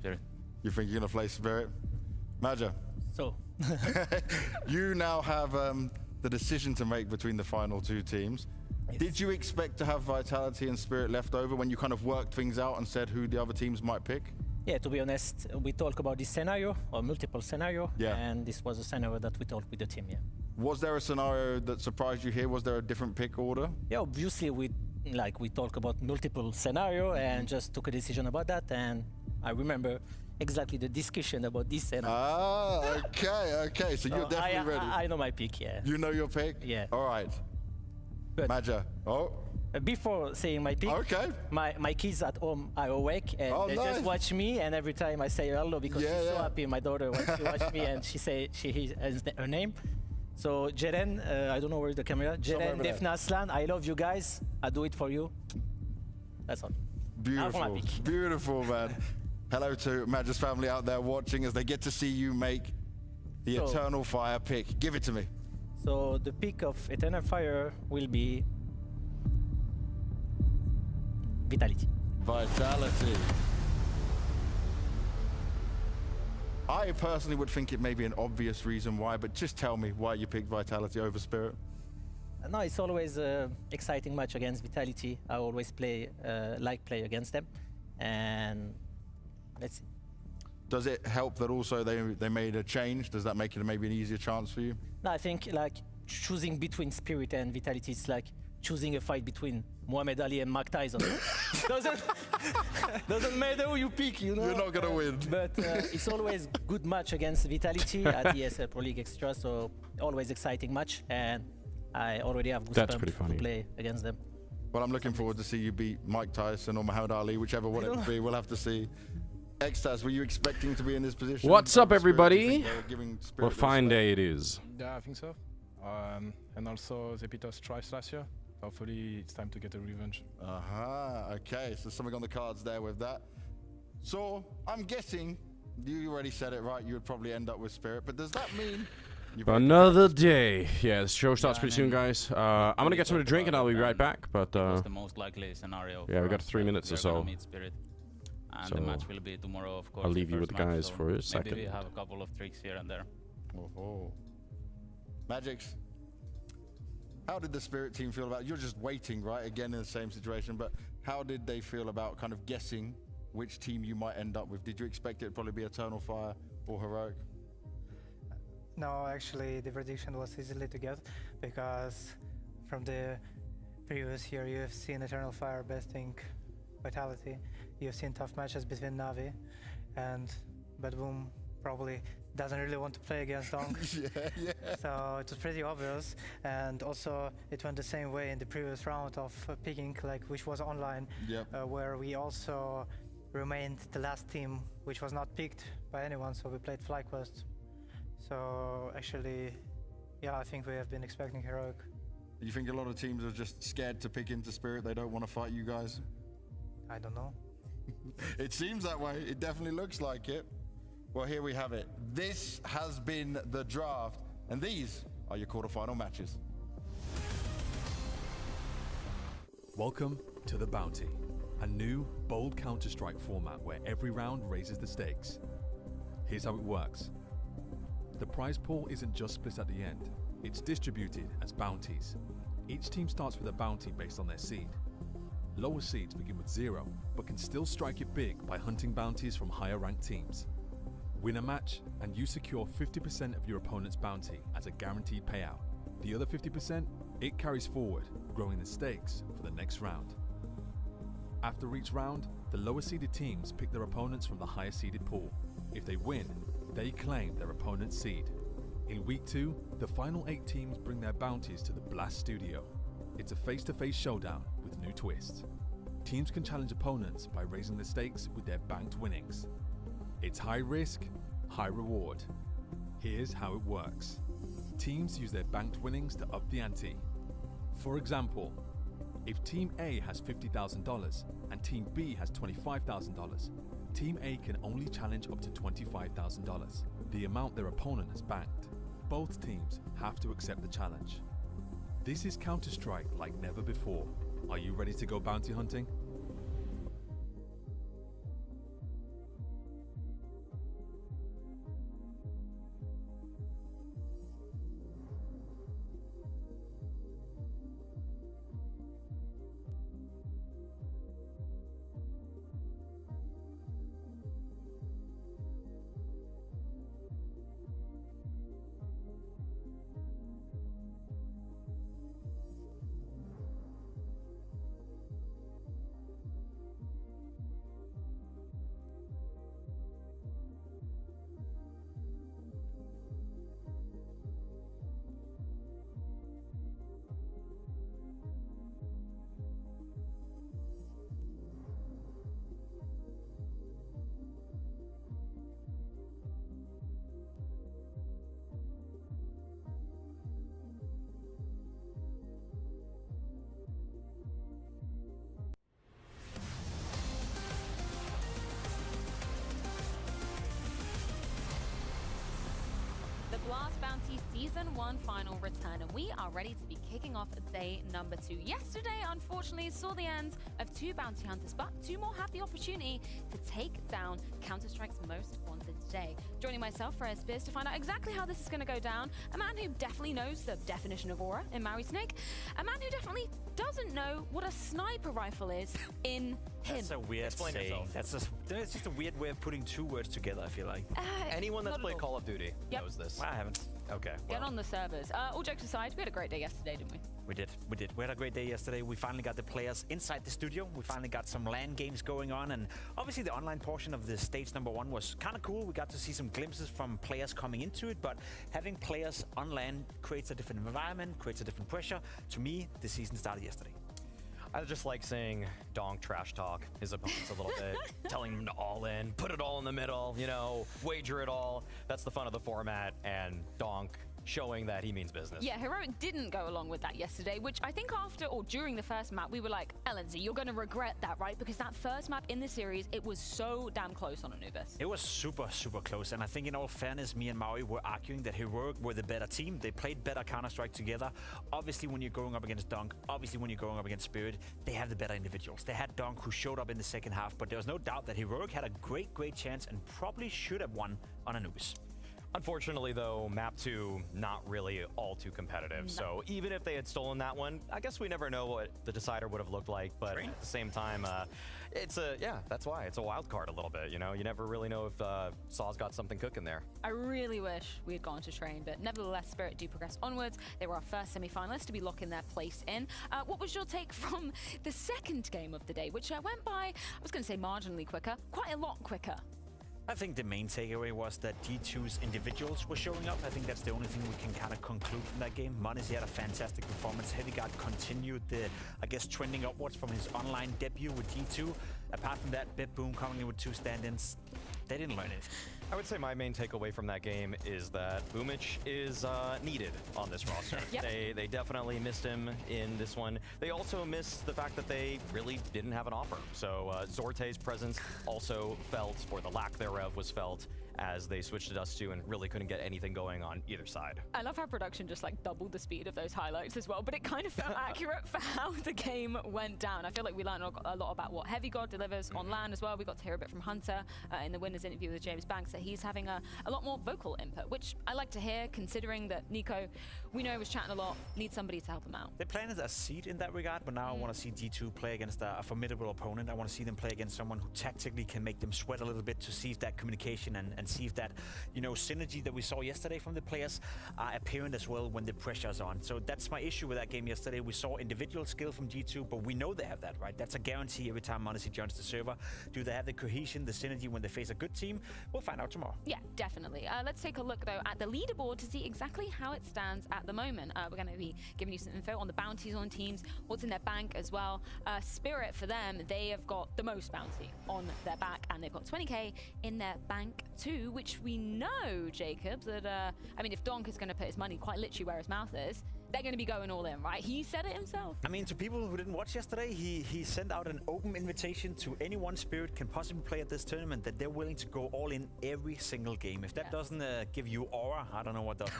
Spirit. You think you're going to play Spirit? Maja, So, you now have the decision to make between the final two teams. Yes. Did you expect to have Vitality and Spirit left over when you kind of worked things out and said who the other teams might pick? yeah, to be honest, we talk about this scenario or multiple scenario, Yeah. and this was a scenario that we talked with the team. Yeah. Was there a scenario that surprised you here? Was there a different pick order? Yeah, obviously we talk about multiple scenario and just took a decision about that, and I remember exactly the discussion about this scenario. Ah, okay. So you're definitely ready. I know my pick, yeah. You know your pick? Yeah. All right. But Maja. Oh, before saying my pick, okay. my kids at home are awake and Oh, they nice. just watch me, and every time I say hello because Yeah, she's so yeah. happy, my daughter when she watch me and she has her name. So Jeren, I don't know where's the camera. Somewhere Jeren, over there. Defna, Aslan, I love you guys. I do it for you. That's all. Beautiful. pick. Beautiful, man. Hello to Maja's family out there watching as they get to see you make the So- Eternal Fire pick. Give it to me. So the pick of Eternal Fire will be Vitality. Vitality. I personally would think it may be an obvious reason why, but just tell me why you picked Vitality over Spirit. No, it's always an exciting match against Vitality. I always play against them, and let's see. Does it help that also they made a change? Does that make it maybe an easier chance for you? No, I think like choosing between Spirit and Vitality is like choosing a fight between Muhammad Ali and Mike Tyson. doesn't matter who you pick, you know. You're not gonna win. But it's always good match against Vitality at ESL Pro League Extra, so always exciting match, and I already have That's pretty goosebumps funny. to play against them. Well, I'm looking forward to see you beat Mike Tyson or Muhammad Ali, whichever one it would be. We'll have to see. Extas, were you expecting to be in this position? What's up, Spirit, do you everybody? think they were giving Spirit What a the fine respect? day it is. Yeah, I think so. And also they beat us twice last year. Hopefully it's time to get a revenge. Okay, so something on the cards there with that. So I'm guessing you already said it right. You would probably end up with Spirit, but does that mean you've already Another picked Spirit? day. Yeah, the show starts Yeah, pretty I soon, mean, guys. I'm gonna get something to drink and I'll be right back. But It was the most likely scenario. yeah, we for got us 3 that minutes or we're gonna so. meet Spirit. And So the match will be tomorrow, of course. I'll leave you with the first match, guys so for a maybe second. we have a couple of tricks here and there. Oh. Magix, how did the Spirit team feel about it? You're just waiting, right? Again in the same situation, but how did they feel about kind of guessing which team you might end up with? Did you expect it to probably be Eternal Fire or Heroic? No, actually, the prediction was easily to get because from the previous year you have seen Eternal Fire besting Vitality. You have seen tough matches between Navi, and Badboom probably doesn't really want to play against Dong. yeah. So it was pretty obvious, and also it went the same way in the previous round of picking, which was online, Yep. where we also remained the last team which was not picked by anyone, so we played FlyQuest. So actually, yeah, I think we have been expecting Heroic. You think a lot of teams are just scared to pick into Spirit? They don't want to fight you guys? I don't know. It seems that way. It definitely looks like it. Well, here we have it. This has been the draft, and these are your quarterfinal matches. Welcome to The Bounty, a new, bold Counter-Strike format where every round raises the stakes. Here's how it works. The prize pool isn't just split at the end, it's distributed as bounties. Each team starts with a bounty based on their seed. Lower seeds begin with 0, but can still strike it big by hunting bounties from higher ranked teams. Win a match, and you secure 50% of your opponent's bounty as a guaranteed payout. The other 50%, it carries forward, growing the stakes for the next round. After each round, the lower seeded teams pick their opponents from the higher seeded pool. If they win, they claim their opponent's seed. In week 2, the final 8 teams bring their bounties to the Blast Studio. It's a face-to-face showdown with new twists. Teams can challenge opponents by raising the stakes with their banked winnings. It's high risk, high reward. Here's how it works. Teams use their banked winnings to up the ante. For example, if Team A has $50,000 and Team B has $25,000, Team A can only challenge up to $25,000, the amount their opponent has banked. Both teams have to accept the challenge. This is Counter-Strike like never before. Are you ready to go bounty hunting? Blast Bounty Season 1 final return, and we are ready to be kicking off day number 2. Yesterday, unfortunately, saw the end of 2 bounty hunters, but 2 more have the opportunity to take down Counter-Strike's most wanted today. Joining myself, Freya Spears, to find out exactly how this is going to go down, a man who definitely knows the definition of aura in Maui Snake, a man who definitely doesn't know what a sniper rifle is in him. That's a weird saying. It's just a weird way of putting 2 words together, I feel like. Anyone that's not at played all. Call of Duty knows this. I haven't. Okay. Get well. on the servers. All jokes aside, we had a great day yesterday, didn't we? We did. We had a great day yesterday. We finally got the players inside the studio. We finally got some LAN games going on, and obviously the online portion of the stage number 1 was kind of cool. We got to see some glimpses from players coming into it, but having players on LAN creates a different environment, creates a different pressure. To me, the season started yesterday. I just like saying Donk trash talk his opponents a little bit, telling them to all in, put it all in the middle, you know, wager it all. That's the fun of the format, and Donk showing that he means business. Yeah, Heroic didn't go along with that yesterday, which I think after or during the first map, we were like, LNZ, you're going to regret that, right? Because that first map in the series, it was so damn close on Anubis. It was super, super close, and I think in all fairness, me and Maui were arguing that Heroic were the better team. They played better Counter-Strike together. Obviously, when you're going up against Donk, obviously when you're going up against Spirit, they have the better individuals. They had Donk, who showed up in the second half, but there was no doubt that Heroic had a great chance and probably should have won on Anubis. Unfortunately, though, map 2, not really all too competitive. No. So even if they had stolen that one, I guess we never know what the decider would have looked like. But at the same time, that's why. It's a wild card a little bit, you know? You never really know if Saw's got something cooking there. I really wish we had gone to train, but nevertheless, Spirit do progress onwards. They were our first semi-finalists to be locking their place in. What was your take from the second game of the day, which went by, I was going to say marginally quicker, quite a lot quicker? I think the main takeaway was that G2's individuals were showing up. I think that's the only thing we can kind of conclude from that game. Monacy had a fantastic performance. Heavyguard continued the, I guess, trending upwards from his online debut with G2. Apart from that, BitBoom coming in with 2 stand-ins. They didn't learn anything. I would say my main takeaway from that game is that Boomich is needed on this roster. Yep. They definitely missed him in this one. They also missed the fact that they really didn't have an offer. So Zorte's presence also felt, or the lack thereof was felt, as they switched to Dust 2 and really couldn't get anything going on either side. I love how production just like doubled the speed of those highlights as well, but it kind of felt accurate for how the game went down. I feel like we learned a lot about what Heavygod delivers on LAN as well. We got to hear a bit from Hunter in the winner's interview with James Banks, that he's having a lot more vocal input, which I like to hear, considering that Nico, we know, was chatting a lot, needs somebody to help him out. They planted a seed in that regard, but now I want to see G2 play against a formidable opponent. I want to see them play against someone who tactically can make them sweat a little bit, to see if that communication and see if that, you know, synergy that we saw yesterday from the players are apparent as well when the pressure's on. So that's my issue with that game yesterday. We saw individual skill from G2, but we know they have that, right? That's a guarantee every time Monacy joins the server. Do they have the cohesion, the synergy when they face a good team? We'll find out tomorrow. Yeah, definitely. Let's take a look, though, at the leaderboard to see exactly how it stands at the moment. We're going to be giving you some info on the bounties on teams, what's in their bank as well. Spirit, for them, they have got the most bounty on their back, and they've got 20k in their bank too, which we know, Jacob, that, I mean, if Donk is going to put his money quite literally where his mouth is, they're going to be going all in, right? He said it himself. I mean, to people who didn't watch yesterday, he sent out an open invitation to anyone Spirit can possibly play at this tournament, that they're willing to go all in every single game. If that doesn't give you aura, I don't know what does.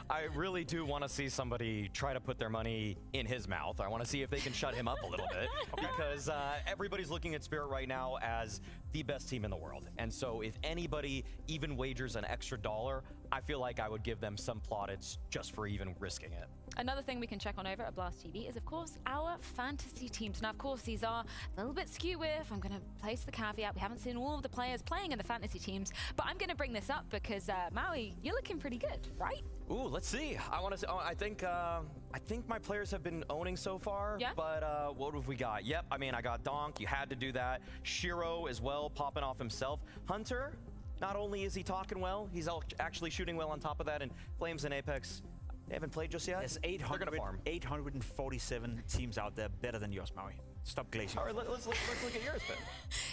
I really do want to see somebody try to put their money in his mouth. I want to see if they can shut him up a little bit, because everybody's looking at Spirit right now as the best team in the world. And so if anybody even wagers an extra $1, I feel like I would give them some plaudits just for even risking it. Another thing we can check on over at Blast TV is, of course, our fantasy teams. Now, of course, these are a little bit skew with, I'm going to place the caveat, we haven't seen all of the players playing in the fantasy teams, but I'm going to bring this up because, Maui, you're looking pretty good, right? Ooh, let's see. I want to. I think my players have been owning so far. Yeah. But what have we got? Yep. I mean, I got Donk. You had to do that. Shiro as well, popping off himself. Hunter. Not only is he talking well, he's actually shooting well on top of that. And Flames and Apex, they haven't played just yet. There's They're gonna farm. 847 teams out there better than yours, Maui. Stop glazing. All right, let's look at yours then.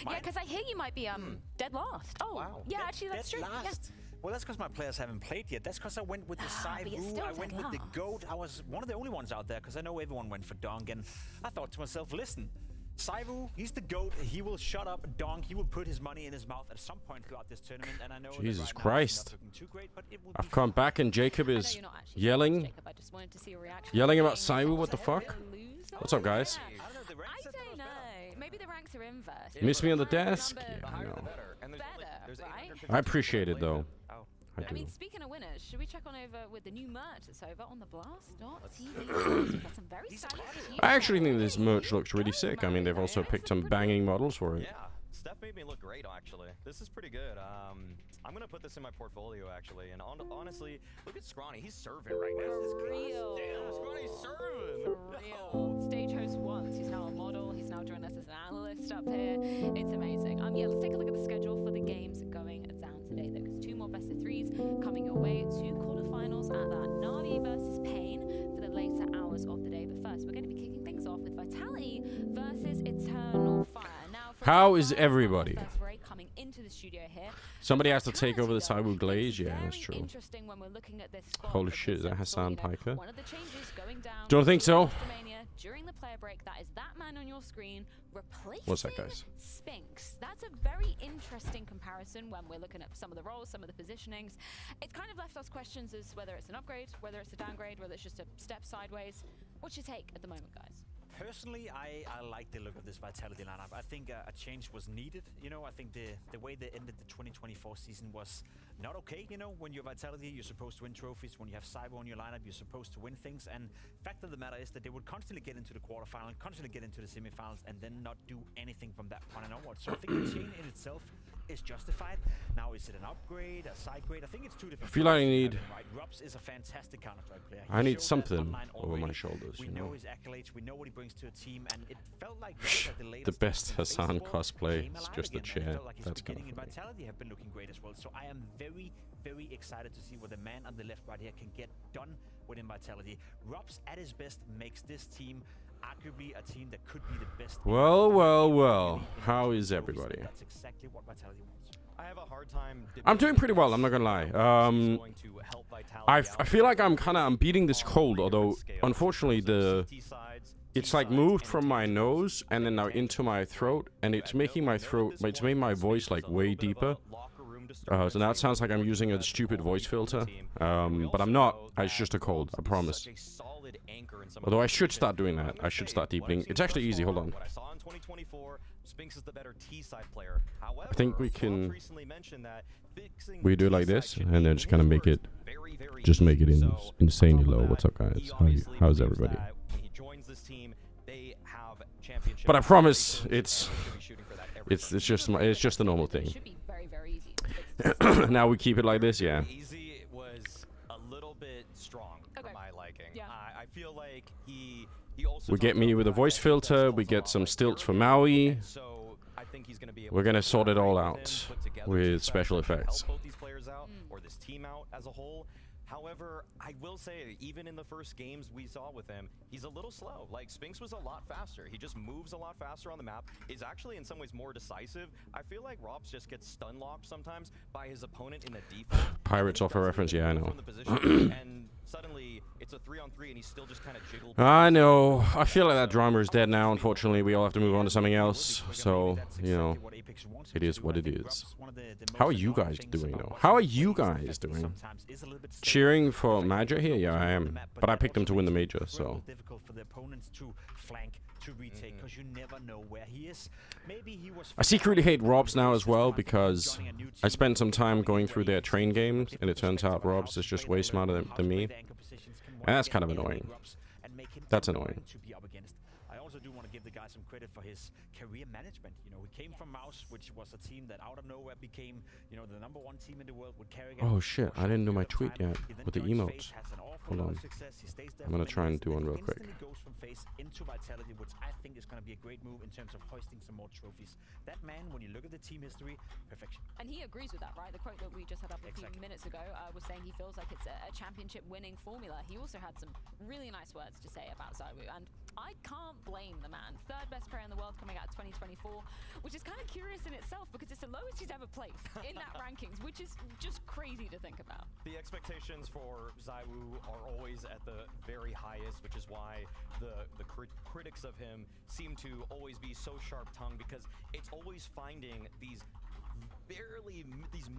Yeah, because I hear you might be dead last. Oh, wow. Yeah, actually, that's true. Last. Yeah. Well, that's because my players haven't played yet. That's because I went with the but you're Saibu, still I went dead with the last. Goat. I was one of the only ones out there because I know everyone went for Dong, and I thought to myself, listen, Saivu, he's the GOAT. He will shut up, donk. He will put his money in his mouth at some point throughout this tournament. And I know that Jesus right now Christ. it's not looking too great, but it will I've be come fun. back and Jacob I know is you're not actually yelling. Jacob, I just wanted to see a reaction. Yelling about Saying, Saiwu, what the "Was fuck? it a loser?" What's up, guys? Yeah. I don't know, the rank I set don't was know. better. Maybe the ranks are inverse. Miss me on the Higher desk? number- Yeah, The I higher the know. better. And there's Better, right? 850 I appreciate it, though. Oh. I I do. mean, speaking of winners, should we check on over with the new merch that's over on the Blast.tv? We've got some very stylish t-shirts. I actually think this merch looks really sick. I mean, they've also picked some banging models for it. Yeah, Steph made me look great, actually. This is pretty good. I'm going to put this in my portfolio, actually. And honestly, look at Scrawny. He's serving right now. This is For class. real. Damn, Scrawny's serving. For real. Stage host once. He's now a model. He's now joined us as an analyst up here. It's amazing. Yeah, let's take a look at the schedule for the games going down today, though, because 2 more best of 3s coming your way. 2 quarterfinals at that. Navi versus Pain for the later hours of the day. But first, we're going to be kicking things off with Vitality versus Eternal Fire. Now, for How Eternal is Fire, everybody? first break coming into the studio here. Somebody has to take over the Vitality, Saiwu though, glaze. it's Yeah, that's very true. interesting when we're looking at this squad Holy because shit, is that we saw, Hassan you know, Piker? one of the changes going down Don't think so. Mania during the player break, that is that man on your screen replacing What's that, guys? Spinks. That's a very interesting comparison when we're looking at some of the roles, some of the positionings. It's kind of left us questions as whether it's an upgrade, whether it's a downgrade, whether it's just a step sideways. What's your take at the moment, guys? Personally, I like the look of this Vitality lineup. I think a change was needed. You know, I think the way they ended the 2024 season was not okay. You know, when you're Vitality, you're supposed to win trophies. When you have Cyber on your lineup, you're supposed to win things. And fact of the matter is that they would constantly get into the quarterfinal, constantly get into the semifinals, and then not do anything from that point onwards. So I think the change in itself is justified. Now, is it an upgrade, a side grade? I think it's 2 different. I feel like I things, need- right? Rubs is a fantastic Counter-Strike player. I He need showed that something online over my already. shoulders, We you know know. his accolades. We know what he brings to a team, and it felt like Rubs at the The latest best in Hassan baseball cosplay came is alive just a again, and it chair. felt like his That's kinda beginning in funny. Vitality have been looking great as well. So I am very, very excited to see what the man on the left right here can get done within Vitality. Rubs at his best makes this team arguably a team that could be the best. Well, well, well. in How the is trophies, everybody? and that's exactly what Vitality wants. I have a hard time. I'm doing pretty well, I'm not gonna lie. I feel like I'm beating this cold, although unfortunately it's like moved from my nose and then now into my throat, and it's making my throat, it's made my voice like way deeper. So now it sounds like I'm using a stupid voice filter, but I'm not. It's just a cold, I promise. Although I should start doing that. I should start deepening. It's actually easy. Hold on. What I saw in 2024, Spinks is the better T-side player. However, I think we Rob can. recently mentioned that fixing We do it like T-side this, should and then be just kind of make it, very, very just make it easy. in, So, insanely on top of low. that, What's up, he guys? obviously How's believes everybody? that when he joins this team, they have championship But I promise aspirations, it's and he should be shooting for that every it's single it's just a normal It thing. should be very, very easy. to fix this. Now we keep it like this, yeah. Easy was a little bit strong Okay. for my liking. Yeah. I feel like he also We get talked me about with a the fact voice that he filter, does we also get a lot some like stilts for Europe, Maui. and so I think he's gonna be able We're gonna to sort it all collaborate with out him, put together with two special sets to help effects. both these players out, or this team out as a whole. However, I will say, even in the first games we saw with him, he's a little slow. Like, Spinks was a lot faster. He just moves a lot faster on the map, is actually in some ways more decisive. I feel like Robs just gets stun locked sometimes by his opponent in the default. Pirates off a reference, yeah, I know. From the position, and suddenly it's a 3-on-3 and he's still just kind of jiggled. I know. I feel like that drama is dead now. Unfortunately, we all have to move on to something else. So, you know, it is what it is. How are you guys doing, though? How are you guys doing? Cheering for Major here? Yeah, I am. But I picked him to win the major, so. Difficult for the opponents to flank, to retake, because you never know where he is. Maybe he was. I secretly hate Robs now as well because I spent some time going through their train games, and it turns out Robs is just way smarter than me. And that's kind of annoying. That's annoying. I also do want to give the guy some credit for his career management. You know, he came from Mouse, which was a team that out of nowhere became, you know, the #1 team in the world with Kerrigan. Oh shit, I didn't do my tweet yet with the emotes. Hold on. I'm gonna try and do one real quick. Goes from FaZe into Vitality, which I think is going to be a great move in terms of hoisting some more trophies. That man, when you look at the team history, perfection. And he agrees with that, right? The quote that we just had up a few minutes ago was saying he feels like it's a championship winning formula. He also had some really nice words to say about Zywoo, and I can't blame the man. Third best player in the world coming out of 2024, which is kind of curious in itself because it's the lowest he's ever placed in that rankings, which is just crazy to think about. The expectations for ZywOo are always at the very highest, which is why the critics of him seem to always be so sharp-tongued, because it's always finding these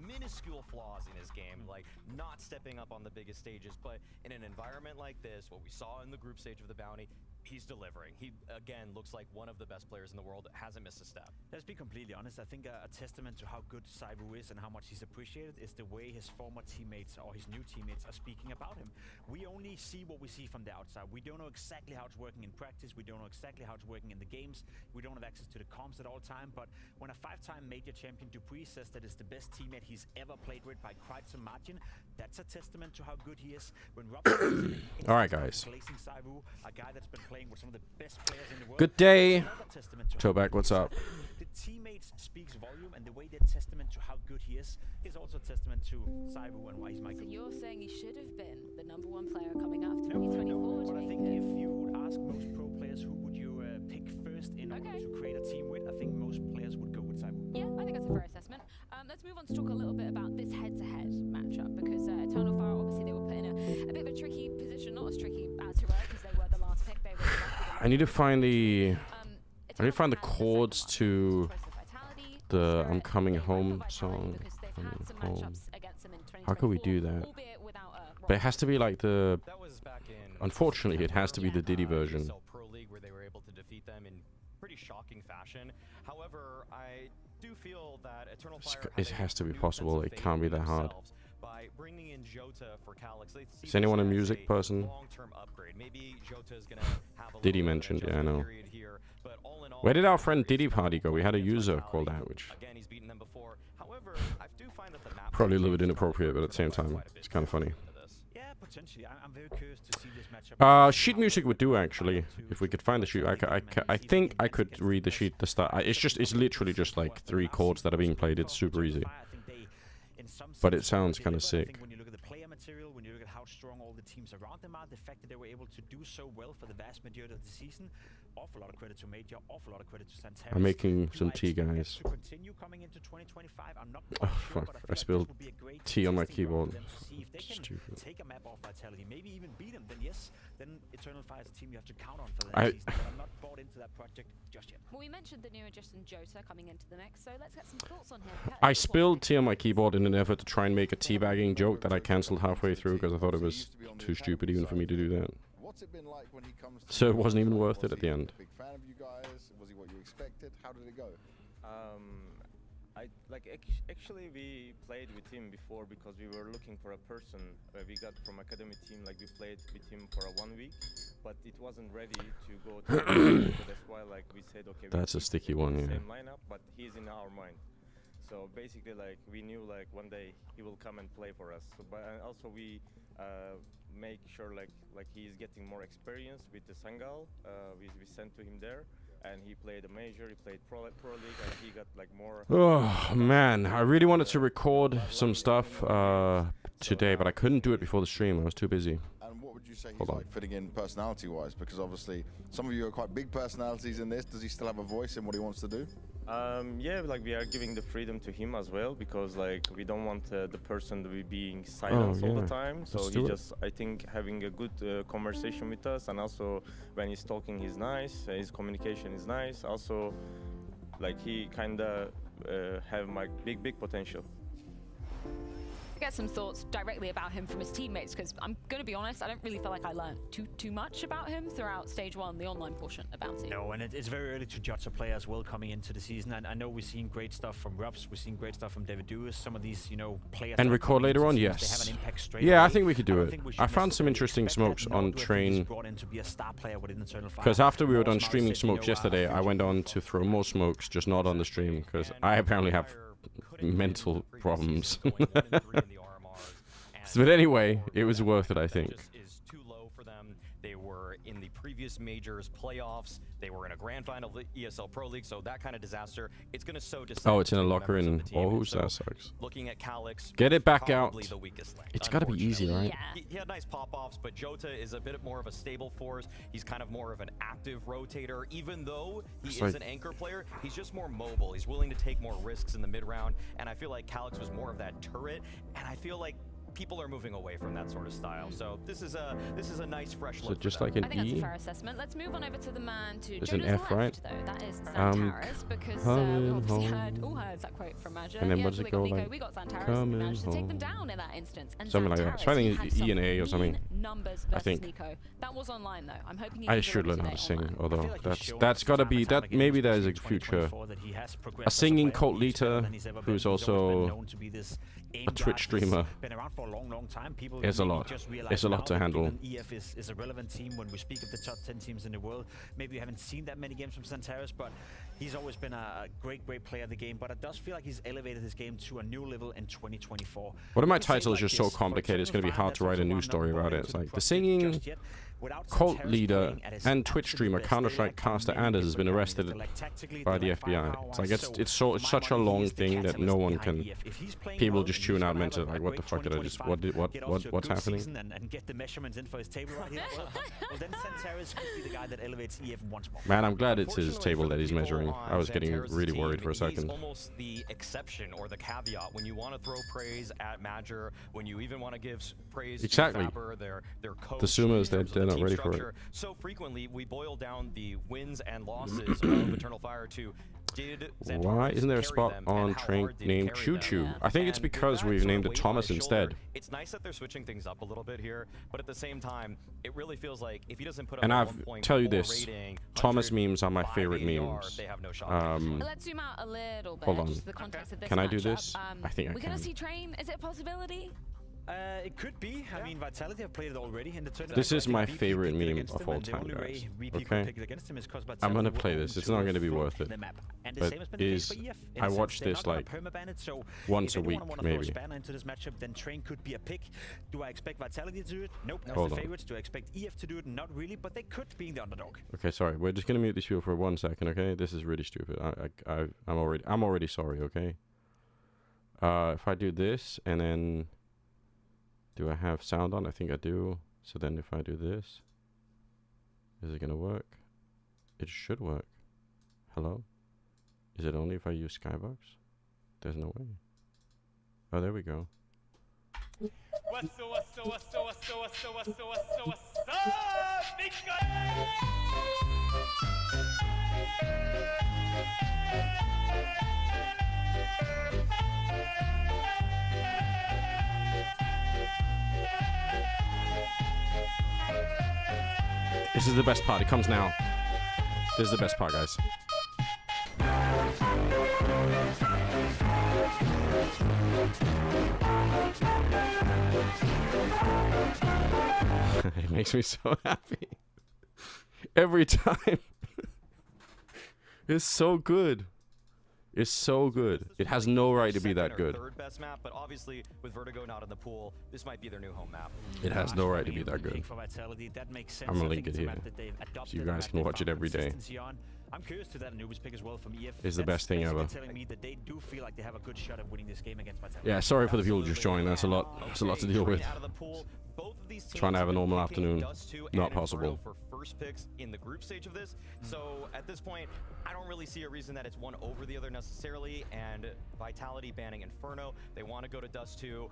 minuscule flaws in his game, like not stepping up on the biggest stages. But in an environment like this, what we saw in the group stage of the Bounty, he's delivering. He, again, looks like one of the best players in the world, hasn't missed a step. Let's be completely honest. I think a testament to how good ZywOo is and how much he's appreciated is the way his former teammates or his new teammates are speaking about him. We only see what we see from the outside. We don't know exactly how it's working in practice. We don't know exactly how it's working in the games. We don't have access to the comms at all time. But when a 5-time major champion dupreeh says that it's the best teammate he's ever played with by quite some margin, that's a testament to how good he is. When Rob all right, guys. ZywOo, a guy that's been playing with some of the best players in the world. Good day. Another testament to Toback, what's up? The teammates speaks volume, and the way they testament to how good he is also a testament to ZywOo and why he's my So good. you're saying he should have been the #1 player coming out of 2024? But I think if you would ask most pro players who would you pick first in order to create a team with, I think most players would go with ZywOo. Yeah, I think that's a fair assessment. Let's move on to talk a little bit about this head-to-head matchup, because Eternal Fire, obviously they were put in a bit of a tricky position, not as tricky as Heroic, because they were the last pick. They were I need to find the chords to the I'm Coming Home song. Home. How could we do that? But it has to be like the... Unfortunately, it has to be the Diddy version. Pro League, where they were able to defeat them in pretty shocking fashion. However, I do feel that Eternal Fire It has to be possible. It can't be that hard. By bringing in Jota for Calyx, they see Is anyone a this as music person? long-term upgrade. Maybe Jota is gonna have a Diddy little bit of mentioned, an yeah, I know. adjustment period here, but all in all, Where did our friend Diddy Party go? We had a user called that, which again, he's beaten them before. However, I do find that the map probably a little bit inappropriate, but at the same time, it's kind of funny. Yeah, potentially. I'm very curious to see this matchup. Sheet music would do, actually. If we could find the sheet, I think I could read the sheet to start. It's literally just like 3 chords that are being played. It's super easy. But it sounds kind of sick. When you look at the player material, when you look at how strong all the teams around them are, the fact that they were able to do so well for the vast majority of the season, awful lot of credit to Major, awful lot of credit to Santaris. I'm making some tea, guys. To continue coming into 2025, I'm not Oh, sure, fuck. but I spilled would be a great tea on my testing ground keyboard. for them to see if they can Stupid. take a map off Vitality, maybe even beat them. Then yes, then Eternal Fire is a team you have to count on for the next season. But I'm not bought into that project just yet. Well, we mentioned the new addition Jota coming into the mix, so let's get some thoughts on him. I spilled tea on my keyboard in an effort to try and make a teabagging joke that I cancelled halfway through because I thought it was too stupid even for me to do that. What's it been like when he comes to So it wasn't even Was worth it at the he end. a big fan of you guys? Was he what you expected? How did it go? Actually we played with him before because we were looking for a person we got from academy team. Like we played with him for 1 week, but it wasn't ready to go to so that's why like we said okay. That's a keep sticky the one, yeah. Same lineup, but he's in our mind. So basically, like we knew like one day he will come and play for us. So, but also we make sure like he is getting more experience with the Sangal. We sent to him there, and he played a major. He played pro league, and he got like more. Oh man, I really wanted to record some stuff today, but I couldn't do it before the stream. I was too busy. And what would you say he's Hold on. like fitting in personality-wise? Because obviously some of you are quite big personalities in this. Does he still have a voice in what he wants to do? Yeah, like we are giving the freedom to him as well, because like we don't want the person to be being silenced all yeah. the time. So Let's he do it. just, I think, having a good conversation with us, and also when he's talking, he's nice. His communication is nice. Also, like he kinda have my big potential. Get some thoughts directly about him from his teammates, because I'm going to be honest, I don't really feel like I learned too much about him throughout stage 1, the online portion of Bounty. No, and it's very early to judge a player as well coming into the season. And I know we've seen great stuff from Rups, we've seen great stuff from David Dewis, some of these, players. And that are record coming into later on, teams, they yes. have an impact straight Yeah, I away. think we could do don't it. think we I should found some necessarily interesting expect that, smokes nor on do I think he's train. brought in to be a star player within Eternal Fire. Because after we were done Moss streaming said, you smokes know, yesterday, I went on to throw more smokes, just not on the stream, because I apparently have mental problems. But anyway, it was worth it, I think. Is too low for them. They were in the previous majors playoffs. They were in a grand final of the ESL Pro League. So that kind of disaster, it's going to sow dissent. Oh, it's in a between locker members of in the team. And Aarhus. so That sucks. looking at Calyx, Get it back probably out. the weakest link, It's got to be easy, right? Yeah. he had nice pop-offs, but Jota is a bit more of a stable force. He's kind of more of an active rotator. Even though he is an anchor player, he's just more mobile. He's willing to take more risks in the mid-round, and I feel like Calyx was more of that turret, and I feel like people are moving away from that sort of style. So this is a nice fresh look. So just for like them. an I think that's E. a fair assessment. Let's move on over to the man to There's Jota's an F, left, right? though. That is Xantares, because we obviously heard that quote from Major. And then Yeah, what does we it got go Nico, like? we got Xantares. We Coming managed to take them home. down in that instance. And Something like that. Xantares, So I think he it's had E some and A or something. mean numbers I versus think. Nico. That was online though. I'm hoping he I can should deliver learn how to today sing, online. although that's got to be that. Maybe there is a future. A singing cult leader who's also a Twitch streamer. Been around for a long time. People It's a maybe lot. just realize It's a lot now to that handle. given EF is a relevant team when we speak of the top 10 teams in the world. Maybe you haven't seen that many games from Xantares, but he's always been a great player of the game. But it does feel like he's elevated his game to a new level in 2024. One of my You can say it titles is like just so this, for complicated. It's going to be Xantares, hard to write a that's news also story one about not it. It's born like the into singing just yet. Without cult Xantares leader playing at his and Twitch absolute streamer best, Counter they Strike lack caster many Anders has been different arrested parameters. Like tactically, by they the lack FBI. firepower, It's like so it's for such my a money, he long is the thing that no catalyst one behind can. EF. If he's playing People well, just and tune he's out gonna have mentally a like, what great the fuck did I just? 2025, get off to a What's good happening? season and get the measurements in for his table right here. Well, then Xantares could be the guy that elevates EF once more. Man, I'm glad it's his Unfortunately table for the that he's people measuring. on I was getting Xantares' really team, worried for a second. He's almost the exception or the caveat when you want to throw praise at Major, when you even want to give praise Exactly. to Faber, their coach. The Summers, in terms they're of the not team ready for it. structure. So frequently we boil down the wins and losses of Eternal Fire to did Xantares Why isn't there a carry spot them on and how Train hard did he named carry Choo them? Choo? I think it's And with because that we've sort of named it weight on Thomas his instead. shoulder, it's nice that they're switching things up a little bit here, but at the same time, it really feels like if he doesn't put up And a I've 1.4 tell you this, rating, Thomas 100 memes are my by favorite ADR, memes. they have no shot. Let's zoom out a little bit. Hold on. Just the context of this Can I do matchup. this? I think I We're gonna can. see Train. Is it a possibility? It could be. I mean, Vitality have played it already in the tournament. This is I think my VP favorite picked it meme against of them, all and the time, only way guys. VP could Okay? pick it against him is 'cause I'm Vitality gonna were play owned this. It's to not a gonna be fault worth in it. the map. And the But same has been the case is for EF. In I a sense, watch they're this not gonna like permaban it, so once if a anyone week, wanna throw a maybe. spanner into this matchup, then Train could be a pick. Do I expect Vitality to do it? Nope. As Hold the on. favorites. Do I expect EF to do it? Not really, but they could, being the underdog. Okay, sorry. We're just gonna mute this video for 1 second, okay? This is really stupid. I'm already sorry, okay? If I do this and then do I have sound on? I think I do. So then if I do this, is it gonna work? It should work. Hello? Is it only if I use Skybox? There's no way. Oh, there we go. This is the best part. It comes now. This is the best part, guys. It makes me so happy. Every time. It's so good. It's so good. It has no right to be that good. Third best map, but obviously with Vertigo not in the pool, this might be their new home map. It has no right to be that good. For Vitality, that makes sense. I'm gonna I link think it it's a here, map that they've so adopted, you a guys map can they've watch it found every day. consistency on. I'm curious to that Anubis pick as well from EF. It's the That's best thing basically ever. telling me that they do feel like they have a good shot at winning this game against Vitality. Yeah, sorry for the people just joining. That's a lot. That's a lot to deal with. Trying to have a normal afternoon. Not possible. For first picks in the group stage of this. So at this point, I don't really see a reason that it's one over the other necessarily. And Vitality banning Inferno. They want to go to Dust 2.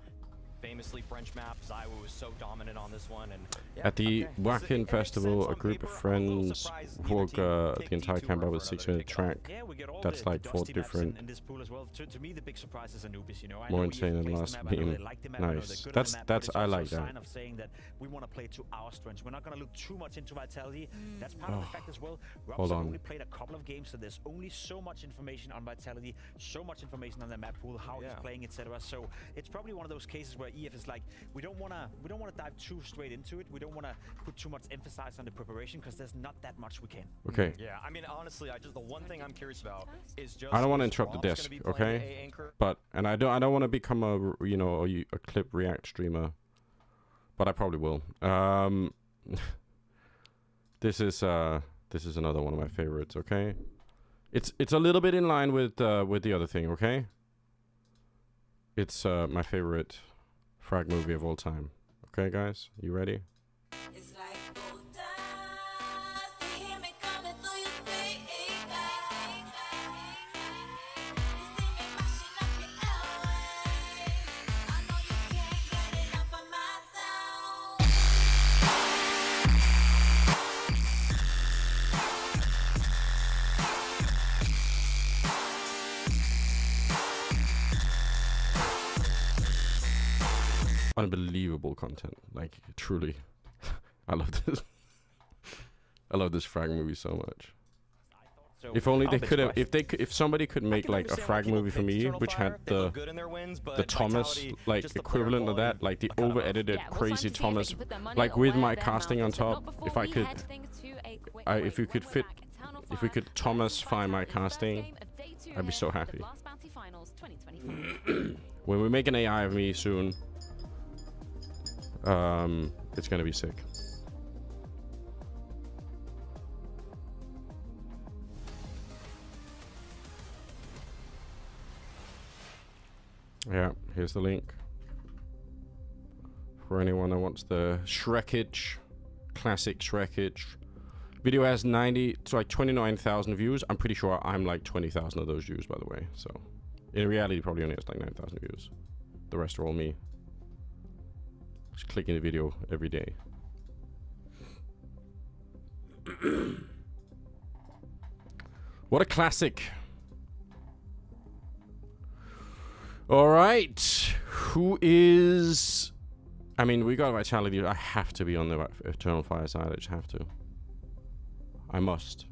Famously French map. Zaiwu was so dominant on this one. And yeah, At the okay. Wacken Festival, a group of friends walk the entire camp out with a 6-minute track. Yeah, we get all That's the like 4 Dusty maps different. in this pool as well. To me, the big surprise is Anubis. You know, I More know insane EF than plays the last map, I know they meme. like the map, I know they're Nice. good on That's the map, but it's I also like a that. sign of saying that we want to play to our strengths. We're not going to look too much into Vitality. That's part of the fact as well. We Hold also on. only played a couple of games, so there's only so much information on Vitality, so much information on the map pool, how he's playing, etc. So it's probably one of those cases where EF is like, we don't want to dive too straight into it. We don't want to put too much emphasis on the preparation because there's not that much we can. Okay. Yeah, I mean, honestly, the one thing I'm curious about is just. I don't want to is interrupt the Rob's desk, gonna be playing okay? A anchor? But I don't want to become a clip react streamer, but I probably will. This is another one of my favorites. Okay, it's a little bit in line with the other thing. Okay, it's my favorite frag movie of all time. Okay, guys, you ready? Unbelievable content, like truly. I love this. I love this frag movie so much. So If only they I'll could have, bitch if somebody could make can like a understand why frag people movie for pick me, Eternal which Fire. had They look good in their wins, the but Thomas Vitality, like just the player equivalent of quality, that, like the I kinda over love. edited Yeah, we'll crazy find to see if they Thomas, can put their money like with where my their casting on mouth is. But top. not before If I we could, head things to a quick if we break. could When we're fit, back, Eternal if we Fire could Thomas-fy my versus the first casting, game of day 2 I'd be here so of the happy. Blast Bounty Finals 2024. When we make an AI of me soon, it's gonna be sick. Yeah, here's the link for anyone that wants the Shrekage, classic Shrekage. Video has 29,000 views. I'm pretty sure I'm like 20,000 of those views, by the way. So in reality, probably only has like 9,000 views. The rest are all me. Just clicking the video every day. What a classic. All right. Who is... I mean, we got Vitality. I have to be on the Eternal Fire side. I just have to. I must.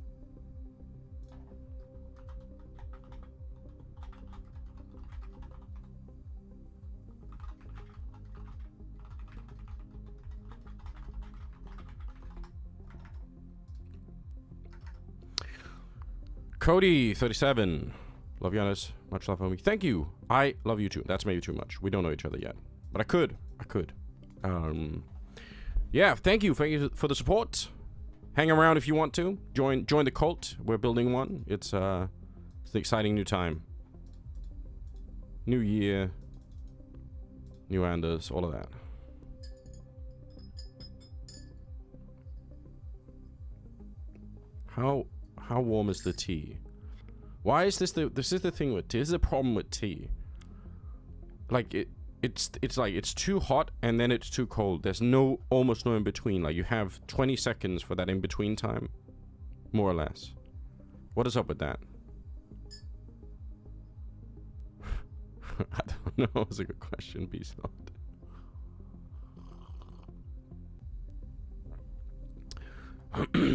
Cody 37. Love Giannis. Much love, homie. Thank you. I love you too. That's maybe too much. We don't know each other yet, but I could. Yeah. Thank you for the support. Hang around if you want to. Join the cult. We're building one. It's an exciting new time. New year. New Anders. All of that. How warm is the tea? Why is this this is the thing with tea. This is the problem with tea. Like it's like it's too hot and then it's too cold. There's almost no in between. Like you have 20 seconds for that in between time, more or less. What is up with that? I don't know. It's a good question, Beastland.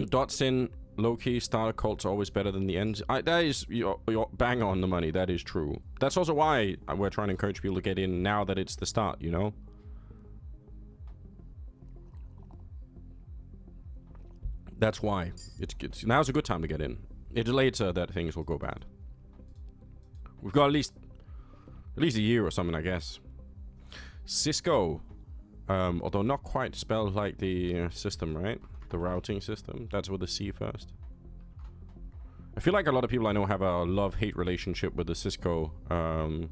Dotsin, low-key starter cults are always better than the ends. That is, you're bang on the money. That is true. That's also why we're trying to encourage people to get in now that it's the start, you know? That's why. Now's a good time to get in. It's later that things will go bad. We've got at least a year or something, I guess. Cisco, although not quite spelled like the system, right? The routing system. That's with the C first. I feel like a lot of people I know have a love-hate relationship with the Cisco. Aren't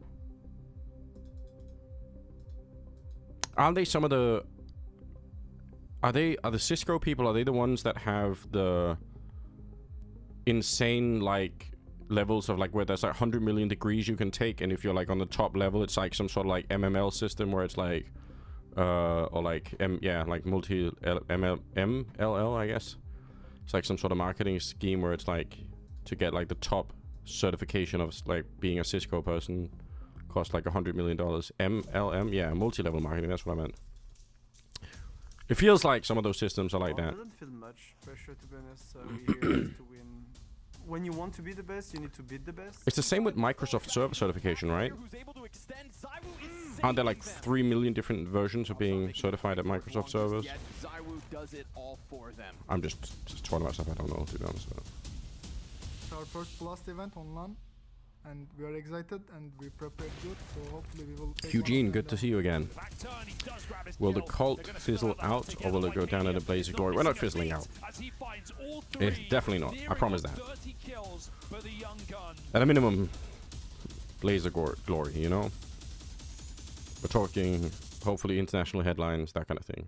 they some of the... Are the Cisco people, are they the ones that have the insane, like, levels of, like, where there's, like, 100 million degrees you can take, and if you're, like, on the top level, it's, like, some sort of, like, MML system where it's, like... or like like multi MLL, I guess. It's like some sort of marketing scheme where it's like to get like the top certification of like being a Cisco person costs like $100 million. MLM, yeah, multi-level marketing. That's what I meant. It feels like some of those systems are like that. I don't feel much pressure, to be honest. We're here just to win. When you want to be the best, you need to beat the best. It's the same with Microsoft server certification, right? Aren't there like 3 million different versions of being certified at Microsoft servers? I'm just talking about stuff I don't know, to be honest. It's our first Blast event on LAN, and we are excited and we prepared good. So hopefully we will. Take Eugene, good to see you again. Will the cult fizzle out or will it go down in a blaze of glory? We're not fizzling out. Definitely not. I promise that. At a minimum, blaze of glory, you know? We're talking, hopefully, international headlines, that kind of thing.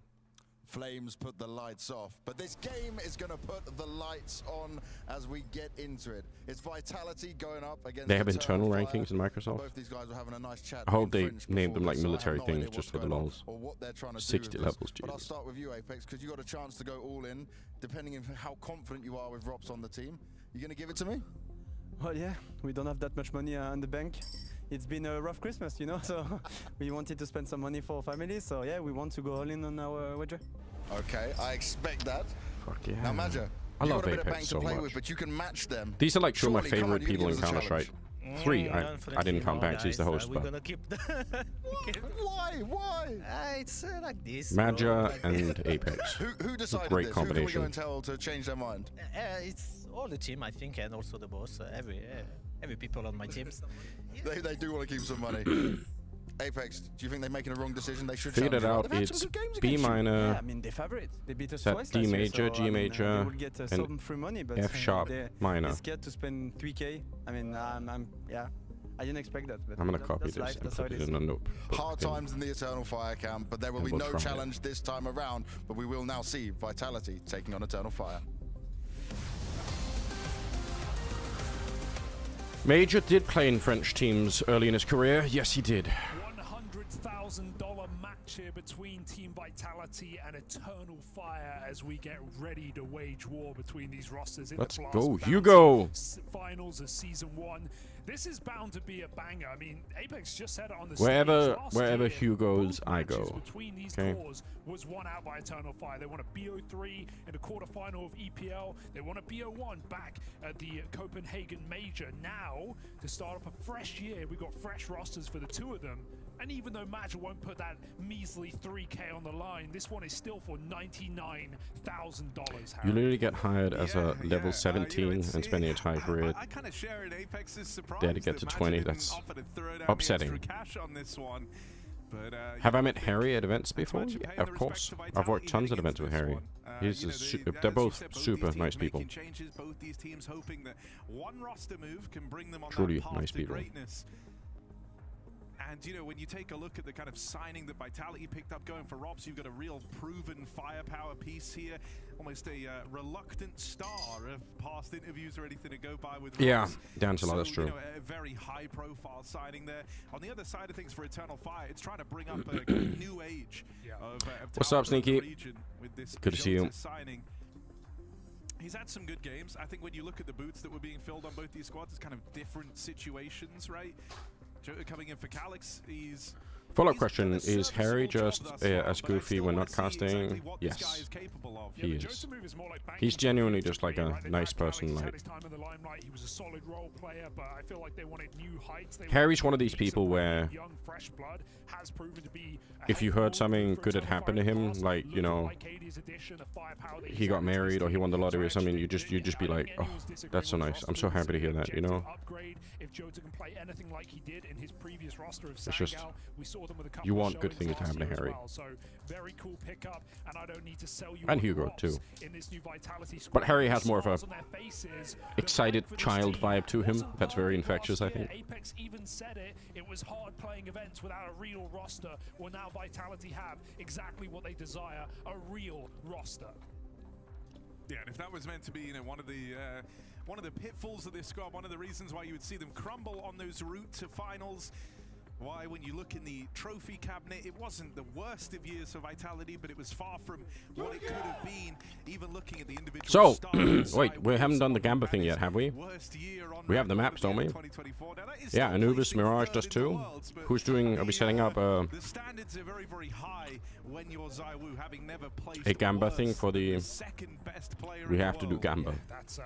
Flames put the lights off, but this game is going to put the lights on as we get into it. It's Vitality going up against. They have internal rankings in Microsoft. Both these guys were having a nice chat. I hope they named them like military things just for the lols. 60 levels, But I'll start with you, Apex, because you got a chance to go all in, depending on how confident you are with Rops on the team. You going to give it to me? Well, yeah, we don't have that much money on the bank. It's been a rough Christmas, you know, so we wanted to spend some money for family. So yeah, we want to go all in on our wager. Okay, I expect that. Fuck yeah. Now, Maja, I you love got a bit of bank Apex to so play much. with, but you can match them. These are like two of my Surely, come on, favorite you can people in give us a Counter-Strike. challenge. 3. I didn't count Banks, he's the host, We're but gonna keep Why? it's like this. Maja and Apex. Who decided Great this? combination. Who can we go and tell to change their mind? It's all the team, I think, and also the boss. Every people on my teams. They do want to keep some money. Apex, do you think they're making a wrong decision? They should Figured it challenge out. you. They've had It's some good games B against you. minor. Yeah, I mean, they're favorites. They beat us That twice D last year, major, so, G I mean, major, they will get some and free money, but F sharp they're minor. scared to spend 3K. I mean, yeah, I didn't expect that. But I'm gonna that- copy that's this life, and that's how put it it is. in a notebook. Hard times in the Eternal Fire camp, but there will be And we'll no try it. challenge this time around. But we will now see Vitality taking on Eternal Fire. Major did play in French teams early in his career. Yes, he did. $100,000 match here between Team Vitality and Eternal Fire as we get ready to wage war between these rosters in Let's the Blast go, Bounty Hugo. Finals of Season 1. This is bound to be a banger. I mean, Apex just said it on the Wherever stage last wherever year. Hugh goes, I Matches go. between these Okay. cores was won out by Eternal Fire. They won a BO3 in the quarterfinal of EPL. They won a BO1 back at the Copenhagen Major. Now, to start off a fresh year, we've got fresh rosters for the two of them. And even though Major won't put that measly 3K on the line, this one is still for $99,000. You literally get hired as a level 17 and spend the entire career I kind of share in Apex's surprise. there to get to that 20. Magic didn't That's offer to throw down the upsetting. extra cash on this one. But, Have I met Harry at events before? Yeah, of course. I've worked tons of events with Harry. He's they're both super nice people. Changes, both these teams hoping that one roster move can bring them on Truly that path nice to people. greatness. And, you know, when you take a look at the kind of signing that Vitality picked up going for Robs, you've got a real proven firepower piece here. Almost a reluctant star of past interviews or anything to go by with Robs. Yeah, D'Angelo, that's So, true. you know, a very high-profile signing there. On the other side of things for Eternal Fire, it's trying to bring up a new age of What's up, talent in the Sneaky? region with this Good to see you. Jota signing. He's had some good games. I think when you look at the boots that were being filled on both these squads, it's kind of different situations, right? Jota coming in for Calix, he's Follow-up question, is Harry just as goofy when not casting? Yes. He is. He's genuinely just like a nice person. Like He was a solid role player, but I feel like they wanted new heights. They Harry's one of these people where young, fresh blood has proven to be if you heard something good had happened to him, like, you know, he got married or he won the lottery or something, you'd just be like, oh, that's so nice. I'm so happy to hear that, you know? If Jota can play anything like he did in his previous roster of It's just, Sangao, we saw them with a couple you of want good showings things to last happen to year as Harry. well. So very cool pickup, and I don't need to sell you And on Hugo, Robs too. in this new Vitality squad. But Harry has more of a Smiles on their faces. excited child vibe to him. That's very infectious, I think. Apex even said it was hard playing events without a real roster. Well, now Vitality have exactly what they desire, a real roster. Yeah, and if that was meant to be, you know, one of the pitfalls of this squad, one of the reasons why you would see them crumble on those route to finals, why when you look in the trophy cabinet, it wasn't the worst of years for Vitality, but it was far from what it could have been, even looking at the individual So, wait, we haven't done the Gamba thing yet, have we? We have the maps, don't we? Yeah, Anubis, Mirage does too. Who's doing, are we setting up The standards are very, very high when you're ZywOo, having never placed a Gamba thing for the... second best player We in the have to do world. Gamba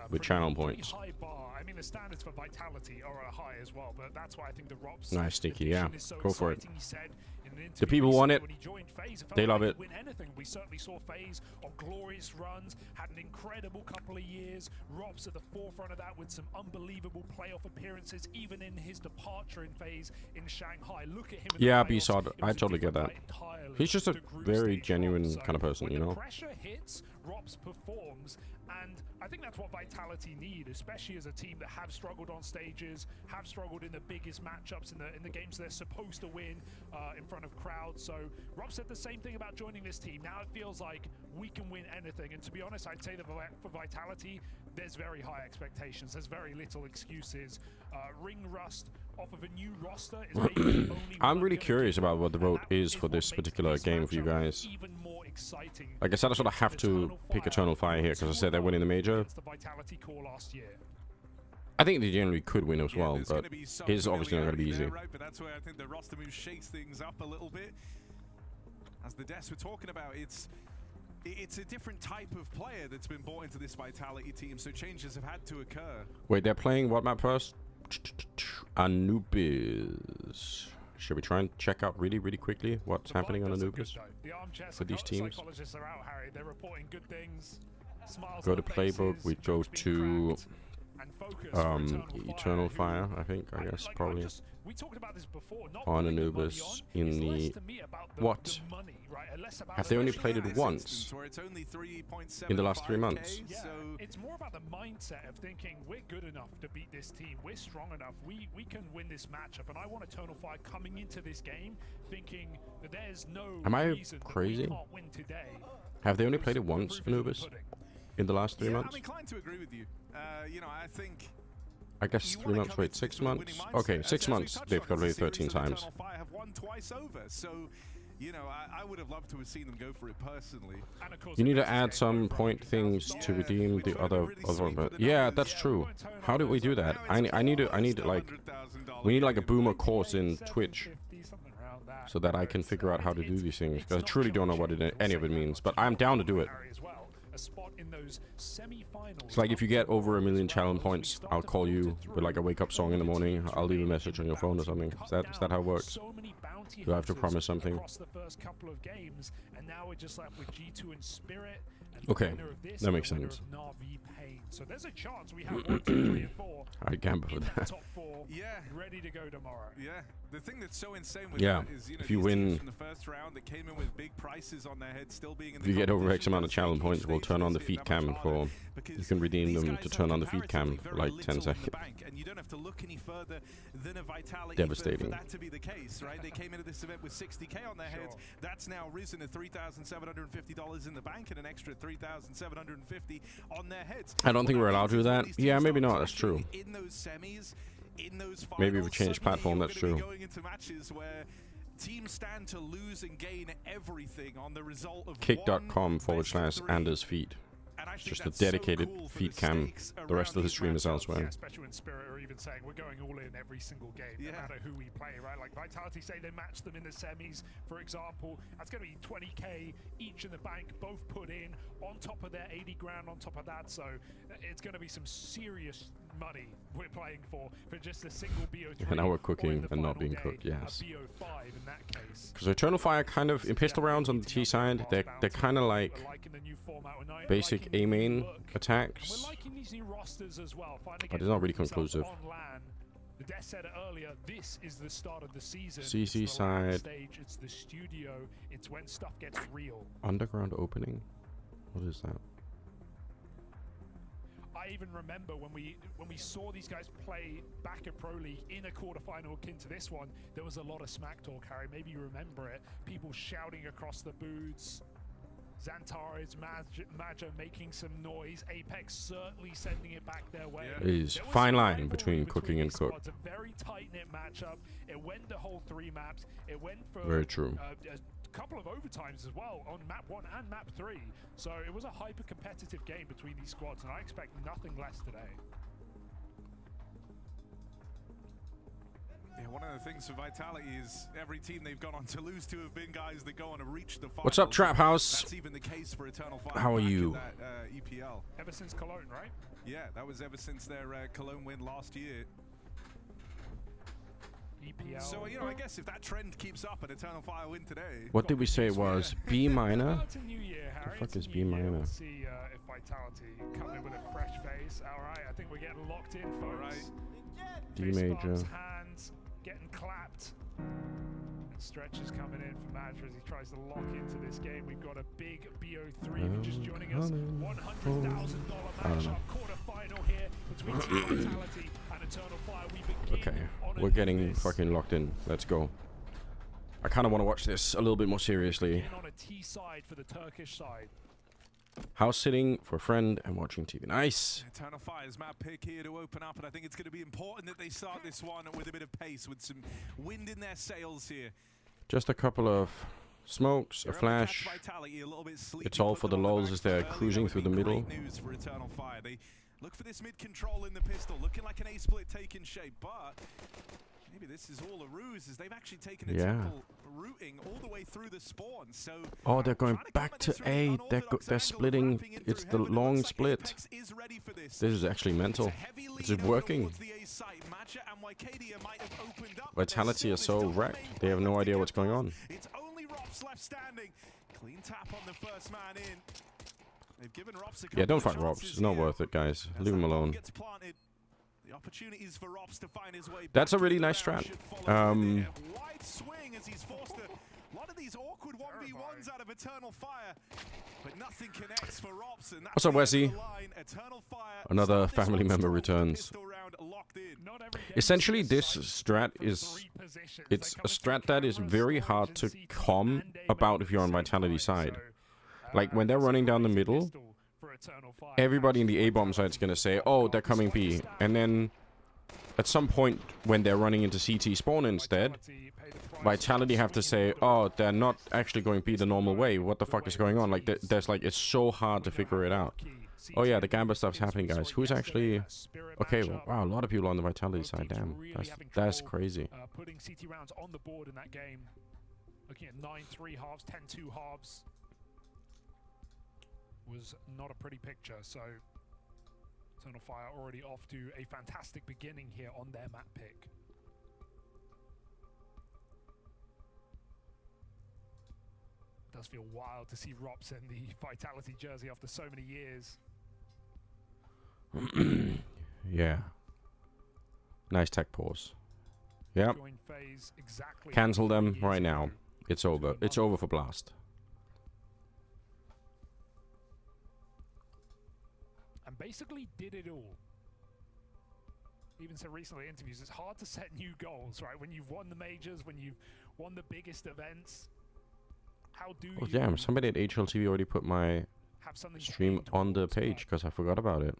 with channel points. High bar. I mean, the standards for Vitality are high as well, but that's why I think the Robs Nice, Sneaky, yeah. addition is so Go for it. exciting. He said in in an interview The people want recently it. when he joined FaZe, it felt They like love he it. could win anything. We certainly saw FaZe on glorious runs, had an incredible couple of years. Rob's at the forefront of that with some unbelievable playoff appearances, even in his departure in FaZe in Shanghai. Look at him. In Yeah, the playoffs. B-Sod, It I was a totally get different that. fight entirely He's just a to group very stage genuine Rob. kind of person, when you the know? pressure hits, Robs performs, and I think that's what Vitality need, especially as a team that have struggled on stages, have struggled in the biggest matchups in the games they're supposed to win in front of crowds. So Rob said the same thing about joining this team. Now it feels like we can win anything, and to be honest, I'd say that for Vitality, there's very high expectations. There's very little excuses. Ring rust off of a new roster is maybe the only I'm really curious about what the vote is for this particular game for you guys. even more exciting. I guess I sort of have to pick Eternal Fire here because I said they're winning the major. Against the Vitality core last year. I think they generally could win as well, There's but gonna be some it's obviously not going to be familiarity easy. there, right? But that's where I think the roster move shakes things up a little bit. As the Des were talking about, it's a different type of player that's been brought into this Vitality team, so changes have had to occur. Wait, they're playing what map first? Anubis. Should we try and check out really, really quickly what's happening on Anubis for these teams? Psychologists are out, Harry. They're reporting good things. Smiles Go on to playbook. faces, We go jokes being to cracked, and focus for Eternal Fire. I think. I guess probably we talked about this before, not on putting the money Anubis on. in It's less the to me about what? the money, right? And less about Have the they only pressure. played it This once instance where it's only 3.75K, in the last 3 months? Yeah, so it's more about the mindset of thinking we're good enough to beat this team. We're strong enough. We can win this matchup. And I want Eternal Fire coming into this game thinking that there's no Am I reason that crazy? we can't win today. Have they only played it once, Anubis, in the last 3 yeah, months? I'm inclined to agree with you. You know, I think I guess 3 months. Wait, 6 months? Okay, 6 months. They've got to play 13 times. Eternal Fire have won twice over, so you know, I would have loved to have seen them go for it personally. You need to add some point things to redeem the other. But yeah, that's true. How did we do that? I need like, we need like a boomer course in Twitch, so that I can figure out how to do these things. Because I truly don't know what any of it means. But I'm down to do it. A spot in those semi-finals. It's like if you get over 1 million challenge points, I'll call you with like a wake-up song in the morning. I'll leave a message on your phone or something. Is that how it works? Do I have to promise something? Across the first couple of games, and now we're just left with G2 and Spirit. And Okay, the winner of this that and makes the winner sense. of Na'Vi Pain. So there's a chance we have 1, 2, 3, and 4. I gamble for in that. top 4, ready to go tomorrow. Yeah, the thing that's so insane with Yeah, that is, you know, if you these win- teams from the first round that came in with big prices on their heads, still being in If the you get over X competition, amount of challenge points, we'll turn on the feed cam for. You can redeem them to turn on the feed cam for like 10 seconds. and you don't have to look any further than a Vitality Devastating. For that to be the case, right? They came into this event with 60K on their heads. That's now risen to $3,750 in the bank and an extra $3,750 on their heads. I don't think What we're that allowed to means do is when that. these Yeah, teams maybe start not. That's true. tackling in those semis, in those Maybe we finals, change suddenly platform. you're That's gonna be true. going into matches where teams stand to lose and gain everything on the result of Kick.com/Anders feed. It's just a dedicated feed cam. The rest of the stream is elsewhere. Especially when Spirit are even saying we're going all in every single game, no matter who we play, right? Like Vitality say they match them in the semis, for example. That's going to be 20K each in the bank, both put in on top of their 80 grand on top of that. So it's going to be some serious money we're playing for just a single BO3. And now we're or in cooking the and not final being day, cooked, yes. A BO5 in that case. Because Eternal Fire kind of, in pistol rounds on the T side, they're kind of like basic A main attacks. These new rosters as well. But it's not really conclusive. On LAN. The Death said it earlier, this is the start of the season. CC it's the LAN side. stage, it's the studio, it's when stuff gets real. Underground opening? What is that? I even remember when we saw these guys play back at Pro League in a quarterfinal akin to this one, there was a lot of smack talk, Harry. Maybe you remember it. People shouting across the booths. Xantares, Maja making some noise. Apex certainly sending it back their way. It is fine line between cooking and cook. It's a very tight-knit matchup. It went the whole 3 maps. It went for Very true. a couple of overtimes as well on map 1 and map 3. So it was a hyper-competitive game between these squads, and I expect nothing less today. Yeah, one of the things for Vitality is every team they've gone on to lose to have been guys that go on to reach the finals. What's up, Trap House? That's even the case for Eternal Fire. How are back in you? That, EPL. Ever since Cologne, right? Yeah, that was ever since their Cologne win last year. EPL. So, you know, I guess if that trend keeps up and Eternal Fire win today... What did we say it was? B minor? It's a new year, Harry. The fuck It's a is new B year. minor? We'll see if Vitality come in with a fresh face. All right, I think we're getting locked in, folks. All right. D Fist major. bumps, hands getting clapped. And stretches coming in for Madra as he tries to lock into this game. We've got a big BO3 for just joining us. $100,000 matchup, quarterfinal here between Team Vitality and Eternal Fire. We begin Okay, on we're a getting this. fucking locked in. Let's go. I kind of want to watch this a little bit more seriously. In on a T side for the Turkish side. House sitting for a friend and watching TV. Nice. Eternal Fire's map pick here to open up, and I think it's going to be important that they start this one with a bit of pace, with some wind in their sails here. Just a couple of smokes, a flash. Vitality a little bit sleepy, It's all for the lulz as they're cruising through the middle. Great news for Eternal Fire. They look for this mid control in the pistol, looking like an A split taking shape, but maybe this is all a ruse, as they've actually taken a temple routing all the way through the spawn. So Oh, they're going back to A. They're splitting. It's the long split. This is actually mental. This is working. Vitality are so wrecked. They have no idea what's going on. It's only Rops left standing. Clean tap on the first man in. They've given Rops a couple Yeah, don't of fight Robs. It's not worth it, guys. Leave him alone. gets planted. The opportunities for Rops to find his way That's a back really into nice the round strat. should follow in there. Wide swing as he's forced a lot of these awkward 1v1s out of Eternal Fire, but nothing connects for Rops, and that's What's up, the end Wesley? of the line. Eternal Fire Another start this family one member strong, returns. pistol round locked in. Essentially, this strat is... It's a strat that is very hard to calm about if you're on Vitality side. Like, when they're running down the middle, everybody in the A-bomb side is going to say, oh, they're coming B. And then, at some point, when they're running into CT spawn instead, Vitality have to say, oh, they're not actually going B the normal way. What the fuck is going on? Like, there's like, it's so hard to figure it out. Oh yeah, the Gamba stuff's happening, guys. Who's actually... Okay, well, wow, a lot of people on the Vitality side. Damn, that's crazy. Putting CT rounds on the board in that game. Looking at 9-3 halves, 10-2 halves. Was not a pretty picture, so Eternal Fire already off to a fantastic beginning here on their map pick. It does feel wild to see Rops in the Vitality jersey after so many years. Yeah. Nice tech pause. Yep. Join phase exactly Cancel them 3 years right now. ago. It's over. It's over for Blast. And basically did it all. Even said recently in interviews, it's hard to set new goals, right? When you've won the majors, when you've won the biggest events, how do Oh you damn, somebody at HLTV already put my have something to stream aim on the towards, page but, because I forgot about it.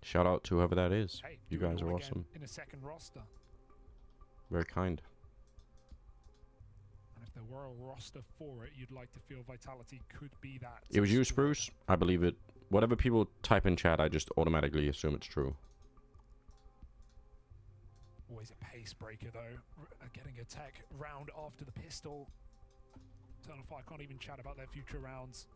Shout out to whoever that is. hey, You do it guys all are again awesome. in a second roster. Very kind. And if there were a roster for it, you'd like to feel Vitality could be that. It was you, squad. Spruce. I believe it. Whatever people type in chat, I just automatically assume it's true. Always a pace breaker though. Getting a tech round after the pistol. Eternal Fire can't even chat about their future rounds.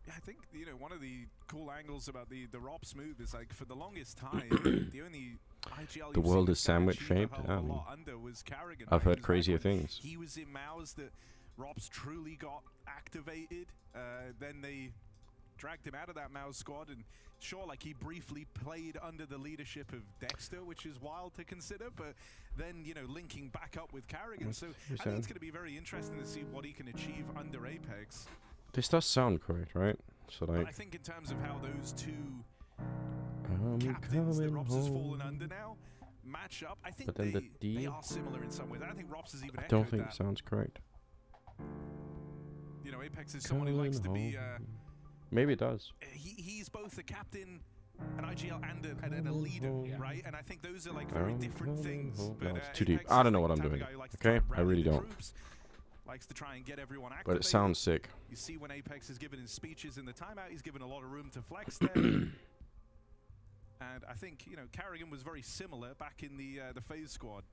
Yeah, I think, you know, one of the cool angles about the Rops move is, like, for the longest time, the only IGL The you've world seen is that can sandwich achieve a shaped. hell of a lot under was Karrigan, I've right? heard It was crazier back when things. He was in MOUZ that Rops truly got activated. Then they dragged him out of that MOUZ squad, and sure, like, he briefly played under the leadership of Dexter, which is wild to consider, but then, you know, linking back up with Karrigan. So I think it's going to be very interesting to see what he can achieve under Apex. This does sound correct, right? So But like, I think in terms of how those two I'm captains that coming Rops has fallen home. under now match up, I think But then the they D, are similar in some ways. I think Rops has even I don't echoed think that. it sounds correct. You know, Apex is someone who likes to Coming be. home. Maybe it does. He's both a captain, an IGL, and a leader, right? And I think those are like very I'm different coming things. home. But No, it's too deep. Apex I is don't know the what I'm type of doing. guy who likes to try Okay, and I rally really the don't. troops, likes to try and get everyone But activated. it sounds sick. You see when Apex is given his speeches in the timeout, he's given a lot of room to flex there. And I think, you know, Karrigan was very similar back in the FaZe squad.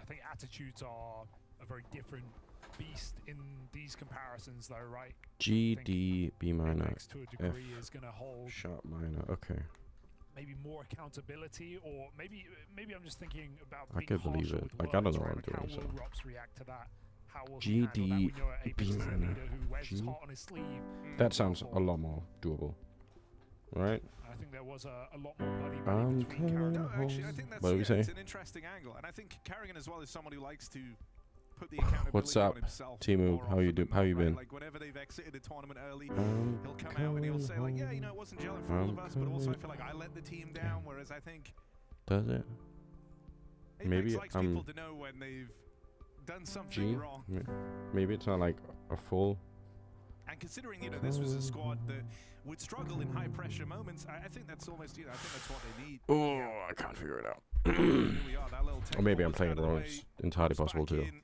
I think attitudes are a very different beast in these comparisons, though, right? G, D, B minor, Apex to a F, degree is going to hold sharp minor. Okay. maybe more accountability, or maybe I'm just thinking about I being could believe harsher it. with Like, I don't words, know what right? I'm Like, doing, how so. will Rops react to that? How will he handle that? We GD know Apex is a B-Minor. leader who wears his G. heart on his sleeve. That sounds a lot more doable. Right? I think there was a lot more buddy between Carrigan. No, actually, I think that's What do we say? it's an interesting angle, and I think Carrigan as well is someone who likes to put the accountability What's on up, himself. Timu? more How you often do? than How not, you right? been? Like whenever they've exited a tournament early, he'll come out and he'll say like, yeah, you know, it wasn't gelling for all of us, but also I feel like I let the team down. Whereas I think Does it? Apex Maybe likes people to know when they've done something G. wrong. Maybe it's not like a full. And considering, you know, this was a squad that would struggle in high pressure moments, I think that's almost, you know, I think that's what they need. Oh, I can't figure it out. Here we are, that little Or maybe tech I'm ball playing is it out of wrong. the It's way. entirely Comes possible back too. in.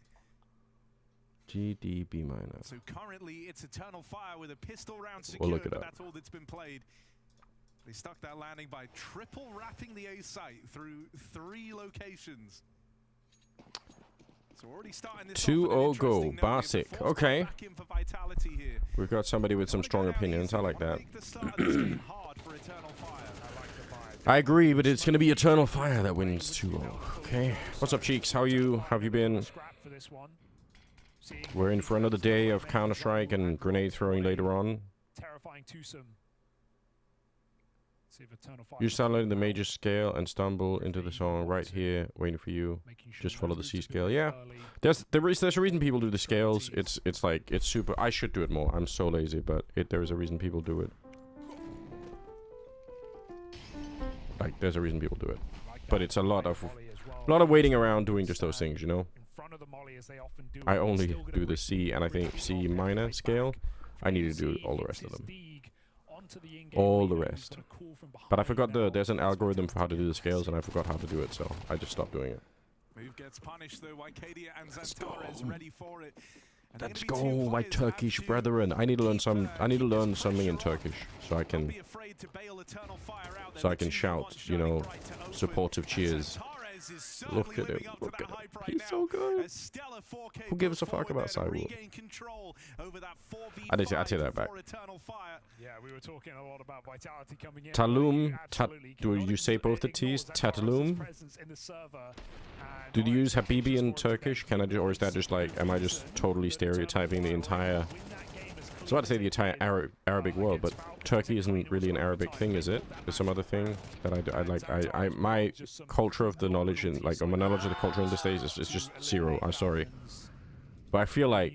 GD B-Minor. So currently it's Eternal Fire with a pistol round We'll secured, look it but up. that's all that's been played. They stuck that landing by triple wrapping the A site through 3 locations. So already starting this 2-0 go. Barsic. Okay. back in for Vitality here. We've got somebody with some strong opinions. I like that. I agree, but it's going to be Eternal Fire that wins 2-0. Okay. What's up, Cheeks? How are you? How have you been? We're in for another day of Counter-Strike and grenade throwing later on. Terrifying twosome. See if Eternal Fire You downloading the major scale and stumble into the song right here, waiting for you. Just follow the C scale. Yeah, there's a reason people do the scales. It's like it's super. I should do it more. I'm so lazy, but there is a reason people do it. Like there's a reason people do it, but it's a lot of waiting around doing just those things, you know. I only do the C and I think C minor scale. I need to do all the rest of them. All the rest. But I forgot there's an algorithm for how to do the scales and I forgot how to do it, so I just stopped doing it. Move gets punished though. Wycadia and Xantares ready for it. And they're Let's gonna be two go, my players that have Turkish to brethren. I need to learn something in Turkish so I can shout, you know, supportive cheers. Look at him. Look at him. He's so good. Who gives a fuck about Cyril? I take that back. Yeah, we were talking a lot about Vitality coming in. Talum. Do you say both the T's? Tatalum? Do you use Habibi in Turkish? Can I or is that just like, am I just totally stereotyping the entire... I was about to say the entire Arabic world, but Turkey isn't really an Arabic thing, is it? There's some other thing that my culture of the knowledge and like my knowledge of the culture in the States is just zero. I'm sorry, but I feel like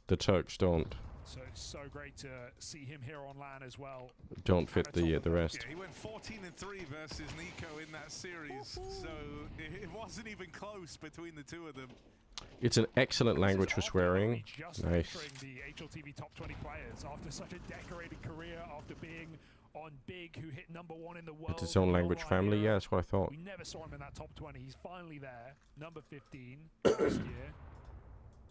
the Turks don't. So it's so great to see him here on LAN as well. Don't fit the rest. Yeah, he went 14-3 versus Nico in that series, so it wasn't even close between the two of them. It's an excellent language for swearing. Nice. The HLTV top 20 players after such a decorated career, after being on Big, who hit #1 in the world. It's its own language family. Yeah, that's what I thought. We never saw him in that top 20. He's finally there, number 15 last year,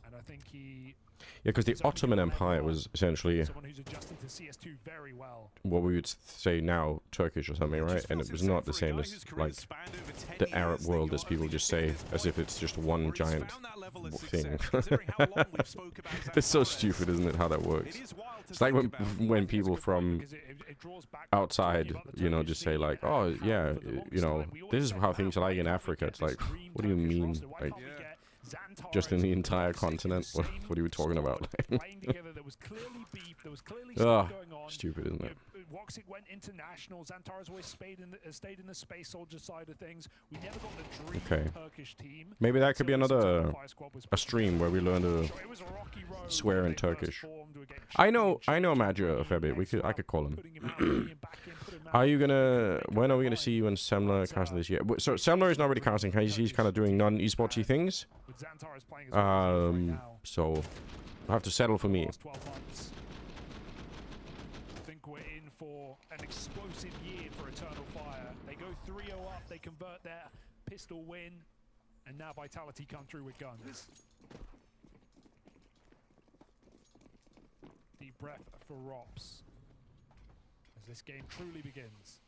and I think he. Yeah, because the Ottoman Empire was essentially someone who's adjusted to CS2 very well. what we would say now Turkish or something, right? And it was not the same as like the Arab world, as people just say, as if it's just one giant thing. It's so stupid, isn't it, how that works? It's like when people from outside, you know, just say like, oh yeah, you know, this is how things are like in Africa. It's like, what do you mean? Like, just in the entire continent? What are you talking about? Ugh, stupid, isn't it? Woxic went international. Xantares always stayed in the space soldier side of things. We never got the dream Turkish team. Maybe that could be another a stream where we learn to swear in Turkish. I know Madja a fair bit. I could call him. Are you gonna? When are we gonna see you and Semler casting this year? So Semler is not really casting. He's kind of doing non-esportsy things. So I have to settle for me. I think we're in for an explosive year for Eternal Fire. They go 3-0 up. They convert their pistol win, and now Vitality come through with guns. Deep breath for Rops as this game truly begins.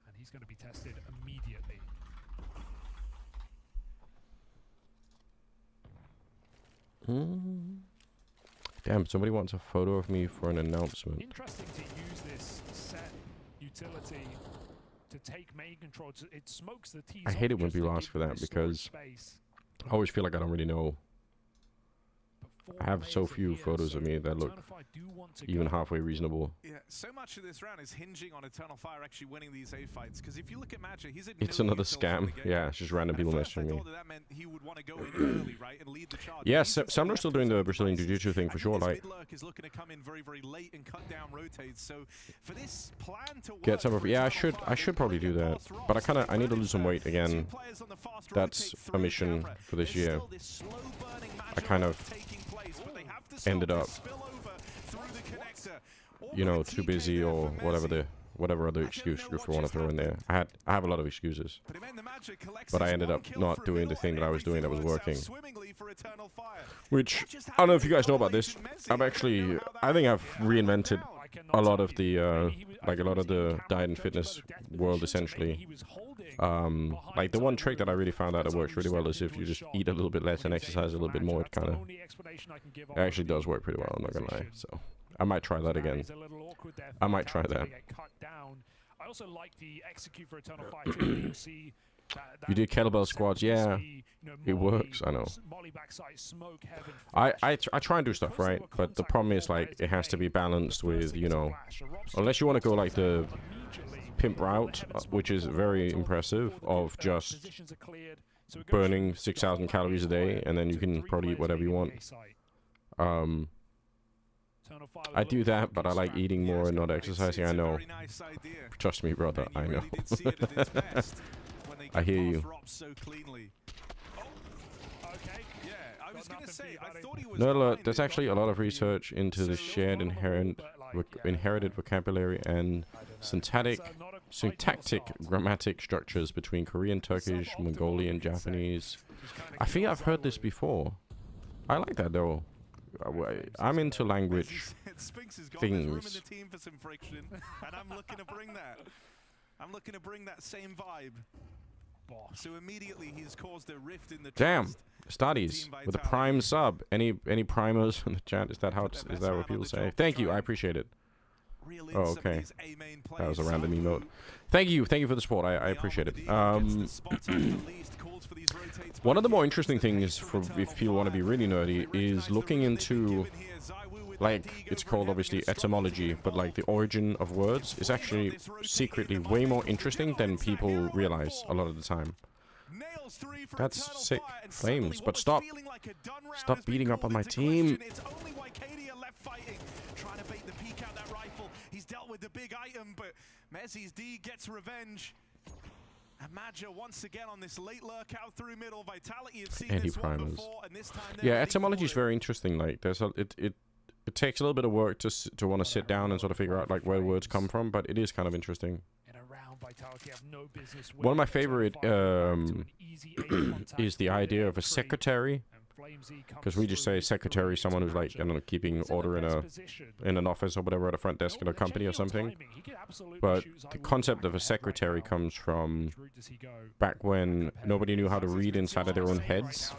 And he's going to be tested immediately. Damn, somebody wants a photo of me for an announcement. Interesting to use this set utility to take main control. It smokes the T's I hate it when people ask for that because I always feel like I don't really know. I have so few photos of me that look even halfway reasonable. Yeah, so much of this round is hinging on Eternal Fire actually winning these A fights. Because if you look at Magic, he's It's another scam. Yeah, it's just random people messaging me. that meant he would want to go in early, right, and lead the charge. Yeah, some are still doing the Brazilian Jiu-Jitsu thing for sure. Like, Midlurk is looking to come in very, very late and cut down rotates. So for this plan to work, get some of. Yeah, I should probably do that. But I need to lose some weight again. That's a mission for this year. I kind of ended up, you know, too busy or whatever other excuse you want to throw in there. I have a lot of excuses, but I ended up not doing the thing that I was doing that was working. Which I don't know if you guys know about this. I think I've reinvented a lot of the like a lot of the diet and fitness world essentially. Like the one trick that I really found out that works really well is if you just eat a little bit less and exercise a little bit more, it actually does work pretty well, I'm not gonna lie. So I might try that again. I might try that. I also like the execute for Eternal Fire too. You see you did kettlebell squats, yeah. It works, I know. I try and do stuff, right? But the problem is, like, it has to be balanced with, you know, unless you want to go like the pimp route, which is very impressive, of just burning 6,000 calories a day, and then you can probably eat whatever you want. I do that, but I like eating more and not exercising, I know. Trust me, brother, I know. I hear you. No, there's actually a lot of research into the shared inherited vocabulary and syntactic grammatic structures between Korean, Turkish, Mongolian, Japanese. I think I've heard this before. I like that though. I'm into language things. And I'm looking to bring that. I'm looking to bring that same vibe. So immediately he's caused a rift in the damn studies with a prime sub. Any primers in the chat? Is that what people say? Thank you, I appreciate it. Oh, okay. That was a random emote. Thank you for the support. I appreciate it. One of the more interesting things for if people want to be really nerdy is looking into, like, it's called obviously etymology, but like the origin of words is actually secretly way more interesting than people realize a lot of the time. That's sick. Flames, but stop beating up on my team. Trying to bait the peak out that rifle. He's dealt with the big item, but Mezzi's D gets revenge. And Madja once again on this late lurk out through middle. Vitality have seen this one before, and this time yeah, etymology is very interesting. Like, there's it takes a little bit of work to want to sit down and sort of figure out like where words come from, but it is kind of interesting. One of my favorite is the idea of a secretary, because we just say secretary, someone who's like, I don't know, keeping order in an office or whatever at a front desk in a company or something. But the concept of a secretary comes from back when nobody knew how to read inside of their own heads.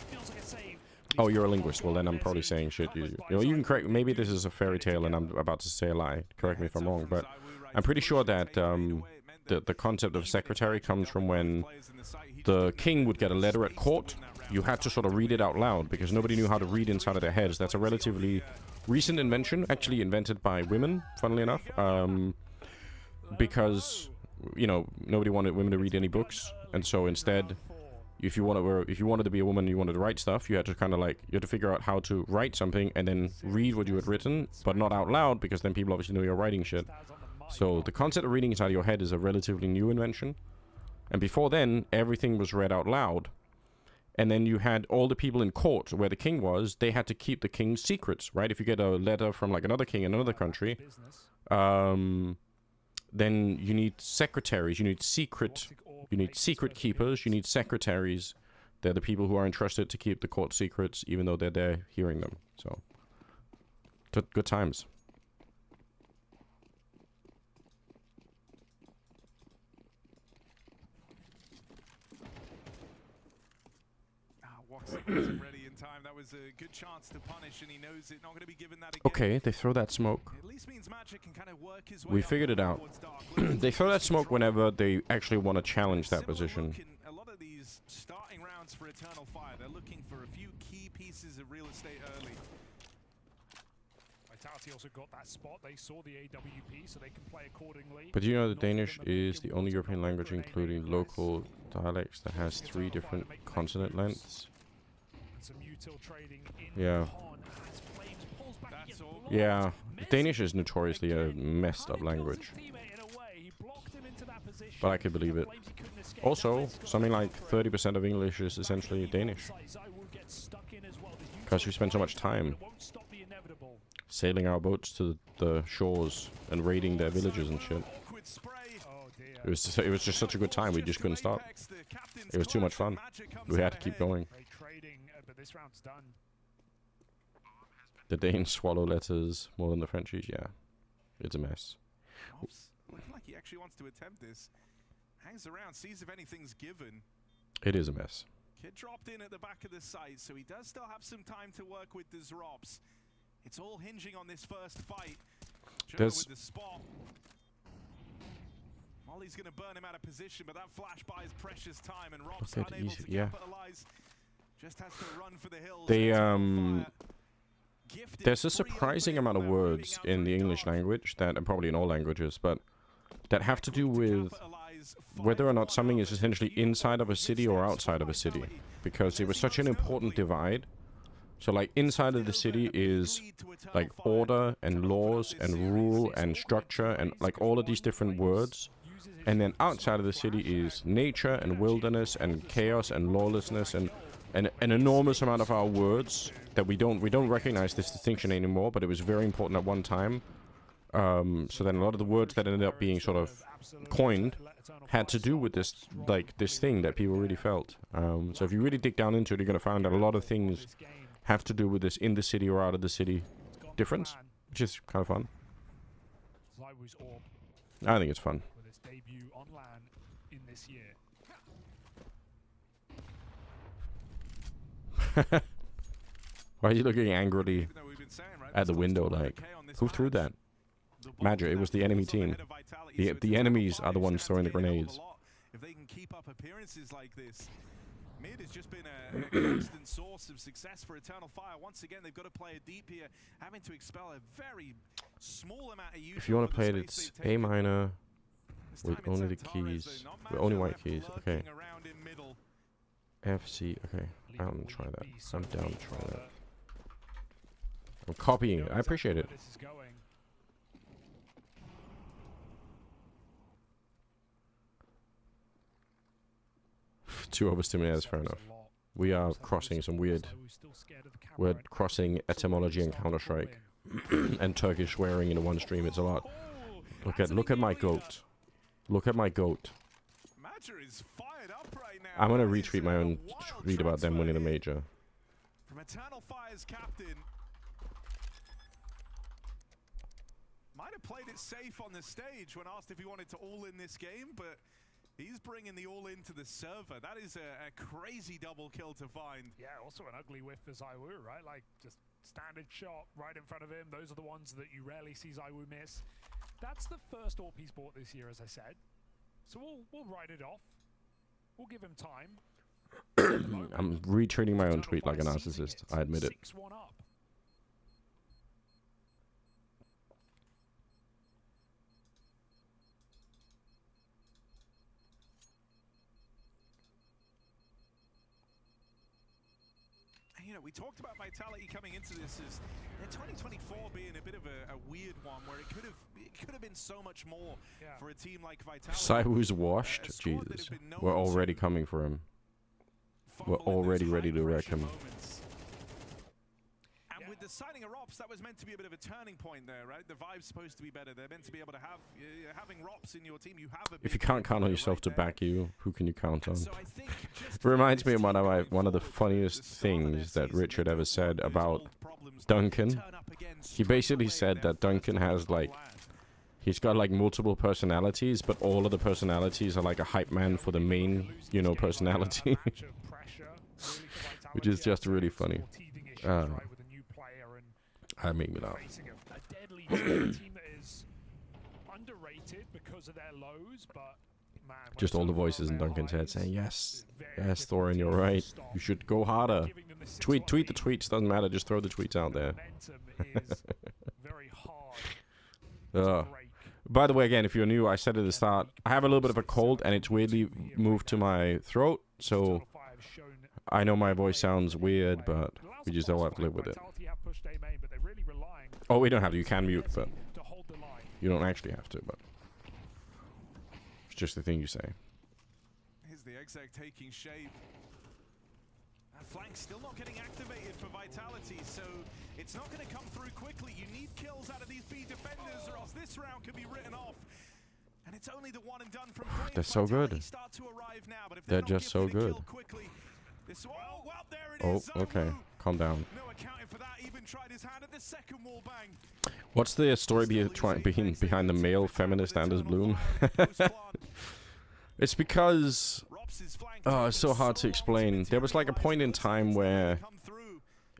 Oh, you're a linguist. Well, then I'm probably saying shit. You know, you can correct. Maybe this is a fairy tale and I'm about to say a lie. Correct me if I'm wrong, but I'm pretty sure that the concept of secretary comes from when the king would get a letter at court. You had to sort of read it out loud because nobody knew how to read inside of their heads. That's a relatively recent invention, actually invented by women, funnily enough, because, you know, nobody wanted women to read any books, and so instead, if you wanted to be a woman, you wanted to write stuff, you had to kind of like, you had to figure out how to write something and then read what you had written, but not out loud, because then people obviously know you're writing shit. So the concept of reading inside your head is a relatively new invention, and before then, everything was read out loud. And then you had all the people in court where the king was, they had to keep the king's secrets, right? If you get a letter from like another king in another country, then you need secretaries, you need secret keepers, you need secretaries. They're the people who are entrusted to keep the court secrets, even though they're there hearing them. So, good times. wasn't ready in time. That was a good chance to punish, and he knows it. Not going to be given that again. Okay, they throw that smoke. At least means Magic can kind of work his way We up figured it out. towards Dark. They throw that smoke whenever they actually want to challenge that position. A lot of these starting rounds for Eternal Fire, they're looking for a few key pieces of real estate early. Vitality also got that spot. They saw the AWP, so they can play accordingly. But you know, the Danish is the only European language, including local dialects, that has 3 different consonant lengths. Some util trading in Yeah. Con as Flames pulls back. He gets blocked. Yeah. Danish is notoriously a messed up language. But I could believe it. Also, something like 30% of English is essentially Danish. Because we spend so much time sailing our boats to the shores and raiding their villages and shit. It was just such a good time, we just couldn't stop. It was too much fun. We had to keep going. The Danes swallow letters more than the Frenchies, yeah. It's a mess. Looking like he actually wants to attempt this. Hangs around, sees if anything's given. It is a mess. Kid dropped in at the back of the site, so he does still have some time to work with the Zrops. It's all hinging on this first fight. There's- with the spot. Molly's going to burn him out of position, but that flash buys precious time, and Rob's Look at unable easy- to yeah. capitalize. Just has to run for the hills. They, Eternal Fire. there's a surprising amount of words in the English language that, and probably in all languages, but that have to do with whether or not something is essentially inside of a city or outside of a city. Because it was such an important divide. So like inside of the city is like order and laws and rule and structure and like all of these different words. And then outside of the city is nature and wilderness and chaos and lawlessness and an enormous amount of our words that we don't recognize this distinction anymore, but it was very important at one time. So then a lot of the words that ended up being sort of coined had to do with this, like this thing that people really felt. So if you really dig down into it, you're going to find that a lot of things have to do with this in the city or out of the city difference, which is kind of fun. I think it's fun. With its debut on LAN in this year. Why are you looking angrily at the window like, who threw that? Magic, it was the enemy team. The enemies are the ones throwing the grenades. If they can keep up appearances like this, mid has just been a constant source of success for Eternal Fire. Once again, they've got to play it deep here, having to expel a very small amount of youth. If you want to play it, it's A minor with only the keys, with only white keys. Okay. FC. Okay, I'm try that. I'm down to try that. I'm copying it. I appreciate it. Too overstimulated, that's fair enough. We are crossing some weird crossing etymology and Counter-Strike and Turkish swearing in one stream. It's a lot. Look at my goat. Look at my goat. I'm gonna retweet my own tweet about them winning a major. From Eternal Fire's captain. Might have played it safe on the stage when asked if he wanted to all in this game, but he's bringing the all into the server. That is a crazy double kill to find. Yeah, also an ugly whiff for ZywOo, right? Like, just standard shot right in front of him. Those are the ones that you rarely see ZywOo miss. That's the first AWP he's bought this year, as I said. So we'll write it off. We'll give him time. I'm retweeting my own tweet like a narcissist. I admit it. 6-1 up. You know, we talked about Vitality coming into this as 2024 being a bit of a weird one where it could have been so much more for a team like Vitality. ZywOo's washed. Jesus, we're already coming for him. We're already ready to wreck him. And with the signing of Rops, that was meant to be a bit of a turning point there, right? The vibe's supposed to be better. They're meant to be able to have having Rops in your team. You have a If you can't count on yourself to back you, who can you count on? It reminds me of one of the funniest things that Richard ever said about Duncan. He basically said that Duncan has like, he's got like multiple personalities, but all of the personalities are like a hype man for the main, you know, personality. which is just really funny. That made me laugh. A deadly team that is underrated because of their lows, but man, Just all the voices in Duncan's head saying, yes, yes, Thorin, you're right. You should go harder. Tweet the tweets, doesn't matter, just throw the tweets out there. By the way, again, if you're new, I said at the start, I have a little bit of a cold and it's weirdly moved to my throat, so I know my voice sounds weird, but we just don't have to live with it. Oh, we don't have to, you can mute, but you don't actually have to, but it's just the thing you say. Here's the exec taking shape. That flank still not getting activated for Vitality, so it's not going to come through quickly. You need kills out of these B defenders, or else this round could be written off. And it's only the one and done from Crave. They're so good. They're just so good. Oh, okay. Calm down. What's the story behind the male feminist Anders Bloom? It's because... Oh, it's so hard to explain. There was like a point in time where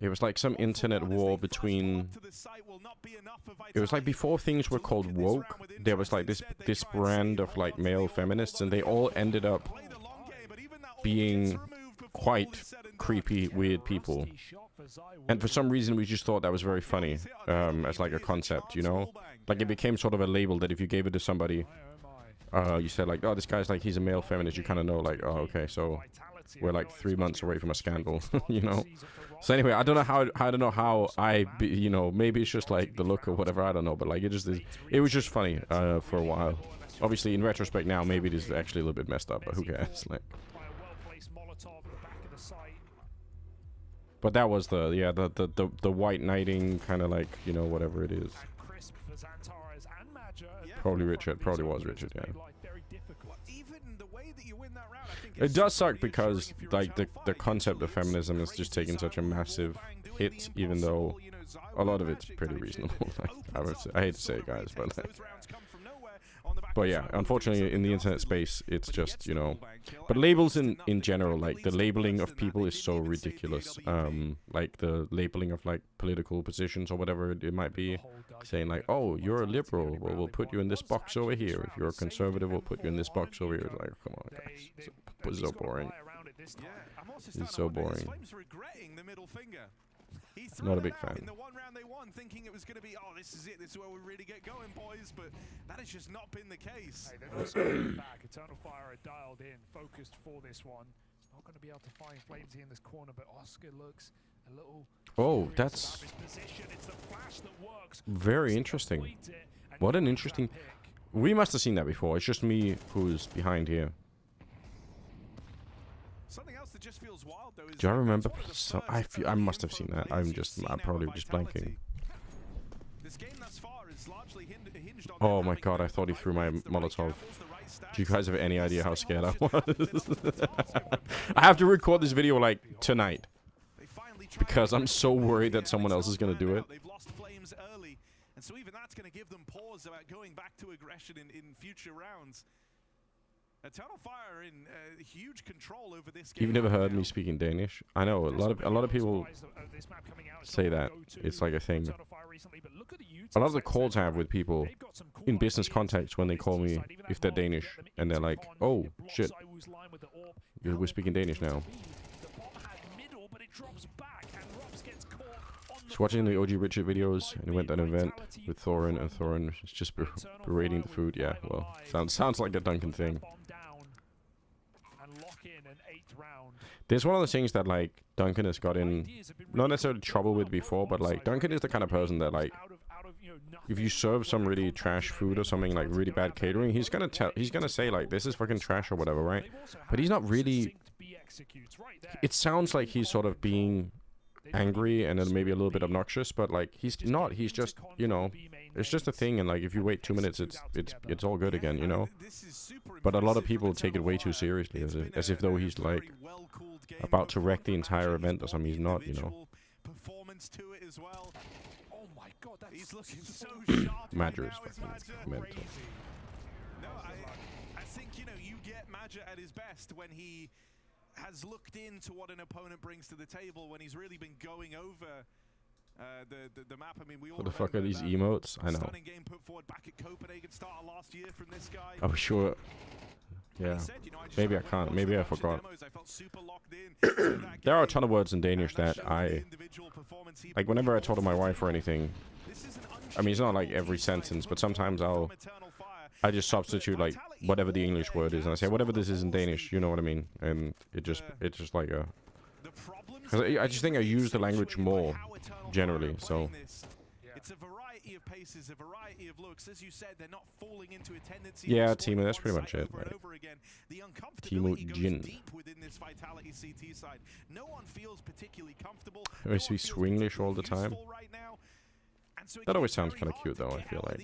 it was like some internet war between... It was like before things were called woke, there was like this brand of like male feminists, and they all ended up being quite creepy, weird people. And for some reason we just thought that was very funny, as like a concept, you know? Like it became sort of a label that if you gave it to somebody, you said like, oh, this guy's like, he's a male feminist, you kind of know like, oh, okay, so we're like 3 months away from a scandal, you know? So anyway, I don't know how you know, maybe it's just like the look or whatever, I don't know, but like it was just funny for a while. Obviously in retrospect now, maybe it is actually a little bit messed up, but who cares? Like, but that was the white knighting kind of like, you know, whatever it is. Probably Richard, probably was Richard, yeah. It does suck because like the concept of feminism has just taken such a massive hit, even though a lot of it's pretty reasonable. Like, I hate to say it, guys, but like, but yeah, unfortunately in the internet space it's just, you know, but labels in general, like the labeling of people is so ridiculous. Like the labeling of like political positions or whatever it might be, saying like, oh, you're a liberal, well, we'll put you in this box over here. If you're a conservative, we'll put you in this box over here. It's like, come on, guys, it's so boring. It's so boring. Not a big fan. In the one round they won, thinking it was going to be, oh, this is it, this is where we really get going, boys, but that has just not been the case. Hey, they're also coming back. Eternal Fire are dialed in, focused for this one. Not going to be able to find Flamesy in this corner, but Oscar looks a little... Oh, that's very interesting. What an interesting... We must have seen that before. It's just me who's behind here. Just feels wild, though, do I remember? So I must have seen that. I'm probably just blanking. Oh my god! I thought he threw my Molotov. Do you guys have any idea how scared I was? I have to record this video like tonight because I'm so worried that someone else is gonna do it. They've lost Flames early, and so even that's going to give them pause about going back to aggression in future rounds. Eternal Fire in huge control over this game. You've never heard me speaking Danish? I know a lot of people say that it's like a thing. A lot of the calls I have with people in business context when they call me if they're Danish and they're like, "Oh shit, we're speaking Danish now." Just watching the OG Richard videos, and he went to an event with Thorin, and Thorin was just berating the food. Yeah, well, sounds like a Duncan thing. There's one of the things that like Duncan has got in, not necessarily trouble with before, but like Duncan is the kind of person that like, if you serve some really trash food or something like really bad catering, he's gonna say like, this is fucking trash or whatever, right? But he's not really. It sounds like he's sort of being angry and then maybe a little bit obnoxious, but like he's not. He's just, you know, it's just a thing, and like if you wait 2 minutes, it's all good again, you know. But a lot of people take it way too seriously, as if though he's like about to wreck the entire event or something. He's not, you know. Madger is fucking mental. No, I think, you know, you get Madger at his best when he has looked into what an opponent brings to the table when he's really been going over the map. I mean, we all What the fuck are remember these that emotes? I know. stunning game put forward back at Copenhagen start of last year from this guy. I'm sure. Yeah. Maybe I can't. Maybe I forgot. There are a ton of words in Danish that I like. Whenever I talk to my wife or anything, I mean, it's not like every sentence, but sometimes I just substitute like whatever the English word is, and I say whatever this is in Danish. You know what I mean? And it's just like a. Because I just think I use the language more generally. So. It's a variety of paces, a variety of looks. As you said, they're not falling into a tendency. Yeah, Timo, that's pretty much it. Right. Timo Jin. Deep within this Vitality CT side. No one feels particularly comfortable. I speak Swinglish all the time. That always sounds kind of cute, though. I feel like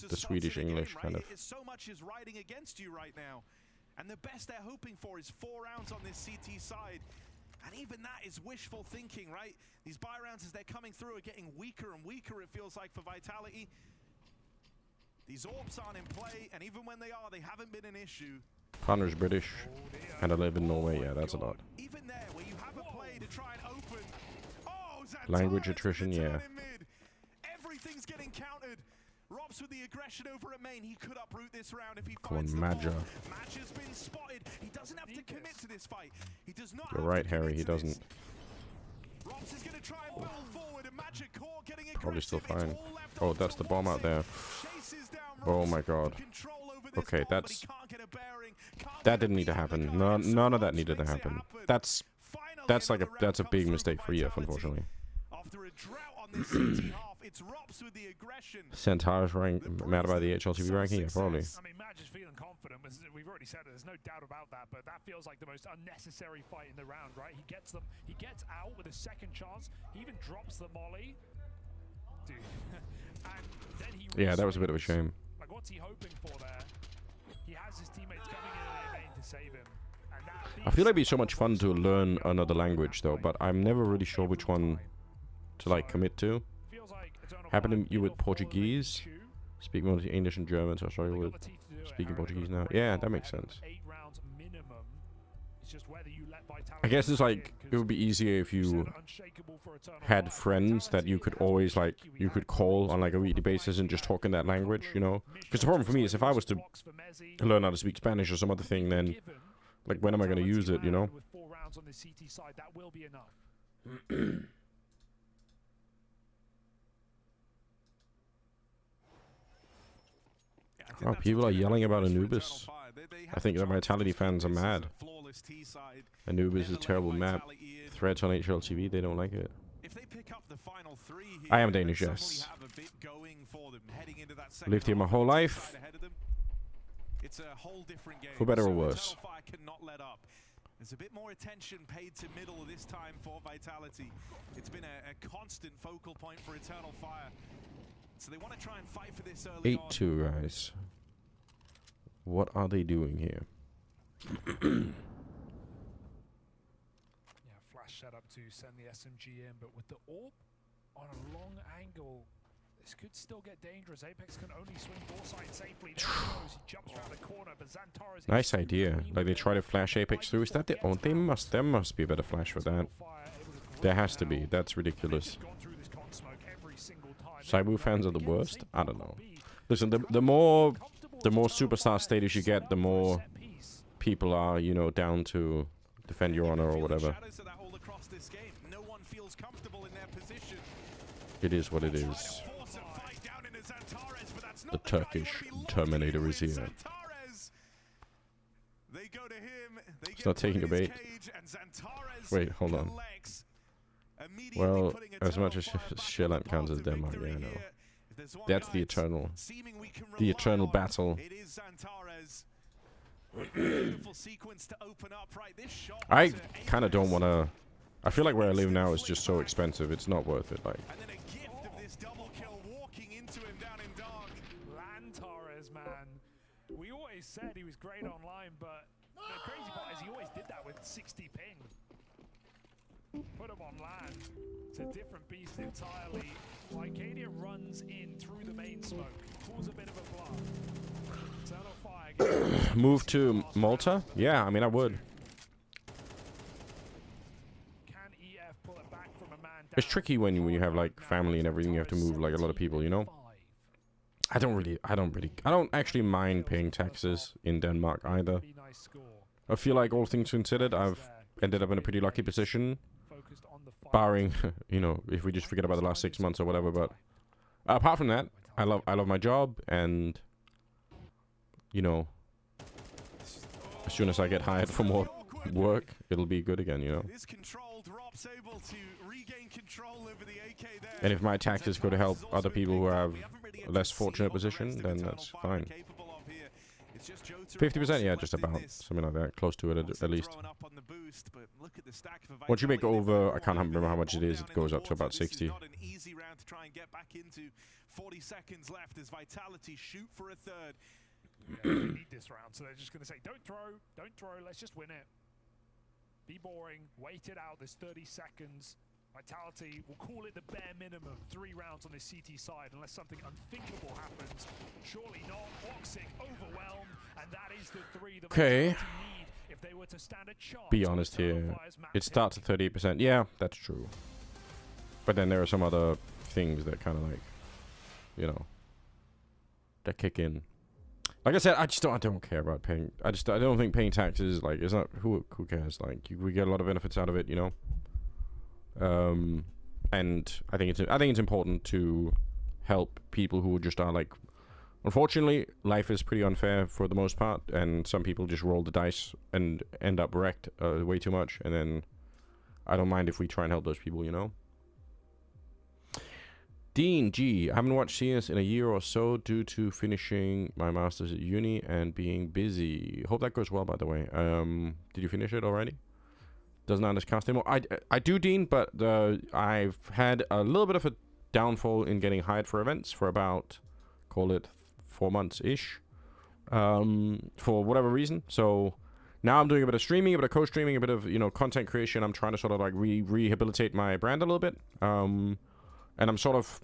the Swedish English kind of. So much is riding against you right now, and the best they're hoping for is 4 rounds on this CT side. And even that is wishful thinking, right? These buy rounds as they're coming through are getting weaker and weaker, it feels like, for Vitality. These orbs aren't in play, and even when they are, they haven't been an issue. Partner's British, and I live in Norway. Yeah, that's a lot. Even there, where you have a play to try and open. Oh, Language attrition, yeah. Everything's getting countered. Robs with the aggression over at main. He could uproot this round if he Come on, finds the Madja. ball. Madja's been spotted. He doesn't have to commit to this fight. He does not You're have right, to Harry. commit He to this. doesn't. Robs is going to try and build forward, and Madja Core getting Probably still aggressive. It's fine. all left Oh, up that's to the bomb out there. Chases down Oh Robs my god. for control over this Okay, ball, but that's. he can't get a bearing, can't That get a didn't need to beat on the happen. guy, so None of that Robs needed to makes it happen. happen. That's like a that's a big mistake for EF, unfortunately. After a drought on this CT half, it's Robs with the aggression. Centaur's rank mad about the HLTV ranking? Yeah, probably. I mean, Madge is feeling confident. We've already said it. There's no doubt about that. But that feels like the most unnecessary fight in the round, right? He gets them. He gets out with a second chance. He even drops the molly. Dude. And then he. Yeah, that was a bit of a shame. Like, what's he hoping for there? He has his teammates coming in lane to save him. And that I feel like it'd be so much fun to learn another language, though, but I'm never really sure which one to like commit to. Happened to you with Portuguese? Speak more English and German, so sorry with speaking Portuguese now. Yeah, that makes sense. I guess it's like it would be easier if you had friends that you could always like you could call on like a weekly basis and just talk in that language, you know? Because the problem for me is if I was to learn how to speak Spanish or some other thing, then like when am I going to use it, you know? With 4 rounds on the CT side, that will be enough. Oh, people are yelling about Anubis. I think the Vitality fans are mad. Anubis is a terrible map. Threads on HLTV, they don't like it. I am Danish, yes. Lived here my whole life. For better or worse. There's a bit more attention paid to middle this time for Vitality. It's been a constant focal point for Eternal Fire. So they want to try and fight for this early 8-2, guys. What are they doing here? Yeah, flash setup to send the SMG in, but with the orb on a long angle, this could still get dangerous. Apex can only swing foresight safely. There he goes. He jumps around the corner, but Xantares Nice idea. Like they try to flash Apex through. Is that the oh, there must be a better flash for that. There has to be. That's ridiculous. Saibu fans are the worst? I don't know. Listen, the more superstar status you get, the more people are, you know, down to defend your honor or whatever. It is what it is. The Turkish Terminator is here. It's not taking a bait. Wait, hold on. Well, as much as Sjælland counts as Denmark, yeah, I know. That's the eternal battle. I kind of don't want to. I feel like where I live now is just so expensive. It's not worth it. Like. Xantares, man. We always said he was great online, but the crazy part is he always did that with 60 ping. Put him on land. It's a different beast entirely. Lycadia runs in through the main smoke. Pulls a bit of a bluff. Eternal Fire. Move to Malta? Yeah, I mean, I would. It's tricky when you have like family and everything. You have to move like a lot of people, you know. I don't actually mind paying taxes in Denmark either. I feel like all things considered, I've ended up in a pretty lucky position, barring, you know, if we just forget about the last 6 months or whatever. But apart from that, I love my job, and you know, as soon as I get hired for more work, it'll be good again, you know. And if my taxes could help other people who have a less fortunate position, then that's fine. 50%, yeah, just about. Something like that. Close to it at least. Once you make over, I can't remember how much it is, it goes up to about 60. 40 seconds left as Vitality shoot for a third. Yeah, they need this round, so they're just going to say, don't throw, let's just win it. Be boring, wait it out, there's 30 seconds. Vitality, we'll call it the bare minimum, 3 rounds on this CT side, unless something unthinkable happens. Surely not. Boxing overwhelmed, and that is the 3 that Okay. Vitality need if they were to stand a chance. Be honest here. It starts at 38%. Yeah, that's true. But then there are some other things that kind of like, you know, that kick in. Like I said, I don't care about paying. I don't think paying taxes, like, it's not, who cares? Like, we get a lot of benefits out of it, you know. And I think it's important to help people who just are like, unfortunately, life is pretty unfair for the most part, and some people just roll the dice and end up wrecked way too much. And then I don't mind if we try and help those people, you know. Dean G, I haven't watched CS in a year or so due to finishing my master's at uni and being busy. Hope that goes well, by the way. Did you finish it already? Doesn't undercast anymore. I do, Dean, but I've had a little bit of a downfall in getting hired for events for about, call it 4 months-ish, for whatever reason. So now I'm doing a bit of streaming, a bit of co-streaming, a bit of, you know, content creation. I'm trying to sort of like rehabilitate my brand a little bit. And I'm sort of,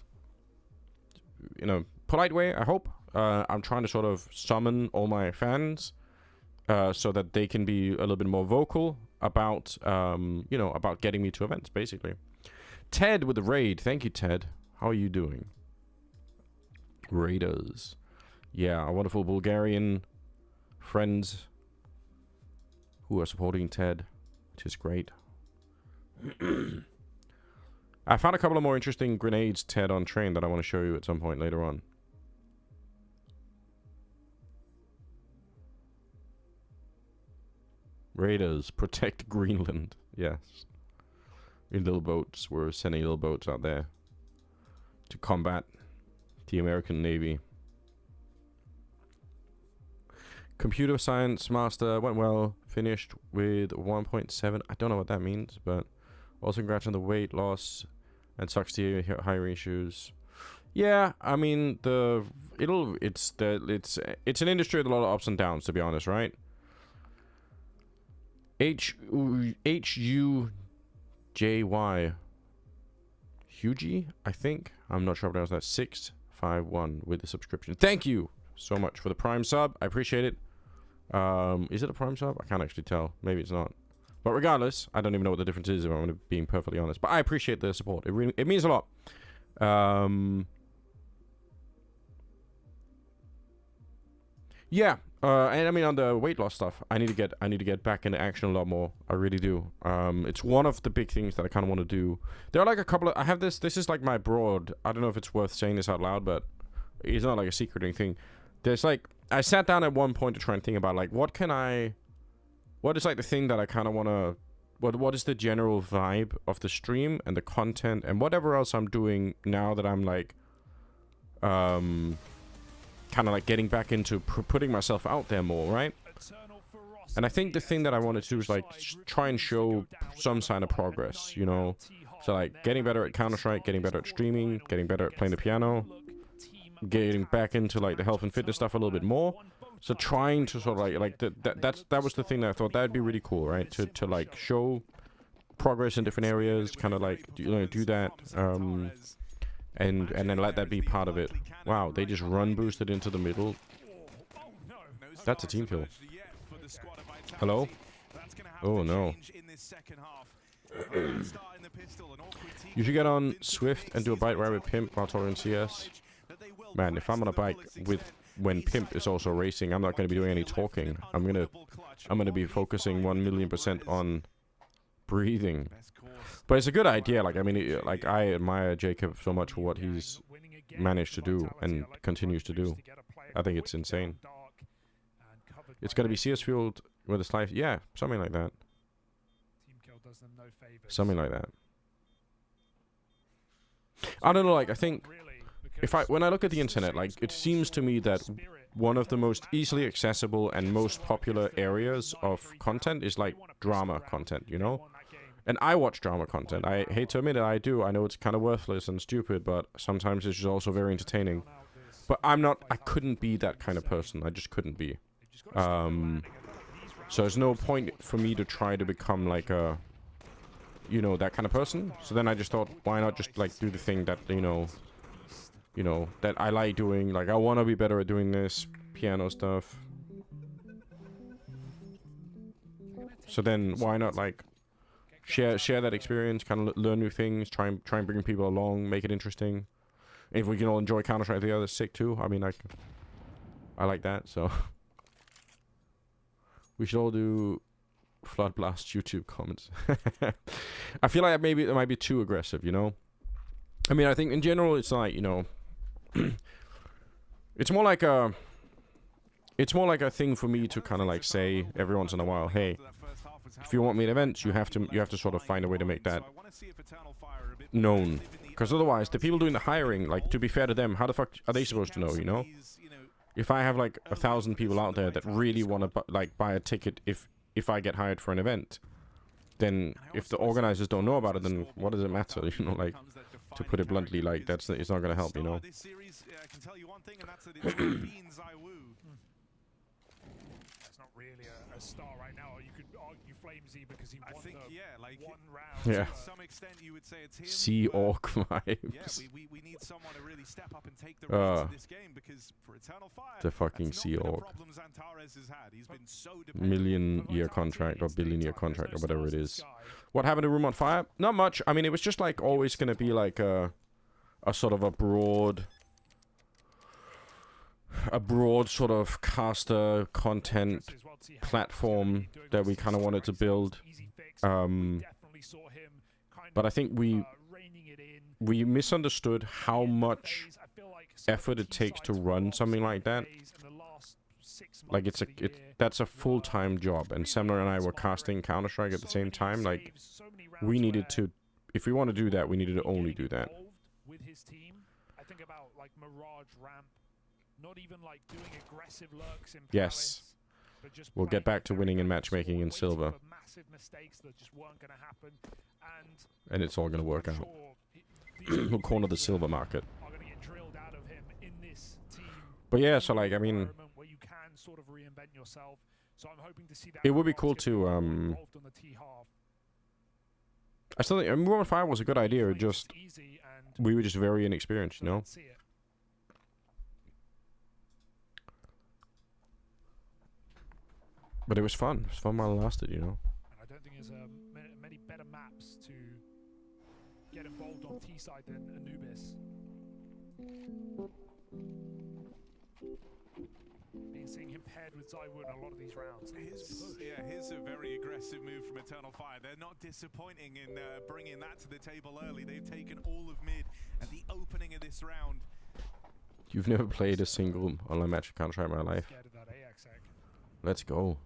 in a polite way, I hope, I'm trying to sort of summon all my fans so that they can be a little bit more vocal about, you know, about getting me to events, basically. Ted with the raid. Thank you, Ted. How are you doing? Raiders. Yeah, our wonderful Bulgarian friends who are supporting Ted, which is great. I found a couple of more interesting grenades, Ted, on train that I want to show you at some point later on. Raiders, protect Greenland. Yes. In little boats. We're sending little boats out there to combat the American Navy. Computer science master went well. Finished with 1.7. I don't know what that means, but also congrats on the weight loss and sucks to hear higher issues. Yeah, I mean it's an industry with a lot of ups and downs, to be honest, right? HUJY Hugie, I think. I'm not sure if that was that 651 with the subscription. Thank you so much for the Prime sub. I appreciate it. Is it a Prime sub? I can't actually tell. Maybe it's not. But regardless, I don't even know what the difference is if I'm being perfectly honest. But I appreciate the support. It means a lot. Yeah. And I mean, on the weight loss stuff, I need to get back into action a lot more. I really do. It's one of the big things that I kind of want to do. There are like a couple of. I have this. This is like my broad. I don't know if it's worth saying this out loud, but it's not like a secret or anything. There's like, I sat down at one point to try and think about like what is like the thing that I kind of want to, what is the general vibe of the stream and the content and whatever else I'm doing now that I'm like, kind of like getting back into putting myself out there more, right? And I think the thing that I want to do is like try and show some sign of progress, you know? So like getting better at Counter-Strike, getting better at streaming, getting better at playing the piano, getting back into like the health and fitness stuff a little bit more. So trying to sort of like that was the thing that I thought that'd be really cool, right? To like show progress in different areas, kind of like do that, and then let that be part of it. Wow, they just run boosted into the middle. That's a team kill. Hello? Oh no. You should get on Swift and do a bite ride with Pimp while talking CS. Man, if I'm on a bike with when Pimp is also racing, I'm not going to be doing any talking. I'm gonna be focusing 1,000,000% on breathing. But it's a good idea. Like, I mean, like, I admire Jacob so much for what he's managed to do and continues to do. I think it's insane. It's gonna be CS Fueled with a slice. Yeah, something like that. Something like that. I don't know, like, I think when I look at the internet, like, it seems to me that one of the most easily accessible and most popular areas of content is like drama content, you know? And I watch drama content. I hate to admit it, I do. I know it's kind of worthless and stupid, but sometimes it's just also very entertaining. But I couldn't be that kind of person. I just couldn't be. So there's no point for me to try to become like a, you know, that kind of person. So then I just thought, why not just like do the thing that, you know, that I like doing. Like, I want to be better at doing this piano stuff. So then why not like share that experience, kind of learn new things, try and bring people along, make it interesting. If we can all enjoy Counter-Strike together, that's sick too. I mean, I like that, so we should all do Flood Blast YouTube comments. I feel like maybe it might be too aggressive, you know? I mean, I think in general it's like, you know, it's more like a thing for me to kind of like say every once in a while, hey, if you want me at events, you have to sort of find a way to make that known. Because otherwise, the people doing the hiring, like, to be fair to them, how the fuck are they supposed to know, you know? If I have like 1,000 people out there that really want to like buy a ticket if I get hired for an event, then if the organizers don't know about it, then what does it matter, you know, like, to put it bluntly, like, it's not going to help, you know? It's not really a star right now. You could argue Flamesy because he won one round. Yeah. To some extent, you would say it's him. Sea Orc vibes. Yeah, we need someone to really step up and take the reins of this game, because for Eternal Fire, The fucking Sea Orc. problems Antares has had. He's been so Million-year contract or billion-year contract or whatever it is. What happened to Room on Fire? Not much. I mean, it was just like always going to be like a sort of a broad sort of caster content platform that we kind of wanted to build. But I think we misunderstood how much effort it takes to run something like that. Like, that's a full-time job, and Semler and I were casting Counter-Strike at the same time. Like, we needed to, if we want to do that, we needed to only do that. With his team, I think about like Mirage Ramp, not even like doing aggressive lurks in Yes. We'll get back to winning and matchmaking in silver. massive mistakes that just weren't going to happen, And it's all going to work out. We'll corner the silver market. But yeah, so like, I mean, sort of reinvent yourself. So I'm hoping to see that. it would be cool to I still think Room on Fire was a good idea. It just we were just very inexperienced, you know. But it was fun. It was fun while it lasted, you know. And I don't think there's many better maps to get involved on T side than Anubis. Been seeing him paired with Zywoo in a lot of these rounds. Here's a very aggressive move from Eternal Fire. They're not disappointing in bringing that to the table early. They've taken all of mid at the opening of this round. You've never played a single online match of Counter-Strike in my life. Let's go.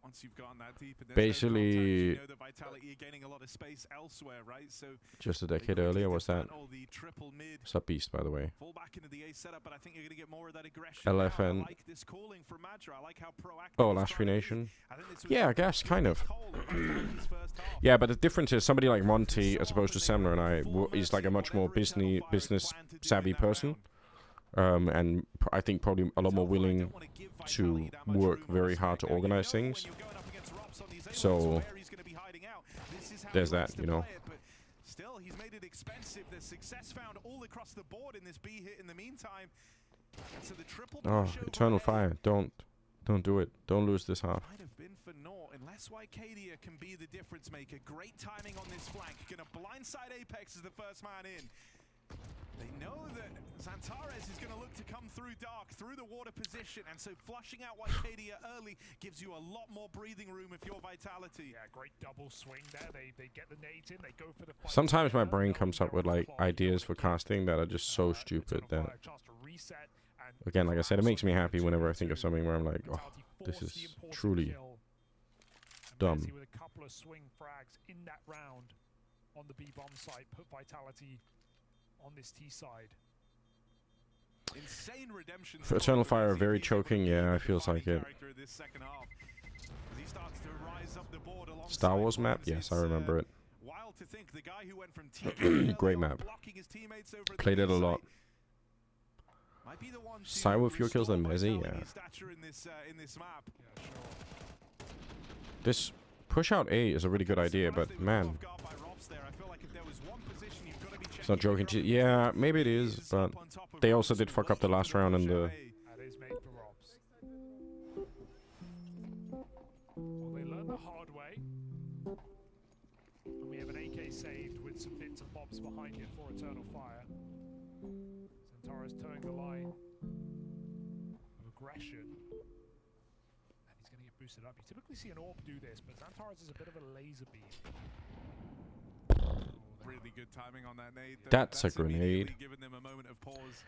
Once you've gotten that deep, and basically, you know that Vitality are gaining a lot of space elsewhere, right? So just a decade earlier was that. What's up, Beast, by the way? Fall back into the A setup, but I think you're going to get more of that aggression. LFN. I like this calling from Madra. I like how proactive. Oh, Last Free Nation. Yeah, I guess kind of. Yeah, but the difference is somebody like Monty, as opposed to Semler and I, is like a much more business savvy person. And I think probably a lot more willing to work very hard to organize things. So there's that, you know. Still, he's made it expensive. There's success found all across the board in this B hit in the meantime. So the triple Oh, Eternal Fire, don't Don't do it. Don't lose this half. Might have been for naught, unless Wycadia can be the difference maker. Great timing on this flank. Gonna blindside Apex as the first man in. They know that Xantares is going to look to come through dark, through the water position, and so flushing out Wycadia early gives you a lot more breathing room if you're Vitality. Yeah, great double swing there. They get the nades in, they go for the fight. Sometimes my brain comes up with like ideas for casting that are just so stupid that, again, like I said, it makes me happy whenever I think of something where I'm like, oh, this is truly dumb. With a couple of swing frags in that round on the B bomb site, put Vitality on this T side. Insane redemption. For Eternal Fire, very choking. Yeah, it feels like it. Star Wars map? Yes, I remember it. Wild to think the guy who went from TK Great map. Played it a lot. Side with fewer kills than Mezzy? Yeah. This push out A is a really good idea, but man. It's not joking to yeah, maybe it is, but they also did fuck up the last round in the... That is made for Robs. Well, they learned the hard way. And we have an AK saved with some bits and bobs behind it for Eternal Fire. Xantares towing the line of aggression. And he's going to get boosted up. You typically see an AWP do this, but Xantares is a bit of a laser beam. Really good timing on that nade. That's a grenade. Giving them a moment of pause.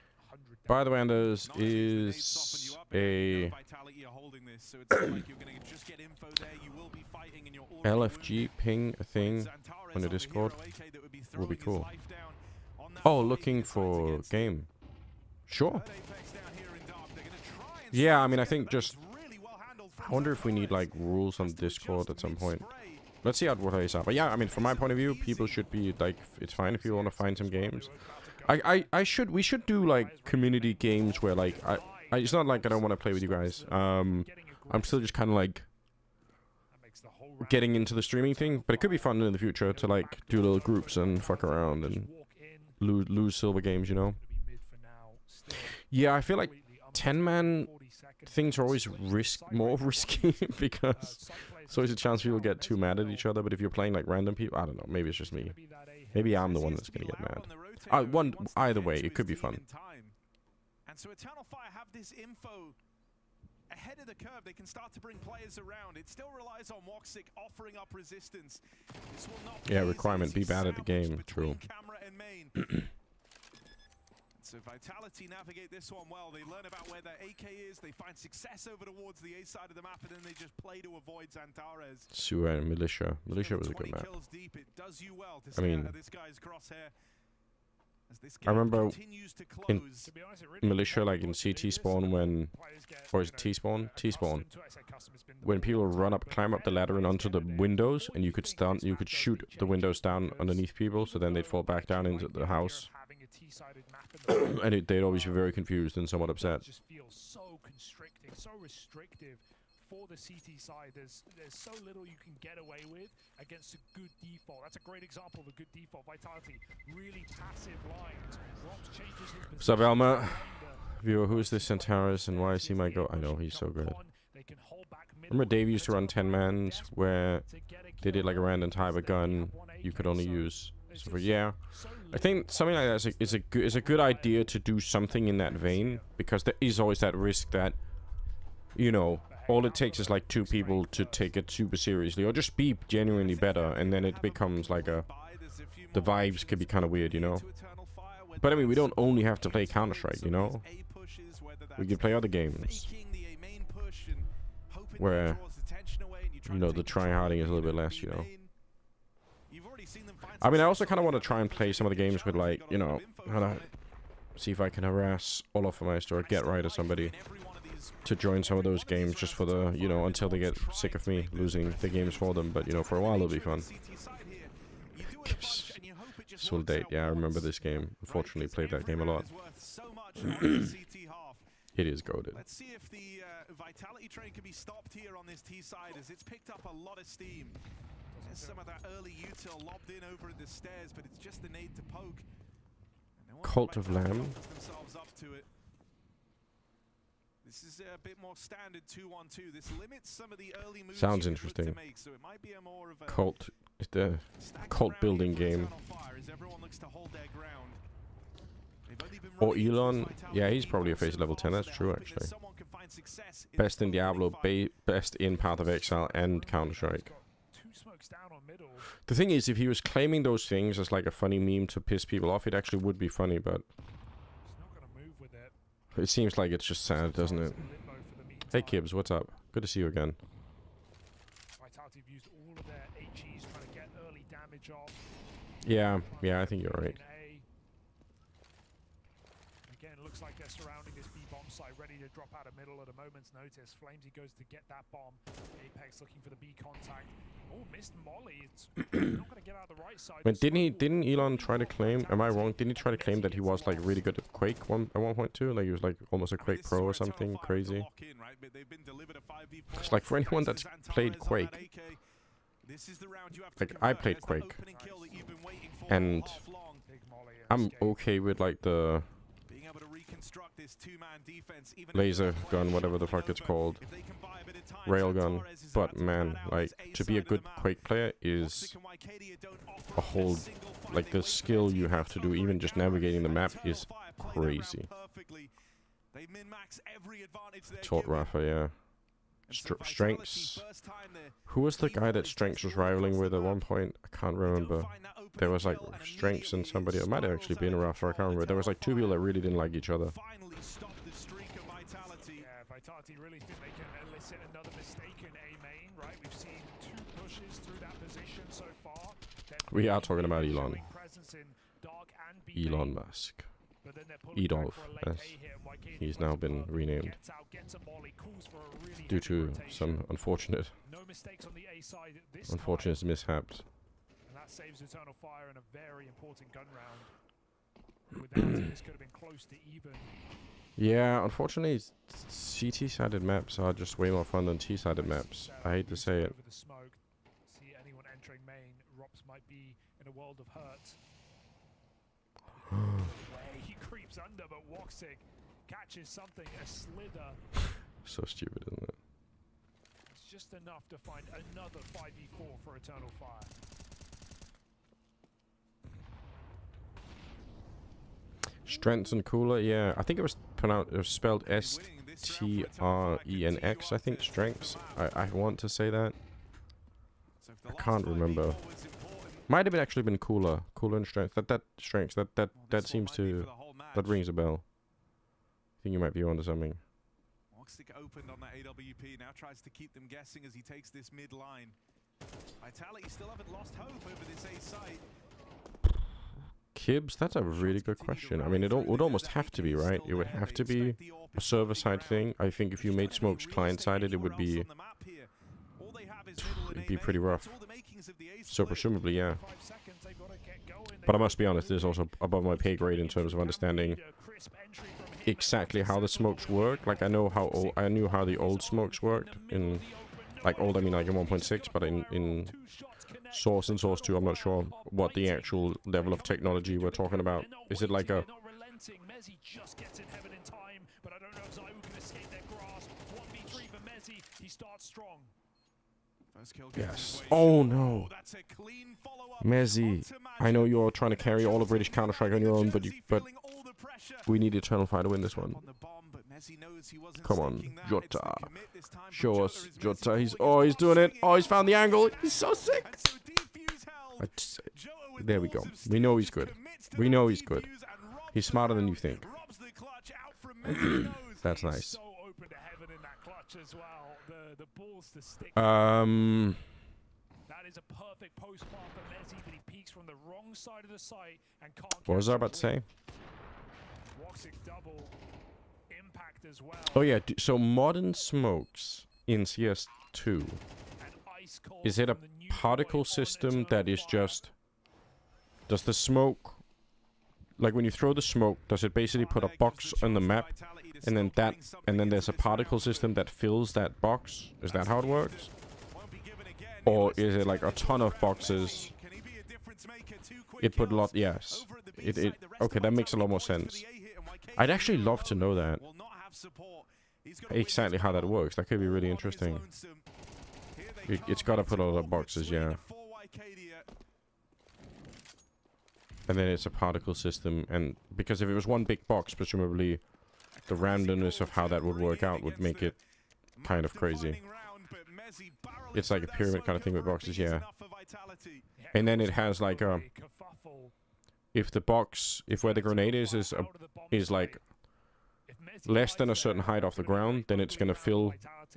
By the way, Anders, is a LFG ping a thing on the Discord? Will be cool. Oh, looking for game. Sure. Yeah, I mean, I think just... I wonder if we need, like, rules on Discord at some point. Let's see how what I say. But yeah, I mean, from my point of view, people should be like, it's fine if you want to find some games. We should do like community games where like it's not like I don't want to play with you guys. I'm still just kind of like getting into the streaming thing, but it could be fun in the future to like do little groups and fuck around and lose silver games, you know. Yeah, I feel like 10-man things are always more risky because there's always a chance people get too mad at each other. But if you're playing like random people, I don't know, maybe it's just me. Maybe I'm the one that's gonna get mad. Either way, it could be fun. And so Eternal Fire have this info ahead of the curve. They can start to bring players around. It still relies on Woxic offering up resistance. This will not yeah, requirement be bad at the game. True. So Vitality navigate this one well. They learn about where their AK is. They find success over towards the A side of the map, and then they just play to avoid Xantares. Sua and Militia. Militia was a good map. Deep, it does you well to I mean, this guy's crosshair. I remember in Militia, like in CT spawn when, or is it T spawn? T spawn. When people climb up the ladder and onto the windows, and you could shoot the windows down underneath people, so then they'd fall back down into the house. And they'd always be very confused and somewhat upset. It just feels so constricting, so restrictive for the CT side. There's so little you can get away with against a good default. That's a great example of a good default. Vitality, really passive lines. Robs changes his position. Sup, Elma? Viewer, who is this Xantares and why is he my go? I know, he's so good. Remember Dave used to run 10-mans where they did like a random type of gun you could only use. So for, yeah, I think something like that is a good idea to do something in that vein, because there is always that risk that, you know, all it takes is like 2 people to take it super seriously or just be genuinely better, and then it becomes like the vibes could be kind of weird, you know. But I mean, we don't only have to play Counter-Strike, you know. We can play other games where, you know, the tryharding is a little bit less, you know. I mean, I also kind of want to try and play some of the games with, like, you know, see if I can harass Olofmeister or Get Right or somebody to join some of those games just for the, you know, until they get sick of me losing the games for them. But, you know, for a while it'll be fun. Soul Date, yeah, I remember this game. Unfortunately, played that game a lot. It is goated. Let's see if the Vitality train can be stopped here on this T side, as it's picked up a lot of steam. There's some of that early util lobbed in over at the stairs, but it's just the nade to poke. Cult of Lamb. This is a bit more standard 2-on-2. This limits some of the early moves Sounds you could look to interesting. make, so it might be a more of a Cult, the cult building game. as everyone looks to hold their ground. They've only been Or running into Elon, Vitality yeah, he's probably a for face level 10. That's true, hoping that actually. someone can find success in Best in this Diablo, fight. best in Path of Exile, and Counter Strike. Two smokes down on middle. The thing is, if he was claiming those things as like a funny meme to piss people off, it actually would be funny, but He's not gonna move with it. it seems like it's just sad, doesn't it? Hey Kibbs, what's up? Good to see you again. Vitality have used all of their HEs trying to get early damage off. Yeah, I think you're right. Again, looks like they're surrounding this B-bomb site, ready to drop out of middle at a moment's notice. Flamesy goes to get that bomb. Apex looking for the B contact. Oh, missed Molly. It's not going to get out the right side. But didn't Elon try to claim? Am I wrong? Didn't he try to claim that he was like really good at Quake at 1.2? Like he was like almost a Quake Pro or something crazy. It's like for anyone that's played Quake, like I played Quake, and I'm okay with like the laser gun, whatever the fuck it's called, railgun. But man, like to be a good Quake player is a whole, like the skill you have to do, even just navigating the map is crazy. Taught Rafa, yeah. Strengths. Who was the guy that Strengths was rivaling with at one point? I can't remember. There was like Strengths and somebody. It might have actually been Rafa. I can't remember. There was like two people that really didn't like each other. Yeah, Vitality really think they can elicit another mistake in A main, right? We've seen 2 pushes through that position so far. We are talking about Elon. Presence in Dark and B Elon Musk. Edolf, as he's now been renamed due to some unfortunate mishaps. And that saves Eternal Fire in a very important gun round. Without it, this could have been close to even. Yeah, unfortunately, CT-sided maps are just way more fun than T-sided maps. I hate to say it. See anyone entering main, Rops might be in a world of hurt. He creeps under, but Woxic catches something, a slither. So stupid, isn't it? It's just enough to find another 5v4 for Eternal Fire. Strengths and Cooler, yeah. I think it was pronounced, it was spelled S-T-R-E-N-X, I think, Strengths. I want to say that. I can't remember. Might have actually been Cooler and Strength. That Strengths, that seems to, that rings a bell. I think you might be onto something. Woxic opened on that AWP, now tries to keep them guessing as he takes this mid line. Vitality still haven't lost hope over this A site. Kibbs, that's a really good question. I mean, it would almost have to be, right? It would have to be a server-side thing. I think if you made smokes client-sided, it would be... It'd be pretty rough. So presumably, yeah. But I must be honest, this is also above my pay grade in terms of understanding exactly how the smokes work. Like I knew how the old smokes worked in, like old, I mean like in 1.6, but in Source and Source 2, I'm not sure what the actual level of technology we're talking about. Is it like a... Mezzi just gets in heaven in time, but I don't know if Zywoo can escape their grasp. 1v3 for Mezzi, he starts strong. Yes. Oh no. Mezzi, I know you're trying to carry all of British Counter-Strike on your own, but we need Eternal Fire to win this one. Come on, Jota. Show us, Jota. He's doing it. Oh, he's found the angle. He's so sick. There we go. We know he's good. We know he's good. He's smarter than you think. That's nice. That is a perfect post plant for Mezzi, but he peeks from the wrong side of the site and can't. What was I about to say? Woxic double impact as well. Oh yeah, so modern smokes in CS2, is it a particle system that is just... Does the smoke... Like when you throw the smoke, does it basically put a box on the map, and then there's a particle system that fills that box? Is that how it works? Or is it like a ton of boxes? It put a lot... Yes. Okay, that makes a lot more sense. I'd actually love to know that. exactly how that works. That could be really interesting. It's got to put all the boxes, yeah. And then it's a particle system, and because if it was one big box, presumably the randomness of how that would work out would make it kind of crazy. It's like a pyramid kind of thing with boxes, yeah. And then it has like a... If the box, if where the grenade is like less than a certain height off the ground, then it's gonna fill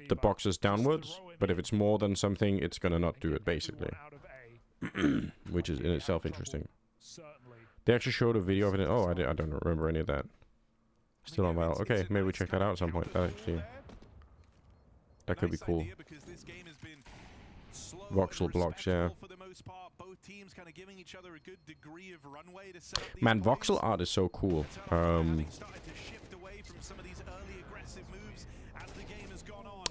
the boxes downwards. But if it's more than something, it's gonna not do it, basically. Which is in itself interesting. They actually showed a video of it. Oh, I don't remember any of that. Still on Val. Okay, maybe we check that out at some point. That could be cool. Voxel blocks, yeah. Man, voxel art is so cool.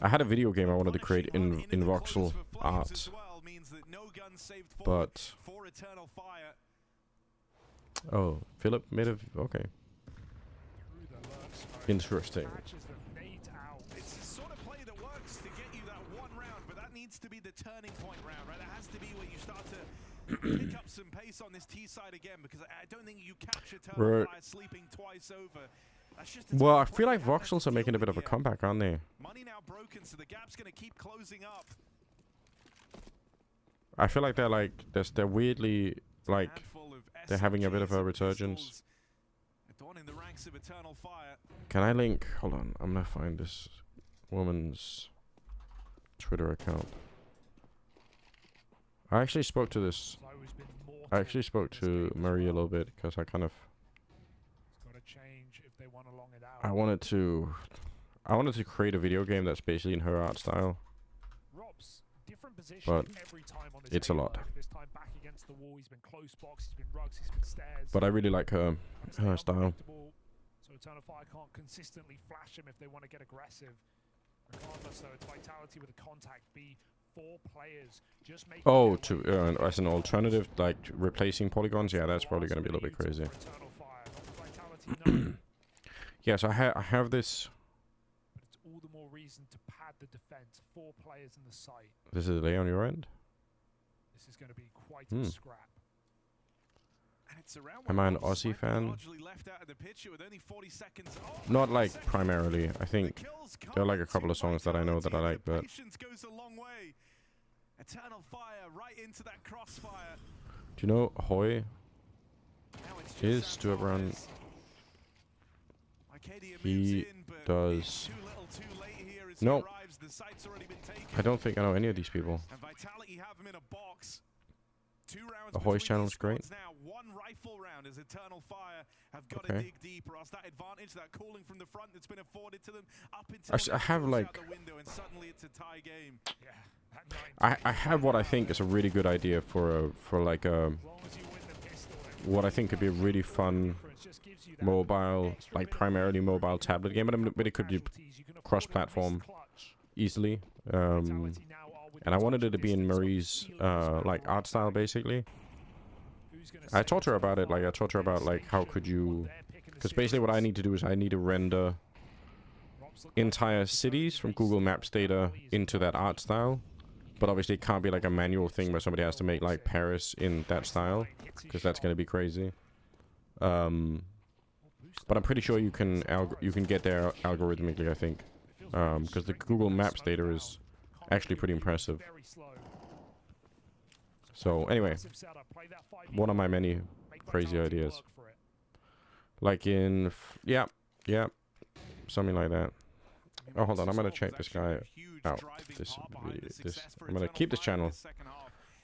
I had a video game I wanted to create in voxel art, but oh, Philip made a okay. Interesting. It's the sort of play that works to get you that one round, but that needs to be the turning point round, right? That has to be where you start to pick up some pace on this T side again, because I don't think you capture Eternal Fire sleeping twice over. That's just well, I feel like voxels are making a bit of a comeback, aren't they? Money now broken, so the gap's going to keep closing up. I feel like they're weirdly like they're having a bit of a resurgence. Can I link? Hold on, I'm gonna find this woman's Twitter account. I actually spoke to this. I actually spoke to Marie a little bit because I kind of. I wanted to create a video game that's basically in her art style. But it's a lot. But I really like her style. So Eternal Fire can't consistently flash him if they want to get aggressive. Regardless, though, it's Vitality with a contact B. 4 players just making oh, as an alternative, like replacing polygons. Yeah, that's probably going to be a little bit crazy. Yeah, so I have this. But it's all the more reason to pad the defense. 4 players in the site. This is a delay on your end. This is going to be quite a scrap. Am I an Aussie fan? Not like primarily. I think there are like a couple of songs that I know that I like, but do you know Hoy is Stuart Brown? He does. No, I don't think I know any of these people. The Hoy's channel is great. One rifle round as Eternal Fire have got to dig deeper, else that advantage, that cooling from the front that's been afforded to them up until I have like the window, and suddenly it's a tie game. I have what I think is a really good idea for like what I think could be a really fun mobile, like primarily mobile tablet game, but it could be cross-platform easily. And I wanted it to be in Marie's like art style, basically. I talked to her about it. Like I talked to her about like how could you, because basically what I need to do is I need to render entire cities from Google Maps data into that art style. But obviously it can't be like a manual thing where somebody has to make like Paris in that style, because that's going to be crazy. But I'm pretty sure you can get there algorithmically, I think, because the Google Maps data is actually pretty impressive. So anyway, one of my many crazy ideas. Like in yeah, something like that. Oh, hold on, I'm gonna check this guy out. I'm gonna keep this channel.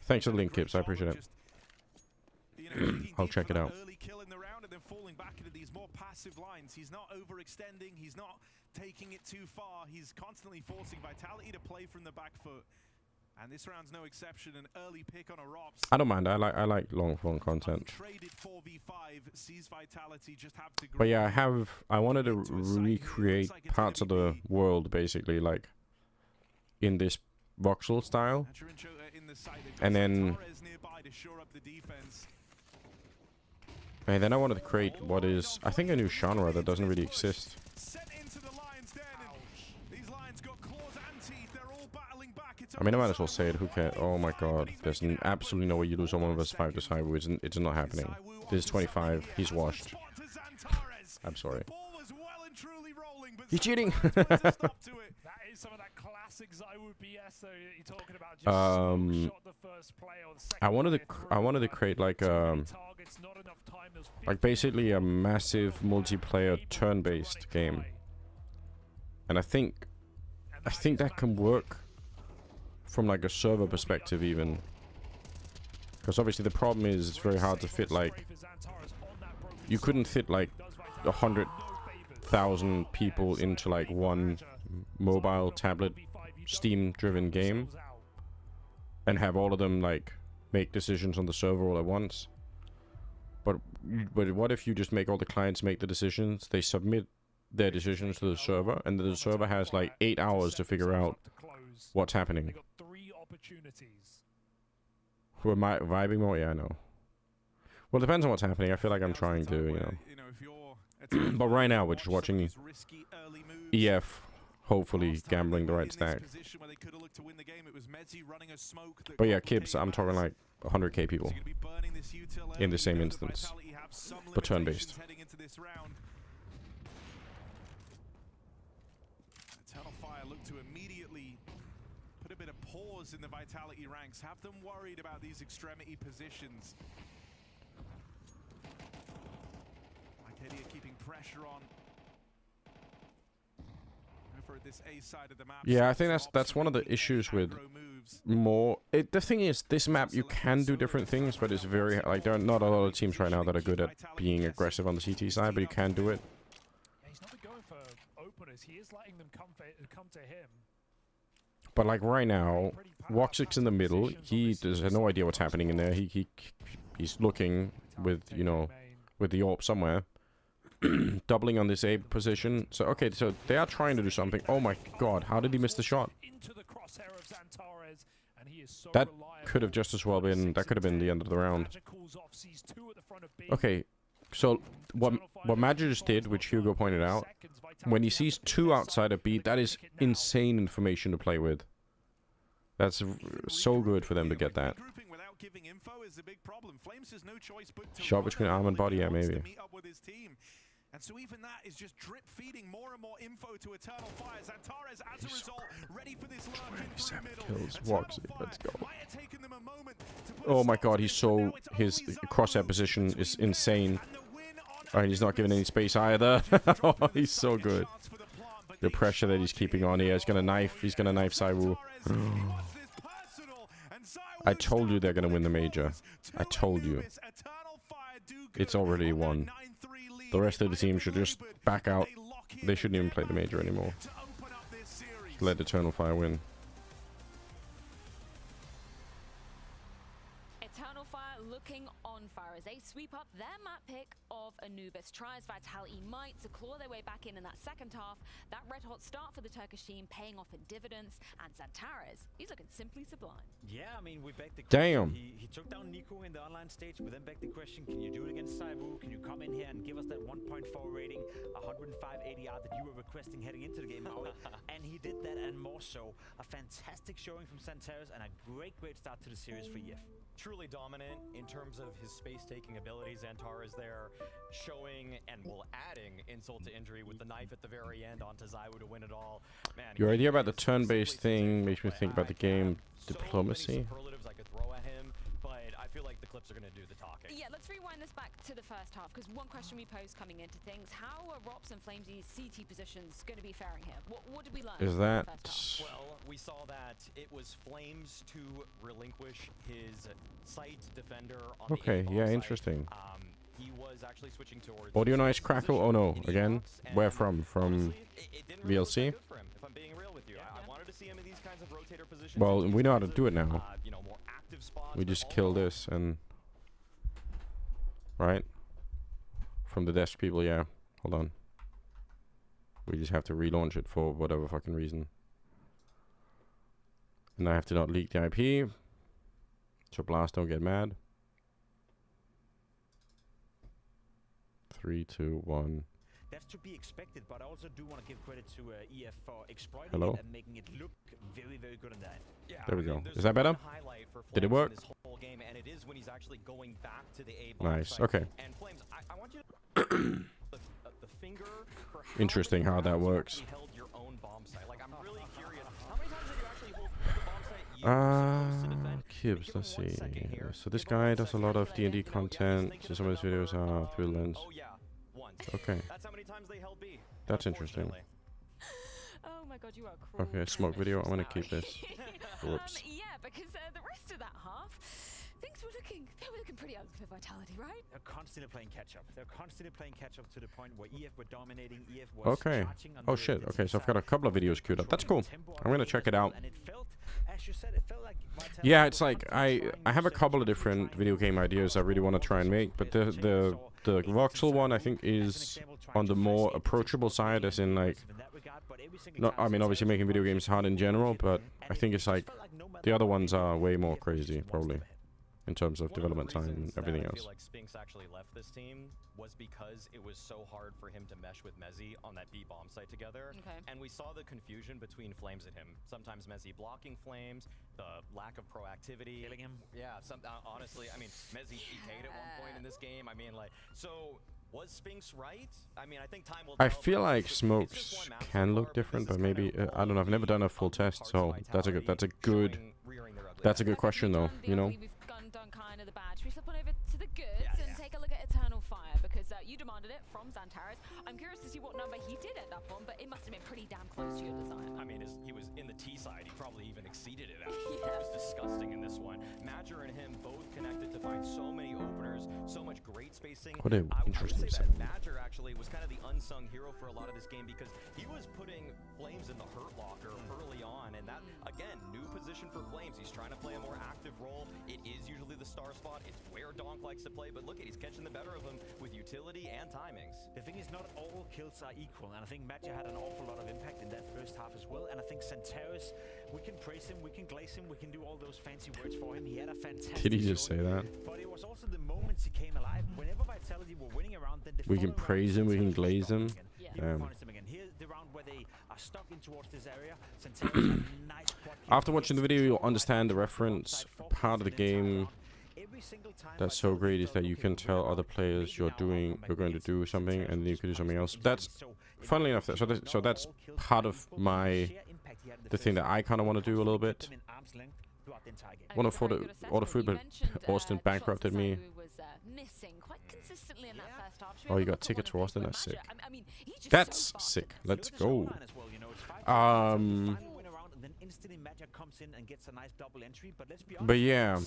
Thanks for the link, Kips. I appreciate it. I'll check it out. He's not overextending. He's not taking it too far. He's constantly forcing Vitality to play from the back foot. And this round's no exception. An early pick on a Rops. I don't mind. I like long form content. But yeah, I wanted to recreate parts of the world basically like in this voxel style. And then I wanted to create what is I think a new genre that doesn't really exist. I mean, I might as well say it. Who cares? Oh my god. There's absolutely no way you lose on 1 vs 5 to Saiwu. It's not happening. This is 25. He's washed. I'm sorry. He's cheating! That is some of that classic Zywoo BS, though, you're talking about. Just shot the first play or the second I wanted to create like basically a massive multiplayer turn-based game. And I think that can work from like a server perspective even. Because obviously the problem is it's very hard to fit like... You couldn't fit like 100,000 people into like one mobile tablet Steam-driven game. And have all of them like make decisions on the server all at once. But what if you just make all the clients make the decisions, they submit their decisions to the server, and the server has like 8 hours to figure out what's happening. Who am I vibing more? Yeah, I know. Well, it depends on what's happening. I feel like I'm trying to, you know. But right now, we're just watching EF, hopefully gambling the right stack. But yeah, Kibs, I'm talking like 100k people in the same instance, but turn-based. Eternal Fire look to immediately put a bit of pause in the Vitality ranks, have them worried about these extremity positions. Arcadia keeping pressure on. Over this A side of the map. Yeah, I think that's one of the issues with more. The thing is, this map you can do different things, but it's very like there are not a lot of teams right now that are good at being aggressive on the CT side, but you can do it. Yeah, he's not going for openers. He is letting them come to him. But like right now, Woxic's in the middle. He has no idea what's happening in there. He's looking with, you know, with the AWP somewhere. Doubling on this A position. So okay, so they are trying to do something. Oh my god, how did he miss the shot? That could have just as well been, that could have been the end of the round. Okay, so what Magic just did, which Hugo pointed out, when he sees 2 outside of B, that is insane information to play with. That's so good for them to get that. Shot between arm and body, yeah, maybe. And so even that is just drip feeding more and more info to Eternal Fire. Xantares, as a result, ready for this lurk in through middle. Kills, Woxic, let's go. Oh my god, his crosshair position is insane. Alright, he's not giving any space either. Oh, he's so good. The pressure that he's keeping on here. He's gonna knife Saiwu. I told you they're gonna win the major. I told you. It's already won. The rest of the team should just back out. They shouldn't even play the major anymore. Let Eternal Fire win. Eternal Fire looking on fire as they sweep up their map pick of Anubis. Tries Vitality might to claw their way back in that second half. That red-hot start for the Turkish team paying off in dividends. And Xantares, he's looking simply sublime. Yeah, I mean, we begged the question. Damn. He took down Nico in the online stage. We then begged the question, can you do it against Saiwu? Can you come in here and give us that 1.4 rating, 105 ADR that you were requesting heading into the game, Maui? And he did that and more so. A fantastic showing from Xantares and a great start to the series for EF. Truly dominant in terms of his space-taking abilities. Xantares there showing and adding insult to injury with the knife at the very end onto Zywoo to win it all. Man, your idea about the turn-based thing makes me think about the game diplomacy. Superlatives I could throw at him, but I feel like the clips are going to do the talking. Yeah, let's rewind this back to the first half, because one question we posed coming into things, how are Rops and Flamesy's CT positions going to be faring here? What did we learn? Is that... Well, we saw that it was Flames to relinquish his site defender on okay, the yeah, interesting. He was actually switching towards Audio noise crackle? Oh no, again? Where from? From VLC? Well, we know how to do it now. We just kill this and... Right? From the desk people, yeah. Hold on. We just have to relaunch it for whatever fucking reason. And I have to not leak the IP. So Blast don't get mad. 3, 2, 1. That's to be expected, but I also do want to give credit to EF for exploiting Hello? it and making it look very, very good in that. Yeah, There we go. there's Is that better? one highlight for Did it Flames work? in this whole game, and it is when he's actually going back to the A bomb Nice. site. Okay. And Flames, I want you to the finger for how Interesting many how that rounds you works. actually held your own bomb site. Like, I'm really curious. How many times did you actually hold the bomb site? Kibbs, let's see. So this guy does a lot of D&D content. So some of his videos are through the lens. Oh yeah, once. Okay. That's how many times they held B. That's interesting. Oh my god, you are cruel. Okay, smoke video. I'm gonna keep this. Whoops. Yeah, because the rest of that half, things were looking pretty ugly for Vitality, right? They're constantly playing catch up. They're constantly playing catch up to the point where EF were dominating. EF was Okay. charging on Oh the shit. team Okay, so I've side. got a couple of videos queued up. That's cool. I'm gonna check it out. And it felt, as you said, it felt like Vitality Yeah, were it's like constantly I have a couple of different video game ideas I really want to try and make, but the voxel one I think is on the more approachable side, as in like, not, I mean obviously making video games hard in general, but I think it's like the other ones are way more crazy probably in terms of development time and everything I else. feel like Spinks actually left this team was because it was so hard for him to mesh with Mezzy on that B bomb site together. Okay. And we saw the confusion between Flames and him. Sometimes Mezzy blocking Flames, the lack of proactivity. Killing him. Yeah, honestly, I mean, Mezzy PK'd at one point in this game. I mean, like, so was Spinks right? I mean, I think time will tell. I feel but like it's just smokes one map so can far, look but different, this but is kind maybe of I don't know. I've never done a full test, so that's a good question though. You know. We've done kind of the bad. Should we flip on over to the goods and take a look at Eternal Fire? Because you demanded it from Xantares. I'm curious to see what number he did end up on, but it must have been pretty damn close to your desire. I mean, he was in the T side. He probably even exceeded it, actually. It was disgusting in this one. Madger and him both connected to find so many openers, so much great spacing. What a I would interesting say set. that Madger actually was kind of the unsung hero for a lot of this game because he was putting Flames in the hurt locker early on. And that, again, new position for Flames. He's trying to play a more active role. It is usually the star spot. It's where Donk likes to play. But look at, he's catching the better of him with utility and timings. The thing is, not all kills are equal, and I think Madger had an awful lot of impact in that first half as well. And I think Xantares, we can praise him, we can glaze him, we can do all those fancy words for him. He had a fantastic Did he just say that? But it was also the moments he came alive. Whenever Vitality were winning around, then the We can praise him, we can glaze him. punish them again. Here's the round where they are stuck in towards this area. Xantares had a nice quad kill. After watching the video, you'll understand the reference. Part of the game that's so great is that you can tell other players you're going to do something, and then you can do something else. That's, funnily enough, so that's part of the thing that I kind of want to do a little bit. One of all the food, but Austin bankrupted me. Oh, you got tickets for Austin? That's sick. That's sick. Let's go. But yeah,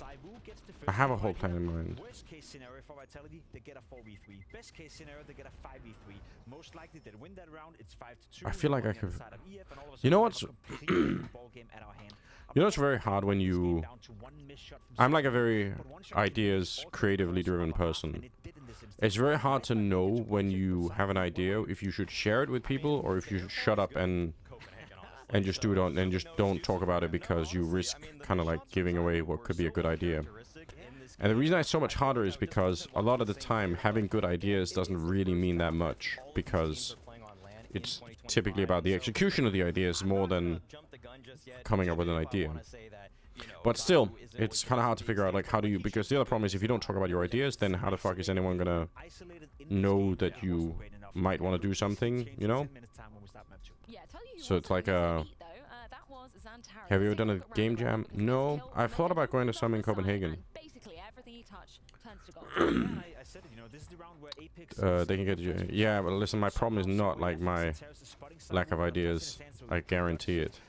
I have a whole plan in mind. Worst case scenario for Vitality, they get a 4v3. Best case scenario, they get a 5v3. Most likely they win that round, it's 5-2. I feel like I could. Side of EF, and all of a You know sudden what's? we have a complete ball game at our hand. You know it's very hard when you. I'm like a very ideas, creatively driven person. It's very hard to know when you have an idea if you should share it with people or if you should shut up and just do it on and just don't talk about it because you risk kind of like giving away what could be a good idea. And the reason it's so much harder is because a lot of the time having good ideas doesn't really mean that much because it's typically about the execution of the ideas more than coming up with an idea. But still, it's kind of hard to figure out like how do you, because the other problem is if you don't talk about your ideas, then how the fuck is anyone gonna know that you might want to do something, you know? So it's like have you ever done a game jam? No, I've thought about going to some in Copenhagen. They can get you. Yeah, but listen, my problem is not like my lack of ideas. I guarantee it.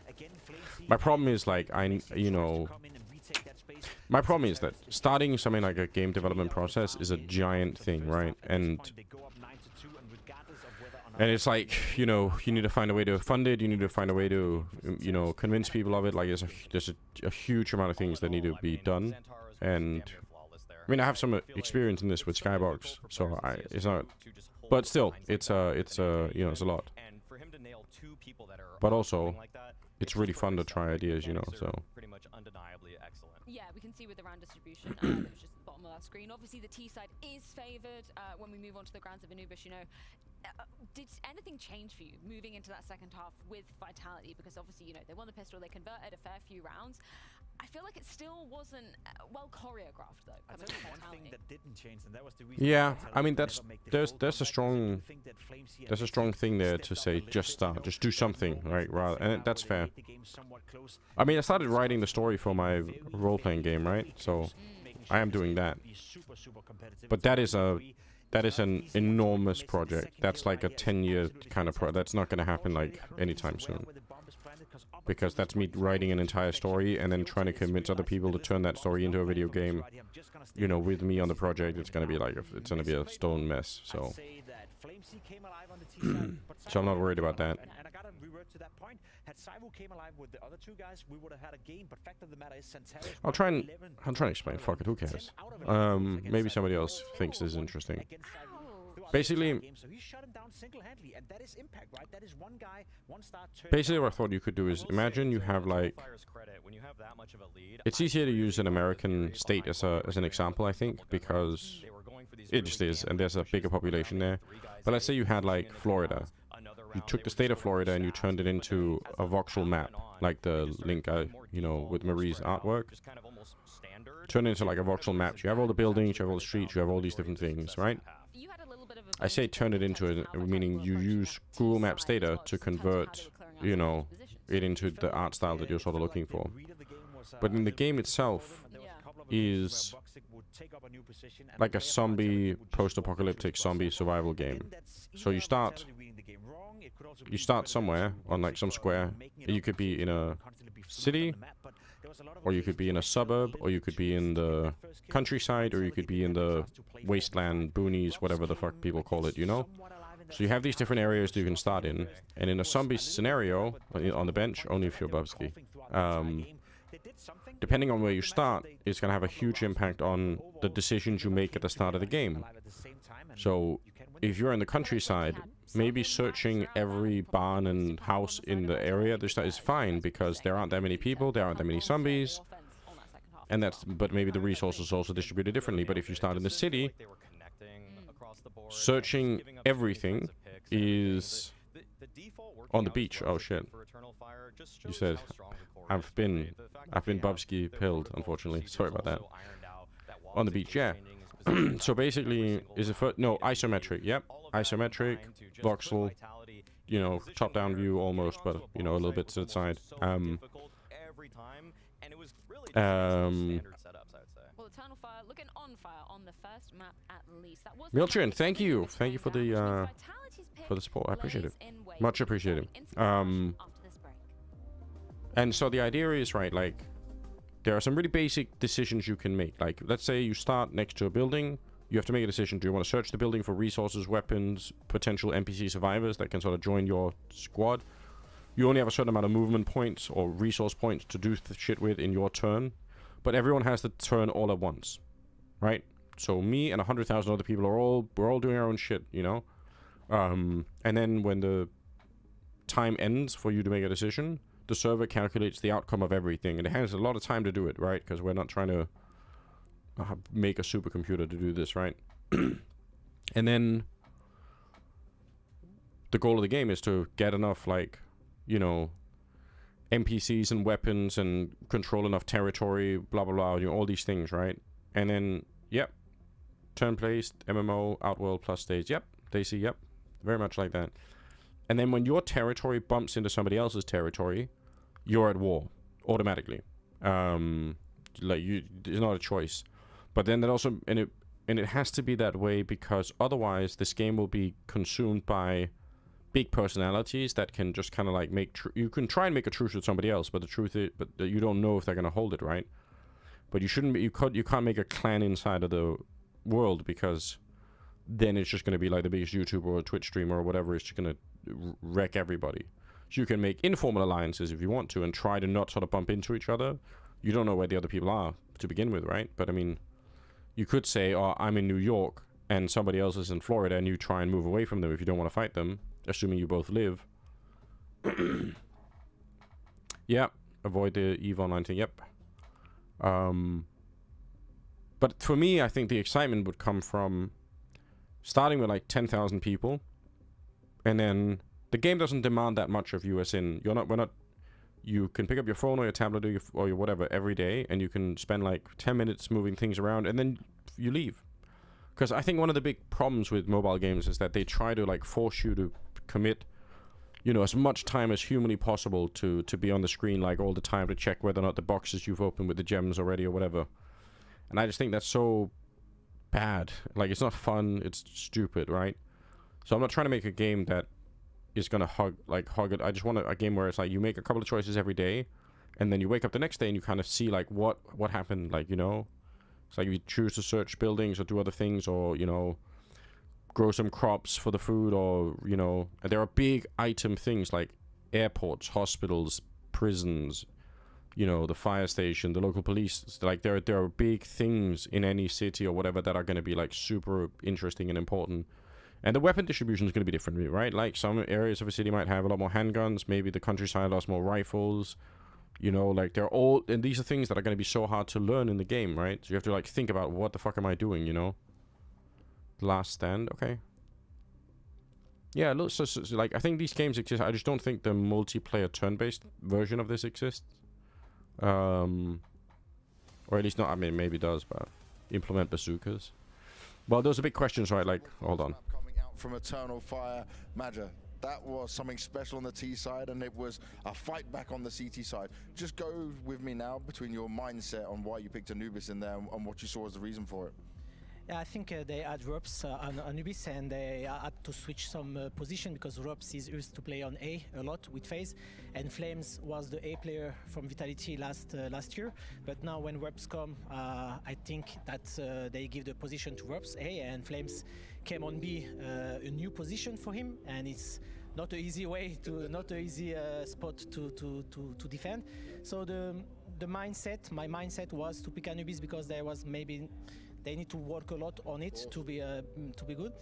My problem is like my problem is that starting something like a game development process is a giant thing, right? And it's like, you know, you need to find a way to fund it. You need to find a way to, you know, convince people of it. Like there's a huge amount of things that need to be done. And I mean, I have some experience in this with Skybox, so it's not. But still, it's you know, it's a lot. But also, it's really fun to try ideas, you know. So. Yeah, we can see with the round distribution, that was just the bottom of our screen. Obviously, the T side is favored when we move on to the grounds of Anubis. You know, did anything change for you moving into that second half with Vitality? Because obviously, you know, they won the pistol, they converted a fair few rounds. I feel like it still wasn't well choreographed though. I'll Coming tell from you one Vitality. thing that didn't change, and that was the reason. Yeah, why I mean Vitality that's never make the there's full a comeback. strong I think that Flames here there's a and strong Vitality thing there stepped to up a say little just bit, start, you know, just do in the something, moments right? in the Rather, second and half that's where they fair. made the game somewhat close. I mean, I started writing the story for my role-playing game, right? So I am doing that. But that is an enormous project. That's like a 10-year kind of that's not going to happen like anytime soon. Because that's me writing an entire story and then trying to convince other people to turn that story into a video game. You know, with me on the project, it's going to be like it's going to be a stone mess. So so I'm not worried about that. And I gotta revert to that point. Had Saivu came alive with the other two guys, we would have had a game. But fact of the matter is, Santaris I'll try and explain. Fuck it, who cares? Maybe somebody else thinks this is interesting. Basically, so he shut him down single-handedly, and that is impact, right? That is one guy, one star. basically what I thought you could do is imagine you have like it's easier to use an American state as an example, I think, because it just is, and there's a bigger population there. But let's say you had like Florida. You took the state of Florida and you turned it into a voxel map, like the link, you know, with Marie's artwork. Turn it into like a voxel map. You have all the buildings, you have all the streets, you have all these different things, right? I say turn it into it, meaning you use Google Maps data to convert, you know, it into the art style that you're sort of looking for. But in the game itself is like a zombie, post-apocalyptic zombie survival game. So you start somewhere on like some square. You could be in a city, or you could be in a suburb, or you could be in the countryside, or you could be in the wasteland, boonies, whatever the fuck people call it, you know? So you have these different areas that you can start in, and in a zombie scenario, on the bench, only if you're Bubsky, depending on where you start, it's going to have a huge impact on the decisions you make at the start of the game. So if you're in the countryside, maybe searching every barn and house in the area is fine, because there aren't that many people, there aren't that many zombies, and but maybe the resources are also distributed differently. But if you start in the city, searching everything is on the beach. Oh shit. You said I've been Bubsky pilled, unfortunately. Sorry about that. On the beach, yeah. So basically, isometric. Yep, isometric, voxel. You know, top-down view almost, but you know, a little bit to the side. Well, Eternal Fire looking on fire on the first map at least. That was Milchin, thank you for the support. I appreciate it, much appreciated. And so the idea is, right, like, there are some really basic decisions you can make. Like, let's say you start next to a building. You have to make a decision. Do you want to search the building for resources, weapons, potential NPC survivors that can sort of join your squad? You only have a certain amount of movement points or resource points to do shit with in your turn. But everyone has the turn all at once, right? So me and 100,000 other people we're all doing our own shit, you know? And then when the time ends for you to make a decision, the server calculates the outcome of everything, and it has a lot of time to do it, right? Because we're not trying to make a supercomputer to do this, right? And then the goal of the game is to get enough, like, you know, NPCs and weapons and control enough territory, blah blah blah, you know, all these things, right? And then, yep, turn placed, MMO, Outworld plus stage, yep, Daisy, yep, very much like that. And then when your territory bumps into somebody else's territory, you're at war automatically. Like, it's not a choice. But then that also, and it has to be that way, because otherwise this game will be consumed by big personalities that can just kind of like you can try and make a truce with somebody else, but the truth is, you don't know if they're gonna hold it, right? But you can't make a clan inside of the world, because then it's just gonna be like the biggest YouTuber or Twitch streamer or whatever is just gonna wreck everybody. So you can make informal alliances if you want to, and try to not sort of bump into each other. You don't know where the other people are to begin with, right? But I mean, you could say, oh, I'm in New York and somebody else is in Florida, and you try and move away from them if you don't want to fight them, assuming you both live. Yeah, avoid the EVE Online thing, yep. But for me, I think the excitement would come from starting with like 10,000 people, and then the game doesn't demand that much of you. As in, you can pick up your phone or your tablet or your whatever every day, and you can spend like 10 minutes moving things around, and then you leave. Because I think one of the big problems with mobile games is that they try to like force you to commit, you know, as much time as humanly possible to be on the screen like all the time to check whether or not the boxes you've opened with the gems already or whatever. And I just think that's so bad. Like, it's not fun, it's stupid, right? So I'm not trying to make a game that is gonna hug it. I just want a game where it's like you make a couple of choices every day, and then you wake up the next day and you kind of see like what happened, like, you know. It's like you choose to search buildings or do other things, or, you know, grow some crops for the food, or, you know, and there are big item things like airports, hospitals, prisons, you know, the fire station, the local police. Like there are big things in any city or whatever that are going to be like super interesting and important. And the weapon distribution is going to be different, right? Like some areas of a city might have a lot more handguns, maybe the countryside has more rifles. You know, like and these are things that are going to be so hard to learn in the game, right? So you have to like think about, what the fuck am I doing, you know? Last Stand, okay. Yeah, look, so like I think these games exist. I just don't think the multiplayer turn-based version of this exists. Or at least not, I mean, maybe it does, but implement bazookas. Well, those are big questions, right? Like, hold on. Coming out from Eternal Fire, Madja, that was something special on the T side, and it was a fight back on the CT side. Just go with me now between your mindset on why you picked Anubis in there and what you saw as the reason for it. Yeah, I think they had Rups on Anubis, and they had to switch some position because Rups is used to play on A a lot with FaZe, and Flames was the A player from Vitality last year. But now when Rups come, I think that they give the position to Rups A, and Flames came on B, a new position for him, and it's not an easy way to, not an easy spot to defend. So my mindset was to pick Anubis because there was maybe. They need to work a lot on it to be good,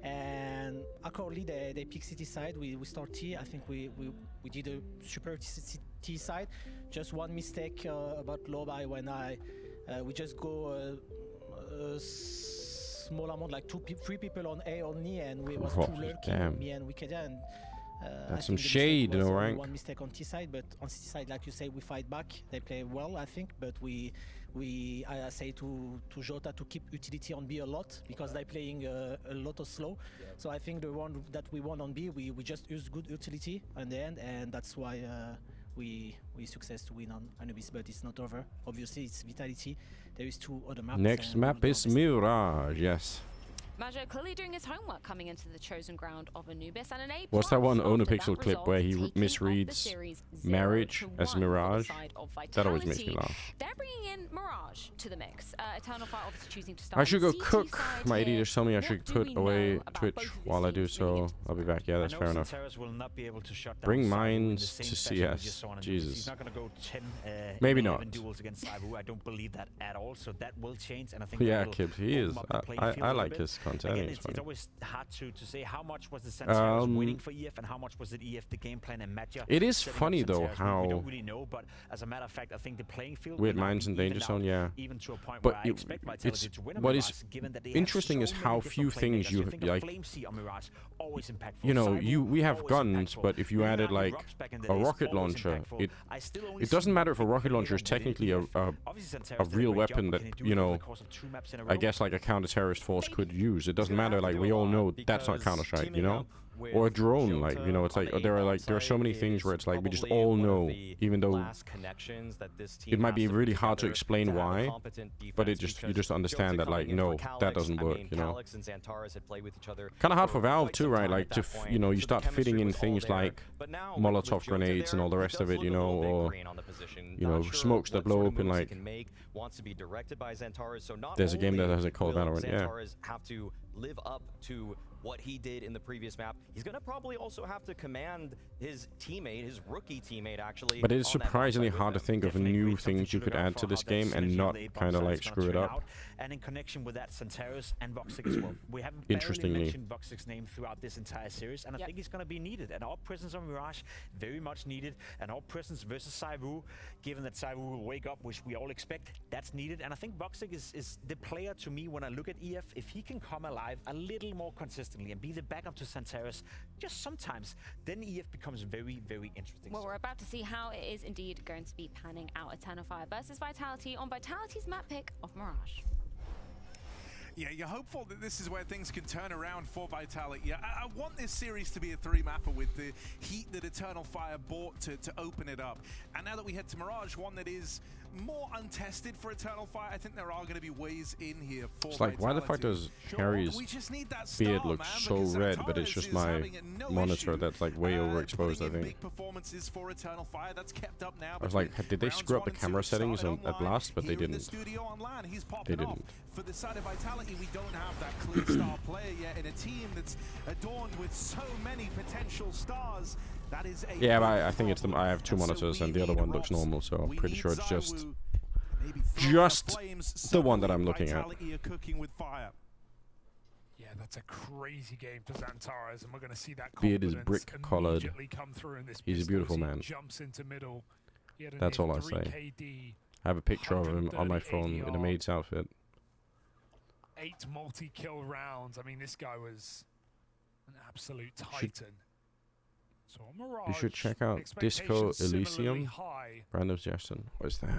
and accordingly they pick CT side. We start T. I think we did a super T side. Just one mistake about low buy when we just go a small amount, like 3 people on A only, and we was too lurking, me and Wikidia, and that's some shade, you know, right? One mistake on T side, but on CT side, like you say, we fight back. They play well, I think, but I say to Jota to keep utility on B a lot because they're playing a lot of slow. Yeah. So I think the one that we won on B, we just used good utility in the end, and that's why we success to win on Anubis. But it's not over. Obviously, it's Vitality. There is 2 other maps. Next map is Mirage. Yes. Majo clearly doing his homework coming into the chosen ground of Anubis, and an A+. What's that one OwnerPixel clip where he misreads Marriage as Mirage? That always makes me laugh. They're bringing in Mirage to the mix. Eternal Fire obviously choosing to start. I should go cook. My AD just told me I should put away Twitch while I do so. I'll be back. Yeah, that's fair enough. Bring mines to CS. Jesus. Maybe not. I don't believe that at all. So that will change, and I think yeah, Kib, he is. I like his content. Again, it's always hard to say how much was the Santeros waiting for EF and how much was it EF the game plan and Madja. It is funny though how we don't really know, but as a matter of fact, I think the playing field with Mines and Danger Zone, yeah. Even to a point but where I expect Vitality to win what is interesting is how few things you like. You know, we have guns, but if you added like a rocket launcher, it doesn't matter if a rocket launcher is technically a real weapon that, you know, I guess like a counter-terrorist force could use. It doesn't matter, like we all know that's not Counter-Strike, you know? Or a drone, like, you know, it's like there are so many things where it's like we just all know, even though it might be really hard to explain why, but you just understand that, like, no, that doesn't work, you know. Kind of hard for Valve too, right? Like to you know, you start fitting in things like Molotov grenades and all the rest of it, you know, or you know, smokes that blow open. Like there's a game that has it called Valorant, yeah. Have to live up to what he did in the previous map, he's going to probably also have to command his teammate, his rookie teammate, actually. But it's on that surprisingly map side hard to with them. think of Definitely new great something things you to could look out add to for, this how that game and synergy not with kind of Voxic like is gonna screw it turn up. out. And in connection with that, Santaros and Voxic as well. We haven't barely Interestingly. mentioned Voxic's name throughout this entire series, and I think he's going to be needed. And our presence on Mirage, very much needed. And our presence versus Saivu, given that Saivu will wake up, which we all expect, that's needed. And I think Voxic is the player to me when I look at EF. If he can come alive a little more consistently and be the backup to Santaros just sometimes, then EF becomes very, very interesting. Well, we're about to see how it is indeed going to be panning out. Eternal Fire versus Vitality on Vitality's map pick of Mirage. Yeah, you're hopeful that this is where things can turn around for Vitality. Yeah, I want this series to be a 3-mapper with the heat that Eternal Fire brought to open it up. And now that we head to Mirage, one that is more untested for Eternal Fire, I think there are going to be ways in here for It's like, why the fuck does Harry's beard look so red, but it's just my monitor that's like way overexposed, I think. Performances for Eternal Fire, that's kept up now. I was like, did they screw up the camera settings at last? But they didn't. They didn't. For the side of Vitality, we don't have that clear star player yet in a team that's adorned with so many potential stars. That is a Yeah, but I think it's I have two monitors and the other one looks normal, so I'm pretty sure it's just the one that I'm looking at. Yeah, that's a crazy game for Xantares, and we're going to see that Beard is confidence brick-colored. immediately come through in this He's a pistol beautiful as he man. jumps into middle. He had a That's near all I 3 say. KD, I have a picture of him on my 130 phone in a ADR. maid's outfit. 8 multi-kill rounds. I mean, this guy was an absolute titan. So on Mirage, You should check out Disco Elysium. Random suggestion. What is that?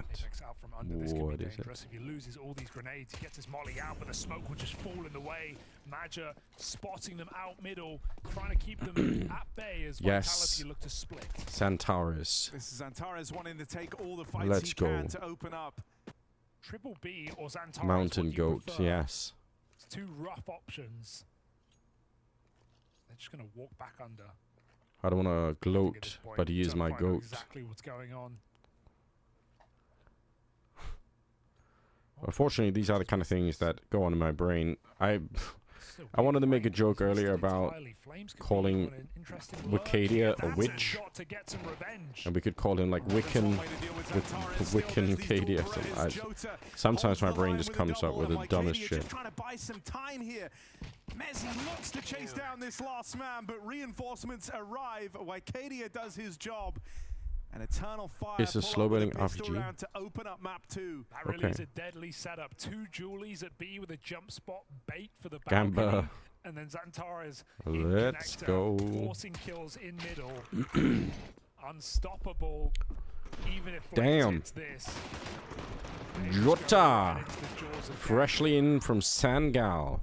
Out from under. This could What be is it? dangerous. If he loses all these grenades, he gets his molly out, but the smoke will just fall in the way. Maja spotting them out middle, trying to keep them at bay as Yes. Vitality look to split. Santaris. This is Xantares wanting to take all the fights Let's he go. can to open up. Triple B or Xantares, Mountain what do you goat, prefer? yes. It's 2 rough options. They're just going to walk back under. I don't want to gloat, Point, but he is trying to my find out goat. Exactly what's going on. Unfortunately, these are the kind of things that go on in my brain. I wanted to make a joke earlier about calling Wicadia a witch, and we could call him like Wiccan Cadia. Sometimes my brain just comes up with the dumbest shit. Trying to buy some time here. Mezzi looks to chase down this last man, but reinforcements arrive. Wicadia does his job. And Eternal Fire It's a slow building pistol RPG. round to open up map 2. That really Okay. is a deadly setup. 2 Julies at B with a jump spot bait for the Gamba. balcony. And then Xantares in Let's connector, go. forcing kills in middle. Unstoppable, even if Damn. it's this. Jota, freshly in from Sangal.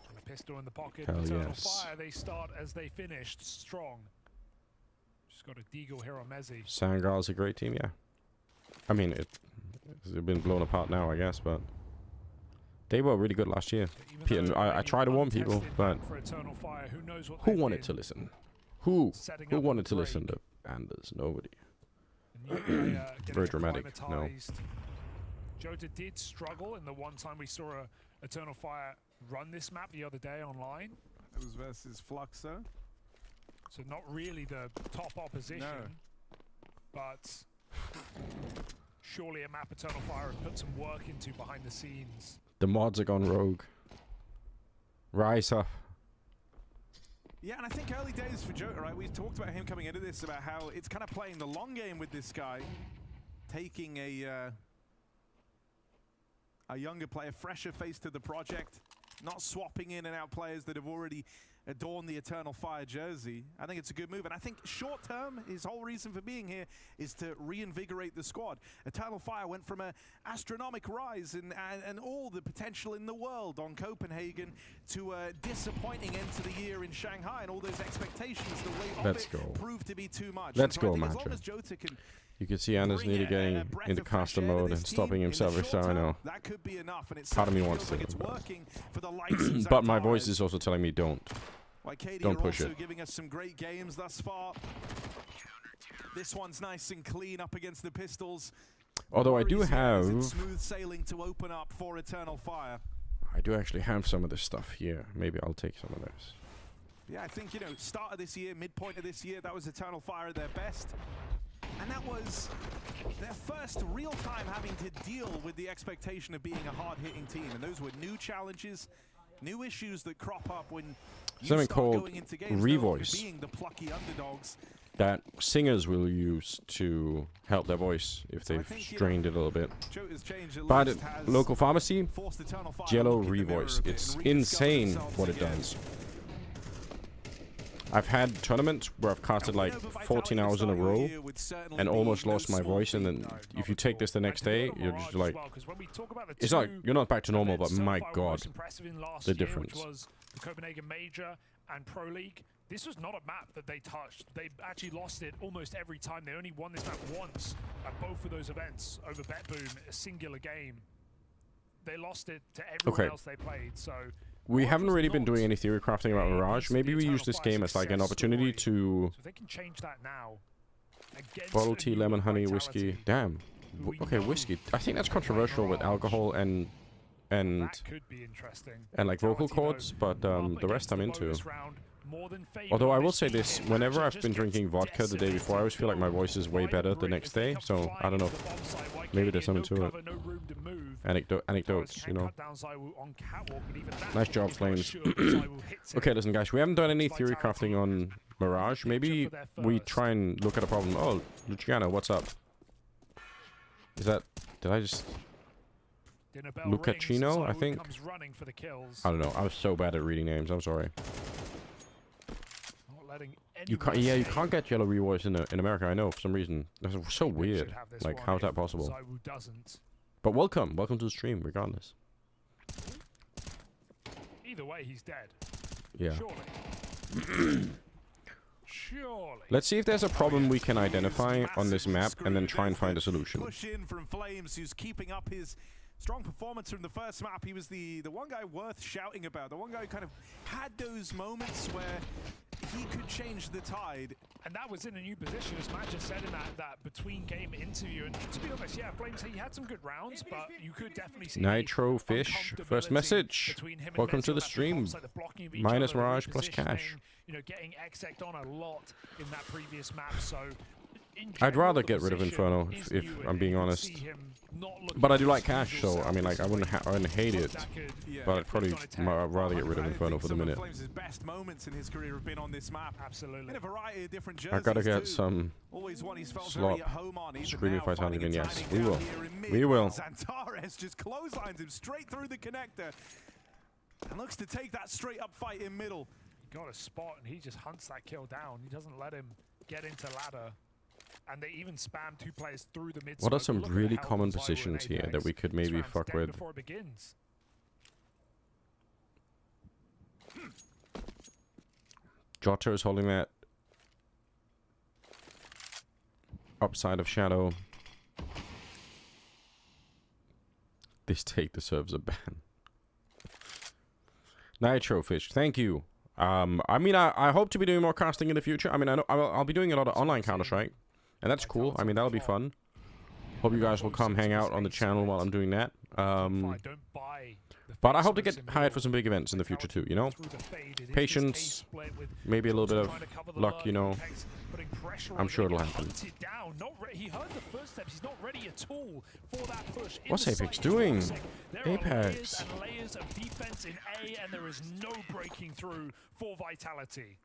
And a pistol in the pocket. Hell Eternal yes. Fire, they start as they finished strong. Just got a deagle here on Mezzi. Sangal's a great team, yeah. I mean, it's been blown apart now, I guess, but they were really good last year. I try to warn people, but For Eternal Fire, who knows what who they've wanted been to listen? Who setting who up wanted with to Drake. listen to Anders? Nobody. New player getting Very dramatic. No. acclimatized. Jota did struggle in the one time we saw a Eternal Fire run this map the other day online. It was versus Fluxo. So not really the top opposition, but surely a map Eternal Fire have put some work into behind the scenes. The mods are gone rogue. Rise up. Yeah, and I think early days for Jota, right? We talked about him coming into this, about how it's kind of playing the long game with this guy, taking a younger player, fresher face to the project, not swapping in and out players that have already adorned the Eternal Fire jersey. I think it's a good move, and I think short term, his whole reason for being here is to reinvigorate the squad. Eternal Fire went from an astronomical rise and all the potential in the world on Copenhagen to a disappointing end to the year in Shanghai, and all those expectations, the weight Let's of go. it proved to be too much. Let's And so I go, think as long Macho. as Jota can You can see Anders nearly getting into caster mode and stopping himself every time I know. that could be enough, and it Part of me certainly wants feels to, like it's but- working for the likes of But my Xantares. voice is also telling me don't. Wicadia Don't push also it. giving us some great games thus far. This one's nice and clean up against the pistols. Although I do Worries here, is it have smooth sailing to open up for Eternal Fire. I do actually have some of this stuff here. Maybe I'll take some of this. Yeah, I think, you know, start of this year, midpoint of this year, that was Eternal Fire at their best. And that was their first real time having to deal with the expectation of being a hard-hitting team. And those were new challenges, new issues that crop up when you Something start called going into games no longer revoice being the plucky underdogs. that singers will use to help their voice if they've strained it a little bit. Jota's change at But least has local pharmacy, forced Eternal Fire to Jello look in the mirror revoice. a bit It's and rediscover insane themselves what it again. does. I've had tournaments where I've casted like 14 hours in a row and almost lost my voice, and then if you take this the next day, you're just like, it's like you're not back to normal, but my god, the difference. Which was the Copenhagen Major and Pro League. This was not a map that they touched. They actually lost it almost every time. They only won this map once at both of those events over BetBoom, a singular game. They lost it to everyone else they played. So we haven't really been doing any theory crafting about Mirage. Maybe we use this game as like an opportunity to they can change that now. bottle tea, lemon, honey, whiskey. Damn. Okay, whiskey. I think that's controversial with alcohol and like vocal cords, but the rest I'm into. Although I will say this, whenever I've been drinking vodka the day before, I always feel like my voice is way better the next day. So I don't know. Maybe there's something to it. Anecdotes, you know. Nice job, Flames. Okay, listen, guys, we haven't done any theory crafting on Mirage. Maybe we try and look at a problem. Oh, Luciano, what's up? Is that... Did I just... Lucacino, I think? I don't know. I was so bad at reading names. I'm sorry. You can't. Yeah, you can't get Jello revoice in America. I know for some reason. That's so weird. Like, how's that possible? But welcome to the stream, regardless. Either way, he's dead. Yeah. Surely. Surely. Let's see if there's a problem we can identify on this map, and then try and find a solution. Push in from Flames, who's keeping up his strong performance from the first map. He was the one guy worth shouting about. The one guy who kind of had those moments where he could change the tide. And that was in a new position, as Matt just said in that between-game interview. And to be honest, yeah, Flames, he had some good rounds, but you could definitely see Nitro Fish, first message. Welcome to the stream. Minus Mirage plus cash. You know, getting Exect on a lot in that previous map, so... I'd rather get rid of Inferno, if I'm being honest. But I do like cash, so I mean, like, I wouldn't hate it. But I'd probably rather get rid of Inferno for the minute. Flames' best moments in his career have been on this map. Absolutely. In a variety of different jerseys. I gotta get some Always one he's felt slot. very at home on. Screaming Vitality again, yes. We will. We will. Xantares just clotheslines him straight through the connector. And looks to take that straight up fight in middle. He got a spot and he just hunts that kill down. He doesn't let him get into ladder. And they even spam two players through the mid. What are some really common positions here that we could maybe fuck with? Before it begins. Jota is holding that upside of Shadow. This take deserves a ban. Nitro Fish, thank you. I mean, I hope to be doing more casting in the future. I mean, I know I'll be doing a lot of online Counter-Strike, and that's cool. I mean, that'll be fun. Hope you guys will come hang out on the channel while I'm doing that. But I hope to get hired for some big events in the future too, you know? Patience, maybe a little bit of luck, you know? I'm sure it'll happen. What's Apex doing? Apex. And layers of defense in A, and there is no breaking through for Vitality.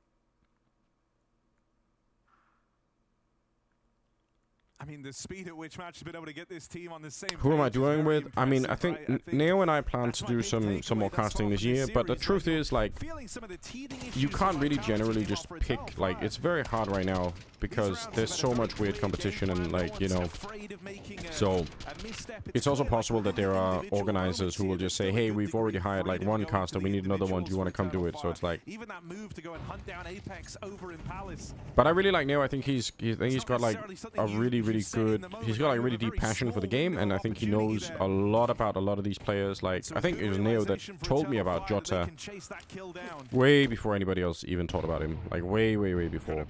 I mean, the speed at which Match has been able to get this team on the same. Who am I doing with? I mean, I think Neo and I plan to do some more casting this year, but the truth is, like, you can't really generally just pick, like, it's very hard right now because there's so much weird competition and, like, you know, so it's also possible that there are organizers who will just say, hey, we've already hired like one caster, we need another one, do you want to come do it? So it's like, even that move to go and hunt down Apex over in Palace. But I really like Neo. I think he's got like a really good, he's got like a really deep passion for the game, and I think he knows a lot about a lot of these players. Like, I think it was Neo that told me about Jota way before anybody else even talked about him, like way before.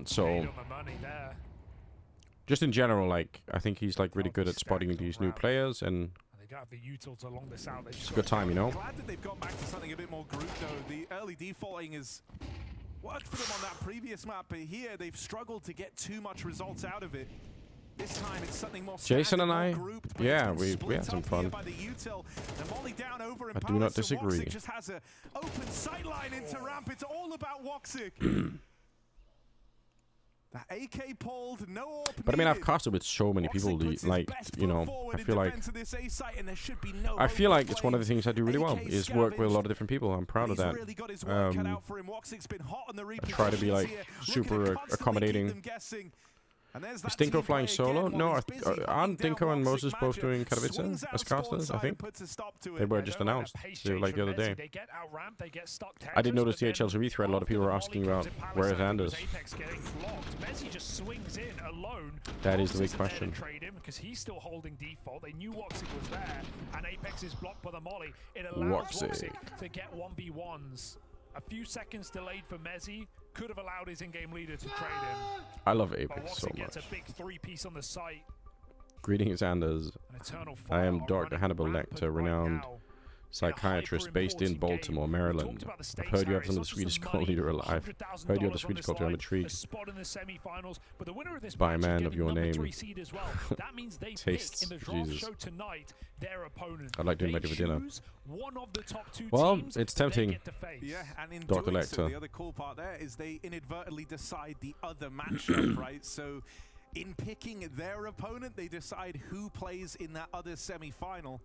So just in general, like, I think he's like really good at spotting these new players, and gonna have the utils along the south. It's a good time, you know. Glad that they've gone back to something a bit more group though. The early defaulting has worked for them on that previous map, but here they've struggled to get too much results out of it. This time it's something more Jason and I, grouped, yeah, we had some fun. I do not disagree. Woxic just has an open sight line into ramp. It's all about Woxic. The AK pulled, no AWP But I mean, I've needed. casted with so many people, like, you know, I feel like it's one of the things I do really well is work with a lot of different people. I'm proud of that. I try to be like super accommodating. Is Dinko flying solo? No, aren't Dinko and Moses both doing Katowice as casters, I think? They were just announced, they were like the other day. I did notice the HLTV thread, a lot of people were asking about where is Anders. That is the big question. Because he's still holding default. They knew Woxic was there, and Apex is blocked by the molly. It allows Woxic to get 1v1s. A few seconds delayed for Mezzy could have allowed his in-game leader to trade him. I love Apex so gets much. a big 3-piece on the site. Greetings, Anders. I am Dr. Hannibal Lecter, renowned psychiatrist based in Baltimore, Maryland. I've heard you have some of the sweetest culture alive. Heard you have the sweetest culture. I'm intrigued by a man of your name. Tastes, Jesus. I'd like to invite you for dinner. Well, it's tempting. Yeah, and in Dr. doing so, Lecter. the other cool part there is they inadvertently decide the other matchup, right? So in picking their opponent, they decide who plays in that other semi-final.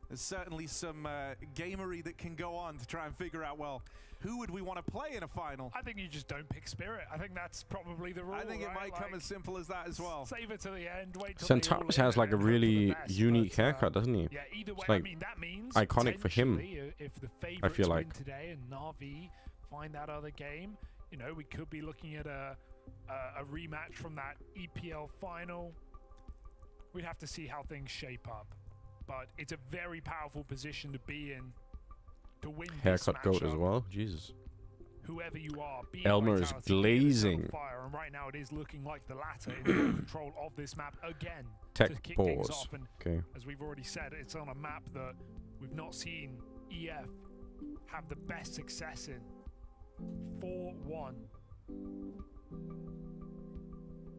There's certainly some gamery that can go on to try and figure out, well, who would we want to play in a final? I think you just don't pick Spirit. I think that's probably the rule. I think it might come as simple as that as well. Save it to the end. Wait till Centaurus has like a really unique haircut, doesn't he? Yeah, either way, It's like I mean, that means iconic for him. If the I feel favorites like. win today and Na'Vi find that other game, you know, we could be looking at a rematch from that EPL final. We'd have to see how things shape up. But it's a very powerful position to be in to win Haircut this goat as matchup. well. Jesus. Whoever you are, be it Elmer is Vitality, be it glazing. Eternal Fire, and right now it is looking like the latter in full control of this map again. Tech to kick things pause. off. And Okay. as we've already said, it's on a map that we've not seen EF have the best success in. 4-1.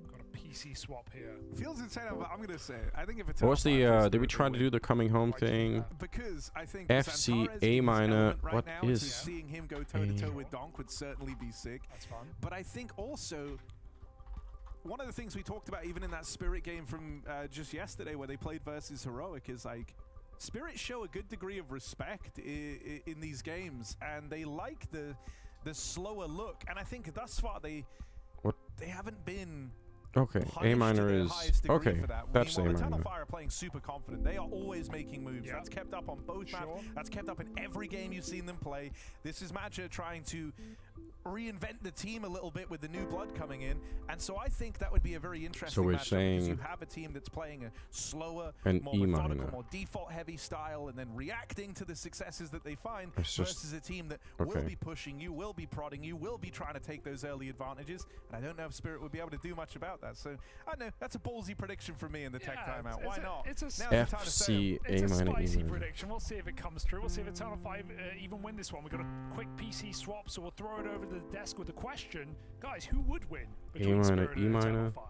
Got a PC swap here. Feels insane, but I'm going to say it. I think if it's What was the, did we try to do the coming home thing? because I think FC Santares A in this minor, element right what now, is seeing him go toe-to-toe with Donk would certainly be sick. That's fun. But I think also one of the things we talked about even in that Spirit game from just yesterday where they played versus Heroic is like Spirit show a good degree of respect in these games, and they like the slower look, and I think thus far they haven't been Okay, A minor is okay. That's A Meanwhile, Eternal minor. Fire are playing super confident. They are always making moves. That's kept up on both maps. That's kept up in every game you've seen them play. This is Madja trying to reinvent the team a little bit with the new blood coming in, and so I think that would be a very interesting we're matchup because saying you have a team that's playing a slower, an more E methodical, minor. more default-heavy style, and then reacting to the successes that they find It's just- versus a team that okay. will be pushing you, will be prodding you, will be trying to take those early advantages, and I don't know if Spirit would be able to do much about that. So I don't know, that's a ballsy prediction from me in the tech timeout. Why not? It's a Now's the time to say it. It's a A minor, E spicy minor. prediction. We'll see if it comes true. We'll see if Eternal 5 even win this one. We've got a quick PC swap, so we'll throw it over the desk with the question. Guys, who would win between minor, Spirit E and Eternal minor. Fire?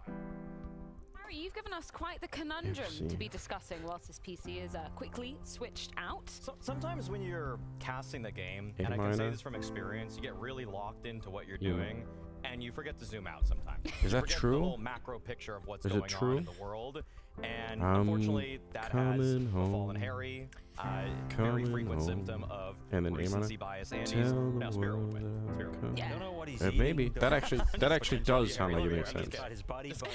Harry, you've given us quite the conundrum FC. to be discussing whilst this PC is quickly switched out. So, sometimes when you're casting the game, A and I can say minor. this from experience, you get really locked into what you're Yeah. doing, and you forget to zoom out sometimes. Is You that forget true? The whole macro picture of what's Is it going true? on in the world, and I'm unfortunately, that has coming a home. fallen Harry. Very Coming frequent home. symptom of And then A minor. recency bias. Andy's Tell now the Spirit would world win. that Spirit would win. I'm Yeah. Don't know what he's Maybe eating, that though. actually does sound like it makes He's sense. got his body, but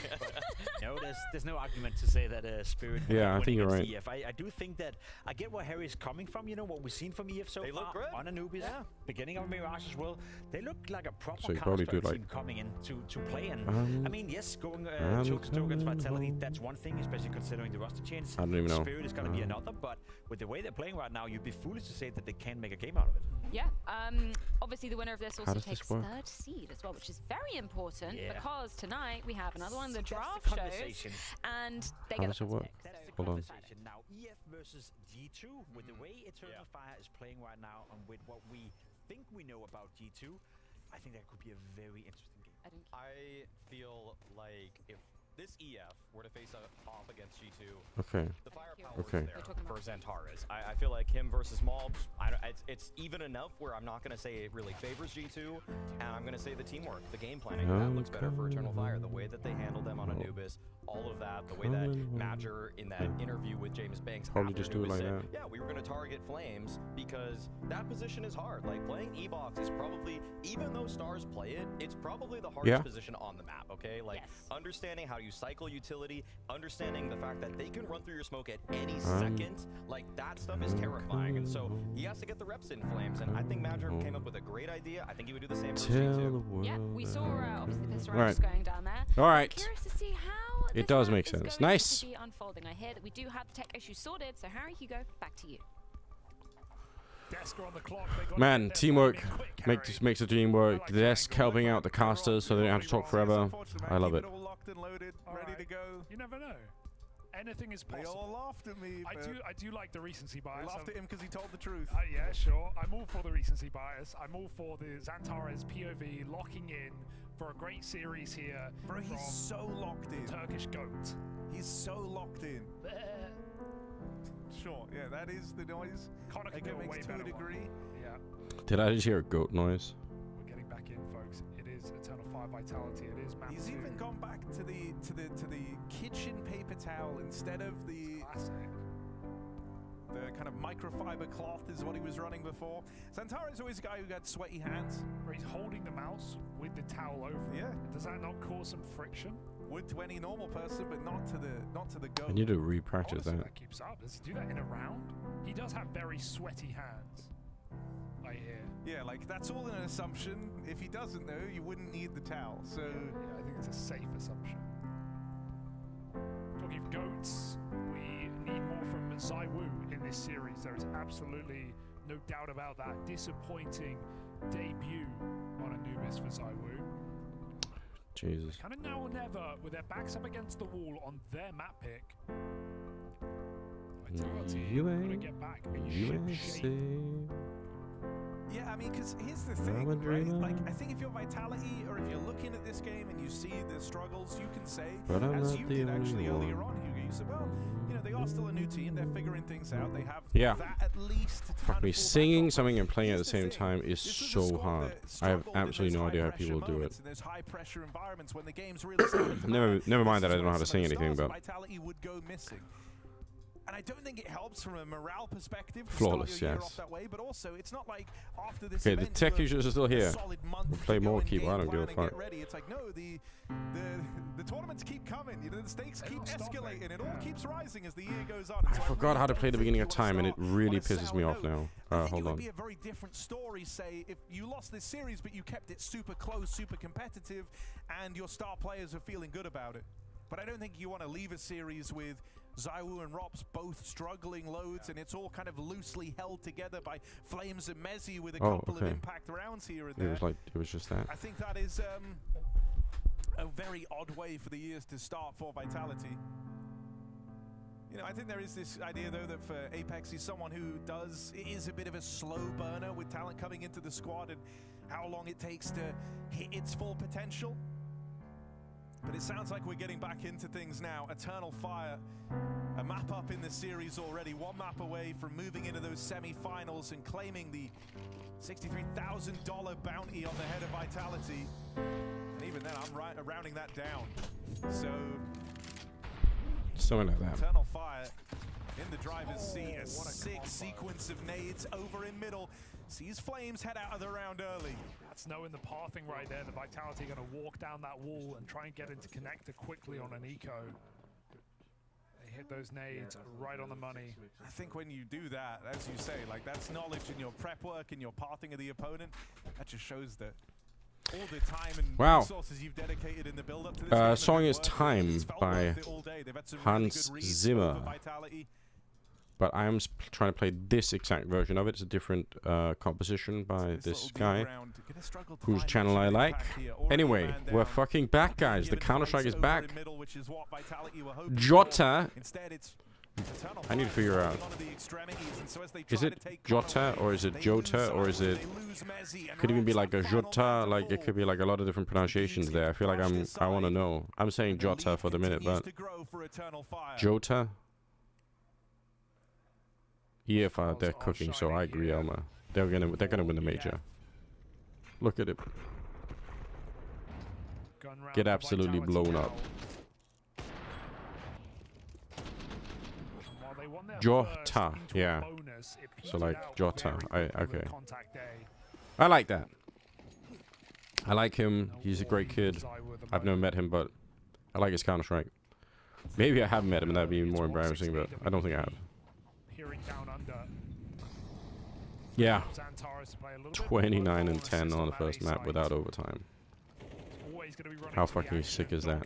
no, there's no argument to say that Spirit. Yeah, I winning think you're against right. EF. I do think that I get where Harry's coming from. You know what we've seen from EF so They far look good. on Anubis, beginning of Mirage as well. They look like a proper So you probably do Counter-Strike like- team coming in to play. And I'm I mean, yes, going I'm toe to toe against coming Vitality, home. that's one thing. especially considering the roster change. I don't even know. Spirit is going to be another, but with the way they're playing right now, you'd be foolish to say that they can't make a game out of it. Yeah, obviously the winner of this also does takes this work? third seed as well, which is very important Yeah. because tonight we have another one of the See, that's draft the shows, conversation. and they How get does the it work? first pick. That's the Hold on. conversation. Now, EF versus G2, with the way Eternal Fire is playing right now, and with what we think we know about G2, I think that could be a very interesting game. I feel like if this EF were to face off against G2, Okay. the firepower Okay. is there for Xantares. I feel like him versus Mobs, it's even enough where I'm not going to say it really favors G2, and I'm going to say the teamwork, the game planning, that looks better for Eternal Fire. The way that they handled them on Anubis, all of that, the way that Madger in that interview with James Banks Probably after just do it Anubis like said, that. yeah, we were going to target Flames because that position is hard. Like, playing E-Box is probably, even though Stars play it, it's probably the hardest position on the map, okay? Like, understanding how you cycle utility, understanding the fact that they can run through your smoke at any second, like, that stuff is terrifying. And so he has to get the reps in Flames, and I think Madger came up with a great idea. I think he would do the same for G2. Yeah, we saw obviously the pistol Right. rounds going down there. All right. I'm curious to see how It this does map make is sense. going Nice. to be unfolding. I hear that we do have the tech issue sorted, so Harry, Hugo, back to you. Desker on the clock. They got Man, teamwork makes the dream work. The desk helping out the casters so they don't have to talk forever. I love it. All locked and loaded, ready to go. You never know. Anything is They possible. all laughed at me. I do like the recency bias. They laughed at him because he told the truth. Yeah, sure. I'm all for the recency bias. I'm all for the Xantares POV locking in for a great series here. Bro, he's from so locked in. Turkish goat. He's so locked in. Sure, yeah, that is the noise. Connor can Again, do a way makes to a better degree. one. Yeah, Did I just hear a goat noise? we're getting back in, folks. It is Eternal Fire Vitality. It is map He's 2. even gone back to the kitchen paper towel instead of the kind of microfiber cloth is what he was running before. Xantares is always a guy who got sweaty hands. Where he's holding the mouse with the towel over. Yeah. Does that not cause some friction? Would to any normal person, but not to the goat. I need to re-practice Honestly, that. that keeps up. Does he do that in a round? He does have very sweaty hands. I hear. Yeah, like that's all an assumption. If he doesn't know, you wouldn't need the towel. So Yeah, I think it's a safe assumption. Talking of goats, we need more from Zaiwu in this series. There is absolutely no doubt about that. Disappointing debut on Anubis for Zaiwu. Jesus. Kind of now or never, with their backs up against the wall on their map pick. Vitality gotta get back in ship shape. yeah, I mean, because here's the thing, right? Like, I think if you're Vitality or if you're looking at this game and you see the struggles, you can say, But I'm as not you the did actually only earlier one. on, Hugo, you said, well, you know, they are still a new team. They're figuring things out. They have Yeah. that at least. to Fuck kind me, of fall back singing on. something and playing at the Here's same thing. time is This was a so squad hard. that I have struggled in absolutely those no idea how high-pressure people do it. moments, in those high-pressure environments when the game's really started to Never matter. mind This that I is don't know when how to some sing of anything, stars but Vitality would go missing. And I don't think it helps from a morale perspective to Flawless, start your year yes. off that way, but also it's not like after this Okay, the event tech you users are still have a here. solid month We'll to play go more and keep. I game don't give a plan and get fuck. ready. It's like, no, the tournaments keep coming, you know, the stakes keep escalating, it all keeps rising as the year goes on. I forgot how to play the beginning of time and it really pisses me off now. I think Hold it would on. be a very different story, say, if you lost this series but you kept it super close, super competitive, and your star players are feeling good about it. But I don't think you want to leave a series with Zaiwu and Rops both struggling loads, and it's all kind of loosely held together by Flames and Mezzi with a couple of impact rounds here and there. It was just that. I think that is a very odd way for the years to start for Vitality. You know, I think there is this idea, though, that for Apex, he's someone who is a bit of a slow burner with talent coming into the squad and how long it takes to hit its full potential. But it sounds like we're getting back into things now. Eternal Fire, a map up in the series already, one map away from moving into those semi-finals and claiming the $63,000 bounty on the head of Vitality. And even then, I'm rounding that down. So, Something like that. Eternal Fire in the driver's seat, a sick sequence of nades over in middle. Sees Flames head out of the round early. That's knowing the pathing right there. The Vitality going to walk down that wall and try and get into connector quickly on an eco. They hit those nades right on the money. I think when you do that, as you say, like that's knowledge in your prep work and your pathing of the opponent. That just shows that all the time and Wow. resources you've dedicated in the build-up to this game. Song is Time by Hans Zimmer. But I am trying to play this exact version of it. It's a different composition by this guy, whose channel I like. Anyway, we're fucking back, guys. The Counter-Strike is back. Jota. I need to figure out. Is it Jota or is it Jota or is it? Could even be like a Jota. Like it could be like a lot of different pronunciations there. I feel like I want to know. I'm saying Jota for the minute, but Jota. EFR, they're cooking, so I agree, Elmer. They're gonna win the major. Look at it. Get absolutely blown up. Jota, yeah. So like Jota, okay. I like that. I like him. He's a great kid. I've never met him, but I like his Counter-Strike. Maybe I have met him, and that'd be even more embarrassing, but I don't think I have. Yeah. 29 and 10 on the first map without overtime. How fucking sick is that?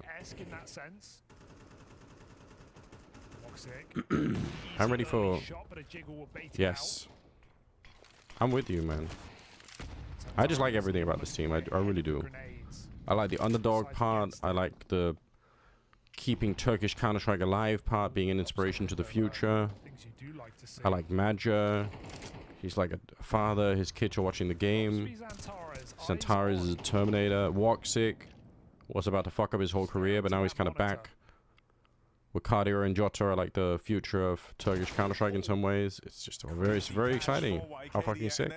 I'm ready for... Yes. I'm with you, man. I just like everything about this team. I really do. I like the underdog part. I like the keeping Turkish Counter-Strike alive part, being an inspiration to the future. I like Madja. He's like a father. His kids are watching the game. Xantares is a Terminator. Woxic was about to fuck up his whole career, but now he's kind of back. Wakadir and Jota are like the future of Turkish Counter-Strike in some ways. It's just it's very exciting. How fucking sick.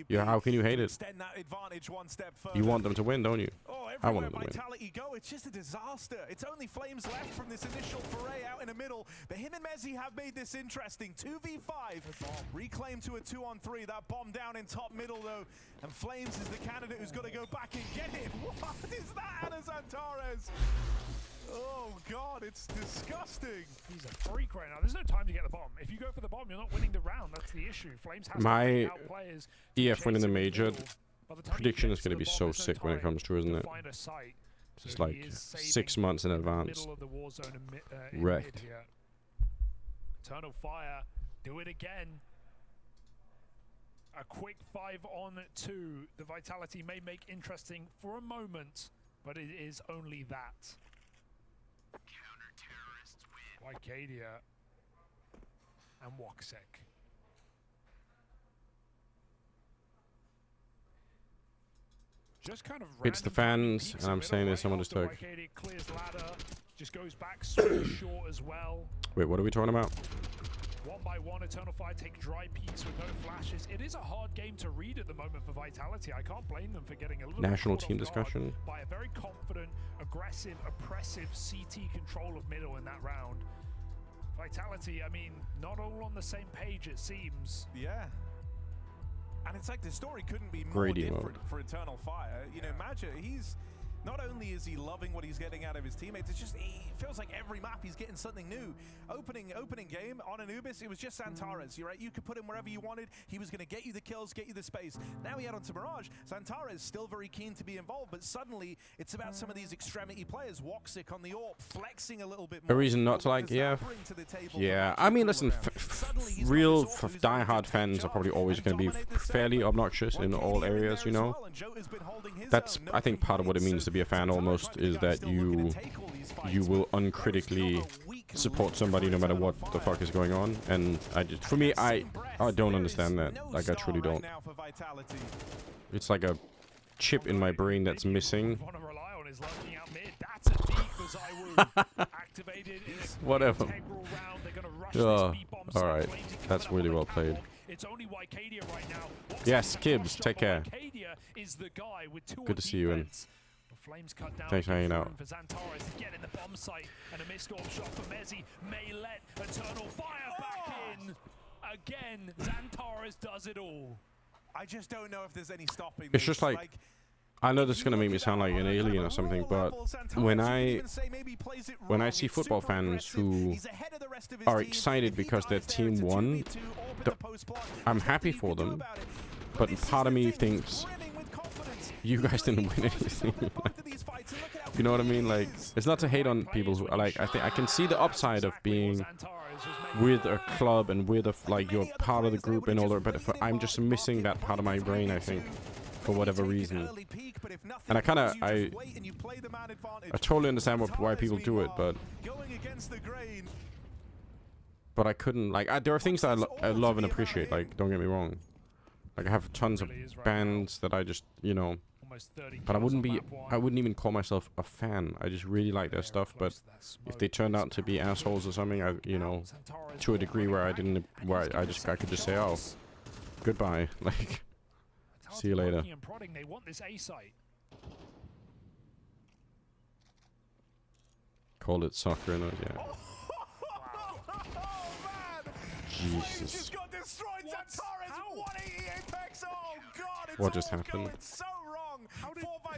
Yeah, how can you hate it? You want them to win, don't you? I want them to win. Go. It's just a disaster. It's only Flames left from this initial foray out in the middle. But him and Mezzi have made this interesting. 2v5. Reclaim to a 2-on-3. That bomb down in top middle, though. And Flames is the candidate who's got to go back and get it. What is that, Ana Xantares? Oh god, it's disgusting. He's a freak right now. There's no time to get the bomb. If you go for the bomb, you're not winning the round. That's the issue. Flames has my EF winning the major prediction is going to be so sick when it comes to, isn't it? It's like 6 months in advance. Wrecked. Eternal Fire, do it again. A quick 5-on-2. The Vitality may make interesting for a moment, but it is only that. Wycadia and Woxic. Just kind of it's the fans, and I'm saying this, someone just took. Clears ladder, just goes back so short as well. Wait, what are we talking about? One by one, Eternal Fire take dry peaks with no flashes. It is a hard game to read at the moment for Vitality. I can't blame them for getting a little national team discussion by a very confident, aggressive, oppressive CT control of middle in that round. Vitality, I mean, not all on the same page, it seems. Yeah. And it's like the story couldn't be more different for Eternal Fire. You know, Madja, he's... Not only is he loving what he's getting out of his teammates, it's just he feels like every map he's getting something new. Opening game on Anubis, it was just Xantares. You're right, you could put him wherever you wanted. He was going to get you the kills, get you the space. Now he had onto Mirage. Xantares still very keen to be involved, but suddenly it's about some of these extremity players. Woxic on the AWP, flexing a little bit more. A reason not to like EF? Yeah, I mean, listen, real diehard fans are probably always going to be fairly obnoxious in all areas, you know? That's, I think, part of what it means to be a fan almost, is that you will uncritically support somebody no matter what the fuck is going on. And for me, I don't understand that. Like, I truly don't. It's like a chip in my brain that's missing. Whatever. Alright. That's really well played. Yes, Kibbs, take care. Good to see you in. Thanks for hanging out. Again, Xantares does it all. I just don't know if there's any stopping. It's just like, I know this is gonna make me sound like an alien or something, but when I see football fans who are excited because their team won, I'm happy for them, but part of me thinks you guys didn't win anything. You know what I mean? Like, it's not to hate on people's, like, I think I can see the upside of being with a club and with like you're part of the group and all that, but I'm just missing that part of my brain, I think, for whatever reason. And I kind of, I totally understand why people do it, but I couldn't, like, there are things that I love and appreciate, like, don't get me wrong. Like, I have tons of bands that I just, you know, but I wouldn't even call myself a fan. I just really like their stuff, but if they turned out to be assholes or something, you know, to a degree where I could just say, oh, goodbye, like, see you later. They want this A site. Called it soccer and yeah. Jesus. What just happened?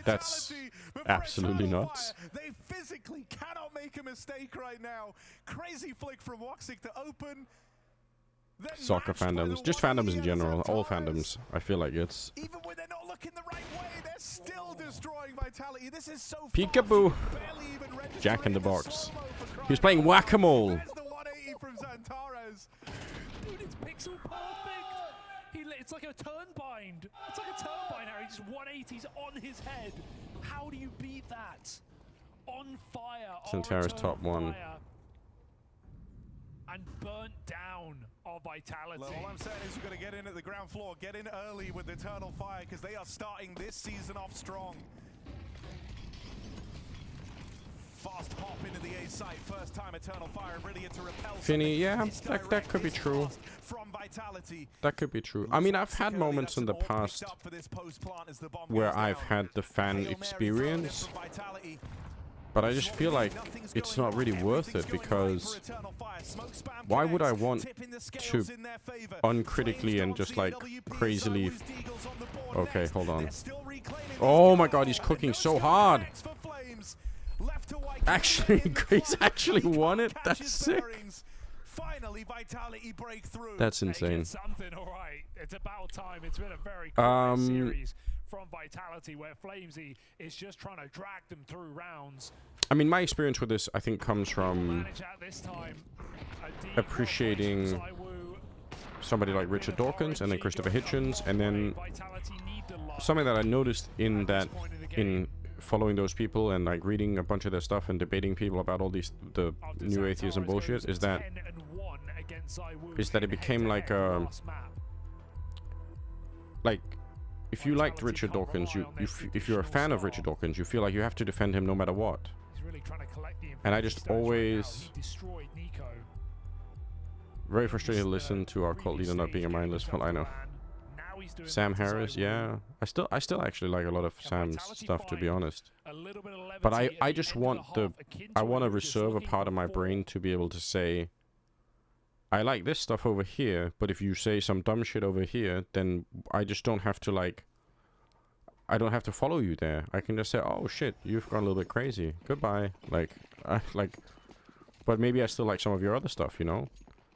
That's absolutely nuts. They physically cannot make a mistake right now. Crazy flick from Woxic to open. Soccer fandoms, just fandoms in general, all fandoms. I feel like it's. Even when they're not looking the right way, they're still destroying Vitality. This is so Peekaboo. Jack in the Box. He was playing whack-a-mole. Dude, it's pixel perfect. It's like a turnbind. It's like a turbine, Harry. Just 180s on his head. How do you beat that? On fire. Centaurus top one. And burnt down of Vitality. Look, all I'm saying is you've got to get in at the ground floor. Get in early with Eternal Fire because they are starting this season off strong. Fast hop into the A site. First time Eternal Fire really into repel. Finny, yeah, that could be true. That could be true. I mean, I've had moments in the past where I've had the fan experience, but I just feel like it's not really worth it because why would I want to uncritically and just like crazily... Okay, hold on. Oh my god, he's cooking so hard! Actually, Grace actually won it? That's sick. Finally, Vitality break through. That's insane. Something, all right. It's about time. It's been a very quick series from Vitality where Flamesy is just trying to drag them through rounds. I mean, my experience with this, I think, comes from appreciating somebody like Richard Dawkins and then Christopher Hitchens, and then something that I noticed in following those people and like reading a bunch of their stuff and debating people about all the new atheism bullshit is that it became like if you liked Richard Dawkins, if you're a fan of Richard Dawkins, you feel like you have to defend him no matter what. And I just always very frustrated to listen to our cult leader not being a mindless. Well, I know. Sam Harris, yeah. I still actually like a lot of Sam's stuff, to be honest. But I just want I want to reserve a part of my brain to be able to say, I like this stuff over here, but if you say some dumb shit over here, then I just don't have to like, I don't have to follow you there. I can just say, oh shit, you've gone a little bit crazy. Goodbye. But maybe I still like some of your other stuff, you know?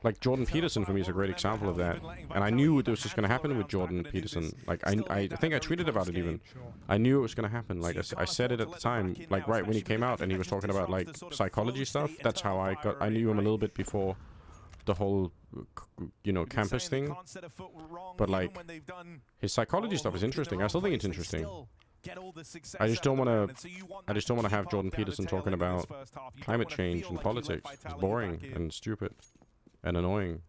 Like Jordan Peterson for me is a great example of that, and I knew this was going to happen with Jordan Peterson. Like I think I tweeted about it even. I knew it was going to happen. Like I said it at the time, like right when he came out and he was talking about like psychology stuff. That's how I knew him a little bit before the whole, you know, campus thing. But like his psychology stuff is interesting. I still think it's interesting. I just don't want to have Jordan Peterson talking about climate change and politics. It's boring and stupid. And annoying.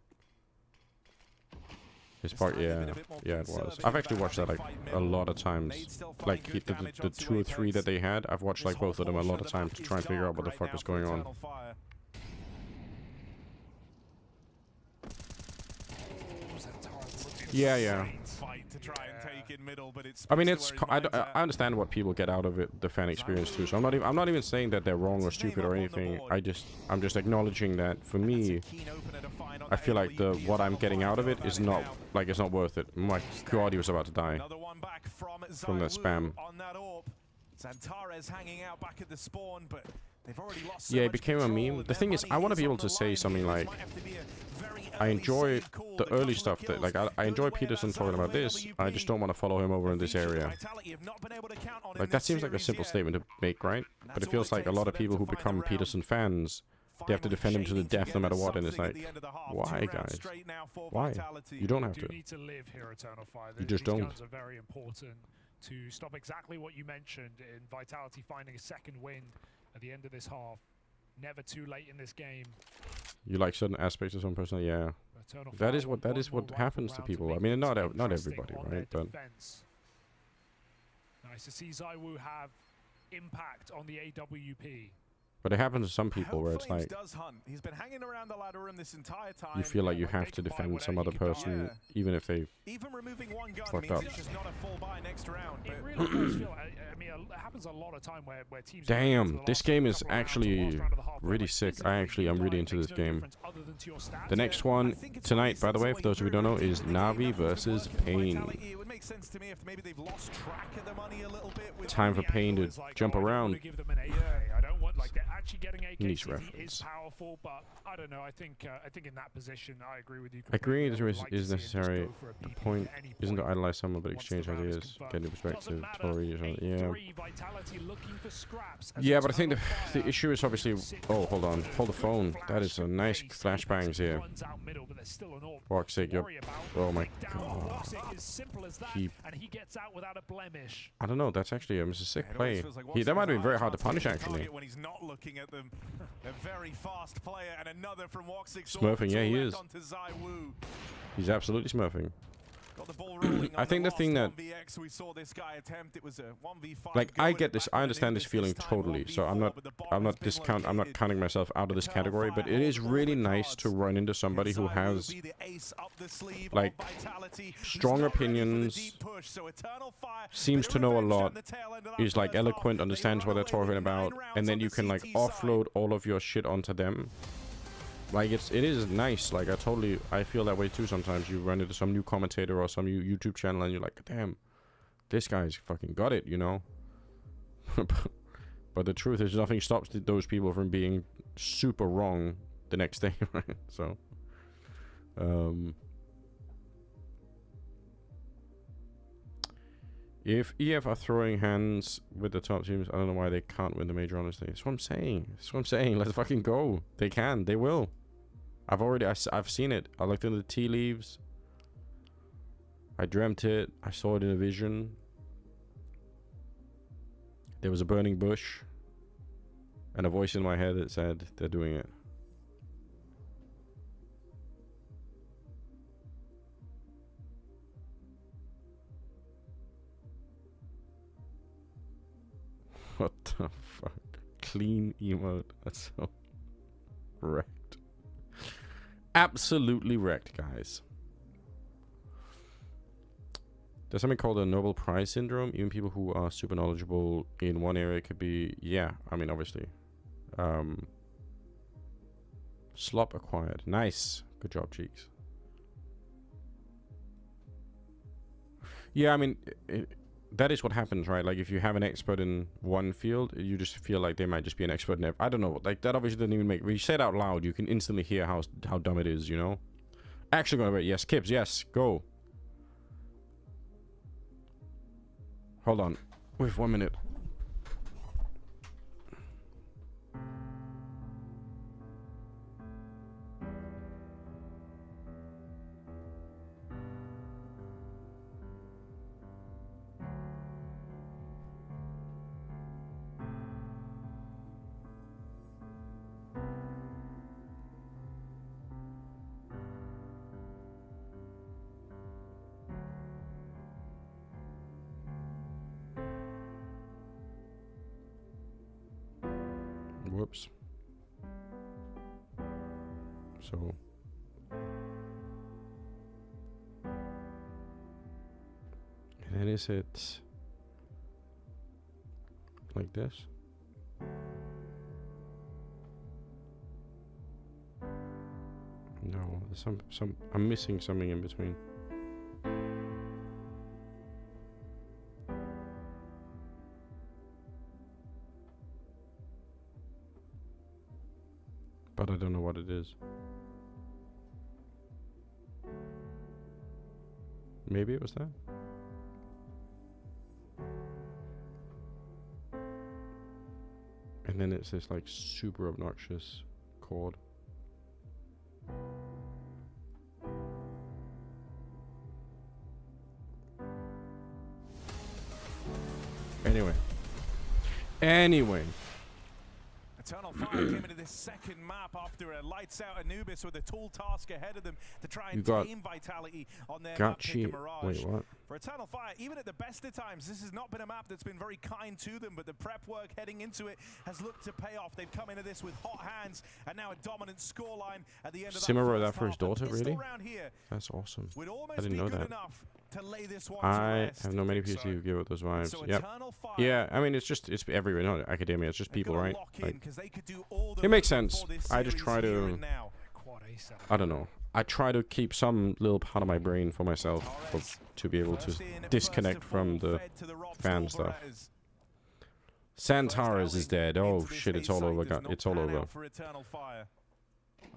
His part, yeah, it was. I've actually watched that like a lot of times. Like the 2 or 3 that they had, I've watched like both of them a lot of times to try and figure out what the fuck is going on. Yeah. I mean, I understand what people get out of it, the fan experience too. So I'm not even saying that they're wrong or stupid or anything. I'm just acknowledging that for me, I feel like what I'm getting out of it is not it's not worth it. My god, he was about to die from that spam. Yeah, it became a meme. The thing is, I want to be able to say something like, I enjoy the early stuff. That like I enjoy Peterson talking about this. I just don't want to follow him over in this area. Like that seems like a simple statement to make, right? But it feels like a lot of people who become Peterson fans, they have to defend him to the death no matter what, and it's like, why, guys? Why? You don't have to. You need to live here, Eternal Fire. You just don't. These guns are very important to stop exactly what you mentioned in Vitality finding a second win at the end of this half. Never too late in this game. You like certain aspects of some person, yeah. That is what happens to people. I mean, not everybody, right? But nice to see ZywOo have impact on the AWP. But it happens to some people where it's like He's been hanging around the ladder room this entire time. you feel like you have to defend some other person, even if they fucked up. It really does feel. I mean, it happens a lot of time where teams. Damn, this game is actually really sick. I'm really into this game. The next one tonight, by the way, for those of you who don't know, is Na'Vi versus Pain. Time for Pain to jump around. I don't want like they're actually getting Niche AKCD reference. is powerful, but I don't know. I think in that position, I agree with you. Agreeing completely. is necessary. The point isn't to idolize someone, but exchange ideas, get into perspective, tolerate each other. Yeah. Yeah, but I think the issue is obviously. Oh, hold on, hold the phone. That is a nice flashbangs here. Woxic, you're. Oh my god. He I don't know. That's actually a sick play. That might have been very hard to punish actually. When he's not looking at them, a very fast player, and another from Woxic. Smurfing, yeah, he is. He's absolutely smurfing. I think the thing that, like, I get this, I understand this feeling totally. So I'm not counting myself out of this category. But it is really nice to run into somebody who has, like, strong opinions, seems to know a lot, is like eloquent, understands what they're talking about, and then you can like offload all of your shit onto them. Like it is nice. Like I feel that way too sometimes. You run into some new commentator or some YouTube channel and you're like, damn, this guy's fucking got it, you know. But the truth is, nothing stops those people from being super wrong the next day, right? So, if EF are throwing hands with the top teams, I don't know why they can't win the major, honestly. That's what I'm saying. That's what I'm saying. Let's fucking go. They can. They will. I've seen it. I looked into the tea leaves. I dreamt it. I saw it in a vision. There was a burning bush. And a voice in my head that said, they're doing it. What the fuck? Clean emote. That's so wrecked. Absolutely wrecked, guys. There's something called a Nobel Prize syndrome. Even people who are super knowledgeable in one area could be, yeah, I mean, obviously. Slop acquired. Nice. Good job, Cheeks. Yeah, I mean, that is what happens, right? Like, if you have an expert in one field, you just feel like they might just be an expert in I don't know. Like, that obviously doesn't even make... When you say it out loud, you can instantly hear how dumb it is, you know? Actually going to wait. Yes, Kibbs, yes. Go. Hold on. Wait 1 minute. Whoops. So and then is it like this? No, there's some I'm missing something in between. But I don't know what it is. Maybe it was that. And then it's this like super obnoxious chord. Anyway. Eternal Fire came into this second map after a lights out Anubis with a tall task ahead of them to try and tame Vitality on their map pick and Mirage. Wait, what? For Eternal Fire, even at the best of times, this has not been a map that's been very kind to them, but the prep work heading into it has looked to pay off. They've come into this with hot hands and now a dominant scoreline at the end of that. Simmer wrote that for his daughter, really? That's awesome. I didn't know that. I have no many people who give it those vibes. Yep. Yeah, I mean, it's everywhere, not academia. It's just people, right? Like, it makes sense. I just try to, I don't know. I try to keep some little part of my brain for myself to be able to disconnect from the fan stuff. Santaras is dead. Oh shit, it's all over. It's all over.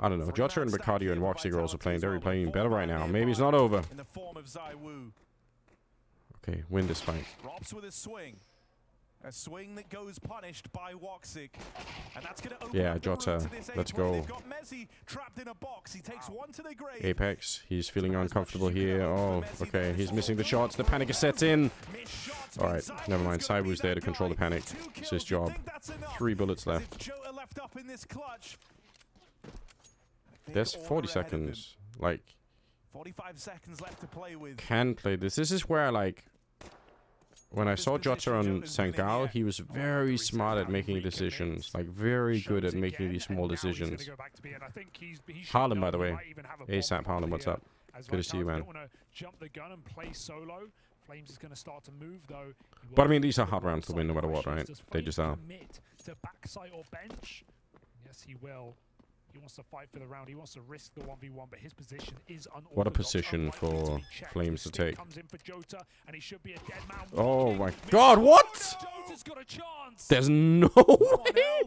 I don't know. Jota and Bacardio and Woxic are also playing. They're playing better right now. Maybe it's not over. Okay, win this fight. Robs with a swing. A swing that goes punished by Woxic. And that's going to open yeah, Jota, let's go. They've got Messi trapped in a box. He takes one to the grave. Apex, he's feeling uncomfortable here. Oh, okay, he's missing the shots. The panic is set in. Alright, never mind. Saiwu's there to control the panic. It's his job. 3 bullets left. There's 40 seconds. Like, 45 seconds left to play with. Can play this. This is where, like, when I saw Jota on St. Gal, he was very smart at making decisions. Like, very good at making these small decisions. Harlem, by the way. ASAP Harlem, what's up? Good to see you, man. But I mean, these are hard rounds to win no matter what, right? They just are. Yes, he will. He wants to fight for the round. He wants to risk the 1v1, but his position is unorthodox. What a position for Flames to take. Oh my god, what? There's no way.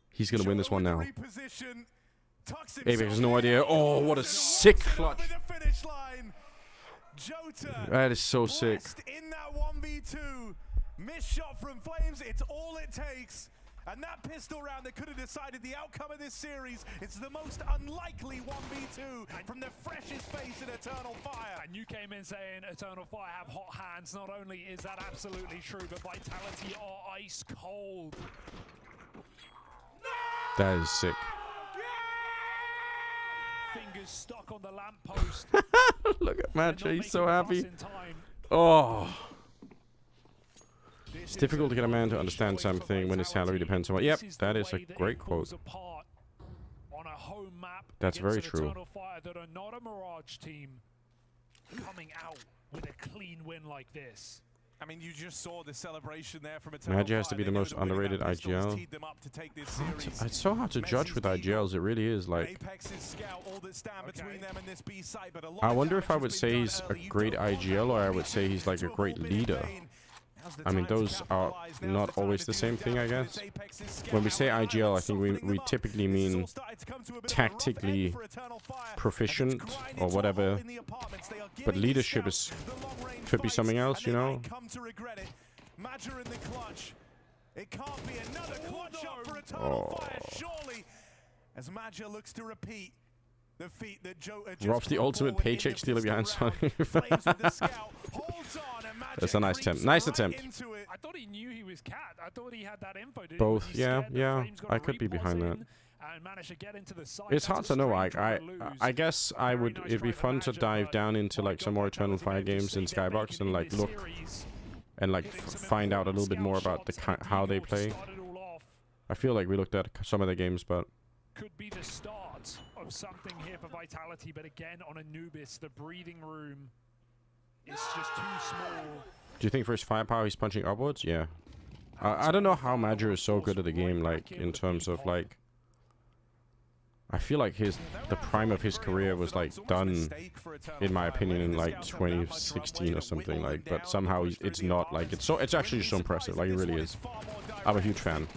He's going to win this one now. Apex has no idea. Oh, what a sick clutch. That is so sick. In that 1v2. Missed shot from Flames. It's all it takes. And that pistol round that could have decided the outcome of this series, it's the most unlikely 1v2 from the freshest face in Eternal Fire. And you came in saying Eternal Fire have hot hands. Not only is that absolutely true, but Vitality are ice cold. That is sick. Fingers stuck on the lamppost. Look at Matcha, he's so happy. Oh. It's difficult to get a man to understand something when his salary depends on what. Yep, that is a great quote. That's very true. That are not a Mirage team coming out with a clean win like this. I mean, you just saw the celebration there from Eternal Magi has to be the most underrated IGL. It's so hard to judge with IGLs, it really is. Like, I wonder if I would say he's a great IGL or I would say he's like a great leader. I mean, those are not always the same thing, I guess. When we say IGL, I think we typically mean tactically proficient or whatever. But leadership could be something else, you know? Oh. As Magia looks to repeat the feat that Rob's the ultimate paycheck stealer behind Sonic. That's a nice attempt. Nice attempt. I thought he knew he was Cat. I thought he had that info. Both, yeah. I could be behind that. It's hard to know. I guess I would. It'd be fun to dive down into like some more Eternal Fire games in Skybox and like look and like find out a little bit more about how they play. I feel like we looked at some of the games, but could be the start of something here for Vitality, but again on Anubis, the breathing room is just too small. Do you think for his firepower he's punching upwards? Yeah. I don't know how Major is so good at the game, like in terms of like. I feel like the prime of his career was like done, in my opinion, in like 2016 or something. Like, but somehow it's not like it's actually just so impressive. Like it really is. I'm a huge fan.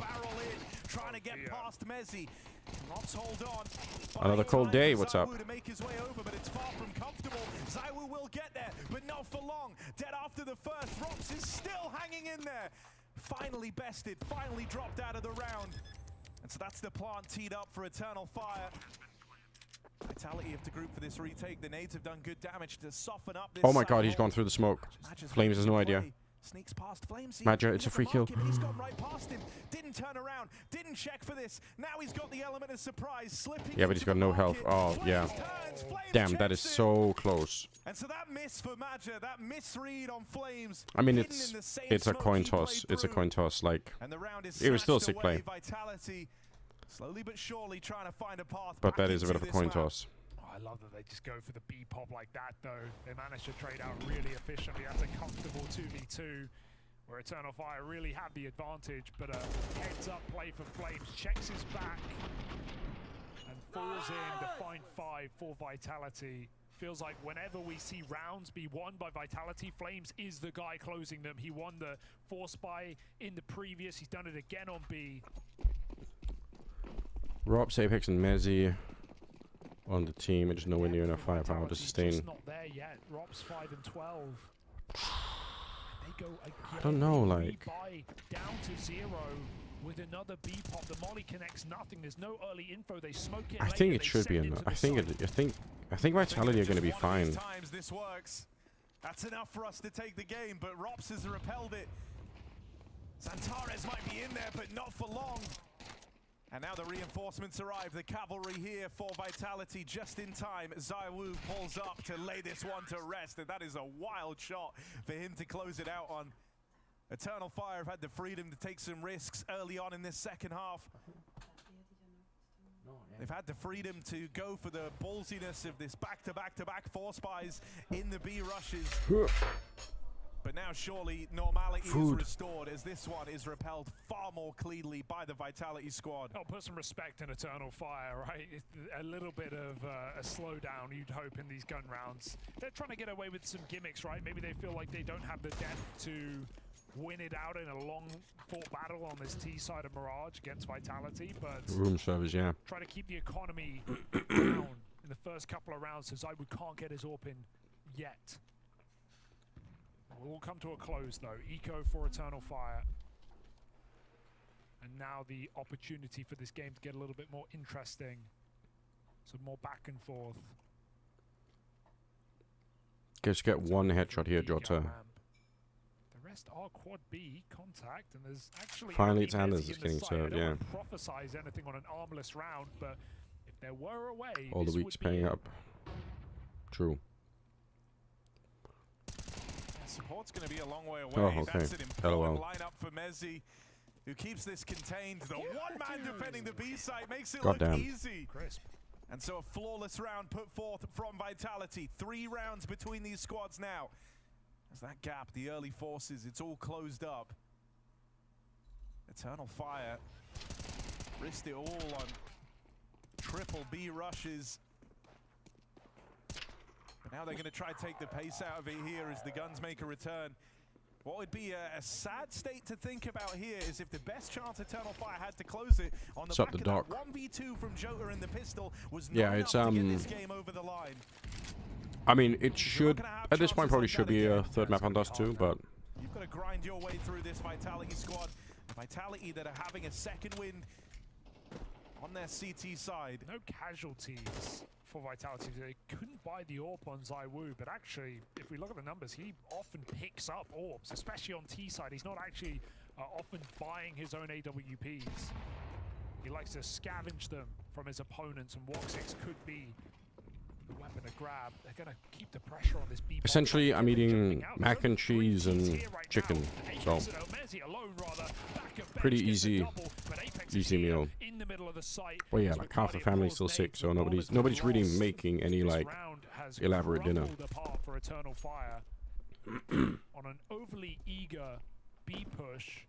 Another cold day. What's up? long. Dead after the first. Rops is still hanging in there. Finally bested, finally dropped out of the round. And so that's the plant teed up for Eternal Fire. Vitality of the group for this retake. The nades have done good damage to soften up this. Oh my god, he's gone through the smoke. Flames has no idea. Sneaks past Flames. Madger, it's a free kill. He's gone right past him. Didn't turn around. Didn't check for this. Now he's got the element of surprise. Slipping. Yeah, but he's got no health. Oh, yeah. Damn, that is so close. And so that miss for Madger, that misread on Flames. I mean, it's a coin toss. It's a coin toss. Like, it was still a sick play. Vitality, slowly but surely trying to find a path. But that is a bit of a coin toss. I love that they just go for the B pop like that, though. They managed to trade out really efficiently. That's a comfortable 2v2, where Eternal Fire really had the advantage, but a heads-up play for Flames, checks his back, and falls in to find 5 for Vitality. Feels like whenever we see rounds be won by Vitality, Flames is the guy closing them. He won the Force Buy in the previous. He's done it again on B. Rops, Apex, and Mezzy on the team, and just nowhere near enough firepower to sustain. Just not there yet. Rops 5 and 12. They go again. I don't know, like. Down to 0 with another B pop. The molly connects nothing. There's no early info. They smoke it. I think it should be enough. I think Vitality are going to be fine. Times this works. That's enough for us to take the game, but Rops has repelled it. Xantares might be in there, but not for long. And now the reinforcements arrive, the cavalry here for Vitality just in time. ZywOo pulls up to lay this one to rest, and that is a wild shot for him to close it out on. Eternal Fire have had the freedom to take some risks early on in this second half. They've had the freedom to go for the ballsiness of this back-to-back-to-back Force Buys in the B rushes. But now surely normality is restored as this one is repelled far more cleanly by the Vitality squad. Oh, put some respect in Eternal Fire, right? A little bit of a slowdown you'd hope in these gun rounds. They're trying to get away with some gimmicks, right? Maybe they feel like they don't have the depth to win it out in a long-fought battle on this T side of Mirage against Vitality, but room service, yeah. Try to keep the economy down in the first couple of rounds, so ZywOo can't get his AWP in yet. We'll come to a close though. Eco for Eternal Fire. And now the opportunity for this game to get a little bit more interesting. Some more back and forth. Just get one headshot here, Jota. The rest are quad B contact, and there's actually finally it's Anders is getting served, yeah. I don't prophesize anything on an armless round, but if there were a way, all the weeks paying up. True. Support's going to be a long way away. Oh, okay. That's an important LOL. lineup for Mezzy, who keeps this contained. The one man defending the B site makes it God look damn. easy. Crisp. And so a flawless round put forth from Vitality. 3 rounds between these squads now. There's that gap, the early forces, it's all closed up. Eternal Fire risked it all on triple B rushes. But now they're going to try to take the pace out of it here as the guns make a return. What would be a sad state to think about here is if the best chance Eternal Fire had to close it on the back of that 1v2 from Jota and the pistol was not enough to get this game over the line. I mean, it should, at this point, probably should be a third map on Dust too, but You've got to grind your way through this Vitality squad. Vitality that are having a second wind on their CT side. No casualties for Vitality. They couldn't buy the AWP on ZywOo, but actually, if we look at the numbers, he often picks up AWPs, especially on T side. He's not actually often buying his own AWPs. He likes to scavenge them from his opponents, and Woxix could be the weapon to grab. They're going to keep the pressure on this B. essentially I'm eating mac and cheese and chicken, so pretty easy meal. Well, yeah, like half the family's still sick, so nobody's really making any like elaborate dinner. For Eternal Fire on an overly eager B push,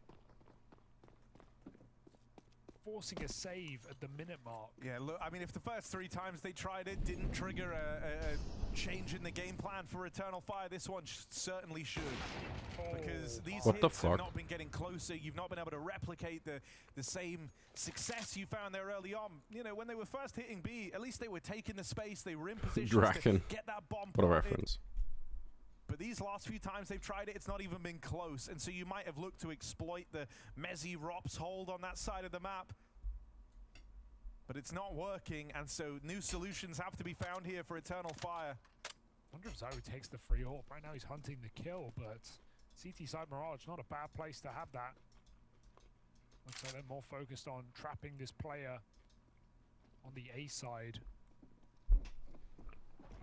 forcing a save at the minute mark. Yeah, look, I mean, if the first 3 times they tried it didn't trigger a change in the game plan for Eternal Fire, this one certainly should. Because these hits have not been getting closer. You've not been able to replicate the same success you found there early on. You know, when they were first hitting B, at least they were taking the space. They were in position to get that bomb What a planted. reference. but these last few times they've tried it, it's not even been close. And so you might have looked to exploit the Mezzi Rops hold on that side of the map. But it's not working, and so new solutions have to be found here for Eternal Fire. Wonder if ZywOo takes the free AWP. Right now he's hunting the kill, but CT side Mirage, not a bad place to have that. Looks like they're more focused on trapping this player on the A side.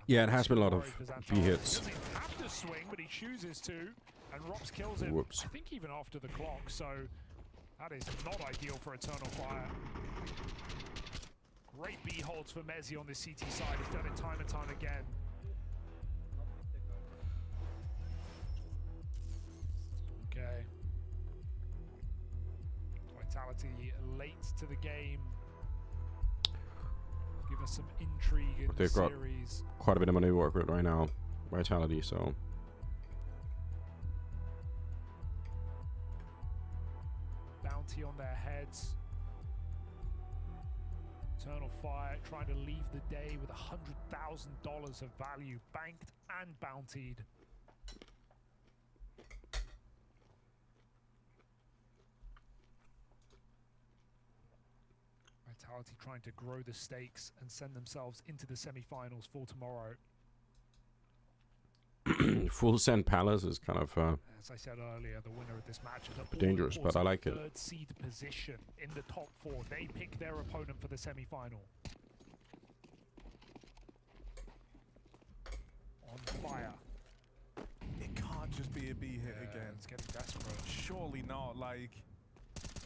Yeah, it has been a lot of B hits. He doesn't have to swing, but he chooses to, and Rops kills him. Whoops. I think even after the clock, so that is not ideal for Eternal Fire. Great B holds for Mezzi on the CT side. He's done it time and time again. Okay. Vitality late to the game. Give us some intrigue in But the they've got series. quite a bit of money to work with right now. Vitality, so. Bounty on their heads. Eternal Fire trying to leave the day with $100,000 of value banked and bountied. Vitality trying to grow the stakes and send themselves into the semi-finals for tomorrow. Full Send Palace is kind of As I said earlier, the winner of this match is a dangerous, but I like it. third seed position in the top 4. They pick their opponent for the semi-final. On fire. It can't just be a B hit again. It's getting desperate. Surely not. Like,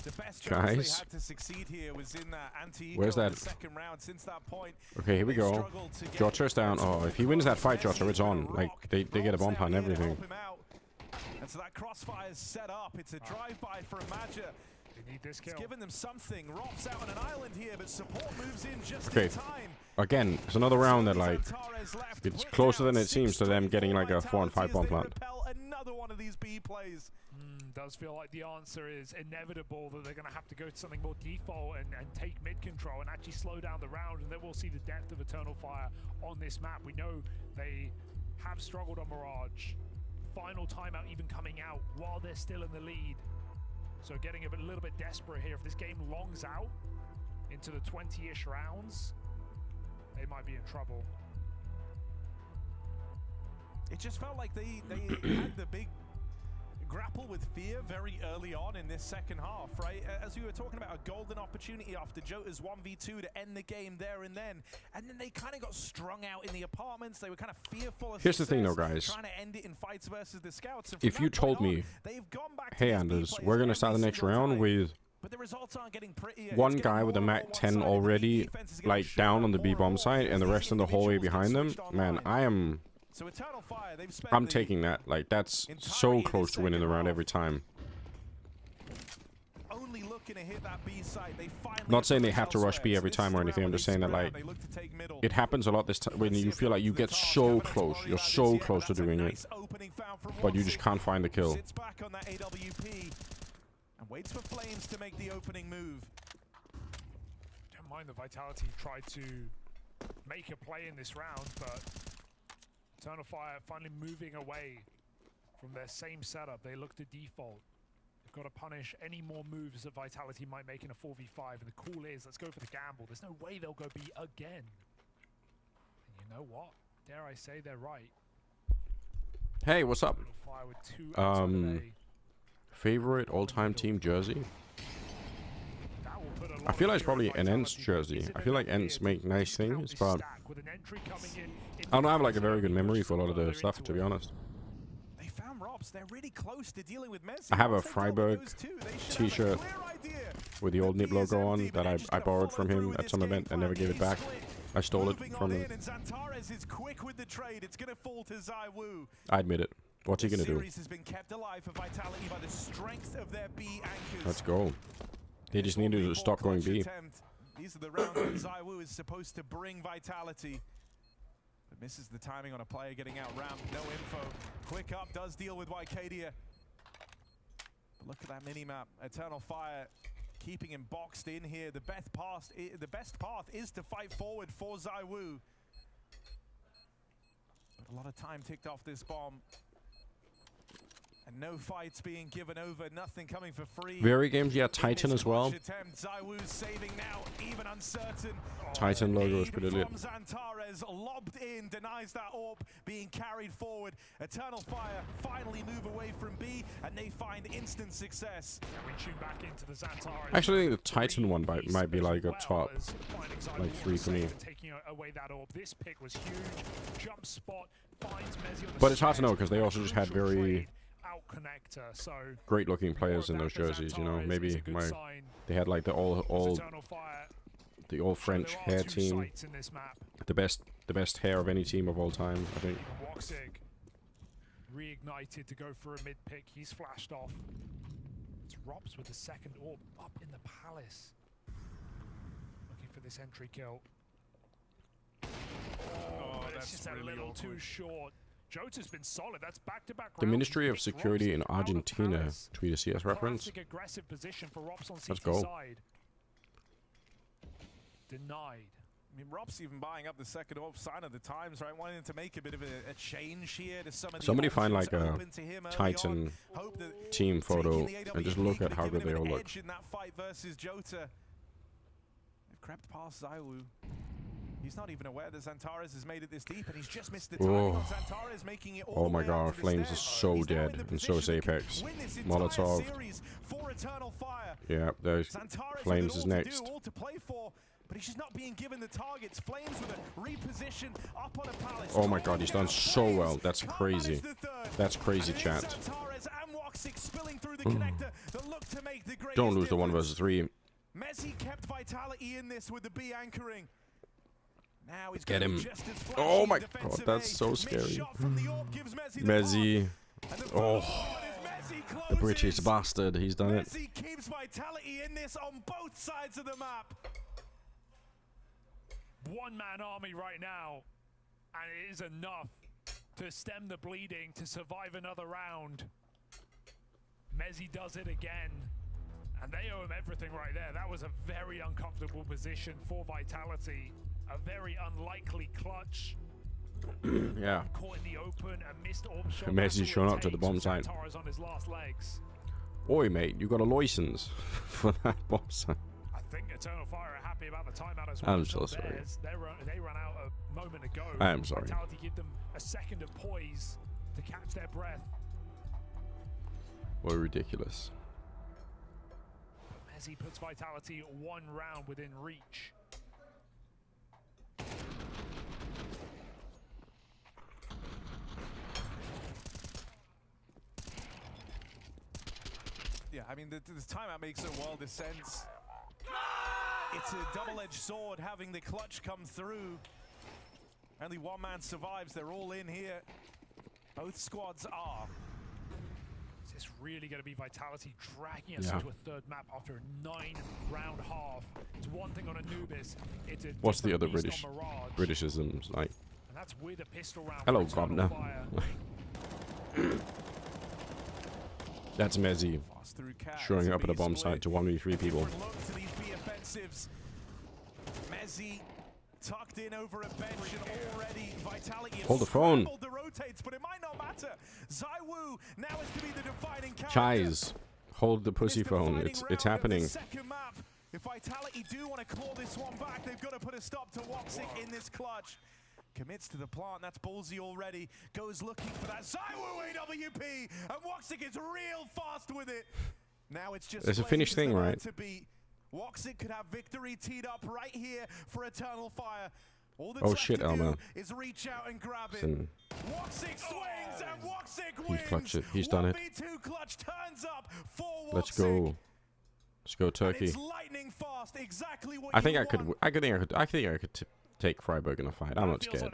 the best Guys. chance they had to succeed here was in that anti-eco Where's in that? the second round. Since that point, Okay, here we they've go. struggled to get Jota's down. Oh, if he wins that fight, Jota, it's on. Like, they get a bomb on everything. And so that crossfire is set up. It's a drive-by for Imagia. They need this kill. It's given them something. Rops out on an island here, but support moves in just Okay. in time. Again, it's another round that, like, it's closer than it seems to them getting, like, a 4 and 5 bomb plant. Another one of these B plays. Does feel like the answer is inevitable, that they're going to have to go to something more default and take mid control and actually slow down the round, and then we'll see the depth of Eternal Fire on this map. We know they have struggled on Mirage. Final timeout even coming out while they're still in the lead. So getting a little bit desperate here. If this game longs out into the 20-ish rounds, they might be in trouble. It just felt like they had the big grapple with fear very early on in this second half, right? As we were talking about, a golden opportunity after Jota's 1v2 to end the game there and then they kind of got strung out in the apartments. They were kind of fearful of Here's the thing, though, success, guys. trying to end it in fights versus the scouts. And from If you that point told me, on, they've gone back to hey these B Anders, plays we're gonna every start the next single round time. with But the results aren't getting prettier. one It's guy getting with a more Mac and more 10 one-sided. The already, defense is getting like, shut down out on the more B and bomb more side, and the as rest these in the hallway individuals get behind them. switched Man, online. So Eternal Fire, they've spent I'm the taking that. Like, that's so close to winning the round every time. only looking to hit that B site. They finally Not saying they approach have to rush elsewhere. B So every this time is or the anything. round I'm where just they saying that, screw out, like, they look to take middle. it happens a lot this time when you feel like you get so close. You're so close to doing it, but you just can't find the kill. Sits back on that AWP and waits for Flames to make the opening move. Don't mind the Vitality tried to make a play in this round, but Eternal Fire finally moving away from their same setup. They look to default. They've got to punish any more moves that Vitality might make in a 4v5, and the call is, let's go for the gamble. There's no way they'll go B again. And you know what? Dare I say they're right. Hey, what's up? Fire with 2 outside of A. Favorite all-time team jersey? I feel like it's probably an Ents jersey. I feel like Ents make nice things, but I don't have like a very good memory for a lot of the stuff, to be honest. They found Robs. They're really close to dealing with Messi. I have a Once they dealt with Freiburg those two, they should have a t-shirt clear idea. with the old Nip logo on that I borrowed from him at some event and never gave it back. I stole it from him. And Xantares is quick with the trade. It's going to fall to ZywOo. I admit it. What's he gonna do? The series has been kept alive for Vitality by the strength of their B anchors. Let's go. They just needed to stop going B. These are the rounds that ZywOo is supposed to bring Vitality. But misses the timing on a player getting out ramped. No info. Quick up does deal with Wycadia. But look at that mini-map. Eternal Fire keeping him boxed in here. The best path is to fight forward for ZywOo. But a lot of time ticked off this bomb. No fights being given over, nothing coming for free. Very games, yeah, Titan as well. ZywOo saving now, even uncertain. Titan logo is pretty lit. From Xantares, lobbed in, denies that orb being carried forward. Eternal Fire finally move away from B, and they find instant success. We tune back into the Xantares. Actually, I think the Titan one might be like a top, like 3 for me. Taking away that orb. This pick was huge. Jump spot finds Mezzi on the But it's hard to know because they also just had very out connector. So great looking players in those jerseys. You know, maybe they had like the all French hair team, the best hair of any team of all time, I think. Woxic reignited to go for a mid pick. He's flashed off. It's Robs with the second orb up in the palace, looking for this entry kill. But it's just a little too short. Jota's been solid. That's back-to-back. The Ministry of Security in Argentina tweet a CS reference. Aggressive position for Robs on Let's CT go. side. Denied. I mean, Rob's even buying up the second orb, sign of the times, right? Wanting to make a bit of a change here to some of the Somebody find like options a open to him early Titan on. Hope that team photo taking the and just AWP look could at how have good given they him all an look. edge in that fight versus Jota. They've crept past ZywOo. He's not even aware that Xantares has made it this deep, and he's just missed the timing on Xantares, making it all Oh my the way out god, to the Flames stairs. is so He's now in dead, the and so is position to Apex. win this entire Molotov. series for Eternal Fire. Yeah, there's Xantares Flames with is it all to next. do, all to play for, but he's just not being given the targets. Flames with a reposition up on a palace. Oh my god, he's done so well. That's crazy. That's crazy, chat. Xantares and Woxic spilling through the connector that look to make the greatest Don't lose the difference. 1 vs 3. Mezzi kept vitality in this with the B anchoring. Now he's Get him. just as Oh my flashy god, defensive that's A. so Missed scary. shot from the orb gives Mezzi the Mezzi. Oh, Mezzi the British bastard. He's done it. Mezzi keeps vitality in this on both sides of the map. One-man army right now, and it is enough to stem the bleeding, to survive another round. Mezzi does it again, and they owe him everything right there. That was a very uncomfortable position for Vitality, a very unlikely clutch. Yeah. Caught in the open, a missed orb shot. Messi's shown up to the bomb site. Xantares on his last legs. Oi, mate, you got a license for that bomb site. I think Eternal Fire are happy about the timeout as well. I'm It's so not sorry. theirs. They ran out a moment ago. I am sorry. Vitality give them a second of poise to catch their breath. What ridiculous. Mezzi puts Vitality one round within reach. Yeah, I mean, the timeout makes a world of sense. It's a double-edged sword having the clutch come through. Only one man survives. They're all in here. Both squads are. Is this really going to be Vitality dragging us Yeah. into a third map after a 9-round half? It's one thing on Anubis. It's a What's the other different beast British on Mirage. Britishisms like? And that's with a pistol round. Hello, for Eternal Governor. Fire. That's Mezzi Through Cat showing as up at a B bomb split. site to 1v3 people. Different look to these B offensives. Mezzi tucked in over a bench and already Vitality has Hold the phone. scrambled the rotates, but it might not matter. ZywOo now is to be the defining character. Chise, hold the pussy phone. It's happening. Second map. If Vitality do want to claw this one back, they've got to put a stop to Woxic in this clutch. Commits to the plant, that's ballsy already. Goes looking for that ZywOo AWP, and Woxic is real fast with it. Now it's just There's a Flames finished is thing, the man right? to beat. Woxic could have victory teed up right here for Eternal Fire. All that's Oh left shit, to do Elmo. is reach out and grab it. Listen, Woxic swings and Woxic He's wins. clutched it. He's done it. 1v2 clutch turns up for let's Woxic. go. Let's go, Turkey. It's lightning fast, exactly what I think you I could. want. I think I could take Freiburg in a fight. I'm not scared.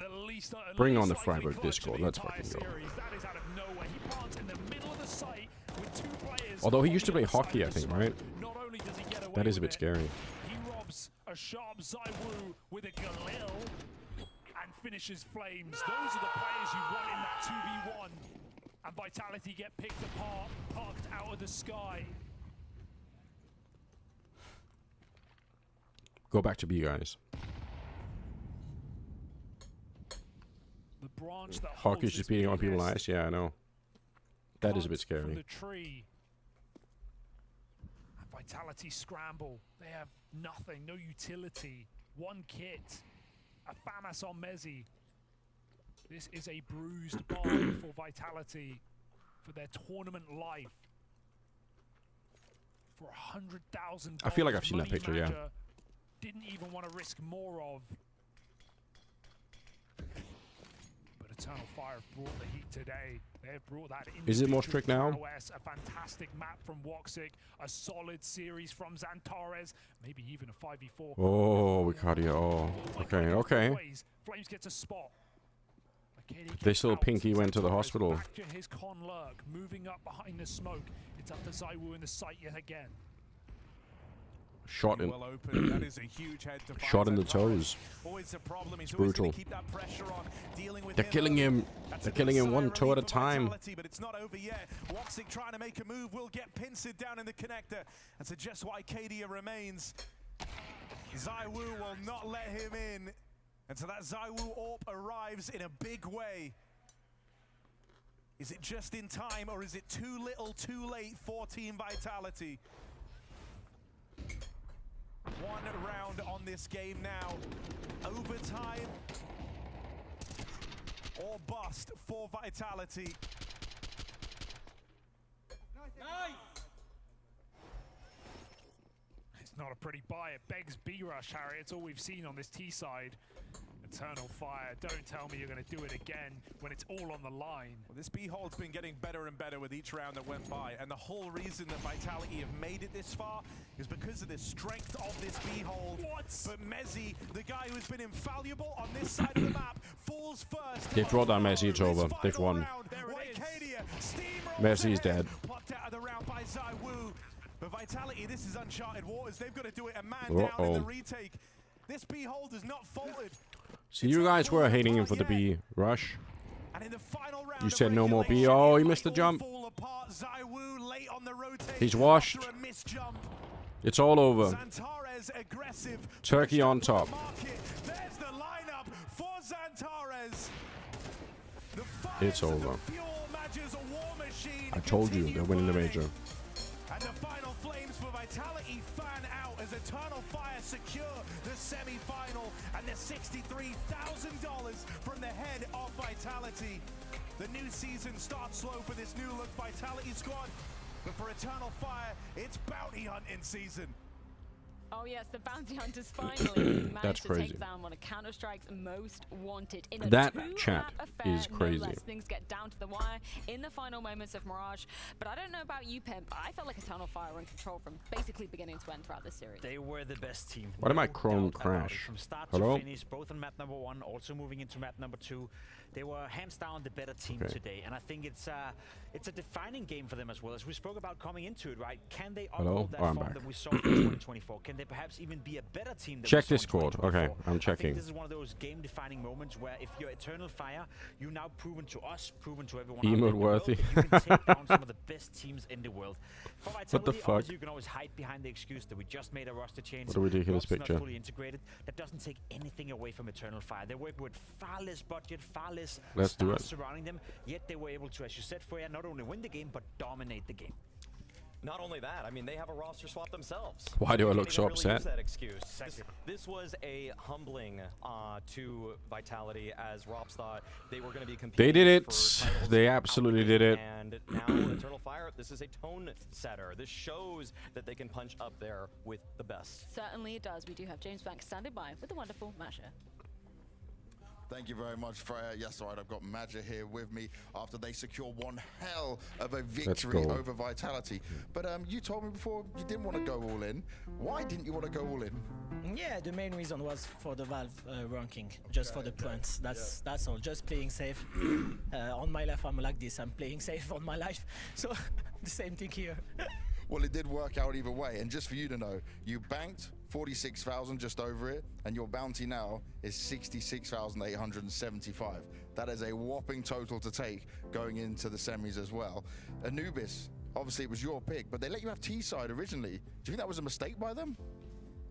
Bring on the Freiburg Discord. Let's fucking go. That is out of nowhere. He plants in the middle of the site with two players. Although he used to play hockey, I think, right? Not only does he get away That is a with bit it, scary. He robs a sharp ZywOo with a Galil and finishes Flames. Those are the players you want in that 2v1. And Vitality get picked apart, parked out of the sky. Go back to B, guys. The branch that Hockey's holds just this beating on big people's nest. eyes. Yeah, I know. That is a cuts bit scary. From the tree. Vitality scramble. They have nothing, no utility. One kit. A FAMAS on Mezzi. This is a bruised bar for Vitality for their tournament life. For $100,000. I feel like I've seen that picture, yeah. Didn't even want to risk more of. But Eternal Fire have brought the heat today. They've brought that in. Is it more strict now? A fantastic map from Woxic, a solid series from Xantares, maybe even a 5v4. Oh, Vicario. Oh, okay, okay. Flames gets a spot. This little pinky went to the hospital. Back to his con lurk, moving up behind the smoke. It's up to ZywOo in the site yet again. Shot in. Well open. That is a huge head to Shot in the toes. Always a problem. He's It's always brutal. gonna keep that pressure on, dealing with They're killing him. They're killing him one toe at a time. But it's not over yet. Woxic trying to make a move will get pincered down in the connector. And so just why Kadia remains. ZywOo will not let him in. And so that ZywOo AWP arrives in a big way. Is it just in time or is it too little, too late for Team Vitality? One round on this game now. Overtime or bust for Vitality. Nice. It's not a pretty buy. It begs B-Rush, Harry. It's all we've seen on this T side. Eternal Fire, don't tell me you're going to do it again when it's all on the line. Well, this B-hold's been getting better and better with each round that went by, and the whole reason that Vitality have made it this far is because of the strength of this B-hold. But Mezzi, the guy who's been infallible on this side of the map, falls first. They've brought down Messi. It's over. They've won. Messi is dead. Popped out of the round by ZywOo. But Vitality, this is uncharted waters. They've got to do it a man down in the retake. This B-hold has not faltered. So you guys were hating him for the B rush. You said no more B. Oh, he missed the jump. He's washed. It's all over. Turkey on top. There's the lineup for Xantares. It's over. I told you they're winning the major. And the final flames for Vitality fan out as Eternal Fire secure the semi-final and the $63,000 from the head of Vitality. The new season starts slow for this new look Vitality squad, but for Eternal Fire, it's bounty hunting season. Oh yes, the bounty hunters finally That's managed to crazy. take down one of Counter-Strike's most wanted in a That two-lap chat affair, is no crazy. less. Things get down to the wire in the final moments of Mirage. But I don't know about you, Pimp. I felt like Eternal Fire were in control from basically beginning to end throughout this series. They were the best team. Why did my No Chrome doubt about it. crash? From start Hello? to finish, both on map number 1, also moving into map number 2. They were hands down the better team Okay. today, and I think it's a defining game for them as well. As we spoke about coming into it, right? Can they Hello? uphold that Oh, I'm form back. that we saw in 2024? Can they perhaps even be a better team than Check we saw in Discord. 2024? Okay, I'm I checking. think this is one of those game-defining moments where if you're Eternal Fire, you now proven to us, proven to everyone out there in the world Emote-worthy. that you can take down some of the best teams in the world. For Vitality, What the fuck? obviously you can always hide behind the excuse that we just made a roster change. What a ridiculous Rob's not picture. fully integrated. That doesn't take anything away from Eternal Fire. They're working with far less budget, far less Let's do stars it. surrounding them, yet they were able to, as you said, Freya, not only win the game, but dominate the game. Not only that, I mean, they have a roster swap themselves. Why do I They look can't so even really use upset? that excuse. This was a humbling to Vitality, as Robs thought they were going to be competing. They did for it. titles They absolutely did it. And now Eternal Fire, this is a tone setter. This shows that they can punch up there with the best. Certainly it does. We do have James Banks standing by with the wonderful Masha. Thank you very much, Freya. Yes, all right, I've got Madja here with me after they secure one hell of a victory go. over Vitality. But you told me before you didn't want to go all in. Why didn't you want to go all in? Yeah, the main reason was for the Valve ranking, just for the points. That's all. Just playing safe. On my life, I'm like this. I'm playing safe on my life. So the same thing here. Well, it did work out either way. And just for you to know, you banked 46,000, just over it, and your bounty now is 66,875. That is a whopping total to take going into the semis as well. Anubis, obviously it was your pick, but they let you have T-side originally. Do you think that was a mistake by them?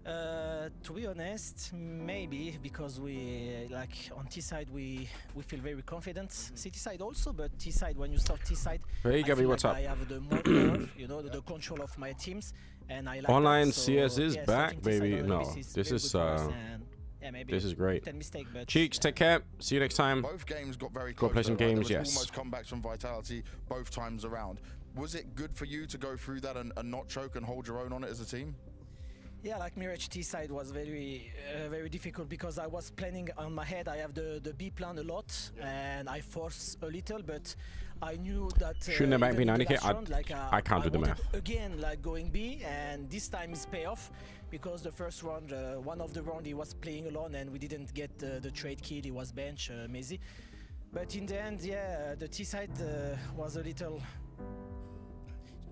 To be honest, maybe because we like on T side we feel very confident. City side also, but T side when you start T side, Hey, Gabby, what's up? I have the more power, you know, the control of my teams, and I like Online that. So, CS is yeah, back, starting T side baby. on No, Abyss this very is good for us, and, yeah, maybe this is great. 10 mistake, but Cheeks, take care. See you next time. Both games got very Go close. play some though, right? games. There was Yes. almost comebacks from Vitality both times around. Was it good for you to go through that and not choke and hold your own on it as a team? yeah, like Mirage T side was very very difficult because I was planning on my head. I have the B plan a lot, and I force a little, but I knew that Shouldn't have back even in the B90K. last round, like, I can't do the wanted math. again, like going B, and this time is payoff because the first round, one of the round he was playing alone, and we didn't get the trade kill. He was bench, Mezi. But in the end, yeah, the T side was a little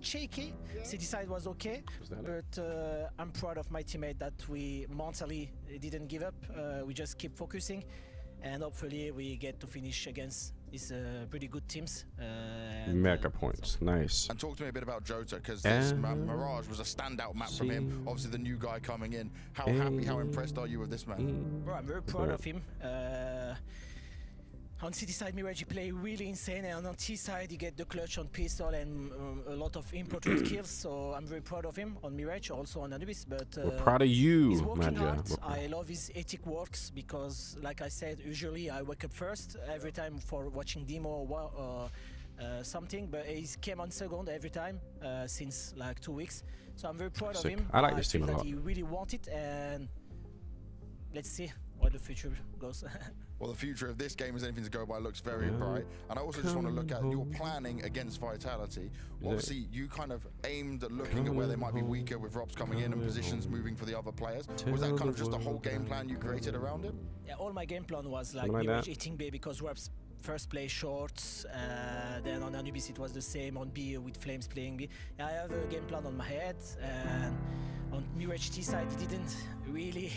shaky. City side was okay, but I'm proud of my teammate that we mentally didn't give up. We just keep focusing, and hopefully we get to finish against these pretty good teams. Mega points. Nice. And talk to me a bit about Jota, because this Mirage was a standout map from him. Obviously, the new guy coming in. How happy, how impressed are you with this man? Bro, I'm very proud of him. On City side, Mirage he play really insane, and on T side he get the clutch on pistol and a lot of important kills. So I'm very proud of him on Mirage, also on Anubis. But We're proud of you, he's working Manja. hard. I love his ethic works because, like I said, usually I wake up first every time for watching demo or something, but he came on second every time since like 2 weeks. So I'm very proud Sick. of him. I like this team feel a that lot. he really wants it, and let's see where the future goes. Well, the future of this game, as anything to go by, looks very bright. And I also just want to look at your planning against Vitality. Obviously, you kind of aimed at looking at where they might be weaker with Robs coming in and positions moving for the other players. Was that kind of just a whole game plan you created around it? Yeah, all my game plan was like Something like Mirage that. eating B because Robs first play shorts, then on Anubis it was the same, on B with Flames playing B. Yeah, I have a game plan on my head, and on Mirage T side it didn't really,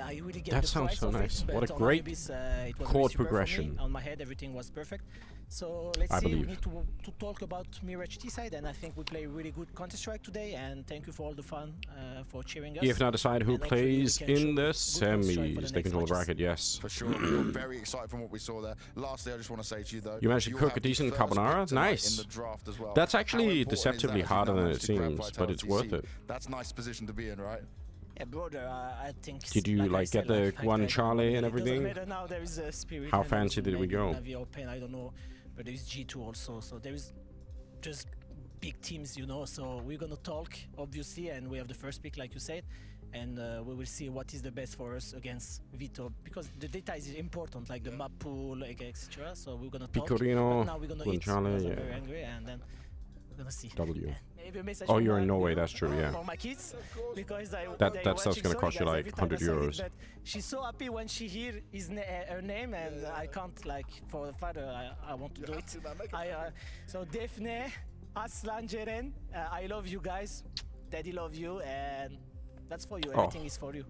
I really get That the sounds price so of nice. it, What but a on great Anubis, it was chord really super for me. progression. On my head everything was perfect. So let's I see, believe. we need to talk about Mirage T side, and I think we play really good Counter-Strike today, and thank you for all the fun, for cheering us. If now decide who And hopefully we plays can show in the good Counter-Strike for the semis. They next control the matches. bracket, yes. For sure. We were very excited from what we saw there. Lastly, I just want to say to you, though, You managed to you'll cook have a the decent first pick carbonara? tonight Nice. in the draft as well. That's How actually important is deceptively that as you've harder now than managed it to grab seems, but it's Vitality worth seed? it. That's a nice position to be in, right? Yeah, brother, I think. Did you, I like, said, get the like, one I don't Charlie know, and it doesn't everything? matter now, there is a Spirit. How and there is fancy did we maybe go? Navi Open, I don't know, but there is G2 also. So there is just big teams, you know. So we're gonna talk, obviously, and we have the first pick, like you said, and we will see what is the best for us against Vito, because the data is important, like the map pool, like, etc. So we're gonna talk. Picorino, but now we're gonna One eat, Charlie, because I'm yeah. very angry, and then we're gonna see. W. Maybe a message Oh, from you're in my- Norway, that's true, yeah. For my kids, because That they're stuff's watching gonna Sorry cost you Guys like every time I 100 say it, euros. but she's so happy when she hear her name, and I can't, like, for the father, I want to do it. So Daphne, Aslan, Jeren, I love you guys. Daddy love you, and that's for you. Oh. Everything is for you.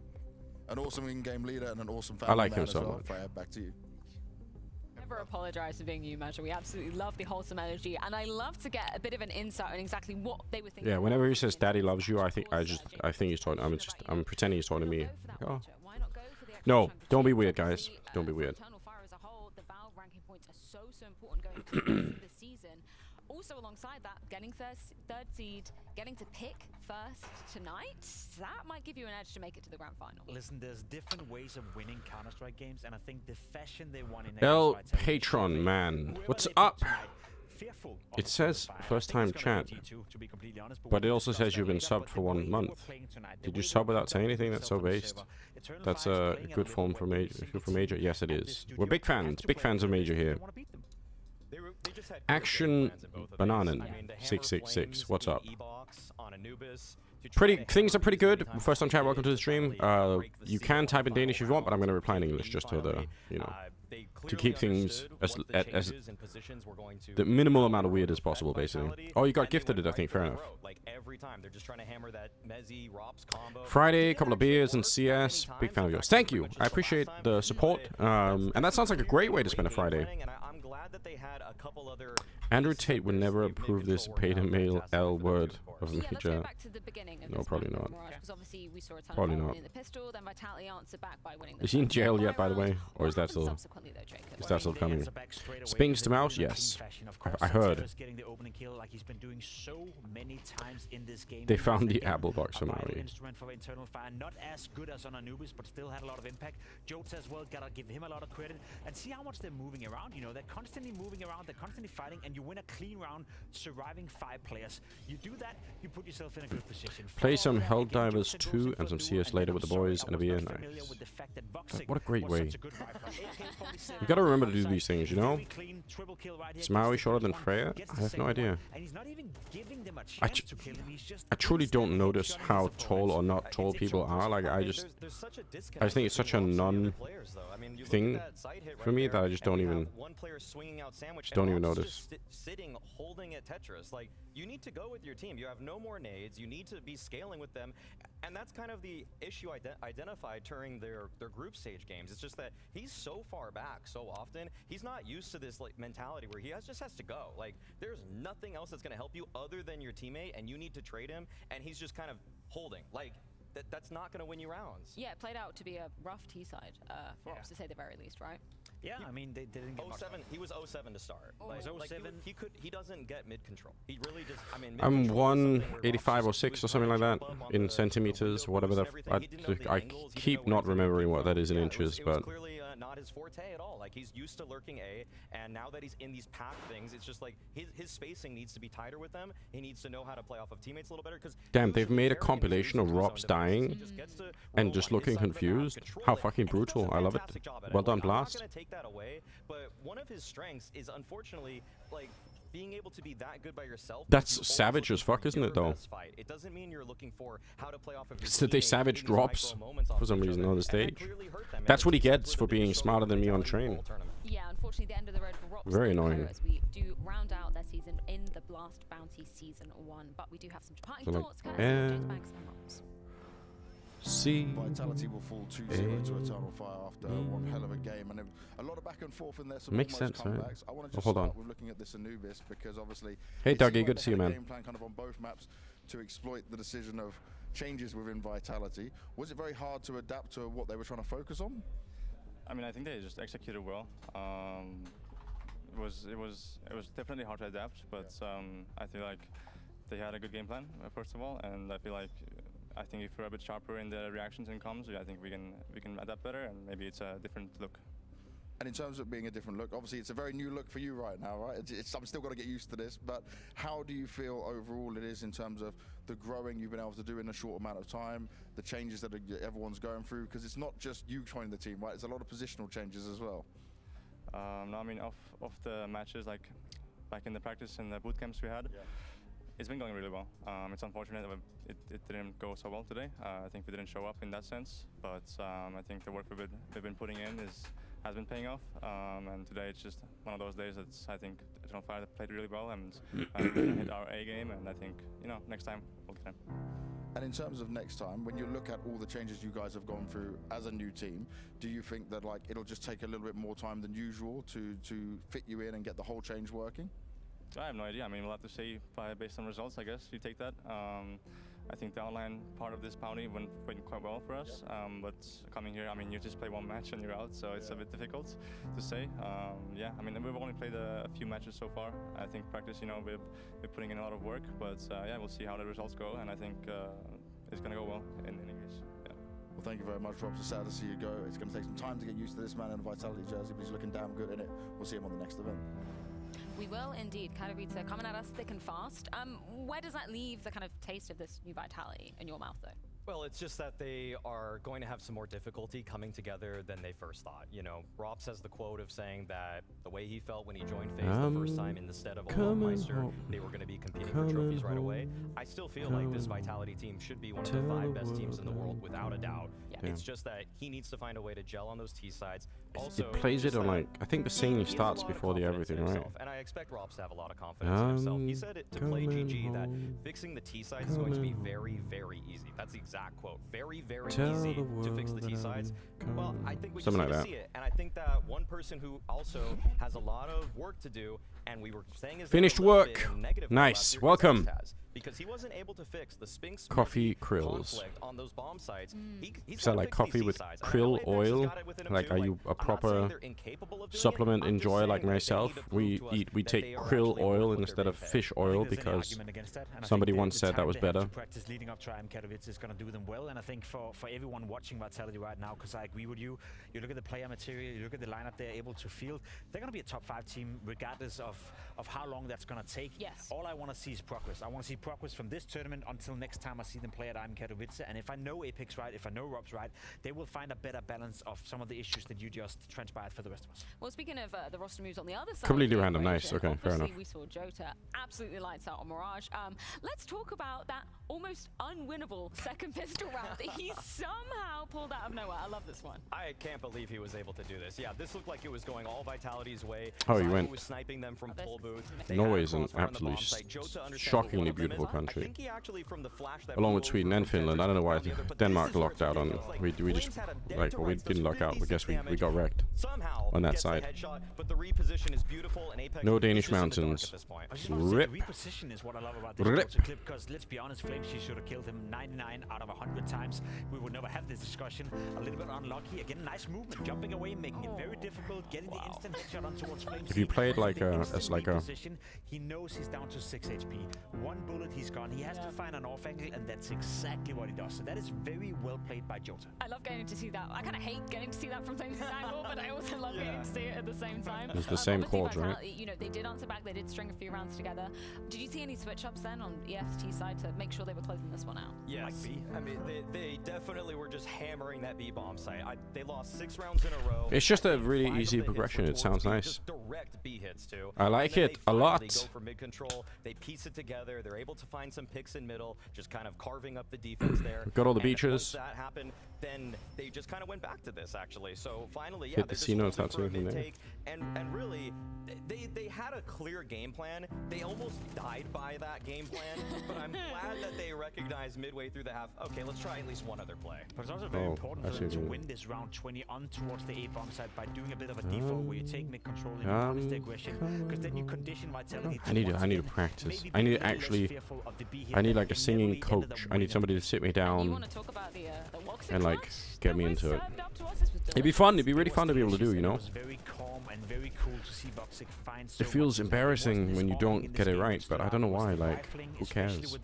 An awesome in-game leader and an awesome I family like man him as so well. much. Freya, back to you. Never apologise for being you, Manja. We absolutely love the wholesome energy, and I love to get a bit of an insight on exactly what they were thinking. Yeah, whenever he says "Daddy loves you," I think he's talking. I'm pretending he's talking to me. Oh. No, don't be weird, guys. Don't be weird. Eternal Fire as a whole, the Valve ranking points are so important going into the season. Also, alongside that, getting third seed, getting to pick first tonight, that might give you an edge to make it to the grand final. Listen, there's different ways of winning Counter-Strike games, and I think the fashion they won in El against Vitality- Patron, man. Whoever What's they pick up? tonight, fearful of It the says qualifier. I first think time it's gonna chat, go G2, to be completely honest, but it we'll also discuss says that you've been later, subbed but for the way 1 they were month. playing tonight, the Did you way they sub were without saying anything? conducting That's so themselves on the based. server. Eternal That's Fire is a playing at good a form level for where major. every Good for single major. team Yes, it at is. this studio We're big have fans. to Big play fans of because major they here. wanna beat them. Action Bananen I mean, the Hammer 666. Flames What's in up? E-Box on Anubis to try Pretty to things are hammer pretty these good. anytime First time chat. they Welcome to the did stream. finally break the You seal can on type in the Danish if you final want, but I'm gonna round. reply in The English team just to the finally, to they keep clearly things understood as what the as changes and positions were going to the minimal amount of weird as possible, basically. Vitality, Oh, you got and they gifted went it. I right think. for Fair the enough. throat. Like every time, they're just trying to hammer that Mezzi Rops combo. Friday, a couple of beers and CS. Big fan of yours. Thank you. I appreciate the support. And that sounds like a great way to spend a Friday. glad that they had a couple other. Andrew Tate would never approve this beta male L word of Yeah, let's major. go back to the beginning of No, this probably one, not. Mirage, because obviously we saw a ton Probably of not. winning the pistol, then Vitality answered back by winning the Is he in first jail buy yet, by the round. way, or is that What still? happened subsequently though, Jacob? Is that still They coming? answer back straight away. Spings to They're mouse, doing a yes. clean fashion. Of I course, heard. Santeros getting the opening kill like he's been doing so many times in this game. They He was, found the again, apple box a somehow. vital instrument for Eternal Fire. Not as good as on Anubis, but still had a lot of impact. Jota as well, gotta give him a lot of credit. And see how much they're moving around. You know, they're constantly moving around, they're constantly fighting, and you win a clean round, surviving 5 players. You do that, you put yourself in a good position. Play Follow some that, Helldivers Jota goes 2 in and for some Lua, CS and later then with the I'm sorry, boys I and a was beer. not familiar Nice. with the fact that Voxic What a great was way. such a good buy for us. AK probably sitting You gotta on the remember to do outside. these things, you know? Very clean, triple kill right here, Is gets Maui the shorter first than one, Freya? gets I the have no second one, idea. and he's not even giving them a I chance to kill him. He's just truly don't notice how tall or not tall people are. Like I just think it's such a non-thing for me that I just don't even notice. Sitting, holding at Tetris. Like, you need to go with your team. You have no more nades. You need to be scaling with them. And that's kind of the issue identified during their group stage games. It's just that he's so far back so often. He's not used to this like mentality where he just has to go. Like, there's nothing else that's going to help you other than your teammate, and you need to trade him, and he's just kind of holding. Like, that's not going to win you rounds. Yeah, it played out to be a rough T-side, for us to say the very least, right? Yeah, I mean, they didn't get 07, he was 07 to start. Like, was 07. he doesn't get mid control. He really just, I mean, I'm mid-control is something where 185 or Ross just 6 or was something like trying that to jump up on in the centimeters, whatever the. I keep not remembering what that is in inches, it was but clearly not his forte at all. Like, he's used to lurking A, and now that he's in these pack things, it's just like his spacing needs to be tighter with them. He needs to know how to play off of teammates a little better. Because damn, they've made a compilation of Robs dying and just looking confused. How fucking brutal! I love it. Well done, Blast. I'm not gonna take that away, but one of his strengths is unfortunately like being able to be that good by yourself. That's savage as fuck, isn't it, though? It doesn't mean you're looking for how to play off of your So they teammate savage in these micro drops moments off for some each reason other, on the and that stage. clearly hurt them, and That's it what he just gets for really being showed smarter than me on mentality train. the whole tournament. Yeah, unfortunately, the end of the road for Rops. Very and annoying. Cairo as we do round out their season in the Blast Bounty Season 1. But we do have some departing So, like, thoughts, courtesy of James Banks and Rops. See. Vitality will fall 2-0 to Eternal Fire after one hell of a game, and a lot of back and forth in there. Some Makes almost sense, right? comebacks. I want to Oh, just hold start on. with looking at this Anubis because obviously. Hey, it seemed Dougie, like good they to see you, had a man. Game plan kind of on both maps to exploit the decision of changes within Vitality. Was it very hard to adapt to what they were trying to focus on? I mean, I think they just executed well. It was definitely hard to adapt, but I feel like they had a good game plan first of all, and I feel like I think if we're a bit sharper in the reactions and comms, I think we can adapt better, and maybe it's a different look. And in terms of being a different look, obviously it's a very new look for you right now, right? I'm still got to get used to this, but how do you feel overall it is in terms of the growing you've been able to do in a short amount of time, the changes that everyone's going through? Because it's not just you joining the team, right? It's a lot of positional changes as well. No, I mean, off the matches, like back in the practice and the boot camps we had, it's been going really well. It's unfortunate that it didn't go so well today. I think we didn't show up in that sense, but I think the work we've been putting in has been paying off. And today it's just one of those days that's, I think, Eternal Fire played really well and hit our A game, and I think, next time we'll get in. And in terms of next time, when you look at all the changes you guys have gone through as a new team, do you think that like it'll just take a little bit more time than usual to fit you in and get the whole change working? I have no idea. I mean, we'll have to see based on results, I guess. You take that. I think the online part of this bounty went quite well for us. But coming here, I mean, you just play one match and you're out, so it's a bit difficult to say. Yeah, I mean, we've only played a few matches so far. I think practice, we're putting in a lot of work, but yeah, we'll see how the results go, and I think it's going to go well in English. Yeah. Well, thank you very much, Rob. It's sad to see you go. It's going to take some time to get used to this man in a Vitality jersey, but he's looking damn good in it. We'll see him on the next event. We will indeed. Katowice coming at us thick and fast. Where does that leave the kind of taste of this new Vitality in your mouth, though? Well, it's just that they are going to have some more difficulty coming together than they first thought. Rob says the quote of saying that the way he felt when he joined FaZe the first time in the stead of Alarmmeister, they were going to be competing for trophies right away. I still feel like this Vitality team should be one of the 5 best teams in the world, without a doubt. It's just that he needs to find a way to gel on those T sides, it plays it on like, I think the singing starts before the everything, right? And I expect Robs to have a lot of confidence in himself. He said it to play GG that fixing the T sides is going to be very, very easy. That's the exact quote. Very, very easy to fix the T sides. Well, I think we just need to see it. And I think that one person who also has a lot of work to do, and we were saying is finished work. Nice. Welcome. Because he wasn't able to fix the Sphinx coffee krills. on those bomb sites. Is that like coffee with krill oil? Like, are you a proper supplement enjoyer like myself? We take krill oil instead of fish oil because somebody once said that was better. Practice leading up to IM Katowice is going to do them well, and I think for everyone watching Vitality right now, because I agree with you, you look at the player material, you look at the lineup they're able to field, they're going to be a top 5 team regardless of how long that's going to take. Yes. All I want to see is progress. I want to see progress from this tournament until next time I see them play at IM Katowice. And if I know Apex right, if I know Rob's right, they will find a better balance of some of the issues that you just transpired for the rest of us. Well, speaking of the roster moves on the other side, completely random. Nice. Okay, fair enough. We saw Jota absolutely lights out on Mirage. Let's talk about that almost unwinnable second pistol round that he somehow pulled out of nowhere. I love this one. I can't believe he was able to do this. Yeah, this looked like it was going all Vitality's way. Oh, he went. Was sniping them from toll booth. Norway is an absolutely shockingly beautiful country. Along with Sweden and Finland. I don't know why Denmark locked out on. We just like, well, we didn't lock out. I guess we got wrecked on that side. No Danish mountains. Rip. Reposition is what I love about this Jota clip, because let's be honest, Flames, she should have killed him 99 out of 100 times. We would never have this discussion. A little bit unlucky. Again, nice movement, jumping away, making it very difficult, getting the instant headshot on towards Flames. If you played like as like a, he knows he's down to 6 HP. One bullet, he's gone. He has to find an off angle, and that's exactly what he does. So that is very well played by Jota. I love getting to see that. I kind of hate getting to see that from Flames' angle, but I also love getting to see it at the same time. It's the same chords, right? You know, they did answer back. They did string a few rounds together. Did you see any switch ups then on EFT side to make sure they were closing this one out? Yes. I mean, they definitely were just hammering that B bomb site. They lost 6 rounds in a row. It's just a really easy progression. It sounds nice. Direct B hits too. I like it a lot. They go for mid control. They piece it together. They're able to find some picks in middle, just kind of carving up the defense there. Got all the and beaches. Once that happened, then they just kind of went back to this actually. So finally, yeah, hit the C notes out there. And really, they had a clear game plan. They almost died by that game plan, but I'm glad that they recognized midway through the half, okay, let's try at least one other play. But it's also very important for them to win this round 20 on towards the A bomb side by doing a bit of a default where you take mid control and you harness the aggression, because then you condition Vitality. I need to practice. I need to actually. I need like a singing coach. I need somebody to sit me down and like get me into it. It'd be fun. It'd be really fun to be able to do, you know? It feels embarrassing when you don't get it right, but I don't know why. Like, who cares?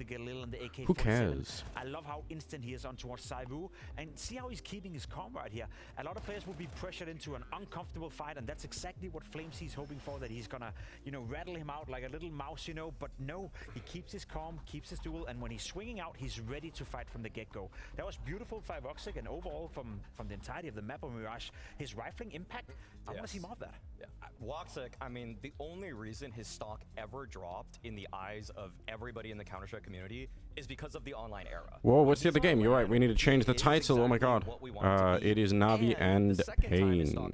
Who cares? I love how instant he is on towards Saivu, and see how he's keeping his calm right here. A lot of players will be pressured into an uncomfortable fight, and that's exactly what Flames is hoping for, that he's gonna, you know, rattle him out like a little mouse, you know, but no, he keeps his calm, keeps his duel, and when he's swinging out, he's ready to fight from the get-go. That was beautiful by Voxic, and overall from the entirety of the map of Mirage, his rifling impact, I want to see more of that. Yeah. Voxic, I mean, the only reason his stock ever dropped in the eyes of everybody in the Counter-Strike community is because of the online era. Whoa, what's the other game? You're right, we need to change the title. Oh my god. It is Navi and Pain.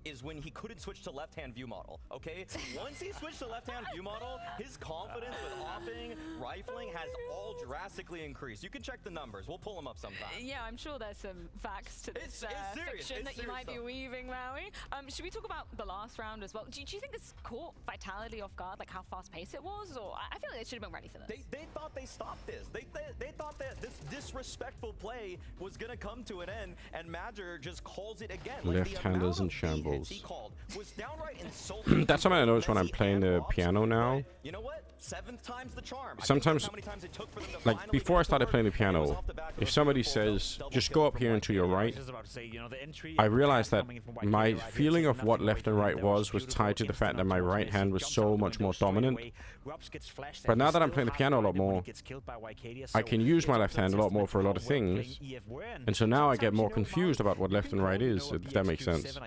Is when he couldn't switch to left-hand view model, okay? Once he switched to left-hand view model, his confidence with offing, rifling has all drastically increased. You can check the numbers. We'll pull them up sometime. Yeah, I'm sure there's some facts to this fiction that you might be weaving, Maui. Should we talk about the last round as well? Do you think this caught Vitality off guard, like how fast-paced it was? Or I feel like they should have been ready for this. They thought they stopped this. They thought that this disrespectful play was going to come to an end, and Madger just calls it again. Left-handers and shambles. Was downright insulting. That's something I notice when I'm playing the piano now. You know what? 7th time's the charm. Sometimes, like before I started playing the piano, if somebody says, just go up here and to your right, I realized that my feeling of what left and right was tied to the fact that my right hand was so much more dominant. But now that I'm playing the piano a lot more, I can use my left hand a lot more for a lot of things. And so now I get more confused about what left and right is, if that makes sense.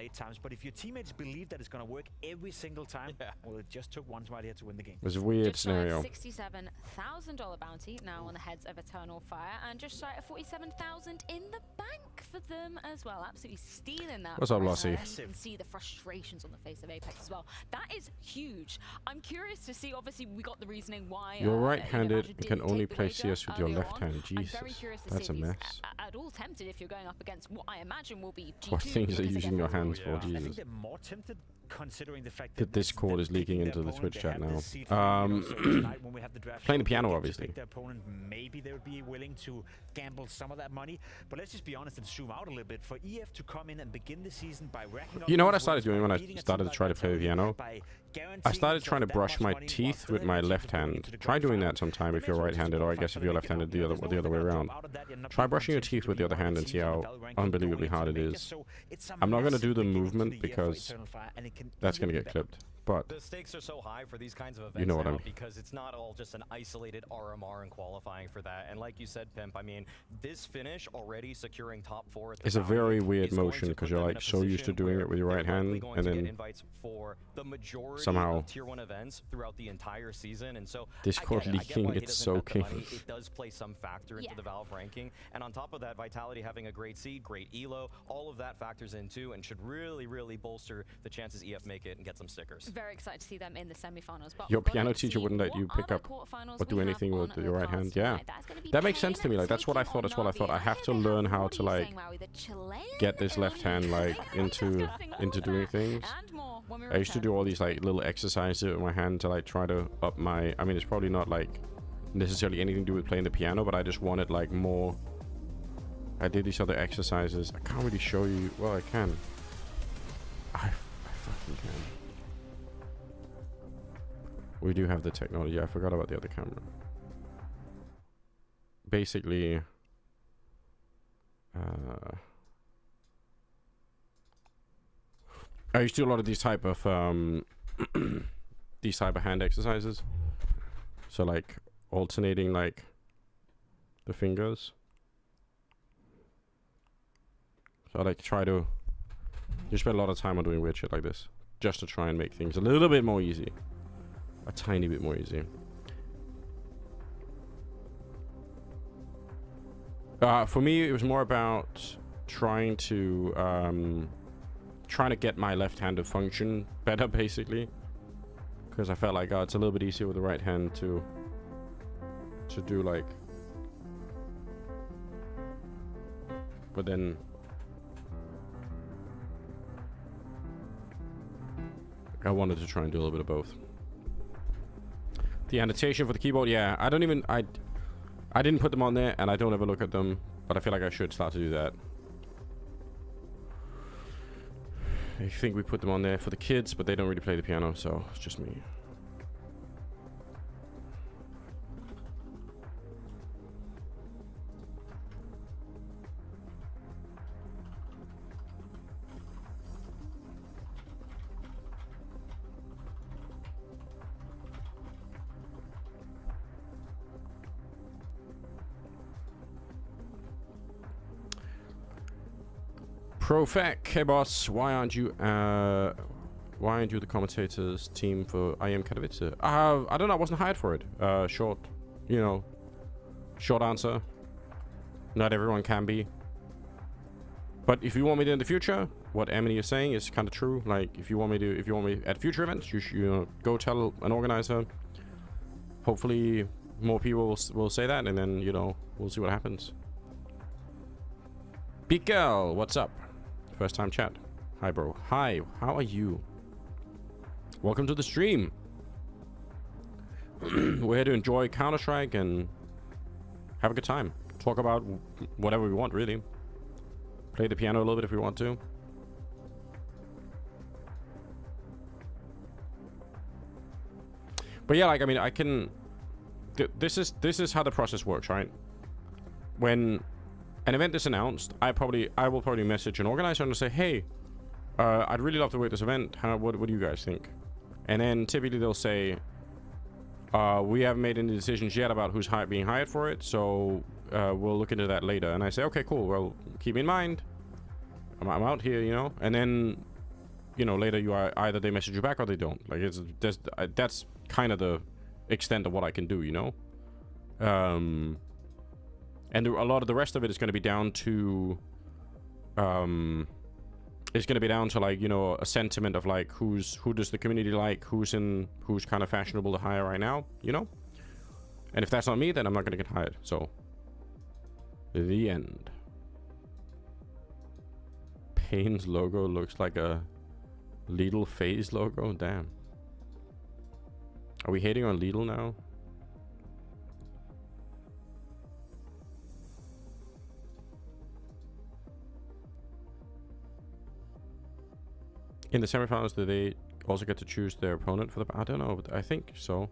But if your teammates believe that it's going to work every single time, well, it just took one right here to win the game. It was weird scenario. $67,000 bounty now on the heads of Eternal Fire, and just shy of 47,000 in the bank for them as well. Absolutely stealing that. What's up, prize. Lassie? You can see the frustrations on the face of Apex as well. That is huge. I'm curious to see. Obviously, we got the reasoning why. You're Magic right-handed and did can only take the play wager CS with your earlier left on. hand. I'm Jesus, very curious to that's see a if he's mess. at all tempted if you're going up against what I imagine will be G2. What things are you because using your again, hands for? I think Jesus. they're more tempted considering the fact The that this is Discord them is leaking picking into their the Twitch chat opponent. They now. have this seed for, you know, so tonight when we have the draft Playing the show, piano, they get to obviously. pick their opponent. Maybe they would be willing to gamble some of that money. But let's just be honest and zoom out a little bit. For EF to come in and begin the season by racking up You know what I these started wins, doing by when I beating a started team to try to like play the Vitality, piano? by I guaranteeing started trying to themselves that brush my much money while teeth still with my able to left keep going hand. into the Try grand doing final. that sometime They if may you're as well just right-handed, or I qualify guess for if the you're make it left-handed, out. the There's no other way way they're gonna around. drop out of that and not Try be brushing your contention teeth to with be the other one of hand the and see teams how in the Valve ranking unbelievably going into hard the it major. is. So it's a I'm not gonna massive do the beginning to movement the year for because Eternal Fire, and it can that's gonna even get be better. clipped. But The stakes are so high for these kinds of events you know what I now mean. because it's not all just an isolated RMR and qualifying for that. And like you said, Pimp, I mean, this finish already securing top 4 at the It's a Bounty very weird is going motion to because put you're them in like a so used to position doing where it with your they're right likely hand, going and to get then invites for the majority somehow of tier 1 events throughout the entire season. And so Discord I get it. I get leaking, why he it's doesn't so bet the money. king. It does play some factor into the Valve ranking. And on top of that, Vitality having a great seed, great elo, all of that factors in too and should really, really bolster the chances EF make it and get some stickers. Very excited to see them in the semifinals. But Your we've got piano to teacher see wouldn't let you what pick other up quarterfinals or do we have anything with on your the right hand. cards Yeah, tonight. That's gonna be that makes Pain sense to me. Like that's what I thought. That's what I thought. I have to learn how to like get this left hand like into doing things. I used to do all these like little exercises with my hand to like try to up my. I mean, it's probably not like necessarily anything to do with playing the piano, but I just wanted like more. I did these other exercises. I can't really show you. Well, I can. I fucking can. We do have the technology. I forgot about the other camera. Basically, I used to do a lot of these type of hand exercises. So like alternating like the fingers. So I like try to just spend a lot of time on doing weird shit like this, just to try and make things a little bit more easy, a tiny bit more easy. For me, it was more about trying to get my left hand to function better, basically, because I felt like it's a little bit easier with the right hand to do like. But then I wanted to try and do a little bit of both. The annotation for the keyboard, yeah, I didn't put them on there, and I don't ever look at them, but I feel like I should start to do that. I think we put them on there for the kids, but they don't really play the piano, so it's just me. Profec, hey boss, why aren't you the commentators team for IM Katowice? I don't know, I wasn't hired for it. Short answer. Not everyone can be. But if you want me to in the future, what Emily is saying is kind of true. Like if you want me at future events, you go tell an organizer. Hopefully more people will say that, and then we'll see what happens. Beat Girl, what's up? First time chat. Hi, bro. Hi, how are you? Welcome to the stream. We're here to enjoy Counter-Strike and have a good time. Talk about whatever we want, really. Play the piano a little bit if we want to. But yeah, like, I mean, I can... This is how the process works, right? When an event is announced, I will probably message an organizer and say, hey, I'd really love to work this event. What do you guys think? And then typically they'll say, we haven't made any decisions yet about who's being hired for it, so we'll look into that later. And I say, okay, cool. Well, keep in mind, I'm out here, and then, later either they message you back or they don't. Like that's kind of the extent of what I can do, you know? And a lot of the rest of it is going to be down to... it's going to be down to, like, you know, a sentiment of, like, who does the community like, who's kind of fashionable to hire right now, you know? And if that's not me, then I'm not going to get hired. So, the end. Payne's logo looks like a Lidl phase logo. Damn. Are we hating on Lidl now? In the semifinals, do they also get to choose their opponent for the... I don't know, but I think so.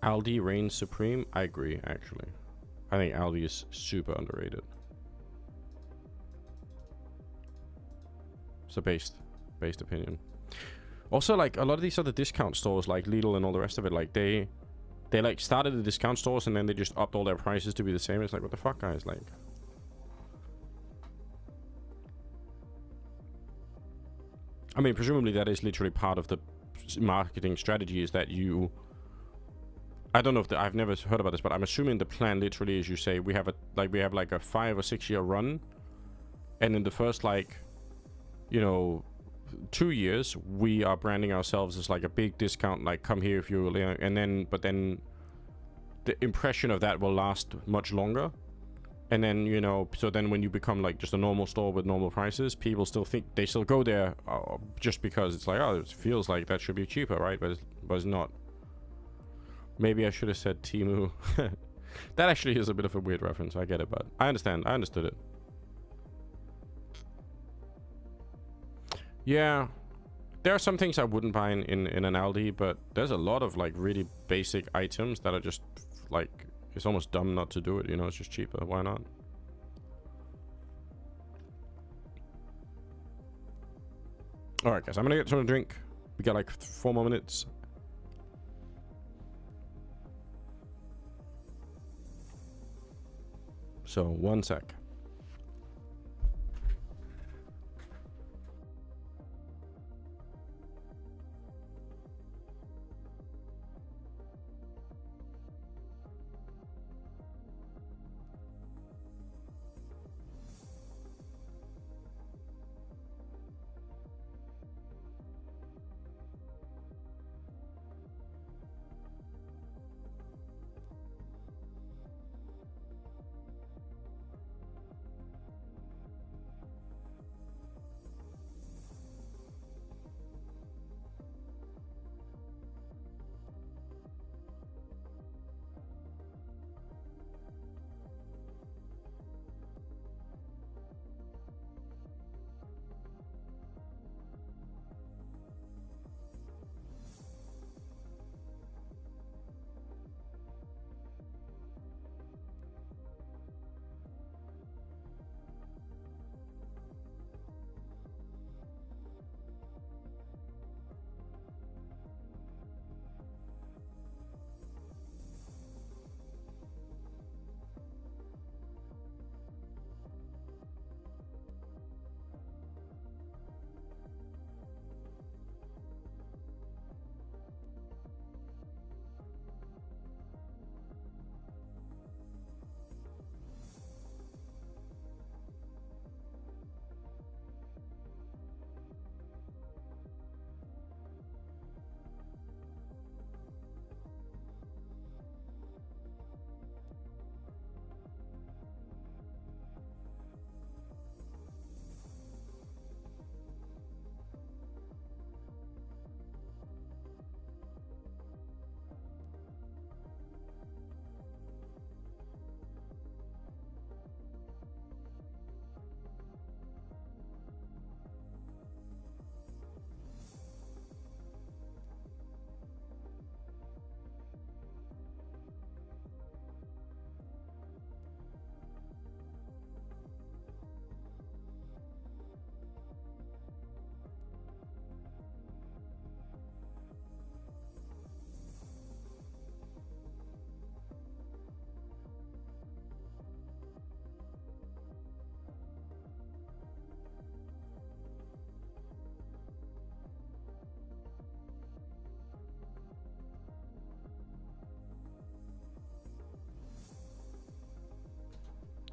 Aldi reigns supreme. I agree, actually. I think Aldi is super underrated. It's a based opinion. Also, like, a lot of these other discount stores, like Lidl and all the rest of it, like, they like started the discount stores and then they just upped all their prices to be the same. It's like, what the fuck, guys? Like, I mean, presumably that is literally part of the marketing strategy, is that you... I don't know if I've never heard about this, but I'm assuming the plan literally is you say we have like a 5 or 6 year run, and in the first, like, you know, 2 years we are branding ourselves as like a big discount, like, come here if you, and then but then the impression of that will last much longer, and then, you know, so then when you become like just a normal store with normal prices, people still think they still go there just because it's like, oh, it feels like that should be cheaper, right? But it's not. Maybe I should have said Temu. That actually is a bit of a weird reference. I get it, but I understand. I understood it. Yeah. There are some things I wouldn't buy in an Aldi, but there's a lot of, like, really basic items that are just, like, it's almost dumb not to do it, you know? It's just cheaper. Why not? Alright, guys. I'm gonna get something to drink. We got, like, 4 more minutes. So, 1 sec.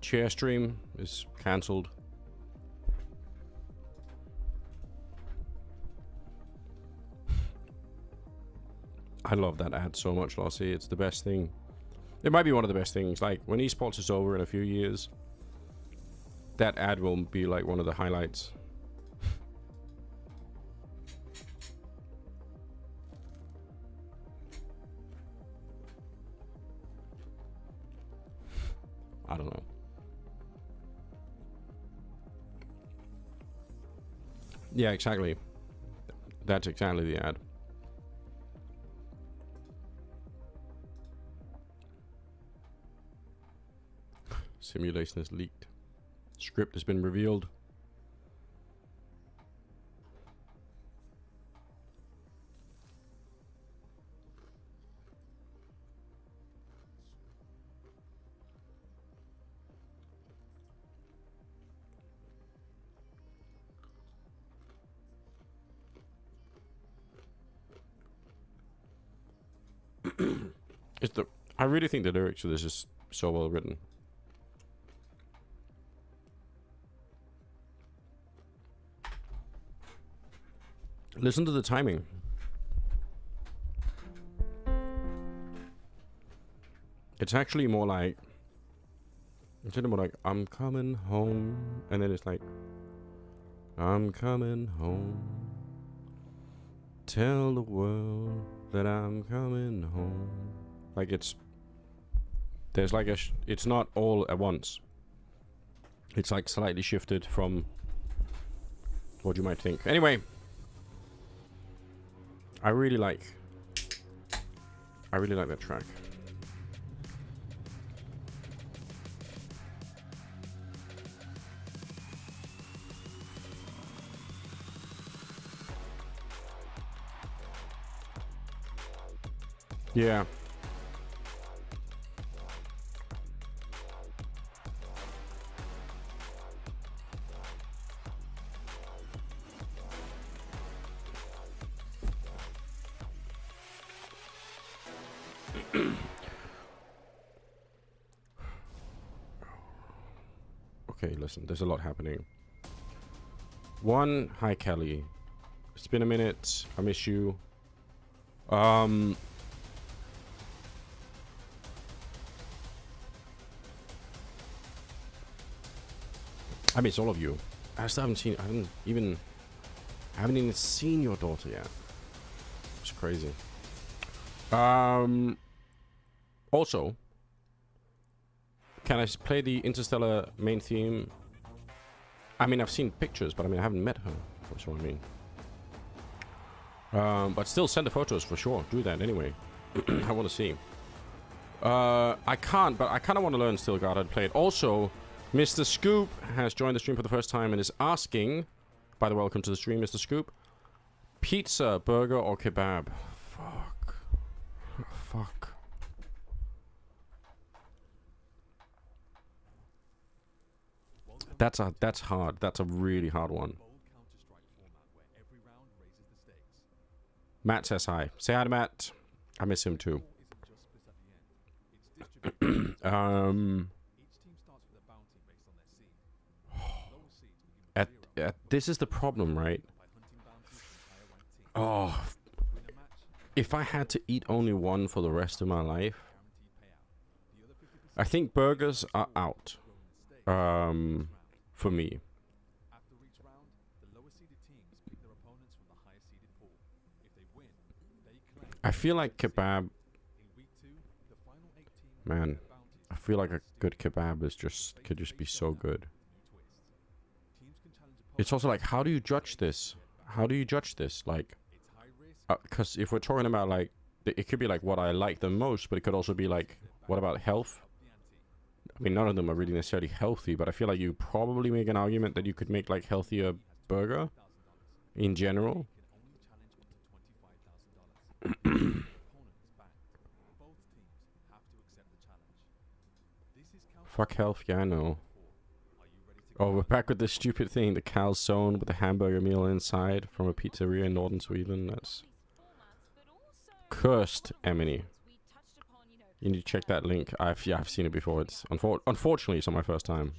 Chair stream is cancelled. I love that ad so much, Lossie. It's the best thing. It might be one of the best things. Like, when esports is over in a few years, that ad will be like one of the highlights. I don't know. Yeah, exactly. That's exactly the ad. Simulation is leaked. Script has been revealed. I really think the lyrics of this is so well written. Listen to the timing. It's actually more like, I'm coming home, and then it's like, I'm coming home. Tell the world that I'm coming home. Like there's like it's not all at once. It's like slightly shifted from what you might think. Anyway, I really like that track. Yeah. Okay, listen, there's a lot happening. One, hi Kelly. It's been a minute. I miss you. I miss all of you. I haven't even seen your daughter yet. It's crazy. Also, can I play the Interstellar main theme? I mean, I've seen pictures, but I mean, I haven't met her. That's what I mean. But still, send the photos for sure. Do that anyway. I want to see. I can't, but I kind of want to learn Stilgard how to play it. Also, Mr. Scoop has joined the stream for the first time and is asking, by the way, welcome to the stream, Mr. Scoop. Pizza, burger, or kebab? Fuck. Fuck. That's hard. That's a really hard one. Matt says hi. Say hi to Matt. I miss him too. This is the problem, right? Oh, if I had to eat only one for the rest of my life, I think burgers are out. For me. I feel like kebab. Man, I feel like a good kebab is could just be so good. It's also like, how do you judge this? How do you judge this? Like, because if we're talking about like, it could be like what I like the most, but it could also be like, what about health? I mean, none of them are really necessarily healthy, but I feel like you probably make an argument that you could make like healthier burger in general. Fuck health, yeah, I know. Oh, we're back with this stupid thing, the calzone with the hamburger meal inside from a pizzeria in northern Sweden. That's cursed, Emily. You need to check that link. I've seen it before. It's unfortunately it's not my first time.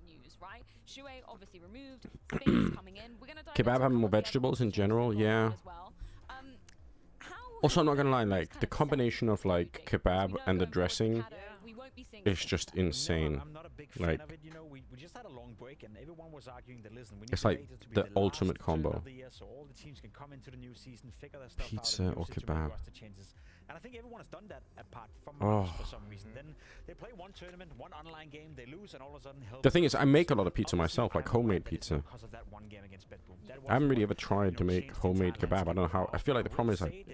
News, right? Shuey obviously removed. Spinks coming in. We're gonna dive Kebab into having a more couple of the other vegetables in positions general, as well yeah. as well. Also, I'm not gonna lie, like the combination of like kebab and the dressing is just insane. I'm not a big fan Like of it. You know, we just had a long break, and everyone was arguing that listen, we need it's to like wait it to be the last ultimate turn combo. of the year, so all the teams can come into the new season, figure their stuff Pizza out, and or use it to make kebab. roster changes. And I think everyone has done that apart from Oh. us for some reason. Then they play one tournament, one online game, they lose, and all of a sudden The thing is, I make a lot of pizza myself, like homemade pizza. because of that one game against Bedboom. That I haven't really ever tried to make homemade kebab. I don't know how. I feel like the problem is like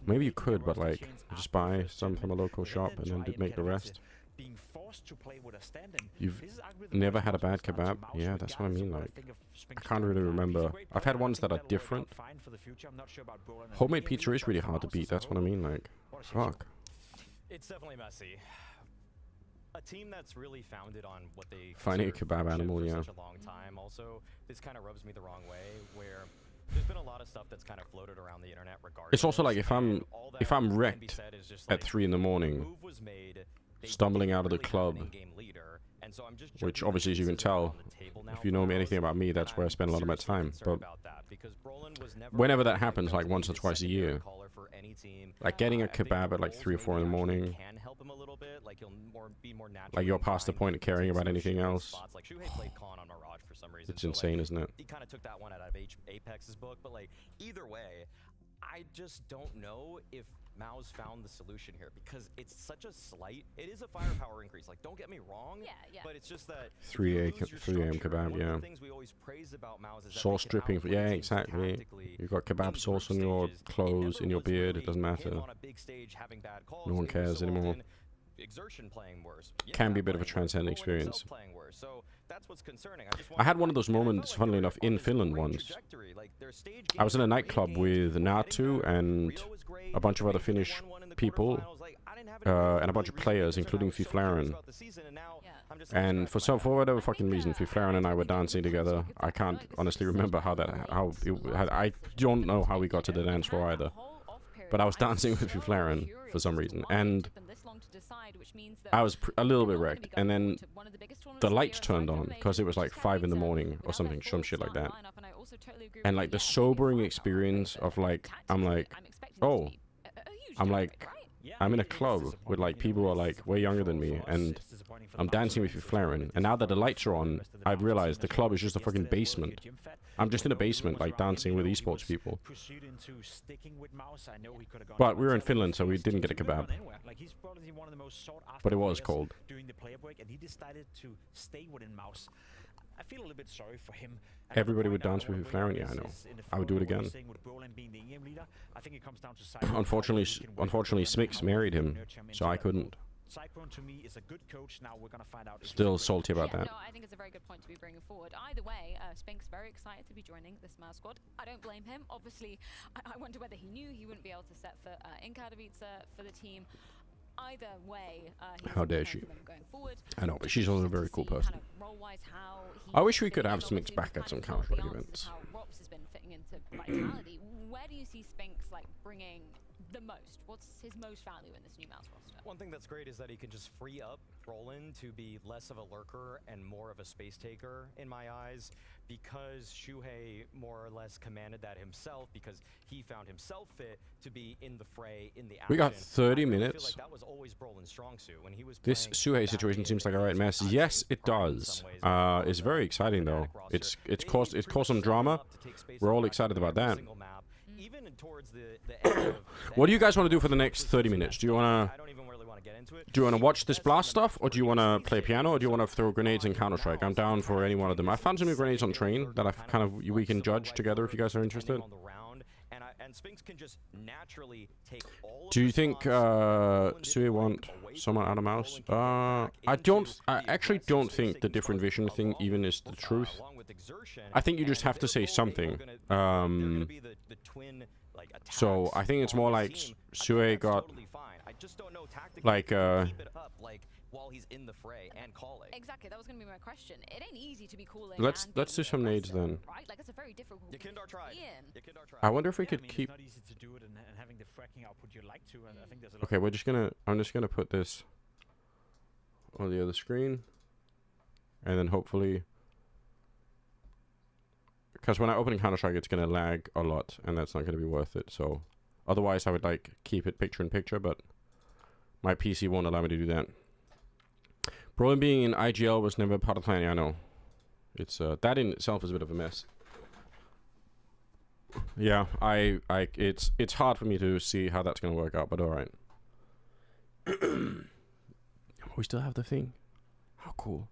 maybe you could, but like just buy some from a local shop and then make the rest. being forced to play with a stand-in. You've This is arguably the never most had a bad versatile to kebab? Mouse Yeah, that's what I regardless of mean. what I Like think of I Spinks can't really Kebab. remember. He's a great I've had player. I ones think that are that'll work out different. fine for the future. I'm not sure about Brolin and Homemade Indian pizza League, is but really for hard to Mouse beat. as a That's what I whole, mean. Like fuck. It's definitely messy. A team that's really founded on what they Finding a consider kebab friendship animal, for yeah. such a long time. Also, this kind of rubs me the wrong way, where there's been a lot of stuff that's kind of floated around the internet regarding. It's also this, like if and all that I'm can be wrecked said is just at like, 3 in the morning, move was made, they stumbling out of the didn't really club, have an in-game leader, and so I'm just which judging the obviously as you can pieces that are tell, on the table now if you for know Mouse, anything about me, that's and where I I'm spend a lot of my seriously time. concerned But about that, because Brolin was never whenever that really happens, like going to once be or the twice a secondary year, caller for any team. like getting a I think kebab the at like roles 3 or 4 in the maybe actually morning, can help him a little bit. Like he'll be more natural. like you're past the point of caring about anything else. Spots. Like Shuhei played Khan on Mirage for some reason. It's so, insane, like, isn't it? He kind of took that one out of Apex's book, but like either way, I just don't know if Mao's found the solution here, because it's such a slight. It is a firepower increase. Like don't get me wrong. Yeah. But it's just that 3 a.m. kebab, one yeah. of the things we always praise about Mao's is that Sauce they can dripping, outplay yeah, teams exactly. tactically You've got kebab in sauce group on your stages. clothes, in your was beard. really It doesn't matter. him on a big stage having bad calls. No one It was cares so anymore. often exertion playing worse. Can be a bit of a playing worse, transcendent Brolin himself experience. playing worse. So that's what's concerning. I had one of those moments, funnily enough, in Finland once. I was in a nightclub with Natu and a bunch of other Finnish people and a bunch of players, including Fiflaren. And for whatever fucking reason, Fiflaren and I were dancing together. I can't honestly remember how I don't know how we got to the dance floor either. But I was dancing with Fiflaren for some reason, and I was a little bit wrecked. And then the lights turned on because it was like 5 in the morning or something, some shit like that. And like the sobering experience of like, I'm like, oh, I'm in a club with like people who are like way younger than me, and I'm dancing with Fiflaren. And now that the lights are on, I've realized the club is just a fucking basement. I'm just in a basement, like dancing with esports people. But we were in Finland, so we didn't get a kebab. But it was cold. During the player break, and he decided to stay within Mouse. I feel a little bit sorry for him. Everybody would dance with Fiflaren, yeah, I know. I would do it again. Unfortunately, Smix married him, so I couldn't. Cyclone to me is a good coach. Now we're gonna find out. Still salty about that. No, I think it's a very good point to be bringing forward. Either way, Spinks very excited to be joining this Mouse squad. I don't blame him. Obviously, I wonder whether he knew he wouldn't be able to set foot in Katowice for the team. Either way, How dare she? Going forward. I know, but she's also a very cool person. I wish we could have Smix back at some Counter-Strike events. How Rops has been fitting into Vitality. Where do you see Spinks like bringing the most? What's his most value in this new Mouse roster? One thing that's great is that he can just free up Brolin to be less of a lurker and more of a space taker in my eyes, because Shuhei more or less commanded that himself, because he found himself fit to be in the fray, in the action. We got 30 I feel minutes. like that was always Brolin's strong suit when he was This Shuhei situation seems like a right mess. Yes, it does. It's very exciting though. It's caused some drama. We're all excited about that. Even towards the end of What do you guys want to do for the next 30 minutes? Do you want to watch this blast stuff, or do you want to play piano, or do you want to throw grenades in Counter-Strike? I'm down for any one of them. I found some new grenades on train that we can judge together if you guys are interested. and Spinks can just naturally take all of Do you the think Sui want someone out of Mouse? I actually don't think the different vision thing even is the truth. I think you just have to say something. So I think it's more like Sui got like while he's in the fray and calling. Exactly, that was going to be my question. It ain't easy to be calling. Let's do some nades then. Right, like it's a very difficult Yakindar tried. in. Yakindar tried. I wonder if we Yeah, could I mean, keep... It's not easy to do it and having the fracking output you like to, and I think there's a lot. Okay, we're just gonna... I'm just gonna put this on the other screen. And then hopefully... Because when I open Counter-Strike, it's gonna lag a lot, and that's not gonna be worth it, so... Otherwise, I would, like, keep it picture-in-picture, but... My PC won't allow me to do that. Brolin being in IGL was never part of the plan, yeah, I know. It's, that in itself is a bit of a mess. Yeah, it's hard for me to see how that's gonna work out, but alright. We still have the thing. How cool.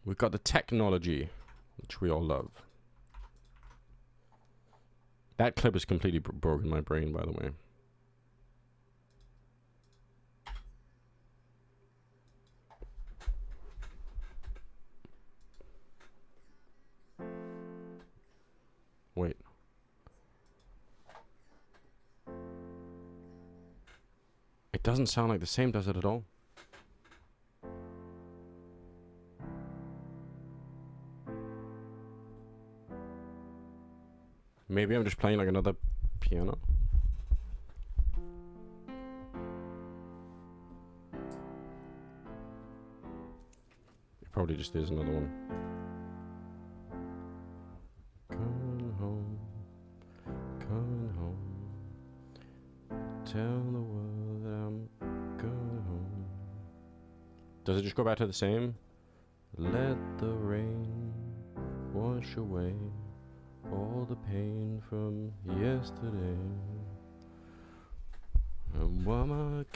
We've got the technology, which we all love. That clip has completely broken my brain, by the way. Wait. It doesn't sound like the same, does it at all? Maybe I'm just playing like another piano. It probably just is another one. Coming home, coming home. Tell the world that I'm going home. Does it just go back to the same? Let the rain wash away all the pain from yesterday.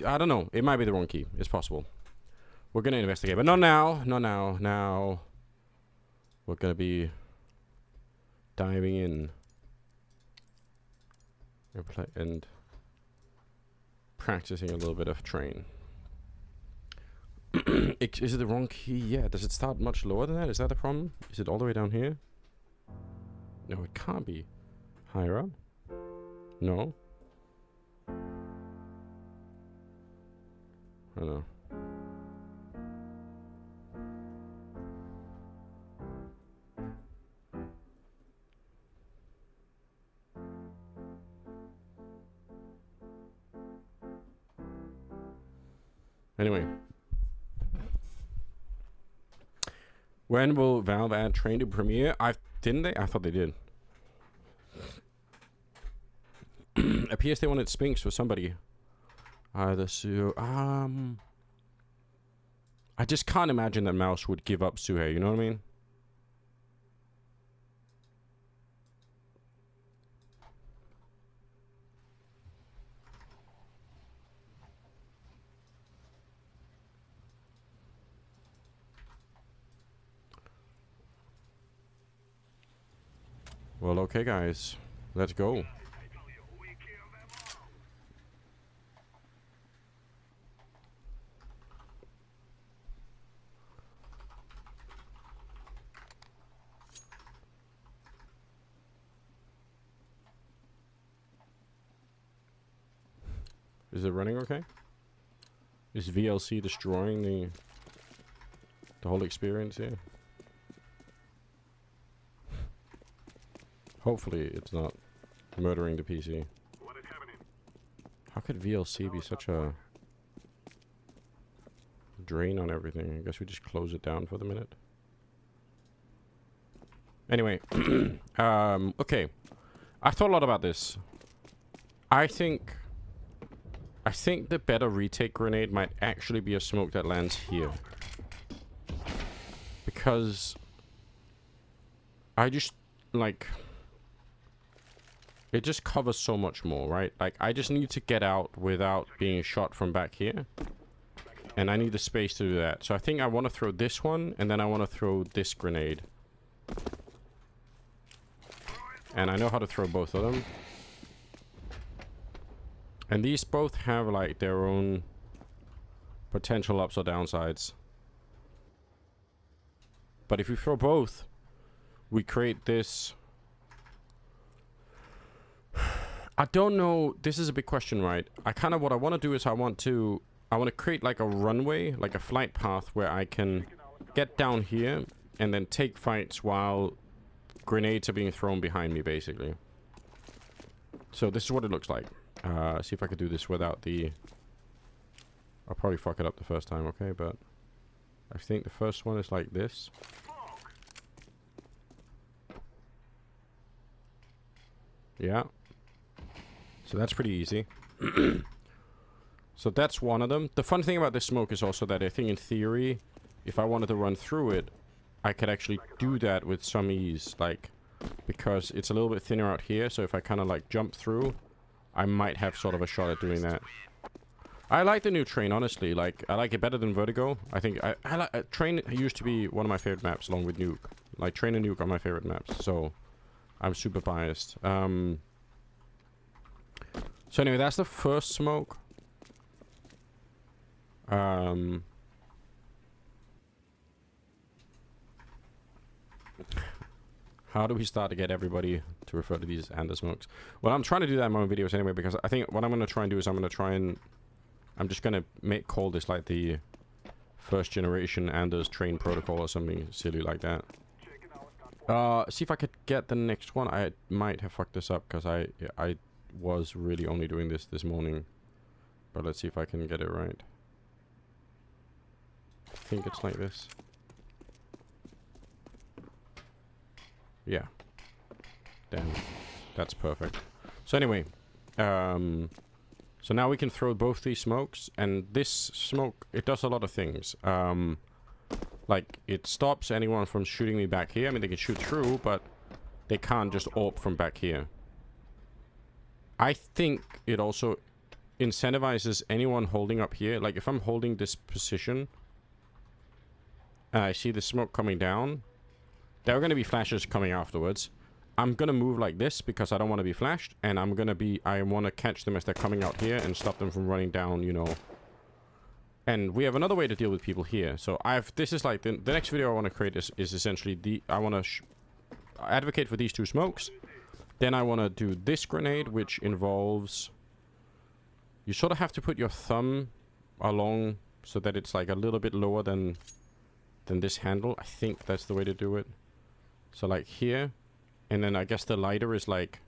I don't know. It might be the wrong key. It's possible. We're gonna investigate, but not now. Not now. Now we're gonna be diving in and practicing a little bit of train. Is it the wrong key? Yeah. Does it start much lower than that? Is that the problem? Is it all the way down here? No, it can't be. Higher up? No. I don't know. Anyway. When will Valve add Train to Premiere? Didn't they? I thought they did. Appears they wanted Spinks for somebody. Either Su... I just can't imagine that Mouse would give up Suhei, you know what I mean? Well, okay, guys. Let's go. Is it running okay? Is VLC destroying the whole experience here? Hopefully it's not murdering the PC. How could VLC be such a drain on everything? I guess we just close it down for the minute. Anyway, okay. I thought a lot about this. I think the better retake grenade might actually be a smoke that lands here. Because I just, like... It just covers so much more, right? Like, I just need to get out without being shot from back here. And I need the space to do that. So I think I want to throw this one, and then I want to throw this grenade. And I know how to throw both of them. And these both have, like, their own potential ups or downsides. But if we throw both, we create this... I don't know. This is a big question, right? What I want to do is I want to create like a runway, like a flight path where I can get down here and then take fights while grenades are being thrown behind me, basically. So this is what it looks like. See if I could do this without the... I'll probably fuck it up the first time, okay? But I think the first one is like this. Yeah. So that's pretty easy. So that's one of them. The fun thing about this smoke is also that I think in theory, if I wanted to run through it, I could actually do that with some ease, like, because it's a little bit thinner out here, so if I kind of like jump through, I might have sort of a shot at doing that. I like the new Train, honestly. Like, I like it better than Vertigo. I think I like Train used to be one of my favorite maps, along with Nuke. Like, Train and Nuke are my favorite maps, so I'm super biased. So anyway, that's the first smoke. How do we start to get everybody to refer to these as Anders smokes? Well, I'm trying to do that in my own videos anyway, because I think what I'm going to try and do is I'm just going to call this like the first generation Anders Train protocol or something silly like that. See if I could get the next one. I might have fucked this up because I was really only doing this morning. But let's see if I can get it right. I think it's like this. Yeah. Damn. That's perfect. So anyway, so now we can throw both these smokes, and this smoke, it does a lot of things. Like, it stops anyone from shooting me back here. I mean, they can shoot through, but they can't just AWP from back here. I think it also incentivizes anyone holding up here. Like, if I'm holding this position, and I see the smoke coming down, there are going to be flashes coming afterwards. I'm going to move like this because I don't want to be flashed, and I want to catch them as they're coming out here and stop them from running down, you know. And we have another way to deal with people here. So this is like, the next video I want to create is essentially I want to advocate for these two smokes. Then I want to do this grenade, which involves, you sort of have to put your thumb along so that it's like a little bit lower than this handle. I think that's the way to do it. So like here, and then I guess the lighter is like,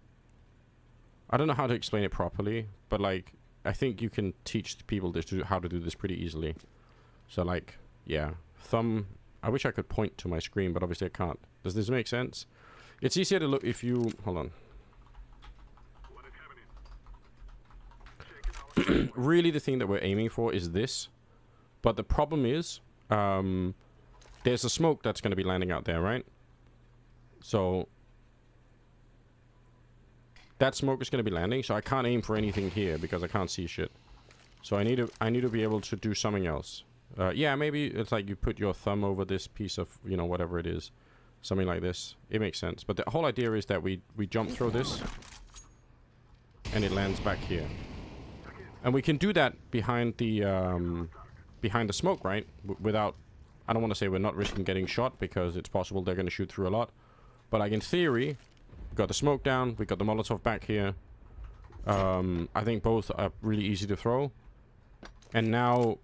I don't know how to explain it properly, but like, I think you can teach people how to do this pretty easily. So like, yeah, thumb, I wish I could point to my screen, but obviously I can't. Does this make sense? It's easier to look if you, hold on. Really the thing that we're aiming for is this, but the problem is, there's a smoke that's going to be landing out there, right? So that smoke is going to be landing, so I can't aim for anything here because I can't see shit. So I need to be able to do something else. Yeah, maybe it's like you put your thumb over this piece of, you know, whatever it is, something like this. It makes sense. But the whole idea is that we jump through this, and it lands back here, and we can do that behind the smoke, right? Without, I don't want to say we're not risking getting shot because it's possible they're going to shoot through a lot. But like in theory, we got the smoke down, we got the Molotov back here. I think both are really easy to throw. And now,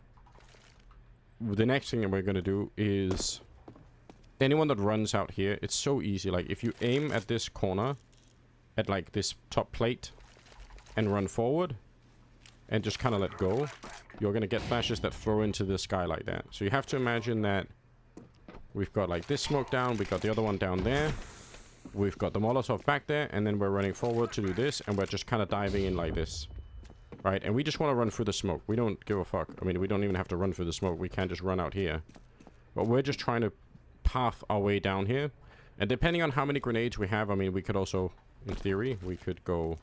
the next thing that we're going to do is, anyone that runs out here, it's so easy. Like if you aim at this corner, at like this top plate, and run forward, and just kind of let go, you're going to get flashes that throw into the sky like that. So you have to imagine that we've got like this smoke down, we've got the other one down there, we've got the Molotov back there, and then we're running forward to do this, and we're just kind of diving in like this. Right? And we just want to run through the smoke. We don't give a fuck. I mean, we don't even have to run through the smoke. We can just run out here. But we're just trying to path our way down here. And depending on how many grenades we have, I mean, we could also, in theory, we could go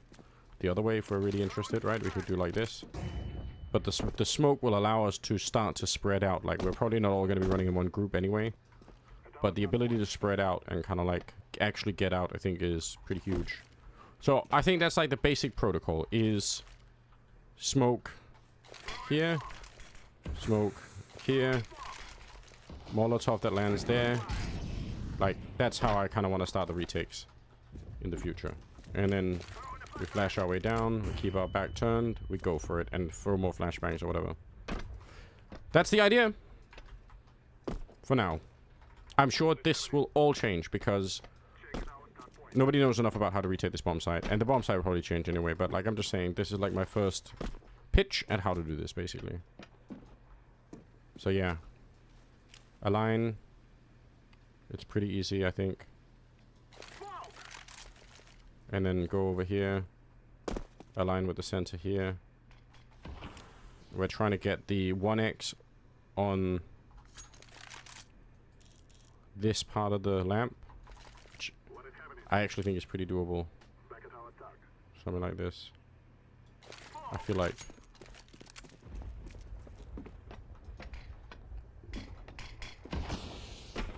the other way if we're really interested, right? We could do like this. But the smoke will allow us to start to spread out. Like, we're probably not all going to be running in one group anyway. But the ability to spread out and kind of like actually get out, I think, is pretty huge. So I think that's like the basic protocol is smoke here, smoke here, Molotov that lands there. Like, that's how I kind of want to start the retakes in the future. And then we flash our way down, we keep our back turned, we go for it, and throw more flashbangs or whatever. That's the idea. For now. I'm sure this will all change, because nobody knows enough about how to retake this bomb site. And the bomb site will probably change anyway, but like, I'm just saying, this is like my first pitch at how to do this, basically. So yeah. Align. It's pretty easy, I think. And then go over here. Align with the center here. We're trying to get the 1x on this part of the lamp, which I actually think is pretty doable. Something like this. I feel like.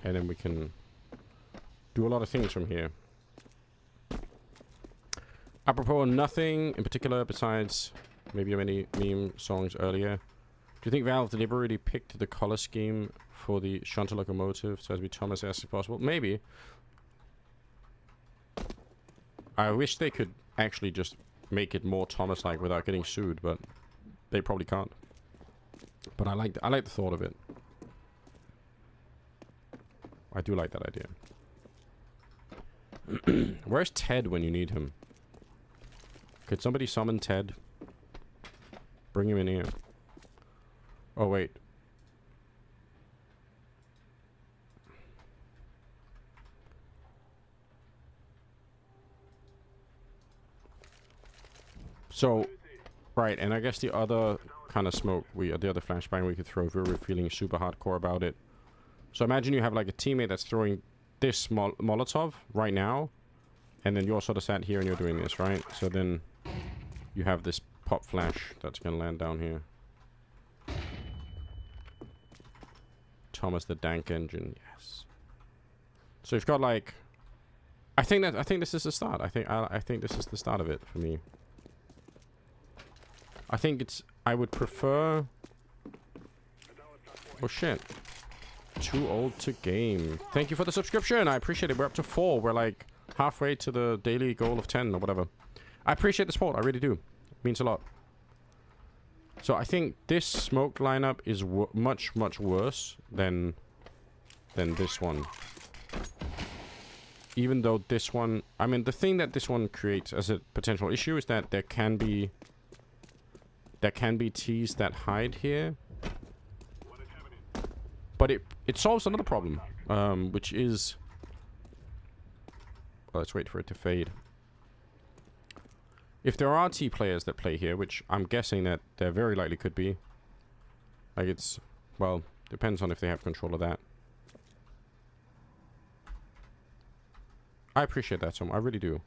And then we can do a lot of things from here. Apropos nothing in particular besides maybe many meme songs earlier. Do you think Valve deliberately picked the color scheme for the shunter locomotive so as to be Thomas-esque as possible? Maybe. I wish they could actually just make it more Thomas-like without getting sued, but they probably can't. But I like the thought of it. I do like that idea. Where's Ted when you need him? Could somebody summon Ted? Bring him in here. Oh, wait. So, right, and I guess the other kind of smoke, the other flashbang we could throw if we were feeling super hardcore about it. So imagine you have like a teammate that's throwing this Molotov right now, and then you're sort of sat here and you're doing this, right? So then you have this pop flash that's gonna land down here. Thomas the Dank Engine, yes. So you've got like, I think this is the start. I think this is the start of it for me. I think I would prefer. Oh shit. Too old to game. Thank you for the subscription. I appreciate it. We're up to 4. We're like halfway to the daily goal of 10 or whatever. I appreciate the support. I really do. It means a lot. So I think this smoke lineup is much, much worse than this one. Even though this one... I mean, the thing that this one creates as a potential issue is that there can be T's that hide here. But it solves another problem, which is... Well, let's wait for it to fade. If there are T players that play here, which I'm guessing that there very likely could be. Like it's... Well, depends on if they have control of that. I appreciate that, Tom. I really do.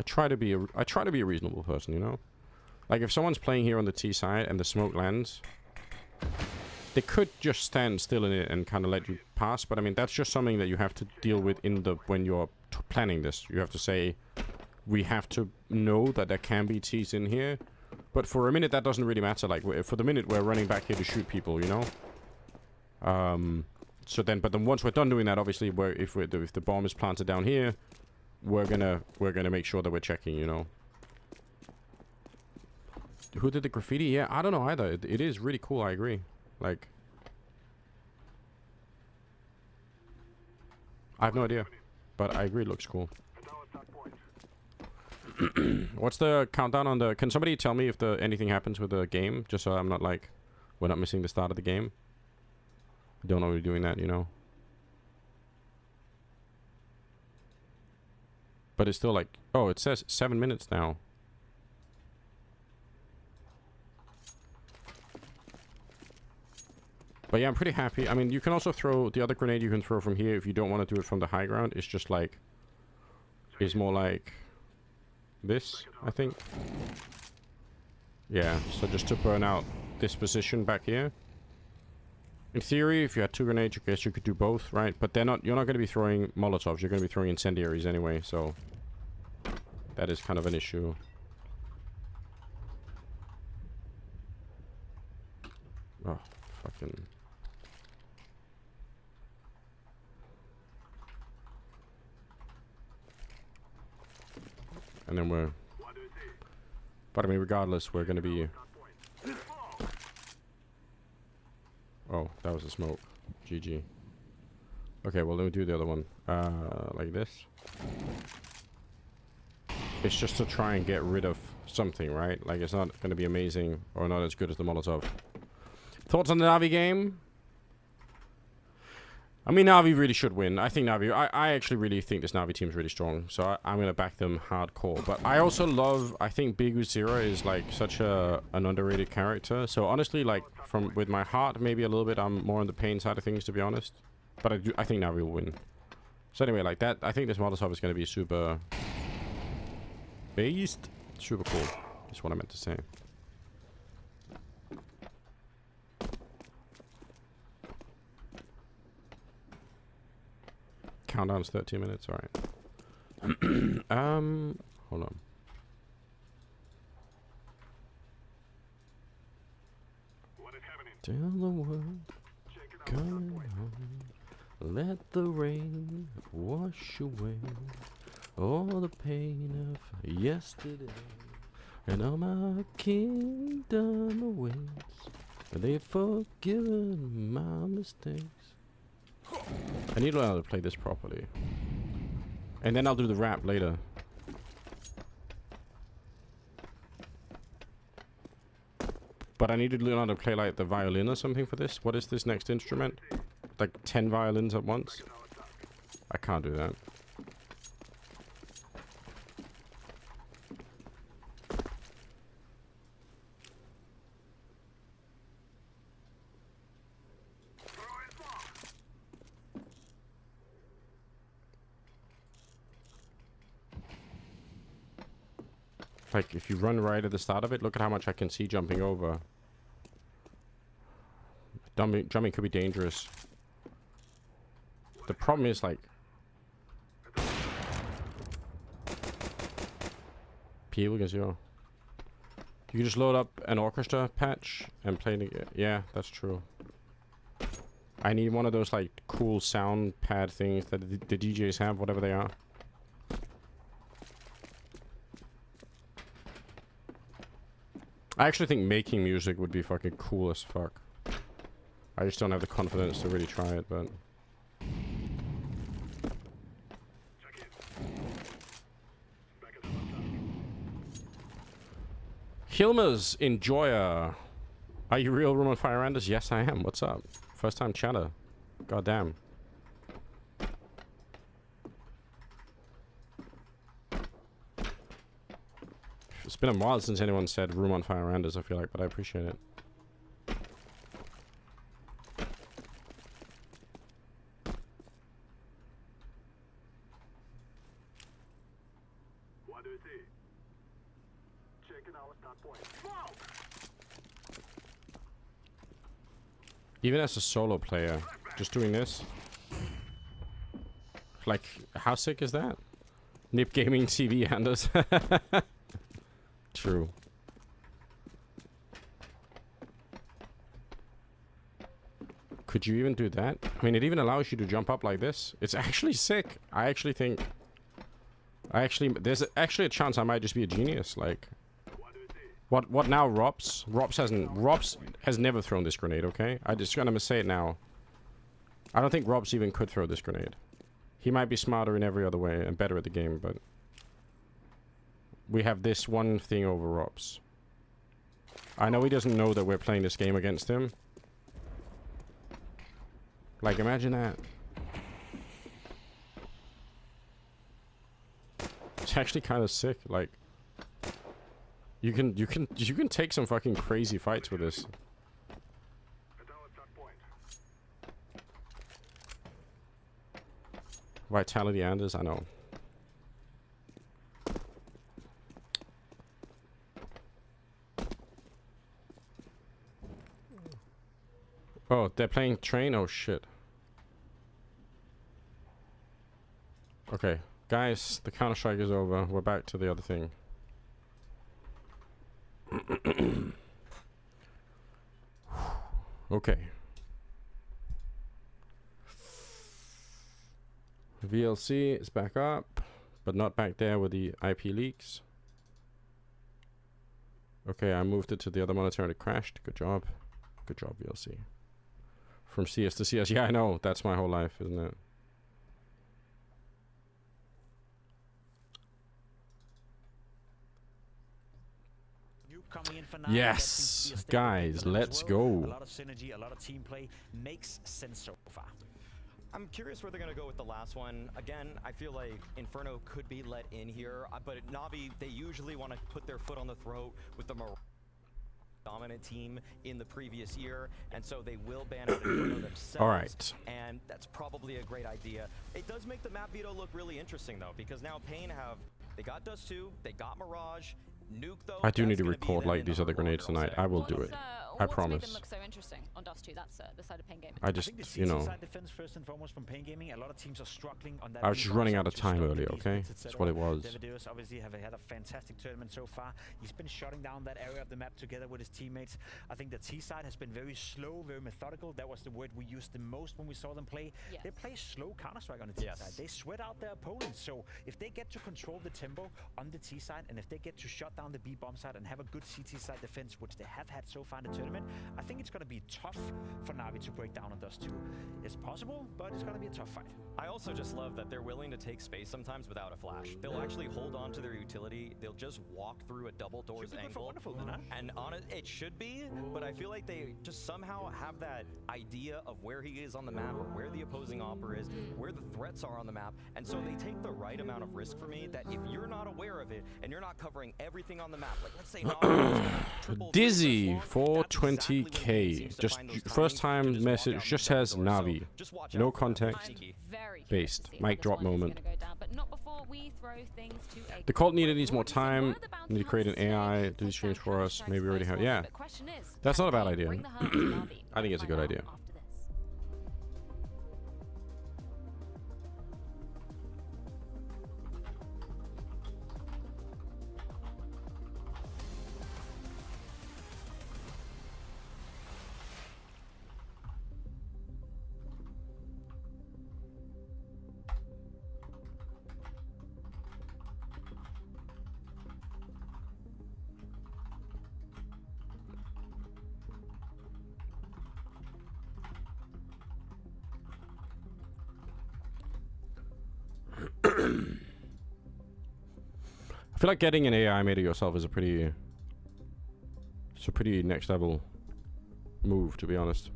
I try to be a reasonable person, you know? Like if someone's playing here on the T side and the smoke lands... They could just stand still in it and kind of let you pass, but I mean, that's just something that you have to deal with when you're planning this. You have to say, we have to know that there can be T's in here, but for a minute that doesn't really matter. Like, for the minute we're running back here to shoot people, you know? So then, but then once we're done doing that, obviously, if the bomb is planted down here, we're gonna make sure that we're checking, you know? Who did the graffiti? Yeah, I don't know either. It is really cool, I agree. Like, I have no idea, but I agree it looks cool. What's the countdown on the... Can somebody tell me if anything happens with the game? Just so I'm not like... We're not missing the start of the game. I don't know we're doing that, you know. But it's still like... Oh, it says 7 minutes now. But yeah, I'm pretty happy. I mean, you can also throw... The other grenade you can throw from here if you don't want to do it from the high ground. It's just like... It's more like... This, I think. Yeah, so just to burn out this position back here. In theory, if you had 2 grenades, I guess you could do both, right? But you're not going to be throwing Molotovs. You're going to be throwing incendiaries anyway, so... That is kind of an issue. Oh, fucking... And then we're... But I mean, regardless, we're gonna be... Oh, that was a smoke. GG. Okay, well, let me do the other one. Like this. It's just to try and get rid of something, right? Like, it's not going to be amazing or not as good as the Molotov. Thoughts on the Na'Vi game? I mean, Na'Vi really should win. I think Na'Vi... I actually really think this Na'Vi team is really strong. So I'm going to back them hardcore. But I also love... I think Big Uzira is, like, such an underrated character. So honestly, like, with my heart, maybe a little bit, I'm more on the pain side of things, to be honest. But I think Na'Vi will win. So anyway, like that, I think this Molotov is going to be super... based. Super cool. That's what I meant to say. Countdown's 13 minutes, alright. Hold on. Tell the world, coming home. Let the rain wash away all the pain of yesterday. And all my kingdom awaits. They've forgiven my mistakes. I need to learn how to play this properly. And then I'll do the rap later. But I need to learn how to play like the violin or something for this. What is this next instrument? Like 10 violins at once? I can't do that. Like, if you run right at the start of it, look at how much I can see jumping over. Jumping could be dangerous. The problem is, like... People can see. You can just load up an orchestra patch and play it. Yeah, that's true. I need one of those, like, cool sound pad things that the DJs have, whatever they are. I actually think making music would be fucking cool as fuck. I just don't have the confidence to really try it, but... Hilmers Enjoyer. Are you real Room on Fire Anders? Yes, I am. What's up? First time chatter. Goddamn. It's been a while since anyone said Room on Fire Anders, I feel like, but I appreciate it. What do you see? Checking our start point. Even as a solo player, just doing this. Like, how sick is that? Nip Gaming TV, Anders. True. Could you even do that? I mean, it even allows you to jump up like this. It's actually sick. I actually think... there's actually a chance I might just be a genius. Like... What now, Robs? Robs has never thrown this grenade, okay? I'm gonna say it now. I don't think Robs even could throw this grenade. He might be smarter in every other way and better at the game, but... we have this one thing over Robs. I know he doesn't know that we're playing this game against him. Like, imagine that. It's actually kind of sick. Like, you can take some fucking crazy fights with this. Vitality Anders, I know. Oh, they're playing train? Oh, shit. Okay. Guys, the Counter-Strike is over. We're back to the other thing. Okay. VLC is back up, but not back there with the IP leaks. Okay, I moved it to the other monitor and it crashed. Good job. Good job, VLC. From CS to CS. Yeah, I know. That's my whole life, isn't it? coming in for Navi. Yes, guys, let's A go. lot of synergy, a lot of team play. Makes sense so far. I'm curious where they're going to go with the last one. Again, I feel like Inferno could be let in here, but Navi, they usually want to put their foot on the throat with the dominant team in the previous year, and so they will ban out Inferno themselves. All right. And that's probably a great idea. It does make the map veto look really interesting, though, because now Pain they got Dust 2, they got Mirage, Nuke, though. I do need to record like these other grenades tonight. I will do it. I What's made them promise. look so interesting on Dust 2? That's the side of Pain Gaming. I just, think the you CT know, side defense first and foremost from Pain Gaming. A lot of teams are struggling on that. I was just B-bomb running side out of to time stop the earlier, B okay? splits, et That's what it cetera. was. Devadeus obviously have had a fantastic tournament so far. He's been shutting down that area of the map together with his teammates. I think the T side has been very slow, very methodical. That was the word we used the most when we saw them play. Yes. They play slow Counter-Strike on the T side. They sweat out their opponents. So if they get to control the tempo on the T side, and if they get to shut down the B-bomb side and have a good CT side defense, which they have had so far in the tournament, I think it's going to be tough for Navi to break down on Dust 2. It's possible, but it's going to be a tough fight. I also just love that they're willing to take space sometimes without a flash. They'll actually hold on to their utility. They'll just walk through a double doors angle. Wonderful, then, huh? And on it should be, but I feel like they just somehow have that idea of where he is on the map, or where the opposing opera is, where the threats are on the map, and so they take the right amount of risk for me that if you're not aware of it and you're not covering everything on the map, like let's say Dizzy for 20k. Just first time message, just has Navi. No context. Based. Mic drop moment. The cult needs more time. Need to create an AI, do these streams for us. Maybe we already have. Yeah. That's not a bad idea. I think it's a good idea. I feel like getting an AI made it yourself is a pretty next level move, to be honest.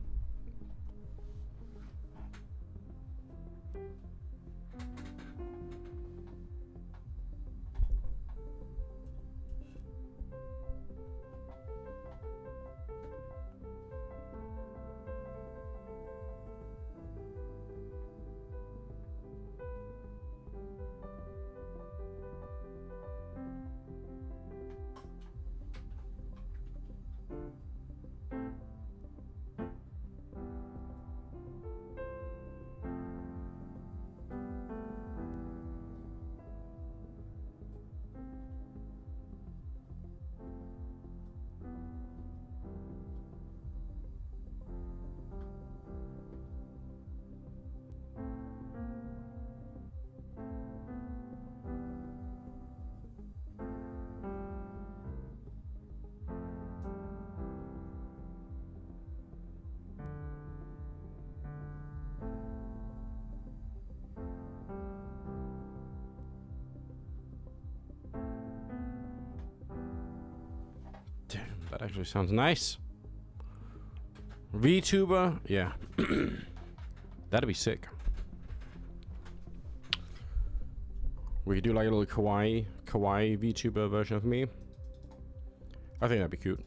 That actually sounds nice. VTuber, yeah. That'd be sick. We could do like a little kawaii VTuber version of me. I think that'd be cute.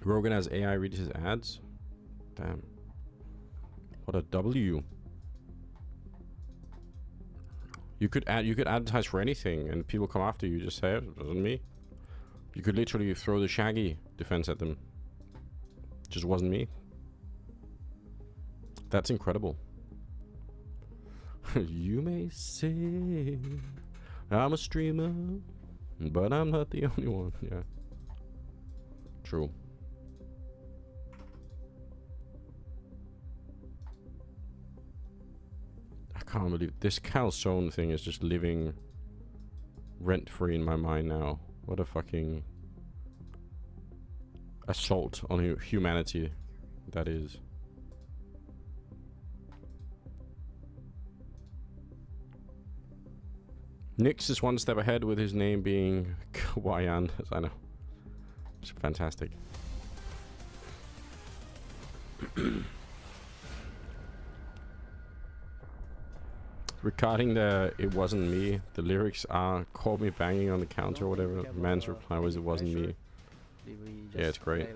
Rogan has AI read his ads. Damn. What a W. You could advertise for anything and people come after you, just say it wasn't me. You could literally throw the Shaggy defense at them. Just wasn't me. That's incredible. You may say I'm a streamer, but I'm not the only one. Yeah. True. I can't believe this calzone thing is just living rent-free in my mind now. What a fucking assault on humanity that is. Nyx is one step ahead with his name being Hawaiian. I know. It's fantastic. Regarding the "it wasn't me," the lyrics are "caught me banging on the counter" or whatever. Man's reply was "it wasn't me." Yeah, it's great.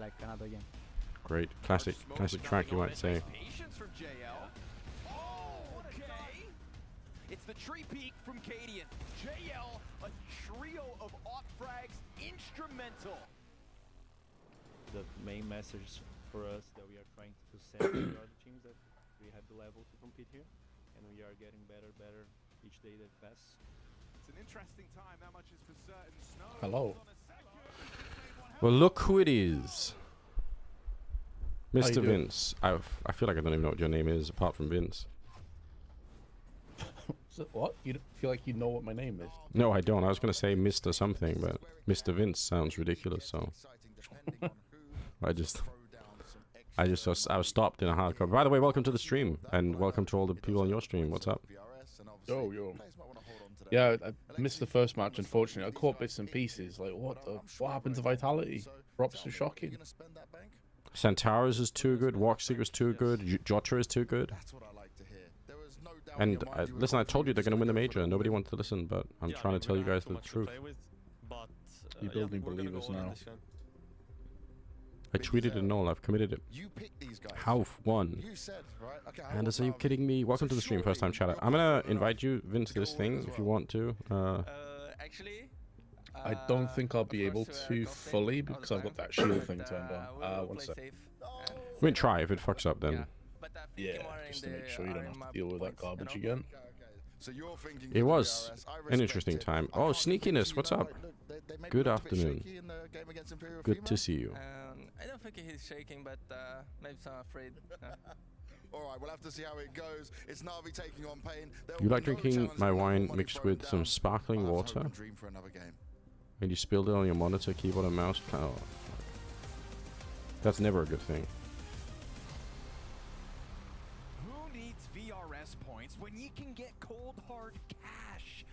Great classic track, you might say. Patience from JL. Oh, okay. It's the tree peak from Cadian. JL, a trio of off frags, instrumental. The main message for us that we are trying to send to the other teams that we have the level to compete here, and we are getting better each day that passes. It's an interesting time, that much is for certain. Snow. Hello. Well, look who it is. How Mr. you doing? Vince. I feel like I don't even know what your name is apart from Vince. So what? You don't feel like you know what my name is? No, I don't. I was going to say Mr. something, but Mr. Vince sounds ridiculous, so I was stopped in a hardcore. By the way, welcome to the stream, and welcome to all the people on your stream. What's up? Yo. Yeah, I missed the first match, unfortunately. I caught bits and pieces. Like, what happened to Vitality? Props were shocking. Centaurus is too good. Walkseeker is too good. Jotra is too good. And listen, I told you they're going to win the major. Nobody wanted to listen, but I'm trying to tell you guys the truth. You're building believers now. I tweeted it all. I've committed it. Hauf won. Anders, are you kidding me? Welcome to the stream, first time chatter. I'm gonna invite you, Vince, to this thing if you want to. I don't think I'll be able to fully because I've got that shield thing turned on. One sec. I mean, try. If it fucks up, then. Yeah, just to make sure you don't have to deal with that garbage again. It was an interesting time. Oh, Sneakiness, what's up? Good afternoon. Good to see you. I don't think he's shaking, but maybe I'm afraid. Alright, we'll have to see how it goes. It's Na'Vi taking on Pain. You like drinking my wine mixed with some sparkling water? And you spilled it on your monitor, keyboard, and mouse? Oh. That's never a good thing. Who needs VRS points when you can get cold hard cash?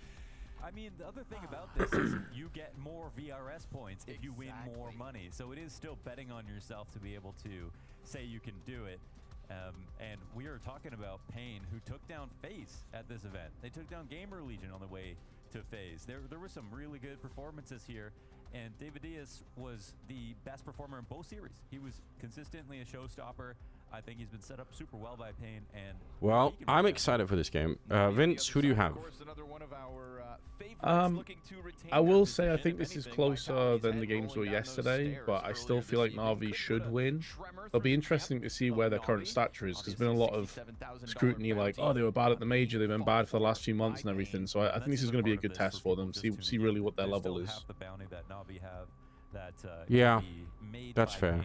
I mean, the other thing about this is you get more VRS points if you win more money. So it is still betting on yourself to be able to say you can do it. And we are talking about Pain, who took down FaZe at this event. They took down Gamer Legion on the way to FaZe. There were some really good performances here, and David Diaz was the best performer in both series. He was consistently a showstopper. I think he's been set up super well by Pain. And well, I'm excited for this game. Vince, who do you have? I will say I think this is closer than the games were yesterday, but I still feel like Na'Vi should win. It'll be interesting to see where their current stature is, because there's been a lot of scrutiny like, oh, they were bad at the major, they've been bad for the last few months and everything, so I think this is going to be a good test for them, see really what their level is. Yeah, that's fair.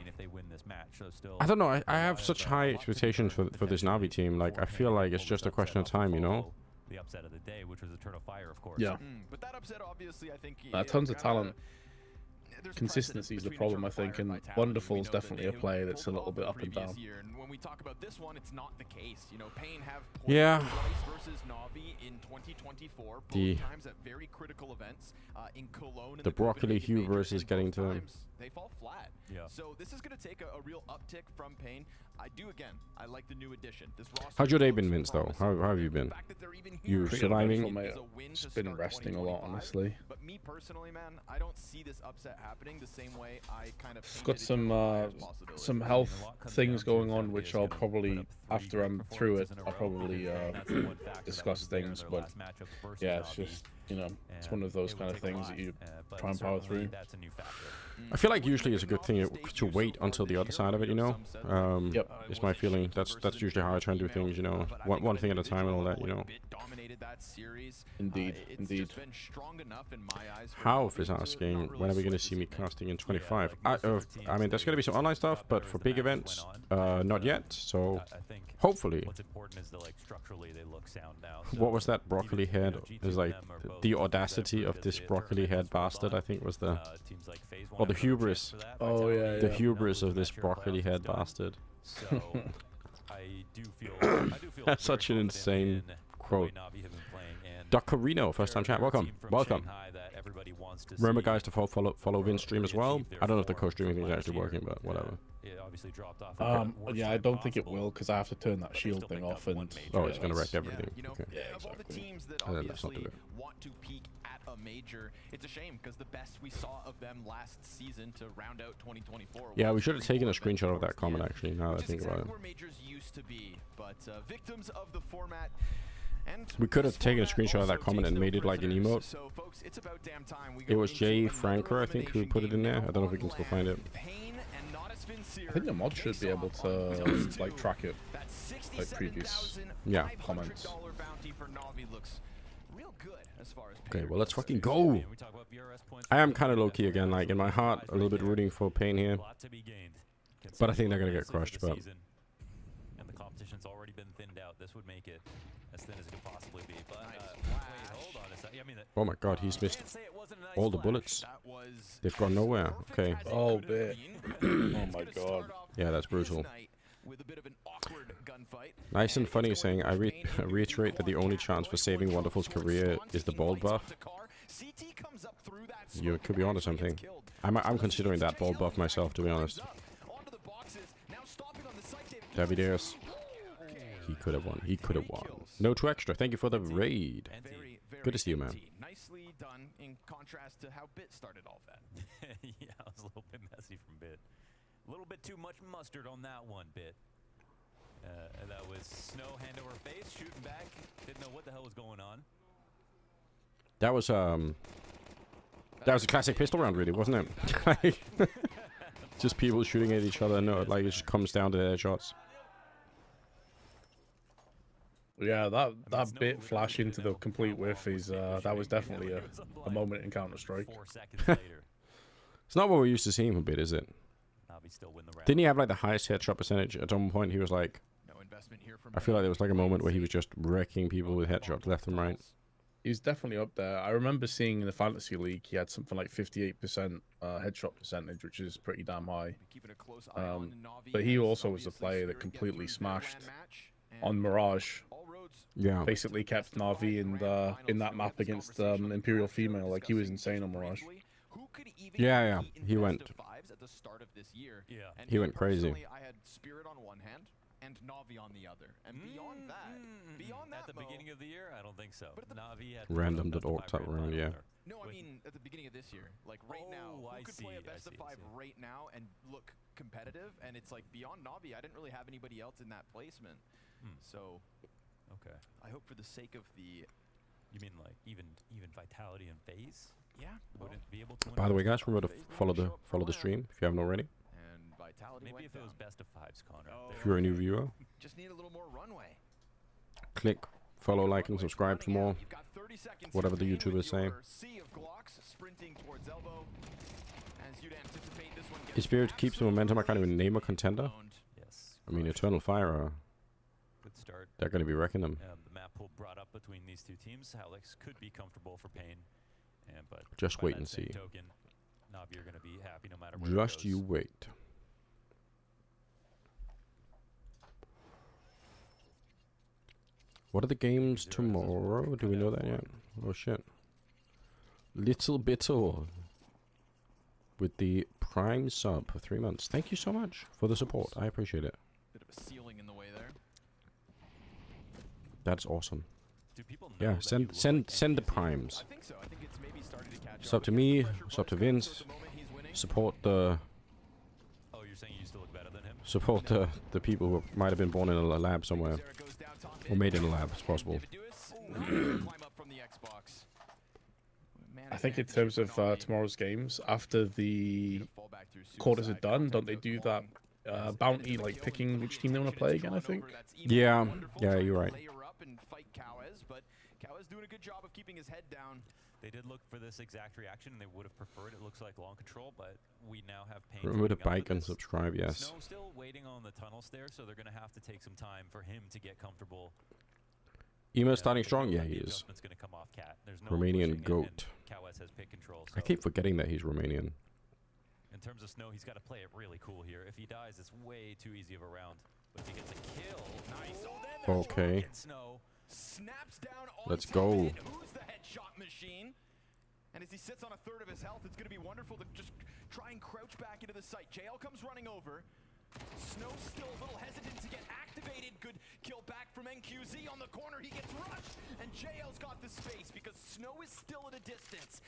I don't know, I have such high expectations for this Na'Vi team. Like, I feel like it's just a question of time, you know? The upset of the day, which was Eternal Fire, of course. Yeah. But that upset, obviously, I think tons of talent. Consistency is the problem, I think, and Wonderful is definitely a player that's a little bit up and down. And when we talk about this one, it's not the case. You know, Pain have yeah. versus Na'Vi in 2024, The both times at very critical events in Cologne. The Broccoli hubris is getting to him. They fall flat. Yeah. So this is going to take a real uptick from Pain. I like the new addition. This How's your day been, Vince, though? How have you been? You surviving? Just been resting a lot, honestly. But me personally, man, I don't see this upset happening the same way I kind of I've got some health things going on, which I'll probably, after I'm through it, I'll probably discuss things. But yeah, it's just, you know, it's one of those kind of things that you try and power through. I feel like usually it's a good thing to wait until the other side of it, you know? Yep. It's my feeling. That's usually how I try and do things, you know? One thing at a time and all that, you know? Indeed, indeed. Hauf is asking, when are we going to see me casting in 25? I mean, there's going to be some online stuff, but for big events, not yet, so hopefully. What's important is that, like, structurally they look sound now. What was that broccoli head? It was like the audacity of this broccoli head bastard, I think was the... Or the hubris. Oh, yeah, the hubris of this broccoli head bastard. So, I do feel That's such an insane quote. Na'Vi have been playing, and Duckarino, first time chat. Welcome. Welcome. Remember, guys, to follow Vin's stream as well. I don't know if the co-streaming thing is actually working, but whatever. Yeah, I don't think it will because I have to turn that shield thing off and. Oh, it's gonna wreck everything. Okay. Yeah, exactly. And then that's not good. Want to peak at a major. It's a shame because the best we saw of them last season to round out 2024. Yeah, we should have taken a screenshot of that comment actually. Now that I think about it. Where majors used to be, but victims of the format. We could have taken a screenshot of that comment and made it like an emote. So, folks, it's about damn time we It was Jay Franker, I think, who put it in there. I don't know if we can still find it. I think the mod should be able to like track it, like previous comments. Okay, well let's fucking go. I am kind of low key again, like in my heart, a little bit rooting for Pain here, but I think they're gonna get crushed. But and the competition's already been thinned out. This would make it as thin as it could possibly be. But wait, hold on a second. I mean, oh my god, he's missed all the bullets. They've gone nowhere. Okay. Oh, bit. Oh my god. Yeah, that's brutal. Nice and funny saying, I reiterate that the only chance for saving Wonderful's career is the bald buff. You could be onto something. I'm considering that bald buff myself, to be honest. Davideus. He could have won. He could have won. No 2 extra. Thank you for the raid. Good to see you, man. Nicely done in contrast to how Bit started all that. Yeah, it was a little bit messy from Bit. A little bit too much mustard on that one, Bit. That was Snow hand over face, shooting back. Didn't know what the hell was going on. That was a classic pistol round, really, wasn't it? Just people shooting at each other. No, like it just comes down to their shots. Yeah, that bit flash into the complete whiff is that was definitely a moment in Counter-Strike. It's not what we're used to seeing from Bit, is it? Didn't he have like the highest headshot percentage? At one point he was like, I feel like there was like a moment where he was just wrecking people with headshots left and right. He's definitely up there. I remember seeing in the Fantasy League he had something like 58% headshot percentage, which is pretty damn high. But he also was a player that completely smashed on Mirage. Yeah. Basically kept Na'Vi in that map against Imperial Female. Like he was insane on Mirage. Yeah. He went. At the start of this year. Yeah. And he went crazy. I had Spirit on one hand and Na'Vi on the other. And beyond that, at the beginning of the year, I don't think so. Na'Vi had Random.org type round, yeah. No, I mean at the beginning of this year, like right now. Who could play a best of 5 right now and look competitive? And it's like beyond Na'Vi, I didn't really have anybody else in that placement. So, okay. I hope for the sake of the. You mean like even Vitality and FaZe? Yeah. Wouldn't be able to. By the way, guys, remember to follow the stream if you haven't already. And Vitality. Maybe if it was best of 5s, Connor. If you're a new viewer, just need a little more runway. click follow, like, and subscribe for more. Whatever the YouTubers say. If Spirit keeps the momentum, I can't even name a contender. Yes. I mean, Eternal Fire. Good start. They're going to be wrecking them. The map pool brought up between these two teams. Alex could be comfortable for Pain. But just by wait that and same see. Token, Na'Vi are going to be happy no matter where Just it goes. you wait. What are the games tomorrow? Do we know that yet? Oh shit. Little Bitter with the Prime sub for 3 months. Thank you so much for the support. I appreciate it. Bit of a ceiling in the way there. That's awesome. Do people know Yeah, that send the primes. I think so. I think it's maybe starting to catch It's up to me, it's up to Vince. Support the Oh, you're saying you used to look better than him? support the people who might have been born in a lab somewhere. Or made in a lab, it's possible. I think in terms of tomorrow's games, after the quarters are done, don't they do that bounty, like picking which team they want to play again, I think? Yeah, you're right. But Kawes doing a good job of keeping his head down. They did look for this exact reaction, and they would have preferred it. Looks like long control, but we now have Pain. Remember to coming up bike with and this. subscribe, yes. Snow still waiting on the tunnels there, so they're going to have to take some time for him to get comfortable. Emo starting strong? Yeah, he The is. adjustment's gonna come off Cat. There's no Romanian pushing, goat. and Kawes has pick control. I So keep forgetting that he's Romanian. in terms of Snow, he's got to play it really cool here. If he dies, it's way too easy of a round. But if he gets a kill, nice. Oh, then there's Okay. Snow. Snaps down Let's go. Who's And as he sits on a third of his health, it's going to be wonderful to just try and crouch back into the site. JL comes running over. Snow still a little hesitant to get activated. Good kill back from NQZ on the corner. He gets rushed, and JL's got the space because Snow is still at a distance.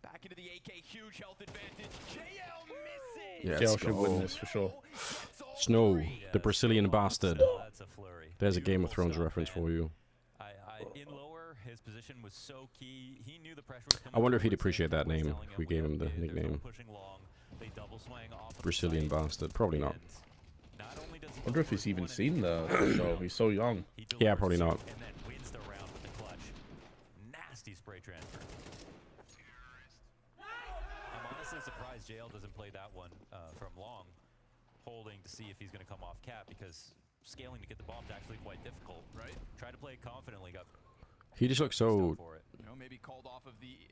Back into the AK, huge health advantage. JL misses. Yeah, JL should win this for sure. Snow, the Brazilian bastard. That's a flurry. There's a Game of Thrones reference for you. In lower, his position was so key. He knew the pressure was coming. I wonder if he'd appreciate that name if we gave him the nickname. Brazilian bastard. Probably not. I wonder if he's even seen the show. He's so young. Yeah, probably not. And then wins the round with the clutch. Nasty spray transfer. I'm honestly surprised JL doesn't play that one from long, holding to see if he's going to come off cap, because scaling to get the bomb is actually quite difficult. Right. Try to play it confidently. Got He just looks so...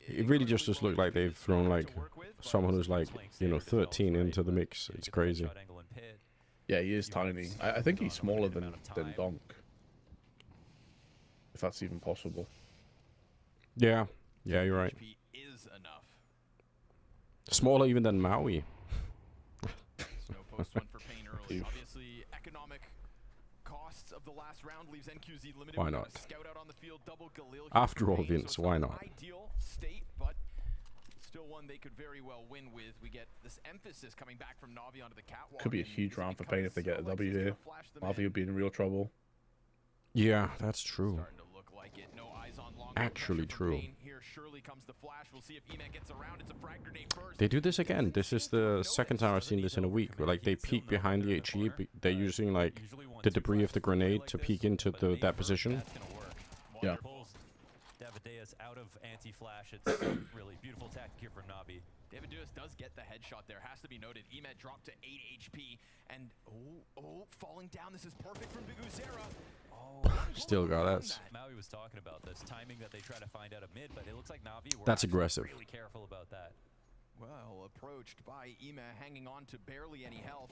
It really just does look like they've thrown like someone who's like, you know, 13 into the mix. It's crazy. Yeah, he is tiny. I think he's smaller than Donk. If that's even possible. Yeah. Yeah, you're right. Smaller even than Maui. Obviously, economic costs of the last round leaves NQZ limited. Why not? Scout out on the field, double Galil After all, Vince, why not? Ideal state, but still one they could very well win with. We get this emphasis coming back from Na'Vi onto the catwalk. Could be a huge round for Pain if they get a W here. Na'Vi would be in real trouble. Yeah, that's true. Actually true. They do this again. This is the second time I've seen this in a week. Where, like, they peek behind the HE. They're using like the debris of the grenade to peek into that position. Yeah. Davideus out of anti-flash. It's really beautiful tactic here from Na'Vi. Davideus does get the headshot there. Has to be noted. Emet dropped to 8 HP. And, falling down. This is perfect from Biguzera. Still got that. Maui was talking about this timing that they try to find out of mid, but it looks like Na'Vi were That's aggressive. really careful about that. Well approached by Ema, hanging on to barely any health.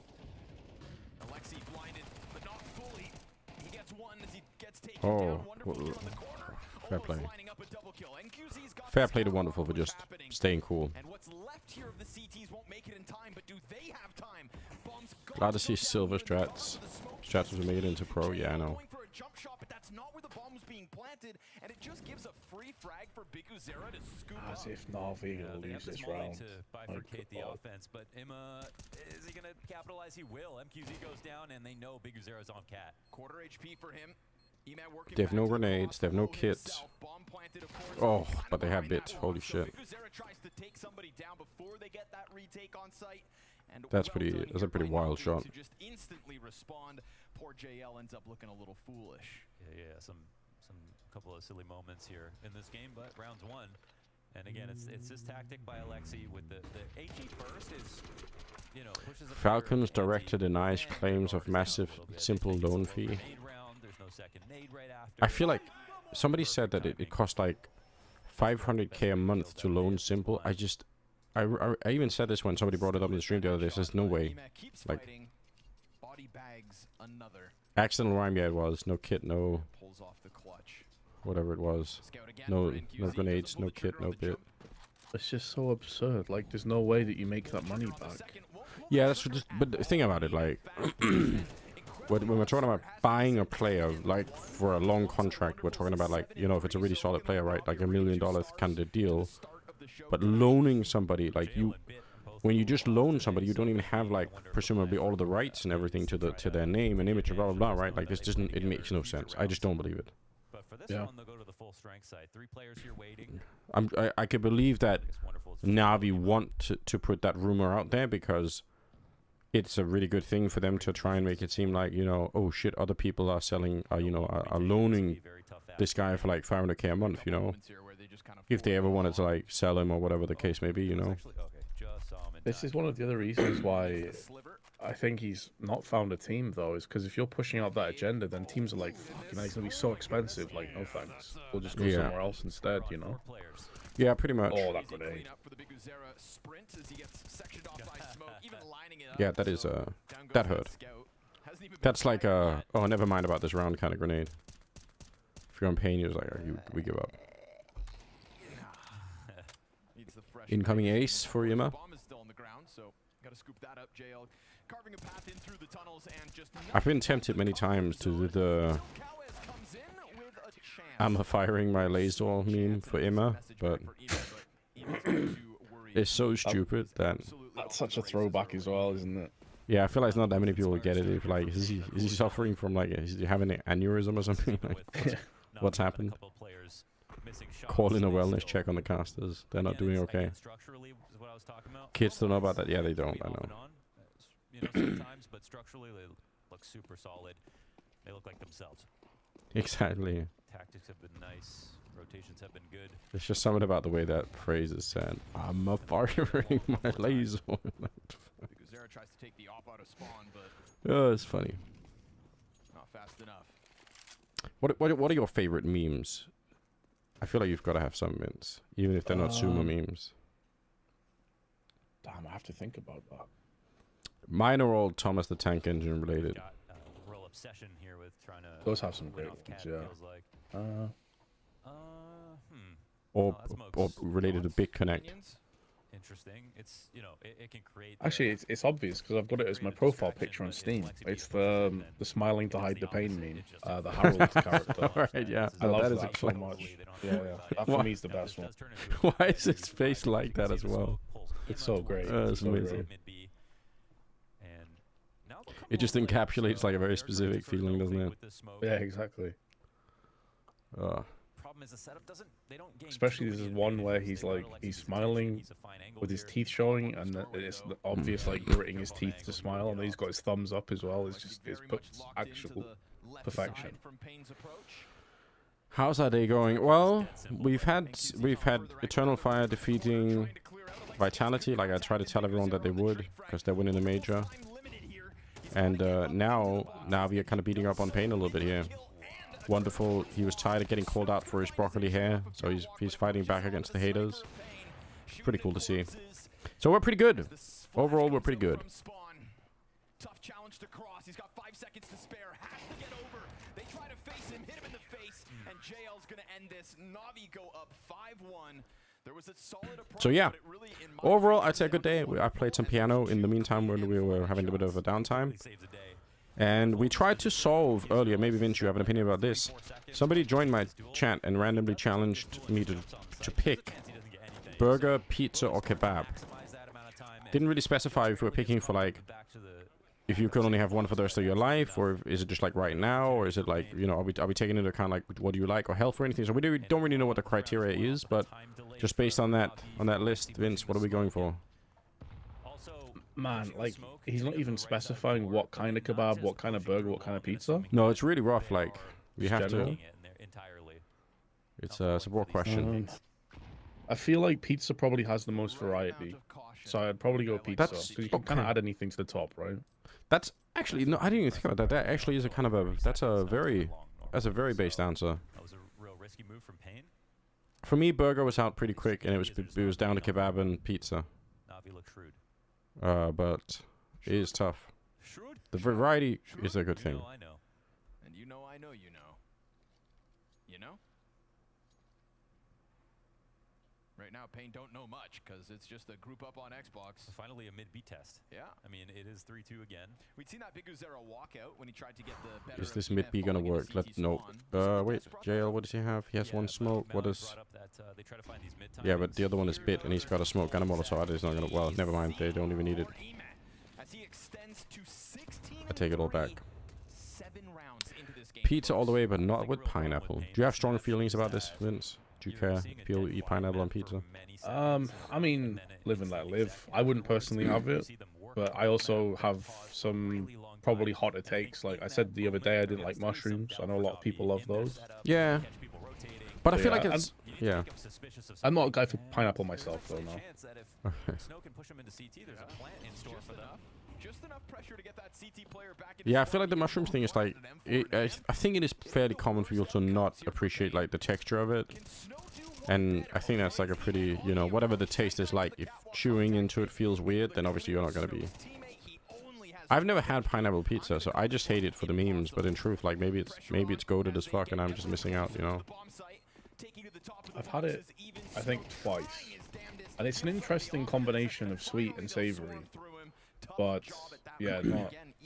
Alexi blinded, but not fully. He gets one as he gets taken down. Wonderful kill in the corner. Fair play. Lining up a double kill. NQZ's got Fair play to Wonderful for just staying cool. And what's left here of the CTs won't make it in time, but do they have time? Bombs Glad to see silver strats. Strats was made into pro. Yeah, I know. for a jump shot, but that's not where the bomb was being planted, and it just gives a free frag for Biguzera to scoop up. As if Na'Vi will lose this round. To bifurcate the offense, but Emma, is he going to capitalize? He will. MQZ goes down, and they know Biguzera's on cat. Quarter HP for him. They have no grenades. They have no kits. Oh, but they have bits. Holy shit. That's a pretty wild shot. To just instantly respond. Poor JL ends up looking a little foolish. Yeah, some couple of silly moments here in this game, but rounds one. And again, it's this tactic by Alexi with the AG first is, you know, pushes a Falcons director denies claims of massive simple loan fee. I feel like somebody said that it cost like 500k a month to loan Simple. I even said this when somebody brought it up in the stream the other day. There's no way. Like, accidental rhyme, yeah, it was. No kit, no whatever it was. No grenades, no kit, no bit. It's just so absurd. Like, there's no way that you make that money back. Yeah, that's just. But think about it, like. When we're talking about buying a player, like, for a long contract, we're talking about, like, you know, if it's a really solid player, right, like $1 million kind of deal. But loaning somebody, like, when you just loan somebody, you don't even have, like, presumably all of the rights and everything to their name and image and blah, blah, blah, right? Like, it makes no sense. I just don't believe it. But for this one, they'll go to the full strength side. 3 players here waiting. I could believe that Na'Vi want to put that rumor out there because it's a really good thing for them to try and make it seem like, you know, oh shit, other people are selling, you know, are loaning this guy for like 500k a month, you know, if they ever wanted to like sell him or whatever the case may be, you know. This is one of the other reasons why I think he's not found a team, though, is because if you're pushing out that agenda, then teams are like, fucking, it's gonna be so expensive. Like, no thanks, we'll just go somewhere else instead, you know. Yeah, pretty much. Oh, that grenade. Yeah, that is that hurt. That's like a oh, never mind about this round kind of grenade. If you're on Pain, you're just like, we give up. Incoming ace for Yima. Bomb is still on the ground, so gotta scoop that up. JL carving a path in through the tunnels and just I've been tempted many times to do the Amma firing my laser meme for Emma, but it's so stupid that That's such a throwback as well, isn't it? yeah, I feel like it's not that many people who get it. If like, is he suffering from like, is he having an aneurysm or something? Like, what's happened? Call in a wellness check on the casters. They're not doing okay. Kids don't know about that. Yeah, they don't. I know. You know, sometimes, but structurally they look super solid. They look like themselves. Exactly. Tactics have been nice. Rotations have been good. There's just something about the way that phrase is said. I'm a firing my laser. because Zera tries to take the op out of spawn, but Oh, it's funny. not fast enough. What are your favorite memes? I feel like you've got to have some mints, even if they're not sumo memes. Damn, I have to think about that. Mine are all Thomas the Tank Engine related. Got real obsession here with trying to. Those have some win great off ones, Cat, yeah. feels like. Or, that's Moke's or related to Big Connect. Interesting. It's, you know, it can create. Actually, it's obvious because I've got it as my profile picture on Steam. It's the smiling to hide the pain meme. The Harold character. Alright, yeah. I love that is that so much. Yeah, that for me is the best one. Why is his face like that as well? It's so great. It's so amazing. great. It just encapsulates like a very specific feeling, doesn't it? Yeah, exactly. Problem is the setup doesn't. They don't gain. Especially this is one where he's like he's smiling with his teeth showing, and it's obvious like gritting his teeth to smile, and then he's got his thumbs up as well. It's just it's actual perfection. How's our day going? Well, we've had Eternal Fire defeating Vitality, like I tried to tell everyone that they would, because they're winning the major. And now we are kind of beating up on Pain a little bit here. Wonderful. He was tired of getting called out for his broccoli hair, so he's fighting back against the haters. Pretty cool to see. So we're pretty good. Overall, we're pretty good. Tough challenge to cross. He's got 5 seconds to spare. Has to get over. They try to face him, hit him in the face, and JL's gonna end this. Navi go up 5-1. There was a solid approach. So yeah, overall, I'd say a good day. I played some piano in the meantime when we were having a bit of a downtime. And we tried to solve earlier, maybe Vince, you have an opinion about this. Somebody joined my chat and randomly challenged me to pick burger, pizza, or kebab. Didn't really specify if we were picking for like, if you could only have one for the rest of your life, or is it just like right now, or is it like, you know, are we taking into account like what do you like or health or anything? So we don't really know what the criteria is, but just based on that list, Vince, what are we going for? Man, like he's not even specifying what kind of kebab, what kind of burger, what kind of pizza. No, it's really rough. Like we have general. to. It's a support question. I feel like pizza probably has the most variety, so I'd probably go pizza because you can kind of add anything to the top, right? That's actually no. I didn't even think about that. That actually is a kind of a. That's a very based answer. That was a real risky move from Pain. For me, burger was out pretty quick, and it was down to kebab and pizza. Navi looks shrewd. But it is tough. The variety is a good thing. I know. And you know I know you know. You know? Right now, Pain don't know much because it's just a group up on Xbox. Finally, a mid-B test. Yeah. I mean, it is 3-2 again. We'd seen that Big Uzera walk out when he tried to get the better Is this mid B gonna work? No. Wait. JL, what does he have? He has one smoke. What is? Yeah, but the other one is bit, and he's got a smoke and a Molotov. It's not gonna. Well, never mind. They don't even need it. I take it all back. Pizza all the way, but not with pineapple. Do you have strong feelings about this, Vince? Do you care if people eat pineapple on pizza? I mean, live and let live. I wouldn't personally have it, but I also have some probably hotter takes. Like I said the other day, I didn't like mushrooms. I know a lot of people love those. Yeah, but I feel like it's yeah. I'm not a guy for pineapple myself, though. No. Yeah, I feel like the mushrooms thing is like, I think it is fairly common for people to not appreciate like the texture of it, and I think that's like a pretty, you know, whatever the taste is like, if chewing into it feels weird, then obviously you're not gonna be. I've never had pineapple pizza, so I just hate it for the memes, but in truth, like maybe it's goated as fuck and I'm just missing out, you know. I've had it, I think, twice. And it's an interesting combination of sweet and savory. But yeah,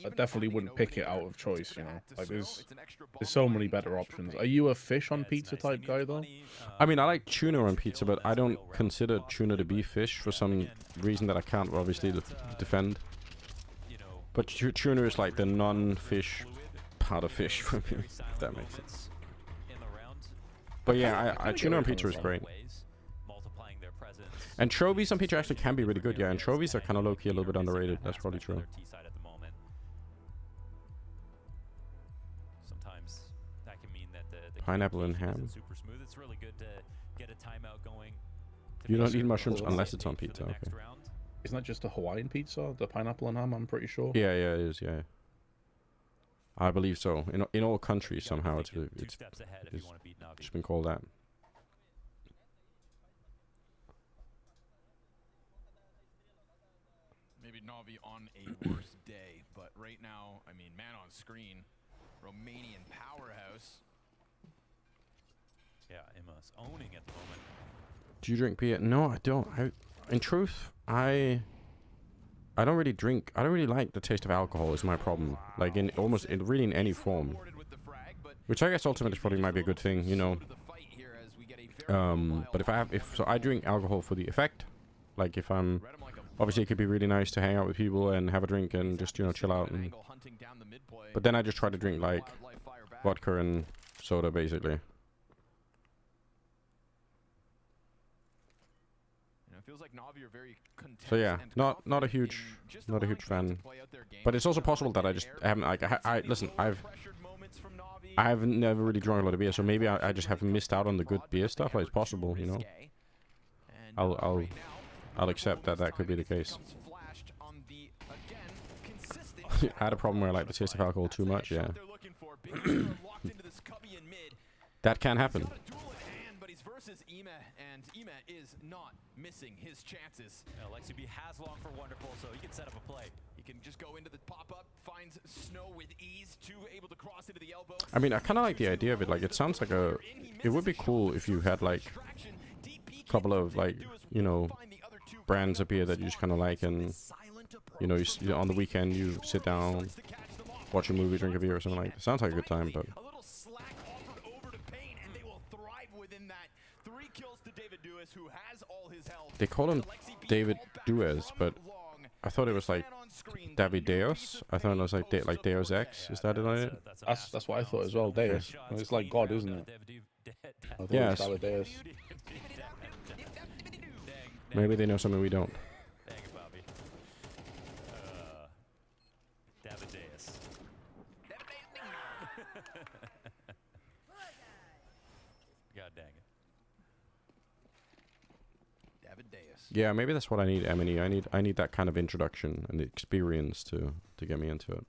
I definitely wouldn't pick it out of choice, you know. Like there's so many better options. Are you a fish on pizza type guy though? I mean, I like tuna on pizza, but I don't consider tuna to be fish for some reason that I can't obviously defend. But tuna is like the non-fish part of fish for me, if that makes sense. But yeah, tuna on pizza is great. Anchovies on pizza actually can be really good. Yeah, anchovies are kind of low-key a little bit underrated. That's probably true. Sometimes that can mean that the Pineapple and ham. isn't super smooth. It's really good to get a timeout going. You don't eat mushrooms unless it's on pizza. Okay. Isn't that just a Hawaiian pizza? The pineapple and ham, I'm pretty sure. Yeah, it is. Yeah, I believe so. In all countries somehow it's just been called that. Maybe Na'Vi on a worse day, but right now, I mean, man on screen, Romanian powerhouse. Yeah, Emma's owning at the moment. Do you drink beer? No, I don't. In truth, I don't really drink. I don't really like the taste of alcohol. Is my problem. Like in really in any form. Which I guess ultimately probably might be a good thing, you know. But if I drink alcohol for the effect. Like if I'm, obviously it could be really nice to hang out with people and have a drink and just, you know, chill out. But then I just try to drink like vodka and soda basically. So yeah, not a huge fan. But it's also possible that I just haven't like listen, I've never really drunk a lot of beer, so maybe I just have missed out on the good beer stuff. Like it's possible, you know. I'll accept that could be the case. I had a problem where I like the taste of alcohol too much. Yeah. That can happen. Versus Ema, and Ema is not missing his chances. Lexi B has long for wonderful, so he can set up a play. He can just go into the pop-up, finds Snow with ease, able to cross into the elbow. I mean, I kind of like the idea of it. Like, it sounds like it would be cool if you had like a couple of like, you know, brands of beer that you just kind of like, and you know, you on the weekend you sit down, watch a movie, drink a beer or something like that. Sounds like a good time, but. They call him David Duez, but I thought it was like David Deus. I thought it was like Deus Ex. Is that it? That's what I thought as well. Deus. It's like God, isn't it? Yes. Deus. Maybe they know something we don't. Dang it, Bobby. David Deus. God dang it. Yeah, maybe that's what I need, M&E. I need that kind of introduction and experience to get me into it.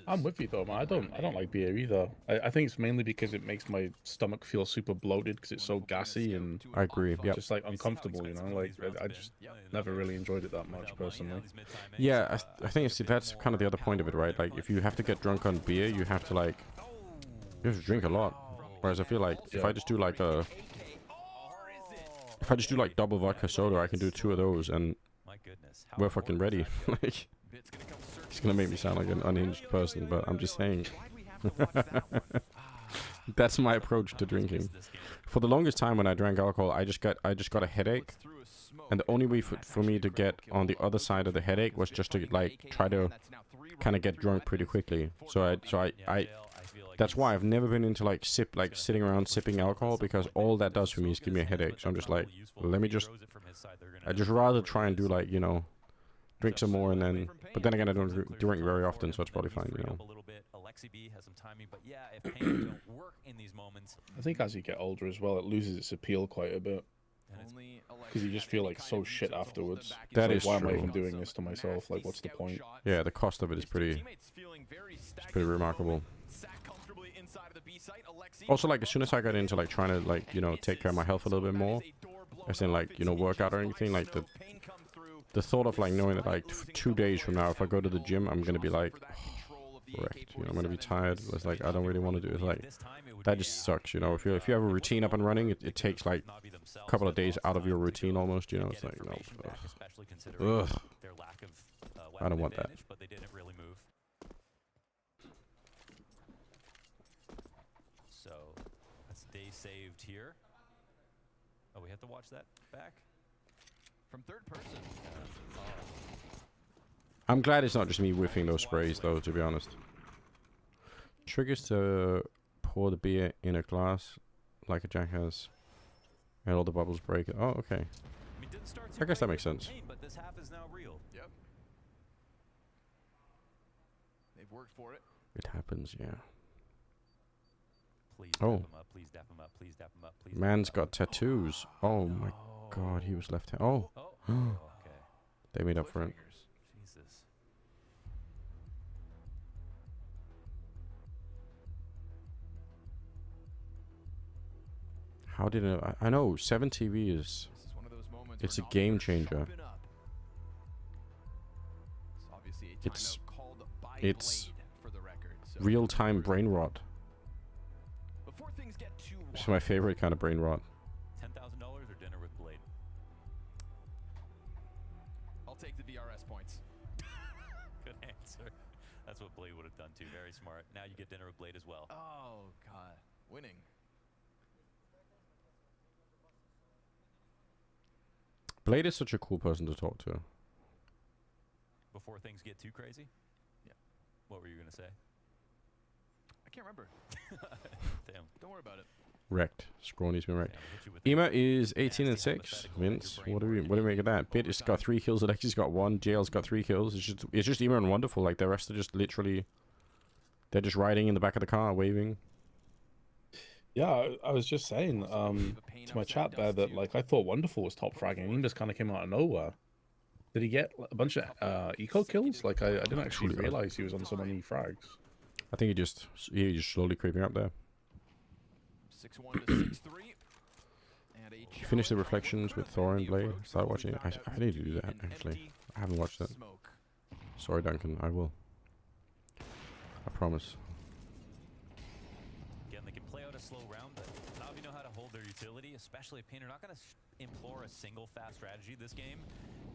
I'm with you though, man. I don't like beer either. I think it's mainly because it makes my stomach feel super bloated because it's so gassy and I agree. Yeah, just like uncomfortable, you know. Like I just never really enjoyed it that much personally. Yeah, I think that's kind of the other point of it, right? Like if you have to get drunk on beer, you have to drink a lot. Whereas I feel like if I just do like double vodka soda, I can do 2 of those and we're fucking ready. Like, it's gonna make me sound like an unhinged person, but I'm just saying. That's my approach to drinking. For the longest time when I drank alcohol, I just got a headache, and the only way for me to get on the other side of the headache was just to like try to kind of get drunk pretty quickly. So I that's why I've never been into like sitting around sipping alcohol, because all that does for me is give me a headache. So I'm just like, I just rather try and do like, you know, drink some more and then, but then again I don't drink very often, so it's probably fine, you know. I think as you get older as well, it loses its appeal quite a bit. Because you just feel like so shit afterwards. That like, is why true. am I even doing this to myself? Like, what's the point? Yeah, the cost of it is pretty remarkable. Also, like, as soon as I got into like trying to like, you know, take care of my health a little bit more, as in like, you know, work out or anything, like the thought of like knowing that like 2 days from now, if I go to the gym, I'm gonna be like, wrecked. You know, I'm gonna be tired. It's like I don't really want to do it. It's like that just sucks. You know, if you have a routine up and running, it takes like a couple of days out of your routine almost. You know, it's like no. Ugh. I don't want that. But they didn't really move. So that's day saved here. Oh, we have to watch that back from third person. I'm glad it's not just me whiffing those sprays, though, to be honest. Triggers to pour the beer in a glass like a jackass, and all the bubbles break. Oh, okay. I guess that makes sense. But this half is now real. Yep. They've worked for it. It happens, yeah. Please oh. Dap him up, please dap him up, please dap him up, please. Man's got tattoos. Oh my god, he was left hand. Oh. Okay. They made up for it. Jesus. How did it? I know 7TV is. It's a game changer. It's real-time brain rot. It's my favorite kind of brain rot. $10,000 or dinner with Blade? I'll take the VRS points. Good answer. That's what Blade would have done too. Very smart. Now you get dinner with Blade as well. Oh god, winning. Blade is such a cool person to talk to. Before things get too crazy? Yeah. What were you going to say? I can't remember. Damn. Don't worry about it. Wrecked. Scrawny's been wrecked. Ema is 18 and 6. Vince, what do we make of that? Bit has got 3 kills. Alexi's got 1. JL's got 3 kills. It's just Ema and Wonderful. Like the rest are just literally, they're just riding in the back of the car, waving. Yeah, I was just saying to my chat there that like I thought Wonderful was top fragging. He just kind of came out of nowhere. Did he get a bunch of eco kills? Like I didn't actually realize he was on so many frags. I think he just slowly creeping up there. 6-1 to 6-3. Finish the reflections with Thor and Blade. Start watching it. I need to do that actually. I haven't watched it. Sorry, Duncan. I will. I promise. Again, they can play out a slow round, but Na'Vi know how to hold their utility, especially Painter. Not going to implore a single fast strategy this game.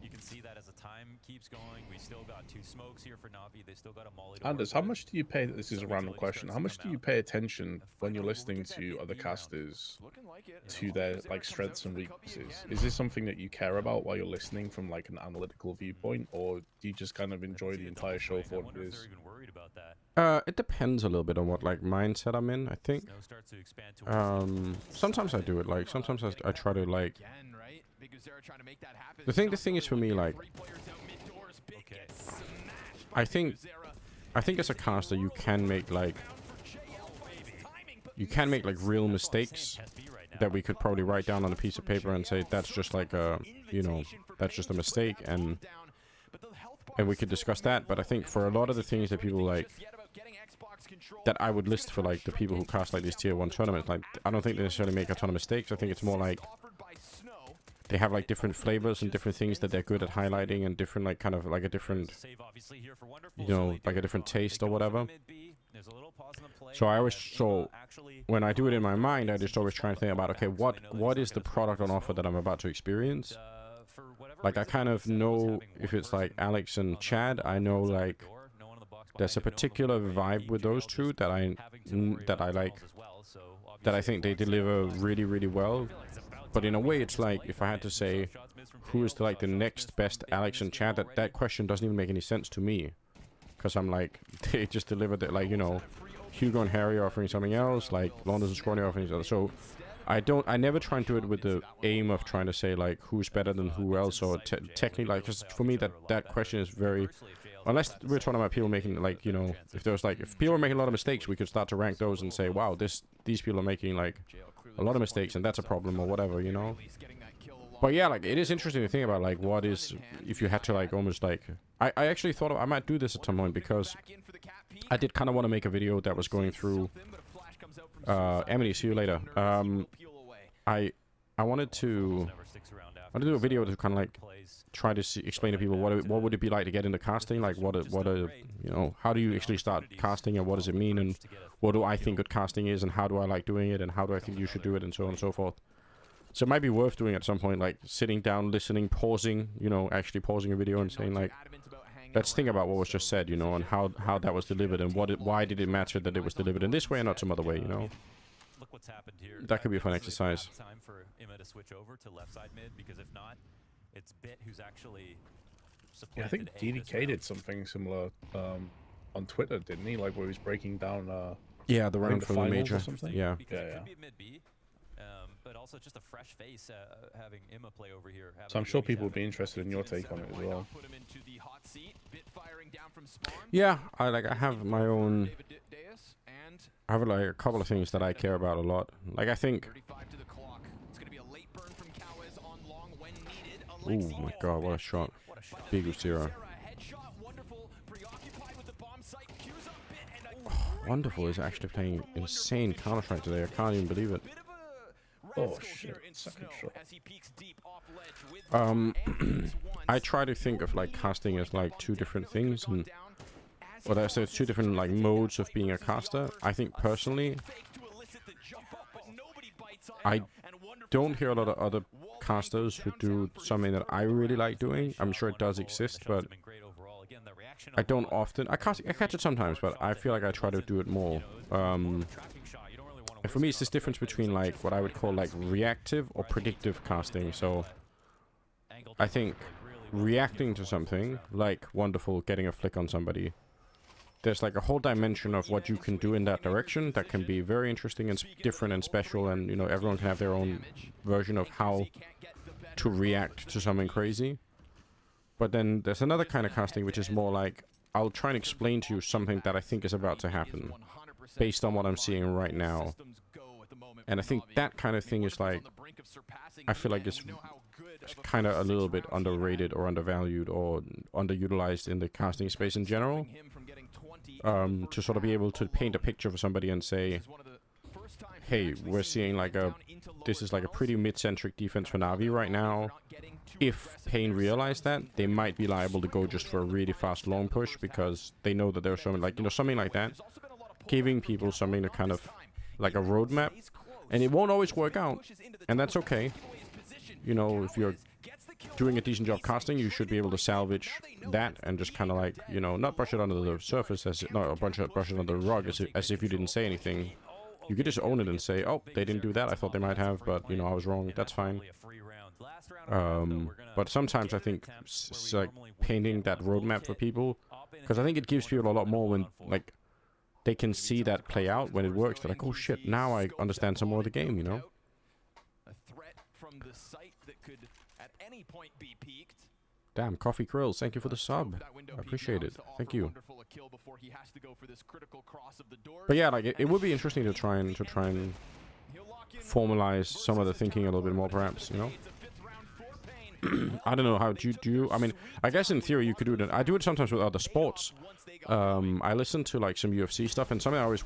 You can see that as the time keeps going. We still got 2 smokes here for Na'Vi. They still got a molly to Anders, how much do you pay? This is a random question. How much do you pay attention when you're listening to other casters to their like strengths and weaknesses? Is this something that you care about while you're listening from like an analytical viewpoint, or do you just kind of enjoy the entire show for what it is? It depends a little bit on what like mindset I'm in, I think. Sometimes I do it, like sometimes I try to like the thing is for me, like I think as a caster you can make like real mistakes that we could probably write down on a piece of paper and say that's just like a, you know, that's just a mistake, and we could discuss that. But I think for a lot of the things that people like that I would list for like the people who cast like these tier 1 tournaments, like I don't think they necessarily make a ton of mistakes. I think it's more like they have like different flavors and different things that they're good at highlighting, and different like kind of like a different, you know, like a different taste or whatever. So I always, when I do it in my mind, I just always try and think about, okay, what is the product on offer that I'm about to experience? Like I kind of know if it's like Alex and Chad, I know like there's a particular vibe with those two that I like, that I think they deliver really, really well. But in a way, it's like if I had to say who is the next best Alex and Chad, that question doesn't even make any sense to me, because I'm like, they just delivered it, like, you know, Hugo and Harry are offering something else, like London and Scrawny are offering each other. So I never try and do it with the aim of trying to say like who's better than who else, or technically, like, because for me that question is very, unless we're talking about people making, like, you know, if people are making a lot of mistakes, we could start to rank those and say, wow, these people are making like a lot of mistakes and that's a problem or whatever, you know. But yeah, like it is interesting to think about like what is, if you had to like almost like, I actually thought I might do this at some point, because I did kind of want to make a video that was going through Emily, see you later. I wanted to, I do a video to kind of like try to explain to people what would it be like to get into casting, like what you know, how do you actually start casting and what does it mean, and what do I think good casting is, and how do I like doing it, and how do I think you should do it, and so on and so forth. So it might be worth doing at some point, like sitting down, listening, pausing, you know, actually pausing a video and saying like, let's think about what was just said, you know, and how that was delivered, and why did it matter that it was delivered in this way and not some other way, you know. Look what's happened here. That could be a fun exercise. Time for Imma to switch over to left side mid, because if not, it's Bit who's actually Yeah, I think DDK did something similar on Twitter, didn't he? Like where he was breaking down. Yeah, the round from the major. Or something. Yeah. Could be mid B, but also just a fresh face having Imma play over here. So I'm sure people would be interested in your take on it as well. Yeah, I have my own. I have like a couple of things that I care about a lot. Like I think. Oh my god, what a shot! Big Ustira. Wonderful is actually playing insane Counter-Strike today. I can't even believe it. Oh shit! Second shot. I try to think of like casting as like two different things, and or there's two different like modes of being a caster. I think personally, I don't hear a lot of other casters who do something that I really like doing. I'm sure it does exist, but I don't often. I catch it sometimes, but I feel like I try to do it more. And for me, it's this difference between like what I would call like reactive or predictive casting. So I think reacting to something, like wonderful, getting a flick on somebody, there's like a whole dimension of what you can do in that direction that can be very interesting and different and special, and you know, everyone can have their own version of how to react to something crazy. But then there's another kind of casting which is more like, I'll try and explain to you something that I think is about to happen based on what I'm seeing right now. And I think that kind of thing is like, I feel like it's kind of a little bit underrated or undervalued or underutilized in the casting space in general. To sort of be able to paint a picture for somebody and say, hey, we're seeing like this is like a pretty mid-centric defense for Na'Vi right now. If Pain realized that, they might be liable to go just for a really fast long push because they know that there's something like, you know, something like that. Giving people something to kind of, like a roadmap. And it won't always work out, and that's okay. You know, if you're doing a decent job casting, you should be able to salvage that and just kind of like, you know, not brush it under the surface, brush it under the rug as if you didn't say anything. You could just own it and say, oh, they didn't do that. I thought they might have, but, you know, I was wrong. That's fine. But sometimes I think it's like painting that roadmap for people, because I think it gives people a lot more when, like, they can see that play out when it works. They're like, oh shit, now I understand some more of the game, you know? Damn, Coffee Krills, thank you for the sub. I appreciate it. Thank you. But yeah, like it would be interesting to try and formalize some of the thinking a little bit more, perhaps, you know? I don't know how do you I mean, I guess in theory you could do it. I do it sometimes with other sports. I listen to like some UFC stuff, and something I always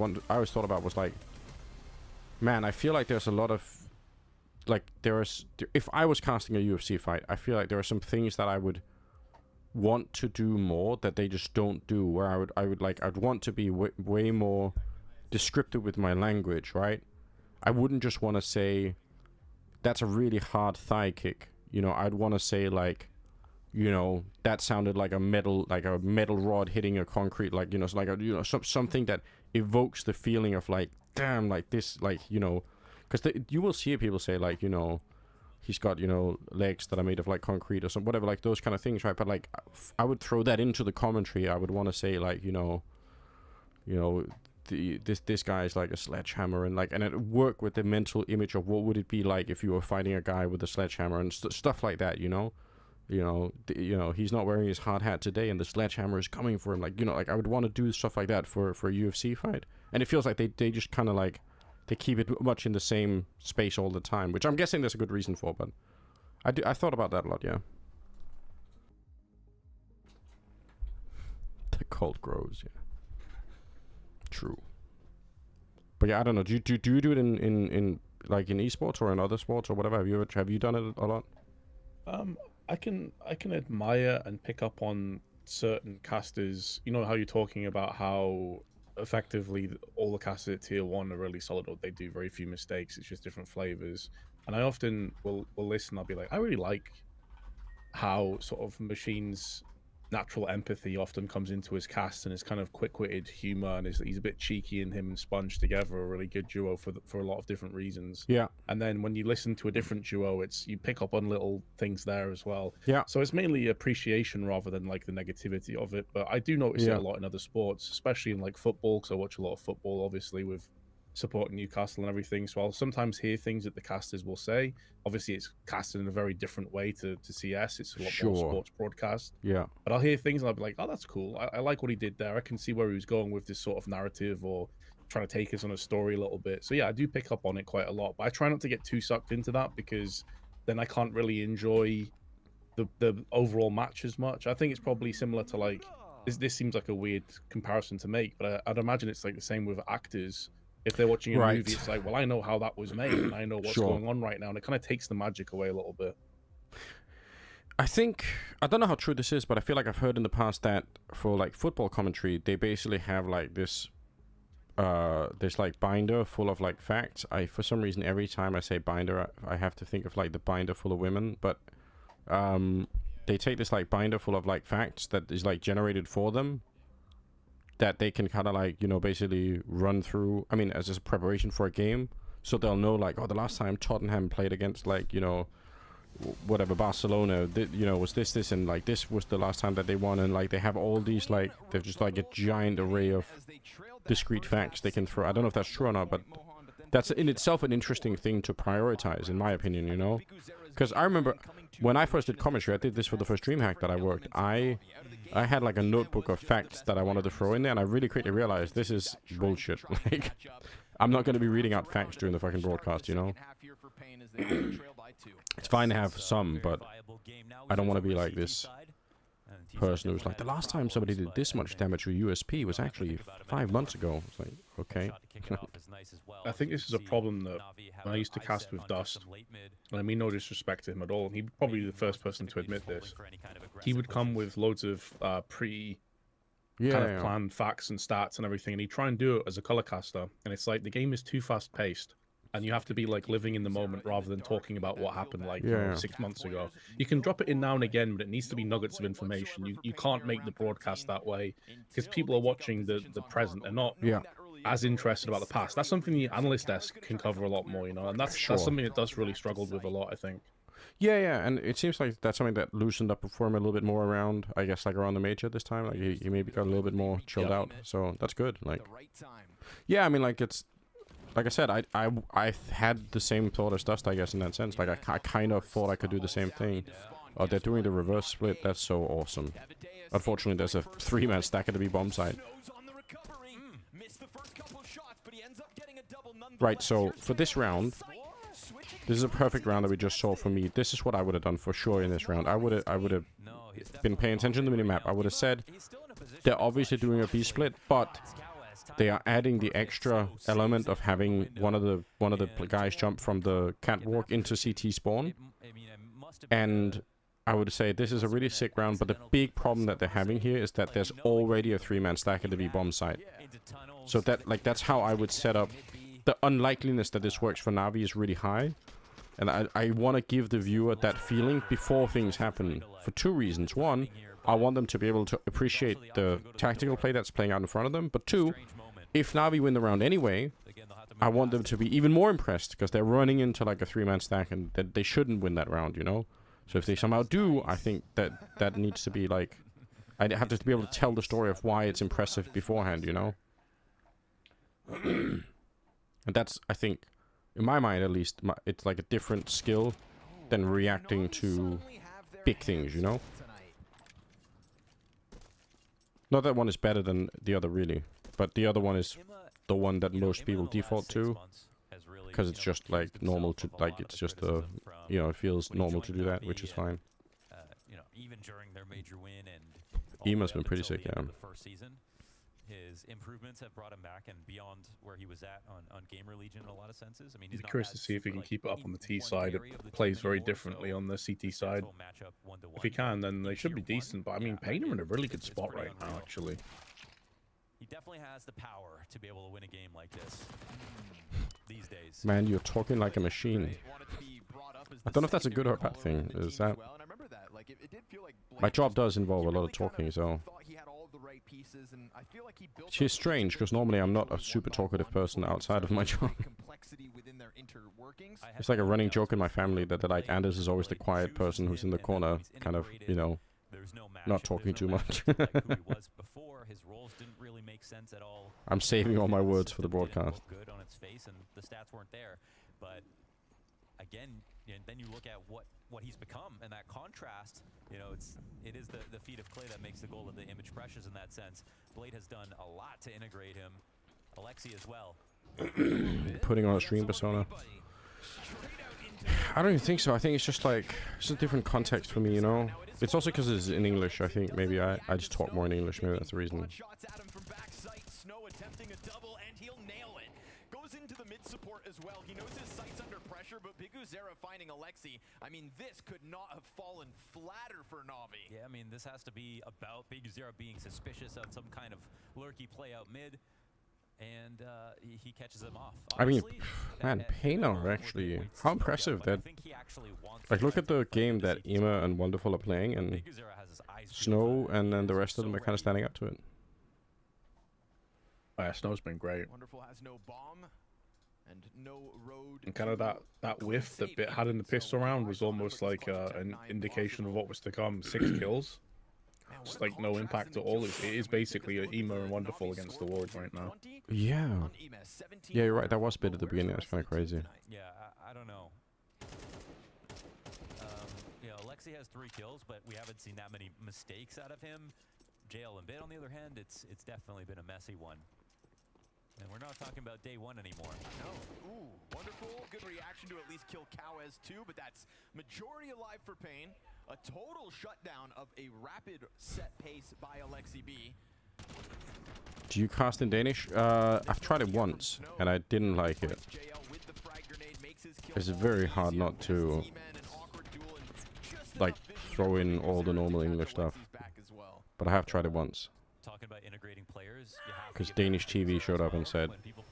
thought about was like, man, I feel like there's a lot of like if I was casting a UFC fight, I feel like there are some things that I would want to do more that they just don't do, where I'd want to be way more descriptive with my language, right? I wouldn't just want to say that's a really hard thigh kick, you know. I'd want to say like, you know, that sounded like a metal rod hitting a concrete, like, you know, like a, you know, something that evokes the feeling of like, damn, like this, like, you know, because you will see people say like, you know, he's got, you know, legs that are made of like concrete or some whatever, like those kind of things, right? But like, I would throw that into the commentary. I would want to say like, you know, this guy is like a sledgehammer, and like, and it work with the mental image of what would it be like if you were fighting a guy with a sledgehammer and stuff like that, you know. You know, he's not wearing his hard hat today, and the sledgehammer is coming for him. Like, you know, like I would want to do stuff like that for a UFC fight, and it feels like they just kind of like they keep it much in the same space all the time, which I'm guessing there's a good reason for. But I thought about that a lot, yeah. The cult grows, yeah. True. But yeah, I don't know. Do you do it in like in esports or in other sports or whatever? Have you done it a lot? I can admire and pick up on certain casters. You know how you're talking about how effectively all the casters at tier 1 are really solid, or they do very few mistakes. It's just different flavors. And I often will listen. I'll be like, I really like how sort of Machine's natural empathy often comes into his cast, and his kind of quick-witted humor, and he's a bit cheeky, and him and Sponge together are a really good duo for a lot of different reasons. Yeah. And then when you listen to a different duo, you pick up on little things there as well. Yeah. So it's mainly appreciation rather than like the negativity of it. But I do notice it Yeah. a lot in other sports, especially in like football, because I watch a lot of football, obviously, with supporting Newcastle and everything. So I'll sometimes hear things that the casters will say. Obviously, it's casted in a very different way to CS. It's a lot more Sure. sports broadcast. Yeah. But I'll hear things and I'll be like, oh, that's cool. I like what he did there. I can see where he was going with this sort of narrative, or trying to take us on a story a little bit. So yeah, I do pick up on it quite a lot. But I try not to get too sucked into that, because then I can't really enjoy the overall match as much. I think it's probably similar to like, this seems like a weird comparison to make, but I'd imagine it's like the same with actors. If they're watching a Right. movie, it's like, well, I know how that was made, and I know what's Sure. going on right now, and it kind of takes the magic away a little bit. I think, I don't know how true this is, but I feel like I've heard in the past that for like football commentary, they basically have like this like binder full of like facts. For some reason, every time I say binder, I have to think of like the binder full of women, but they take this like binder full of like facts that is like generated for them, that they can kind of like, you know, basically run through, I mean, as a preparation for a game. So they'll know like, oh, the last time Tottenham played against like, you know, whatever, Barcelona, you know, was this, and like this was the last time that they won. And like they have all these like, they're just like a giant array of discrete facts they can throw. I don't know if that's true or not, but that's in itself an interesting thing to prioritize, in my opinion, you know? Because I remember when I first did commentary, I did this for the first DreamHack that I worked. I had like a notebook of facts that I wanted to throw in there, and I really quickly realized this is bullshit. Like, I'm not going to be reading out facts during the fucking broadcast, you know? It's fine to have some, but I don't want to be like this person who's like, the last time somebody did this much damage to USP was actually 5 months ago. It's like, okay. I think this is a problem that when I used to cast with Dust, and I mean no disrespect to him at all, and he'd probably be the first person to admit this, he would come with loads of planned facts and stats and everything, and he'd try and do it as a color caster, and it's like the game is too fast paced, and you have to be like living in the moment rather than talking about what happened like 6 months ago. You can drop it in now and again, but it needs to be nuggets of information. You can't make the broadcast that way, because people are watching the present and not as interested about the past. That's something the analyst desk can cover a lot more, you know, and that's something that Dust really struggled with a lot, I think. Yeah, and it seems like that's something that loosened up for him a little bit more around, I guess, like around the major this time. Like he maybe got a little bit more chilled out, so that's good. Like, yeah, I mean, like it's, like I said, I had the same thought as Dust, I guess, in that sense. Like I kind of thought I could do the same thing. Oh, they're doing the reverse split. That's so awesome. Unfortunately, there's a 3-man stack at the B bomb site. Right, so for this round, this is a perfect round that we just saw for me. This is what I would have done for sure in this round. I would have been paying attention to the minimap. I would have said they're obviously doing a B split, but they are adding the extra element of having one of the guys jump from the catwalk into CT spawn. And I would say this is a really sick round, but the big problem that they're having here is that there's already a 3-man stack at the B bomb site. So that's how I would set up. The unlikeliness that this works for Na'Vi is really high, and I want to give the viewer that feeling before things happen for 2 reasons. 1, I want them to be able to appreciate the tactical play that's playing out in front of them, but 2, if Na'Vi win the round anyway, I want them to be even more impressed, because they're running into like a 3-man stack, and that they shouldn't win that round, you know? So if they somehow do, I think that needs to be like, I have to be able to tell the story of why it's impressive beforehand, you know? And that's, I think, in my mind at least, it's like a different skill than reacting to big things, you know? Not that one is better than the other, really. But the other one is the one that most people default to. Because it's just, like, normal to, like, it's just a, you know, it feels normal to do that, which is fine. You know, even during their major win and Ema's been pretty sick, yeah. his improvements have brought him back and beyond where he was at on Gamer Legion in a lot of senses. I mean, he's Be not curious to that see if he super, can like, keep it up on the T one side. area of the It plays team very anymore, differently so on the CT side. successful matchup 1-to-1 If he can, then they should be decent. But I mean, Pain are in a really good spot pretty right now, unreal. actually. He definitely has the power to be able to win a game like this these days. Man, you're talking like a machine. I don't know if that's a good or a bad thing. Is that my job does involve a lot of talking, so she's strange because normally I'm not a super talkative person outside of my job. It's like a running joke in my family that like Anders is always the quiet person who's in the corner, kind of, you know, not talking too much. His roles didn't really make sense at all. I'm saving all my words for the broadcast. Good on its face, and the stats weren't there. But again, then you look at what he's become, and that contrast. You know, it is the feat of clay that makes the goal of the image precious in that sense. Blade has done a lot to integrate him. Alexi as well. Putting on a stream persona. I don't even think so. I think it's just like it's a different context for me, you know. It's also because it's in English. I think maybe I just talk more in English. Maybe that's the reason. Snow attempting a double, and he'll nail it. Goes into the mid support as well. He knows his sight's under pressure, but Biguzera finding Alexi. I mean, this could not have fallen flatter for Na'Vi. Yeah, I mean, this has to be about Biguzera being suspicious of some kind of lurky play out mid, and he catches him off. I mean, man, Painter actually, how impressive that. Like, look at the game that Ima and Wonderful are playing, and Snow, and then the rest of them are kind of standing up to it. Oh, yeah, Snow's been great. Wonderful has no bomb and no road. And kind of that whiff that Bit had in the pistol round was almost like an indication of what was to come. 6 kills. Just like no impact at all. It is basically an Emo and Wonderful against the Wards right now. Yeah. Yeah, you're right. That was Bit at the beginning. That's kind of crazy. Yeah, I don't know. Yeah, Alexi has 3 kills, but we haven't seen that many mistakes out of him. JL and Bit, on the other hand, it's definitely been a messy one. And we're not talking about day 1 anymore. No. Ooh, Wonderful. Good reaction to at least kill Cowes too, but that's majority alive for Pain. A total shutdown of a rapid set pace by Alexi B. Do you cast in Danish? I've tried it once, and I didn't like it. It's very hard not to like throw in all the normal English stuff. But I have tried it once. Talking about integrating players, because Danish TV showed up and said,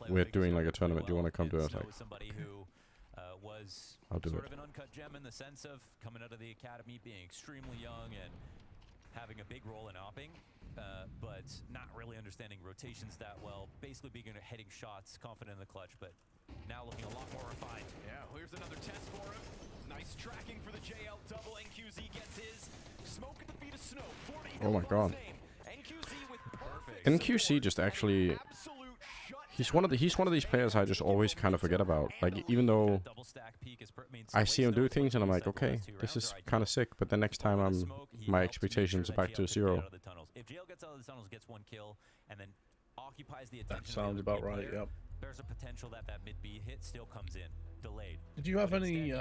"We're doing like a tournament. Do you want to come to it?" I was like, somebody who was I'll do sort it. of an uncut gem in the sense of coming out of the academy, being extremely young and having a big role in opping, but not really understanding rotations that well. Basically being hitting shots, confident in the clutch, but now looking a lot more refined. Yeah, here's another test for him. Nice tracking for the JL double. NQZ gets his. Smoke at the feet of Snow. 40 "Oh my god." NQC just actually, he's one of these players I just always kind of forget about. Like, even though I see him do things and I'm like, okay, this is kind of sick, but the next time my expectations are back to 0. If JL gets out of the tunnels, gets 1 kill, and then occupies the That attention sounds of the about other right, player, yep. there's a potential that mid B hit still comes in, delayed. Did you have any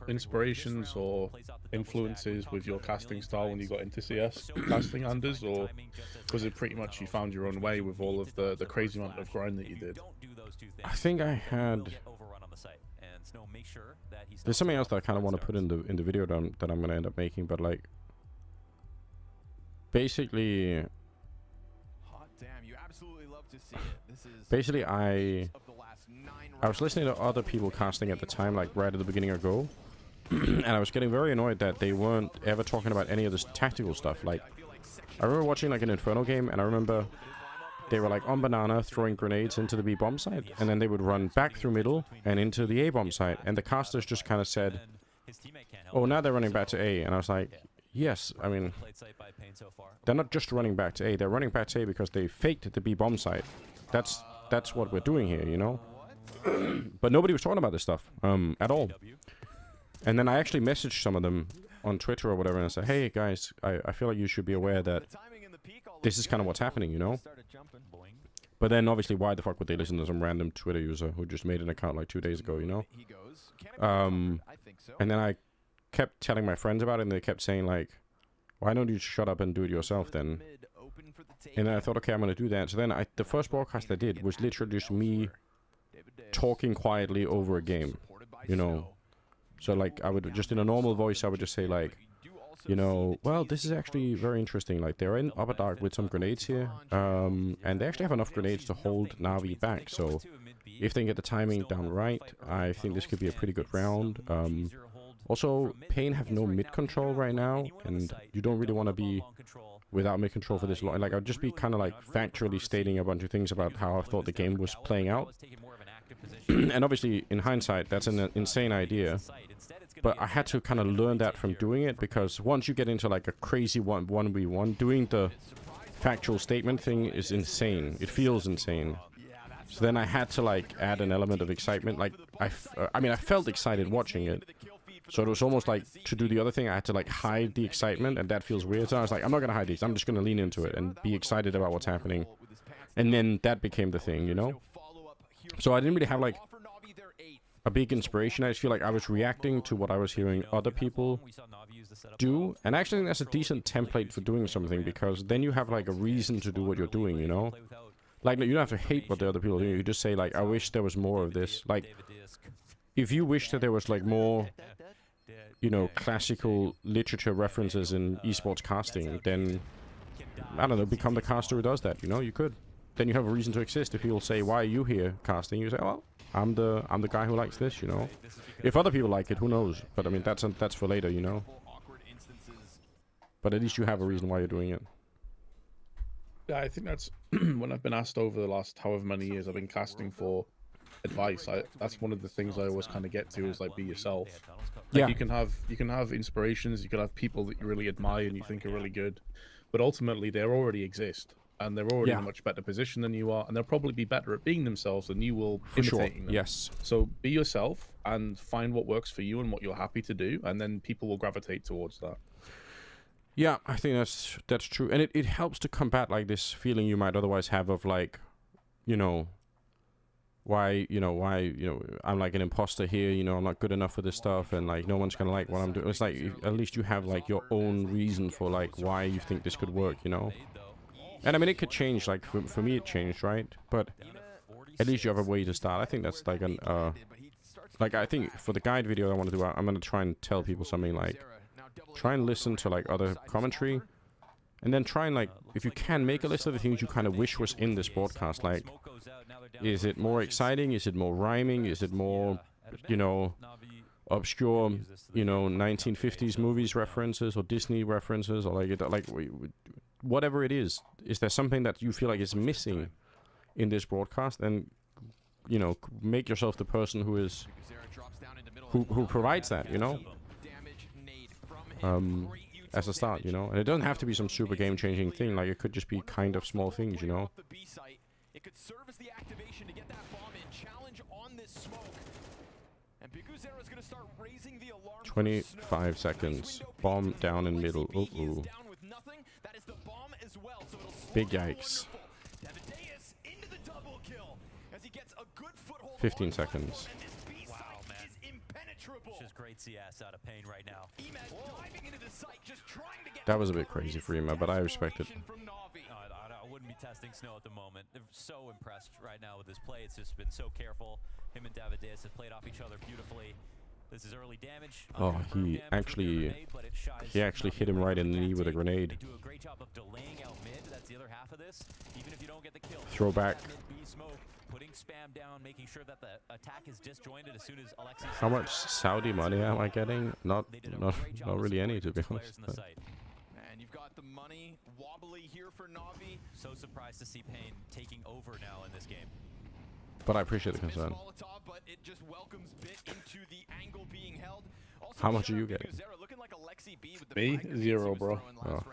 inspirations or influences with your casting style when you got into CS casting, Anders, or was it pretty much you found your own way with all of the crazy amount of grind that you did? I think I had. There's something else that I kind of want to put in the video that I'm gonna end up making, but like, basically, I was listening to other people casting at the time, like right at the beginning of Go, and I was getting very annoyed that they weren't ever talking about any of this tactical stuff. Like, I remember watching like an Inferno game, and I remember they were like on banana throwing grenades into the B bomb site, and then they would run back through middle and into the A bomb site, and the casters just kind of said, "Oh, now they're running back to A," and I was like, yes, I mean, they're not just running back to A, they're running back to A because they faked the B bomb site. That's what we're doing here, you know? But nobody was talking about this stuff at all. And then I actually messaged some of them on Twitter or whatever, and I said, "Hey guys, I feel like you should be aware that this is kind of what's happening, you know?" But then obviously, why the fuck would they listen to some random Twitter user who just made an account like 2 days ago, you know? And then I kept telling my friends about it, and they kept saying like, "Why don't you shut up and do it yourself then?" And then I thought, okay, I'm gonna do that. So then the first broadcast I did was literally just me talking quietly over a game, you know. So like I would just in a normal voice, I would just say like, you know, well, this is actually very interesting. Like they're in upper dark with some grenades here, and they actually have enough grenades to hold Na'Vi back. So if they can get the timing down right, I think this could be a pretty good round. Also, Pain have no mid control right now, and you don't really want to be without mid control for this long. Like I'd just be kind of like factually stating a bunch of things about how I thought the game was playing out. And obviously, in hindsight, that's an insane idea. But I had to kind of learn that from doing it, because once you get into like a crazy 1v1, doing the factual statement thing is insane. It feels insane. So then I had to like add an element of excitement. Like I mean, I felt excited watching it. So it was almost like to do the other thing, I had to like hide the excitement, and that feels weird. So I was like, I'm not gonna hide these. I'm just gonna lean into it and be excited about what's happening. And then that became the thing, you know? So I didn't really have like a big inspiration. I just feel like I was reacting to what I was hearing other people do. And I actually think that's a decent template for doing something, because then you have like a reason to do what you're doing, you know? Like, you don't have to hate what the other people are doing. You just say like, I wish there was more of this. Like, if you wish that there was like more, you know, classical literature references in esports casting, then, I don't know, become the caster who does that, you know? You could. Then you have a reason to exist. If people say, why are you here casting? You say, well, I'm the guy who likes this, you know. If other people like it, who knows? But I mean, that's for later, you know. But at least you have a reason why you're doing it. Yeah, I think that's when I've been asked over the last however many years I've been casting for advice. That's one of the things I always kind of get to is like, be yourself. Like, yeah. You can have inspirations. You can have people that you really admire and you think are really good, but ultimately they already exist. And they're already in a much better position than you are, and they'll probably be better at being themselves than you will imitating them. Yes. So be yourself and find what works for you and what you're happy to do, and then people will gravitate towards that. Yeah, I think that's true. And it helps to combat like this feeling you might otherwise have of like, you know, why I'm like an imposter here, you know, I'm not good enough for this stuff, and like no one's gonna like what I'm doing. It's like at least you have like your own reason for like why you think this could work, you know. And I mean, it could change, like, for me it changed, right? But at least you have a way to start. I think that's like an, like, I think for the guide video I want to do, I'm going to try and tell people something like, try and listen to, like, other commentary, and then try and, like, if you can, make a list of the things you kind of wish was in this broadcast. Like, is it more exciting? Is it more rhyming? Is it more, you know, obscure, you know, 1950s movies references or Disney references, or like whatever it is there something that you feel like is missing in this broadcast? And, you know, make yourself the person who is who provides that, you know, as a start, you know. And it doesn't have to be some super game-changing thing. Like, it could just be kind of small things, you know. It could serve as the activation to get that bomb in, challenge on this smoke. And Biguzera is going to start raising the alarm. 25 seconds. Bomb down in middle. Ooh. Big yikes. 15 seconds. Wow, man. Just great CS out of Pain right now. That was a bit crazy for Ema, but I respect it. I wouldn't be testing Snow at the moment. They're so impressed right now with his play. It's just been so careful. Him and Davideus have played off each other beautifully. This is early damage. Oh, he actually hit him right in the knee with a grenade. They do a great job of delaying out mid. That's the other half of this. Even if you don't get the kill. Throw back. Putting spam down, making sure that the attack is disjointed as soon as Alexis. How much Saudi money am I getting? Not really any, to be honest. And you've got the money wobbly here for Na'Vi. So surprised to see Pain taking over now in this game. But I appreciate the concern. But it just welcomes Bit into the angle being held. How much are you getting? Me? 0, bro. Oh.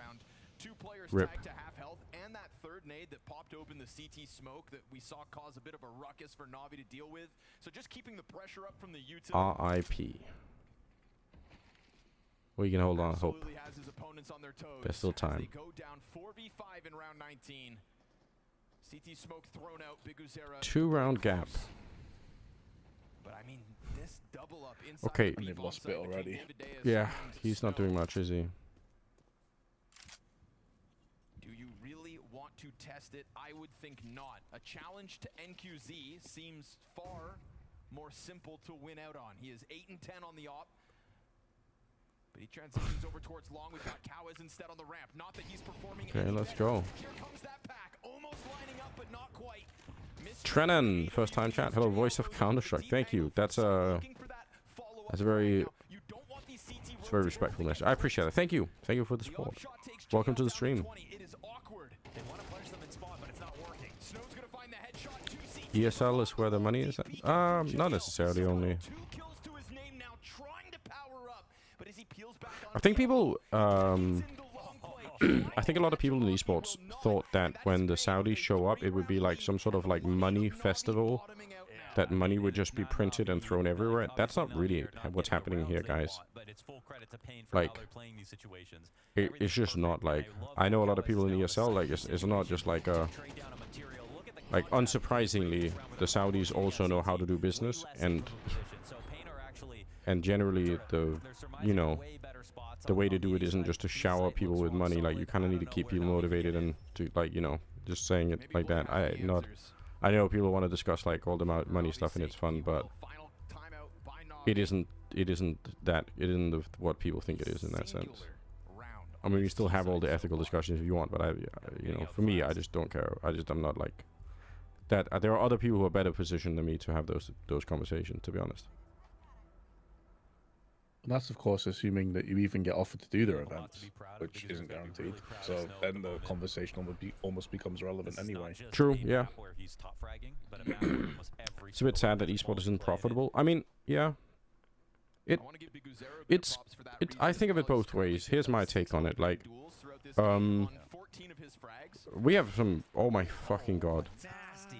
Two players Rip. tied to half health, and that third nade that popped open the CT smoke that we saw cause a bit of a ruckus for Na'Vi to deal with. So just keeping the pressure up from the util. RIP. We can hold on hope. Has his opponents on their toes. There's still time. They go down 4v5 in round 19. CT smoke thrown out. Biguzera 2-round gap. But I mean, this double up inside. Okay. They've lost Bit already. Yeah, he's not doing much, is he? Do you really to test it? I would think not. A challenge to NQZ seems far more simple to win out on. He is 8 and 10 on the op. But he transitions over towards long. We've got Cowes instead on the ramp. Not that he's performing. Okay, let's go. Here comes that pack. Almost lining up, but not quite. Trenan, first time chat. Hello, voice of Counter-Strike. Thank you. That's a very respectful message. I appreciate it. Thank you. Thank you for the support. Welcome to the stream. ESL is where the money is at? Not necessarily only. I think people, I think a lot of people in esports thought that when the Saudis show up, it would be like some sort of like money festival, that money would just be printed and thrown everywhere. That's not really what's happening here, guys. Like, it's just not like, I know a lot of people in ESL, like, it's not just like a, like, unsurprisingly, the Saudis also know how to do business, and generally the, you know, the way to do it isn't just to shower people with money. Like, you kind of need to keep people motivated and to, like, you know, just saying it like that. I know people want to discuss like all the money stuff and it's fun, but it isn't what people think it is in that sense. I mean, we still have all the ethical discussions if you want, but you know, for me, I just don't care. I'm not like that. There are other people who are better positioned than me to have those conversations, to be honest. And that's, of course, assuming that you even get offered to do their events, which isn't guaranteed. So then the conversation almost becomes relevant anyway. True, yeah. It's a bit sad that esports isn't profitable. I mean, yeah. I think of it both ways. Here's my take on it. Like, we have some, oh my fucking god.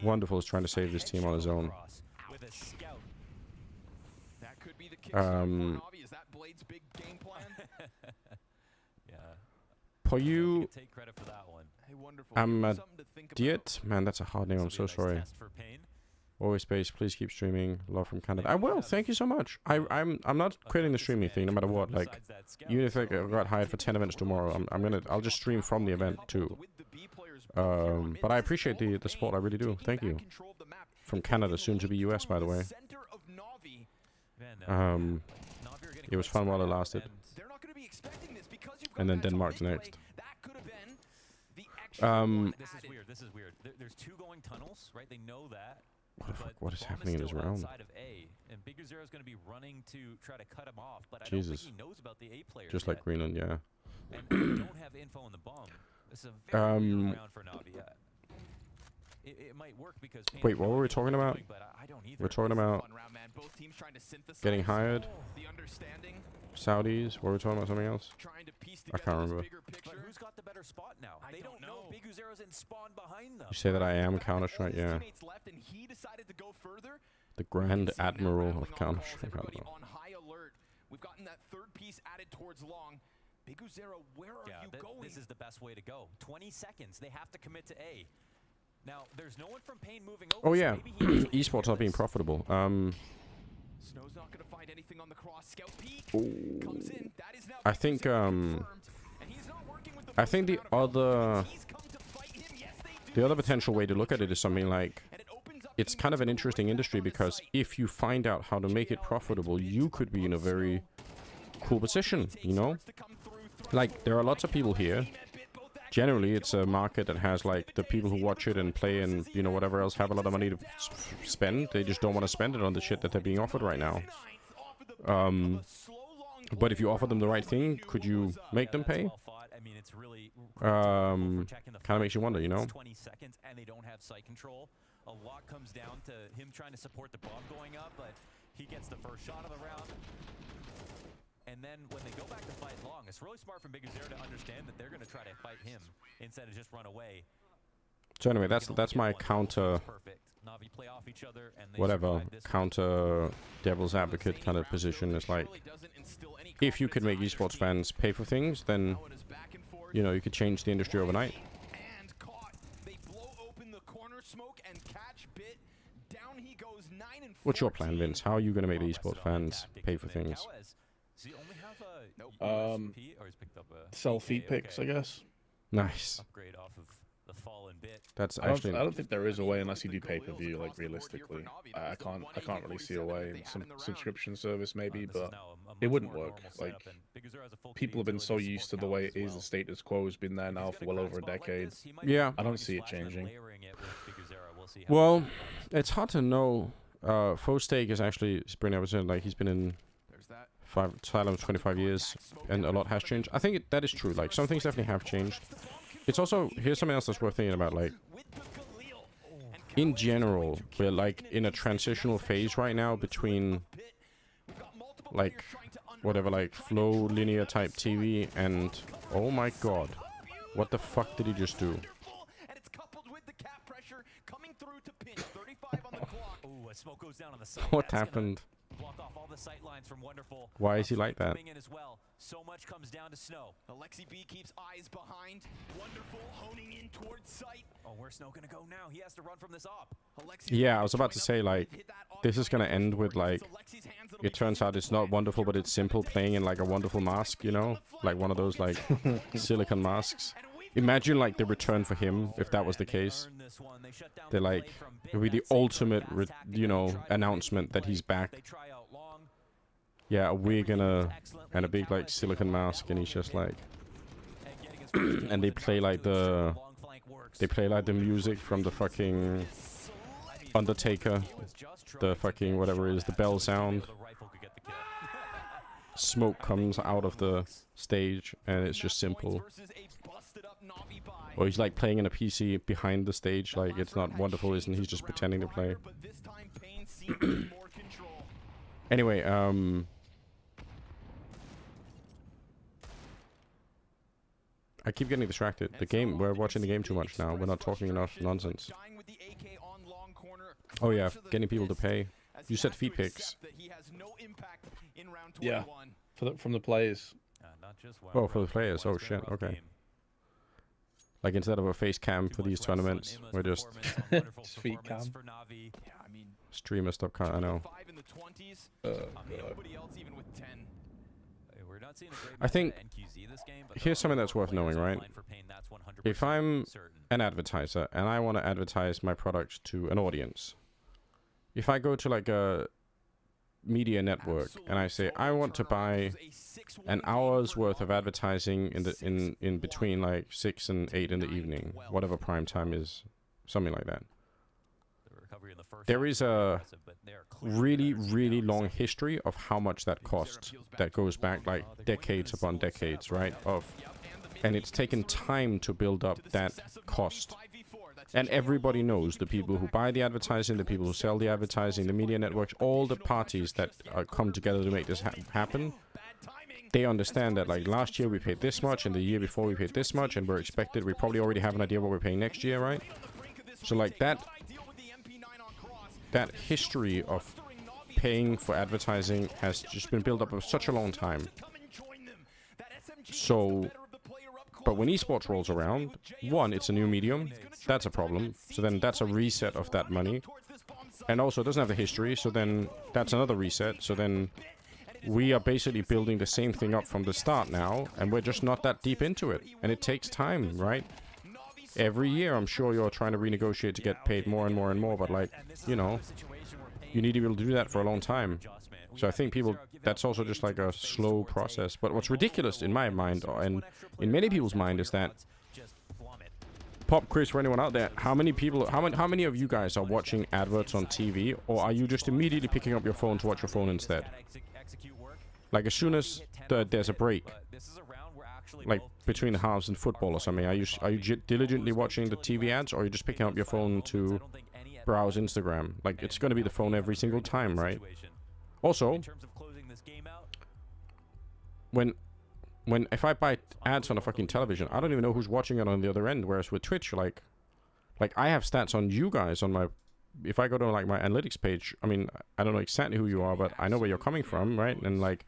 Wonderful is trying to save this team on his own. Poyu Diet? Man, that's a hard name. I'm so sorry. Always space. Please keep streaming. Love from Canada. I will. Thank you so much. I'm not quitting the streaming thing no matter what. Like, even if I got hired for 10 events tomorrow, I'll just stream from the event too. But I appreciate the support. I really do. Thank you. From Canada, soon to be US, by the way. It was fun while it lasted. And then Denmark's next. This is weird. This is weird. There's two going tunnels, right? They know that. What is happening in this round? And Big Zero is going to be running to try to cut him off, but Jesus. I don't think he knows about the A players. Just like Greenland, yeah. And they don't have info on the bomb. This is a very weird round for Na'Vi. It might work because wait, what were we talking about? We're talking about getting hired. Saudis. Were we talking about something else? I can't remember. But who's got the better spot now? They don't know. Big Zero's in spawn behind them. You say that I am Counter-Strike, yeah. The Grand Admiral of Counter-Strike. I don't know. We've gotten that third piece added towards long. Big Zero, where are you going? This is the best way to go. 20 seconds. They have to commit to A. Now, there's no one from Pain moving over. Oh yeah, esports not being profitable. Snow's not going to find anything on the cross. Scout peek comes in. That is now I think the other potential way to look at it is something like, it's kind of an interesting industry because if you find out how to make it profitable, you could be in a very cool position, you know? Like, there are lots of people here. Generally, it's a market that has, like, the people who watch it and play and, you know, whatever else have a lot of money to spend. They just don't want to spend it on the shit that they're being offered right now. But if you offer them the right thing, could you make them pay? Kind of makes you wonder, you know? 20 seconds and they don't have site control. A lot comes down to him trying to support the bomb going up, but he gets the first shot of the round. And then when they go back to fight long, it's really smart from Big Zero to understand that they're going to try to fight him instead of just run away. So anyway, that's my counter, whatever, counter devil's advocate kind of position. It's like, if you could make esports fans pay for things, then, you know, you could change the industry overnight. What's your plan, Vince? How are you going to make the esports fans pay for things? Sell feed picks, I guess. Nice. Upgrade off of That's I don't, actually. I don't think there is a way unless you do pay-per-view. Like realistically, I can't really see a way. In some subscription service maybe, but it wouldn't work. Like people have been so used to the way it is. The status quo has been there now for well over a decade. Yeah. I don't see it changing. Well, it's hard to know. Fostake is actually bringing up like he's been in Thailand for 25 years, and a lot has changed. I think that is true. Like some things definitely have changed. It's also here's something else that's worth thinking about. Like in general, we're like in a transitional phase right now between like whatever, like flow linear type TV and oh my god, what the fuck did he just do? Smoke goes down on the side. What happened? Block off all the sight lines from Wonderful. Why is he like that? In as well. So much comes down to Snow. Alexi B keeps eyes behind. Wonderful honing in towards sight. Oh, where's Snow gonna go now? He has to run from this op. Yeah, I was about to say like this is gonna end with like it turns out it's not Wonderful but it's Simple playing in like a Wonderful mask, you know, like one of those like silicon masks. Imagine like the return for him if that was the case. They're like it would be the ultimate you know announcement that he's back. Yeah, a wig and a big like silicon mask, and he's just like and they play like the music from the fucking Undertaker, the fucking whatever it is, the bell sound. Smoke comes out of the stage and it's just Simple. Or he's like playing in a PC behind the stage, like it's not Wonderful, isn't he's just pretending to play. Anyway, I keep getting distracted. The game, we're watching the game too much now. We're not talking enough nonsense. Oh yeah, getting people to pay. You said fee picks. Yeah, from the players. Oh, for the players. Oh shit. Okay. Like instead of a face cam for these tournaments, we're just feet cam. Streamer stop. I know. I think here's something that's worth knowing, right? If I'm an advertiser and I want to advertise my product to an audience, if I go to like a media network and I say I want to buy an hour's worth of advertising in between like 6 and 8 in the evening, whatever prime time is, something like that. There is a really long history of how much that costs. That goes back like decades upon decades, right? And it's taken time to build up that cost. And everybody knows, the people who buy the advertising, the people who sell the advertising, the media networks, all the parties that come together to make this happen, they understand that like last year we paid this much and the year before we paid this much and we probably already have an idea what we're paying next year, right? So like that history of paying for advertising has just been built up for such a long time. So, but when esports rolls around, one, it's a new medium. That's a problem. So then that's a reset of that money. And also it doesn't have the history, so then that's another reset. So then we are basically building the same thing up from the start now, and we're just not that deep into it. And it takes time, right? Every year, I'm sure you're trying to renegotiate to get paid more and more and more, but like, you know, you need to be able to do that for a long time. So I think that's also just like a slow process. But what's ridiculous in my mind, and in many people's mind, is that pop quiz for anyone out there: how many of you guys are watching adverts on TV, or are you just immediately picking up your phone to watch your phone instead? Like as soon as there's a break, like between the halves in football or something, are you diligently watching the TV ads, or are you just picking up your phone to browse Instagram? Like it's going to be the phone every single time, right? Also, if I buy ads on a fucking television, I don't even know who's watching it on the other end. Whereas with Twitch, like I have stats on you guys on my. If I go to like my analytics page, I mean, I don't know exactly who you are, but I know where you're coming from, right? And like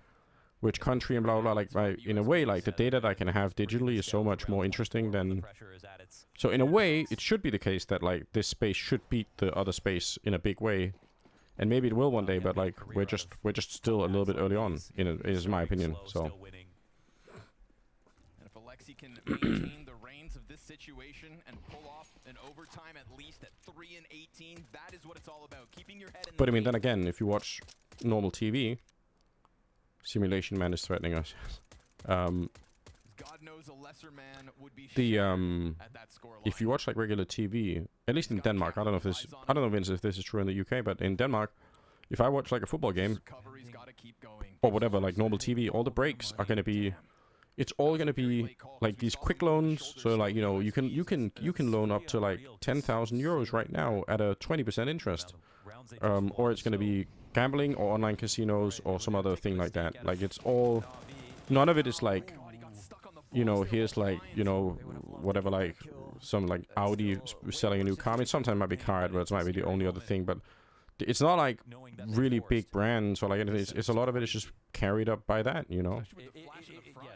which country and blah blah. Like in a way, like the data that I can have digitally is so much more interesting than. So in a way, it should be the case that like this space should beat the other space in a big way. And maybe it will one day, but like we're just still a little bit early on, is my opinion. So. And if Alexi can maintain the reins of this situation and pull off an overtime at least at 3-18. That is what it's all about. Keeping your head in But I mean, then again, if you watch normal TV, Simulation Man is threatening us. God knows a lesser man would be at that score line. If you watch like regular TV, at least in Denmark, I don't know, Vince, if this is true in the UK, but in Denmark, if I watch like a football game or whatever, like normal TV, all the breaks are gonna be, it's all gonna be like these quick loans. So like, you know, you can loan up to like 10,000 euros right now at a 20% interest, or it's gonna be gambling or online casinos or some other thing like that. Like it's all, none of it is like, you know, here's like, you know, whatever, like some like Audi selling a new car. I mean, sometimes it might be car adverts, might be the only other thing, but it's not like really big brands or like anything. It's a lot of it is just carried up by that, you know.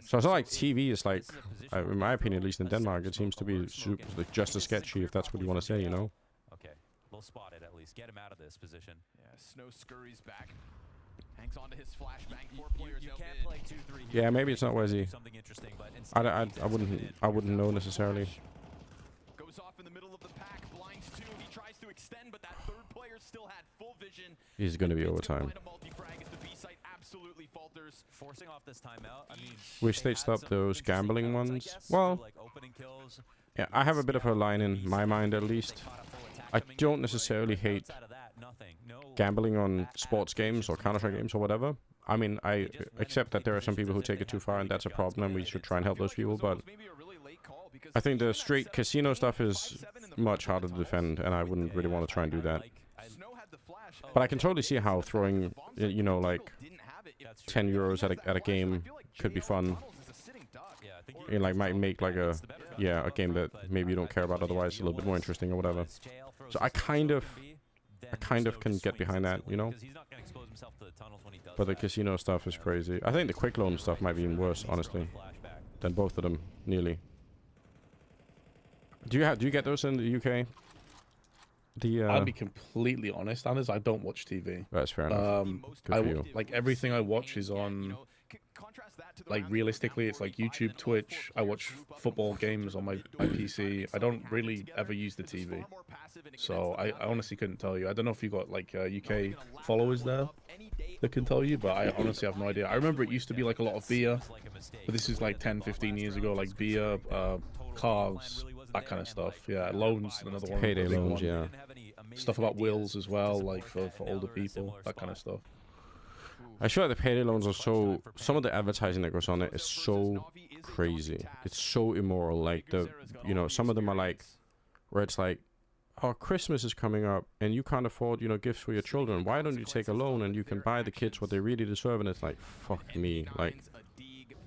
So it's not like TV is like, in my opinion, at least in Denmark, it seems to be super, like, just as sketchy, if that's what you want to say, you know. Okay, we'll spot it at least. Get him out of this position. Yeah, Snow scurries back. Hangs onto his flashbang. Four players You out can't mid. play 2-3 here. Yeah, maybe it's not Wesi. Something interesting, but I wouldn't know necessarily. Goes off in the middle of the pack, blinds two. He tries to extend, but that third player still had full vision. He's gonna be overtime. Find a multi-frag as the B site absolutely falters. Forcing off this timeout. I mean, Wish they'd stop those gambling ones. Well, like opening kills. yeah, I have a bit of a line in my mind at least. I don't necessarily hate gambling on sports games or Counter-Strike games or whatever. I mean, I accept that there are some people who take it too far and that's a problem and we should try and help those people, but I think the straight casino stuff is much harder to defend and I wouldn't really want to try and do that. But I can totally see how throwing, you know, like 10 euros at a game could be fun. It like might make like a game that maybe you don't care about otherwise a little bit more interesting or whatever. So I kind of can get behind that, you know. But the casino stuff is crazy. I think the quick loan stuff might be even worse, honestly, than both of them nearly. Do you get those in the UK? I'll be completely honest, Anders. I don't watch TV. That's fair enough. Good for you. Like everything I watch is on. Like realistically, it's like YouTube, Twitch. I watch football games on my PC. I don't really ever use the TV, so I honestly couldn't tell you. I don't know if you got like UK followers there that can tell you, but I honestly have no idea. I remember it used to be like a lot of beer, but this is like 10-15 years ago. Like beer, cars, that kind of stuff. Yeah, loans, another one. Payday loans, yeah. Stuff about wills as well, like for older people, that kind of stuff. I feel like the payday loans are so, some of the advertising that goes on it is so crazy. It's so immoral. Like you know, some of them are like, where it's like, oh, Christmas is coming up and you can't afford, you know, gifts for your children. Why don't you take a loan and you can buy the kids what they really deserve? And it's like, fuck me. Like,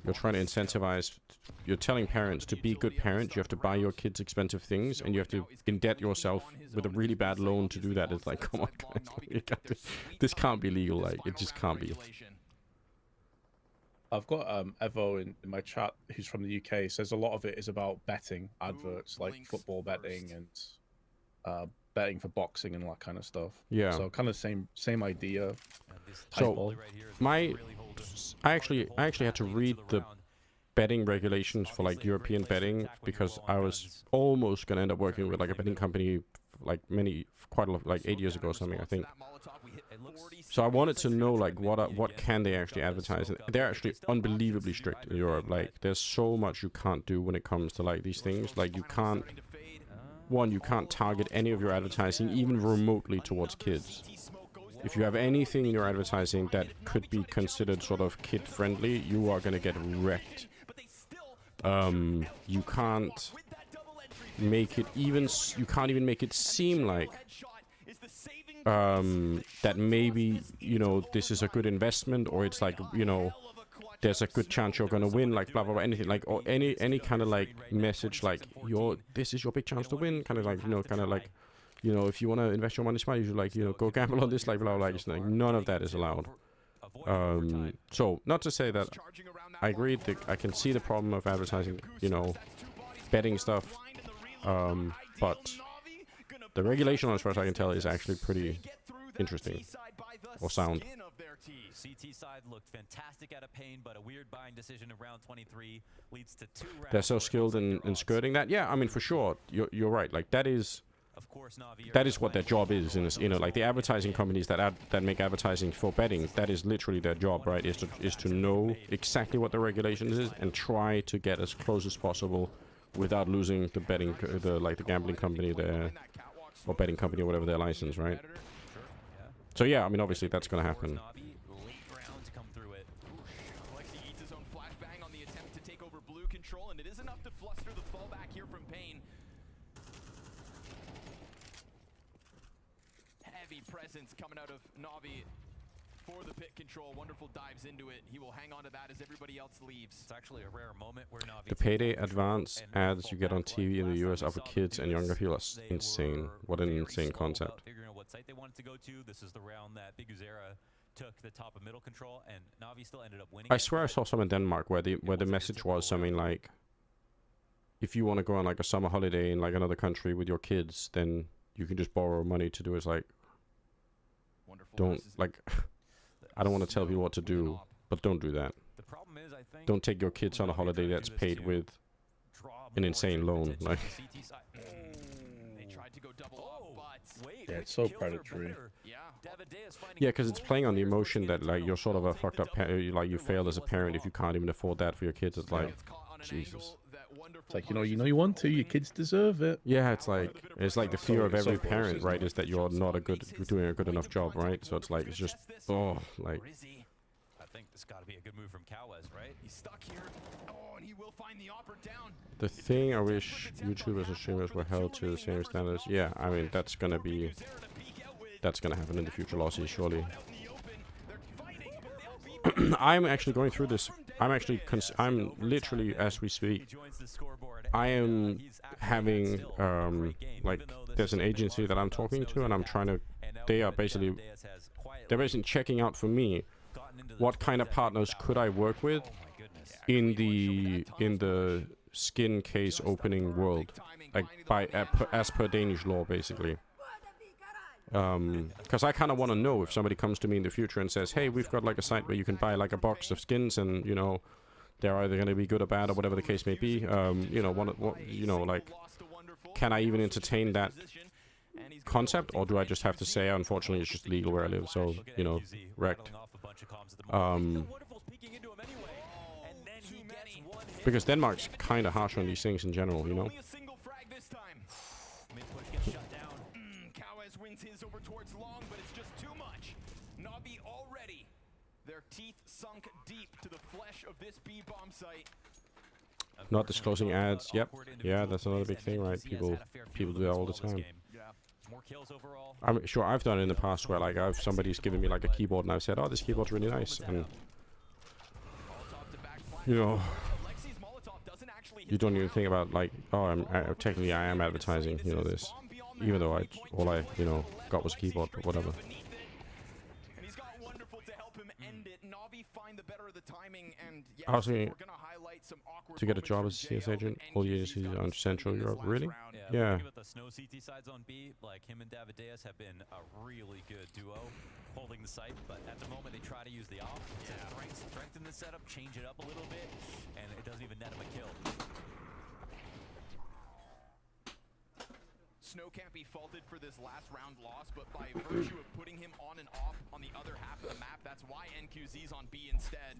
you're trying to incentivize, you're telling parents to be good parents, you have to buy your kids expensive things and you have to indebt yourself with a really bad loan to do that. It's like, come on guys, this can't be legal, like, it just can't be. I've got Evo in my chat who's from the UK, says a lot of it is about betting adverts, like football betting and betting for boxing and all that kind of stuff. Yeah. So kind of same idea. So I actually had to read the betting regulations for like European betting because I was almost gonna end up working with like a betting company like quite a lot, like 8 years ago or something, I think. So I wanted to know like what can they actually advertise. And they're actually unbelievably strict in Europe. Like there's so much you can't do when it comes to like these things. Like you can't target any of your advertising even remotely towards kids. If you have anything in your advertising that could be considered sort of kid-friendly, you are gonna get wrecked. You can't make it even. You can't even make it seem like that maybe, you know, this is a good investment, or it's like, you know, there's a good chance you're gonna win, like blah blah blah, anything like, or any kind of like message like this is your big chance to win, kind of like, you know, kind of like, you know, if you want to invest your money smart, you should like, you know, go gamble on this, like blah blah blah. It's like none of that is allowed. So not to say that I agree that I can see the problem of advertising, you know, betting stuff, but the regulation, as far as I can tell, is actually interesting or sound. CT side looked fantastic out of pain, but a weird buying decision in round 23 leads to 2 rounds. They're so skilled in skirting that. Yeah, I mean, for sure, you're right. Like that is what their job is. In this, like the advertising companies that make advertising for betting. That is literally their job, right? Is to know exactly what the regulations is and try to get as close as possible without losing the gambling company or betting company or whatever their license, right? So yeah, I mean, obviously that's gonna happen. Alexi eats his own flashbang on the attempt to take over blue control, and it is enough to fluster the fallback here from Payne. Heavy presence coming out of Na'Vi for the pit control. Wonderful dives into it. He will hang on to that as everybody else leaves. It's actually a rare moment where Na'Vi... The payday advance ads you get on TV in the US are for kids and younger people. Are insane. What an insane concept. Figuring out what site they wanted to go to. This is the round that Biguzera took the top of middle control, and Na'Vi still ended up winning. I swear I saw some in Denmark where the message was something like, if you want to go on like a summer holiday in like another country with your kids, then you can just borrow money to do it. It's like, don't like. I don't want to tell people what to do, but don't do that. The problem is, I think, don't take your kids on a holiday that's paid with an insane loan. Like, yeah, it's so predatory. yeah, because it's playing on the emotion that like you're sort of a fucked up, like you failed as a parent if you can't even afford that for your kids. It's like, Jesus. It's like, you want to, your kids deserve it. Yeah, it's like the fear of every parent, right? Is that you're not doing a good enough job, right? So it's like, it's just, like. I think this got to be a good move from Cowes, right? He's stuck here. Oh, and he will find the opera down. The thing I wish YouTubers and streamers were held to the same standards. Yeah, I mean that's gonna happen in the future, Lossie, surely. I'm actually going through this. I'm literally, as we speak, I am having like there's an agency that I'm talking to, and I'm trying to. They're basically checking out for me what kind of partners could I work with in the skin case opening world, like as per Danish law, basically. Because I kind of want to know if somebody comes to me in the future and says, hey, we've got like a site where you can buy like a box of skins, and they're either going to be good or bad or whatever the case may be. Like, can I even entertain that concept, or do I just have to say, unfortunately, it's just legal where I live, so wrecked. Because Denmark's kind of harsh on these things in general, Wins his over towards long, but it's just too much. Na'Vi already, their teeth sunk deep to the flesh of this B-bomb site. Not disclosing ads. Yep. Yeah, that's another big thing, right? People do that all the time. I'm sure I've done it in the past where like somebody's given me like a keyboard and I've said, oh, this keyboard's really nice, and you don't even think about like, oh, technically I am advertising, this. Even though all I got was a keyboard, but whatever. And he's got wonderful to help him end it. Na'Vi find the better of the timing, and I was thinking to get a job as a CS agent, all the agencies on Central Europe. Really? Yeah. With the Snow CT sides on B, like him and Davideus have been a really good duo holding the site, but at the moment they try to use the off to strengthen the setup, change it up a little bit, and it doesn't even net him a kill. Snow can't be faulted for this last round loss, but by virtue of putting him on and off on the other half of the map, that's why NQZ's on B instead.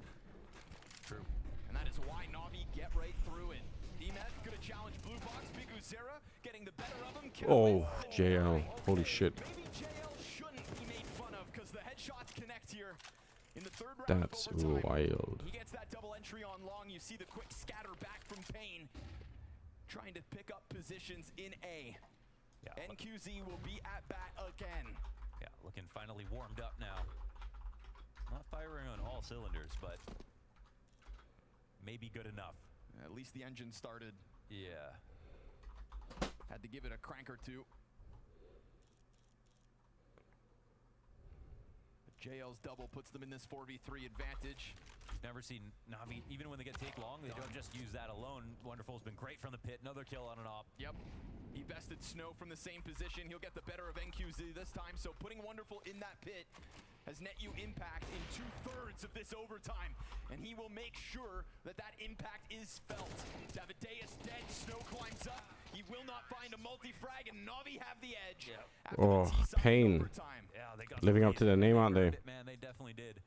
True. And that is why Na'Vi get right through it. DMET gonna challenge Blue Box, Biguzera getting the better of him. Oh, JL. Holy shit. Maybe JL shouldn't be made fun of because the headshots connect here. In the third round that's wild. He gets that double entry on long. You see the quick scatter back from Payne, trying to pick up positions in A. Yeah, NQZ will be at bat again. Yeah, looking finally warmed up now. Not firing on all cylinders, but maybe good enough. At least the engine started. Yeah. Had to give it a crank or two. JL's double puts them in this 4v3 advantage. We've never seen Na'Vi, even when they get take long, they don't just use that alone. Wonderful's been great from the pit. Another kill on an op. Yep. He bested Snow from the same position. He'll get the better of NQZ this time. So putting Wonderful in that pit has net you impact in 2/3 of this overtime. And he will make sure that that impact is felt. Davideus dead. Snow climbs up. He will not find a multi-frag, and Na'Vi have the edge. Oh, Pain. Living up to their name, aren't they? Man, they definitely did.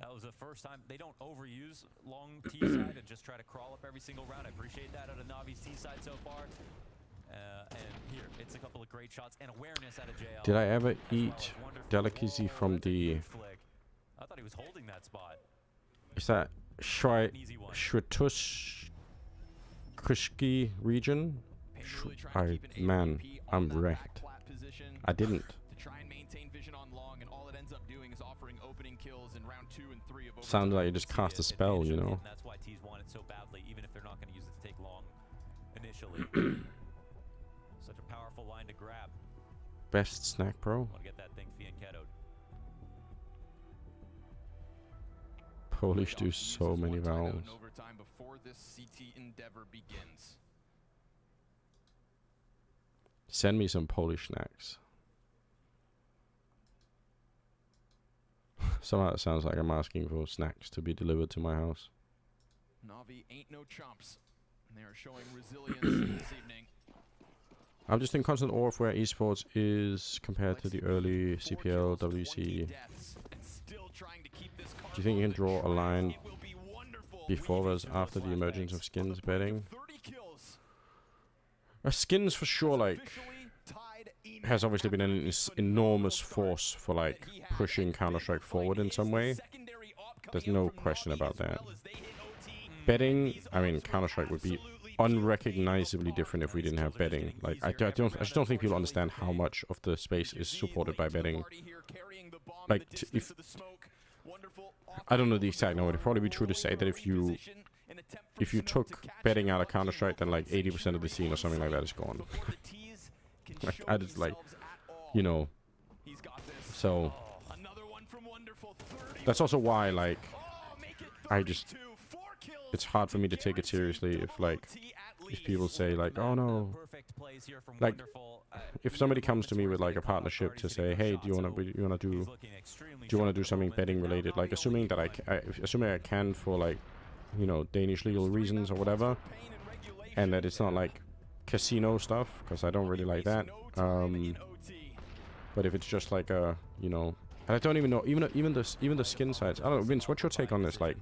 That was the first time. They don't overuse long T side and just try to crawl up every single round. I appreciate that out of Navi's T side so far. And here, it's a couple of great shots and awareness out of JL. Did I ever eat delicacy from the... I thought he was holding that spot. Is that Shwitushki region? Man, I'm wrecked. I didn't. To try and maintain vision on long, and all it ends up doing is offering opening kills in round 2 and 3 of Sounds like you just cast a spell, you know? And that's why T's want it so badly, even if they're not going to use it to take long initially. Such a powerful line to grab. Best snack, bro. Want to get that thing fianchettoed. Polish do so many vowels. overtime before this CT endeavor begins. Send me some Polish snacks. Somehow it sounds like I'm asking for snacks to be delivered to my house. Na'Vi ain't no chumps. And they are showing resilience this evening. I'm just in constant awe of where esports is compared to the early CPL, WC. Do you think you can draw a line before versus after the emergence of skins betting? Skins for sure, like, has obviously been an enormous force for, like, pushing Counter-Strike forward in some way. There's no question about that. Betting, I mean, Counter-Strike would be unrecognizably different if we didn't have betting. Like, I just don't think people understand how much of the space is supported by betting. Like, if I don't know the exact number, it'd probably be true to say that if you took betting out of Counter-Strike, then like 80% of the scene or something like that is gone. Like, I just like, you know, so that's also why, like, it's hard for me to take it seriously if, like, if people say, like, oh no, like, if somebody comes to me with, like, a partnership to say, hey, do you want to do something betting related, like, assuming that assuming I can for, like, you know, Danish legal reasons or whatever, and that it's not like casino stuff, because I don't really like that. But if it's just like a, you know, and I don't even know, even the skin sides. I don't know, Vince, what's your take on this? Like,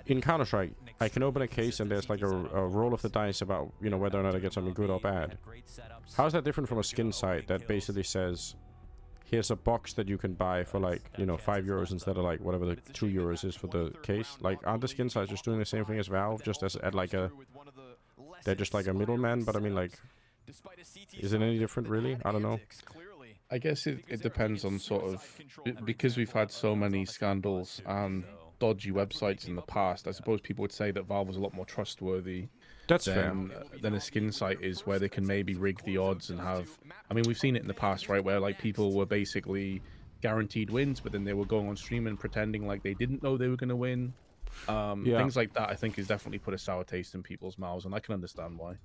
in Counter-Strike, I can open a case and there's like a roll of the dice about, you know, whether or not I get something good or bad. How is that different from a skin site that basically says, here's a box that you can buy for, like, you know, €5 instead of, like, whatever the €2 is for the case? Like, aren't the skin sites just doing the same thing as Valve, just as at like a, they're just like a middleman? But I mean, like, is it any different really? I don't know. I guess it depends on sort of, because we've had so many scandals and dodgy websites in the past, I suppose people would say that Valve was a lot more trustworthy. That's than a skin site is, where they can maybe rig the odds and have, I mean, we've seen it in the past, right, where like people were basically guaranteed wins, but then they were going on stream and pretending like they didn't know they were going to win. Things like that, I think, has definitely put a sour taste in people's mouths, and I can understand why.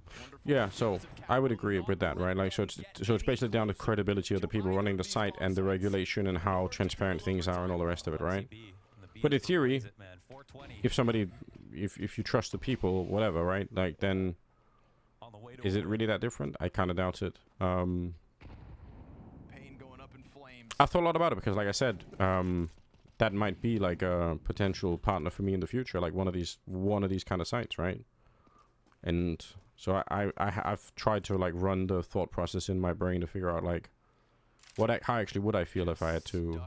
Yeah, so I would agree with that, right? Like, so it's basically down to credibility of the people running the site and the regulation and how transparent things are and all the rest of it, right? But in theory, if somebody, if you trust the people, whatever, right? Like, then is it really that different? I kind of doubt it. I've thought a lot about it because, like I said, that might be like a potential partner for me in the future, like one of these kind of sites, right? And so I've tried to, like, run the thought process in my brain to figure out, like, how actually would I feel if I had to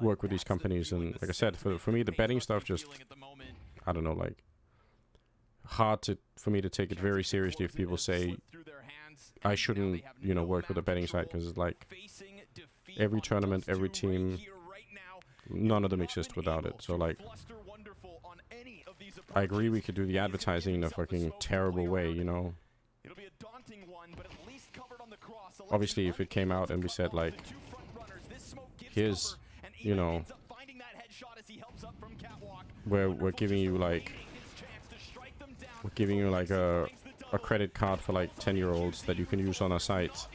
work with these companies. And like I said, for me, the betting stuff just, I don't know, like, hard for me to take it very seriously if people say I shouldn't, you know, work with a betting site, because it's like every tournament, every team, none of them exist without it. So, like, I agree we could do the advertising in a fucking terrible way, you know. Obviously, if it came out and we said, like, here's, you know, we're giving you like a a credit card for like 10-year-olds that you can use on a site,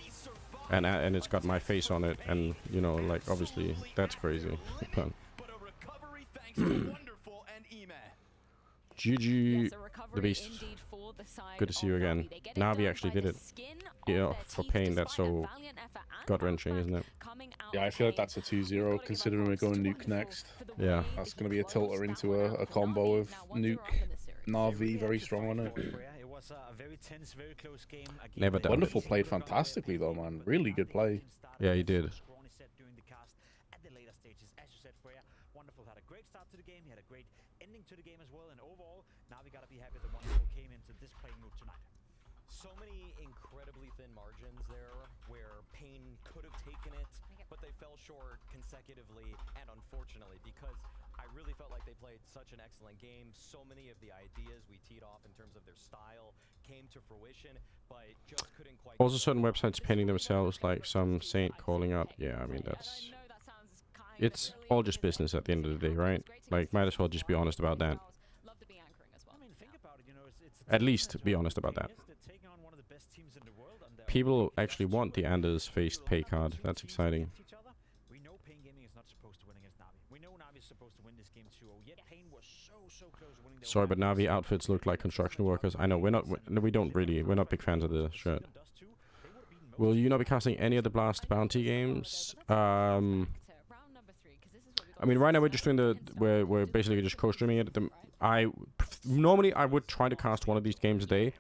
and it's got my face on it, and you know, like obviously that's crazy. But GG, the beast. Good to see you again. Navi actually did it. Yeah, for Pain. That's so gut-wrenching, isn't it? Yeah, I feel like that's a 2-0 considering we're going Nuke next. Yeah. That's going to be a tilter into a combo of Nuke, Na'Vi, very strong on it. Never done Wonderful played fantastically though, man. Really good play. Yeah, he did. Wonderful had a great start to the game. He had a great ending to the game as well. And overall, now we gotta be happy that Wonderful came into this playing mood tonight. So many incredibly thin margins there where Pain could have taken it, but they fell short consecutively and unfortunately, because I really felt like they played such an excellent game. So many of the ideas we teed off in terms of their style came to fruition, but just couldn't quite. Also, certain websites painting themselves like some saint calling out. Yeah, I mean that's. It's all just business at the end of the day, right? Like, might as well just be honest about that. At least be honest about that. People actually want the Anders faced pay card. That's exciting. We know Pain Gaming is not supposed to win against Navi. We know Navi is supposed to win this game 2-0. Yet Pain was so close to winning. Sorry, but Navi outfits look like construction workers. I know we're not. We don't really. We're not big fans of the shirt. Will you not be casting any of the Blast Bounty games? I mean, right now we're just doing we're basically just co-streaming it. Normally I would try to cast one of these games a day,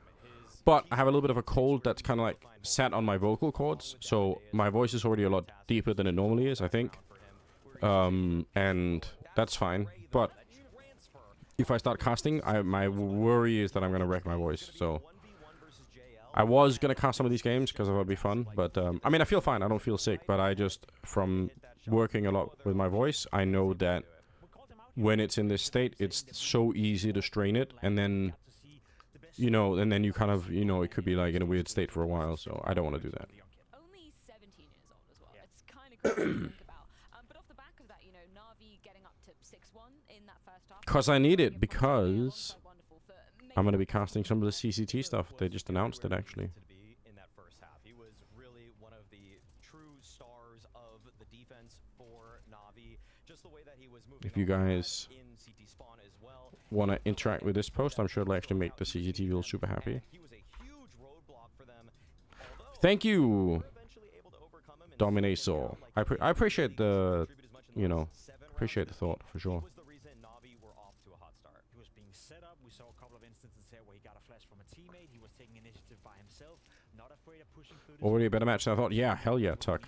but I have a little bit of a cold that's kind of like sat on my vocal cords, so my voice is already a lot deeper than it normally is, I think. And that's fine. But if I start casting, my worry is that I'm gonna wreck my voice. So I was gonna cast some of these games because it would be fun, but I mean, I feel fine. I don't feel sick, but I just from working a lot with my voice, I know that when it's in this state, it's so easy to strain it, and then, you know, and then you kind of, you know, it could be like in a weird state for a while, so I don't want to do that. Only 17 years old as well. It's kind of crazy to think about. But off the back of that, you know, Na'Vi getting up to 6-1 in that first half. Because I need it, because I'm going to be casting some of the CCT stuff. They just announced it, actually. In that first half, he was really one of the true stars of the defense for Na'Vi. Just the way that he was moving. If you guys want to interact with this post, I'm sure it'll actually make the CCT feel super happy. Thank you, Dominator. I appreciate the, you know, appreciate the thought for sure. He was being set up. We saw a couple of instances here where he got a flash from a teammate. He was taking initiative by himself, not afraid of pushing through. Already a better match than I thought. Yeah, hell yeah, Tuck.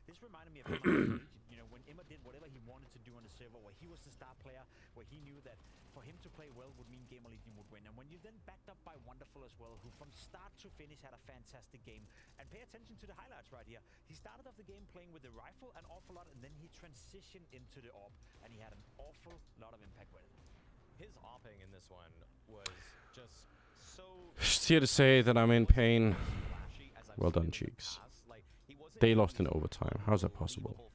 This reminded me of you know, when Emma did whatever he wanted to do on the server, where he was the star player, where he knew that for him to play well would mean Gamer Legion would win. And when you then backed up by Wonderful as well, who from start to finish had a fantastic game. And pay attention to the highlights right here. He started off the game playing with the rifle an awful lot, and then he transitioned into the AWP, and he had an awful lot of impact with it. His opping in this one was just so. Just here to say that I'm in pain. Well done, Cheeks. They lost in overtime. How's that possible?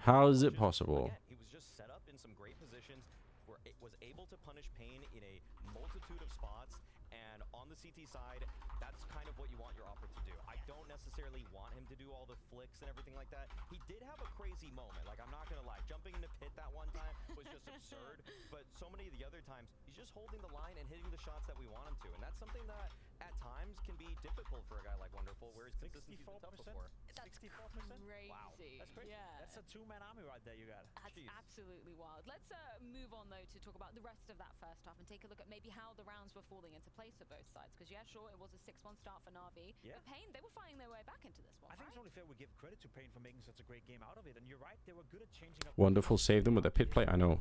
How is it possible? He was just set up in some great positions, where it was able to punish Pain in a multitude of spots, and on the CT side, that's kind of what you want your opera to do. I don't necessarily want him to do all the flicks and everything like that. He did have a crazy moment, like I'm not gonna lie. Jumping in the pit that one time was just absurd, but so many of the other times, he's just holding the line and hitting the shots that we want him to, and that's something that at times can be difficult for a guy like Wonderful, where his consistency's been tough before. That's 64%? crazy. Wow, that's crazy. Yeah. That's a two-man army right there you got. That's absolutely wild. Let's move on, though, to talk about the rest of that first half and take a look at maybe how the rounds were falling into place for both sides. Because, yeah, sure, it was a 6-1 start for Na'Vi. Yeah. But Pain, they were finding their way back into this one, I think it's only fair we give credit to Pain for making such a great game out of it. And you're right, they were good at changing up. Wonderful saved them with a pit play. I know.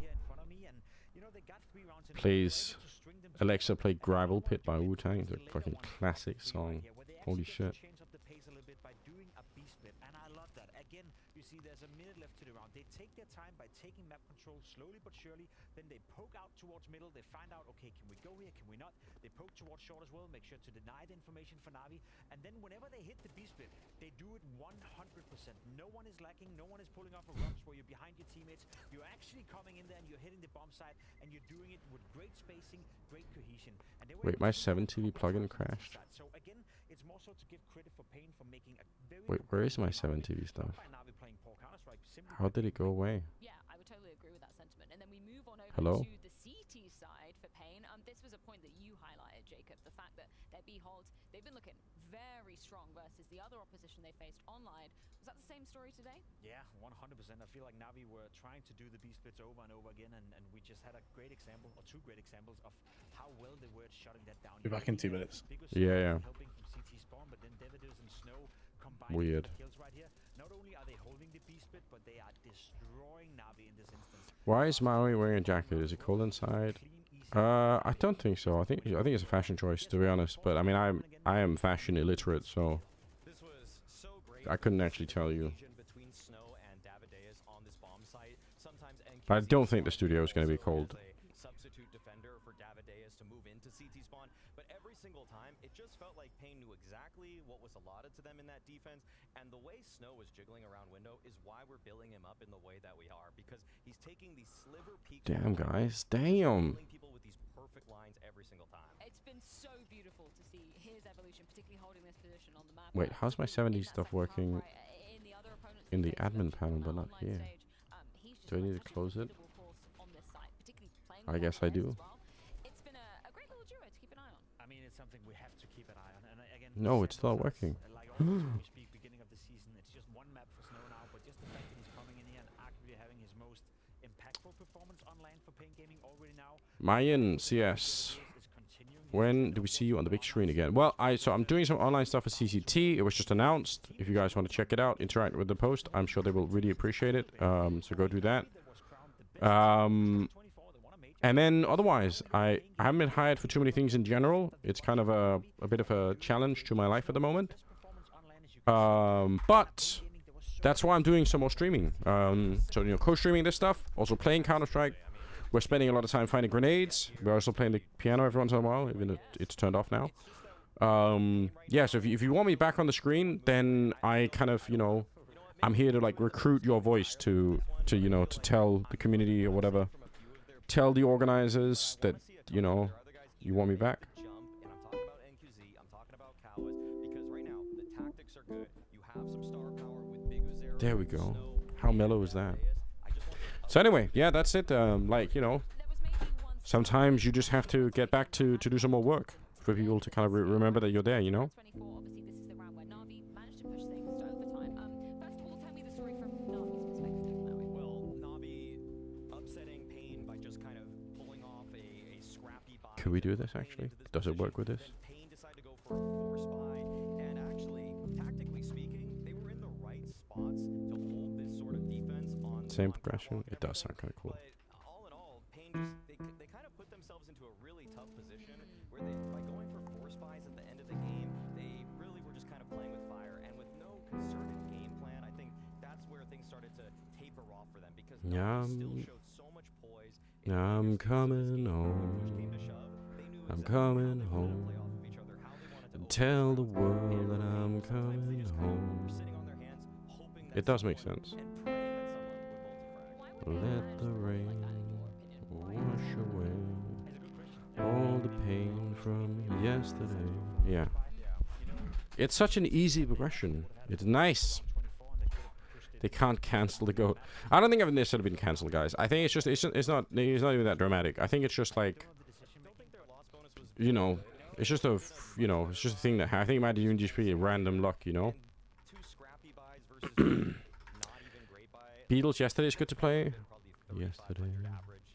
Plays Alexa played Gravel Pit by Wu-Tang. It's a fucking classic song. Holy shit. see there's a minute left to the round. They take their time by taking map control slowly but surely. Then they poke out towards middle. They find out, okay, can we go here? Can we not? They poke towards short as well. Make sure to deny the information for Na'Vi. And then whenever they hit the B split, they do it 100%. No one is lacking. No one is pulling off a rocks where you're behind your teammates. You're actually coming in there and you're hitting the bomb site, and you're doing it with great spacing, great cohesion. And they were Wait, my 7TV plugin crashed. so again, it's more so to give credit for Pain for making a very Wait, where is my 7TV stuff? How did it go away? Yeah, I would totally agree with that sentiment. And then we move on over Hello? to the CT side for Pain. This was a point that you highlighted, Jacob, the fact that their B-holds, they've been looking very strong versus the other opposition they faced online. Was that the same story today? Yeah, 100%. I feel like Na'Vi were trying to do the B splits over and over again, and we just had a great example, or two great examples, of how well they were at shutting that down. Be back in 2 minutes. Yeah. Helping from CT spawn, but then Devidos and Snow combined Weird. kills right here. Not only are they holding the B split, but they are destroying Na'Vi in this instance. Why is Maui wearing a jacket? Is it cold inside? I don't think so. I think it's a fashion choice, to be honest. But I mean, I am fashion illiterate, so I couldn't actually tell you. Between Snow and Davideus on this bomb site. Sometimes But I don't think the studio is going to be cold. Substitute defender for Davideus to move into CT spawn, but every single time it just felt like Pain knew exactly what was allotted to them in that defense, and the way Snow was jiggling around window is why we're building him up in the way that we are, because he's taking these sliver peaks. Damn, guys. Damn. People with these perfect lines every single time. It's been so beautiful to see his evolution, particularly holding this position on the map. Wait, how's my 70 stuff working in the admin panel, but not here? Do I need to close it? I guess I do. It's been a great little duo to keep an eye on. I mean, it's something we have to keep an eye on. And again, No, it's not working. like always when we speak beginning of the season, it's just one map for Snow now, but just the fact that he's coming in here and arguably having his most impactful performance on land for Pain Gaming already now. Mayan CS. When do we see you on the big screen again? Well, so I'm doing some online stuff for CCT. It was just announced. If you guys want to check it out, interact with the post, I'm sure they will really appreciate it. So go do that. And then otherwise, I haven't been hired for too many things in general. It's kind of a bit of a challenge to my life at the moment. But that's why I'm doing some more streaming. So, co-streaming this stuff, also playing Counter-Strike. We're spending a lot of time finding grenades. We're also playing the piano every once in a while, even if it's turned off now. Yeah, so if you want me back on the screen, then I kind of, I'm here to like recruit your voice to tell the community or whatever. Tell the organizers that, you want me back. There we go. How mellow is that? So anyway, yeah, that's it. Sometimes you just have to get back to do some more work for people to kind of remember that you're there, Obviously, this is the round where Na'Vi managed to push things to overtime. First of all, tell me the story from Na'Vi's perspective. Well, Na'Vi upsetting Pain by just kind of pulling off a scrappy buy. Could we do this actually? Does it work with this? Pain decided to go for a force buy, and actually, tactically speaking, they were in the right spots to hold this sort of defense on. Same progression. It does sound kind of cool. All in all, Pain just they kind of put themselves into a really tough position where they, by going for force buys at the end of the game, they really were just kind of playing with fire, and with no concerted game plan, I think that's where things started to taper off for them, because Na'Vi still showed so much poise. I'm coming home. I'm coming home. And tell the world that I'm coming home. It does make sense. Let the rain wash away all the pain from yesterday. Yeah. It's such an easy progression. It's nice. They can't cancel the GOAT. I don't think I've necessarily been cancelled, guys. I think it's not even that dramatic. I think it's just like, it's just a, it's just a thing that I think it might even just be random luck, Beatles Yesterday is good to play. Yesterday.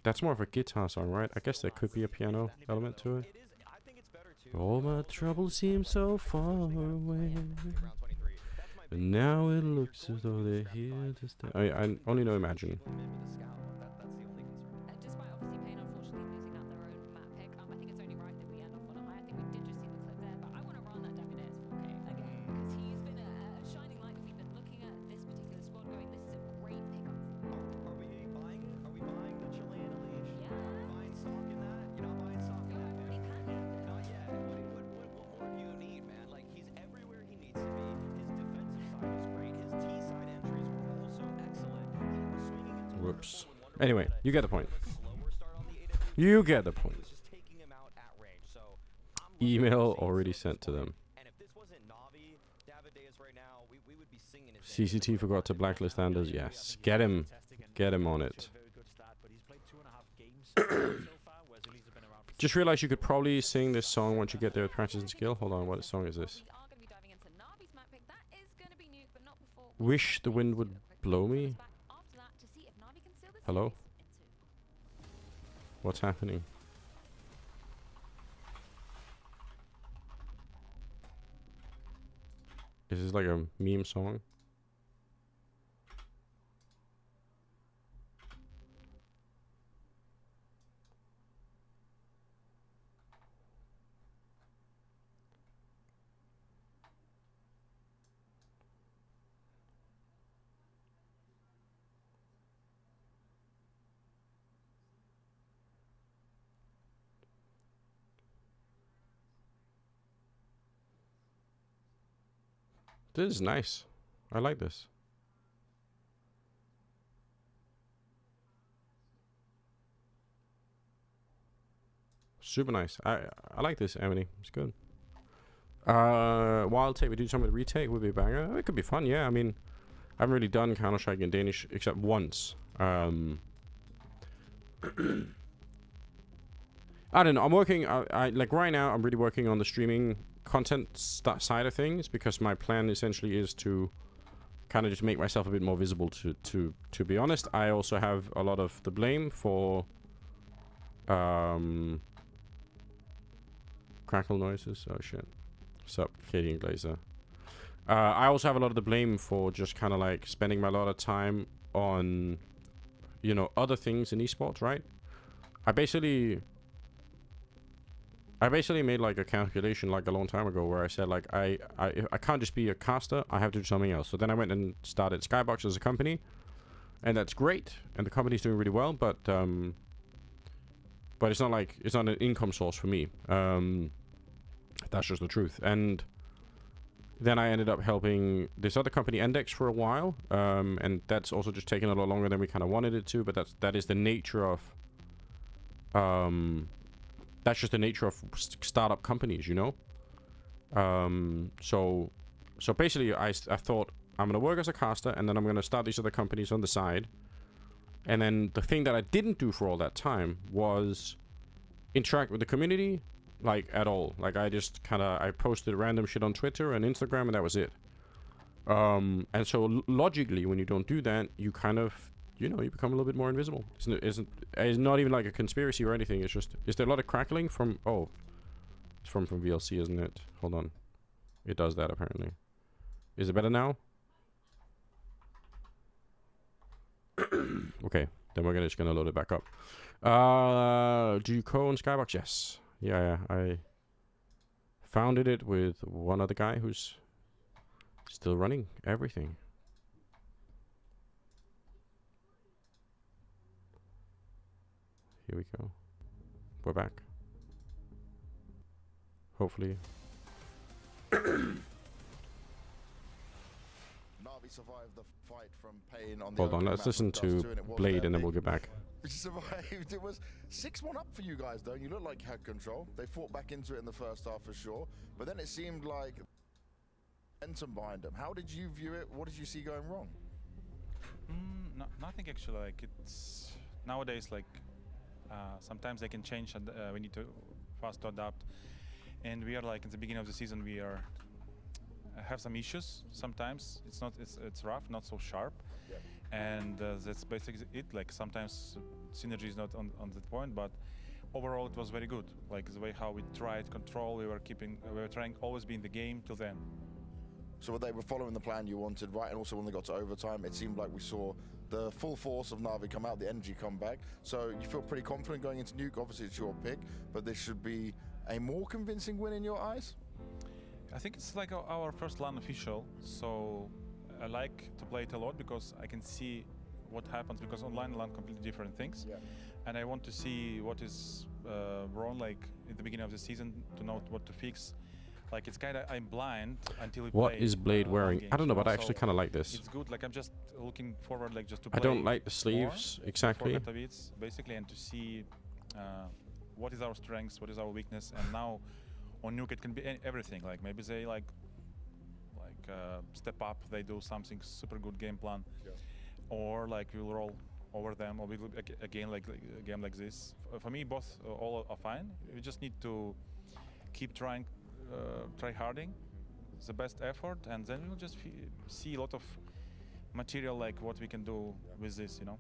That's more of a guitar song, right? I guess there could be a piano element to it. All my troubles seem so far away. And now it looks as though they're here to stay. I only know Imagine. Despite obviously Pain unfortunately losing out their own map pick, I think it's only right that we end off on a high. I think we did just see the clip there, but I want to run that Davideus 4K again, because he's been a shining light that we've been looking at this particular squad going, this is Whoops. Anyway, you get the point. You get the point. Email already sent to them. CCT forgot to blacklist Anders. Yes. Get him. Get him on it. Just realized you could probably sing this song once you get there with practice and skill. Hold on, what song is this? Wish the wind would blow me? Hello? What's happening? Is this like a meme song? This is nice. I like this. Super nice. I like this, Emily. It's good. Wild take. We do some with retake would be a banger. It could be fun. Yeah. I mean, I haven't really done Counter-Strike in Danish except once. I don't know. I'm working. I like right now. I'm really working on the streaming content side of things because my plan essentially is to kind of just make myself a bit more visible. To be honest, I also have a lot of the blame for crackle noises. Oh shit. Sup, Katie and Glazer. I also have a lot of the blame for just kind of like spending my lot of time on, you know, other things in esports, right? I basically made like a calculation like a long time ago where I said like I can't just be a caster, I have to do something else. So then I went and started Skybox as a company, and that's great, and the company's doing really well, but it's not like it's not an income source for me. That's just the truth. And then I ended up helping this other company, Endex, for a while, and that's also just taken a lot longer than we kind of wanted it to. But that is the nature of that's just the nature of startup companies, you know. So basically, I thought I'm gonna work as a caster, and then I'm gonna start these other companies on the side. And then the thing that I didn't do for all that time was interact with the community, like at all. Like I just I posted random shit on Twitter and Instagram, and that was it. And so logically, when you don't do that, you kind of, you know, you become a little bit more invisible. It's not even like a conspiracy or anything. It's just, is there a lot of crackling from? Oh, it's from VLC, isn't it? Hold on, it does that apparently. Is it better now? Okay, then we're just gonna load it back up. Do you co-own Skybox? Yes. Yeah, I founded it with one other guy who's still running everything. Here we go. We're back. Hopefully. Na'Vi survived the fight from Pain on the Hold on, let's listen to Blade and then we'll get back. Survived. It was 6-1 up for you guys, though. You look like you had control. They fought back into it in the first half for sure, but then it seemed like momentum behind them. How did you view it? What did you see going wrong? Nothing actually. Like it's nowadays, like sometimes they can change, and we need to fast to adapt. And we are like in the beginning of the season, we are have some issues. Sometimes it's rough, not so sharp. Yeah. And that's basically it. Like sometimes synergy is not on that point, but overall it was very good. Like the way how we tried control, we were trying always be in the game till then. So they were following the plan you wanted, right? And also when they got to overtime, it seemed like we saw the full force of Na'Vi come out, the energy come back. So you feel pretty confident going into Nuke. Obviously it's your pick, but this should be a more convincing win in your eyes? I think it's like our first LAN official, so I like to play it a lot because I can see what happens, because online and LAN completely different things. Yeah. And I want to see what is wrong, like in the beginning of the season, to know what to fix. like it's kind of I'm blind until we What play. is Blade wearing? games, I don't know, you but I actually So kind of like this. It's good. Like I'm just looking forward, like just to. I Play don't like the sleeves more exactly. for Katowice, basically, and to see what is our strengths, what is our weakness, and now on Nuke it can be everything. Like maybe they step up, they do something super good game plan, or like we'll roll over them, or we look again like a game like this. For me, both all are fine. We just need to keep trying, try harding, the best effort, and then we'll just see a lot of material like what we can do with this, you know.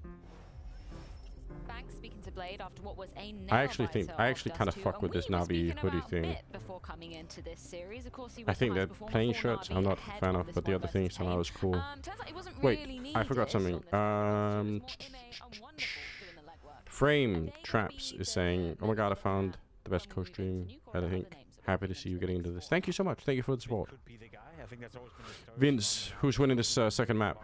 Thanks, speaking to Blade after what was a I actually kind of fuck with this Navi hoodie thing. Before coming into this series, of course, he I think that plain shirts I'm not a fan of, but the other things I thought was cool. Turns out it wasn't Wait, really I forgot something. Frame Traps is saying, "Oh my god, I found the best co-stream. I think happy to see you getting into this. Thank you so much. Thank you for the support." I think that's always been the story. Vince, who's winning this second map?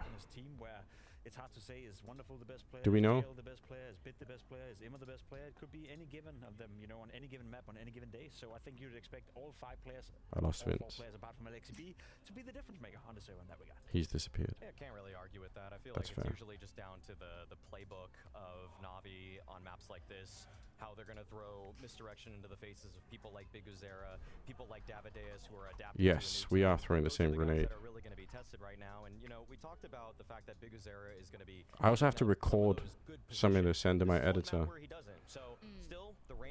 It's hard to say, is Wonderful the best player? Do we is know? JL the best player? Is Bit the best player? Is Imma the best player? It could be any given of them, you know, on any given map, on any given day. So I think you'd expect all 5 players, I lost all 4 Vince. players apart from LXB, to be the difference maker on the server in that regard. He's disappeared. Yeah, can't really argue with that. I feel That's like fair. it's usually just down to the playbook of Navi on maps like this, how they're going to throw misdirection into the faces of people like Big Uzera, people like Davideus who are adapting. Yes, we are throwing the same grenade. That are really going to be tested right now, and you know, we talked about the fact that Big Uzera is going to be. I also have to record something to send to my editor.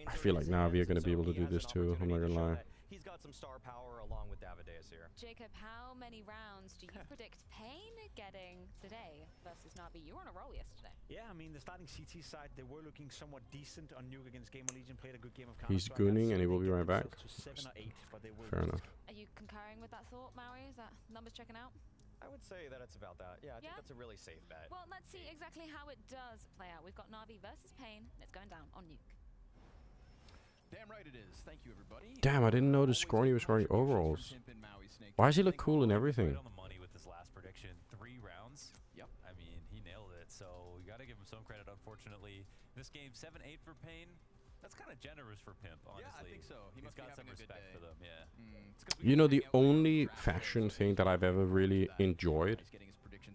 I feel like Navi are going to be able to do this too. I'm not gonna lie. He's got some star power along with Davideus here. Jacob, how many rounds do you predict Pain getting today versus Navi? You were on a roll yesterday. Yeah, I mean, the starting CT side, they were looking somewhat decent on Nuke against Gamer Legion, played a good game of He's Counter-Strike. gooning and he will be right back. Fair enough. Are you concurring with that thought, Maui? Is that numbers checking out? I would say that it's about that. Yeah, I think that's a really safe bet. Well, let's see exactly how it does play out. We've got Navi versus Pain, and it's going down on Nuke. Damn right it is. Thank you, everybody. Damn, I didn't notice Scrawny was wearing overalls. Why does he look cool in everything? Right on the money with this last prediction. 3 rounds. Yep. I mean, he nailed it. So we got to give him some credit. Unfortunately, this game 7-8 for Pain. That's kind of generous for Pimp, honestly. Yeah, I think so. He's got some respect for them. Yeah. You know, the only fashion thing that I've ever really enjoyed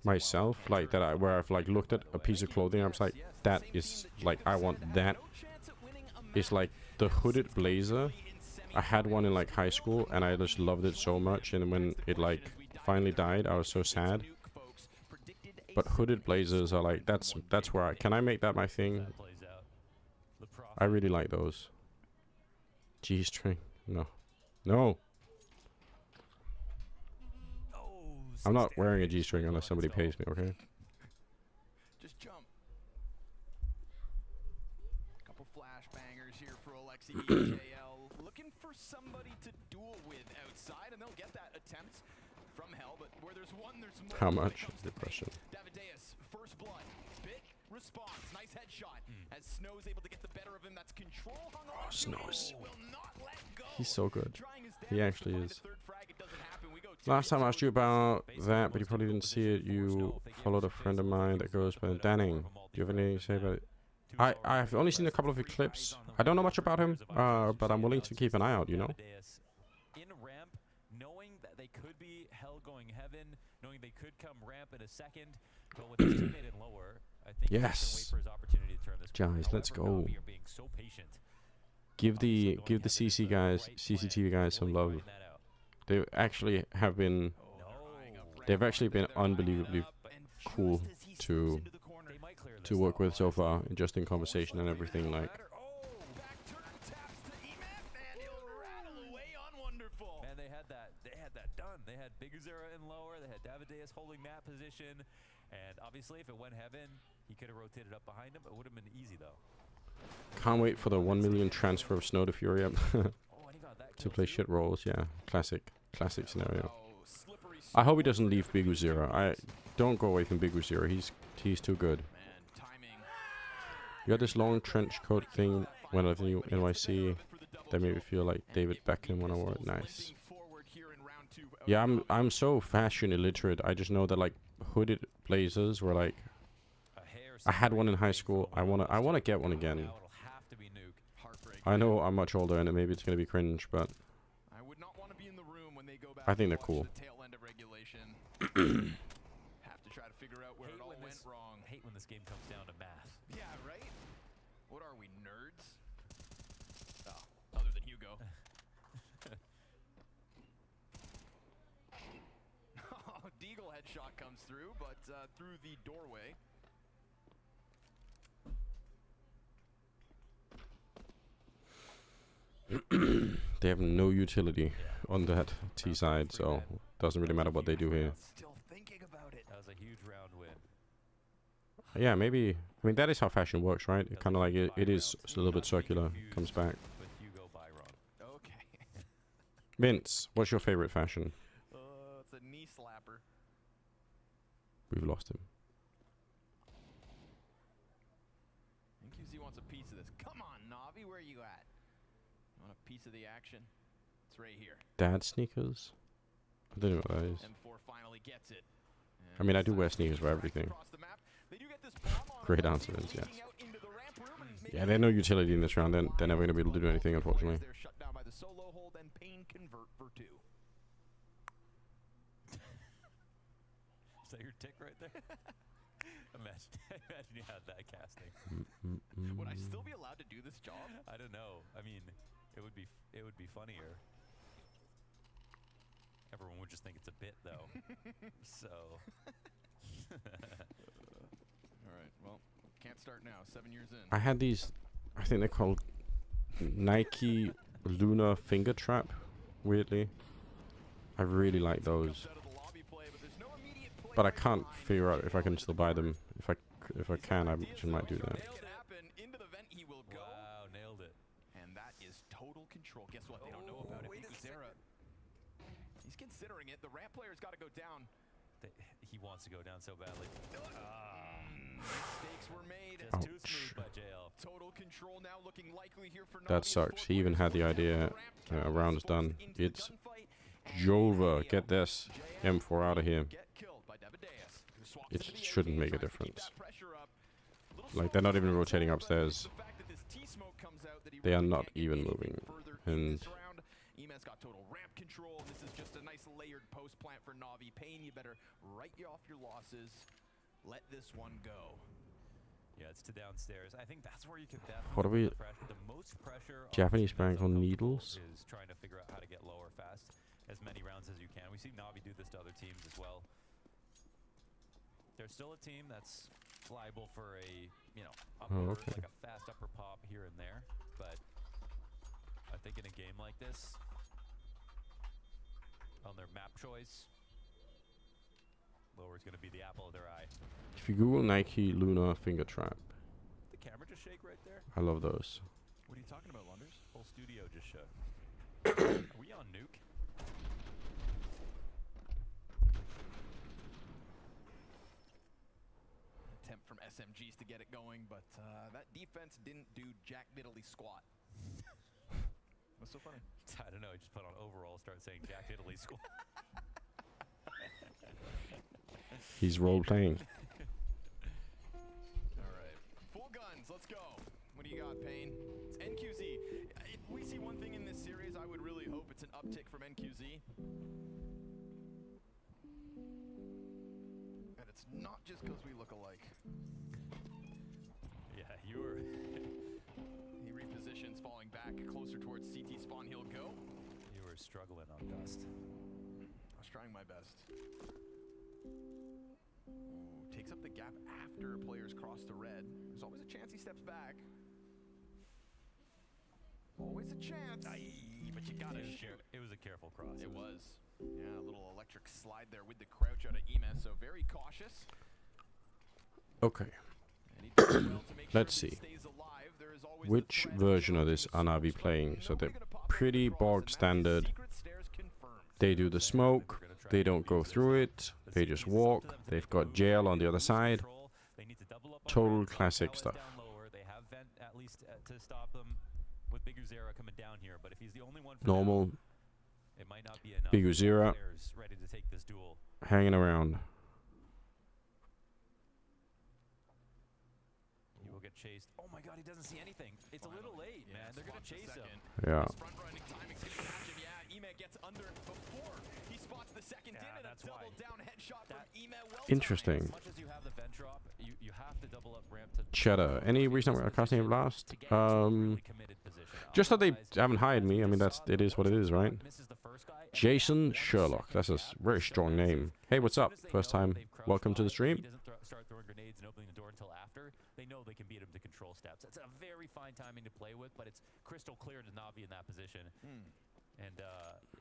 myself, like that, where I've like looked at a piece of clothing, I was like, that is like, I want that. Is like the hooded blazer. I had one in like high school, and I just loved it so much. And when it like finally died, I was so sad. But hooded blazers are like, that's where can I make that my thing? I really like those. G-string, no. I'm not wearing a G-string unless somebody pays me, okay? Just jump. Couple flash bangers here for Alexi JL. Looking for somebody to duel with outside, and they'll get that attempt from Hell, but where there's one, there's more. How much is the question? Davideus, first blood. Bit response. Nice headshot. As Snow's able to get the better of him. That's control hung on. Snows. He's so good. He actually is. Last time I asked you about that, but you probably didn't see it. You followed a friend of mine that goes by Danning. Do you have anything to say about it? I've only seen a couple of his clips. I don't know much about him, but I'm willing to keep an eye out, you know? In ramp, knowing that they could be Hell going heaven, knowing they could come ramp in a second, but with his teammate in lower, I think he can wait for his opportunity to turn this corner. Guys, let's However, go. Navi are being so patient. Give the CC guys, CCTV guys some love. They actually have been, they've actually been unbelievably cool to work with so far, just in conversation and everything. Like, And they had that done. They had Big Uzera in lower, they had Davideus holding that position, and obviously if it went heaven, he could have rotated up behind him. It would have been easy though. can't wait for the 1 million transfer of Snow to Fury to play shit roles. Yeah, classic scenario. I hope he doesn't leave Big Uzera. I don't go away from Big Uzera. He's too good. You got this long trench coat thing when I was in NYC that made me feel like David Beckham when I wore it. Nice. Yeah, I'm so fashion illiterate. I just know that like hooded blazers were like, I had one in high school. I wanna get one again. I know I'm much older and maybe it's gonna be cringe, but I think they're cool. The tail end of regulation. Have to try to figure out where it all went wrong. Hate when this game comes down to math. Yeah, right? What are we, nerds? Oh, other than Hugo. Oh, Deagle headshot comes through, but through the doorway. They have no utility on that T side, so doesn't really matter what they do here. Still thinking about it. That was a huge round win. Yeah, maybe. I mean, that is how fashion works, right? It kind of like it is a little bit circular, comes back. With Hugo Byron. Okay. Vince, what's your favorite fashion? It's a knee slapper. We've lost him. NQZ wants a piece of this. Come on, Navi, where are you at? You want a piece of the action? It's right here. Dad sneakers? I don't know what that is. M4 finally gets it. I mean, I do wear sneakers for everything. Great answer, Vince, yes. Yeah, they have no utility in this round. They're never going to be able to do anything, unfortunately. They're shut down by the solo hold and Pain convert for 2. Is that your tick right there? Imagine you had that casting. Would I still be allowed to do this job? I don't know. I mean, it would be funnier. Everyone would just think it's a bit, though. So. All right. Well, can't start now. 7 years in. I had these, I think they're called Nike Lunar Finger Trap, weirdly. I really like those. But I can't figure out if I can still buy them. If I can, I just might do that. Wow, nailed it. And that is total control. Guess what? They don't know about it. Zera. He's considering it. The ramp player's got to go down. He wants to go down so badly. Mistakes were made. Just too smooth by JL. Total control now looking likely here for That sucks. He even had the idea. A round's done. It's Jova. Get this M4 out of here. It shouldn't make a difference. Like, they're not even rotating upstairs. They are not even moving. And Emas got total ramp control. This is just a nice layered post plant for Navi. Pain, you better write you off your losses. Let this one go. Yeah, it's to downstairs. I think that's where you can definitely What are we? the most pressure Japanese bank on needles? is trying to figure out how to get lower fast as many rounds as you can. We see Navi do this to other teams as well. They're still a team that's liable for a, upper, like a fast upper pop here and there, but I think in a game like this, on their map choice, lower is going to be the apple of their eye. if you Google Nike Lunar Finger Trap, The camera just shake right there? I love those. What are you talking about, Lunders? Whole studio just shook. Are we on nuke? Attempt from SMGs to get it going, but that defense didn't do jack diddly squat. What's so funny? I don't know. I just put on overall, start saying Jack Italy squad. He's role playing. All right. Full guns. Let's go. What do you got, Pain? It's NQZ. If we see one thing in this series, I would really hope it's an uptick from NQZ. And it's not just because we look alike. Yeah, you were. He repositions, falling back closer towards CT spawn. He'll go. You were struggling on Dust. I was trying my best. Ooh, takes up the gap after players cross the red. There's always a chance he steps back. Always a chance. But you gotta shoot. It was a careful cross. It was. Yeah, a little electric slide there with the crouch out of Emas, so very cautious. Okay. Let's see. Which version of this are Navi playing? So they're pretty bog standard. They do the smoke. They don't go through it. They just walk. They've got jail on the other side. Total classic stuff. They have vent at least to stop them with Big Uzera coming down here, but if he's the only one for Normal. now, it might not be enough. Big Uzera Players ready to take this duel. hanging around. He will get chased. Oh my god, he doesn't see anything. It's a little late, man. They're going to chase him. Yeah. Ema gets under before he spots the second in, and a double down headshot from Ema. Well Interesting. As much as you have the vent drop, you have to double up ramp to Cheddar. Any reason we're casting him last? Just that they haven't hired me. I mean, it is what it is, right? Jason Sherlock. That's a very strong name. Hey, what's up? First time. Welcome to the stream. He doesn't start throwing grenades and opening the door until after. They know they can beat him to control steps. It's a very fine timing to play with, but it's crystal clear to Na'Vi in that position. And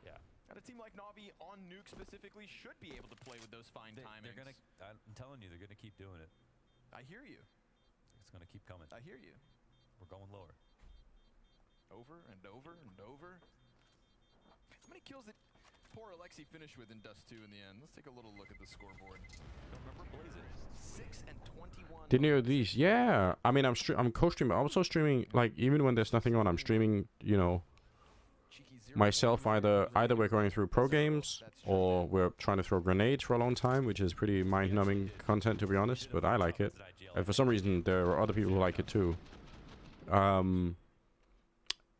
yeah. And a team like Na'Vi on Nuke specifically should be able to play with those fine timings. They're gonna. I'm telling you, they're gonna keep doing it. I hear you. It's gonna keep coming. I hear you. We're going lower. Over and over and over. How many kills did poor Alexi finish with in Dust 2 in the end? Let's take a little look at the scoreboard. Remember Blazers? 6 and 21. Didn't you know these? Yeah. I mean, I'm co-streaming. I'm also streaming, like, even when there's nothing on, I'm streaming, you know, myself. Either we're going through pro games or we're trying to throw grenades for a long time, which is pretty mind-numbing content, to be honest, but I like it. And for some reason, there are other people who like it too.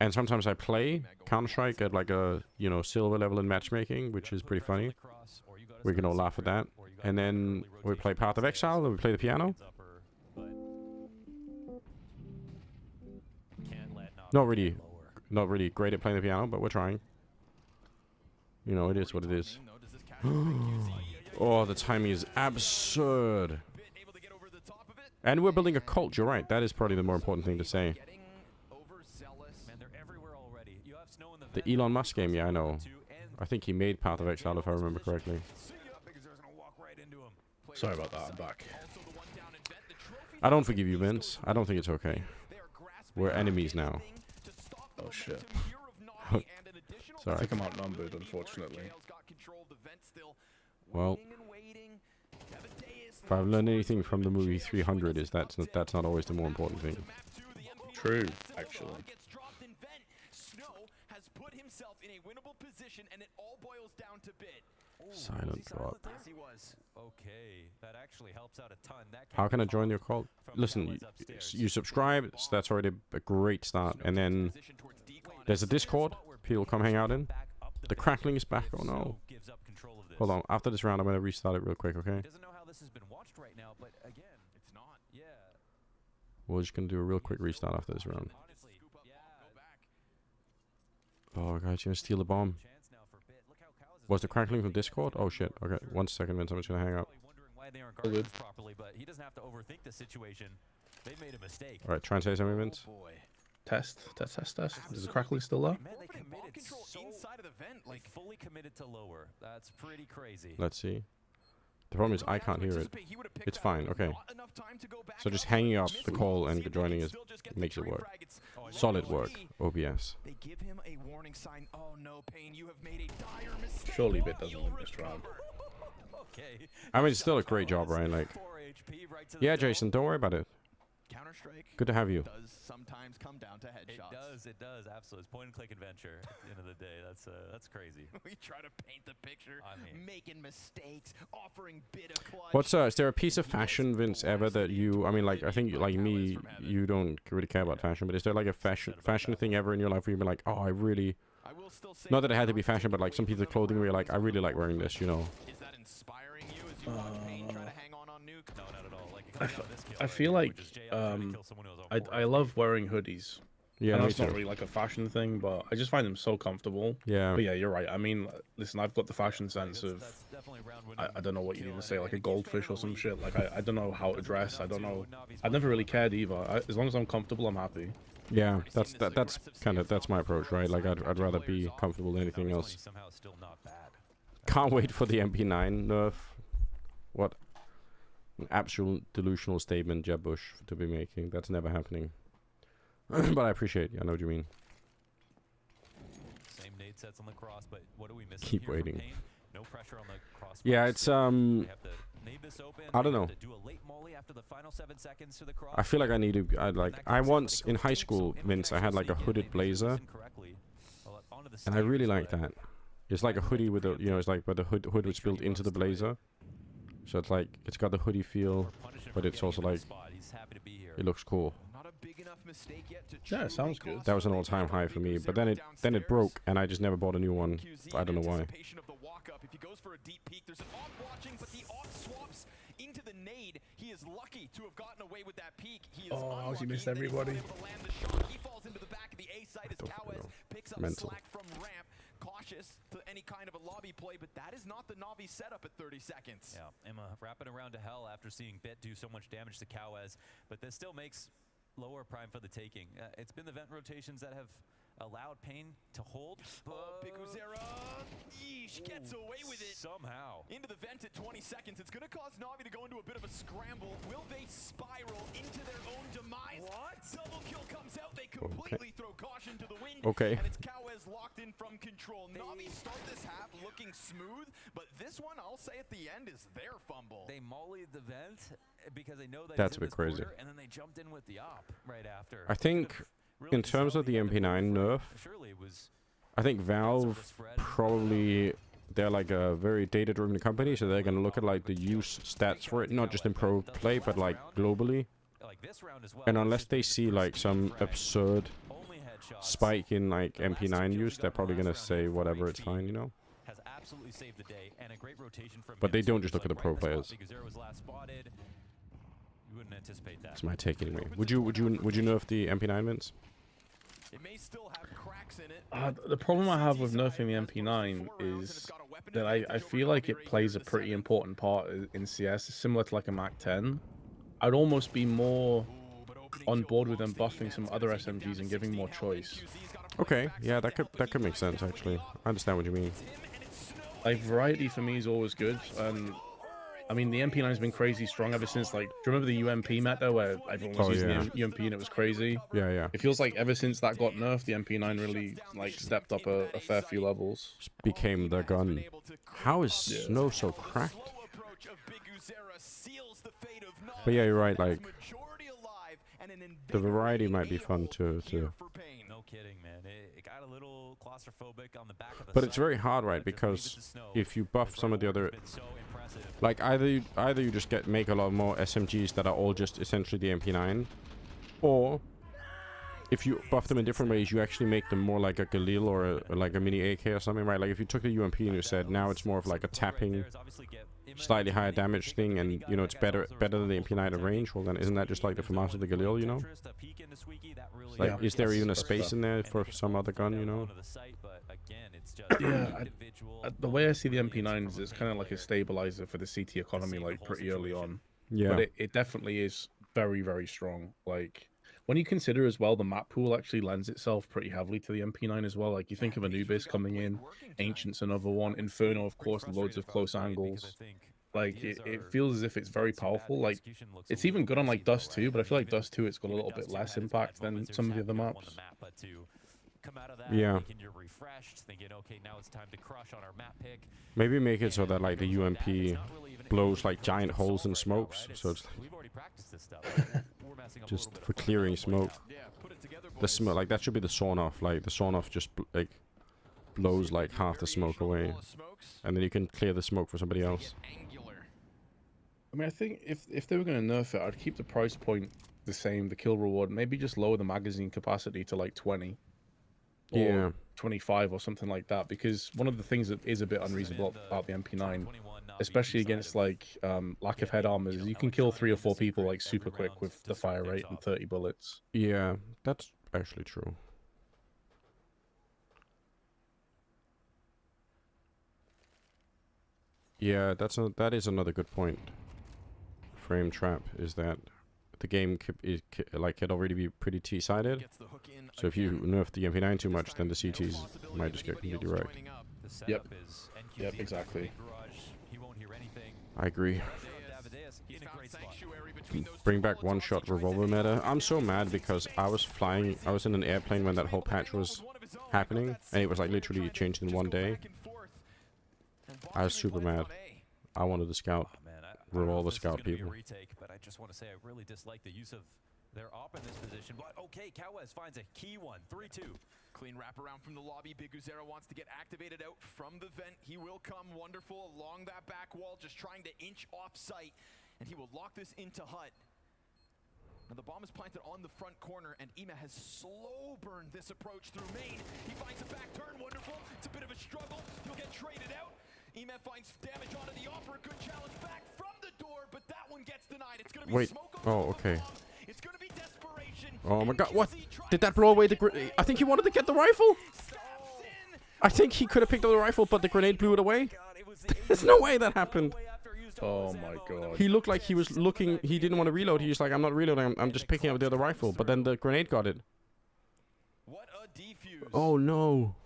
And sometimes I play Counter-Strike at like a, you know, silver level in matchmaking, which is pretty funny. We can all laugh at that. And then we play Path of Exile, and we play the piano. Not really great at playing the piano, but we're trying. You know, it is what it is. Oh, the timing is absurd. And we're building a cult, you're right. That is probably the more important thing to say. The Elon Musk game, yeah, I know. I think he made Path of Exile, if I remember correctly. Sorry about that, I'm back. I don't forgive you, Vince. I don't think it's okay. We're enemies now. Oh, shit. Sorry. I think I'm outnumbered, unfortunately. Well, if I've learned anything from the movie 300, is that's not always the more important thing. True, actually. Put himself in a winnable position, and it all boils down to bid. Silent drop. Yes, he was. Okay, that actually helps out a ton. That How can I join your cult? Listen, you subscribe, so that's already a great start. And then there's a Discord people come hang out in. The crackling is back. Oh no. Hold on. After this round, I'm gonna restart it real quick. Okay. Doesn't know how this has been watched right now, but again, it's not. Yeah. We're just gonna do a real quick restart after this round. Oh, guys, you're gonna steal the bomb. Was the crackling from Discord? Oh shit. Okay, 1 second, Vince. I'm just gonna hang up. Why they aren't guarding this properly, but he doesn't have to overthink the situation. They made a mistake. All right, try and say something, Vince. Test. Is the crackling still there? Man, they committed inside of the vent, like fully committed to lower. That's pretty crazy. Let's see. The problem is I can't hear it. It's fine. Okay. So just hanging up the call and joining is makes it work. Solid work. OBS. They give him a warning sign. Oh no, Pain, you have made a dire mistake. Surely Bit doesn't win this round. Okay. I mean, it's still a great job, Ryan. Like, yeah, Jason, don't worry about it. Counter-Strike. Good to have you. Does sometimes come down to headshots. It does, absolutely. It's point and click adventure at the end of the day. That's crazy. We try to paint the picture, making mistakes, offering bit of clutch. What's is there a piece of fashion, Vince, ever that you? I mean, like, I think like me, you don't really care about fashion, but is there like a fashion thing ever in your life where you've been like, oh, I really. Not that it had to be fashion, but like some piece of clothing where you're like, I really like wearing this, you know. Is that inspiring you as you watch Pain try to hang on Nuke? No, not at all. Like, I feel like I love wearing hoodies. Yeah, I know me it's not too. really like a fashion thing, but I just find them so comfortable. Yeah. But yeah, you're right. I mean, listen, I've got the fashion sense of I don't know what you need to say, like a goldfish or some shit. Like I don't know how to dress. I don't know. I never really cared either. As long as I'm comfortable, I'm happy. Yeah, that's my approach, right? Like I'd rather be comfortable than anything else. Can't wait for the MP9 nerf. What an absolute delusional statement Jeb Bush to be making. That's never happening. But I appreciate you. I know what you mean. Same nade sets on the cross, but what are we missing? Keep here from waiting. Pain? No pressure on the cross. Yeah, it's They have to nade this open. I don't They know. have to do a late molly after the final 7 seconds to the cross. I feel like I need to. I once in high school, Vince, I had like a hooded blazer, and I really like that. It's like a hoodie with a, you know, it's like, but the hood was built into the blazer, so it's got the hoodie feel, but it's also like, it looks cool. Not a big enough enough mistake yet to Yeah, it sounds good. That was an all-time high for me, but then it broke, and I just never bought a new one. I don't know why. If he goes for a deep peek, there's an off watching, but the off swaps into the nade. He is lucky to have gotten away with that peek. He is Oh, he missed everybody. He falls into the back of the A side as Kawez picks up Mental. slack from ramp. Cautious to any kind of a lobby play, but that is not the Na'Vi setup at 30 seconds. Yeah, Emma wrapping around to hell after seeing Bit do so much damage to Kawez, but this still makes lower prime for the taking. It's been the vent rotations that have allowed Pain to hold. Biguzera, yeesh, gets away with it. Somehow. Into the vent at 20 seconds. It's going to cause Na'Vi to go into a bit of a scramble. Will they spiral into their own demise? What? Double kill comes out. They completely throw caution to the wind. Okay. And it's Kawez locked in from control. Na'Vi start this half looking smooth, but this one, I'll say at the end, is their fumble. They mollied the vent because they know that That's it's a bit in this crazy. quarter, and then they jumped in with the op right after. I think, in terms of the MP9 nerf, I think Valve probably, they're like a very data-driven company, so they're gonna look at like the use stats for it, not just in pro play, but like globally. And unless they see like some absurd spike in like MP9 use, they're probably gonna say whatever, it's fine, you know. Has absolutely saved the day, and a great rotation from But him. they So don't he just was, look at the like, pro right in the players. spot Biguzera was last spotted. You wouldn't anticipate that. That's my take anyway. Would you nerf the MP9 mints? It may still have cracks in it. The problem I have with nerfing the MP9 is that I feel like it plays a pretty important part in CS, similar to like a Mac 10. I'd almost be more on board with them buffing some other SMGs and giving more choice. Okay, yeah, that could make sense actually. I understand what you mean. Like variety for me is always good, and I mean the MP9 has been crazy strong ever since. Like, do you remember the UMP meta where everyone was using the UMP and it was crazy? Yeah, yeah. It feels like ever since that got nerfed, the MP9 really like stepped up a fair few levels. Just became the gun. How is Snow so cracked? But yeah, you're right. Like the variety might be fun to. No kidding, man. It got a little claustrophobic on the back of the But it's site, very hard, right? but to beat Because with the snow, if you buff some of the other, been so impressive. like either you just make a lot more SMGs that are all just essentially the MP9, or if you buff them in different ways, you actually make them more like a Galil or like a mini AK or something, right? Like if you took the UMP and you said now it's more of like a tapping, slightly higher damage thing, and you know it's better than the MP9 at range. Well, then isn't that just like the FAMAS of the Galil, you know? Like, Yeah, is there even a that's space fair. in there for some other gun, you know? Yeah, the way I see the MP9 is it's kind of like a stabilizer for the CT economy, like pretty early on. Yeah. But it definitely is very, very strong. Like, when you consider as well, the map pool actually lends itself pretty heavily to the MP9 as well. Like, you think of Anubis coming in, Ancient's another one, Inferno, of course, loads of close angles. Like, it feels as if it's very powerful. Like, it's even good on, like, Dust 2, but I feel like Dust 2, it's got a little bit less impact than some of the other maps. Come out of that, Yeah. thinking you're refreshed, thinking, okay, now it's time to crush on our map pick. Maybe make it so that like the UMP blows like giant holes in smokes, so it's We've already practiced this stuff. We're messing up a just little bit for of clearing smoke. The smoke, like that should be the sawn off. Like the sawn off just like blows like half the smoke away, and then you can clear the smoke for somebody else. I mean, I think if they were going to nerf it, I'd keep the price point the same, the kill reward, maybe just lower the magazine capacity to like 20. Or Yeah. 25 or something like that, because one of the things that is a bit unreasonable about the MP9, especially against like lack of head armor, is you can kill 3 or 4 people like super quick with the fire rate and 30 bullets. Yeah, that's actually true. Yeah, that is another good point. Frame trap is that the game could already be pretty T-sided. So if you nerf the MP9 too much, then the CTs might just get completely wrecked. Yep. Yep, exactly. I agree. Bring back one-shot revolver meta. I'm so mad because I was in an airplane when that whole patch was happening, and it was like literally changed in one day. I was super mad. I wanted to scout revolver scout people. But I just want to say I really dislike the use of their op in this position. But okay, Kawez finds a key one. 3-2. Clean wraparound from the lobby. Biguzera wants to get activated out from the vent. He will come wonderful along that back wall, just trying to inch off site. And he will lock this into Hut. And the bomb is planted on the front corner, and Ema has slow burned this approach through main. He finds a back turn, wonderful. It's a bit of a struggle. He'll get traded out. Ema finds damage onto the offer. Good challenge back from the door, but that one gets denied. It's going to be Wait. smoke on Oh, okay. It's going to be desperation. Oh my god, what? Did that blow away the grenade? I think he wanted to get the rifle. I think he could have picked up the rifle, but the grenade blew it away. There's no way that happened. Oh my god. He looked like he was looking, he didn't want to reload. He was like, I'm not reloading, I'm just picking up the other rifle. But then the grenade got it. What a defuse. Oh no.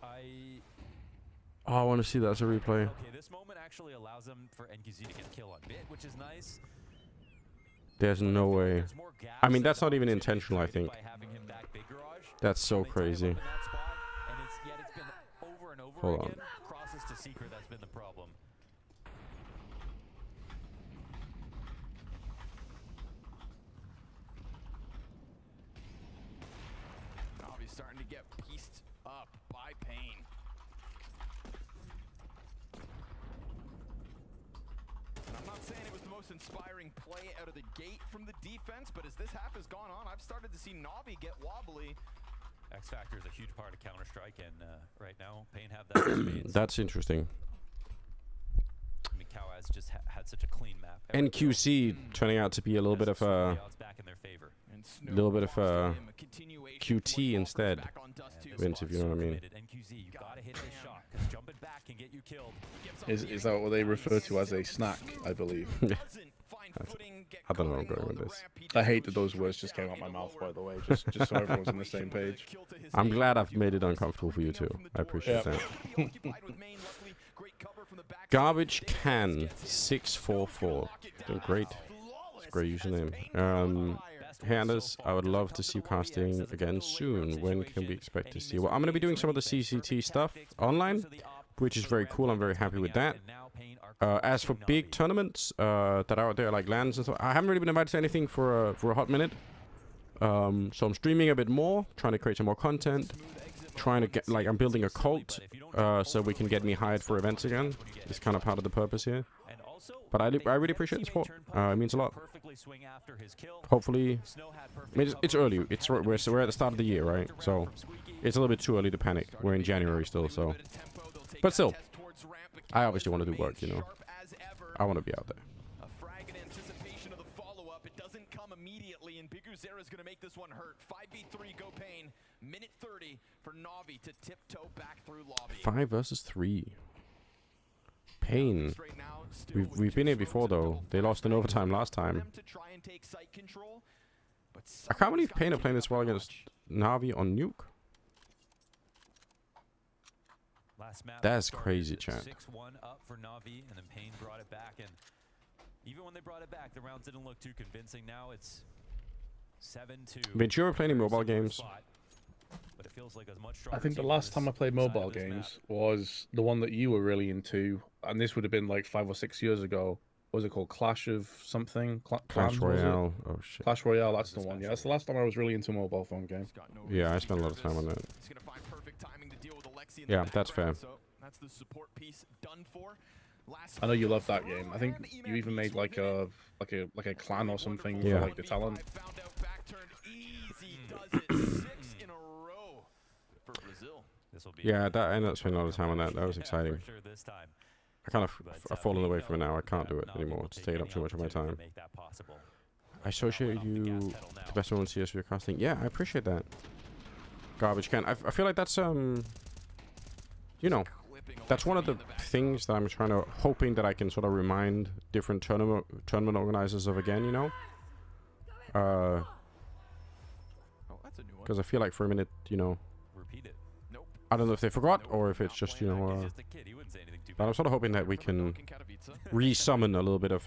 Oh, I want to see that as a replay. Okay, this moment actually allows them for NQZ to get kill on bit, which is nice. There's no way. I mean, that's not even intentional, I think. That's so crazy. Hold on. Crosses to secret, that's been the problem. Navi's starting to get pieced up by Pain. And I'm not saying it was the most inspiring play out of the gate from the defense, but as this half has gone on, I've started to see Navi get wobbly. X Factor is a huge part of Counter-Strike, and right now, Pain have that in spades. That's interesting. I mean, Cow has just had such a clean map. NQC turning out to be a little bit of a QT instead. Vince, if you know what I mean. Is that what they refer to as a snack, I believe? I don't know where I'm going with this. I hate that those words just came out my mouth, by the way, just so everyone's on the same page. I'm glad I've made it uncomfortable for you too. I appreciate that. Garbage Can 644. Great. It's a great username. Hey Anders, I would love to see you casting again soon. When can we expect to see you? Well, I'm going to be doing some of the CCT stuff online, which is very cool. I'm very happy with that. As for big tournaments that are out there, like LANs and stuff, I haven't really been invited to anything for a hot minute. So I'm streaming a bit more, trying to create some more content, trying to get, like, I'm building a cult so we can get me hired for events again. It's kind of part of the purpose here. But I really appreciate the support. It means a lot. Hopefully, I mean, it's early. We're at the start of the year, right? So it's a little bit too early to panic. We're in January still, so. But still, I obviously want to do work, you know. I want to be out there. A frag in anticipation of the follow-up. It doesn't come immediately, and Biguzera's going to make this one hurt. 5v3, go Pain. Minute 30 for Navi to tiptoe back through lobby. 5 versus 3. Pain. We've been here before though. They lost in overtime last time. I can't believe Pain are playing this well against Navi on Nuke. That's crazy, chat. 6-1 up for Navi, and then Pain brought it back, and even when they brought it back, the rounds didn't look too convincing. Now it's 7-2. Ventura playing mobile games. But it feels like a much I think the last time I played mobile games was the one that you were really into, and this would have been like 5 or 6 years ago. What was it called? Clash of something? Clash Royale. Oh shit. Clash Royale, that's the one. Yeah, that's the last time I was really into a mobile phone game. Yeah, I spent a lot of time on that. Yeah, that's fair. That's the support piece done for. I know you love that game. I think you even made like a clan or something Yeah. for like the talent. Yeah, that I ended up spending a lot of time on that. That was exciting. I kind of I've fallen away from it now. I can't do it anymore. It's taking up too much of my time. I associate you the best one in CS with your casting. Yeah, I appreciate that. Garbage Can. I feel like that's you know, that's one of the things that I'm hoping that I can sort of remind different tournament organizers of again, you know. Because I feel like for a minute, you know, I don't know if they forgot or if it's just, you know, but I'm sort of hoping that we can re-summon a little bit of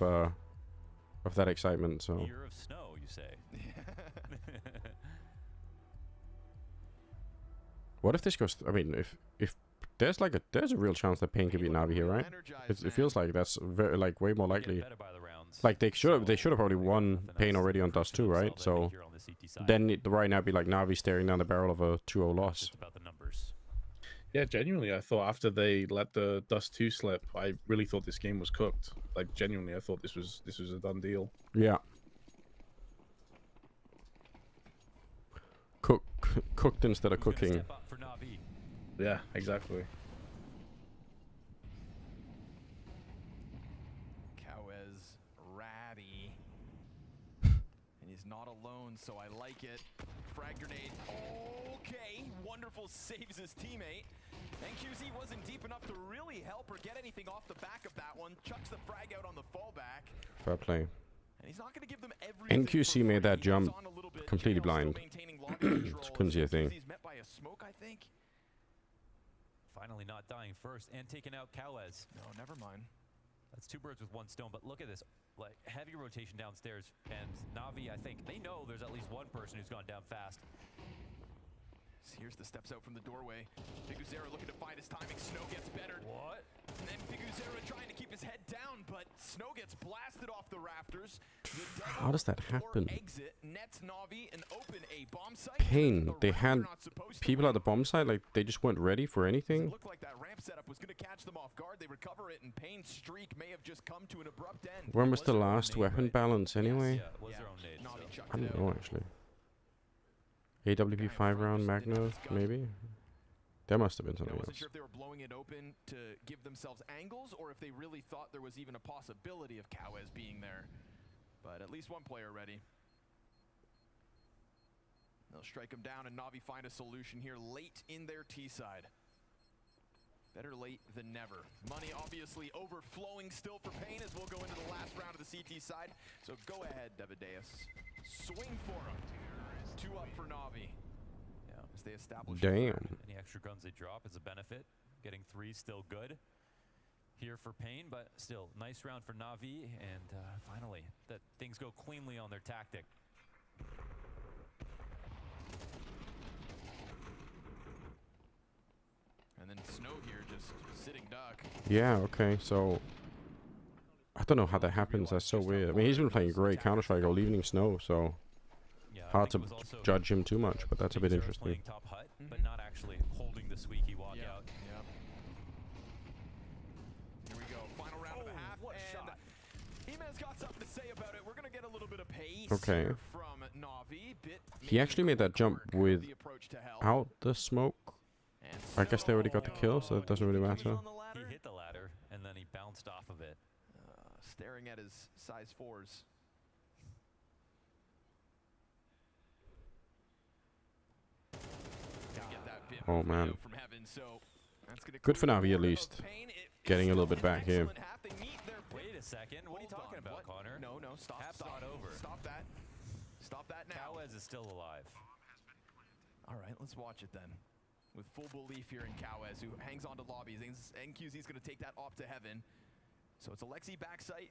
that excitement. So. Year of snow, you say? What if this goes? I mean, if there's a real chance that Pain could beat Navi here, right? It feels like that's very way more likely. Like they should have probably won Pain already on Dust 2, right? So then right now it'd be like Navi staring down the barrel of a 2-0 loss. Yeah, genuinely, I thought after they let the Dust 2 slip, I really thought this game was cooked. Like genuinely, I thought this was a done deal. Yeah. cooked instead of Who's gonna cooking. step up for Na'Vi? Yeah, exactly. Kawez ratty. And he's not alone, so I like it. Frag grenade. Okay, wonderful saves his teammate. NQZ wasn't deep enough to really help or get anything off the back of that one. Chucks the frag out on the fallback. Fair play. And he's not going to give them everything. NQC made that jump completely blind. Just couldn't see a thing. He's met by a smoke, I think. Finally not dying first and taking out Kawez. No, never mind. That's 2 birds with 1 stone, but look at this. Like, heavy rotation downstairs, and Na'Vi, I think, they know there's at least one person who's gone down fast. Here's the steps out from the doorway. Piguzera looking to find his timing. Snow gets bettered. What? And then Piguzera trying to keep his head down, but Snow gets blasted off the rafters. The How does that happen? exit nets Na'Vi and open a bomb site. Pain. They had people at the bomb site, like, they just weren't ready for anything. Looked like that ramp setup was going to catch them off guard. They recover it, and Pain's streak may have just come to an abrupt end. When was the last weapon balance anyway? Yeah, it was their own nade. Na'Vi So. chucked I it don't out. know actually. AWP 5-round Magna, maybe? There must have been I something wasn't else. sure if they were blowing it open to give themselves angles or if they really thought there was even a possibility of Kawez being there. But at least one player ready. They'll strike him down, and Na'Vi find a solution here late in their T side. Better late than never. Money obviously overflowing still for Pain as we'll go into the last round of the CT side. So go ahead, Devadeus. Swing for him. 2 up for Na'Vi. Yeah. As they establish. Damn. Any extra guns they drop is a benefit. Getting 3 still good here for Pain, but still nice round for Na'Vi, and finally that things go cleanly on their tactic. And then Snow here just sitting duck. Yeah, okay, so I don't know how that happens. That's so weird. I mean, he's been playing great Counter-Strike all evening, Snow, so Yeah, I hard to think it was also judge him too much, but that's a bit Piguzera's interesting. playing top hut, but not actually holding the squeaky walkout. Yep. Here we go. Final round of a half. What a and shot. He-Man's got something to say about it. We're going to get a little bit of pace Okay. here from Na'Vi. He actually made that jump without the smoke. I guess they already got the kill, so it doesn't really matter. He hit the ladder, and then he bounced off of it. Staring at his size 4s. Get that bit Oh man. from heaven, so that's gonna Good for Na'Vi at least. Getting a little bit back here. Wait a second. What are you talking about, Connor? No, stop. Half's Stop. not over. Stop that. Stop that now. Kawez is still alive. All right, let's watch it then. With full belief here in Kawez, who hangs on to lobby. NQZ is going to take that op to heaven. So it's Alexi backside.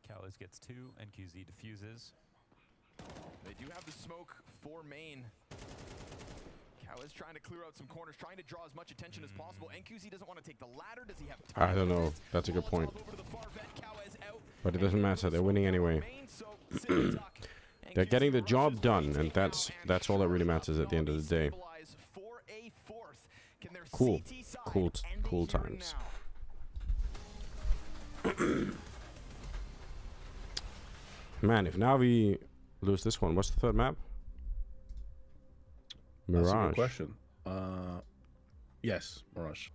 Kawez gets 2, NQZ diffuses. They do have the smoke for main. Kawez trying to clear out some corners, trying to draw as much attention as possible. NQZ doesn't want to take the ladder. Does he have time? I don't know. That's a good point. But it doesn't matter. They're winning anyway. They're getting the job done, and that's all that really matters at the end of the day. Cool. Cool times. Man, if Na'Vi lose this one, what's the third map? Mirage. That's a good question. Yes, Mirage.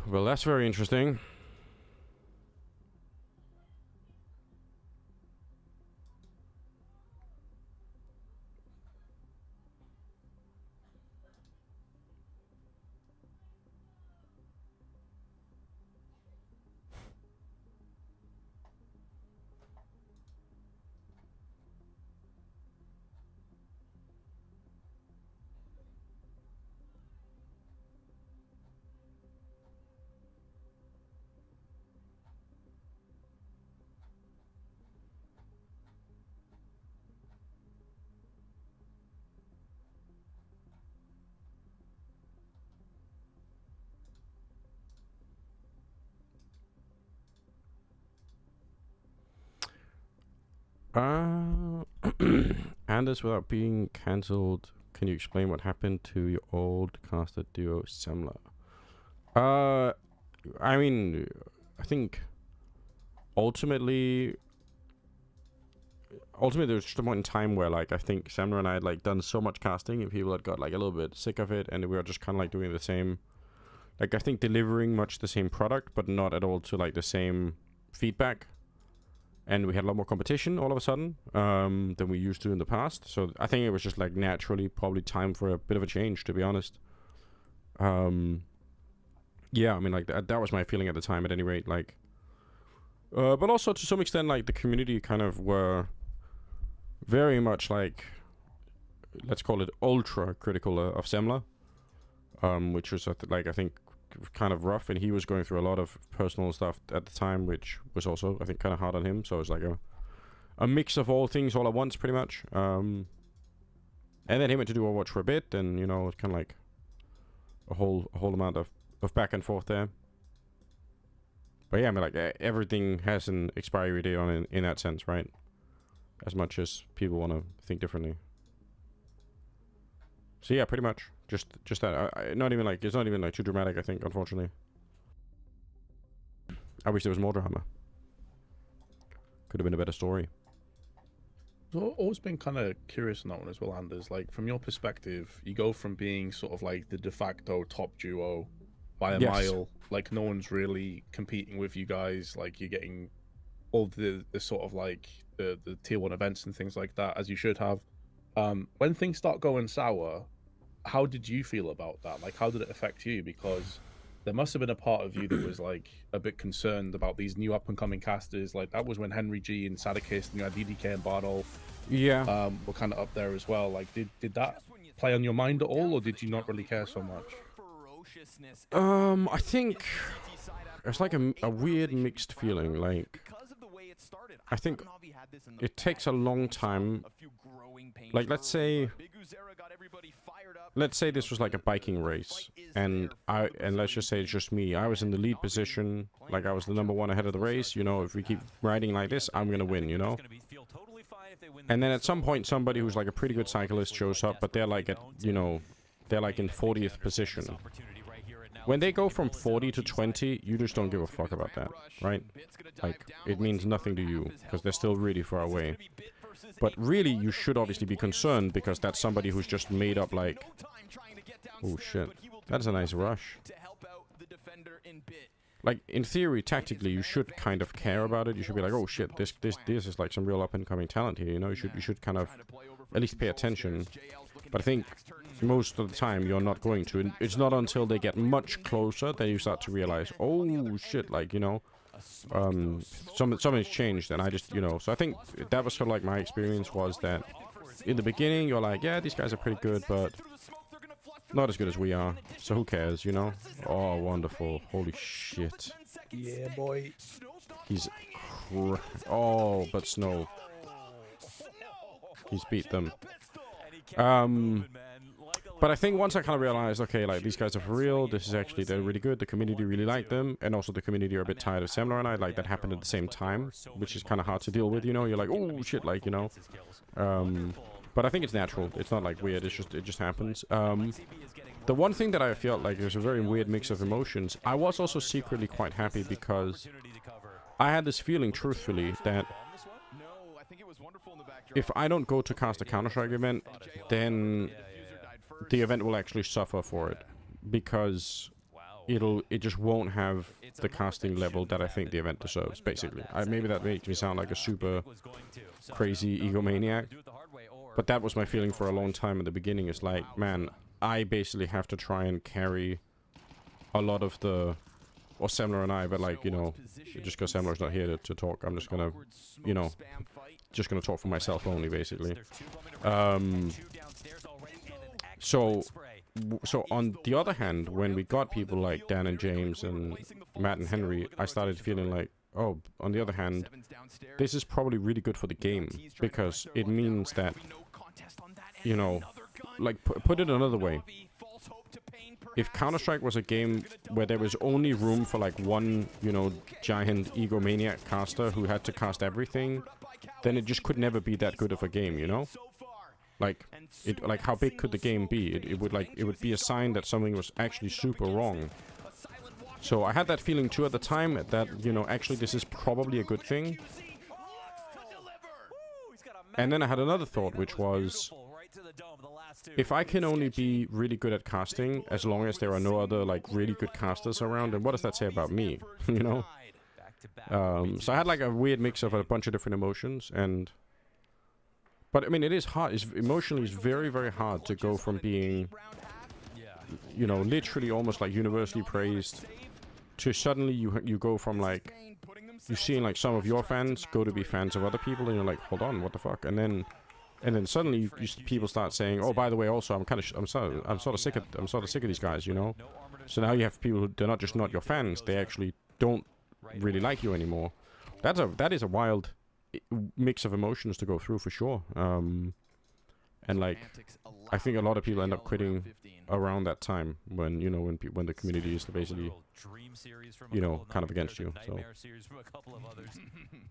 Well, that's very interesting. Anders, without being cancelled, can you explain what happened to your old caster duo, Semler? I mean, I think ultimately ultimately there was just a point in time where like I think Semler and I had like done so much casting and people had got like a little bit sick of it, and we were just kind of like doing the same, like I think delivering much the same product but not at all to like the same feedback, and we had a lot more competition all of a sudden than we used to in the past. So I think it was just like naturally probably time for a bit of a change, to be honest. Yeah, I mean like that was my feeling at the time at any rate, like but also to some extent like the community kind of were very much like, let's call it ultra critical of Semler, which was like I think kind of rough, and he was going through a lot of personal stuff at the time, which was also I think kind of hard on him. So it was like a mix of all things all at once, pretty much. And then he went to do Overwatch for a bit, and you know it's kind of like a whole amount of back and forth there. But yeah, I mean like everything has an expiry date on it in that sense, right? As much as people want to think differently. So yeah, pretty much just that. Not even like, it's not even like too dramatic, I think, unfortunately. I wish there was more drama. Could have been a better story. I've always been kind of curious on that one as well, Anders. Like, from your perspective, you go from being sort of like the de facto top duo by a mile, like no one's really competing with you guys, like you're getting all the sort of like the tier 1 events and things like that, as you should have. When things start going sour, how did you feel about that? Like, how did it affect you? Because there must have been a part of you that was like a bit concerned about these new up and coming casters. Like that was when Henry G and Sadakist and you had DDK and Bardolph were kind of up there as well. Like did that play on your mind at all, or did you not really care so much? I think it's like a weird mixed feeling. Like, I think it takes a long time. Like, let's say this was like a biking race, and let's just say it's just me. I was in the lead position, like I was the -- ahead of the race. You know, if we keep riding like this, I'm gonna win. You know. And then at some point, somebody who's like a pretty good cyclist shows up, but they're like they're like in 40th position. When they go from 40 to 20, you just don't give a fuck about that, right? Like, it means nothing to you, because they're still really far away. But really, you should obviously be concerned, because that's somebody who's just made up, like... Oh, shit. That's a nice rush. Like, in theory, tactically, you should kind of care about it. You should be like, oh, shit, this is like some real up-and-coming talent here, you know? You should kind of at least pay attention. But I think most of the time you're not going to. It's not until they get much closer that you start to realize, oh shit, like, you know, something's changed, and I just, you know. So I think that was sort of like my experience, was that in the beginning you're like, yeah, these guys are pretty good, but not as good as we are. So who cares, you know? Oh, wonderful. Holy shit. Yeah, boy. He's oh, but Snow. He's beat them. But I think once I kind of realized, okay, like, these guys are for real, this is actually, they're really good, the community really liked them, and also the community are a bit tired of Semler and I, like, that happened at the same time, which is kind of hard to deal with, you know. You're like, oh shit, like, you know. But I think it's natural, it's not like weird, it just happens. The one thing that I felt like there's a very weird mix of emotions, I was also secretly quite happy, because I had this feeling, truthfully, that if I don't go to cast a Counter-Strike event, then the event will actually suffer for it, because it just won't have the casting level that I think the event deserves, basically. Maybe that makes me sound like a super crazy egomaniac, but that was my feeling for a long time at the beginning. It's like, man, I basically have to try and carry a lot of the... Or Semler and I, but like, you know, just because Semler's not here to talk, I'm just gonna, you know, just gonna talk for myself only, basically. So on the other hand, when we got people like Dan and James and Matt and Henry, I started feeling like, oh, on the other hand, this is probably really good for the game, because it means that, you know, like, put it another way. If Counter-Strike was a game where there was only room for like one, you know, giant egomaniac caster who had to cast everything, then it just could never be that good of a game, you know? Like, how big could the game be? It would be a sign that something was actually super wrong. So I had that feeling too at the time, that, you know, actually this is probably a good thing. And then I had another thought, which was, if I can only be really good at casting as long as there are no other like really good casters around, then what does that say about me? You know. So I had like a weird mix of a bunch of different emotions, but I mean, it is hard. It's emotionally, it's very, very hard to go from being, you know, literally almost like universally praised, to suddenly you go from like, you're seeing like some of your fans go to be fans of other people, and you're like, hold on, what the fuck? And then suddenly people start saying, oh, by the way, also I'm sort of sick of these guys, you know. So now you have people who, they're not just not your fans, they actually don't really like you anymore. That is a wild mix of emotions to go through for sure. And like, I think a lot of people end up quitting around that time when, you know, when the community is basically, you know, kind of against you. So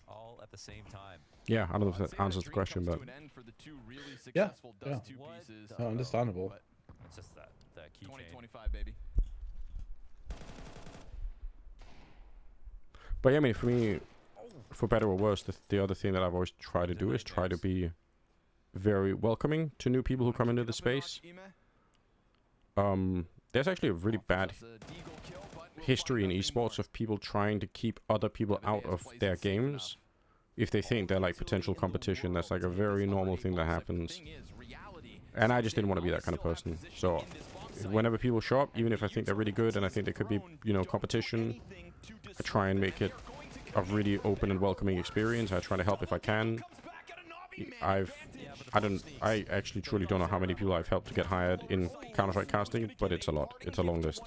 all at the same time. yeah, I don't know if that answers the question, but Yeah, understandable. It's just that key 2025, baby. But yeah, I mean, for me, for better or worse, the other thing that I've always tried to do is try to be very welcoming to new people who come into the space. There's actually a really bad history in esports of people trying to keep other people out of their games if they think they're like potential competition. That's like a very normal thing that happens. And I just didn't want to be that kind of person. So whenever people show up, even if I think they're really good and I think they could be, you know, competition, I try and make it a really open and welcoming experience. I try to help if I can. I actually truly don't know how many people I've helped to get hired in Counter-Strike casting, but it's a lot. It's a long list.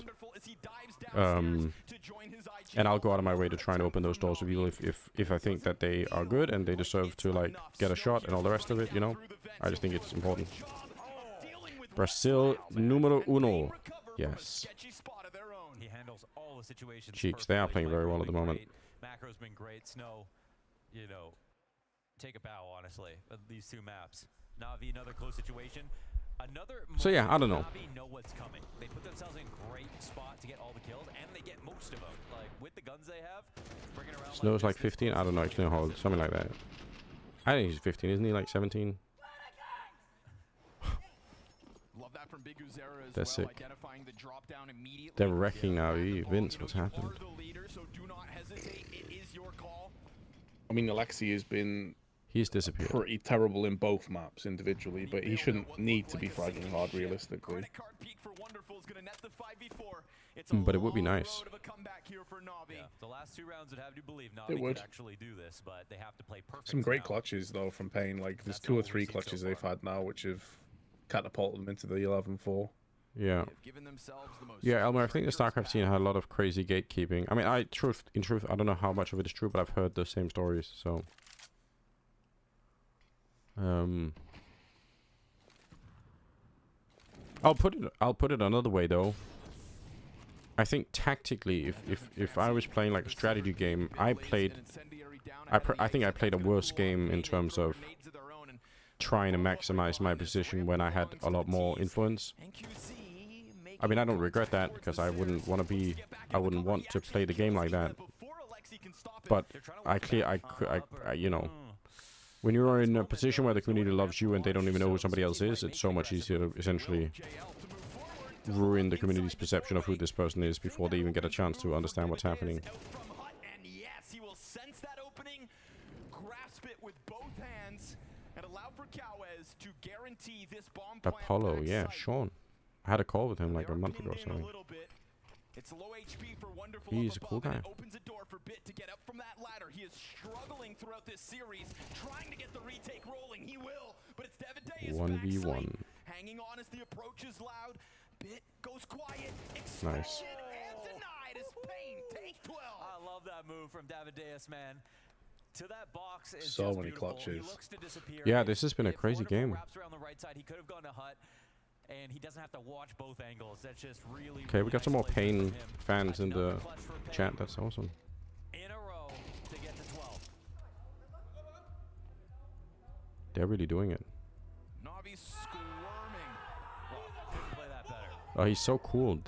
And I'll go out of my way to try and open those doors with people if I think that they are good and they deserve to like get a shot and all the rest of it, you know. I just think it's important. Brazil numero uno. Yes. He handles all the situations. Cheeks, they are playing very well at the moment. Macro's been great. Snow, you know, take a bow, honestly, of these two maps. Na'Vi, another close situation. So yeah, I don't know. Na'Vi know what's coming. They put themselves in great spot to get all the kills, and they get most of them. Like, with the guns they have, bringing around Snow's like 15? I don't know, actually, hold, something like that. I think he's 15, isn't he? Like 17? Love that from Big Uzera as That's well, sick. identifying the drop down immediately. They're wrecking now. Vince, what's happened? I mean, Alexi has been He's disappeared. pretty terrible in both maps individually, but he shouldn't need to be fragging hard realistically. But it would be nice. Yeah, the last two rounds would have you believe Na'Vi would. could actually do this, but they have to play perfect. Some great now. clutches though from Pain. Like there's 2 or 3 clutches they've had now which have catapulted them into the 11-4. Yeah. Yeah, Elmer, I think the StarCraft scene had a lot of crazy gatekeeping. I mean, in truth, I don't know how much of it is true, but I've heard the same stories, so... I'll put it another way, though. I think tactically, if I was playing like a strategy game, I think I played a worse game in terms of trying to maximize my position when I had a lot more influence. I mean, I don't regret that because I wouldn't want to play the game like that. But you know, when you're in a position where the community loves you and they don't even know who somebody else is, it's so much easier to essentially ruin the community's perception of who this person is before they even get a chance to understand what's happening. And yes, he will sense that opening, grasp it with both hands, and allow for Cowes to guarantee this bomb plant Apollo, yeah, Sean. I had a call with him like a month ago, so... It's low HP for Wonderful. He's a cool guy. It opens a door for Bit to get up from that ladder. He is struggling throughout this series, trying to get the retake rolling. He will, but it's Davideus 1v1. hanging on as the approach is loud. Bit goes quiet. Nice. And denied as Pain takes 12. I love that move from Davideus, man. To that box is So just many beautiful. clutches. He looks to disappear. Yeah, this has been a crazy Wonderful game. wraps around the right side. He could have gone to Hut, and he doesn't have to watch both angles. That's just really. Okay, we got some more nice placement Pain from him. fans in the Another clutch for Pain chat. That's awesome. in a row to get to 12. They're really doing it. Na'Vi squirming. Couldn't play that better. Oh, he's so cool,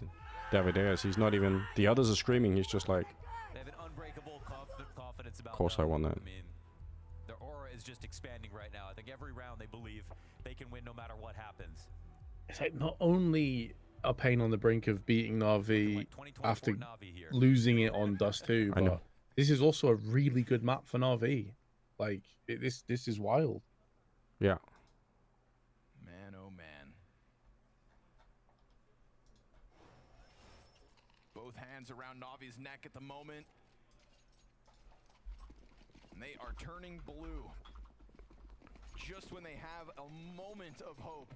Davideus. He's not even... The others are screaming. He's just like... They have an unbreakable confidence about Of course I them. won that. I mean, their aura is is just expanding right now. I think every round they believe they can win no matter what happens. It's like not only are Pain on the brink of beating Na'Vi after losing it on Dust 2, but this is also a really good map for Na'Vi. Like, this is wild. Yeah. Man, oh man. Both hands around Na'Vi's neck at the moment. And they are turning blue. Just when they have a moment of hope.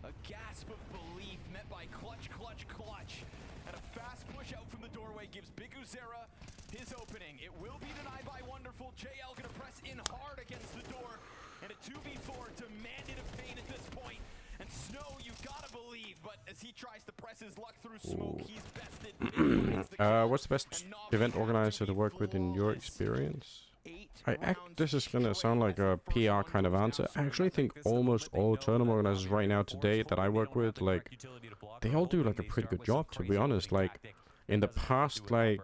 A gasp of belief met by clutch, clutch, clutch. And a fast push out from the doorway gives Big Uzera his opening. It will be denied by Wonderful. JL gonna press in hard against the door. And a 2v4 demanded of Pain at this point. And Snow, you gotta believe, but as he tries to press his luck through smoke, he's bested. What's the best event organizer to work with in your experience? This is gonna sound like a PR kind of answer. I actually think almost all tournament organizers right now today that I work with, like, they all do like a pretty good job, to be honest. Like, in the past, like,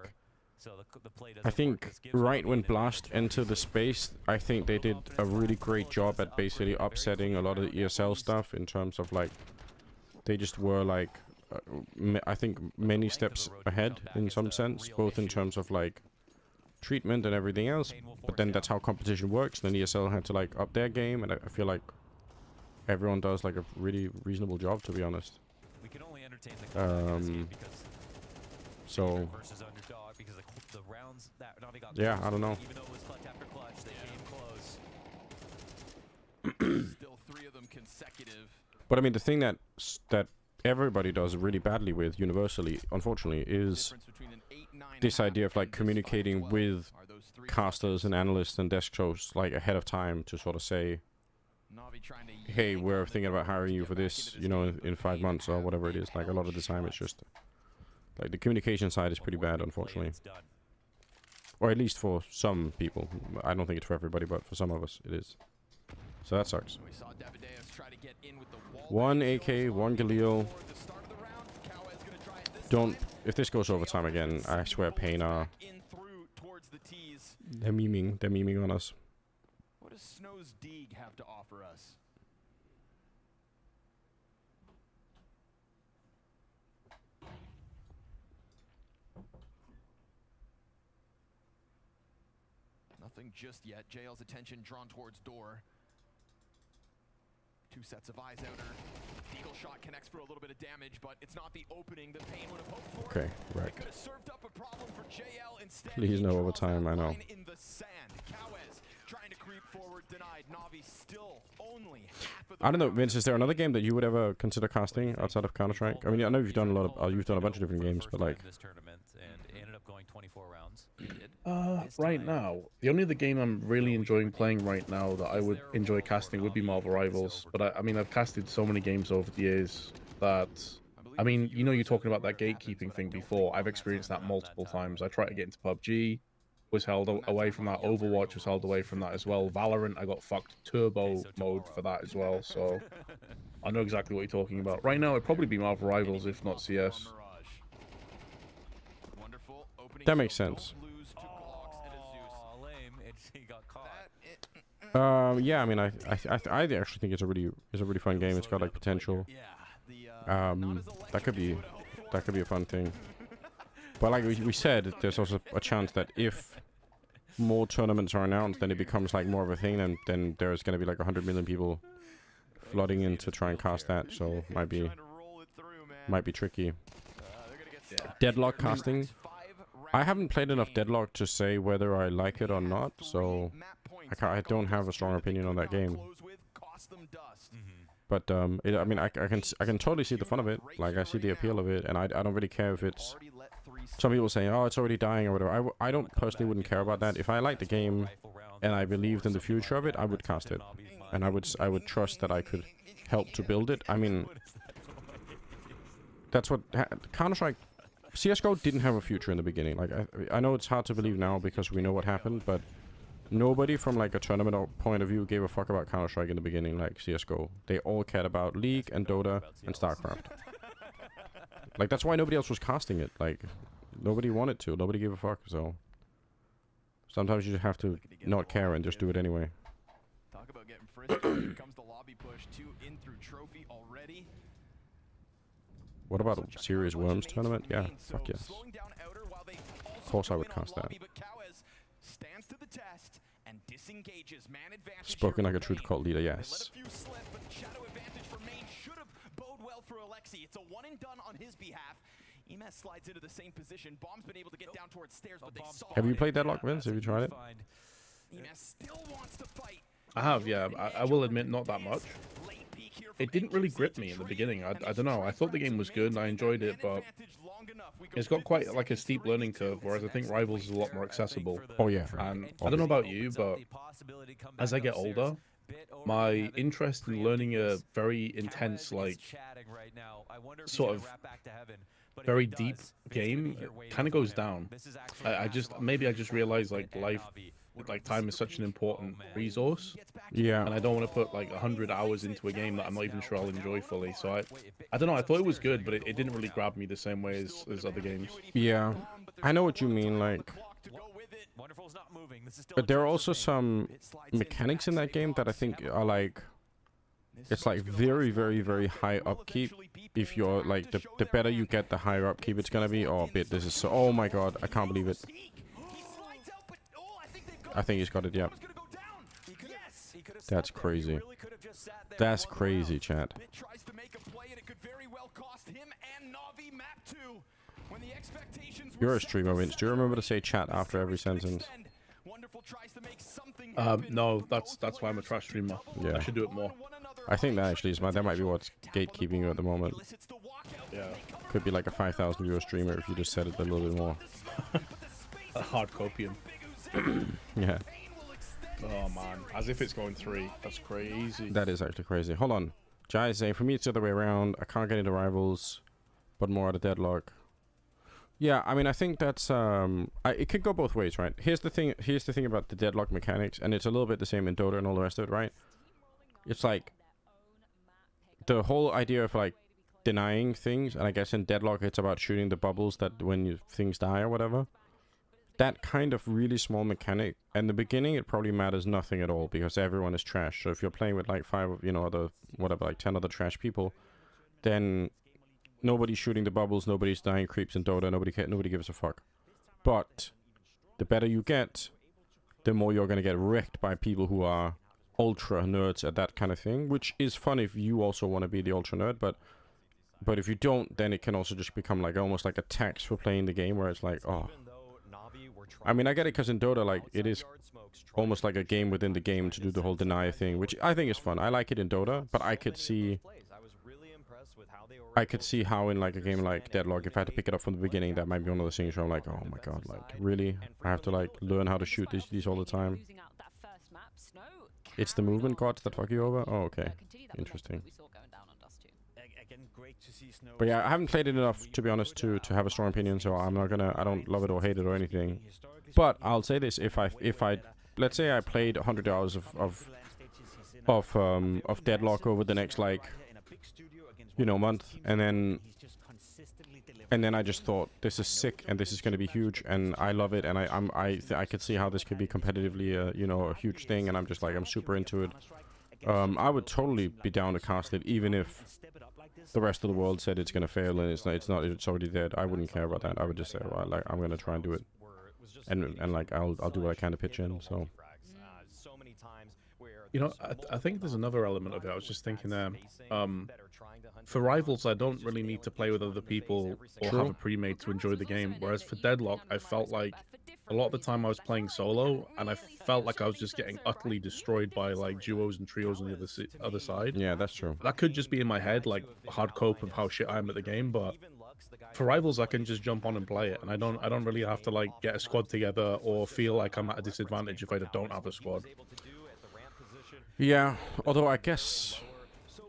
I think right when Blast entered the space, I think they did a really great job at basically upsetting a lot of the ESL stuff in terms of, like, they just were like, I think many steps ahead in some sense, both in terms of like treatment and everything else, but then that's how competition works. Then ESL had to like up their game, and I feel like everyone does like a really reasonable job, to be honest. We can only entertain the so versus underdog because the rounds that Na'Vi got yeah, I don't know. Even though it was clutch after clutch, they came close. Still 3 of them consecutive. But I mean, the thing that everybody does really badly with universally, unfortunately, is this idea of like communicating with casters and analysts and desk shows like ahead of time to sort of say, hey, we're thinking about hiring you for this, you know, in 5 months or whatever it is. Like, a lot of the time it's just like the communication side is pretty bad, unfortunately, or at least for some people. I don't think it's for everybody, but for some of us it is. So that sucks. 1 AK, 1 Galil. Don't, if this goes overtime again, I swear Pain are, they're memeing on us. What does Snow's Deeg have to offer us? Nothing just yet. JL's attention drawn towards door. 2 sets of eyes outer. Deagle shot connects for a little bit of damage, but it's not the opening that Pain would have hoped for. Okay, right. It could have served up a problem for JL instead. Please no overtime, I know. In the sand. Kawez trying to creep forward, denied. Na'Vi still only half of the I don't know, Vince, is there another game that you would ever consider casting outside of Counter-Strike? I mean, I know you've done a lot of, you've done a bunch of different games, but like, this tournament and ended up going 24 rounds. Right now, the only other game I'm really enjoying playing right now that I would enjoy casting would be Marvel Rivals. But I mean, I've casted so many games over the years that, I mean, you know, you're talking about that gatekeeping thing before. I've experienced that multiple times. I tried to get into PUBG, was held away from that. Overwatch was held away from that as well. Valorant, I got fucked turbo mode for that as well. So I know exactly what you're talking about. Right now, it'd probably be Marvel Rivals, if not CS. that makes sense. Yeah, I mean, I actually think it's a really fun game. It's got like potential. That could be a fun thing. But like we said, there's also a chance that if more tournaments are announced, then it becomes like more of a thing, and then there's going to be like 100 million people flooding in to try and cast that. So might be tricky. Deadlock casting. I haven't played enough Deadlock to say whether I like it or not, so I don't have a strong opinion on that game. But I mean, I can totally see the fun of it. Like, I see the appeal of it, and I don't really care if it's. Some people say, oh, it's already dying or whatever. I don't personally wouldn't care about that. If I like the game and I believed in the future of it, I would cast it, and I would trust that I could help to build it. I mean, that's what Counter-Strike. CS:GO didn't have a future in the beginning. Like, I know it's hard to believe now because we know what happened, but nobody from like a tournament point of view gave a fuck about Counter-Strike in the beginning, like CS:GO. They all cared about League and Dota and StarCraft. Like, that's why nobody else was casting it. Like, nobody wanted to. Nobody gave a fuck. So Sometimes you just have to not care and just do it anyway. Talk about getting frisky. Here comes the lobby push. 2 in through trophy already. What about a Serious Worms tournament? Yeah, fuck yes. Of course I would cast that. Stands to the test and disengages. Man advantage. Spoken like a true cult leader, yes. Shadow advantage for Main should have bode well for Alexi. It's a one and done on his behalf. Emes slides into the same position. Bomb's been able to get down towards stairs, but they saw Have you played Deadlock, Vince? Have you tried it? Emes still wants to fight. I have, yeah. I will admit, not that much. It didn't really grip me in the beginning. I don't know. I thought the game was good and I enjoyed it, but it's got quite like a steep learning curve, whereas I think Rivals is a lot more accessible. Oh yeah. And I don't know about you, but as I get older, my interest in learning a very intense, like, sort of very deep game kind of goes down. I just realized like time is such an important resource. Yeah. And I don't want to put like 100 hours into a game that I'm not even sure I'll enjoy fully. So I don't know. I thought it was good, but it didn't really grab me the same way as other games. Yeah, I know what you mean. Like, but there are also some mechanics in that game that I think are like, it's like very, very, very high upkeep. If you're like, the better you get, the higher upkeep it's gonna be. Oh, bit. This is so. Oh my god, I can't believe it. I think he's got it. Yep. That's crazy. That's crazy, chat. You're a streamer, Vince. Do you remember to say chat after every sentence? No, that's why I'm a trash streamer. Yeah. I should do it more. I think that actually is that might be what's gatekeeping you at the moment. Yeah. Could be like a 5,000 euro streamer if you just said it a little bit more. A hard copium. Yeah. Oh man, as if it's going 3. That's crazy. That is actually crazy. Hold on. Jai is saying, for me it's the other way around. I can't get into Rivals, but more out of Deadlock. Yeah, I mean, I think that's it could go both ways, right? Here's the thing about the Deadlock mechanics, and it's a little bit the same in Dota and all the rest of it, right? It's like the whole idea of like denying things, and I guess in Deadlock it's about shooting the bubbles that when things die or whatever. That kind of really small mechanic, in the beginning it probably matters nothing at all because everyone is trash. So if you're playing with like 5, other, whatever, like 10 other trash people, then nobody's shooting the bubbles, nobody's dying creeps in Dota, nobody gives a fuck. But the better you get, the more you're gonna get wrecked by people who are ultra nerds at that kind of thing, which is fun if you also want to be the ultra nerd, but if you don't, then it can also just become like almost like a tax for playing the game, where it's like, oh. I mean, I get it because in Dota, like, it is almost like a game within the game to do the whole deny thing, which I think is fun. I like it in Dota, but I could see how in like a game like Deadlock, if I had to pick it up from the beginning, that might be one of those things where I'm like, oh my god, like, really? I have to like learn how to shoot these all the time. It's the movement gods that fuck you over? Oh, okay. Interesting. But yeah, I haven't played it enough, to be honest, to have a strong opinion, so I don't love it or hate it or anything. But I'll say this, if I let's say I played 100 hours of Deadlock over the next, like, month, and then I just thought, this is sick, and this is going to be huge, and I love it, and I could see how this could be competitively a huge thing, and I'm just like, I'm super into it. I would totally be down to cast it, even if the rest of the world said it's gonna fail and it's not, it's already dead. I wouldn't care about that. I would just say, well, like, I'm gonna try and do it, and like I'll do what I can to pitch in. So, I think there's another element of it. I was just thinking there. For Rivals, I don't really need to play with other people or have a pre-made to enjoy the game. Whereas for Deadlock, I felt like a lot of the time I was playing solo, and I felt like I was just getting utterly destroyed by like duos and trios on the other side. Yeah, that's true. That could just be in my head, like hard cope of how shit I am at the game. But for Rivals, I can just jump on and play it, and I don't really have to like get a squad together or feel like I'm at a disadvantage if I don't have a squad. Yeah, although I guess,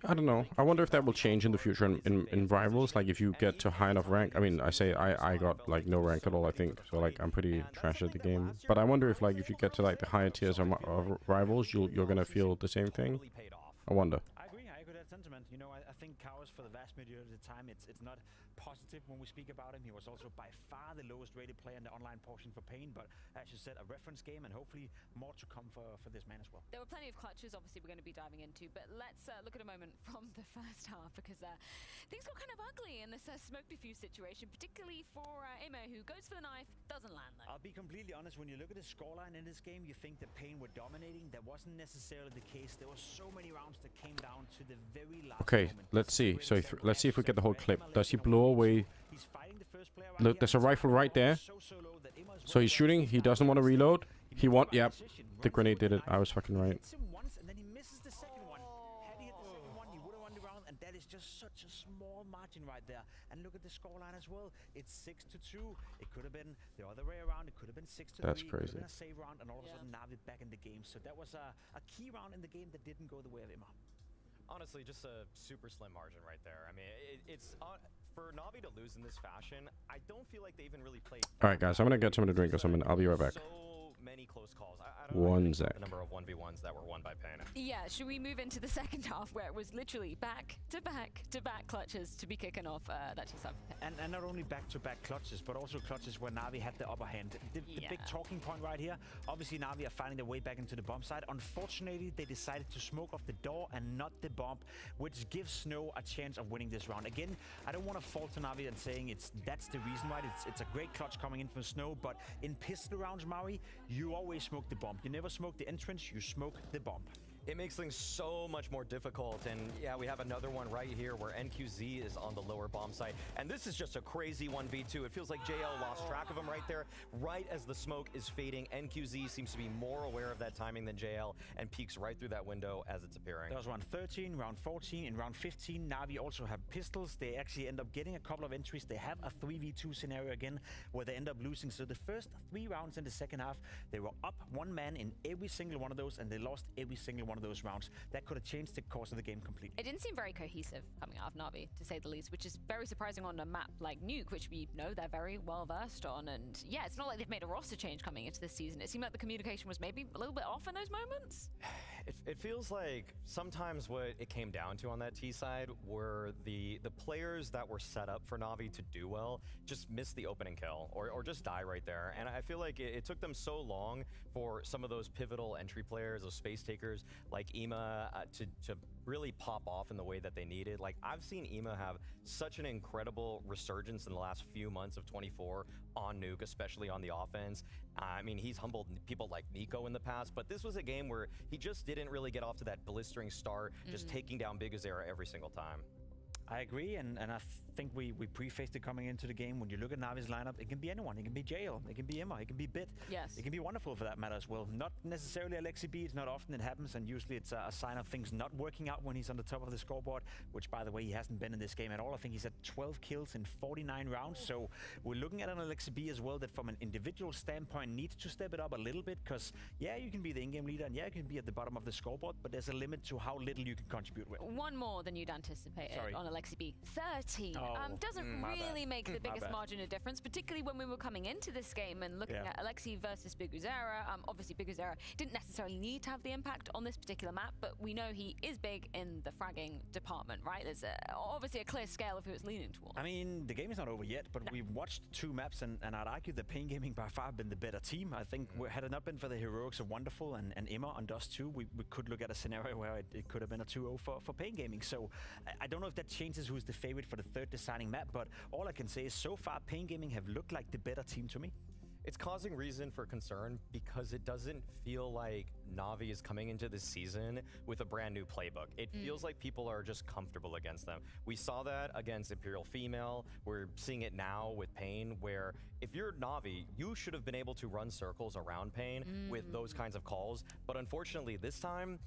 I don't know. I wonder if that will change in the future in Rivals. Like, if you get to high enough rank. I mean, I got like no rank at all, I think. So like, I'm pretty trash at the game. But I wonder if like, if you get to like the higher tiers of Rivals, you're gonna feel the same thing. I wonder. I agree with that sentiment. I think Chaos for the vast majority of the time, it's not positive when we speak about him. He was also by far the lowest rated player in the online portion for Pain, but as you said, a reference game, and hopefully more to come for this man as well. There were plenty of clutches, obviously, we're going to be diving into, but let's look at a moment from the first half, because things got kind of ugly in this smoke diffuse situation, particularly for Imo, who goes for the knife, doesn't land though. I'll be completely honest, when you look at the scoreline in this game, you think that Pain were dominating. That wasn't necessarily the case. There were so many rounds that came down to the very last Okay, moment. let's see. So let's see if we get the whole clip. Does he blow away? Look, there's a rifle right there. So he's shooting. He doesn't want to reload. He want. Yep. The grenade did it. I was fucking right. Hits him once, and then he misses the second one. Had he hit the second one, he would have won the round, and that is just such a small margin right there. And look at the scoreline as well. It's 6-2. It could have been the other way around. It could have been 6-3. That's It could crazy. have been a save round, and all of a sudden Na'Vi back in the game. So that was a key round in the game that didn't go the way of Imma. Honestly, just a super slim margin right there. I mean, it's for Na'Vi to lose in this fashion. I don't feel like they even really played. All right, guys. I'm gonna get someone to drink or something. I'll be right back. So many close calls. I don't One even think sec. the number of 1v1s that were won by Pain. Yeah, should we move into the second half, where it was literally back-to-back clutches to be kicking off that T-sub? And not only back-to-back clutches, but also clutches where Na'Vi had the upper hand. The big talking point right here, obviously Na'Vi are finding their way back into the bomb side. Unfortunately, they decided to smoke off the door and not the bomb, which gives Snow a chance of winning this round. Again, I don't want to fault to Na'Vi and saying that's the reason why. It's a great clutch coming in from Snow, but in pistol rounds, Maui, you always smoke the bomb. You never smoke the entrance, you smoke the bomb. It makes things so much more difficult, and yeah, we have another one right here where NQZ is on the lower bomb site, and this is just a crazy 1v2. It feels like JL lost track of him right there. Right as the smoke is fading, NQZ seems to be more aware of that timing than JL and peeks right through that window as it's appearing. That was round 13, round 14, in round 15, Na'Vi also have pistols. They actually end up getting a couple of entries. They have a 3v2 scenario again where they end up losing. So the first 3 rounds in the second half, they were up 1 man in every single one of those, and they lost every single one of those rounds. That could have changed the course of the game completely. It didn't seem very cohesive coming out of Na'Vi, to say the least, which is very surprising on a map like Nuke, which we know they're very well versed on. And yeah, it's not like they've made a roster change coming into this season. It seemed like the communication was maybe a little bit off in those moments. It feels like sometimes what it came down to on that T side were the players that were set up for Na'Vi to do well just missed the opening kill or just die right there. And I feel like it took them so long for some of those pivotal entry players, those space takers like Ema to really pop off in the way that they needed. Like, I've seen Ema have such an incredible resurgence in the last few months of 24 on Nuke, especially on the offense. I mean, he's humbled people like Nico in the past, but this was a game where he just didn't really get off to that blistering start, just taking down Big Azera every single time. I agree, and I think we prefaced it coming into the game. When you look at Na'Vi's lineup, it can be anyone. It can be JL, it can be Emma, it can be Bit. Yes. It can be Wonderful for that matter as well. Not necessarily Alexi B. It's not often it happens, and usually it's a sign of things not working out when he's on the top of the scoreboard, which, by the way, he hasn't been in this game at all. I think he's at 12 kills in 49 rounds. So we're looking at an Alexi B as well that from an individual standpoint needs to step it up a little bit, because, yeah, you can be the in-game leader, and yeah, you can be at the bottom of the scoreboard, but there's a limit to how little you can contribute with. One more than you'd anticipated on Alexi B. 13. Doesn't really make the biggest margin of difference, particularly when we were coming into this game and looking at Alexi versus Big Azera. Obviously, Big Azera didn't necessarily need to have the impact on this particular map, but we know he is big in the fragging department, right? There's obviously a clear scale of who it's leaning towards. I mean, the game is not over yet, but we've watched 2 maps, and I'd argue that Pain Gaming by far been the better team. I think had it not been for the heroics of Wonderful and Emma on Dust 2, we could look at a scenario where it could have been a 2-0 for Pain Gaming. So I don't know if that changes who's the favorite for the third deciding map, but all I can say is so far Pain Gaming have looked like the better team to me. It's causing reason for concern because it doesn't feel like Na'Vi is coming into this season with a brand new playbook. It feels like people are just comfortable against them. We saw that against Imperial Female. We're seeing it now with Pain, where if you're Na'Vi, you should have been able to run circles around Pain with those kinds of calls. But unfortunately, this time,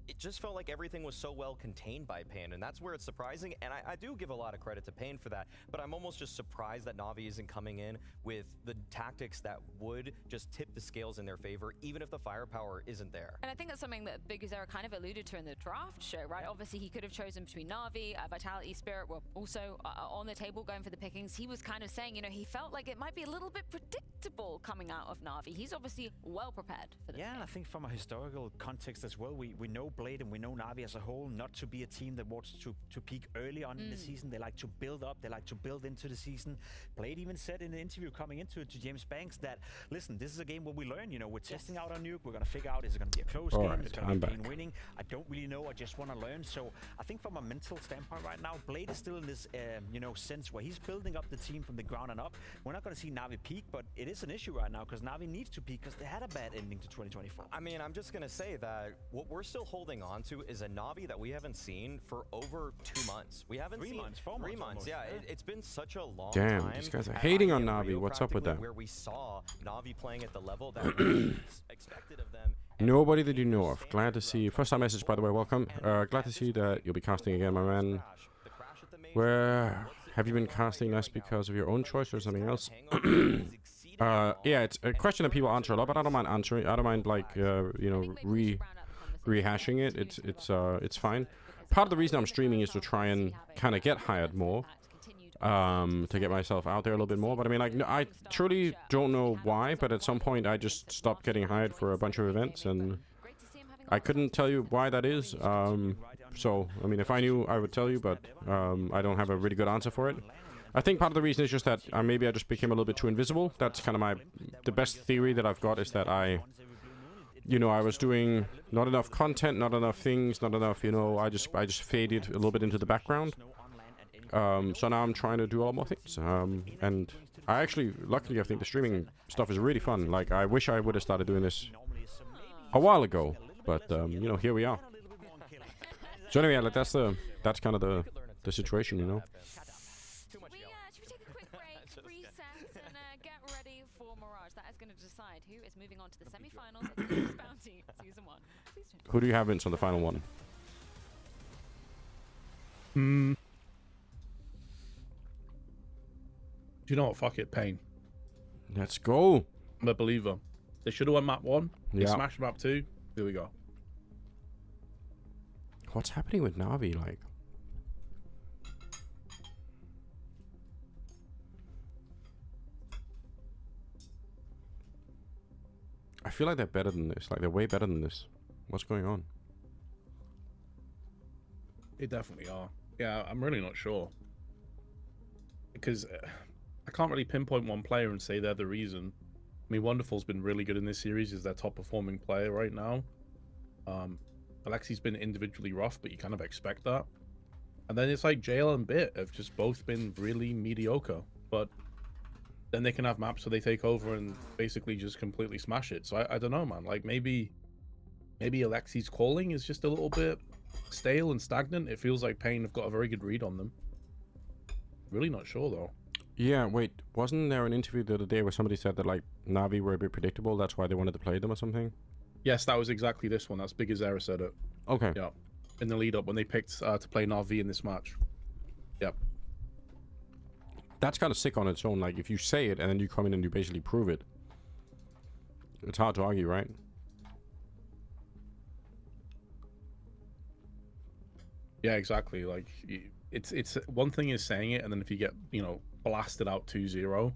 it just felt like everything was so well contained by Pain, and that's where it's surprising. And I do give a lot of credit to Pain for that, but I'm almost just surprised that Na'Vi isn't coming in with the tactics that would just tip the scales in their favor, even if the firepower isn't there. And I think that's something that Big Azera kind of alluded to in the draft show, right? Obviously, he could have chosen between Na'Vi, Vitality, Spirit were also on the table going for the pickings. He was kind of saying, you know, he felt like it might be a little bit predictable coming out of Na'Vi. He's obviously well prepared for this game. I think from a historical context as well, we know Blade and we know Na'Vi as a whole not to be a team that wants to peak early on in the season. They like to build up. They like to build into the season. Blade even said in the interview coming into it to James Banks that, listen, this is a game where we learn. You know, we're testing out our nuke. We're going to figure out, is it going to be a close game? Is it going to be winning? I don't really know. I just want to learn. So I think from a mental standpoint right now, Blade is still in this, you know, sense where he's building up the team from the ground and up. We're not going to see Na'Vi peak, but it is an issue right now because Na'Vi needs to peak because they had a bad ending to 2024. I mean, I'm just going to say that what we're still holding on to is a Na'Vi that we haven't seen for over 2 months. We haven't seen 4 months. Yeah, it's been such a long Damn, time. these guys are hating on Na'Vi. What's up with that? Where we saw Na'Vi playing at the level that we expected of them. Nobody that you know of. Glad to see you. First time message, by the way. Welcome. Glad to see that you'll be casting again, my man. Where have you been casting less because of your own choice or something else? Yeah, it's a question that people answer a lot, but I don't mind answering. I don't mind like you know, rehashing it. It's fine. Part of the reason I'm streaming is to try and kind of get hired more, to get myself out there a little bit more. But I mean, like, no, I truly don't know why, but at some point I just stopped getting hired for a bunch of events, and I couldn't tell you why that is. So I mean, if I knew, I would tell you, but I don't have a really good answer for it. I think part of the reason is just that maybe I just became a little bit too invisible. That's kind of the best theory that I've got is that I was doing not enough content, not enough things, not enough, you know, I just faded a little bit into the background. So now I'm trying to do a lot more things. And I actually, luckily, I think the streaming stuff is really fun. Like, I wish I would have started doing this a while ago, but, you know, here we are. So anyway, like, that's kind of the situation, you know. Should we take a quick break, reset, and get ready for Mirage? That is going to decide who is moving on to the semi-finals of the King's Bounty Season 1. Who do you have, Vince, on the final one? Do you know what? Fuck it, Pain. Let's go. I'm a believer. They should have won map 1. They Yeah. smashed map 2. Here we go. What's happening with Na'Vi, like? I feel like they're better than this. Like, they're way better than this. What's going on? They definitely are. Yeah, I'm really not sure. Because I can't really pinpoint one player and say they're the reason. I mean, Wonderful's been really good in this series. Is their top performing player right now. Alexi's been individually rough, but you kind of expect that. And then it's like JL and Bit have just both been really mediocre. But then they can have maps where they take over and basically just completely smash it. So I don't know, man. Like, maybe Alexi's calling is just a little bit stale and stagnant. It feels like Pain have got a very good read on them. Really not sure, though. Yeah, wait. Wasn't there an interview the other day where somebody said that, like, Na'Vi were a bit predictable? That's why they wanted to play them or something? Yes, that was exactly this one. That's Big Azera said it. Okay. Yeah. In the lead up when they picked to play Na'Vi in this match. Yep. That's kind of sick on its own. Like, if you say it and then you come in and you basically prove it, it's hard to argue, right? Yeah, exactly. Like, it's one thing is saying it, and then if you get, you know, blasted out 2-0,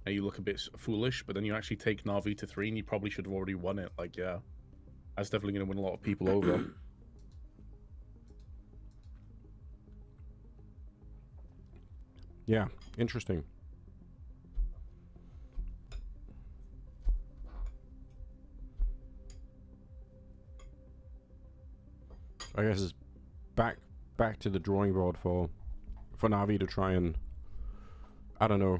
and you look a bit foolish, but then you actually take Na'Vi to 3, and you probably should have already won it. Like, yeah, that's definitely going to win a lot of people over. Yeah, interesting. I guess it's back to the drawing board for Na'Vi to try and, I don't know,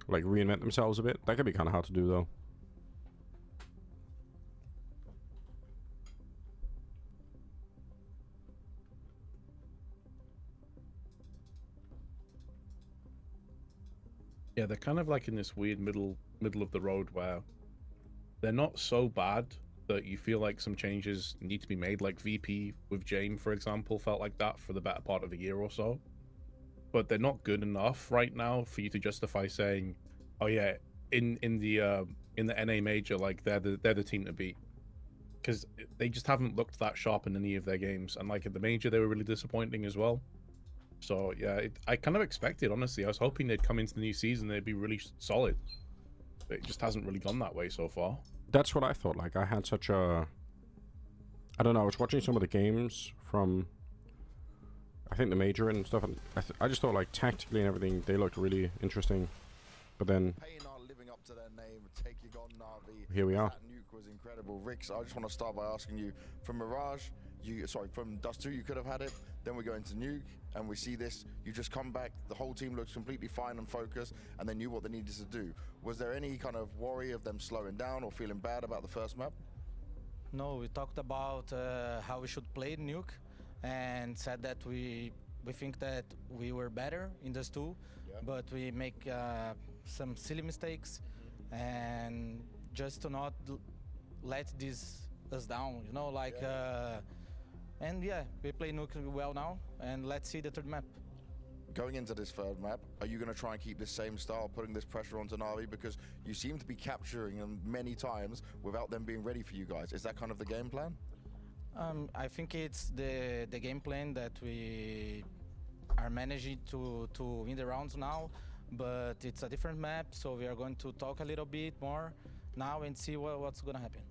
like reinvent themselves a bit. That could be kind of hard to do, though. Yeah, they're kind of like in this weird middle of the road where they're not so bad that you feel like some changes need to be made. Like VP with Jame, for example, felt like that for the better part of a year or so. But they're not good enough right now for you to justify saying, "Oh yeah, in the NA major, like they're the team to beat," because they just haven't looked that sharp in any of their games. And like at the major, they were really disappointing as well. So yeah, I kind of expected, honestly. I was hoping they'd come into the new season, they'd be really solid. But it just hasn't really gone that way so far. That's what I thought. Like, I had I don't know. I was watching some of the games from, I think, the major and stuff, and I just thought, like, tactically and everything, they looked really interesting. But then Pain are living up to their name. Take you on Na'Vi. Here we are. That nuke was incredible. Rix, I just want to start by asking you, from Mirage, from Dust 2, you could have had it. Then we go into Nuke, and we see this. You just come back. The whole team looks completely fine and focused, and they knew what they needed to do. Was there any kind of worry of them slowing down or feeling bad about the first map? No, we talked about how we should play Nuke, and said that we think that we were better in Dust 2, but we make some silly mistakes, and just to not let us down, you know, like. And yeah, we play Nuke well now, and let's see the third map. Going into this third map, are you going to try and keep this same style, putting this pressure onto Na'Vi? Because you seem to be capturing them many times without them being ready for you guys. Is that kind of the game plan? I think it's the game plan that we are managing to win the rounds now, but it's a different map, so we are going to talk a little bit more now and see what's going to happen.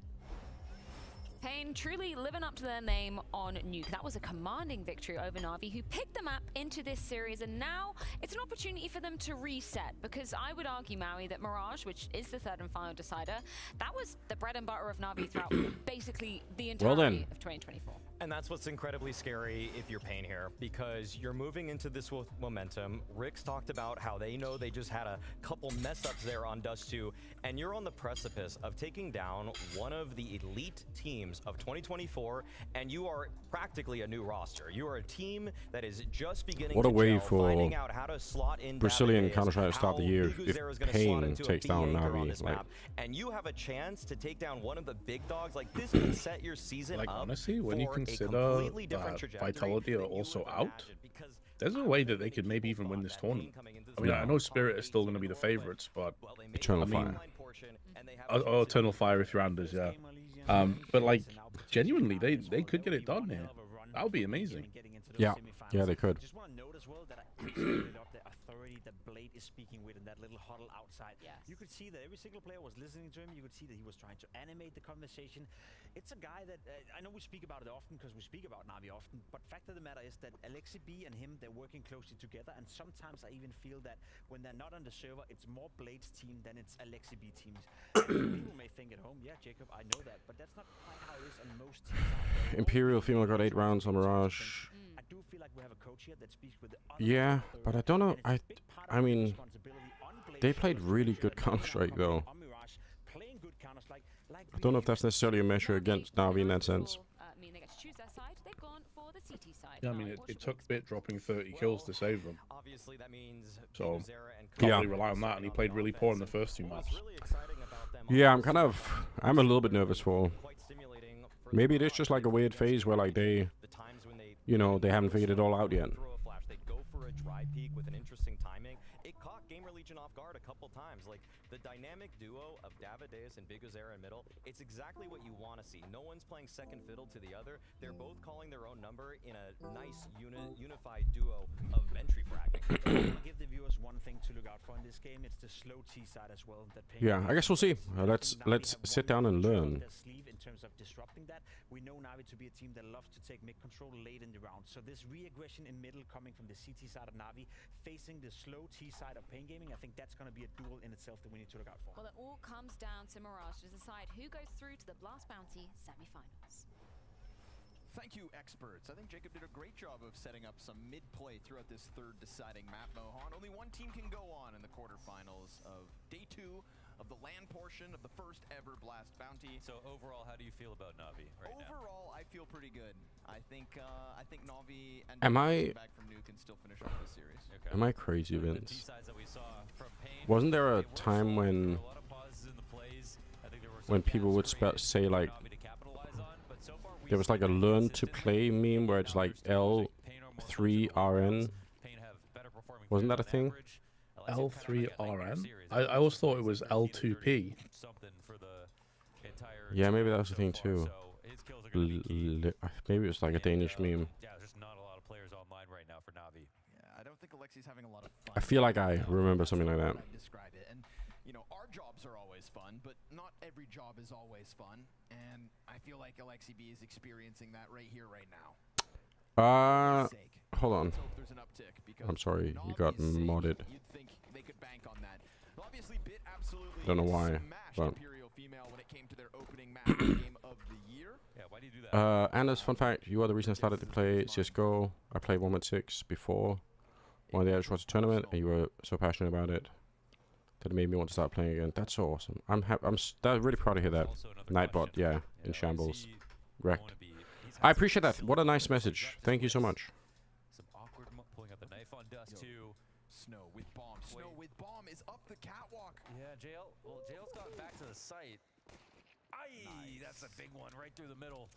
Pain truly living up to their name on Nuke. That was a commanding victory over Na'Vi, who picked the map into this series, and now it's an opportunity for them to reset, because I would argue, Maui, that Mirage, which is the third and final decider, that was the bread and butter of Na'Vi throughout basically the entirety of 2024. And that's what's incredibly scary if you're Pain here, because you're moving into this with momentum. Rick's talked about how they know they just had a couple mess-ups there on Dust 2, and you're on the precipice of taking down one of the elite teams of 2024, and you are practically a new roster. You are a team that is just beginning what a to way gel, for finding out how to slot in Brazilian Davides, Counter-Strike to start the year. how If Biguzera is gonna slot Pain into a takes down B-Anchor on Na'Vi, this like, map, and you have a chance to take down one of the big dogs, like this can set your season Like, up honestly, when you for a consider completely different that trajectory Vitality are also out, there's a way that they could maybe even win this tournament. I mean, Yeah. I know Spirit is still going to be the favorites, but Eternal I mean, Fire. or Eternal Fire if you're Anders, yeah. But like, genuinely, they could get it done here. That would be amazing. Yeah, yeah, they could. Just want to note as well that the authority that Blade is speaking with in that little huddle outside. You could see that every single player was listening to him. You could see that he was trying to animate the conversation. It's a guy that I know we speak about it often because we speak about Na'Vi often, but fact of the matter is that Alexi B and him, they're working closely together, and sometimes I even feel that when they're not on the server, it's more Blade's team than it's Alexi B teams. People may think at home, yeah, Jacob, I know that, but that's not quite how it is on most teams out there. Imperial female got 8 rounds on Mirage. I do feel like we have a coach here that speaks with the other Yeah, but I don't know. I mean, they played really good Counter-Strike though. I don't know if that's necessarily a measure against Na'Vi in that sense. Mean they get to choose their side. They've gone for the CT side. Yeah, I mean, it took Bit dropping 30 kills to save them. Obviously, that means So, can't really rely on that, and he played really poor in the first 2 maps. Yeah, I'm a little bit nervous for. Maybe it is just like a weird phase where like they, you know, they haven't figured it all out yet. They go for a dry peek with an interesting timing. It caught Gamer Legion off guard a couple times. Like the dynamic duo of Davides and Biguzera in middle, it's exactly what you want to see. No one's playing second fiddle to the other. They're both calling their own number in a nice unified duo of entry fragging. I want to give the viewers one thing to look out for in this game. It's the slow T side as well. That Yeah, I guess we'll see. Let's sit down and learn. In terms of disrupting that, we know Na'Vi to be a team that loves to take mid control late in the round. So this re-aggression in middle coming from the CT side of Na'Vi, facing the slow T side of Pain Gaming, I think that's going to be a duel in itself that we need to look out for. Well, it all comes down to Mirage to decide who goes through to the Blast Bounty semi-finals. Thank you, experts. I think Jacob did a great job of setting up some mid-play throughout this third deciding map, Mohan. Only one team can go on in the quarterfinals of Day 2 of the LAN portion of the first ever Blast Bounty. So overall, how do you feel about Na'Vi right now? Overall, I feel pretty good. I think Na'Vi and back from Nuke can still finish off this series. Okay. Am I crazy, Vince? T-sides that we saw from Pain, Wasn't there a time when people would say like there was like a learn to play meme where it's like L3RN? Wasn't that a thing? L3RN? I always thought it was L2P. Yeah, maybe that was the thing too. Maybe it was like a Danish meme. Yeah, there's not a lot of players online right now for Na'Vi. Yeah, I don't think Alexi's having a lot of fun. I feel like I remember something like that. Describe it. And you know, our jobs are always fun, but not every job is always fun. And I feel like Alexi B is experiencing that right here, right now. Hold on. There's an uptick because I'm sorry, you got modded. you'd think they could bank on that. Obviously, Bit absolutely Don't know why, smashed but Imperial Female when it came to their opening match game of the year. Yeah, why do you do that? Anders, fun fact, you are the reason I started to play CSGO. I played 1.6 before one of the Edgewater tournament, and you were so passionate about it that it made me want to start playing again. That's so awesome. I'm really proud to hear that. Nightbot, yeah, in shambles. Wrecked. I appreciate that. What a nice message. Thank you so much. Some awkward pulling up the knife on Dust too. Snow with bomb. Snow with bomb is up the catwalk. Yeah, JL. Well, JL's gotten back to the site. Aye, that's a big one right through the middle.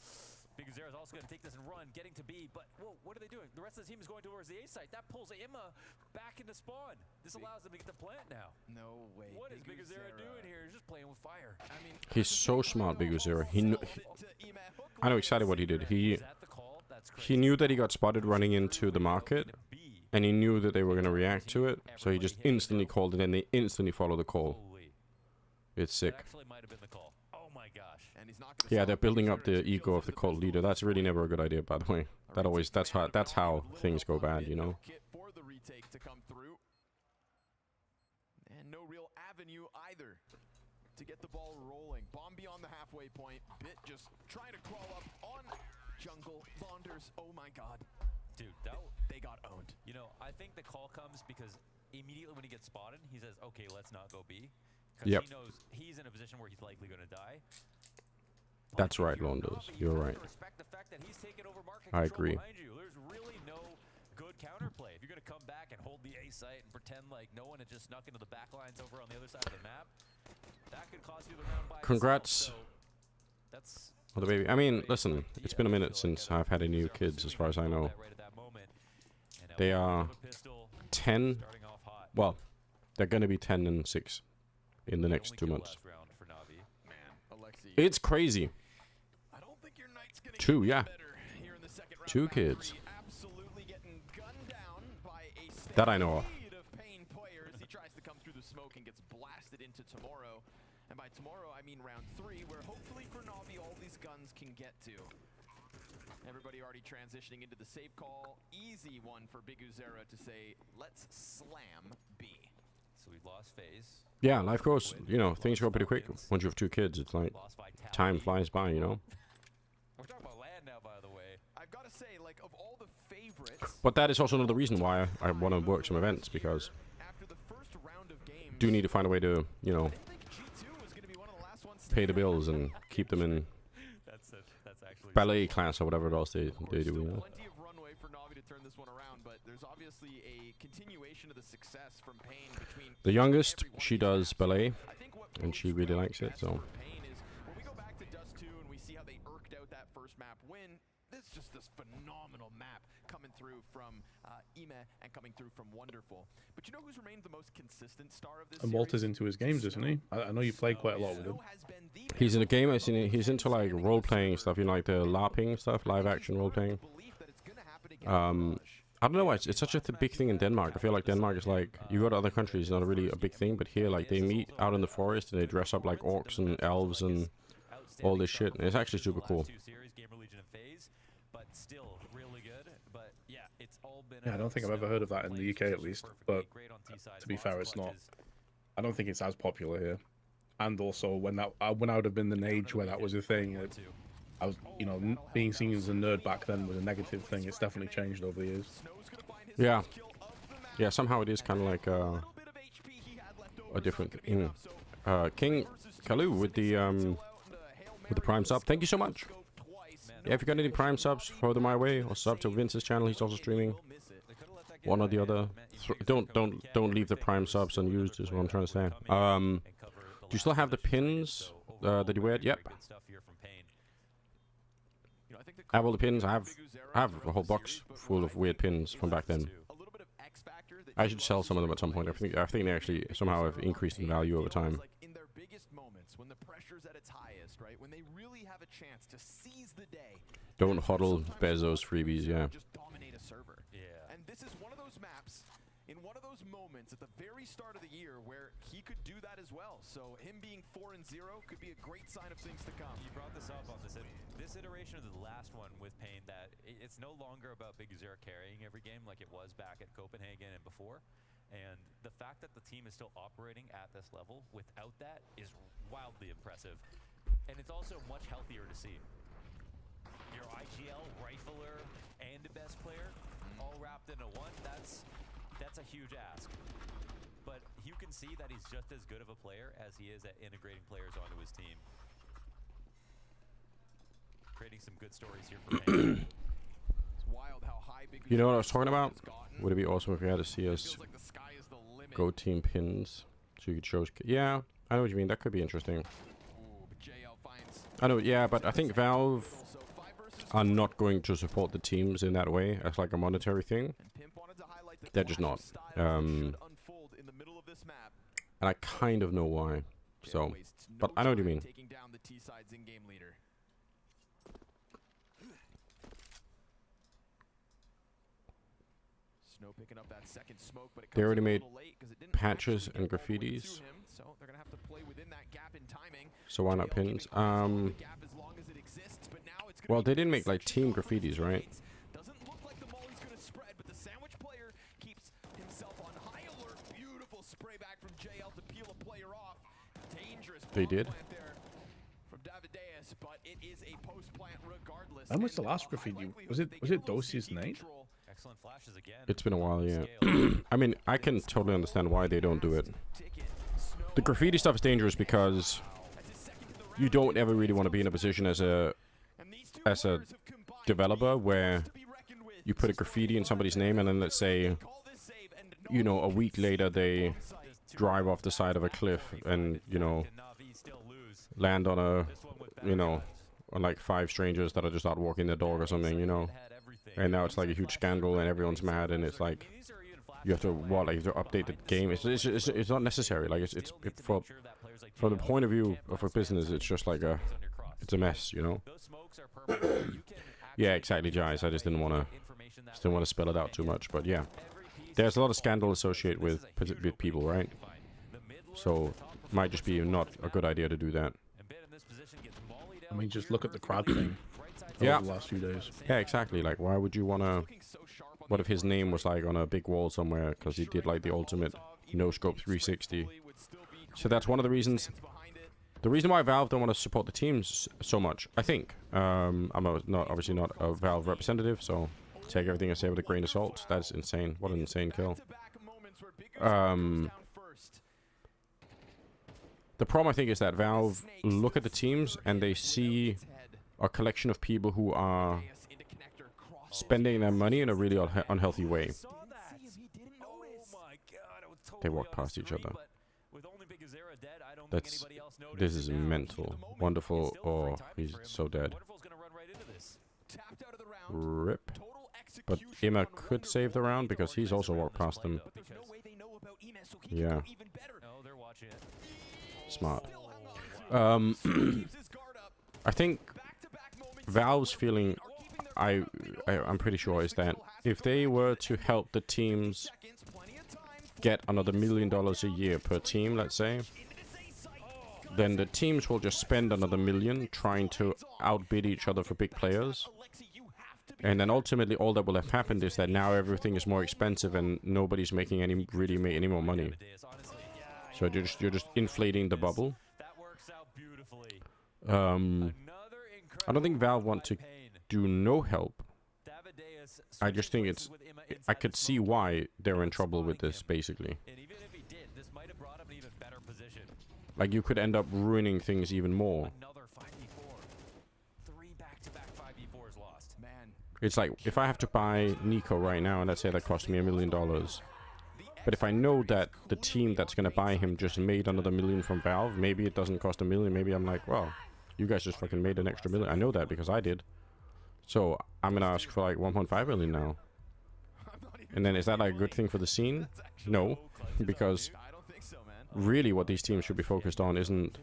Big Zera's also going to take this and run, getting to B, but whoa, what are they doing? The rest of the team is going towards the A site. That pulls Imma back into spawn. This allows them to get the plant now. No way. What is Big Zera doing here? He's just playing with fire. I mean, He's so smart, Big Zero. I know exactly what he did. He knew that he got spotted running into the market, and he knew that they were going to react to it, so he just instantly called it, and they instantly followed the call. It's sick. actually might have been the call. Oh my gosh. And he's not Yeah, they're building up the ego of the cult leader. That's really never a good idea, by the way. That's how things go bad, you know. For the retake to come through. And no real avenue either to get the ball rolling. Bomb beyond the halfway point. Bit just trying to crawl up on jungle. Launders, oh my god. Dude, they got owned. You know, I think the call comes because immediately when he gets spotted, he says, okay, let's not go B. Because Yep. he knows he's in a position where he's likely going to die. That's right, Londos. You're right. Respect the fact that he's taken over market I control agree. behind you. There's really no good counterplay. If you're going to come back and hold the A site and pretend like no one had just snuck into the back lines over on the other side of the map, that could cost you the round by Congrats. itself. So that's Oh, the baby. I mean, listen, it's been a minute since I've had any new kids, as far as I know. They are 10. Well, they're going to be 10 and 6 in the next 2 months. It's crazy. 2, yeah. 2 kids. That I know of. He tries to come through the smoke and gets blasted into tomorrow. And by tomorrow, I mean round 3, where hopefully for Na'Vi all these guns can get to. Everybody already transitioning into the save call. Easy one for Big Uzera to say, let's slam B. So we lost phase. Yeah, life goes, you know, things go pretty quick. Once you have 2 kids, it's like, time flies by, you know? We're talking about land now, by the way. I've got to say, like, of all the favorites, But that is also another reason why I want to work some events, because do need to find a way to, you know, pay the bills and keep them in ballet class or whatever else they do, you know? plenty of runway for Na'Vi to turn this one around, but there's obviously a continuation of the success from Pain between The youngest, she does ballet, and she really likes it, so... Pain is when we go back to Dust 2 and we see how they irked out that first map win. This just this phenomenal map coming through from Ime and coming through from Wonderful. But you know who's remained the most consistent star of this And Walter's into his games, isn't he? I know you play quite a lot with him. He's in a game, he's into like role-playing stuff, you know, like the LARPing stuff, live-action role-playing. I don't know why, it's such a big thing in Denmark. I feel like Denmark is like, you go to other countries, it's not really a big thing, but here, like, they meet out in the forest and they dress up like orcs and elves and all this shit. And it's actually super cool. Yeah, I don't think I've ever heard of that in the UK at least, but to be fair, it's not. I don't think it's as popular here. And also, when I would have been an age where that was a thing, I was, you know, being seen as a nerd back then was a negative thing. It's definitely changed over the years. Yeah. Yeah, somehow it is kind of like a different thing. King Kalu with the Prime sub. Thank you so much. Yeah, if you got any Prime subs, throw them my way, or sub to Vince's channel. He's also streaming. One or the other. Don't leave the Prime subs unused, is what I'm trying to say. Do you still have the pins that you wear? Yep. I have all the pins. I have a whole box full of weird pins from back then. I should sell some of them at some point. I think they actually somehow have increased in value over time. in their biggest moments, when the pressure's at its highest, right? When they really have a chance to seize the day. Don't hodl Bezos freebies, yeah. Just dominate a server. Yeah. And this is one of those maps, in one of those moments moments at the very start of the year where he could do that as well. So him being 4-0 could be a great sign of things to come. You brought this up on this iteration of the last one with Payne, that it's no longer about Big Azera carrying every game like it was back at Copenhagen and before. And the fact that the team is still operating at this level without that is wildly impressive. And it's also much healthier to see. Your IGL, Rifler, and the best player all wrapped into one, that's a huge ask. But you can see that he's just as good of a player as he is at integrating players onto his team. Creating some good stories here for Payne. It's wild how high Big You know what I was talking about? Would it be awesome if we had to see us go team pins so you could show? Yeah, I know what you mean. That could be interesting. I know, yeah, but I think Valve are not going to support the teams in that way as like a monetary thing. They're just not. And I kind of know why. So, but I know what you mean. Taking down the T-Sides in-game leader. Snow picking up that second smoke, but it They comes already a made little late 'cause it didn't patches actually and get all the way to graffitis. him, so they're gonna have to play within that gap in timing. So why not pins? Well, they didn't make like team graffitis, right? Doesn't look like the molly's gonna spread, but the sandwich player keeps himself on high alert. Beautiful spray back from JL to peel a player off. Dangerous They bomb did. plant there from Davideus, but it is a post plant regardless. When was the last graffiti? Was it Dosie's night? Excellent flashes again. It's been a while, yeah. I mean, I can totally understand why they don't do it. The graffiti stuff is dangerous because you don't ever really want to be in a position as a developer where you put a graffiti in somebody's name and then let's say, you know, a week later they drive off the side of a cliff and, you know, land on a, you know, on like 5 strangers that are just out walking their dog or something, you know. And now it's like a huge scandal and everyone's mad and it's like you have to like to update the game. It's not necessary. Like it's from the point of view of a business, it's just like it's a mess, you know. Yeah, exactly, Jais. I just didn't want to spell it out too much, but yeah, there's a lot of scandal associated with people, right? So might just be not a good idea to do that. I mean, just look at the crowd thing. Yeah. Over the last few days. Yeah, exactly. Like, why would you want to... What if his name was, like, on a big wall somewhere because he did, like, the ultimate no-scope 360? So that's one of the reasons... The reason why Valve don't want to support the teams so much, I think. I'm obviously not a Valve representative, so take everything I say with a grain of salt. That's insane. What an insane kill. The problem, I think, is that Valve look at the teams and they see a collection of people who are spending their money in a really unhealthy way. They walk past each other. This is mental. Wonderful. Oh, he's so dead. Rip. But Ima could save the round because he's also walked past them. Yeah. Smart. I think Valve's feeling, I'm pretty sure, is that if they were to help the teams get another $1 million a year per team, let's say, then the teams will just spend another $1 million trying to outbid each other for big players. And then ultimately all that will have happened is that now everything is more expensive and nobody's making any more money. So you're just inflating the bubble. I don't think Valve want to do no help. I just think I could see why they're in trouble with this, basically. Like, you could end up ruining things even more. It's like, if I have to buy Nico right now, and let's say that cost me $1 million. But if I know that the team that's going to buy him just made another $1 million from Valve, maybe it doesn't cost $1 million. Maybe I'm like, well, you guys just fucking made an extra $1 million. I know that because I did. So I'm going to ask for like 1.5 million now. And then is that like a good thing for the scene? No, because really what these teams should be focused on isn't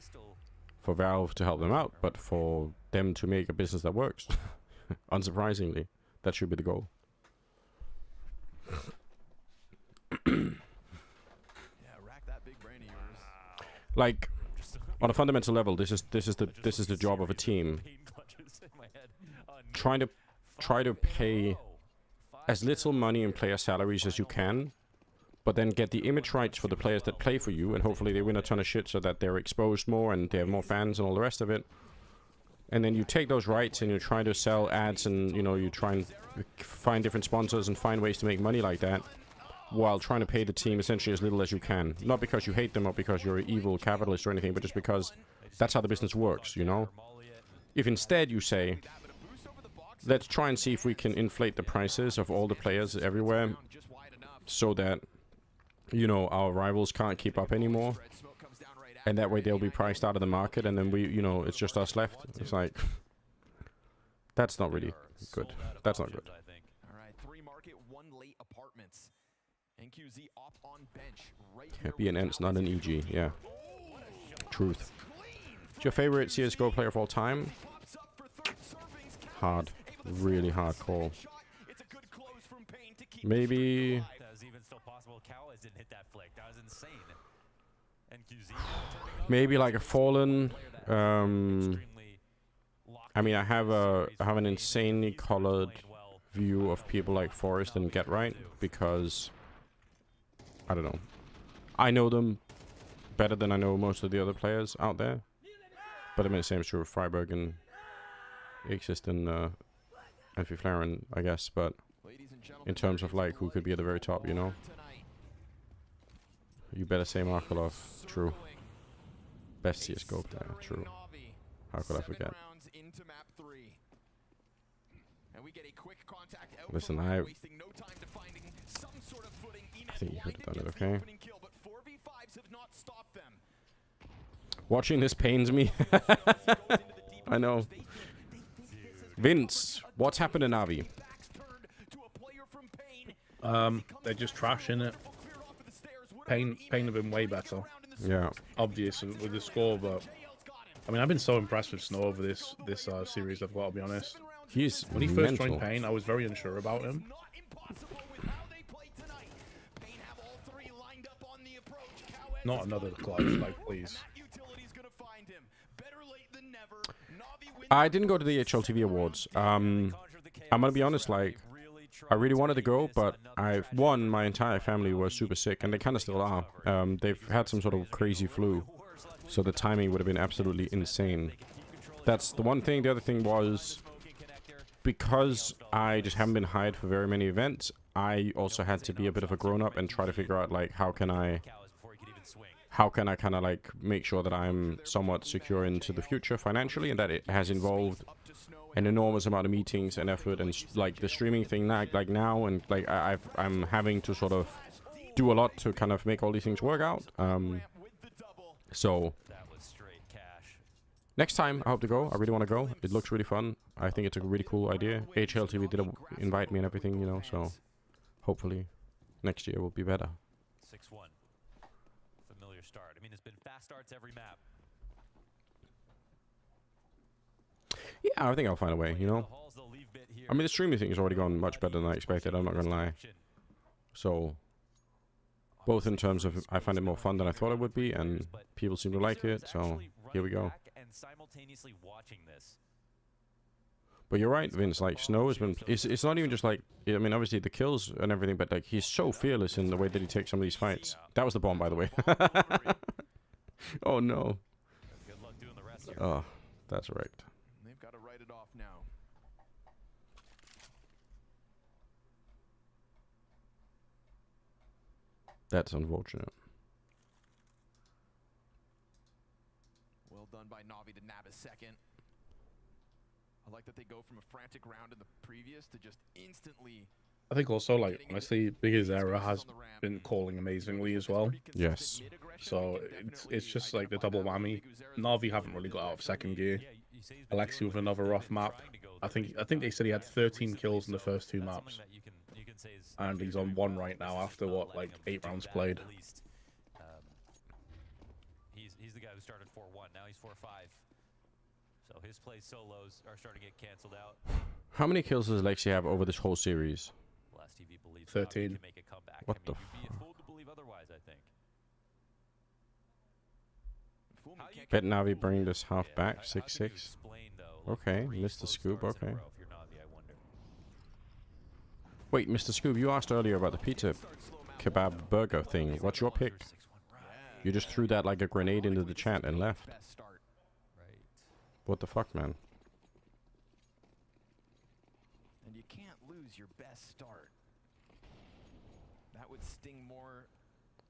for Valve to help them out, but for them to make a business that works. Unsurprisingly, that should be the goal. like on a fundamental level, this is the job of a team. Try to pay as little money in player salaries as you can, but then get the image rights for the players that play for you, and hopefully they win a ton of shit so that they're exposed more and they have more fans and all the rest of it. And then you take those rights and you try to sell ads, and you know, you try and find different sponsors and find ways to make money like that, while trying to pay the team essentially as little as you can. Not because you hate them or because you're an evil capitalist or anything, but just because that's how the business works, you know? If instead you say, let's try and see if we can inflate the prices of all the players everywhere so that, you know, our rivals can't keep up anymore, and that way they'll be priced out of the market, and then we, you know, it's just us left. It's like, that's not really good. That's not good. All right, 3 market, 1 late apartments. NQZ off on bench right Yeah, BNN's not an EG, yeah. Truth. What's your favorite CSGO player of all time? Hard. Really hard call. Maybe... That was even still possible. Cowles didn't hit that flick. That was insane. NQZ maybe like a Fallen. I mean, I have an insanely colored view of people like Forrest and Get Right, because I don't know. I know them better than I know most of the other players out there. But I mean, the same is true of Freiburg and Exist and Flaren, I guess. But in terms of like who could be at the very top, you know. You better say Markelov. True. Best CSGO player. True. How could I forget? Listen, I think you could have done it, okay? Watching this pains me. I know. Vince, what's happened in Navi? They're just trashing it. Pain have been way better. Yeah. Obvious with the score, but I mean, I've been so impressed with Snow over this series. I've got to be honest. When he first joined Pain, I was very unsure about him. Not another clutch, like please. I didn't go to the HLTV Awards. I'm gonna be honest, like, I really wanted to go, but my entire family was super sick, and they kind of still are. They've had some sort of crazy flu, so the timing would have been absolutely insane. That's the one thing. The other thing was, because I just haven't been hired for very many events, I also had to be a bit of a grown-up and try to figure out, like, how can I kind of like make sure that I'm somewhat secure into the future financially, and that it has involved an enormous amount of meetings and effort, and like the streaming thing like now, and like I'm having to sort of do a lot to kind of make all these things work out. So next time I hope to go. I really want to go. It looks really fun. I think it's a really cool idea. HLTV did invite me and everything, you know, so hopefully next year will be better. 6-1. Familiar start. I mean, it's been fast starts every map. Yeah, I think I'll find a way, you know. I mean, the streaming thing has already gone much better than I expected, I'm not gonna lie. So, both in terms of I find it more fun than I thought it would be, and people seem to like it, so here we go. But you're right, Vince, like, Snow has been... It's not even just like... I mean, obviously the kills and everything, but like, he's so fearless in the way that he takes some of these fights. That was the bomb, by the way. Oh, no. Oh, that's right. They've got to write it off now. That's unfortunate. Well done by Na'Vi to nab a second. I like that they go from a frantic round in the previous to just instantly... I think also, like, honestly, Biggest Era has been calling amazingly as well. Yes. So it's just like the double whammy. Na'Vi haven't really got out of second gear. Alexi with another rough map. I think they said he had 13 kills in the first 2 maps. And he's on 1 right now after, what, like 8 rounds played. He's the guy who started 4-1. Now he's 4-5. So his play solos are starting to get canceled out. How many kills does Alexi have over this whole series? 13. What the You'd be a fool to believe otherwise, I think. Bet Navi bring this half back, 6-6. Okay, Mr. Scoop, okay. Wait, Mr. Scoop, you asked earlier about the pizza kebab burger thing. What's your pick? You just threw that like a grenade into the chat and left. What the fuck, man? And you can't lose your best start. That would sting more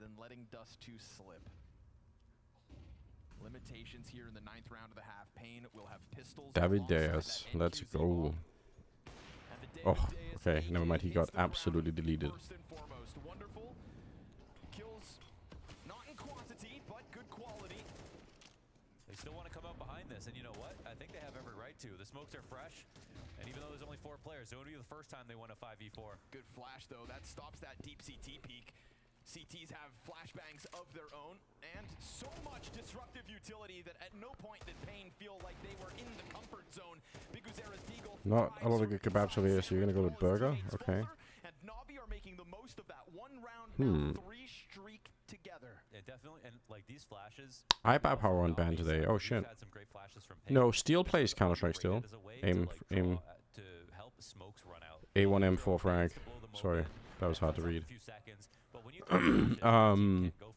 than letting Dust 2 slip. Limitations here in the 9th round of the half. Pain will have pistols. David Diaz, let's go. Oh, okay, never mind, he got absolutely deleted. First and foremost, wonderful kills, not in quantity, but good quality. They still want to come out behind this, and you know what? I think they have every right to. The smokes are fresh, and even though there's only 4 players, it would be the first time they won a 5v4. Good flash, though. That stops that deep CT peek. CTs have flashbangs of their own, and so much disruptive utility that at no point did Pain feel like they were in the comfort zone. Biguzera's Deagle Not a lot of good kebabs over here, so you're gonna go with burger? Okay. and Na'Vi are making the most of that 1 round 3 streak together. Yeah, definitely, and like these flashes. iPad Power on ban today. Oh shit. Had some great flashes from Pain. No, Steel plays Counter-Strike still. Aim. To help smokes run out. A1M4 frag. Sorry, that was hard to read.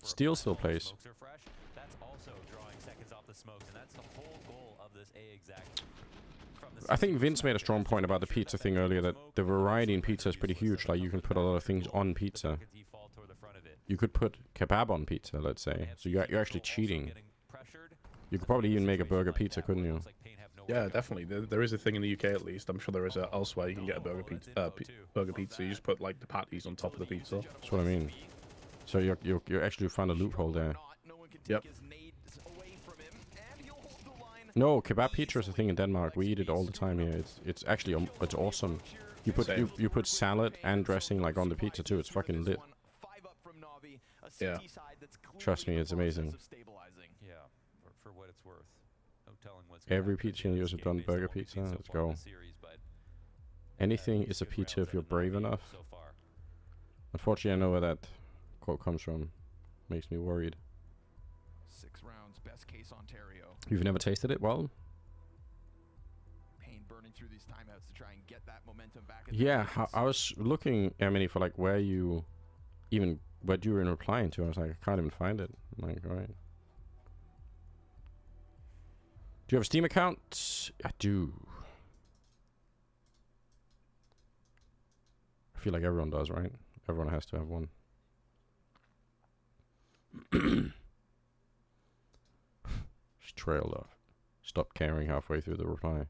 Steel still plays. Smokes are fresh. That's also drawing seconds off the smokes, and that's the whole goal of this A exact. I think Vince made a strong point about the pizza thing earlier, that the variety in pizza is pretty huge. Like, you can put a lot of things on pizza. You could put kebab on pizza, let's say. So you're actually cheating. You could probably even make a burger pizza, couldn't you? Yeah, definitely. There is a thing in the UK at least. I'm sure there is elsewhere. You can get a burger pizza. You just put like the patties on top of the pizza. That's what I mean. So you actually found a loophole there. Yep. No, kebab pizza is a thing in Denmark. We eat it all the time here. It's actually it's awesome. You put you put salad and dressing like on the pizza too. It's fucking lit. Yeah. Trust me, it's amazing. Yeah, for what it's worth. No telling what's Every pizza in the US have done burger pizza. Let's go. Anything is a pizza if you're brave enough. Unfortunately, I know where that quote comes from. Makes me worried. 6 rounds, best case Ontario. You've never tasted it? Well, Pain burning through these timeouts to try and get that momentum back. yeah, I was looking, Emily, for like where you even what you were replying to. I was like, I can't even find it. I'm like, all right. Do you have a Steam account? I do. I feel like everyone does, right? Everyone has to have one. Just trailed off. Stopped caring halfway through the reply.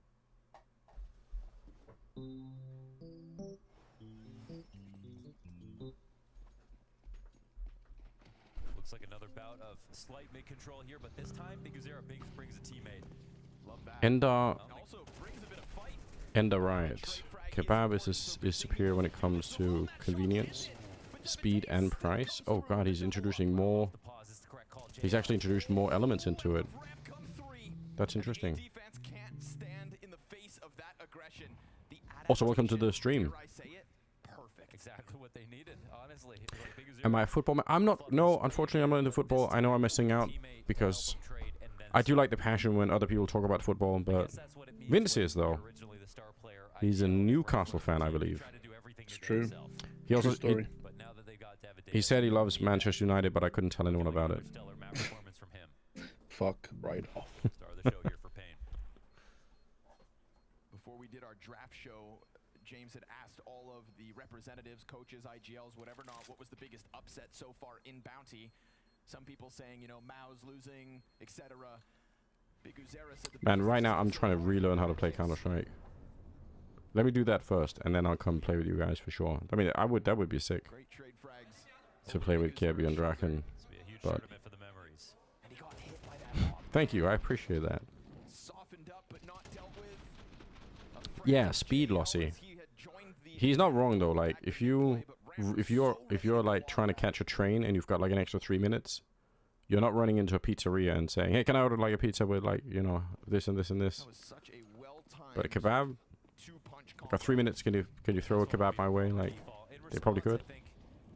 Looks like another bout of slight mid-control here, but this time Biguzera brings a teammate. Love that. Ender Riot. Kebab is superior when it comes to convenience, speed, and price. Oh god, he's introducing more. He's actually introduced more elements into it. That's interesting. Also, welcome to the stream. Exactly what they needed, honestly. Am I a football man? I'm not. No, unfortunately, I'm not into football. I know I'm missing out because I do like the passion when other people talk about football, but Vince is, though. He's a Newcastle fan, I believe. It's true. He also True story. he said he loves Manchester United, but I couldn't tell anyone about it. Fuck right off. Before we did our draft show, James had asked all of the representatives, coaches, IGLs, whatever not, what was the biggest upset so far in Bounty. Some people saying, you know, Mao's losing, etc. Biguzera said Man, right now I'm trying to relearn how to play Counter-Strike. Let me do that first, and then I'll come play with you guys for sure. I mean, that would be sick to play with Kirby and Draken. But thank you, I appreciate that. Yeah, speed lossy. He's not wrong though. Like if you're like trying to catch a train and you've got like an extra 3 minutes, you're not running into a pizzeria and saying, "Hey, can I order like a pizza with like, you know, this and this and this?" But a kebab, like 3 minutes, can you throw a kebab my way? Like they probably could.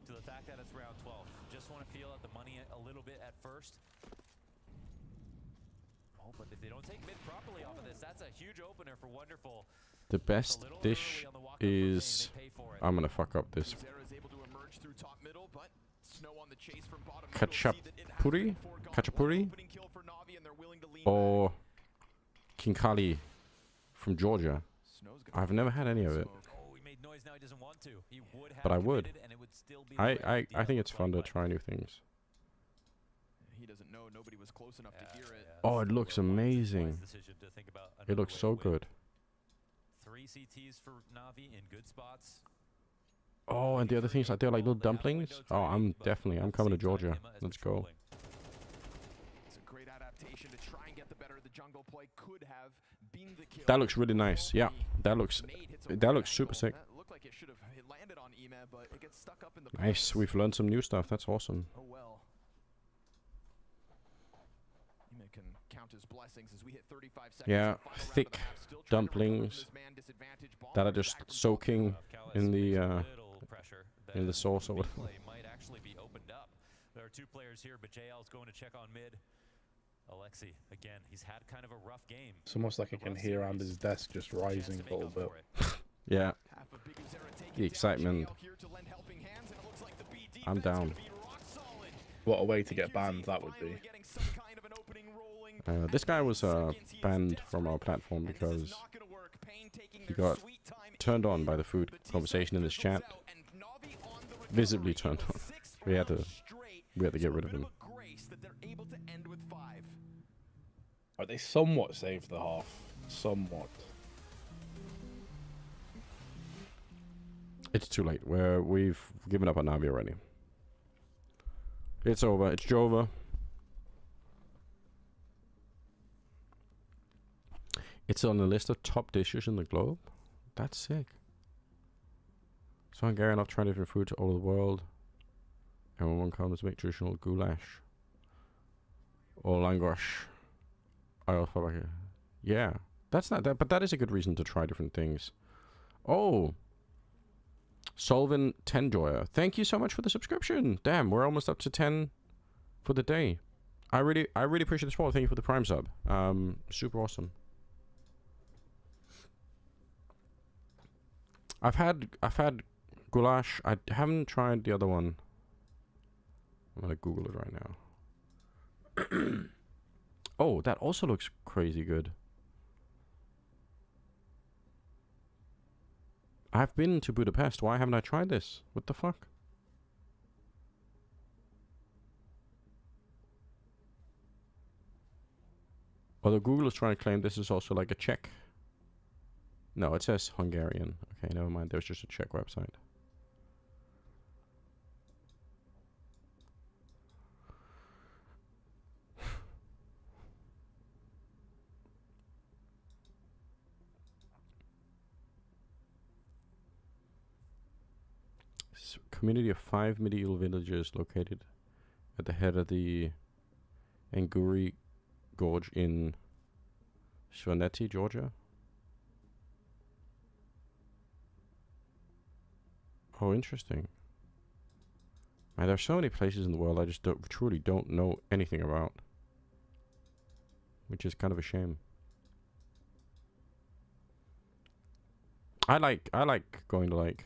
To the fact that it's round 12, just want to feel out the money a little bit at first. but if they don't take mid properly off of this, that's a huge opener for Wonderful. The best dish is... I'm gonna fuck up this. Khachapuri? Khachapuri? Or Kinkali from Georgia. I've never had any of it. But I would. I think it's fun to try new things. He doesn't know, nobody was close enough to hear it. Oh, it looks amazing. It looks so good. 3 CTs for Na'Vi in good spots. Oh, and the other things, like they're like little dumplings. Oh, I'm coming to Georgia. Let's go. It's a great adaptation to try and get the better of the jungle play. Could have been the kill. That looks really nice. Yeah, that looks super sick. That looked like it should have landed on Ema, but it gets stuck up in the Nice. We've learned some new stuff. That's awesome. Oh well. Ema can count his blessings as we hit 35 seconds. Yeah, thick dumplings that are just soaking in the sauce or whatever. Might actually be opened up. There are 2 players here, but JL's going to check on mid. Alexi, again, he's had kind of a rough game. It's almost like I can hear Anders' desk just rising a little bit. Yeah. The excitement. I'm down. What a way to get banned that would be. This guy was banned from our platform because he got turned on by the food conversation in this chat. Visibly turned on. We had to get rid of him. Right, they somewhat saved the half. Somewhat. It's too late. We've given up on Na'Vi already. It's over. It's Jova. It's on the list of top dishes in the globe. That's sick. So Hungarian off trying different foods all over the world. Everyone comes to make traditional goulash. Or langosh. Yeah. That's not that, but that is a good reason to try different things. Oh. Solvin Tenjoyer. Thank you so much for the subscription. Damn, we're almost up to 10 for the day. I really appreciate the support. Thank you for the Prime sub. Super awesome. I've had goulash. I haven't tried the other one. I'm gonna Google it right now. Oh, that also looks crazy good. I've been to Budapest. Why haven't I tried this? What the fuck? Although Google is trying to claim this is also like a Czech. No, it says Hungarian. Okay, never mind. There's just a Czech website. Community of 5 medieval villages located at the head of the Anguri Gorge in Svaneti, Georgia. Oh, interesting. Man, there are so many places in the world I just truly don't know anything about, which is kind of a shame. I like going to like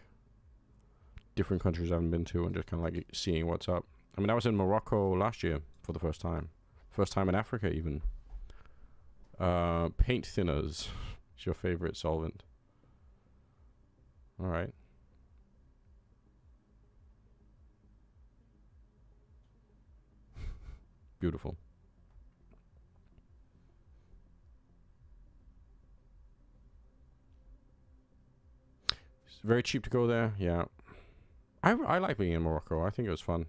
different countries I haven't been to and just kind of like seeing what's up. I mean, I was in Morocco last year for the first time. First time in Africa, even. Paint thinners is your favorite solvent. All right. Beautiful. It's very cheap to go there. Yeah. I like being in Morocco. I think it was fun.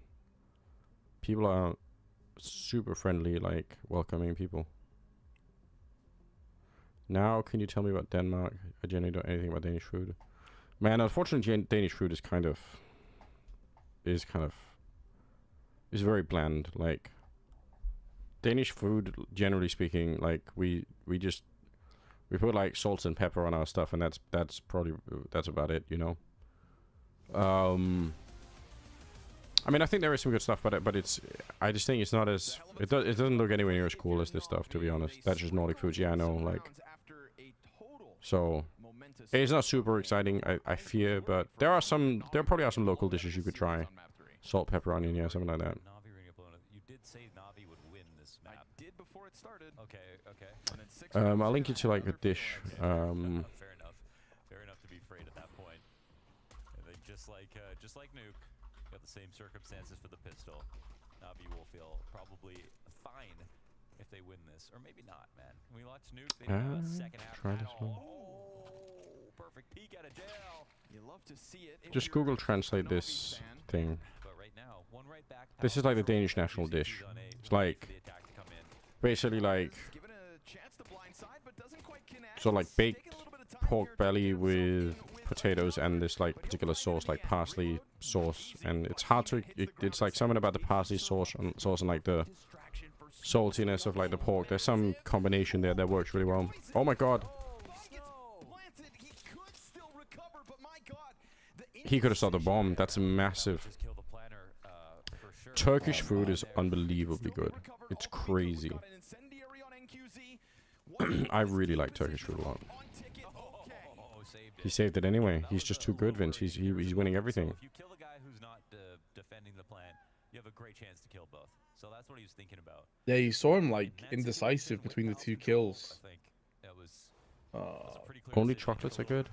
People are super friendly, like welcoming people. Now, can you tell me about Denmark? I generally don't know anything about Danish food. Man, unfortunately, Danish food is very bland. Like Danish food, generally speaking, like we put like salt and pepper on our stuff, and that's about it, you know. I mean, I think there is some good stuff, but it's. I just think it's not as. It doesn't look anywhere near as cool as this stuff, to be honest. That's just Nordic foods. Yeah, I know. Like. So, it's not super exciting. I fear, but there probably are some local dishes you could try. Salt, pepper, onion, yeah, something like that. You did say Na'Vi would win this map. I did before it started. Okay. I'll link you to like a dish. Fair enough. Fair enough to be afraid at that point. And then just like Nuke, got the same circumstances for the pistol. Na'Vi will feel probably fine if they win this, or maybe not, man. We watch Nuke. They have a second half. Try this one. Perfect peek out of jail. You love to see it. Just Google Translate this thing. But right now, one right back. This is like the Danish national dish. It's like basically like so like baked pork belly with potatoes and this like particular sauce, like parsley sauce, and it's hard to. It's like something about the parsley sauce and like the saltiness of like the pork. There's some combination there that works really well. Oh my god. He could have stopped the bomb. That's massive. Turkish food is unbelievably good. It's crazy. I really like Turkish food a lot. He saved it anyway. He's just too good, Vince. He's winning everything. If you kill a guy who's not defending the plant, you have a great chance to kill both. So that's what he was thinking about. Yeah, you saw him like indecisive between the two kills. I think that was Only chocolates are good.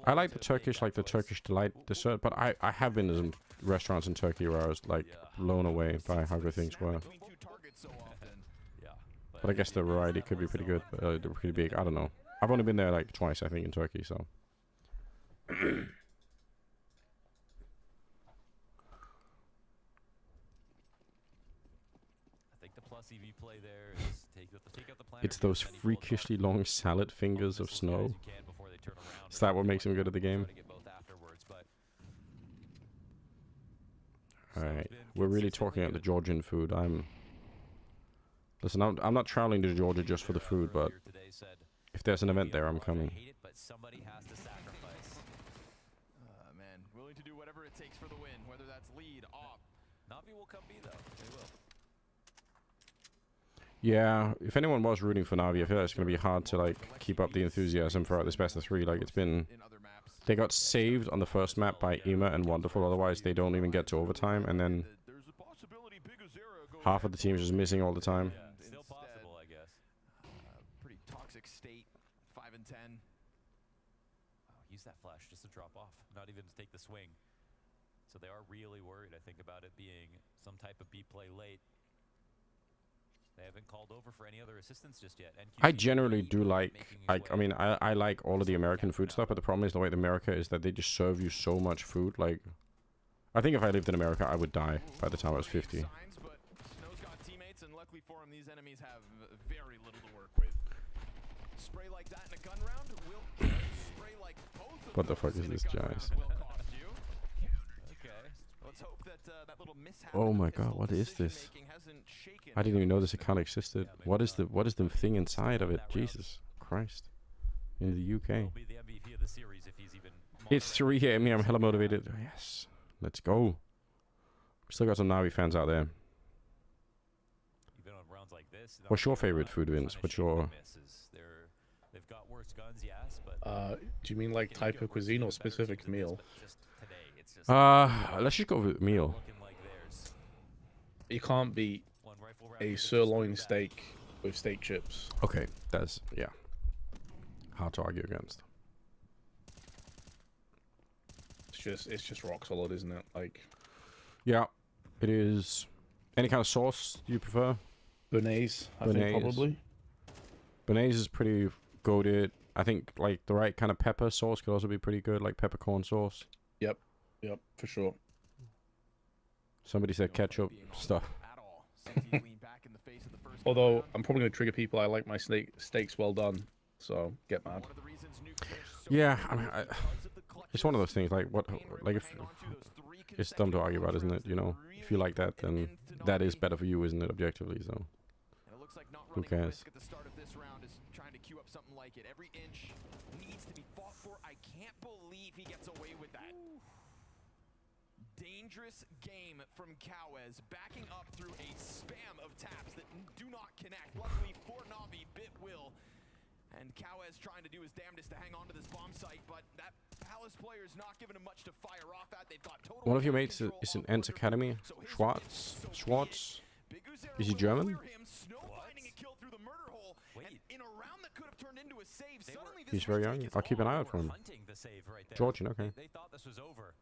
I like the Turkish delight dessert, but I have been to some restaurants in Turkey where I was like blown away by how good things were. But I guess the variety could be pretty good, pretty big. I don't know. I've only been there like twice, I think, in Turkey, so. I think the plus EV play there is take out the planner. It's those freakishly long salad fingers of Snow. Is that what makes him good at the game? Alright, we're really talking about the Georgian food. Listen, I'm not traveling to Georgia just for the food, but if there's an event there, I'm coming. Man, willing to do whatever it takes for the win, whether that's lead, op. Na'Vi will come B though. They will. Yeah, if anyone was rooting for Na'Vi, I feel like it's going to be hard to like keep up the enthusiasm for this best of three. Like it's been, they got saved on the first map by Ima and Wonderful. Otherwise, they don't even get to overtime, and then half of the team is just missing all the time. Yeah, still possible, I guess. Pretty toxic state, 5 and 10. Use that flash just to drop off, not even to take the swing. So they are really worried, I think, about it being some type of B play late. They haven't called over for any other assistance just yet. I generally do like I mean, I like all of the American food stuff, but the problem is the way America is that they just serve you so much food. Like, I think if I lived in America, I would die by the time I was 50. Snow's got teammates, and luckily for him, these enemies have very little to work with. Spray like that in a gun round will spray like both of What the fuck is this, guys? Oh my god, what is this? I didn't even know this account existed. What is the thing inside of it? Jesus Christ. In the UK. It's 3 a.m. I'm hella motivated. Yes. Let's go. Still got some Na'Vi fans out there. What's your favorite food, Vince? What's your... They've got worse guns, yes, but do you mean like type of cuisine or specific meal? Let's just go with meal. You can't beat a sirloin steak with steak chips. Okay, that's, yeah. Hard to argue against. It's just rock solid, isn't it? Like, yeah, it is. Any kind of sauce you prefer? Béarnaise, I think probably. Béarnaise is pretty goated. I think like the right kind of pepper sauce could also be pretty good, like peppercorn sauce. Yep, for sure. Somebody said ketchup stuff. Although I'm probably gonna trigger people. I like my steaks well done, so get mad. Yeah, I mean, it's one of those things. Like what? Like if it's dumb to argue about, isn't it? You know, if you like that, then that is better for you, isn't it? Objectively, so who cares? At the start of this round is trying to queue up something like it. Every inch needs to be fought for. I can't believe he gets away with that. dangerous game from Cowes, backing up through a spam of taps that do not connect. Luckily for Na'Vi, Bit will. And Cowes trying to do his damnedest to hang on to this bomb site, but that Palace player is not giving him much to fire off at. They've got total One of your mates is in Ents Academy. Schwartz. Is he German? He's very young. I'll keep an eye out for him. Georgian, okay. They thought this was over.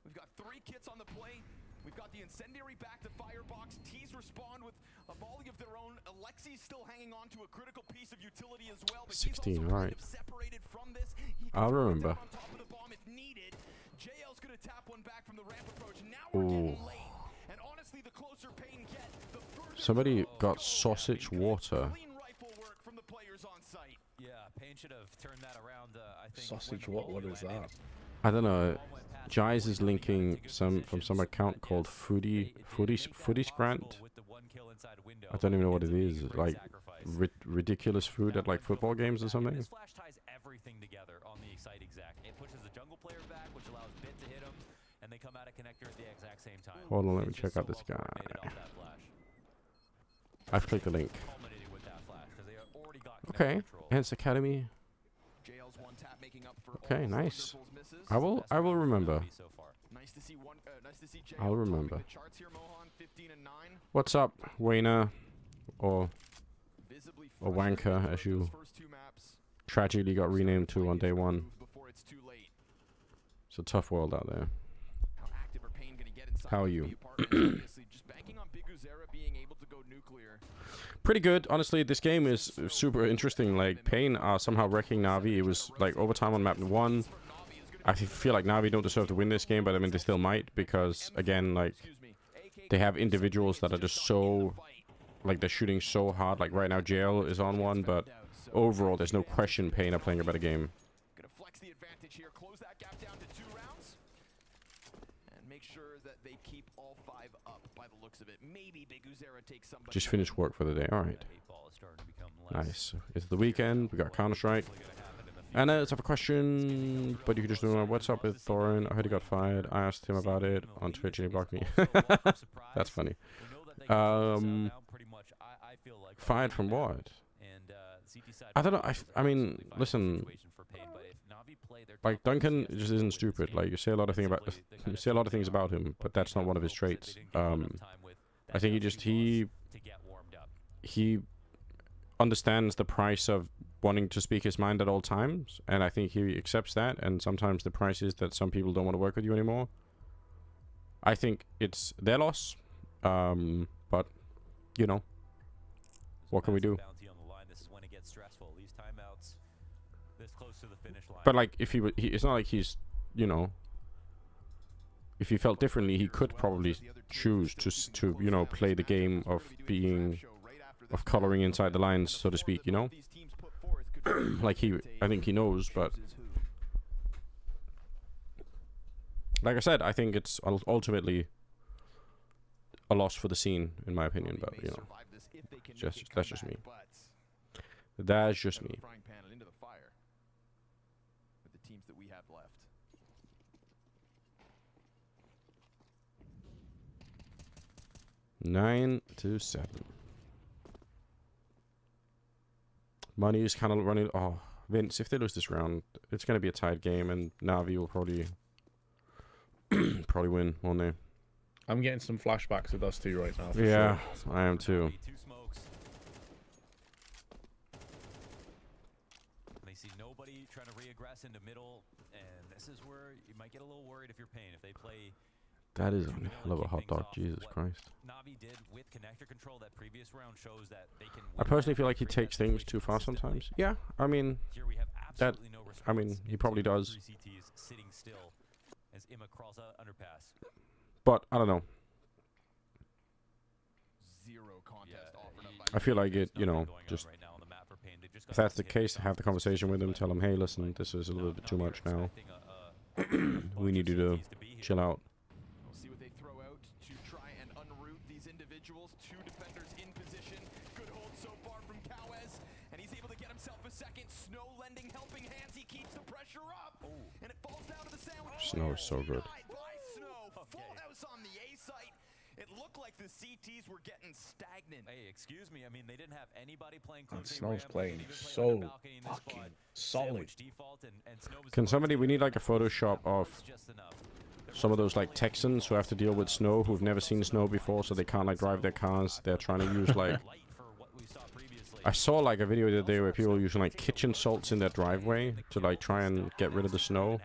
We've got 3 kits on the play. We've got the incendiary back to Firebox. T's respond with a volley of their own. Alexi's still hanging on to a critical piece of utility as well. But 16, he's also right. kind of separated from this. He can I'll throw it remember. down on top of the bomb if needed. JL's gonna tap one back from the ramp approach. Now we're Ooh. getting late. And honestly, the closer Payne get, the further Somebody got sausage water. clean rifle work from the players on site. Yeah, Payne should have turned that around. I think Sausage what? What is that? I don't know. Jize is linking some from some account called Foodie Grant. I don't even know what it is. Like ridiculous food at like football games or something. This flash ties everything together on the Excite exact. It pushes the jungle player back, which allows Bit to hit him, and they come out of connector at the exact same time. Hold on, let me check out this guy. I've clicked the link. Okay, Ents Academy. Okay, nice. I will remember. I'll remember. What's up, Wayner, or Wanker, as you tragically got renamed to on day 1. It's a tough world out there. How are you? Pretty good, honestly. This game is super interesting. Like, Payne are somehow wrecking Na'Vi. It was like overtime on map 1. I feel like Na'Vi don't deserve to win this game, but I mean they still might, because again, like, they have individuals that are just so, like, they're shooting so hard. Like right now, JL is on one, but overall, there's no question Payne are playing a better game. Gonna flex the advantage here, close that gap down to 2 rounds, and make sure that they keep all 5 up by the looks of it. Maybe Big Uzera takes somebody. Just finished work for the day. All right. Nice. It's the weekend. We got Counter-Strike. And let's have a question, but you can just do what's up with Thorin. I heard he got fired. I asked him about it on Twitch and he blocked me. That's funny. Fired from what? I don't know. I mean, listen. Like, Duncan just isn't stupid. Like, you say a lot of things about him, but that's not one of his traits. I think he understands the price of wanting to speak his mind at all times, and I think he accepts that, and sometimes the price is that some people don't want to work with you anymore. I think it's their loss, but, you know, what can we do? But, like, if it's not like he's, you know, if he felt differently, he could probably choose to you know, play the game of coloring inside the lines, so to speak, you know? Like, I think he knows, but like I said, I think it's ultimately a loss for the scene, in my opinion, but, you know, that's just me. That's just me. With the teams that we have left. Nine to 7. Money is kind of running. Oh, Vince, if they lose this round, it's going to be a tight game, and Na'Vi will probably win, won't they? I'm getting some flashbacks of those two right now. Yeah, sure. I am too. They see nobody trying to re-aggress into middle, and this is where you might get a little worried if you're Payne. If they play. That is a hell of a hot dog, Jesus Christ. Na'Vi did with connector control that previous round shows that they can. I personally feel like he takes things too far sometimes. Yeah, I mean, he probably does. Sitting still as Imma crawls out underpass. But I don't know. I feel like it, you know, just if that's the case, have the conversation with him, tell him, hey, listen, this is a little bit too much now. We need you to chill out. We'll see what they throw out to try and unroot these individuals. 2 defenders in position. Good hold so far from Cowes, and he's able to get himself a second. Snow lending helping hands. He keeps the pressure up, and it falls down to the sandwich. Snow is so good. By Snow, 4 It looked like the CTs were getting stagnant. Hey, excuse me. I mean, they didn't have anybody playing close. Snow's playing so fucking solid. Can somebody? We need like a Photoshop of some of those like Texans who have to deal with snow, who've never seen snow before, so they can't like drive their cars. They're trying to use like. I saw like a video the other day where people were using like kitchen salts in their driveway to like try and get rid of the snow.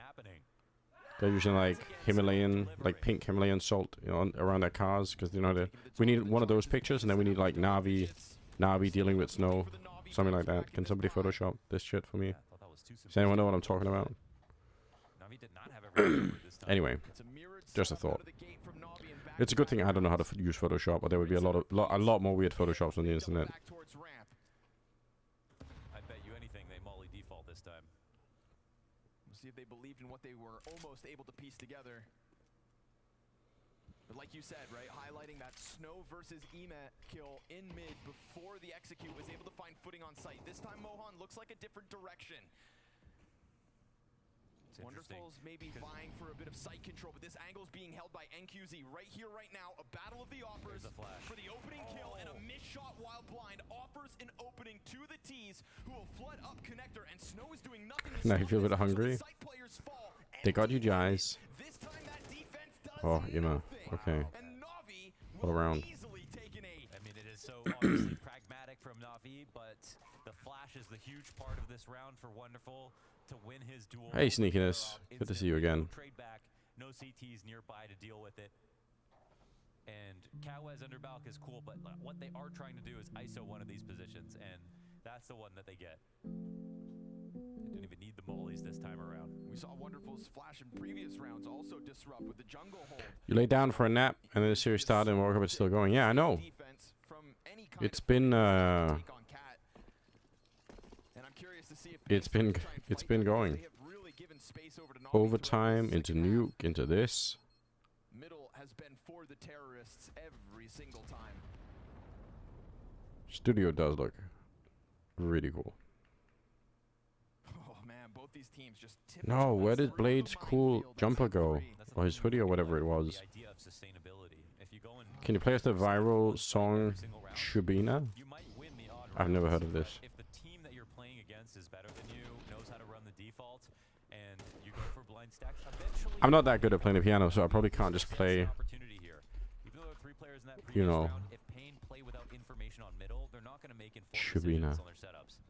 They're using like Himalayan, like pink Himalayan salt, you know, around their cars because you know we need one of those pictures, and then we need like Na'Vi dealing with snow, something like that. Can somebody Photoshop this shit for me? Does anyone know what I'm talking about? Anyway, just a thought. It's a good thing I don't know how to use Photoshop, or there would be a lot more weird Photoshops on the internet. I bet you anything they molly default this time. We'll see if they believed in what they were almost able to piece together. But like you said, right, highlighting that Snow versus Emet kill in mid before the execute was able to find footing on site. This time Mohan looks like a different direction. Wonderful's maybe vying for a bit of site control, but this angle's being held by NQZ right here, right now. A battle of the offers for the opening kill, and a missed shot while blind offers an opening to the T's, who will flood up connector, and Snow is doing nothing. Now you feel a bit hungry. They got you guys. Oh, you know. Okay. All around. I mean, it is so obviously pragmatic from Na'Vi, but the flash is the huge part of this round for Wonderful to win his duel. Hey, Sneakiness. Good to see you again. Trade back, no CTs nearby to deal with it. And Kawez under Balk is cool, but what they are trying to do is ISO one of these positions, and that's the one that they get. They didn't even need the mollies this time around. We saw Wonderful's flash in previous rounds also disrupt with the jungle hold. You lay down for a nap, and then the series started, and woke up, it's still going. Yeah, I know. It's been it's been going. Overtime into nuke into this. Middle has been for the terrorists every single time. Studio does look really cool. Oh man, both these teams just No, where did Blade's cool jumper go? Or his hoodie or whatever it was. Can you play us the viral song Shubina? I've never heard of this. If the team that you're playing against is better than you, knows how to run the default, and you go for blind stacks, eventually I'm not that good at playing the piano, so I probably can't just play, you know, if Pain play without information on middle, they're not going to make informed Shubina. decisions on their setups.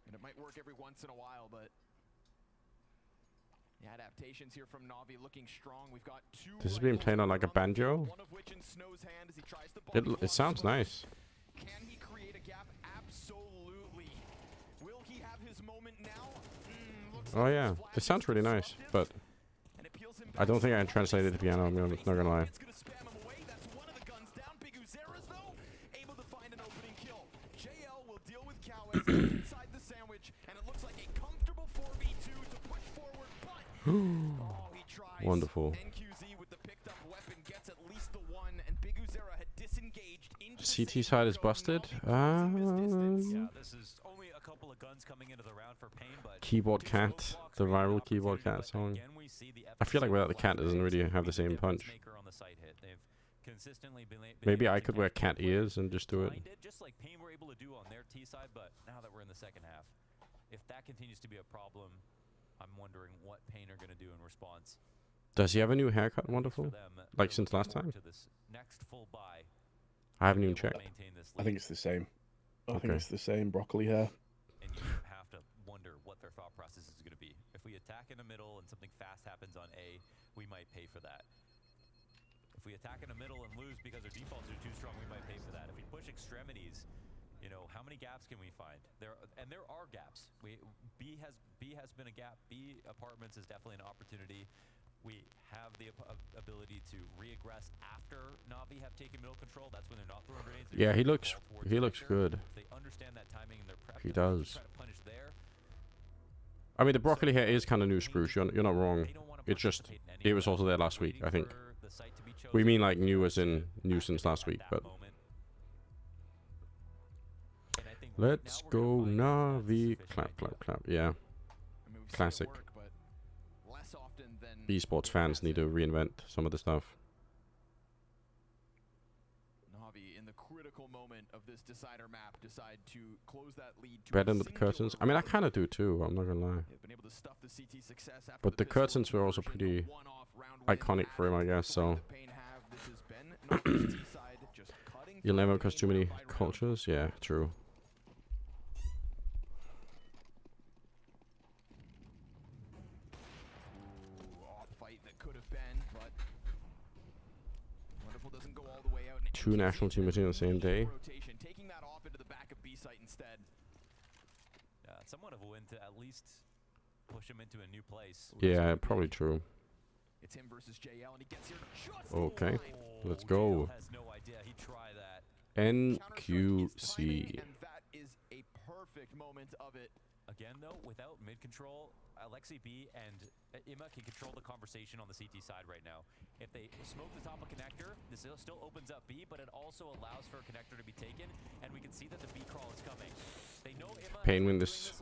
And it might work every once in a while, but the adaptations here from Na'Vi looking strong. We've got two. This is being played on like a banjo. One of which in Snow's hand as he tries to It sounds nice. Can he create a gap? Absolutely. Will he have his moment now? Oh yeah, this sounds really nice, but I don't think I can translate it to piano. I'm not gonna lie. JL will deal with Kawez inside the sandwich, and it looks like a comfortable 4v2 to push forward, but he tries. Wonderful. NQZ with the picked up weapon gets at least the one, and Big Uzera had disengaged into CT side is busted. Yeah, this is only a couple of guns coming into the round for Pain, but Keyboard Cat, the viral Keyboard Cat song. I feel like without the cat, it doesn't really have the same punch. Maybe I could wear cat ears and just do it. Just like Pain were able to do on their T side, but now that we're in the second half, if that continues to be a problem, I'm wondering what Pain are going to do in response. Does he have a new haircut? Wonderful. Like since last time? I haven't even checked. I think it's the same. I think Okay. it's the same broccoli hair. And you have to wonder what their thought process is going to be. If we attack in the middle and something fast happens on A, we might pay for that. If we attack in the middle and lose because our defaults are too strong, we might pay for that. If we push extremities, you know, how many gaps can we find? There are gaps. B has been a gap. B apartments is definitely an opportunity. We have the ability to re-aggress after Na'Vi have taken middle control. That's when they're not throwing grenades. Yeah, he looks good. They understand that timing and they're prepped. He does. Try to punish there. I mean, the broccoli hair is kind of new spruce. You're not wrong. It's just it was also there last week, I think. We mean like new as in new since last week, but let's go Na'Vi. Clap, clap, clap. Yeah, classic. Esports fans need to reinvent some of the stuff. moment of this decider map decide to close that lead to Better than the curtains. I mean, I kind of do too. I'm not gonna lie. They've been able to stuff the CT success after But the curtains were also pretty iconic for him, I guess. So you'll never cause too many cultures. Yeah, true. fight that could have been, but Wonderful doesn't go all the way out. And Two national team meetings on the same day. rotation, taking that off into the back of B site instead. Yeah, somewhat of a win to at least push him into a new place. Yeah, probably true. It's him versus JL, and he gets here just Okay, let's go. Has no idea he'd try that. NQC. and that is a perfect moment of it. Again, though, without mid control, Alexi B and Imma can control the conversation on the CT side right now. If they smoke the top of connector, this still opens up B, but it also allows for a connector to be taken, and we can see that the B crawl is coming. They know Imma Pain win this.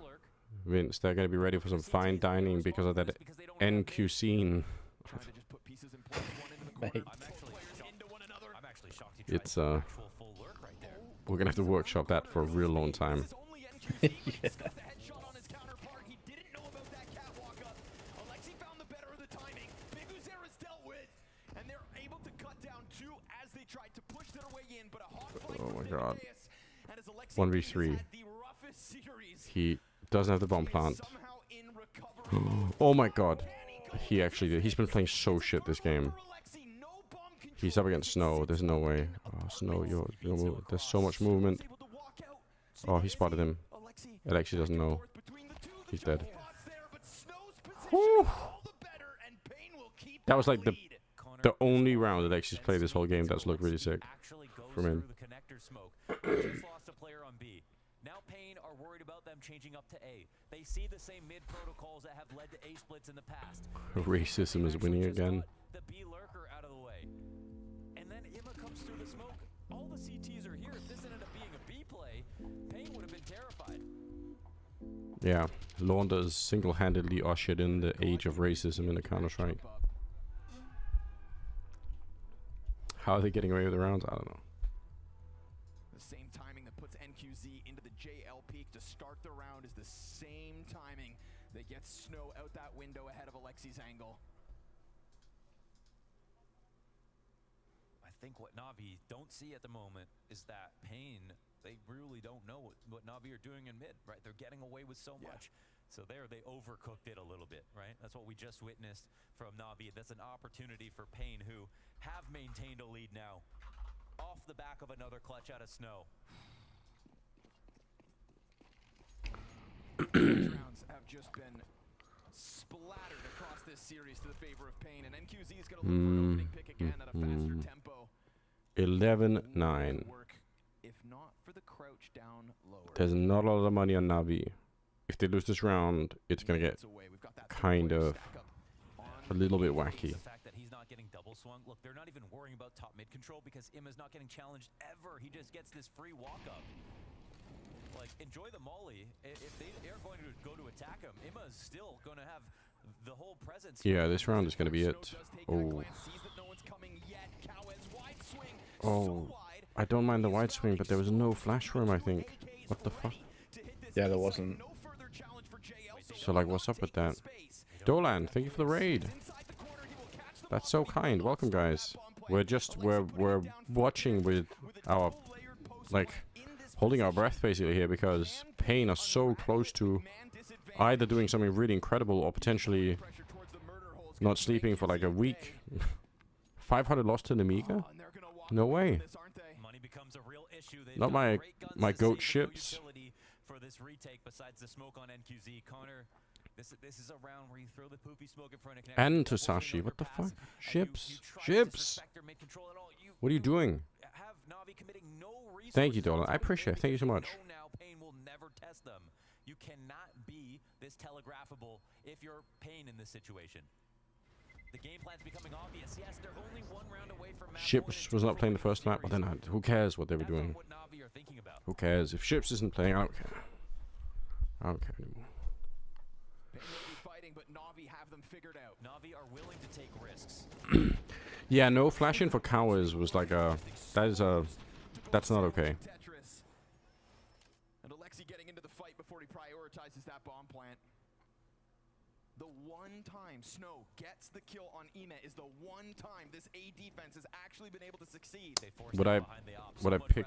Vince, they're gonna be ready for some fine dining because of that NQ scene. Mate. I'm actually shocked he tried It's actual full lurk right there. we're gonna have to workshop that for a real long time. Yeah. Alexi found the better of the timing. Big Uzer is dealt with, and they're able to cut down two as they tried to push their way in, but a hot fight Oh from my Big god. Uzeus, and as Alexi 1v3. had the roughest series, He doesn't have the bomb plant. Oh my god. He actually did. He's been playing so shit this game. He's up against Snow. There's no way. Oh, Snow, there's so much movement. Oh, he spotted him. Alexi doesn't know. He's dead. Whew. That was like the only round that Alexi's played this whole game that's looked really sick from him. Just lost a player on B. Now Pain are worried about them changing up to A. They see the same mid protocols that have led to A splits in the past. Racism is winning again. The B lurker out of the way. And then Imma comes through the smoke. All the CTs are here. If this ended up being a B play, Pain would have been terrified. Yeah, Launders single-handedly ushered in the age of racism in the Counter-Strike. How are they getting away with the rounds? I don't know. the same timing that puts NQZ into the JL peak to start the round is the same timing that gets Snow out that window ahead of Alexi's angle. I think what Na'Vi don't see at the moment is that Pain, they really don't know what Na'Vi are doing in mid, right? They're getting away with so much. So there, they overcooked it a little bit, right? That's what we just witnessed from Na'Vi. That's an opportunity for Pain, who have maintained a lead now. Off the back of another clutch out of Snow. Rounds have just been splattered across this series to the favor of Pain, and NQZ is going to look for an opening pick again at a faster tempo. 11-9. If not for the crouch down lower. There's not a lot of money on Na'Vi. If they lose this round, it's gonna get kind of a little bit wacky. The fact that he's not getting double swung. Look, they're not even worrying about top mid control because Imma's not getting challenged ever. He just gets this free walk up. Like, enjoy the molly. If they are going to go to attack him, Imma's still going to have the whole presence. Yeah, this round is gonna be it. Oh. Oh. I don't mind the wide swing, but there was no flash for him, I think. What the fuck? Yeah, there wasn't. So, like, what's up with that? Dolan, thank you for the raid. That's so kind. Welcome, guys. We're watching with our, like, holding our breath basically here because Pain are so close to either doing something really incredible or potentially not sleeping for like a week. 500 lost to Nemiga? No way. Not my goat ships. For this retake, besides the smoke on NQZ, Connor, this is a round where you throw the poopy smoke in front of Connector. And Tosashi, what the fuck? Ships. Ships. What are you doing? Thank you, Dolan. I appreciate it. Thank you so much. Now Pain will never test them. You cannot be this telegraphable if you're Pain in this situation. The game plan's becoming obvious. Yes, they're only one round away from map Ships was not playing the first map, but then who cares what they were doing? Who cares? If Ships isn't playing, I don't care. I don't care anymore. Fighting, but Na'Vi have them figured out. Na'Vi are willing to take risks. Yeah, no flashing for Cowards was like a... That is a That's not okay. Tetris. And Alexi getting into the fight before he prioritizes that bomb plant. The one time Snow gets the kill on Ime is the one time this A defense has actually been able to succeed. Would I pick,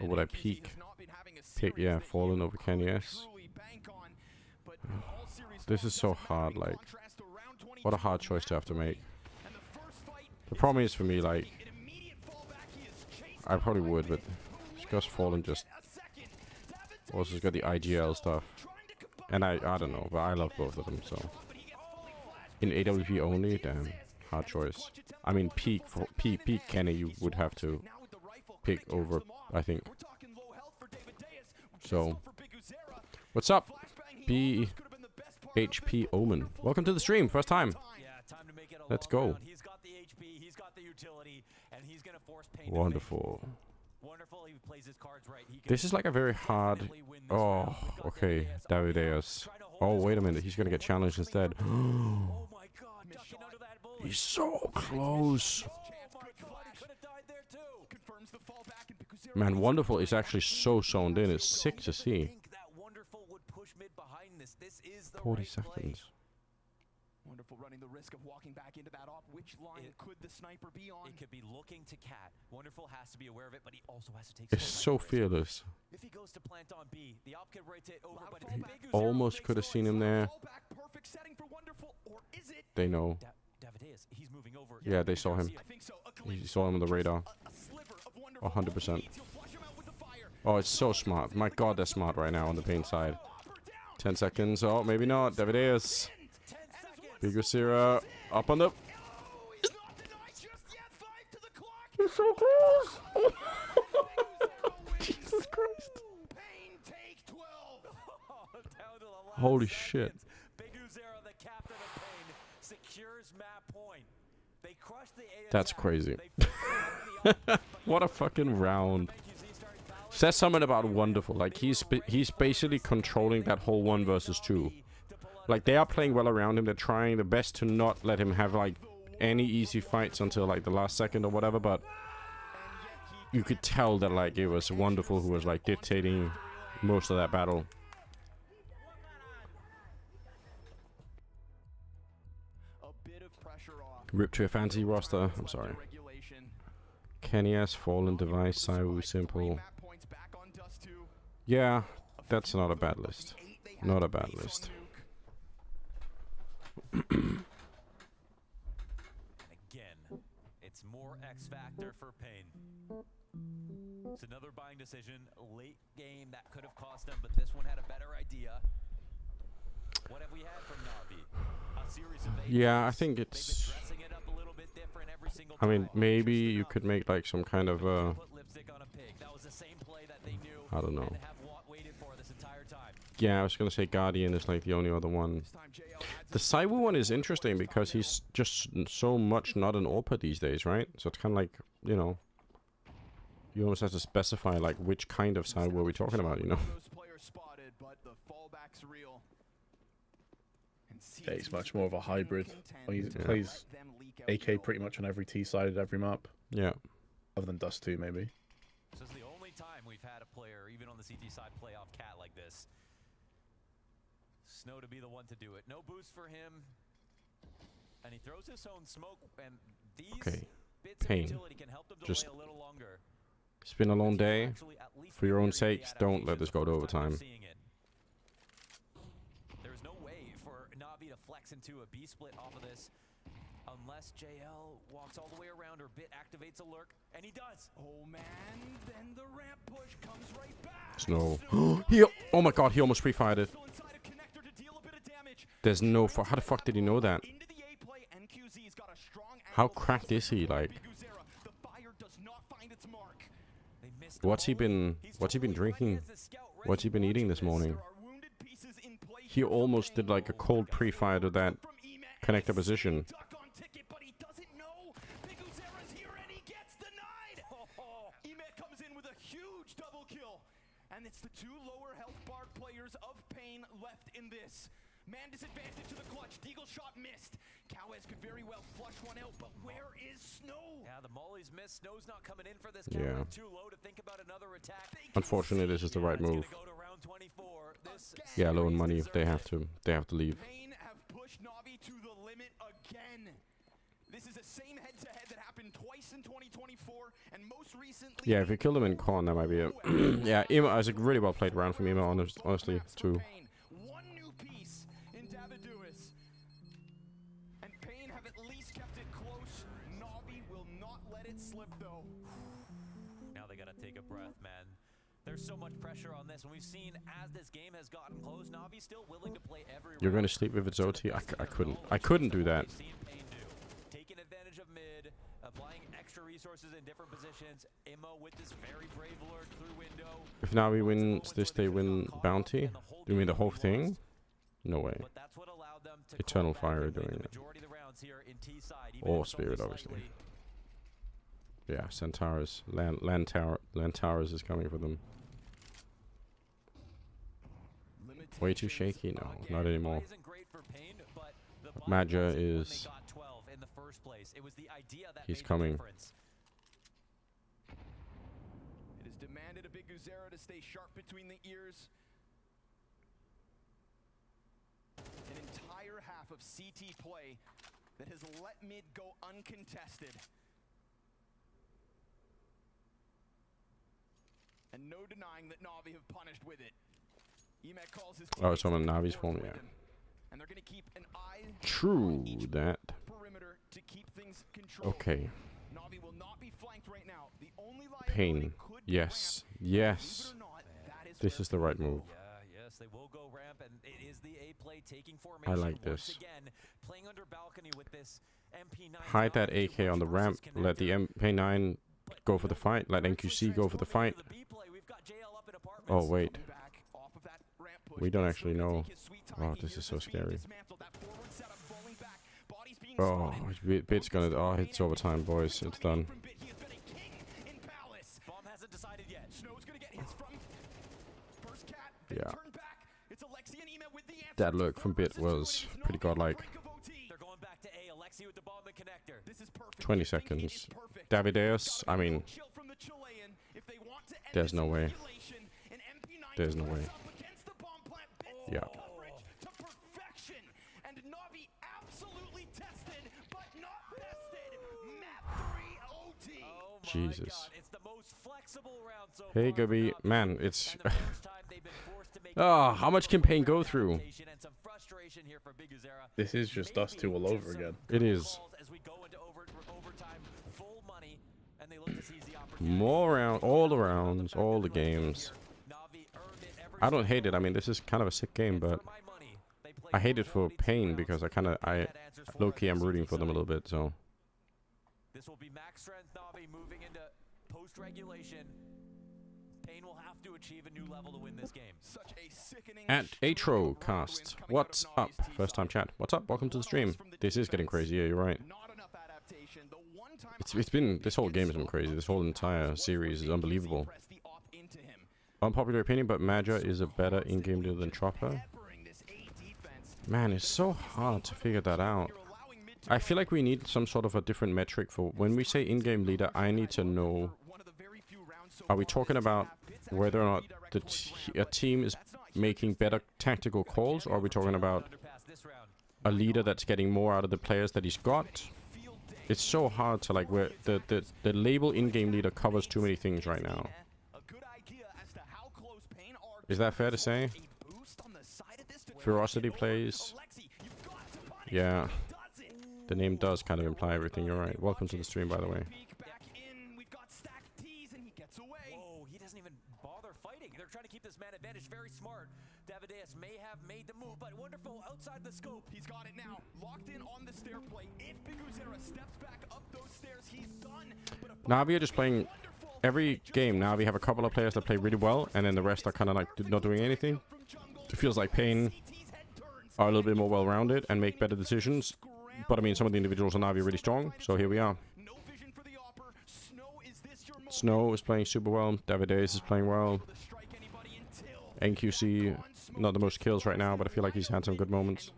or would I peek? Pick, yeah, Fallen over Kenny-S. This is so hard, like, what a hard choice to have to make. The problem is for me, like, I probably would, but because Fallen just also has got the IGL stuff. And I don't know, but I love both of them, so. In AWP only, damn, hard choice. I mean, peak Kenny you would have to pick over, I think. So, what's up? BHP Omen. Welcome to the stream, first time. Let's go. Wonderful. This is like a very hard... Oh, okay. Davideus. Oh, wait a minute. He's going to get challenged instead. He's so close. Man, Wonderful is actually so zoned in. It's sick to see. 40 seconds. Wonderful running the risk of walking back into that op. Which line could the sniper be on? It could be looking to Cat. Wonderful has to be aware of it, but he also has to take. It's so fearless. If he goes to plant on B, the op could rotate over, but Almost could have seen him there. They know. He's moving over. Yeah, they saw him. He saw him on the radar. 100%. Oh, it's so smart. My god, they're smart right now on the paint side. 10 seconds. Oh, maybe not. Davideus. Bigusira up on the... He's so close! Jesus Christ. Holy shit. That's crazy. What a fucking round. Says something about Wonderful. Like, he's basically controlling that whole 1 versus 2. Like, they are playing well around him. They're trying their best to not let him have, like, any easy fights until, like, the last second or whatever. But you could tell that, like, it was Wonderful who was, like, dictating most of that battle. Rip to a fantasy roster. I'm sorry. Kenny-S, Fallen, Device, Saiwu, Simple. Yeah, that's not a bad list. Not a bad list. Again, it's more X Factor for Pain. It's another buying decision, late game that could have cost him, but this one had a better idea. What have we had from Na'Vi? A series of Yeah, I think it's... I mean, maybe you could make like some kind of I don't know. Yeah, I was gonna say Guardian is like the only other one. The Saiwu one is interesting because he's just so much not an AWPer these days, right? So it's kind of like, you know, you almost have to specify like which kind of Saiwu are we talking about, you know? Yeah, he's much more of a hybrid. Well, he plays AK pretty much on every T side, every map. Yeah. Other than Dust 2, maybe. This is the only time we've had a player, even on the CT side, play off Cat like this. Snow to be the one to do it. No boost for him. And he throws his own smoke, and these bits of utility can help them delay a little longer. It's been a long day. For your own sakes, don't let this go to overtime. There's no way for Na'Vi to flex into a B split off of this unless JL walks all the way around or Bit activates a lurk, and he does. Oh man, then the ramp push comes right back. Snow. Oh my god, he almost pre-fired it. There's no... How the fuck did he know that? How cracked is he, like? What's he been drinking? What's he been eating this morning? He almost did like a cold pre-fire to that connector position. And it's the two lower health bar players of Pain left in this. Man disadvantage to the clutch. Deagle shot missed. Cowes could very well flush one out, but where is Snow? Yeah, the molly's missed. Snow's not coming in for this. Yeah. Too low to think about another attack. Unfortunately, this is the right move. Go to round 24. This Yeah, low on money. They have to leave. Pain have pushed Na'Vi to the limit again. This is the same head-to-head that happened twice in 2024, and most recently. Yeah, if you kill them in con, that might be it. Yeah, Ema is a really well played round from Ema, honestly, too. One new piece in Daviduis. And Pain have at least kept it close. Na'Vi will not let it slip, though. Now they gotta take a breath, man. There's so much pressure on this, and we've seen as this game has gotten close, Na'Vi still willing to play every. You're gonna sleep with its OT? I couldn't do that. Taking advantage of mid, applying extra resources in different positions. Immo with this very brave lurk through window. If Na'Vi wins this, they win bounty. Do you mean the whole thing? No way. Eternal Fire are doing it. Or Spirit, obviously. Yeah, Centaurus. Lantaurus is coming for them. Way too shaky? No, not anymore. Maja is... He's coming. It has demanded a big Guzera to stay sharp between the ears. An entire half of CT play that has let mid go uncontested. And no denying that Na'Vi have punished with it. Emet calls his Oh, it's on Navi's form, yeah. and they're gonna keep an eye True that. perimeter to keep things controlled. Okay. Na'Vi will not be flanked right now. The only Pain. Yes. Yes. This is the right move. Yes, they will go ramp, and it is the A play taking I formation. like this. Once again, playing under balcony with this MP9. Hide that AK on the ramp. Let the MP9 go for the fight. Let NQC go for the fight. Oh, wait. We don't actually know. Oh, this is so scary. Oh, Bit's gonna... Oh, it's overtime, boys. It's done. Bomb hasn't decided yet. Snow's gonna get his from first cat. Yeah. Turn back. It's Alexi and Emet with the answer. That look from Bit was pretty godlike. They're going back to A. Alexi with the bomb and connector. This is perfect. 20 seconds. Davideus, I mean... There's no way. There's no way. Yeah. And Na'Vi absolutely tested, but not bested. Map 3 OT. Jesus. It's the most flexible round so Hey, Gubby. Man, it's... Oh, how much can Pain go through? This is just us two all over again. It is. More round, all the rounds, all the games. I don't hate it. I mean, this is kind of a sick game, but I hate it for Pain because low-key I'm rooting for them a little bit, so. This will be max strength Na'Vi moving into post-regulation. Pain will have to achieve a new level to win this game. Such a sickening At Atro Cast, what's up? First time chat. What's up? Welcome to the stream. This is getting crazy. Yeah, you're right. It's been, this whole game has been crazy. This whole entire series is unbelievable. Unpopular opinion, but Maja is a better in-game leader than Chopper. Man, it's so hard to figure that out. I feel like we need some sort of a different metric for when we say in-game leader. I need to know, are we talking about whether or not a team is making better tactical calls, or are we talking about a leader that's getting more out of the players that he's got? It's so hard to like, where the label in-game leader covers too many things right now. Is that fair to say? Ferocity plays. Yeah. The name does kind of imply everything. You're right. Welcome to the stream, by the way. Whoa, he doesn't even bother fighting. They're trying to keep this man advantage. Very smart. Davideus may have made the move, but wonderful outside the scope. He's got it now. Locked in on the stair play. If Big Guzera steps back up those stairs, he's done. Na'Vi are just playing every game. Na'Vi have a couple of players that play really well, and then the rest are kind of like not doing anything. It feels like Pain are a little bit more well-rounded and make better decisions. But I mean, some of the individuals on Na'Vi are really strong, so here we are. Snow is playing super well. Davideus is playing well. NQC not the most kills right now, but I feel like he's had some good moments.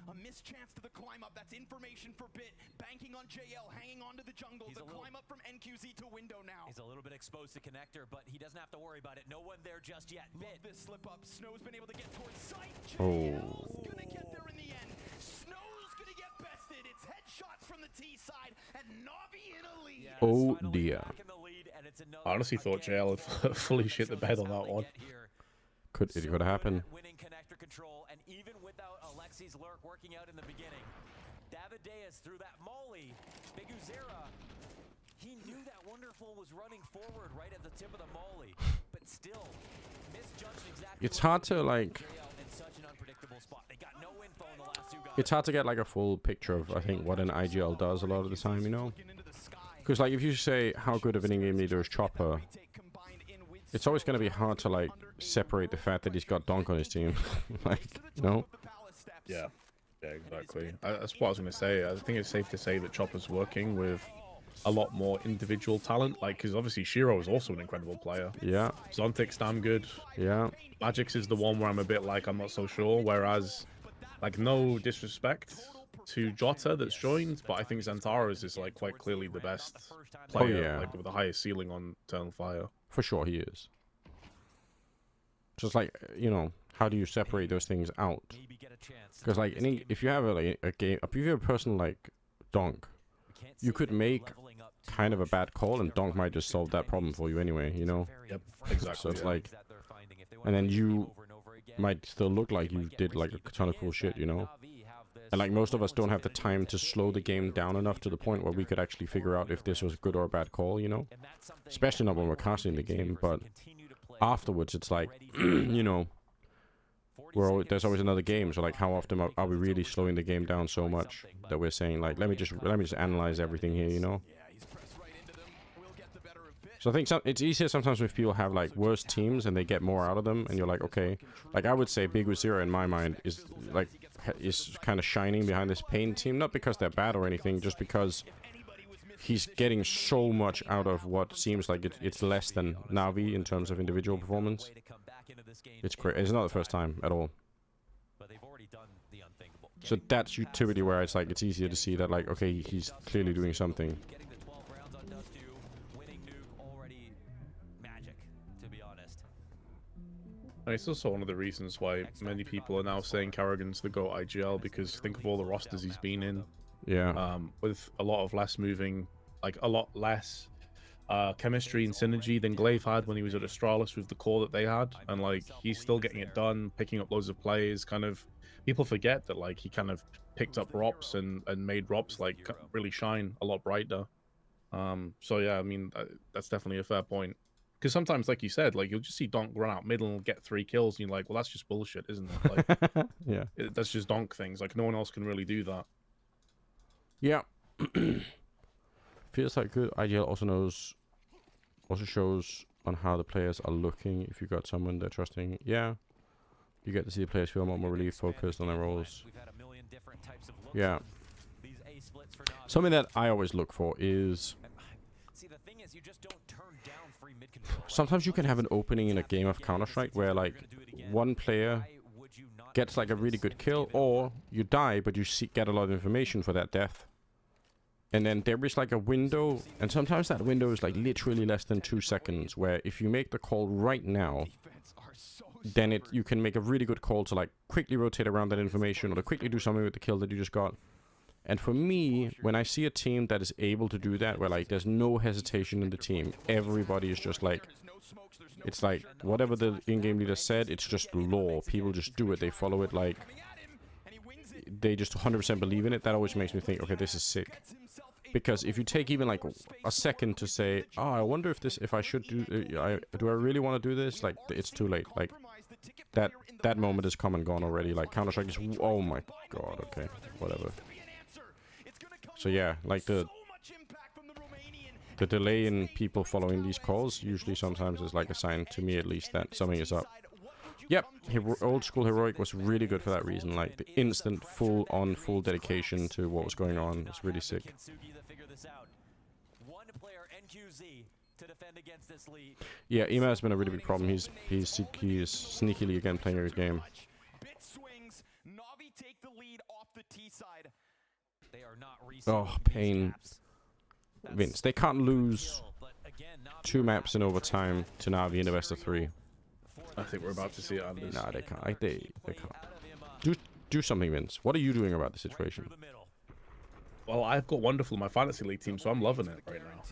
A missed chance to the climb up. That's information for Bit. Banking on JL, hanging on to the jungle. The climb up from NQZ to window now. He's a little bit exposed to connector, but he doesn't have to worry about it. No one there just yet. Love this slip up. Snow's been able to get towards sight. Oh. Gonna get there in the end. Snow's gonna get bested. It's headshots from the T side, and Na'Vi in a lead. Oh dear. I honestly thought JL had fully shit the bed on that one. It could happen. Winning connector control, and even without Alexi's lurk working out in the beginning, Davideus threw that molly. Big Uzera, he knew that Wonderful was running forward right at the tip of the molly, but still misjudged exactly. It's hard to like. In such an unpredictable spot. They got no info in the last two guys. It's hard to get like a full picture of I think what an IGL does a lot of the time, you know. Because like if you say how good of an in-game leader is Chopper, it's always going to be hard to like separate the fact that he's got Donk on his team. Like, you know? Yeah, exactly. That's what I was going to say. I think it's safe to say that Chopper's working with a lot more individual talent. Like, because obviously Shiro is also an incredible player. Yeah. Zontic's damn good. Yeah. Magix is the one where I'm a bit like, I'm not so sure. Whereas, like, no disrespect to Jota that's joined, but I think Xantares is like quite clearly the best player, like with the highest ceiling on Eternal Fire. For sure he is. Just like, you know, how do you separate those things out? Because like if you have a game, if you have a person like Donk, you could make kind of a bad call and Donk might just solve that problem for you anyway, you know? Yep, exactly. So it's like, and then you might still look like you did like a ton of cool shit, you know? And like most of us don't have the time to slow the game down enough to the point where we could actually figure out if this was a good or a bad call, you know? Especially not when we're casting the game, but afterwards it's like, you know, there's always another game. So like, how often are we really slowing the game down so much that we're saying like, let me just analyze everything here, you know? So I think it's easier sometimes if people have like worse teams and they get more out of them, and you're like, okay, like I would say Big Uzera in my mind is like kind of shining behind this Pain team, not because they're bad or anything, just because he's getting so much out of what seems like it's less than Na'Vi in terms of individual performance. It's great. It's not the first time at all. So that's utility where it's like it's easier to see that like, okay, he's clearly doing something. And it's also one of the reasons why many people are now saying Karrigan's the GOAT IGL, because think of all the rosters he's been in. Yeah. With a lot of less moving, like a lot less chemistry and synergy than Glaive had when he was at Astralis with the core that they had. And like, he's still getting it done, picking up loads of plays. Kind of, people forget that like he kind of picked up ROPS and made ROPS like really shine a lot brighter. So yeah, I mean, that's definitely a fair point. Because sometimes, like you said, like you'll just see Donk run out middle and get 3 kills, and you're like, well, that's just bullshit, isn't it? Like, yeah, that's just Donk things. Like no one else can really do that. Yeah. Feels like good IGL also shows on how the players are looking. If you got someone they're trusting, yeah, you get to see the players feel more relief focused on their roles. Yeah. Something that I always look for is. Sometimes you can have an opening in a game of Counter-Strike where like one player gets like a really good kill, or you die but you get a lot of information for that death, and then there is like a window, and sometimes that window is like literally less than 2 seconds, where if you make the call right now, then you can make a really good call to like quickly rotate around that information or to quickly do something with the kill that you just got. And for me, when I see a team that is able to do that, where like there's no hesitation in the team, everybody is just like, it's like whatever the in-game leader said, it's just law. People just do it. They follow it, like they just 100% believe in it. That always makes me think, okay, this is sick. Because if you take even like a second to say, oh, I wonder if I should do, do I really want to do this? Like, it's too late. Like that moment is come and gone already. Like Counter-Strike is, oh my god, okay, whatever. So yeah, like the delay in people following these calls usually sometimes is like a sign, to me at least, that something is up. Yep, old school Heroic was really good for that reason. Like the instant full dedication to what was going on. It's really sick. One player, NQZ, to defend against this lead. Yeah, Ema has been a really big problem. He is sneakily again playing a good game. Bit swings. Na'Vi take the lead off the T side. They are not Oh, pain. Vince, they can't lose 2 maps in overtime to Na'Vi in the best of 3. I think we're about to see it, Anders. Nah, they can't. They can't. Do something, Vince. What are you doing about the situation? Well, I've got Wonderful in my fantasy league team, so I'm loving it right now.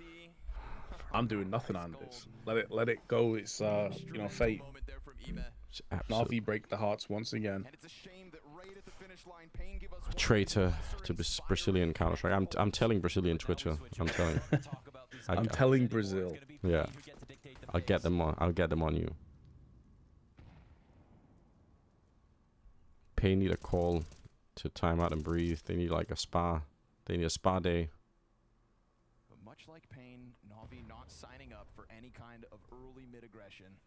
I'm doing nothing on this. Let it go. It's you know, fate. Na'Vi break the hearts once again. Traitor to Brazilian Counter-Strike. I'm telling Brazilian Twitter. I'm telling. I'm telling Brazil. Yeah. I'll get them on you. Pain need a call to time out and breathe. They need like a spa. They need a spa day. But much like Pain, Na'Vi not signing up for any kind of early mid-aggression.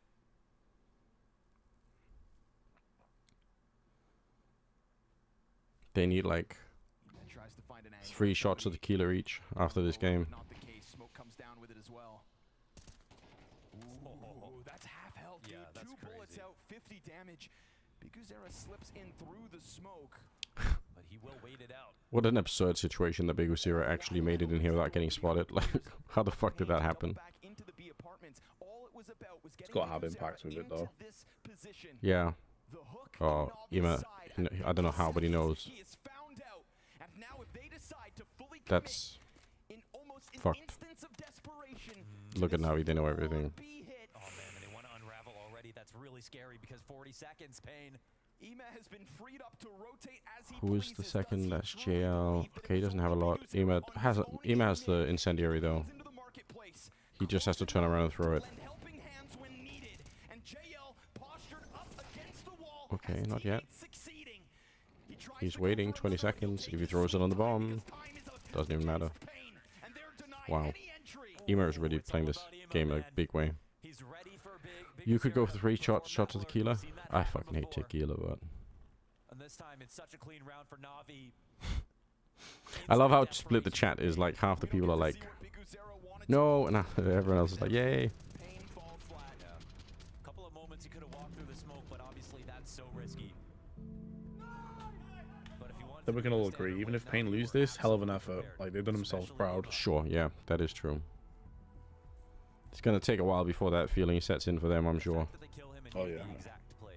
They need like 3 shots of tequila each after this game. Not the case. Smoke comes down with it as well. Ooh, that's half health, dude. Yeah, 2 bullets out, 50 damage. Biguzera slips in through the smoke. But he will wait it out. What an absurd situation that Biguzera actually made it in here without getting spotted. Like, how the fuck did that happen? It's got to have impact with it, though. Yeah. Oh, Ema, I don't know how, but he knows. That's fucked. Look at Na'Vi, they know everything. Oh man, and they want to unravel already. That's really scary because 40 seconds, Pain. Ema has been freed up to rotate as he Who is the second? That's JL. Okay, he doesn't have a lot. Ema has the incendiary though. He just has to turn around and throw it. Okay, not yet. He's waiting 20 seconds. If he throws it on the bomb, doesn't even matter. Wow. Ema is really playing this game a big way. You could go for 3 shots of tequila. I fucking hate tequila, but And this time it's such a clean round for Na'Vi. I love how split the chat is. Like half the people are like, no, and everyone else is like, yay. Couple of moments he could have walked through the smoke, but obviously that's so risky. Then we can all agree, even if Pain lose this, hell of an effort. Like, they've done themselves proud. Sure, yeah, that is true. It's gonna take a while before that feeling sets in for them, I'm sure. Oh yeah.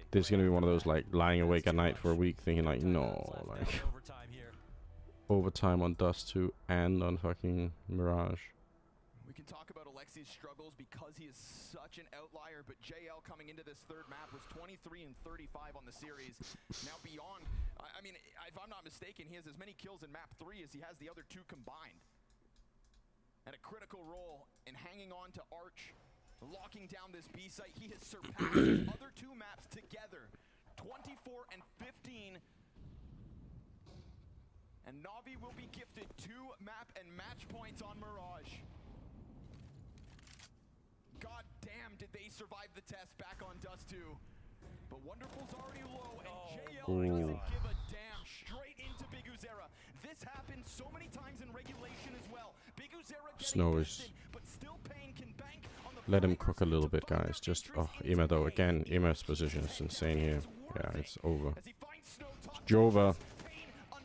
This is gonna be one of those like lying awake at night for a week thinking like, no, like overtime on Dust 2 and on fucking Mirage. We can talk about Alexi's struggles because he is such an outlier, but JL coming into this third map was 23 and 35 on the series. Now beyond, I mean, if I'm not mistaken, he has as many kills in map 3 as he has the other 2 combined. And a critical role in hanging on to Arch, locking down this B site. He has surpassed his other 2 maps together, 24 and 15. And Na'Vi will be gifted 2 map and match points on Mirage. God damn, did they survive the test back on Dust 2. But Wonderful's already low, and JL doesn't give a damn. Straight into Biguzera. This happened so many times in regulation as well. Biguzera Snow is... Let him cook a little bit, guys. Just, oh, Ema though, again, Ema's position is insane here. Yeah, it's over. It's Jova.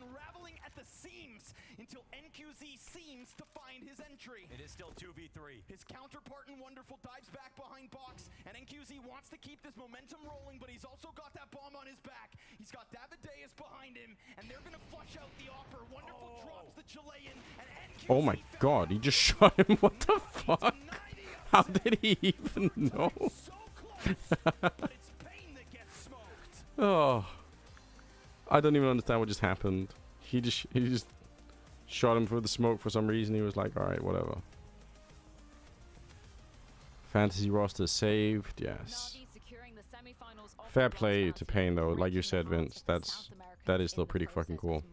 unraveling at the seams until NQZ seems to find his entry. It is still 2v3. His counterpart in Wonderful dives back behind box, and NQZ wants to keep this momentum rolling, but he's also got that bomb on his back. He's got Davideus behind him, and they're gonna flush out the offer. Wonderful drops the Chilean, and NQZ Oh my god, he just shot him. What the fuck? How did he even know? Oh, I don't even understand what just happened. He just shot him through the smoke for some reason. He was like, all right, whatever. Fantasy roster saved, yes. Fair play to Pain though, like you said, Vince. That is still pretty fucking cool.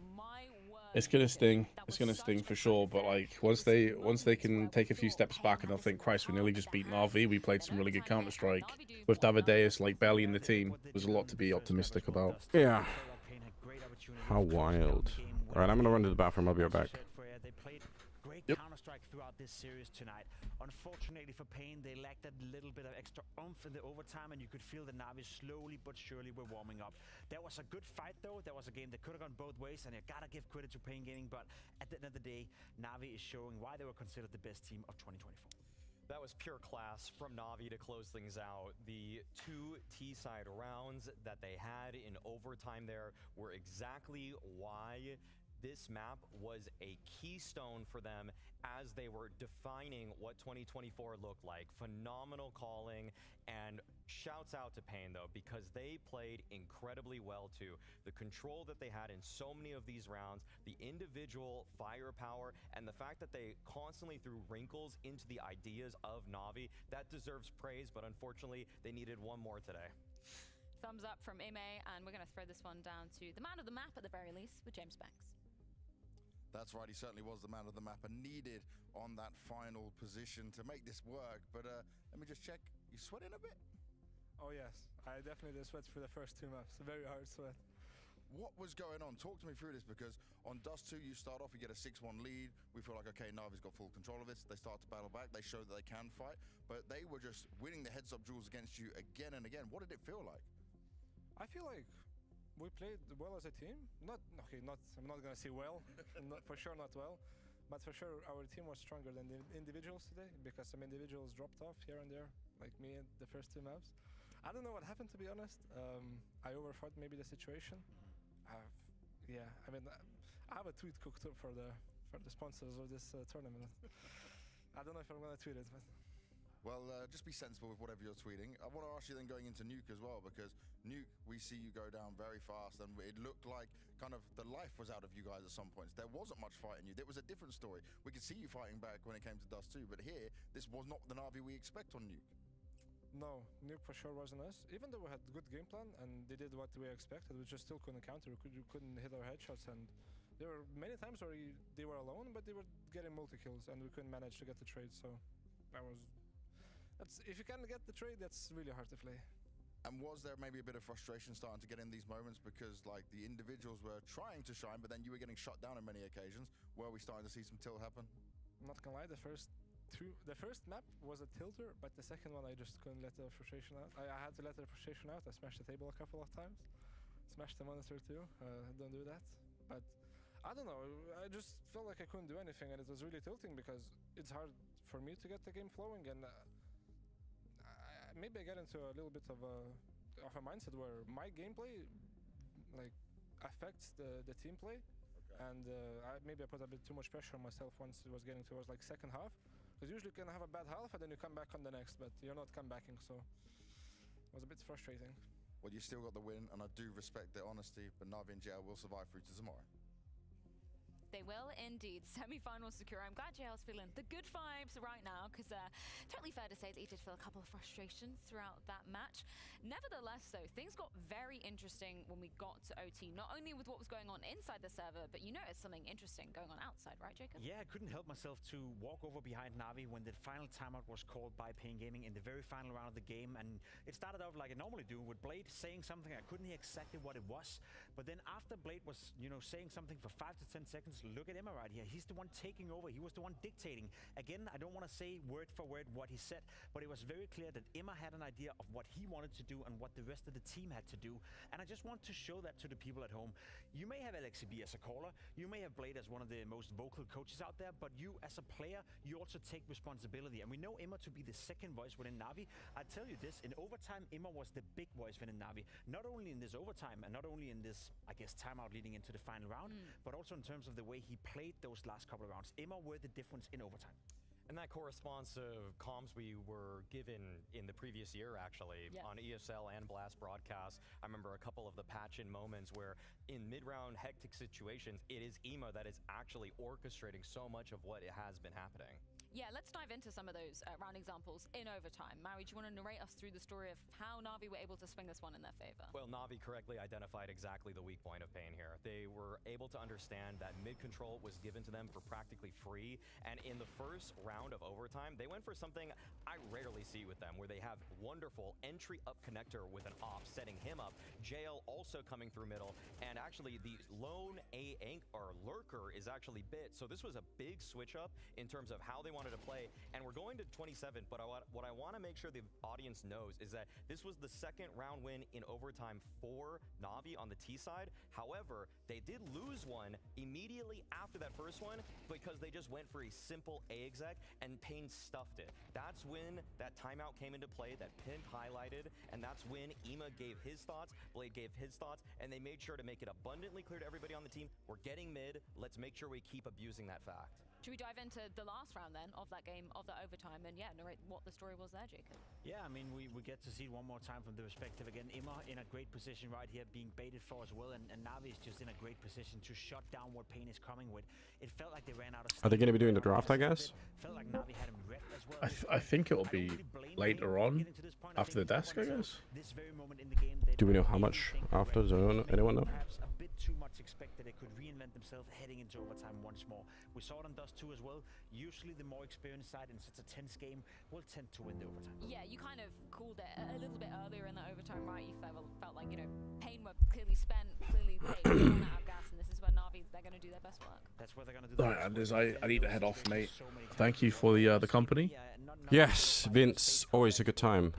It's gonna sting. It's gonna sting for sure. But like once they can take a few steps back and they'll think, Christ, we nearly just beat Na'Vi. We played some really good Counter-Strike with Davideus like barely in the team. There's a lot to be optimistic about. Yeah. How wild. All right, I'm gonna run to the bathroom. I'll be right back. They played Great Yep. Counter-Strike throughout this series tonight. Unfortunately for Pain, they lacked that little bit of extra oomph in the overtime, and you could feel the Na'Vi slowly but surely were warming up. That was a good fight, though. That was a game that could have gone both ways, and you gotta give credit to Pain Gaming, but at the end of the day, Na'Vi is showing why they were considered the best team of 2024. That was pure class from Na'Vi to close things out. The 2 T-side rounds that they had in overtime there were exactly why this map was a keystone for them as they were defining what 2024 looked like. Phenomenal calling, and shouts out to Pain though, because they played incredibly well too. The control that they had in so many of these rounds, the individual firepower, and the fact that they constantly threw wrinkles into the ideas of Na'Vi, that deserves praise, but unfortunately they needed one more today. Thumbs up from Ime, and we're going to throw this one down to the man of the map at the very least, with James Banks. That's right, he certainly was the man of the map and needed on that final position to make this work. But let me just check, you sweating a bit? Oh yes, I definitely did sweat for the first 2 maps, a very hard sweat. What was going on? Talk to me through this, because on Dust 2 you start off, you get a 6-1 lead. We feel like, okay, Na'Vi's got full control of this. They start to battle back, they show that they can fight, but they were just winning the heads-up duels against you again and again. What did it feel like? I feel like we played well as a team. I'm not gonna say well, for sure not well, but for sure our team was stronger than the individuals today, because some individuals dropped off here and there, like me in the first 2 maps. I don't know what happened, to be honest. I overthought maybe the situation. Yeah, I mean, I have a tweet cooked up for the sponsors of this tournament. I don't know if I'm gonna tweet it, but. Well, just be sensible with whatever you're tweeting. I want to ask you then going into Nuke as well, because Nuke, we see you go down very fast, and it looked like kind of the life was out of you guys at some points. There wasn't much fight in you. There was a different story. We could see you fighting back when it came to Dust 2, but here, this was not the Na'Vi we expect on Nuke. No, Nuke for sure wasn't us. Even though we had good game plan and they did what we expected, we just still couldn't counter. We couldn't hit our headshots, and there were many times where they were alone, but they were getting multi-kills, and we couldn't manage to get the trade, so that was... if you can't get the trade, that's really hard to play. And was there maybe a bit of frustration starting to get in these moments, because like the individuals were trying to shine, but then you were getting shut down on many occasions? Were we starting to see some tilt happen? I'm not gonna lie, the first map was a tilter, but the second one I just couldn't let the frustration out. I had to let the frustration out. I smashed the table a couple of times, smashed the monitor too. Don't do that. But I don't know, I just felt like I couldn't do anything, and it was really tilting because it's hard for me to get the game flowing, and maybe I get into a little bit of a mindset where my gameplay like affects the team play, and maybe I put a bit too much pressure on myself once it was getting towards like second half, because usually you can have a bad half and then you come back on the next, but you're not comebacking, so it was a bit frustrating. Well, you still got the win, and I do respect their honesty, but Na'Vi and JL will survive through to tomorrow. They will indeed. Semi-final secure. I'm glad JL's feeling the good vibes right now, because totally fair to say that he did feel a couple of frustrations throughout that match. Nevertheless, though, things got very interesting when we got to OT, not only with what was going on inside the server, but you noticed something interesting going on outside, right, Jacob? Yeah, I couldn't help myself to walk over behind Na'Vi when the final timeout was called by Pain Gaming in the very final round of the game, and it started out like I normally do, with Blade saying something. I couldn't hear exactly what it was, but then after Blade was, saying something for 5 to 10 seconds, look at Emma right here. He's the one taking over. He was the one dictating. Again, I don't want to say word for word what he said, but it was very clear that Emma had an idea of what he wanted to do and what the rest of the team had to do. And I just want to show that to the people at home. You may have LXCB as a caller. You may have Blade as one of the most vocal coaches out there, but you as a player, you also take responsibility. And we know Emma to be the second voice within Na'Vi. I tell you this, in overtime, Emma was the big voice within Na'Vi. Not only in this overtime and not only in this, I guess, timeout leading into the final round, but also in terms of the way he played those last couple of rounds. Emma were the difference in overtime. And that corresponds to comms we were given in the previous year, actually, on ESL and Blast broadcasts. I remember a couple of the patch-in moments where in mid-round hectic situations, it is Ema that is actually orchestrating so much of what has been happening. Yeah, let's dive into some of those round examples in overtime. Maui, do you want to narrate us through the story of how Na'Vi were able to swing this one in their favor? Well, Na'Vi correctly identified exactly the weak point of Pain here. They were able to understand that mid-control was given to them for practically free, and in the first round of overtime, they went for something I rarely see with them, where they have wonderful entry-up connector with an op, setting him up, JL also coming through middle, and actually the lone lurker is actually Bit, so this was a big switch-up in terms of how they wanted to play, and we're going to 27, but what I want to make sure the audience knows is that this was the second round win in overtime for Na'Vi on the T side. However, they did lose one immediately after that first one because they just went for a simple A exec and Pain stuffed it. That's when that timeout came into play that Pimp highlighted, and that's when Ema gave his thoughts, Blade gave his thoughts, and they made sure to make it abundantly clear to everybody on the team, we're getting mid, let's make sure we keep abusing that fact. Should we dive into the last round then of that game, of the overtime, and yeah, narrate what the story was there, Jacob? Yeah, I mean, we get to see it one more time from the perspective again. Ima in a great position right here, being baited for as well, and Na'Vi is just in a great position to shut down what Pain is coming with. It felt like they ran out of steam. Are they going to be doing the draft, I guess? Felt like Na'Vi had him repped as well. I think it'll be later on, after the desk, I guess. This very moment in the game, Do we know how much after? Does anyone know? Perhaps a bit too much expected. They could reinvent themselves heading into overtime once more. We saw it on Dust 2 as well. Usually the more experienced side in such a tense game will tend to win the overtime. Yeah, you kind of called it a little bit earlier in the overtime, right? You felt like, you know, Pain were clearly spent, clearly they run out of gas, and this is where Na'Vi, they're going to do their best work. That's where they're going to do Alright, Anders, I need to head off, mate. Thank you for the company. Yes, Vince, always a good time.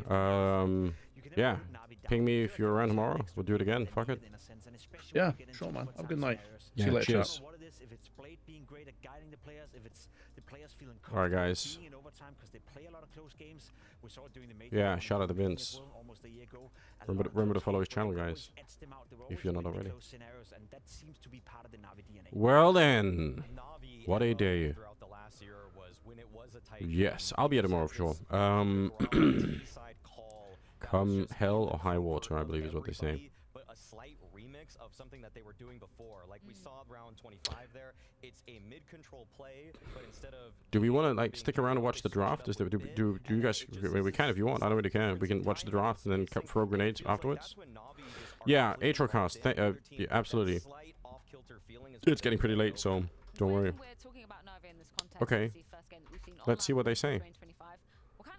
Yeah, ping me if you're around tomorrow. We'll do it again. Fuck it. Yeah, sure, man. Have a good night. Yeah, See you later, cheers. chat. If it's Blade being great at guiding the players, if it's the players feeling Alright, guys. being in overtime because they play a lot of close games. We saw it during the major Yeah, tournament shout out to as well, Vince. almost a year ago. Remember to follow his channel, guys, if you're not Really already. close scenarios, and that seems to be part of the Na'Vi DNA. Well then, what a day. Throughout the last year was when it was a tight Yes, I'll be here tomorrow for sure. Come hell or high water, I believe is what they say. But a slight remix of something that they were doing before. Like we saw round 25 there. It's a mid-control play, but instead of... Do we want to like stick around and watch the draft? Do you guys? We can if you want. I don't really care. We can watch the draft and then throw grenades afterwards. Yeah, Atrocast. Yeah, absolutely. It's getting pretty late, so don't worry. Okay. Let's see what they say.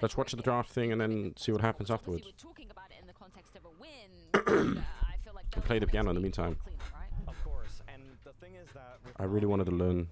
Let's watch the draft thing and then see what happens afterwards. And play the piano in the meantime. Of course, and the thing is that I really wanted to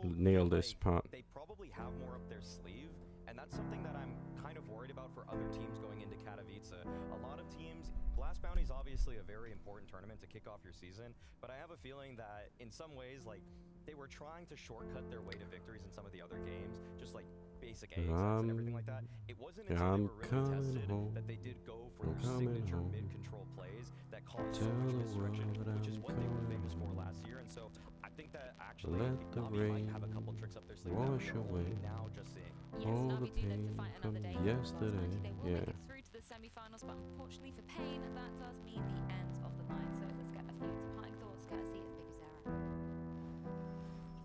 nail this part. they probably have more up their sleeve, and that's something that I'm kind of worried about for other teams going into Katowice. A lot of teams, Glass Bounty is obviously a very important tournament to kick off your season, but I have a feeling that in some ways, like, they were trying to shortcut their way to victories in some of the other games, just like basic A and everything like that. It wasn't until they were really tested that they did go for their signature mid-control plays that caused so much misdirection, which is what they were famous for last year. And so I think that actually Na'Vi might have a couple tricks up their sleeve that wash we're away only now just seeing. all the pain from yesterday. Yeah. Through to the semi-finals, but unfortunately for Pain, that does mean the end of the night. So let's get a few parting thoughts courtesy of Big Zara.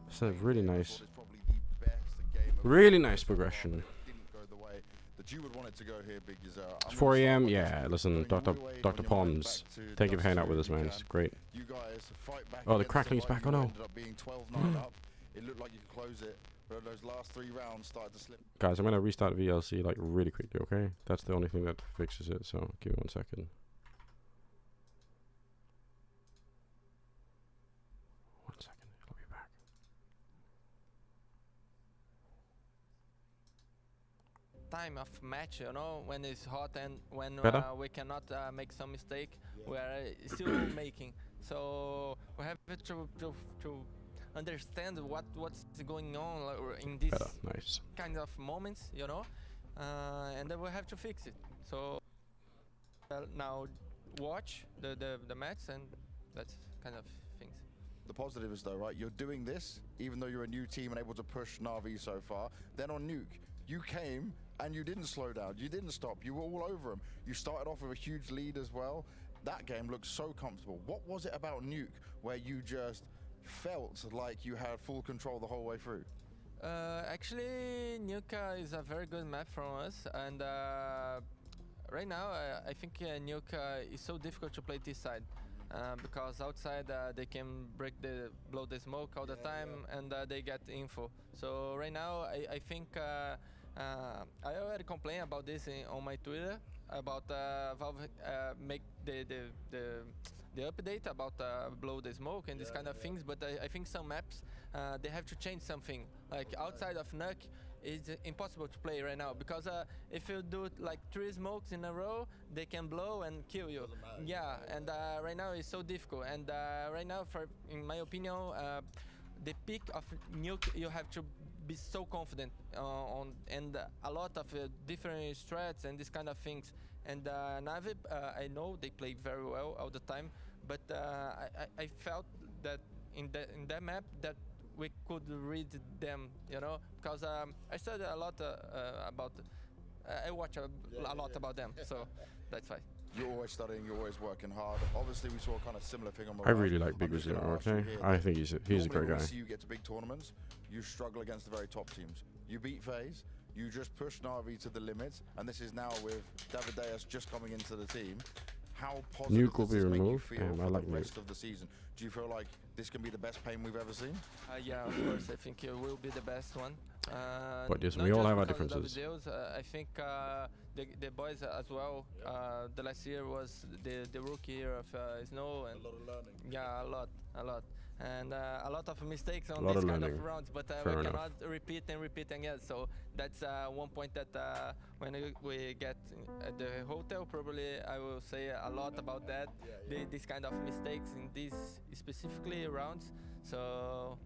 It's a really nice progression. That you would want it to go here, Big Yazar. It's 4 a.m. Yeah, listen, Dr. Poms, thank you for hanging out with us, man. It's great. You guys fight back. Oh, the crackling's back. Oh no. Ended up being 12-9 up. It looked like you could close it, but those last 3 rounds started to slip. Guys, I'm gonna restart VLC like really quickly, okay? That's the only thing that fixes it, so give me 1 second. I'll be back. Time of match, you know, when it's hot and when we cannot make some mistake, we are still making. So we have to understand what's going on in these kind of moments, you know, and then we have to fix it. So now watch the match, and that's kind of things. The positive is though, right? You're doing this even though you're a new team and able to push Na'Vi so far. Then on Nuke, you came and you didn't slow down. You didn't stop. You were all over them. You started off with a huge lead as well. That game looked so comfortable. What was it about Nuke where you just felt like you had full control the whole way through? Actually, Nuke is a very good map from us, and right now I think Nuke is so difficult to play this side. Because outside they can blow the smoke all the time, and they get info. So right now I think I already complained about this on my Twitter about Valve make the update about blow the smoke and this kind of things. But I think some maps they have to change something. Like outside of Nuke, it's impossible to play right now because if you do like 3 smokes in a row, they can blow and kill you. Yeah, and right now it's so difficult. And right now, in my opinion, the peak of Nuke, you have to be so confident on and a lot of different strats and this kind of things. And Na'Vi, I know they play very well all the time, but I felt that in that map that we could read them, you know, because I studied a lot about. I watch a lot about them, so that's why. You're always studying, you're always working hard. Obviously, we saw a kind of similar thing on. I really like Big Zero. Okay, I think he's a great guy. When we see you get to big tournaments, you struggle against the very top teams. You beat FaZe, you just push Na'Vi to the limits, and this is now with Davideus just coming into the team. How positive Nuke will does be this make you removed. feel I for like the rest Nuke. of the season? Do you feel like this can be the best Pain we've ever seen? Yeah, of course. I think it will be the best one. But yes, not we all just have our because of differences. Davideus, I think the boys as well. The last year was the rookie year of Snow, and a lot of learning. Yeah, a lot, and a lot of mistakes on Lot these of kind learning. of rounds. But Fair we enough. cannot repeat again. So that's one point that when we get at the hotel, probably I will say a lot about that. These kind of mistakes in these specifically rounds. So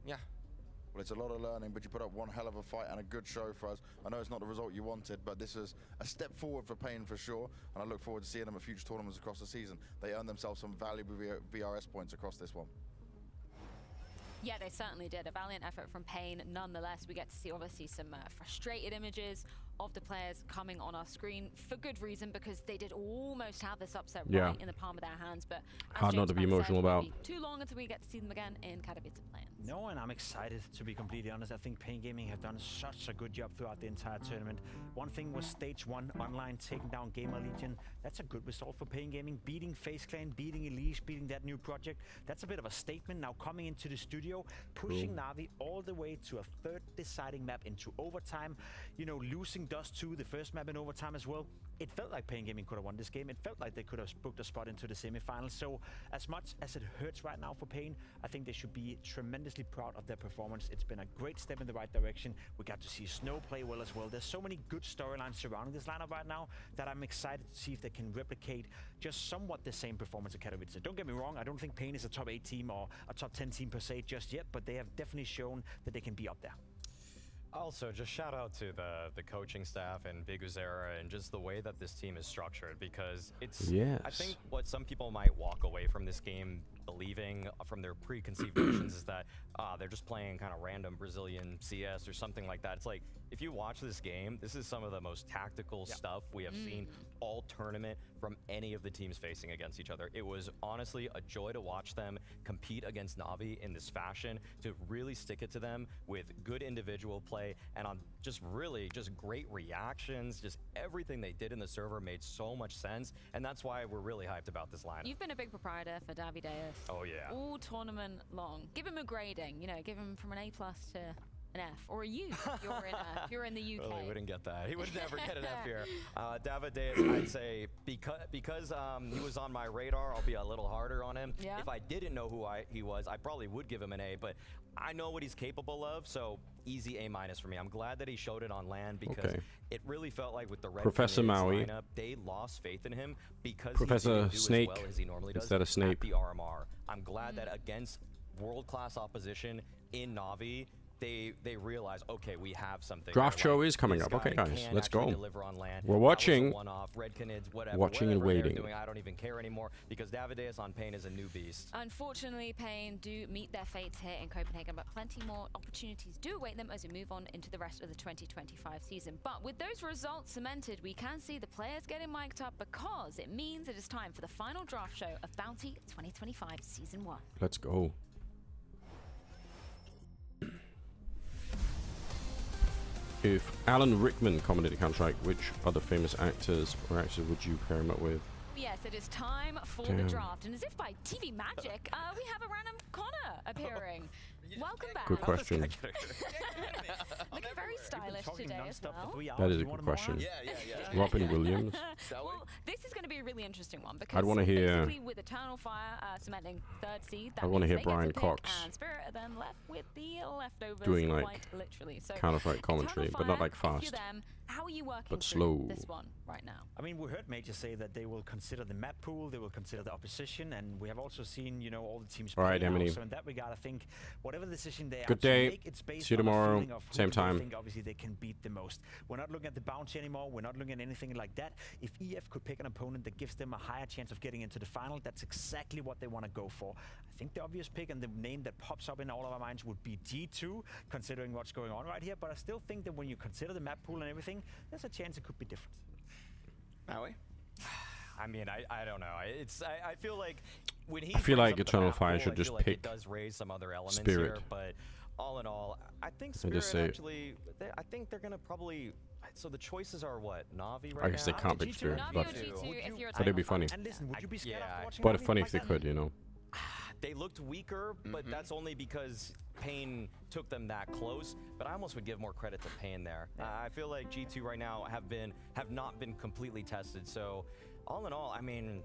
yeah. Well, it's a lot of learning, but you put up one hell of a fight and a good show for us. I know it's not the result you wanted, but this is a step forward for Pain for sure, and I look forward to seeing them at future tournaments across the season. They earned themselves some valuable VRS points across this one. Yeah, they certainly did. A valiant effort from Pain. Nonetheless, we get to see obviously some frustrated images of the players coming on our screen for good reason, because they did almost have this upset right in the palm of their hands. But as Hard not James to be Mann emotional said, about. won't be too long until we get to see them again in Katowice playing. No, and I'm excited, to be completely honest. I think Pain Gaming have done such a good job throughout the entire tournament. One thing was Stage 1 online, taking down Gamer Legion. That's a good result for Pain Gaming. Beating FaZe Clan, beating Elise, beating that new project. That's a bit of a statement. Now coming into the studio, pushing Na'Vi all the way to a third deciding map into overtime. You know, losing Dust 2, the first map in overtime as well. It felt like Pain Gaming could have won this game. It felt like they could have booked a spot into the semifinals. So as much as it hurts right now for Pain, I think they should be tremendously proud of their performance. It's been a great step in the right direction. We got to see Snow play well as well. There's so many good storylines surrounding this lineup right now that I'm excited to see if they can replicate just somewhat the same performance at Katowice. Don't get me wrong, I don't think Pain is a top 8 team or a top 10 team per se just yet, but they have definitely shown that they can be up there. Also, just shout out to the coaching staff and Big Uzera and just the way that this team is structured, because it's, I think what some people might walk away from this game believing from their preconceived notions is that they're just playing kind of random Brazilian CS or something like that. It's like, if you watch this game, this is some of the most tactical stuff we have seen all tournament from any of the teams facing against each other. It was honestly a joy to watch them compete against Na'Vi in this fashion, to really stick it to them with good individual play and on just really just great reactions. Just everything they did in the server made so much sense, and that's why we're really hyped about this lineup. You've been a big proprietor for Davideus. Oh yeah. All tournament long. Give him a grading. You know, give him from an A+ to an F, or a U. If you're in the UK. Well, he wouldn't get that. He would never get an F here. Davideus, I'd say because he was on my radar, I'll be a little harder on him. Yeah. If I didn't know who he was, I probably would give him an A, but I know what he's capable of, so easy A- for me. I'm glad that he showed it on LAN, because it really felt like with the Red Professor Canadians Maui. lineup, they lost faith in him because Professor he didn't do Snake as well as he normally does instead of Snape. at the RMR. I'm glad that against world-class opposition in Na'Vi, they realize, okay, we have something. Draft there. show Like, is coming this up. Okay, guy guys, can let's actually go. deliver on LAN. We're That was a watching. one-off. Red Canids, whatever. Watching and whatever they're waiting. doing, I don't even care anymore, because Davideus on Pain is a new beast. Unfortunately, Pain do meet their fates here in Copenhagen, but plenty more opportunities do await them as we move on into the rest of the 2025 season. But with those results cemented, we can see the players getting mic'd up, because it means it is time for the final draft show of Bounty 2025 Season 1. Let's go. If Alan Rickman commented Counter-Strike, which other famous actors or actors would you pair him up with? Yes, it is time for the draft. And as if by TV magic, we have a random Connor appearing. Welcome back. Good question. Looking very stylish today as well. That is a good question. Robin Williams. Well, this is going to be a really interesting one because I'd want to hear. basically with Eternal Fire cementing third seed, that I want to hear means they get Brian pick, Cox and Spirit are then left with the leftovers, doing like quite literally. So Counter-Strike commentary, but not like Eternal Fire, if fast. you're them, how are you working but through slow. this one right now? I mean, we heard Major say that they will consider the map pool, they will consider the opposition, and we have also seen, you know, all the teams All right, play now. Emily. So in that regard, I think whatever decision they Good actually day. make, it's based See you on a tomorrow. feeling of who Same do they time. think obviously they can beat the most. We're not looking at the bounty anymore. We're not looking at anything like that. If EF could pick an opponent that gives them a higher chance of getting into the final, that's exactly what they want to go for. I think the obvious pick and the name that pops up in all of our minds would be G2, considering what's going on right here. But I still think that when you consider the map pool and everything, there's a chance it could be different. Maui? I mean, I don't know. I feel like when he I feel brings like up the Eternal map Fire pool, should I just feel like pick it does raise some other elements Spirit. here, but all in all, I think I Spirit just say- actually. I think they're gonna probably. So the choices are what? Navi right I guess now? they can't pick Spirit, Navi but or G2 if you're but it'd be funny. And listen, would you be scared of watching But Navi funny like if they that? could, you know. They looked weaker, but that's only because Pain took them that close. But I almost would give more credit to Pain there. I feel like G2 right now have not been completely tested. So all in all, I mean,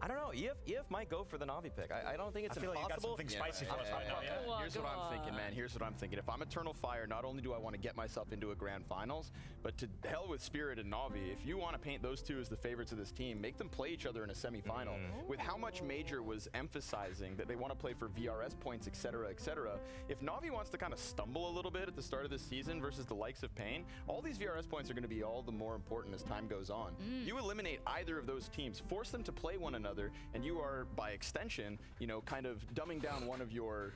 I don't know. EF might go for the Navi pick. I don't think it's I feel like you got impossible. something spicy for us right now. Yeah. Here's what I'm thinking, man. Here's what I'm thinking. If I'm Eternal Fire, not only do I want to get myself into a grand finals, but to hell with Spirit and Navi. If you want to paint those two as the favorites of this team, make them play each other in a semifinal. With how much Major was emphasizing that they want to play for VRS points, etc., etc. If Navi wants to kind of stumble a little bit at the start of this season versus the likes of Pain, all these VRS points are going to be all the more important as time goes on. You eliminate either of those teams, force them to play one another, and you are, by extension, you know, kind of dumbing down one of your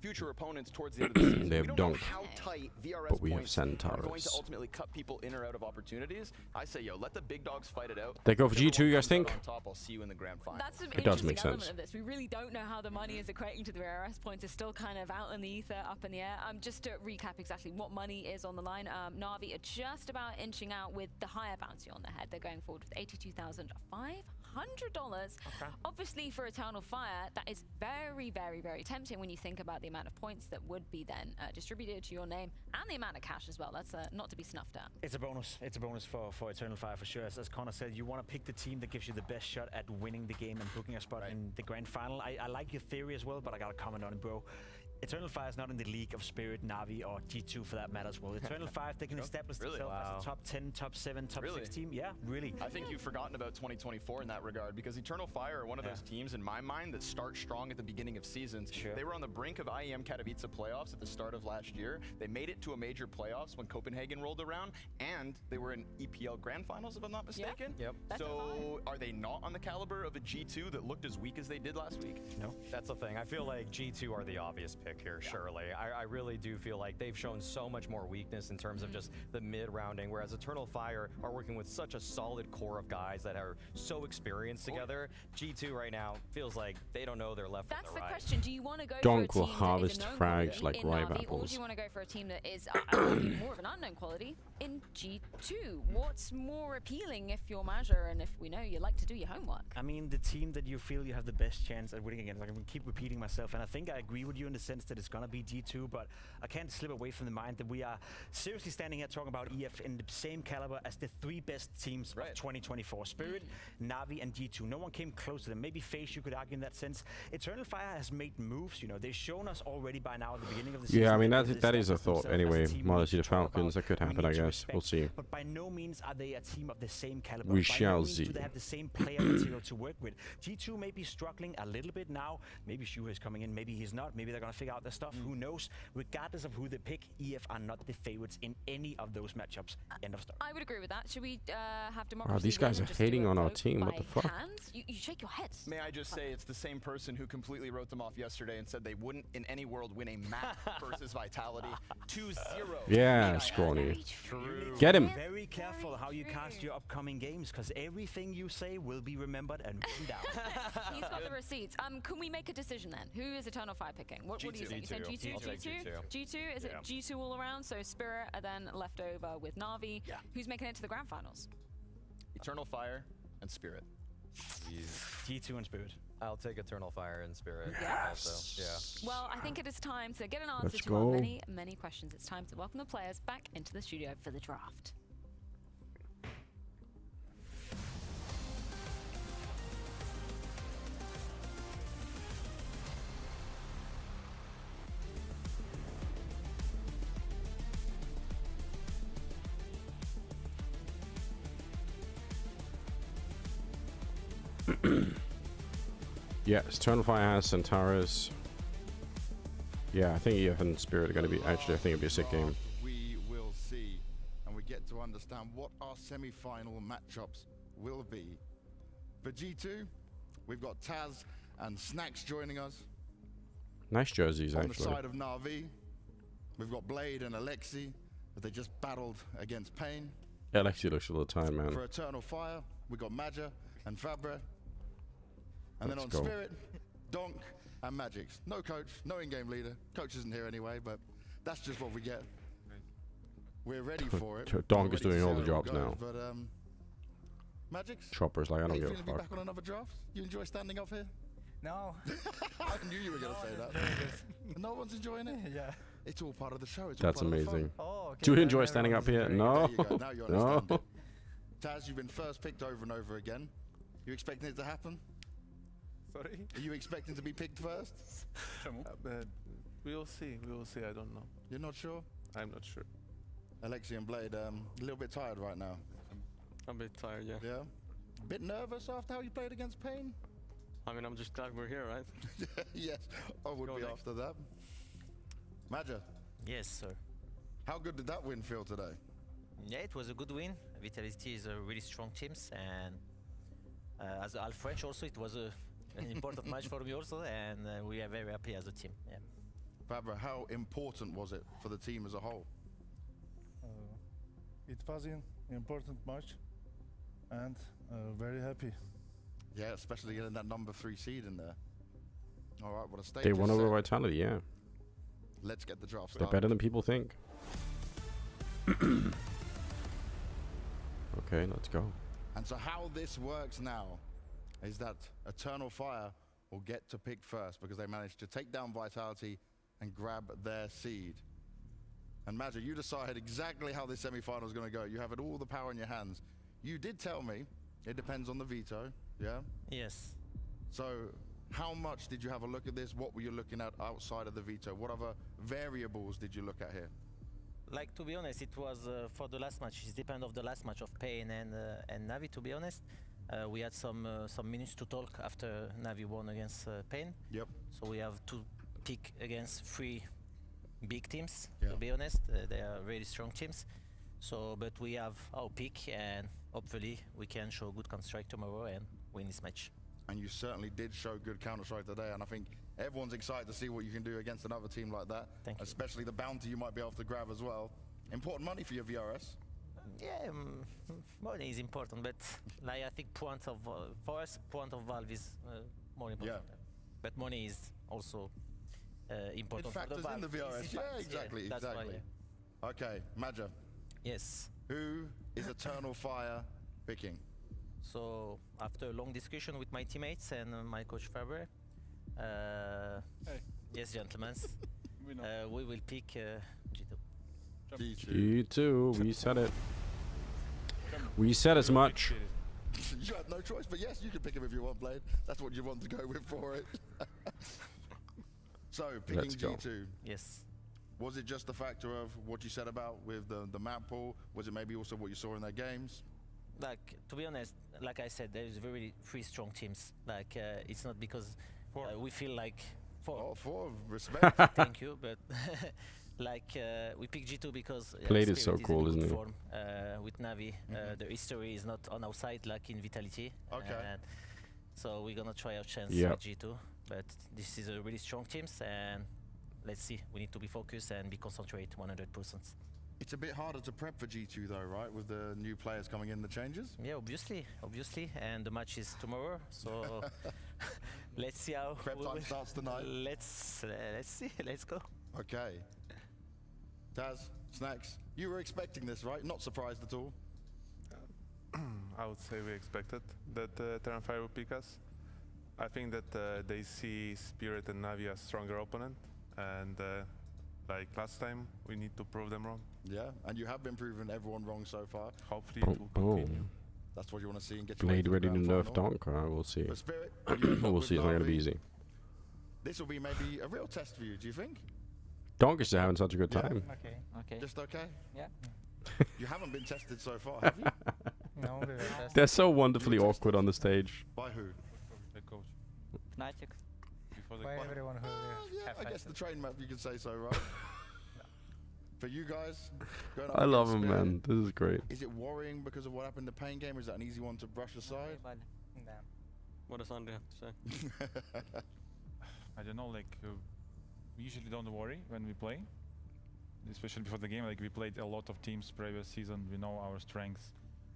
future opponents towards the end of the season. They have We don't know Donk, how tight VRS but we have points are going to Centaurus. ultimately cut people in or out of opportunities. I say, yo, let the big dogs fight it out. They go for Whichever G2, one you guys comes out think? on top, I'll see you in the grand final. That's an It does interesting make element sense. of this. We really don't know how the money is equating to the RS points. It's still kind of out in the ether, up in the air. Just to recap exactly what money is on the line, Navi are just about inching out with the higher bounty on their head. They're going forward with $82,500. Obviously, for Eternal Fire, that is very, very, very tempting when you think about the amount of points that would be then distributed to your name and the amount of cash as well. That's not to be snuffed at. It's a bonus. It's a bonus for Eternal Fire for sure. As Connor said, you want to pick the team that gives you the best shot at winning the game and booking a spot in the grand final. I like your theory as well, but I got to comment on it, bro. Eternal Fire is not in the league of Spirit, Navi, or G2 for that matter as well. Eternal Fire, if they can establish themselves as a top 10, top 7, top 6 team, yeah, really. I think you've forgotten about 2024 in that regard, because Eternal Fire are one of those teams, in my mind, that start strong at the beginning of seasons. They were on the brink of IEM Katowice playoffs at the start of last year. They made it to a major playoffs when Copenhagen rolled around, and they were in EPL Grand Finals, if I'm not mistaken. So are they not on the caliber of a G2 that looked as weak as they did last week? No. That's the thing. I feel like G2 are the obvious pick here, surely. I really do feel like they've shown so much more weakness in terms of just the mid-rounding, whereas Eternal Fire are working with such a solid core of guys that are so experienced together. G2 right now feels like they don't know their left from That's their the right. question. Do you want to go Donk for a will team harvest that is a known frags quality like in ripe Navi, or do apples. you want to go for a team that is more of an unknown quality in G2? What's more appealing if you're Major and if we know you like to do your homework? I mean, the team that you feel you have the best chance at winning against. Like, I'm going to keep repeating myself, and I think I agree with you in the sense that it's going to be G2, but I can't slip away from the mind that we are seriously standing here talking about EF in the same caliber as the 3 best teams of 2024. Spirit, Navi, and G2. No one came close to them. Maybe FaZe, you could argue in that sense. Eternal Fire has made moves, you know. They've shown us already by now at the beginning of the season. Yeah, I mean, that that is a established thought themselves as a anyway. team we Modesty need the to talk Falcons, about, that could we happen, need I to guess. We'll respect. see. But by no means are they a team of the same caliber. We By shall no means see. do they have the same player material to work with. G2 may be struggling a little bit now. Maybe Shuha is coming in, maybe he's not. Maybe they're going to figure out their stuff. Who knows? Regardless of who they pick, EF are not the favorites in any of those matchups. End of story. I would agree with that. Should we have democracy? These guys win are and just do hating a on our vote team. What by the fuck? hand? You shake your head. May I just say, it's the same person who completely wrote them off yesterday and said they wouldn't in any world win a map versus Vitality 2-0. Yeah, Scrawny. True. Get him. Be very careful how you cast your upcoming games, because everything you say will be remembered and written down. He's got the receipts. Can we make a decision then? Who is Eternal Fire picking? What do you you said? You said G2, I'll take G2? G2? Is it G2 all around? So Spirit are then left over with Na'Vi. Yeah. Who's making it to the grand finals? Eternal Fire and Spirit. G2 and Spirit. I'll take Eternal Fire and Spirit Yes. also. Yeah. Well, I think it is time to get an answer Let's to our go. many, many questions. It's time to welcome the players back into the studio for the draft. Yeah, Eternal Fire has Centaurus. Yeah, I think EF and Spirit are going to be. Actually, I think it'll be a sick game. We will see, and we get to understand what our semi-final matchups will be. For G2, we've got Taz and Snacks joining us. Nice jerseys, On the actually. side of Na'Vi, we've got Blade and Alexi, as they just battled against Pain. Yeah, Alexi looks all the time, man. For Eternal Fire, we got Maja and Fabre. And then Let's on go. Spirit, Donk and Magix. No coach, no in-game leader. Coach isn't here anyway, but that's just what we get. We're ready for it. Donk We're is ready doing to all see the how it jobs goes, now. But Magix, Chopper's like, I how don't you give feeling a to be fuck. back on another draft? You enjoy standing up here? No. I knew you were going to say that. No one's enjoying it? Yeah. It's all part of the show. It's That's all part of the amazing. fun. Oh, okay. Do you Now enjoy standing up here? No. There you go. Now you No. understand it. Taz, you've been first picked over and over again. You expecting it to happen? Sorry? Are you expecting to be picked first? But we will see. We will see. I don't know. You're not sure? I'm not sure. Alexi and Blade, a little bit tired right now. I'm a bit tired, yeah. Yeah? A bit nervous after how you played against Pain? I mean, I'm just glad we're here, right? Yes, I would be after that. Maja, Yes, sir. how good did that win feel today? Yeah, it was a good win. Vitality is a really strong team, and as Al French also, it was an important match for me also, and we are very happy as a team. Yeah. Fabre, how important was it for the team as a whole? It was an important match and very happy. Yeah, especially getting that number 3 seed in there. All right, what a stage. They is won over set. Vitality, yeah. Let's get the draft They're started. better than people think. Okay, let's go. And so how this works now is that Eternal Fire will get to pick first because they managed to take down Vitality and grab their seed. And Maja, you decide exactly how this semi-final is going to go. You have it all the power in your hands. You did tell me it depends on the veto, yeah? Yes. So how much did you have a look at this? What were you looking at outside of the veto? What other variables did you look at here? Like, to be honest, it was for the last match. It depends of the last match of Pain and Navi. To be honest, we had some minutes to talk after Navi won against Pain. Yep. So we have to pick against 3 big teams. Yeah. To be honest, they are really strong teams. So, but we have our pick, and hopefully we can show good Counter-Strike tomorrow and win this match. And you certainly did show good Counter-Strike today, and I think everyone's excited to see what you can do against another team like that. Thank you. Especially the bounty you might be able to grab as well. Important money for your VRS. Yeah, money is important, but like I think point of for us, point of Valve is more important. Yeah. But money is also important It for the factors Valve. in the VRS. It's Yeah, fact, exactly, that's why, exactly. Okay, Maja. Yes. Who is Eternal Fire picking? So after a long discussion with my teammates and my coach Fabre, yes, gentlemen, we will pick G2. G2, we said it. We said as much. You had no choice, but yes, you can pick him if you want, Blade. That's what you want to go with for it. So, picking Let's go. G2. Yes. Was it just the factor of what you said about with the map pool? Was it maybe also what you saw in their games? Like, to be honest, like I said, there is very 3 strong teams. Like, it's not because we feel like four, respect. Thank you, but like we pick G2 because Blade is Spirit so cool, in isn't good he? form, with Navi, the history is not on our side like in Vitality. Okay. And so we're gonna try our chance Yep. with G2, but this is a really strong teams, and let's see. We need to be focused and be concentrated 100%. It's a bit harder to prep for G2 though, right? With the new players coming in, the changes? Yeah, obviously, and the match is tomorrow, so Let's see how prep time starts tonight. Let's see. Let's go. Okay. Taz, Snacks, you were expecting this, right? Not surprised at all? I would say we expected that Terran Fire would pick us. I think that they see Spirit and Navi as stronger opponent, and like last time, we need to prove them wrong. Yeah, and you have been proving everyone wrong so far. Hopefully it will continue. That's what you want to see and get you Blade to the ready to grand nerf final. Donk? We'll see. But Spirit, We'll see. It's not going to be easy. This will be maybe a real test for you, do you think? Donk is having such a good time. Okay. Just okay? Yeah. You haven't been tested so far, have you? No, we were tested. They're so wonderfully awkward on the stage. By who? The coach. Fnatic. Before the By coach. everyone who Yeah, I guess the train map, you could say so, right? For you guys, going up I love against him, Spirit, man. This is great. Is it worrying because of what happened in the Pain game, or is that an easy one to brush aside? What does Andre have to say? I don't know, like, we usually don't worry when we play, especially before the game. Like, we played a lot of teams previous season. We know our strengths,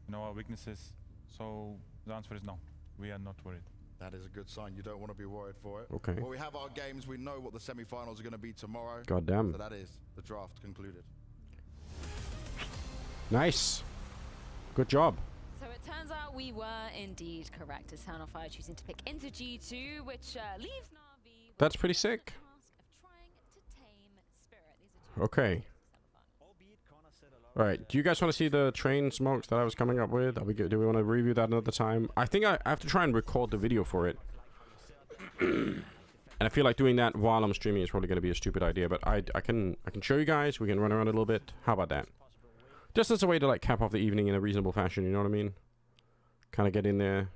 we know our weaknesses. So the answer is no. We are not worried. That is a good sign. You don't want to be worried for it. Okay. Well, we have our games. We know what the semi-finals are going to be tomorrow. God damn. So that is the draft concluded. Nice. Good job. So it turns out we were indeed correct. Eternal Fire choosing to pick into G2, which leaves Na'Vi with That's pretty sick. the task of trying to tame Spirit. These are two Okay. Alright, do you guys want to see the train smokes that I was coming up with? Do we want to review that another time? I think I have to try and record the video for it. And I feel like doing that while I'm streaming is probably going to be a stupid idea, but I can show you guys. We can run around a little bit. How about that? Just as a way to like cap off the evening in a reasonable fashion, you know what I mean? Kind of get in there.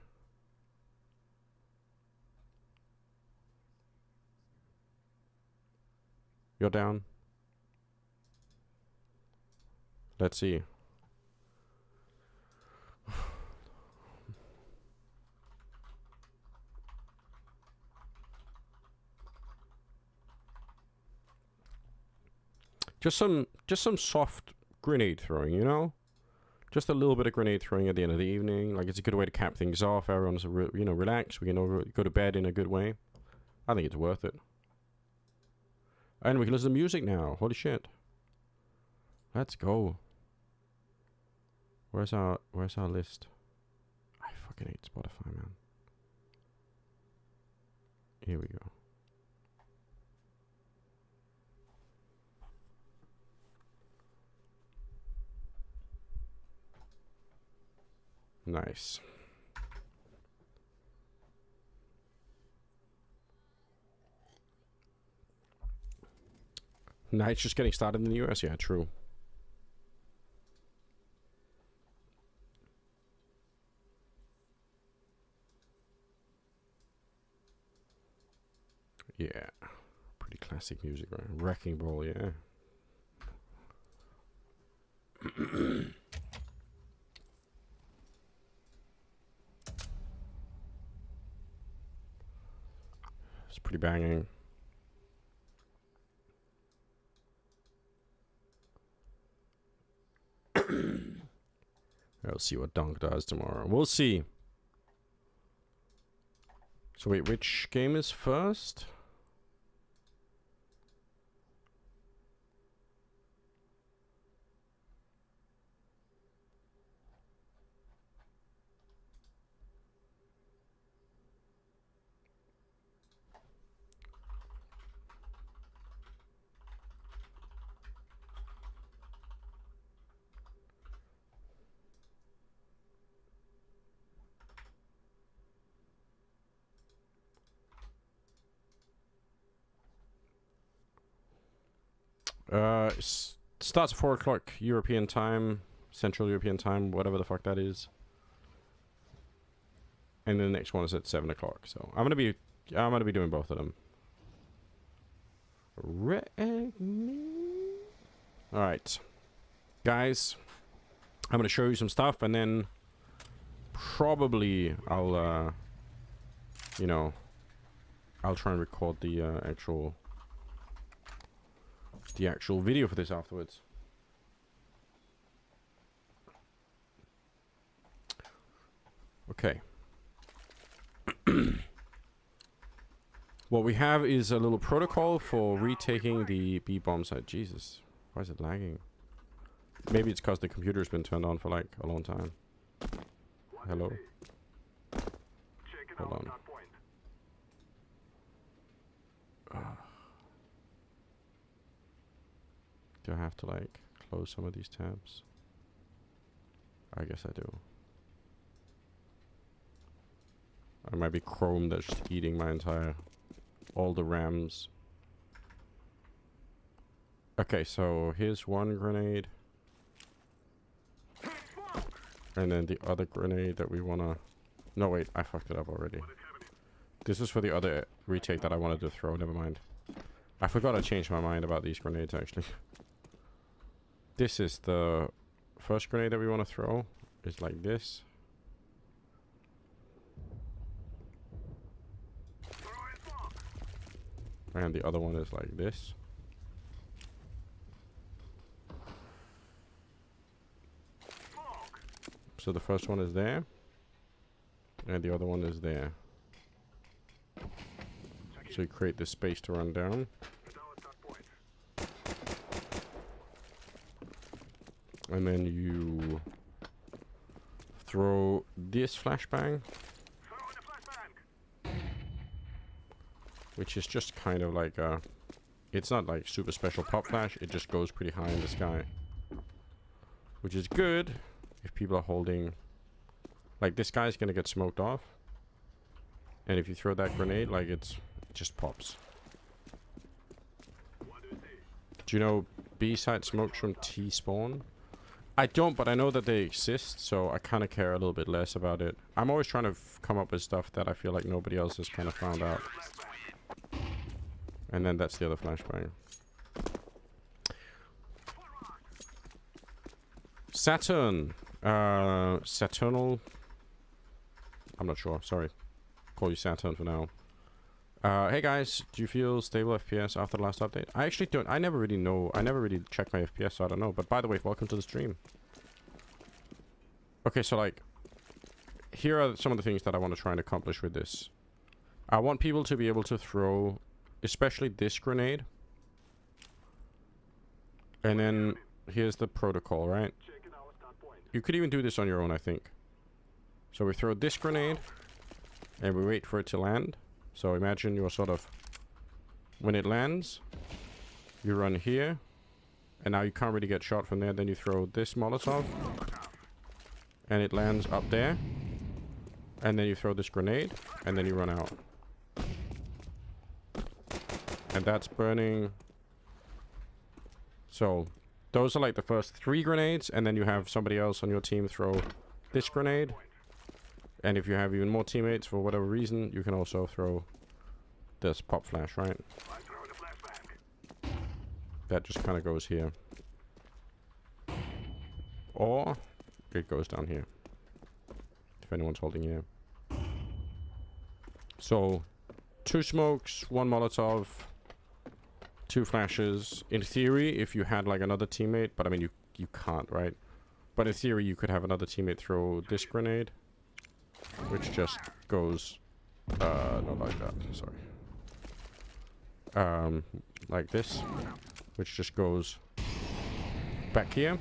You're down. Let's see. Just some soft grenade throwing, you know? Just a little bit of grenade throwing at the end of the evening. Like, it's a good way to cap things off. Everyone's, you know, relax. We can go to bed in a good way. I think it's worth it. And we can listen to music now. Holy shit. Let's go. Where's our list? I fucking hate Spotify, man. Here we go. Nice. Night's just getting started in the US? Yeah, true. Yeah. Pretty classic music, right? Wrecking Ball, yeah. It's pretty banging. I'll see what Donk does tomorrow. We'll see. So wait, which game is first? Starts at 4 o'clock European time, Central European time, whatever the fuck that is. And then the next one is at 7 o'clock. So I'm gonna be doing both of them. All right, guys, I'm gonna show you some stuff, and then probably I'll, you know, I'll try and record the actual video for this afterwards. Okay. What we have is a little protocol for retaking the B bomb site. Jesus, why is it lagging? Maybe it's because the computer's been turned on for like a long time. Hello? Hold on. Do I have to like close some of these tabs? I guess I do. Or it might be Chrome that's just eating my entire... all the RAMs. Okay, so here's one grenade. And then the other grenade that we wanna... No, wait, I fucked it up already. This is for the other retake that I wanted to throw, never mind. I forgot I changed my mind about these grenades, actually. This is the first grenade that we want to throw. It's like this. And the other one is like this. So the first one is there. And the other one is there. So you create this space to run down. And then you throw this flashbang. Which is just kind of like a... It's not like super special pop flash, it just goes pretty high in the sky. Which is good if people are holding... Like this guy's gonna get smoked off. And if you throw that grenade, like it just pops. Do you know B-side smokes from T-spawn? I don't, but I know that they exist, so I kind of care a little bit less about it. I'm always trying to come up with stuff that I feel like nobody else has kind of found out. And then that's the other flashbang. Saturn. Saturnal. I'm not sure, sorry. Call you Saturn for now. Hey guys, do you feel stable FPS after the last update? I actually don't. I never really know. I never really check my FPS, so I don't know. But by the way, welcome to the stream. Okay, so like, here are some of the things that I want to try and accomplish with this. I want people to be able to throw, especially this grenade. And then here's the protocol, right? You could even do this on your own, I think. So we throw this grenade, and we wait for it to land. So imagine you're sort of, when it lands, you run here, and now you can't really get shot from there. Then you throw this Molotov, and it lands up there. And then you throw this grenade, and then you run out. And that's burning. So those are like the first 3 grenades, and then you have somebody else on your team throw this grenade. And if you have even more teammates for whatever reason, you can also throw this pop flash, right? That just kind of goes here. Or it goes down here. If anyone's holding here. So 2 smokes, 1 Molotov, 2 flashes. In theory, if you had like another teammate, but I mean you can't, right? But in theory, you could have another teammate throw this grenade, which just goes not like that, sorry. Like this, which just goes back here.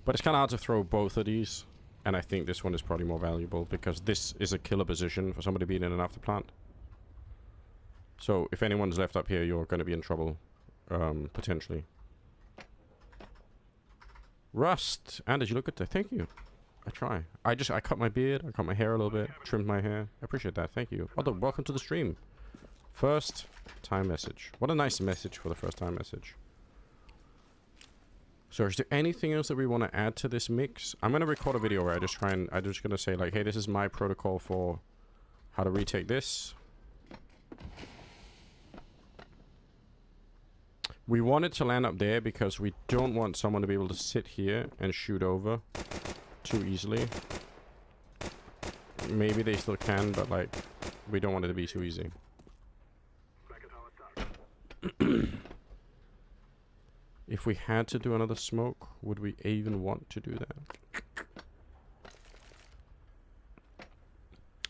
But it's kind of hard to throw both of these, and I think this one is probably more valuable because this is a killer position for somebody being in an afterplant. So if anyone's left up here, you're going to be in trouble, potentially. Rust, Anders, you look good there. Thank you. I try. I cut my beard, I cut my hair a little bit, trimmed my hair. I appreciate that. Thank you. Although, welcome to the stream. First time message. What a nice message for the first time message. So is there anything else that we want to add to this mix? I'm going to record a video where I'm just going to say like, hey, this is my protocol for how to retake this. We want it to land up there because we don't want someone to be able to sit here and shoot over too easily. Maybe they still can, but like, we don't want it to be too easy. If we had to do another smoke, would we even want to do that?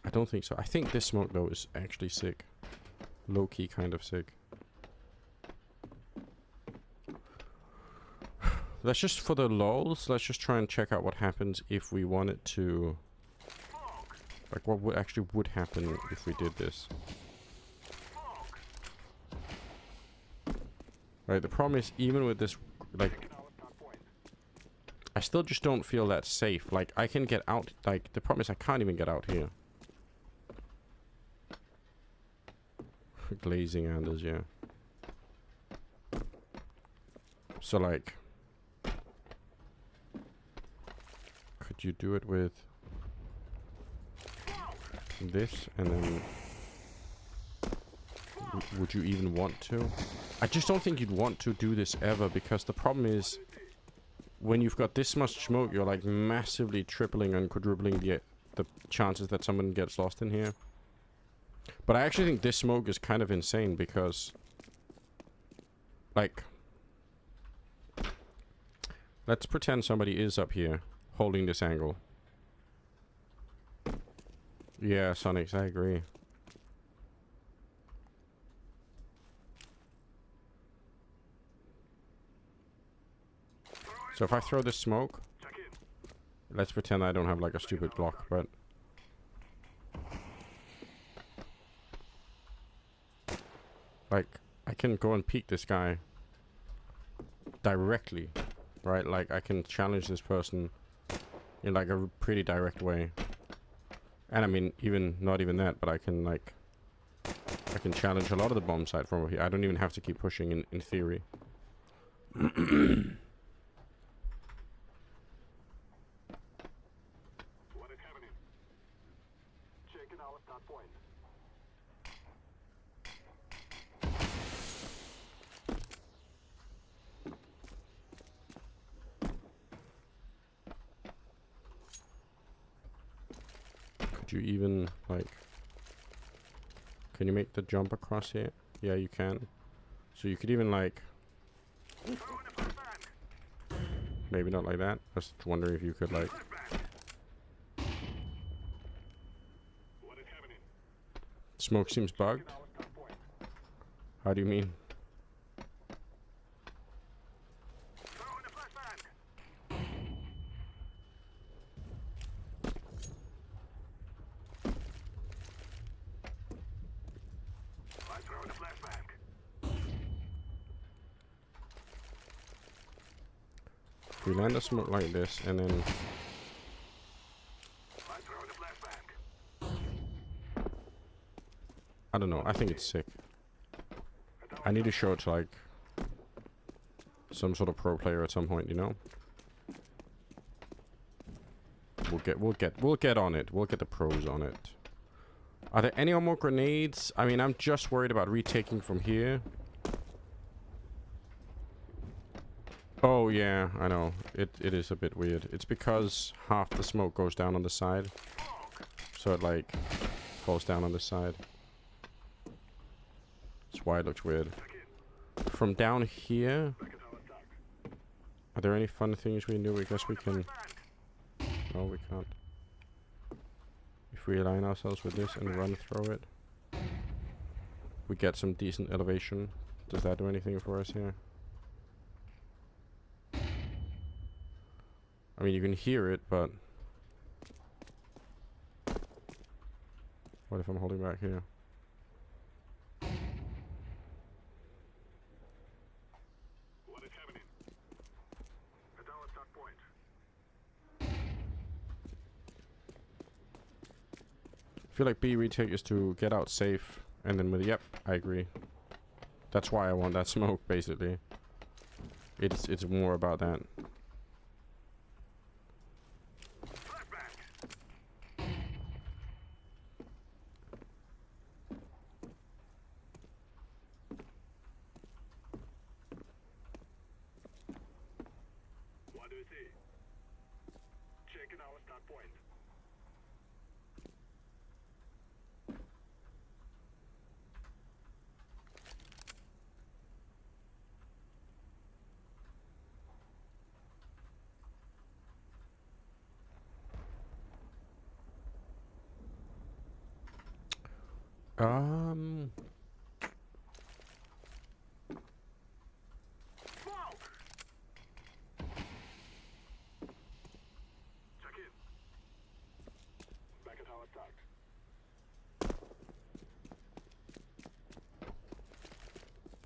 I don't think so. I think this smoke though is actually sick. low-key kind of sick. Let's just, for the lulz, let's just try and check out what happens if we wanted to... Like, what would actually would happen if we did this. Right, the problem is, even with this, like... I still just don't feel that safe. Like, I can get out, like, the problem is I can't even get out here. Glazing Anders, yeah. So, like... Could you do it with... this, and then... would you even want to? I just don't think you'd want to do this ever, because the problem is... when you've got this much smoke, you're like massively tripling and quadrupling the chances that someone gets lost in here. But I actually think this smoke is kind of insane because... like... let's pretend somebody is up here, holding this angle. Yeah, Sonics, I agree. So if I throw this smoke, let's pretend I don't have like a stupid block, but... like, I can go and peek this guy directly, right? Like, I can challenge this person in like a pretty direct way. And I mean, even, not even that, but I can like... I can challenge a lot of the bomb site from over here. I don't even have to keep pushing in theory. Could you even, like... can you make the jump across here? Yeah, you can. So you could even, like... maybe not like that. I was wondering if you could, like... smoke seems bugged. How do you mean? We land a smoke like this, and then... I don't know, I think it's sick. I need to show it to, like... some sort of pro player at some point, you know? We'll get on it. We'll get the pros on it. Are there any more grenades? I mean, I'm just worried about retaking from here. Oh yeah, I know. It is a bit weird. It's because half the smoke goes down on the side. So it like falls down on the side. That's why it looks weird. From down here, are there any fun things we can do? I guess we can... no, we can't. If we align ourselves with this and run through it, we get some decent elevation. Does that do anything for us here? I mean, you can hear it, but... what if I'm holding back here? I feel like B retake is to get out safe, and then with... yep, I agree. That's why I want that smoke, basically. It's more about that.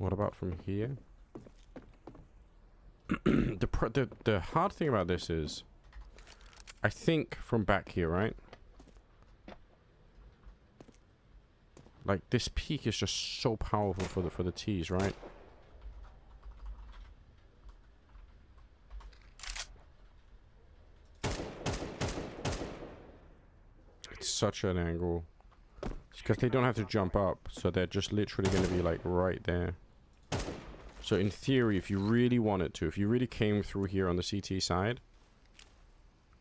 What about from here? The hard thing about this is, I think from back here, right? Like this peak is just so powerful for the T's, right? It's such an angle. It's because they don't have to jump up, so they're just literally going to be like right there. So in theory, if you really wanted to, if you really came through here on the CT side,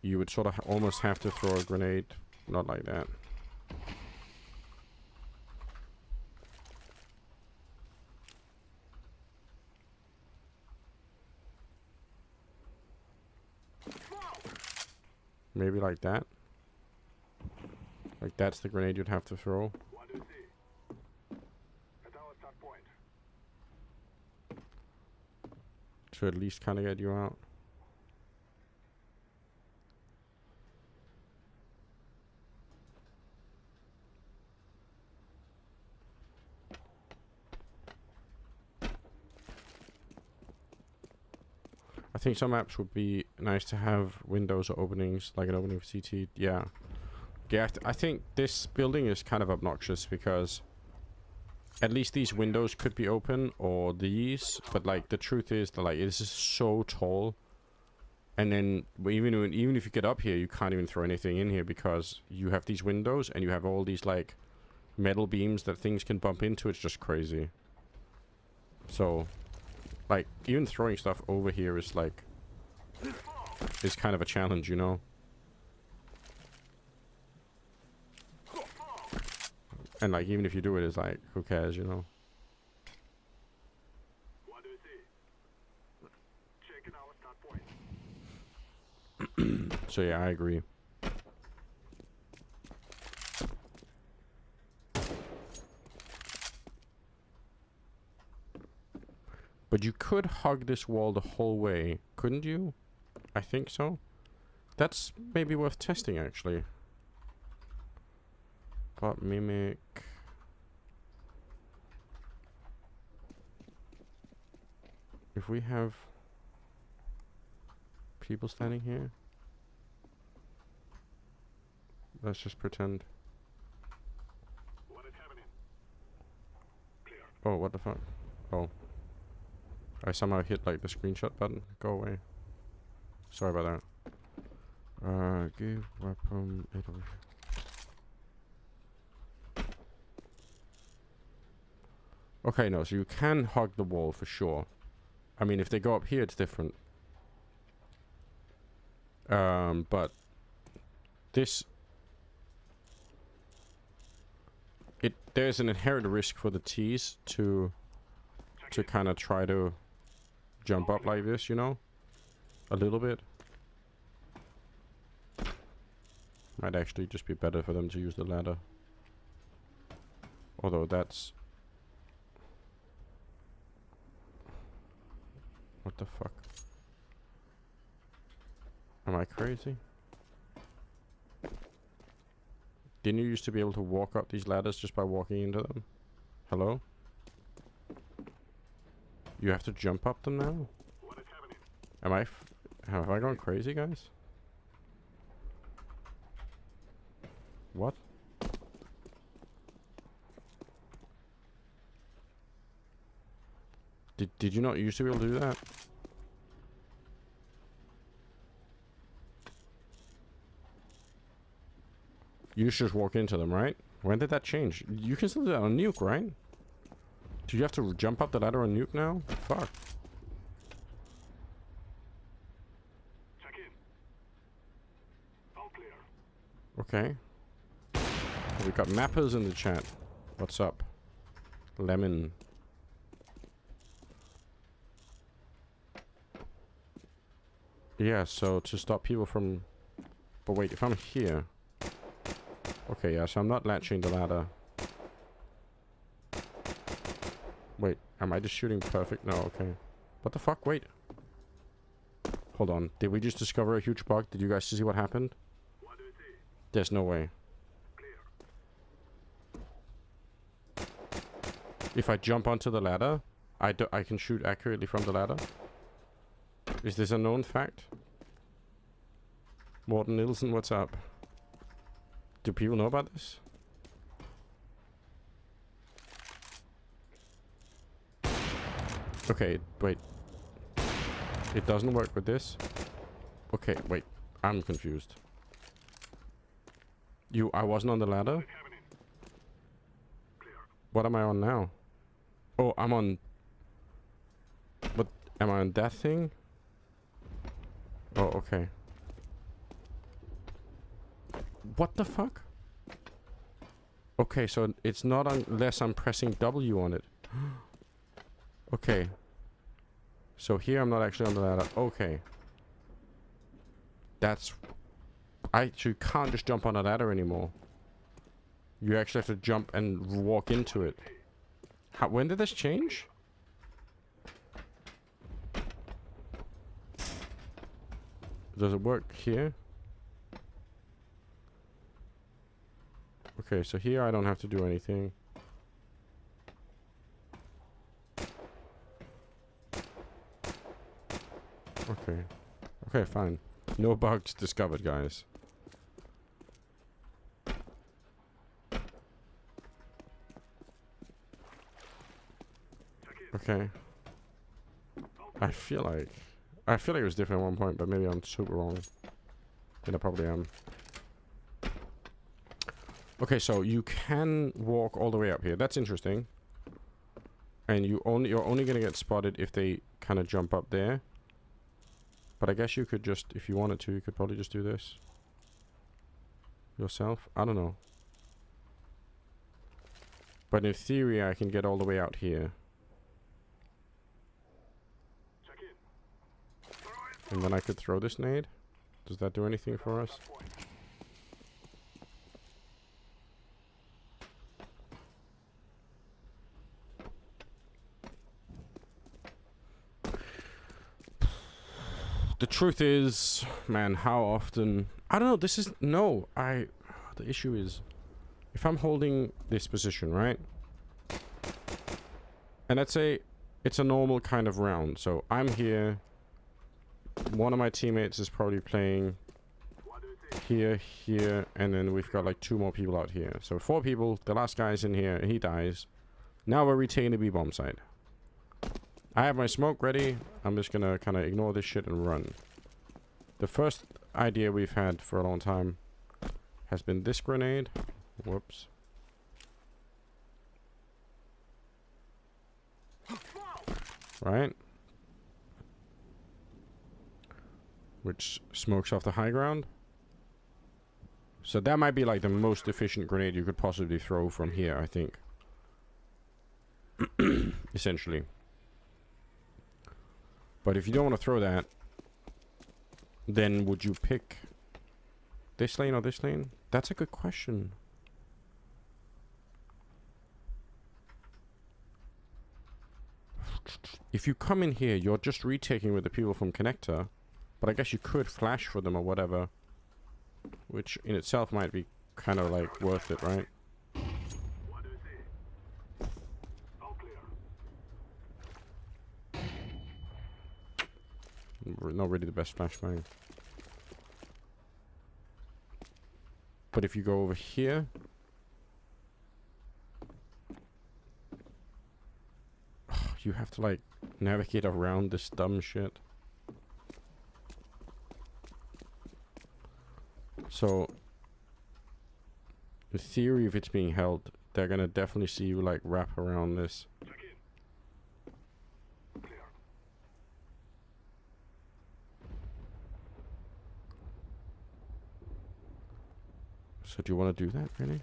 you would sort of almost have to throw a grenade. Not like that. Maybe like that. Like that's the grenade you'd have to throw. To at least kind of get you out. I think some maps would be nice to have windows or openings, like an opening for CT. Yeah. Yeah, I think this building is kind of obnoxious because at least these windows could be open, or these, but like the truth is that like this is so tall, and then even if you get up here, you can't even throw anything in here because you have these windows and you have all these like metal beams that things can bump into. It's just crazy. So like even throwing stuff over here is like is kind of a challenge, you know. And like even if you do it, it's like who cares, you know. So yeah, I agree. But you could hug this wall the whole way, couldn't you? I think so. That's maybe worth testing, actually. But mimic. If we have people standing here, let's just pretend. Oh, what the fuck? Oh. I somehow hit like the screenshot button. Go away. Sorry about that. Give weapon AW. Okay, no, so you can hug the wall for sure. I mean, if they go up here, it's different. But this... There's an inherent risk for the T's to kind of try to jump up like this, you know? A little bit. Might actually just be better for them to use the ladder. Although that's... What the fuck? Am I crazy? Didn't you used to be able to walk up these ladders just by walking into them? Hello? You have to jump up them now? Am I... have I gone crazy, guys? What? Did you not used to be able to do that? You should just walk into them, right? When did that change? You can still do that on Nuke, right? Do you have to jump up the ladder on Nuke now? Fuck. Check in. All clear. Okay. We got mappers in the chat. What's up? Lemon. Yeah, so to stop people from... But wait, if I'm here... Okay, yeah, so I'm not latching the ladder. Wait, am I just shooting perfect? No, okay. What the fuck? Wait. Hold on. Did we just discover a huge bug? Did you guys see what happened? There's no way. If I jump onto the ladder, I can shoot accurately from the ladder. Is this a known fact? Morten Nielsen, what's up? Do people know about this? Okay, wait. It doesn't work with this? Okay, wait. I'm confused. I wasn't on the ladder? What am I on now? Oh, I'm on... What? Am I on that thing? Oh, okay. What the fuck? Okay, so it's not unless I'm pressing W on it. Okay. So here I'm not actually on the ladder. Okay. That's... you can't just jump on a ladder anymore. You actually have to jump and walk into it. When did this change? Does it work here? Okay, so here I don't have to do anything. Okay. Okay, fine. No bugs discovered, guys. Okay. I feel like it was different at one point, but maybe I'm super wrong. And I probably am. Okay, so you can walk all the way up here. That's interesting. And you're only gonna get spotted if they kind of jump up there. But I guess you could just, if you wanted to, you could probably just do this yourself. I don't know. But in theory, I can get all the way out here. And then I could throw this nade. Does that do anything for us? The truth is, man, how often... I don't know, this is... No, the issue is... If I'm holding this position, right? And let's say it's a normal kind of round. So I'm here. One of my teammates is probably playing here, and then we've got like 2 more people out here. So 4 people, the last guy's in here, and he dies. Now we're retaining the B-bomb site. I have my smoke ready. I'm just gonna kind of ignore this shit and run. The first idea we've had for a long time has been this grenade. Whoops. Right? Which smokes off the high ground. So that might be like the most efficient grenade you could possibly throw from here, I think. Essentially. But if you don't want to throw that, then would you pick this lane or this lane? That's a good question. If you come in here, you're just retaking with the people from connector. But I guess you could flash for them or whatever. Which in itself might be kind of like worth it, right? Not really the best flashbang. But if you go over here... you have to like navigate around this dumb shit. So, in theory, if it's being held, they're gonna definitely see you like wrap around this. So do you want to do that, really?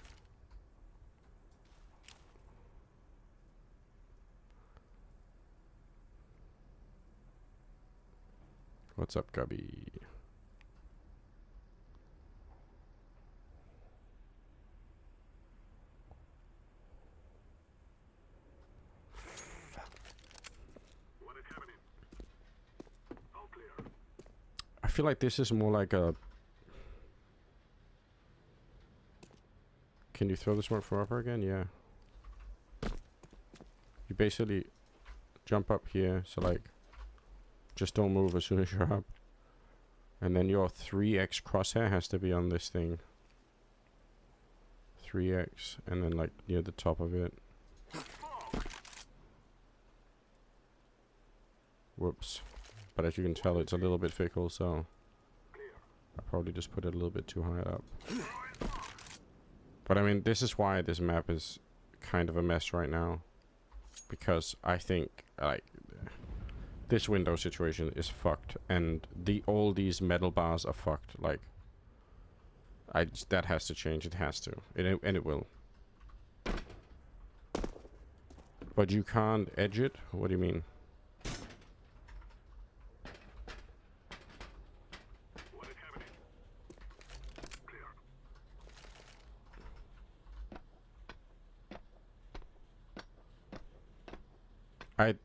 What's up, Gubby? I feel like this is more like a... Can you throw the smoke for upper again? Yeah. You basically jump up here. So like, just don't move as soon as you're up. And then your 3x crosshair has to be on this thing. 3x, and then like near the top of it. Whoops. But as you can tell, it's a little bit fickle, so I probably just put it a little bit too high up. But I mean, this is why this map is kind of a mess right now. Because I think, like, this window situation is fucked. And all these metal bars are fucked. Like, that has to change. It has to. And it will. But you can't edge it? What do you mean?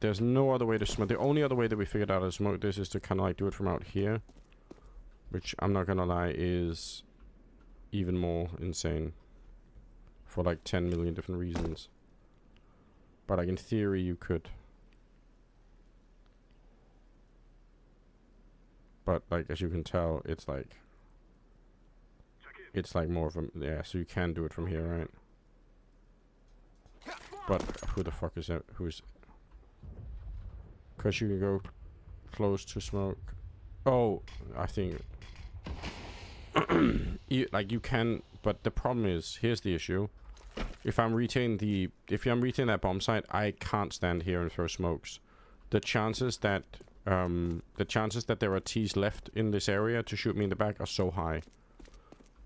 There's no other way to smoke. The only other way that we figured out to smoke this is to kind of like do it from out here. Which, I'm not gonna lie, is even more insane. For like 10 million different reasons. But like in theory you could. But like as you can tell, it's like more of a, yeah, so you can do it from here, right? But who the fuck is that? Who's... Because you can go close to smoke. Oh, I think... you can... But the problem is, here's the issue. If I'm retaining that bomb site, I can't stand here and throw smokes. The chances that there are T's left in this area to shoot me in the back are so high.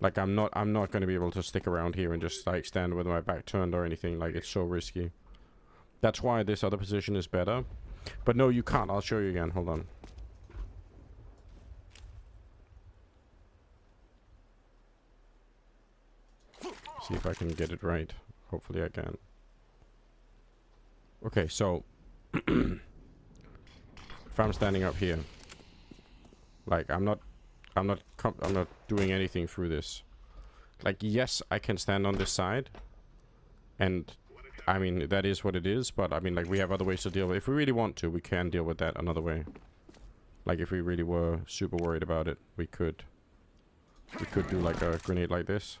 Like I'm not going to be able to stick around here and just like stand with my back turned or anything. Like it's so risky. That's why this other position is better. But no, you can't. I'll show you again. Hold on. See if I can get it right. Hopefully I can. Okay, so if I'm standing up here, like I'm not doing anything through this. Like yes, I can stand on this side, and I mean that is what it is. But I mean, like we have other ways to deal with. If we really want to, we can deal with that another way. Like if we really were super worried about it, we could do like a grenade like this.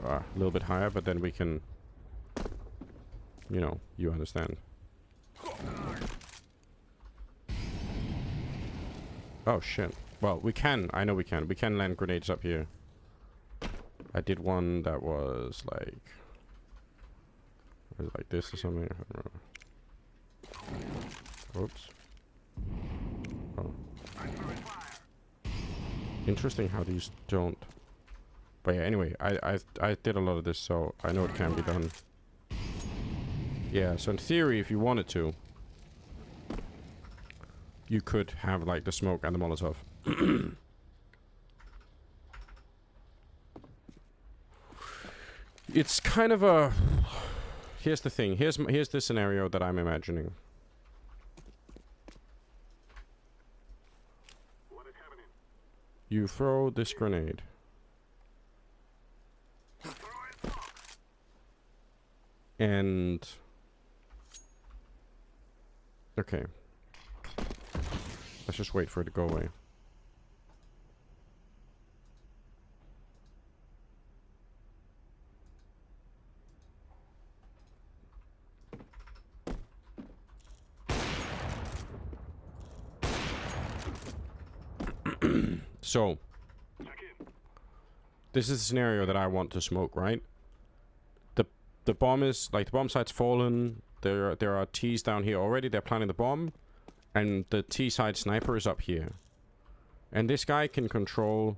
A little bit higher, but then we can, you know, you understand. Oh shit. Well, we can. I know we can. We can land grenades up here. I did one that was like this or something. I don't know. Oops. Oh. Interesting how these don't. But yeah, anyway, I did a lot of this, so I know it can be done. Yeah, so in theory, if you wanted to, you could have like the smoke and the Molotov. It's kind of a... Here's the thing. Here's the scenario that I'm imagining. You throw this grenade. And... Okay. Let's just wait for it to go away. So, this is the scenario that I want to smoke, right? The bomb is, like, the bomb site's fallen. There are T's down here already. They're planting the bomb. And the T-side sniper is up here. And this guy can control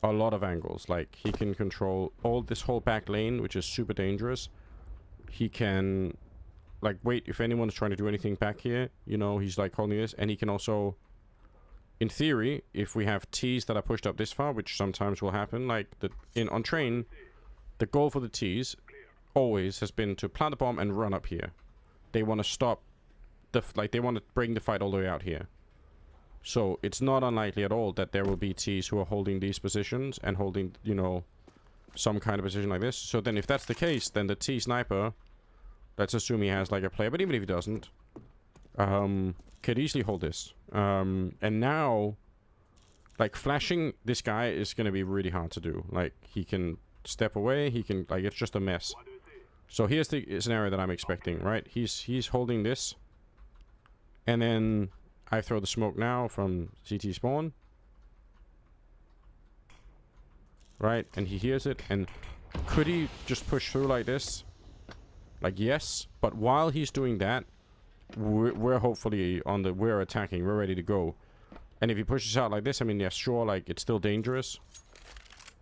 a lot of angles. Like, he can control this whole back lane, which is super dangerous. He can, like, wait, if anyone's trying to do anything back here, you know, he's, like, holding this. And he can also, in theory, if we have T's that are pushed up this far, which sometimes will happen, like, on train, the goal for the T's always has been to plant the bomb and run up here. They want to stop they want to bring the fight all the way out here. So it's not unlikely at all that there will be T's who are holding these positions and holding, you know, some kind of position like this. So then if that's the case, then the T sniper Let's assume he has like a player, but even if he doesn't, could easily hold this. And now, like, flashing this guy is going to be really hard to do. Like, he can step away, he can, like, it's just a mess. So here's the scenario that I'm expecting, right? He's holding this, and then I throw the smoke now from CT spawn. Right, and he hears it, and could he just push through like this? Like, yes, but while he's doing that, we're hopefully we're attacking, we're ready to go. And if he pushes out like this, I mean, yeah, sure, like, it's still dangerous,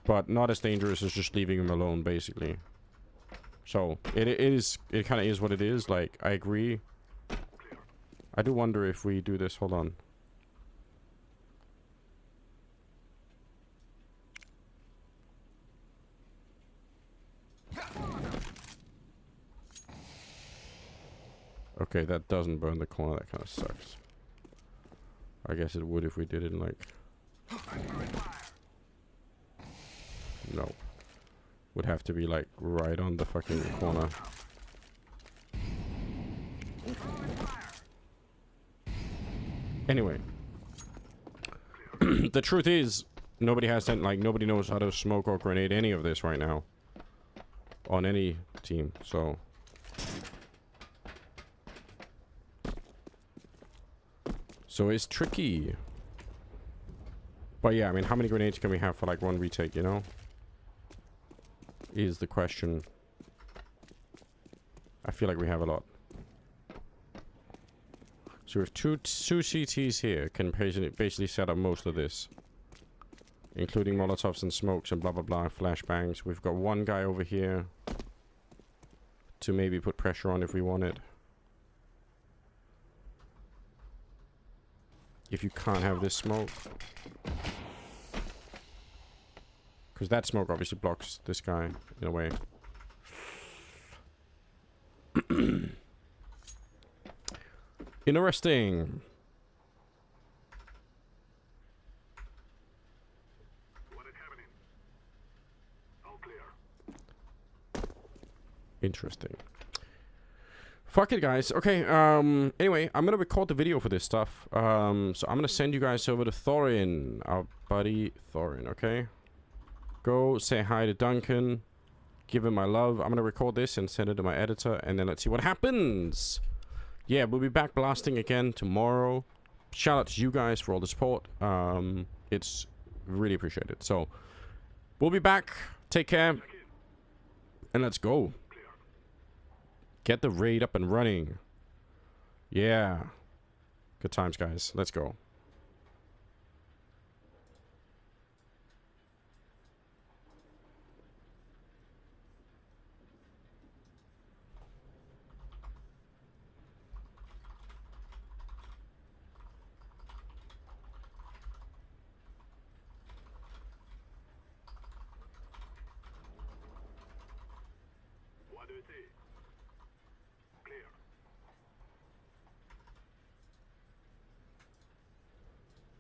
but not as dangerous as just leaving him alone, basically. So, it kind of is what it is, like, I agree. I do wonder if we do this, hold on. Okay, that doesn't burn the corner, that kind of sucks. I guess it would if we did it in, like... No. Would have to be, like, right on the fucking corner. Anyway. The truth is, nobody knows how to smoke or grenade any of this right now. On any team, so... So it's tricky. But yeah, I mean, how many grenades can we have for like one retake, you know? Is the question. I feel like we have a lot. So we have two CTs here, can basically set up most of this. Including Molotovs and smokes and blah blah blah, flashbangs. We've got one guy over here to maybe put pressure on if we want it. If you can't have this smoke. Because that smoke obviously blocks this guy in a way. Interesting. Interesting. Fuck it, guys. Okay, anyway, I'm gonna record the video for this stuff. So I'm gonna send you guys over to Thorin, our buddy Thorin, okay? Go say hi to Duncan. Give him my love. I'm gonna record this and send it to my editor, and then let's see what happens. Yeah, we'll be back blasting again tomorrow. Shout out to you guys for all the support. It's really appreciated. So, we'll be back. Take care. And let's go. Get the raid up and running. Yeah. Good times, guys. Let's go. What do you see?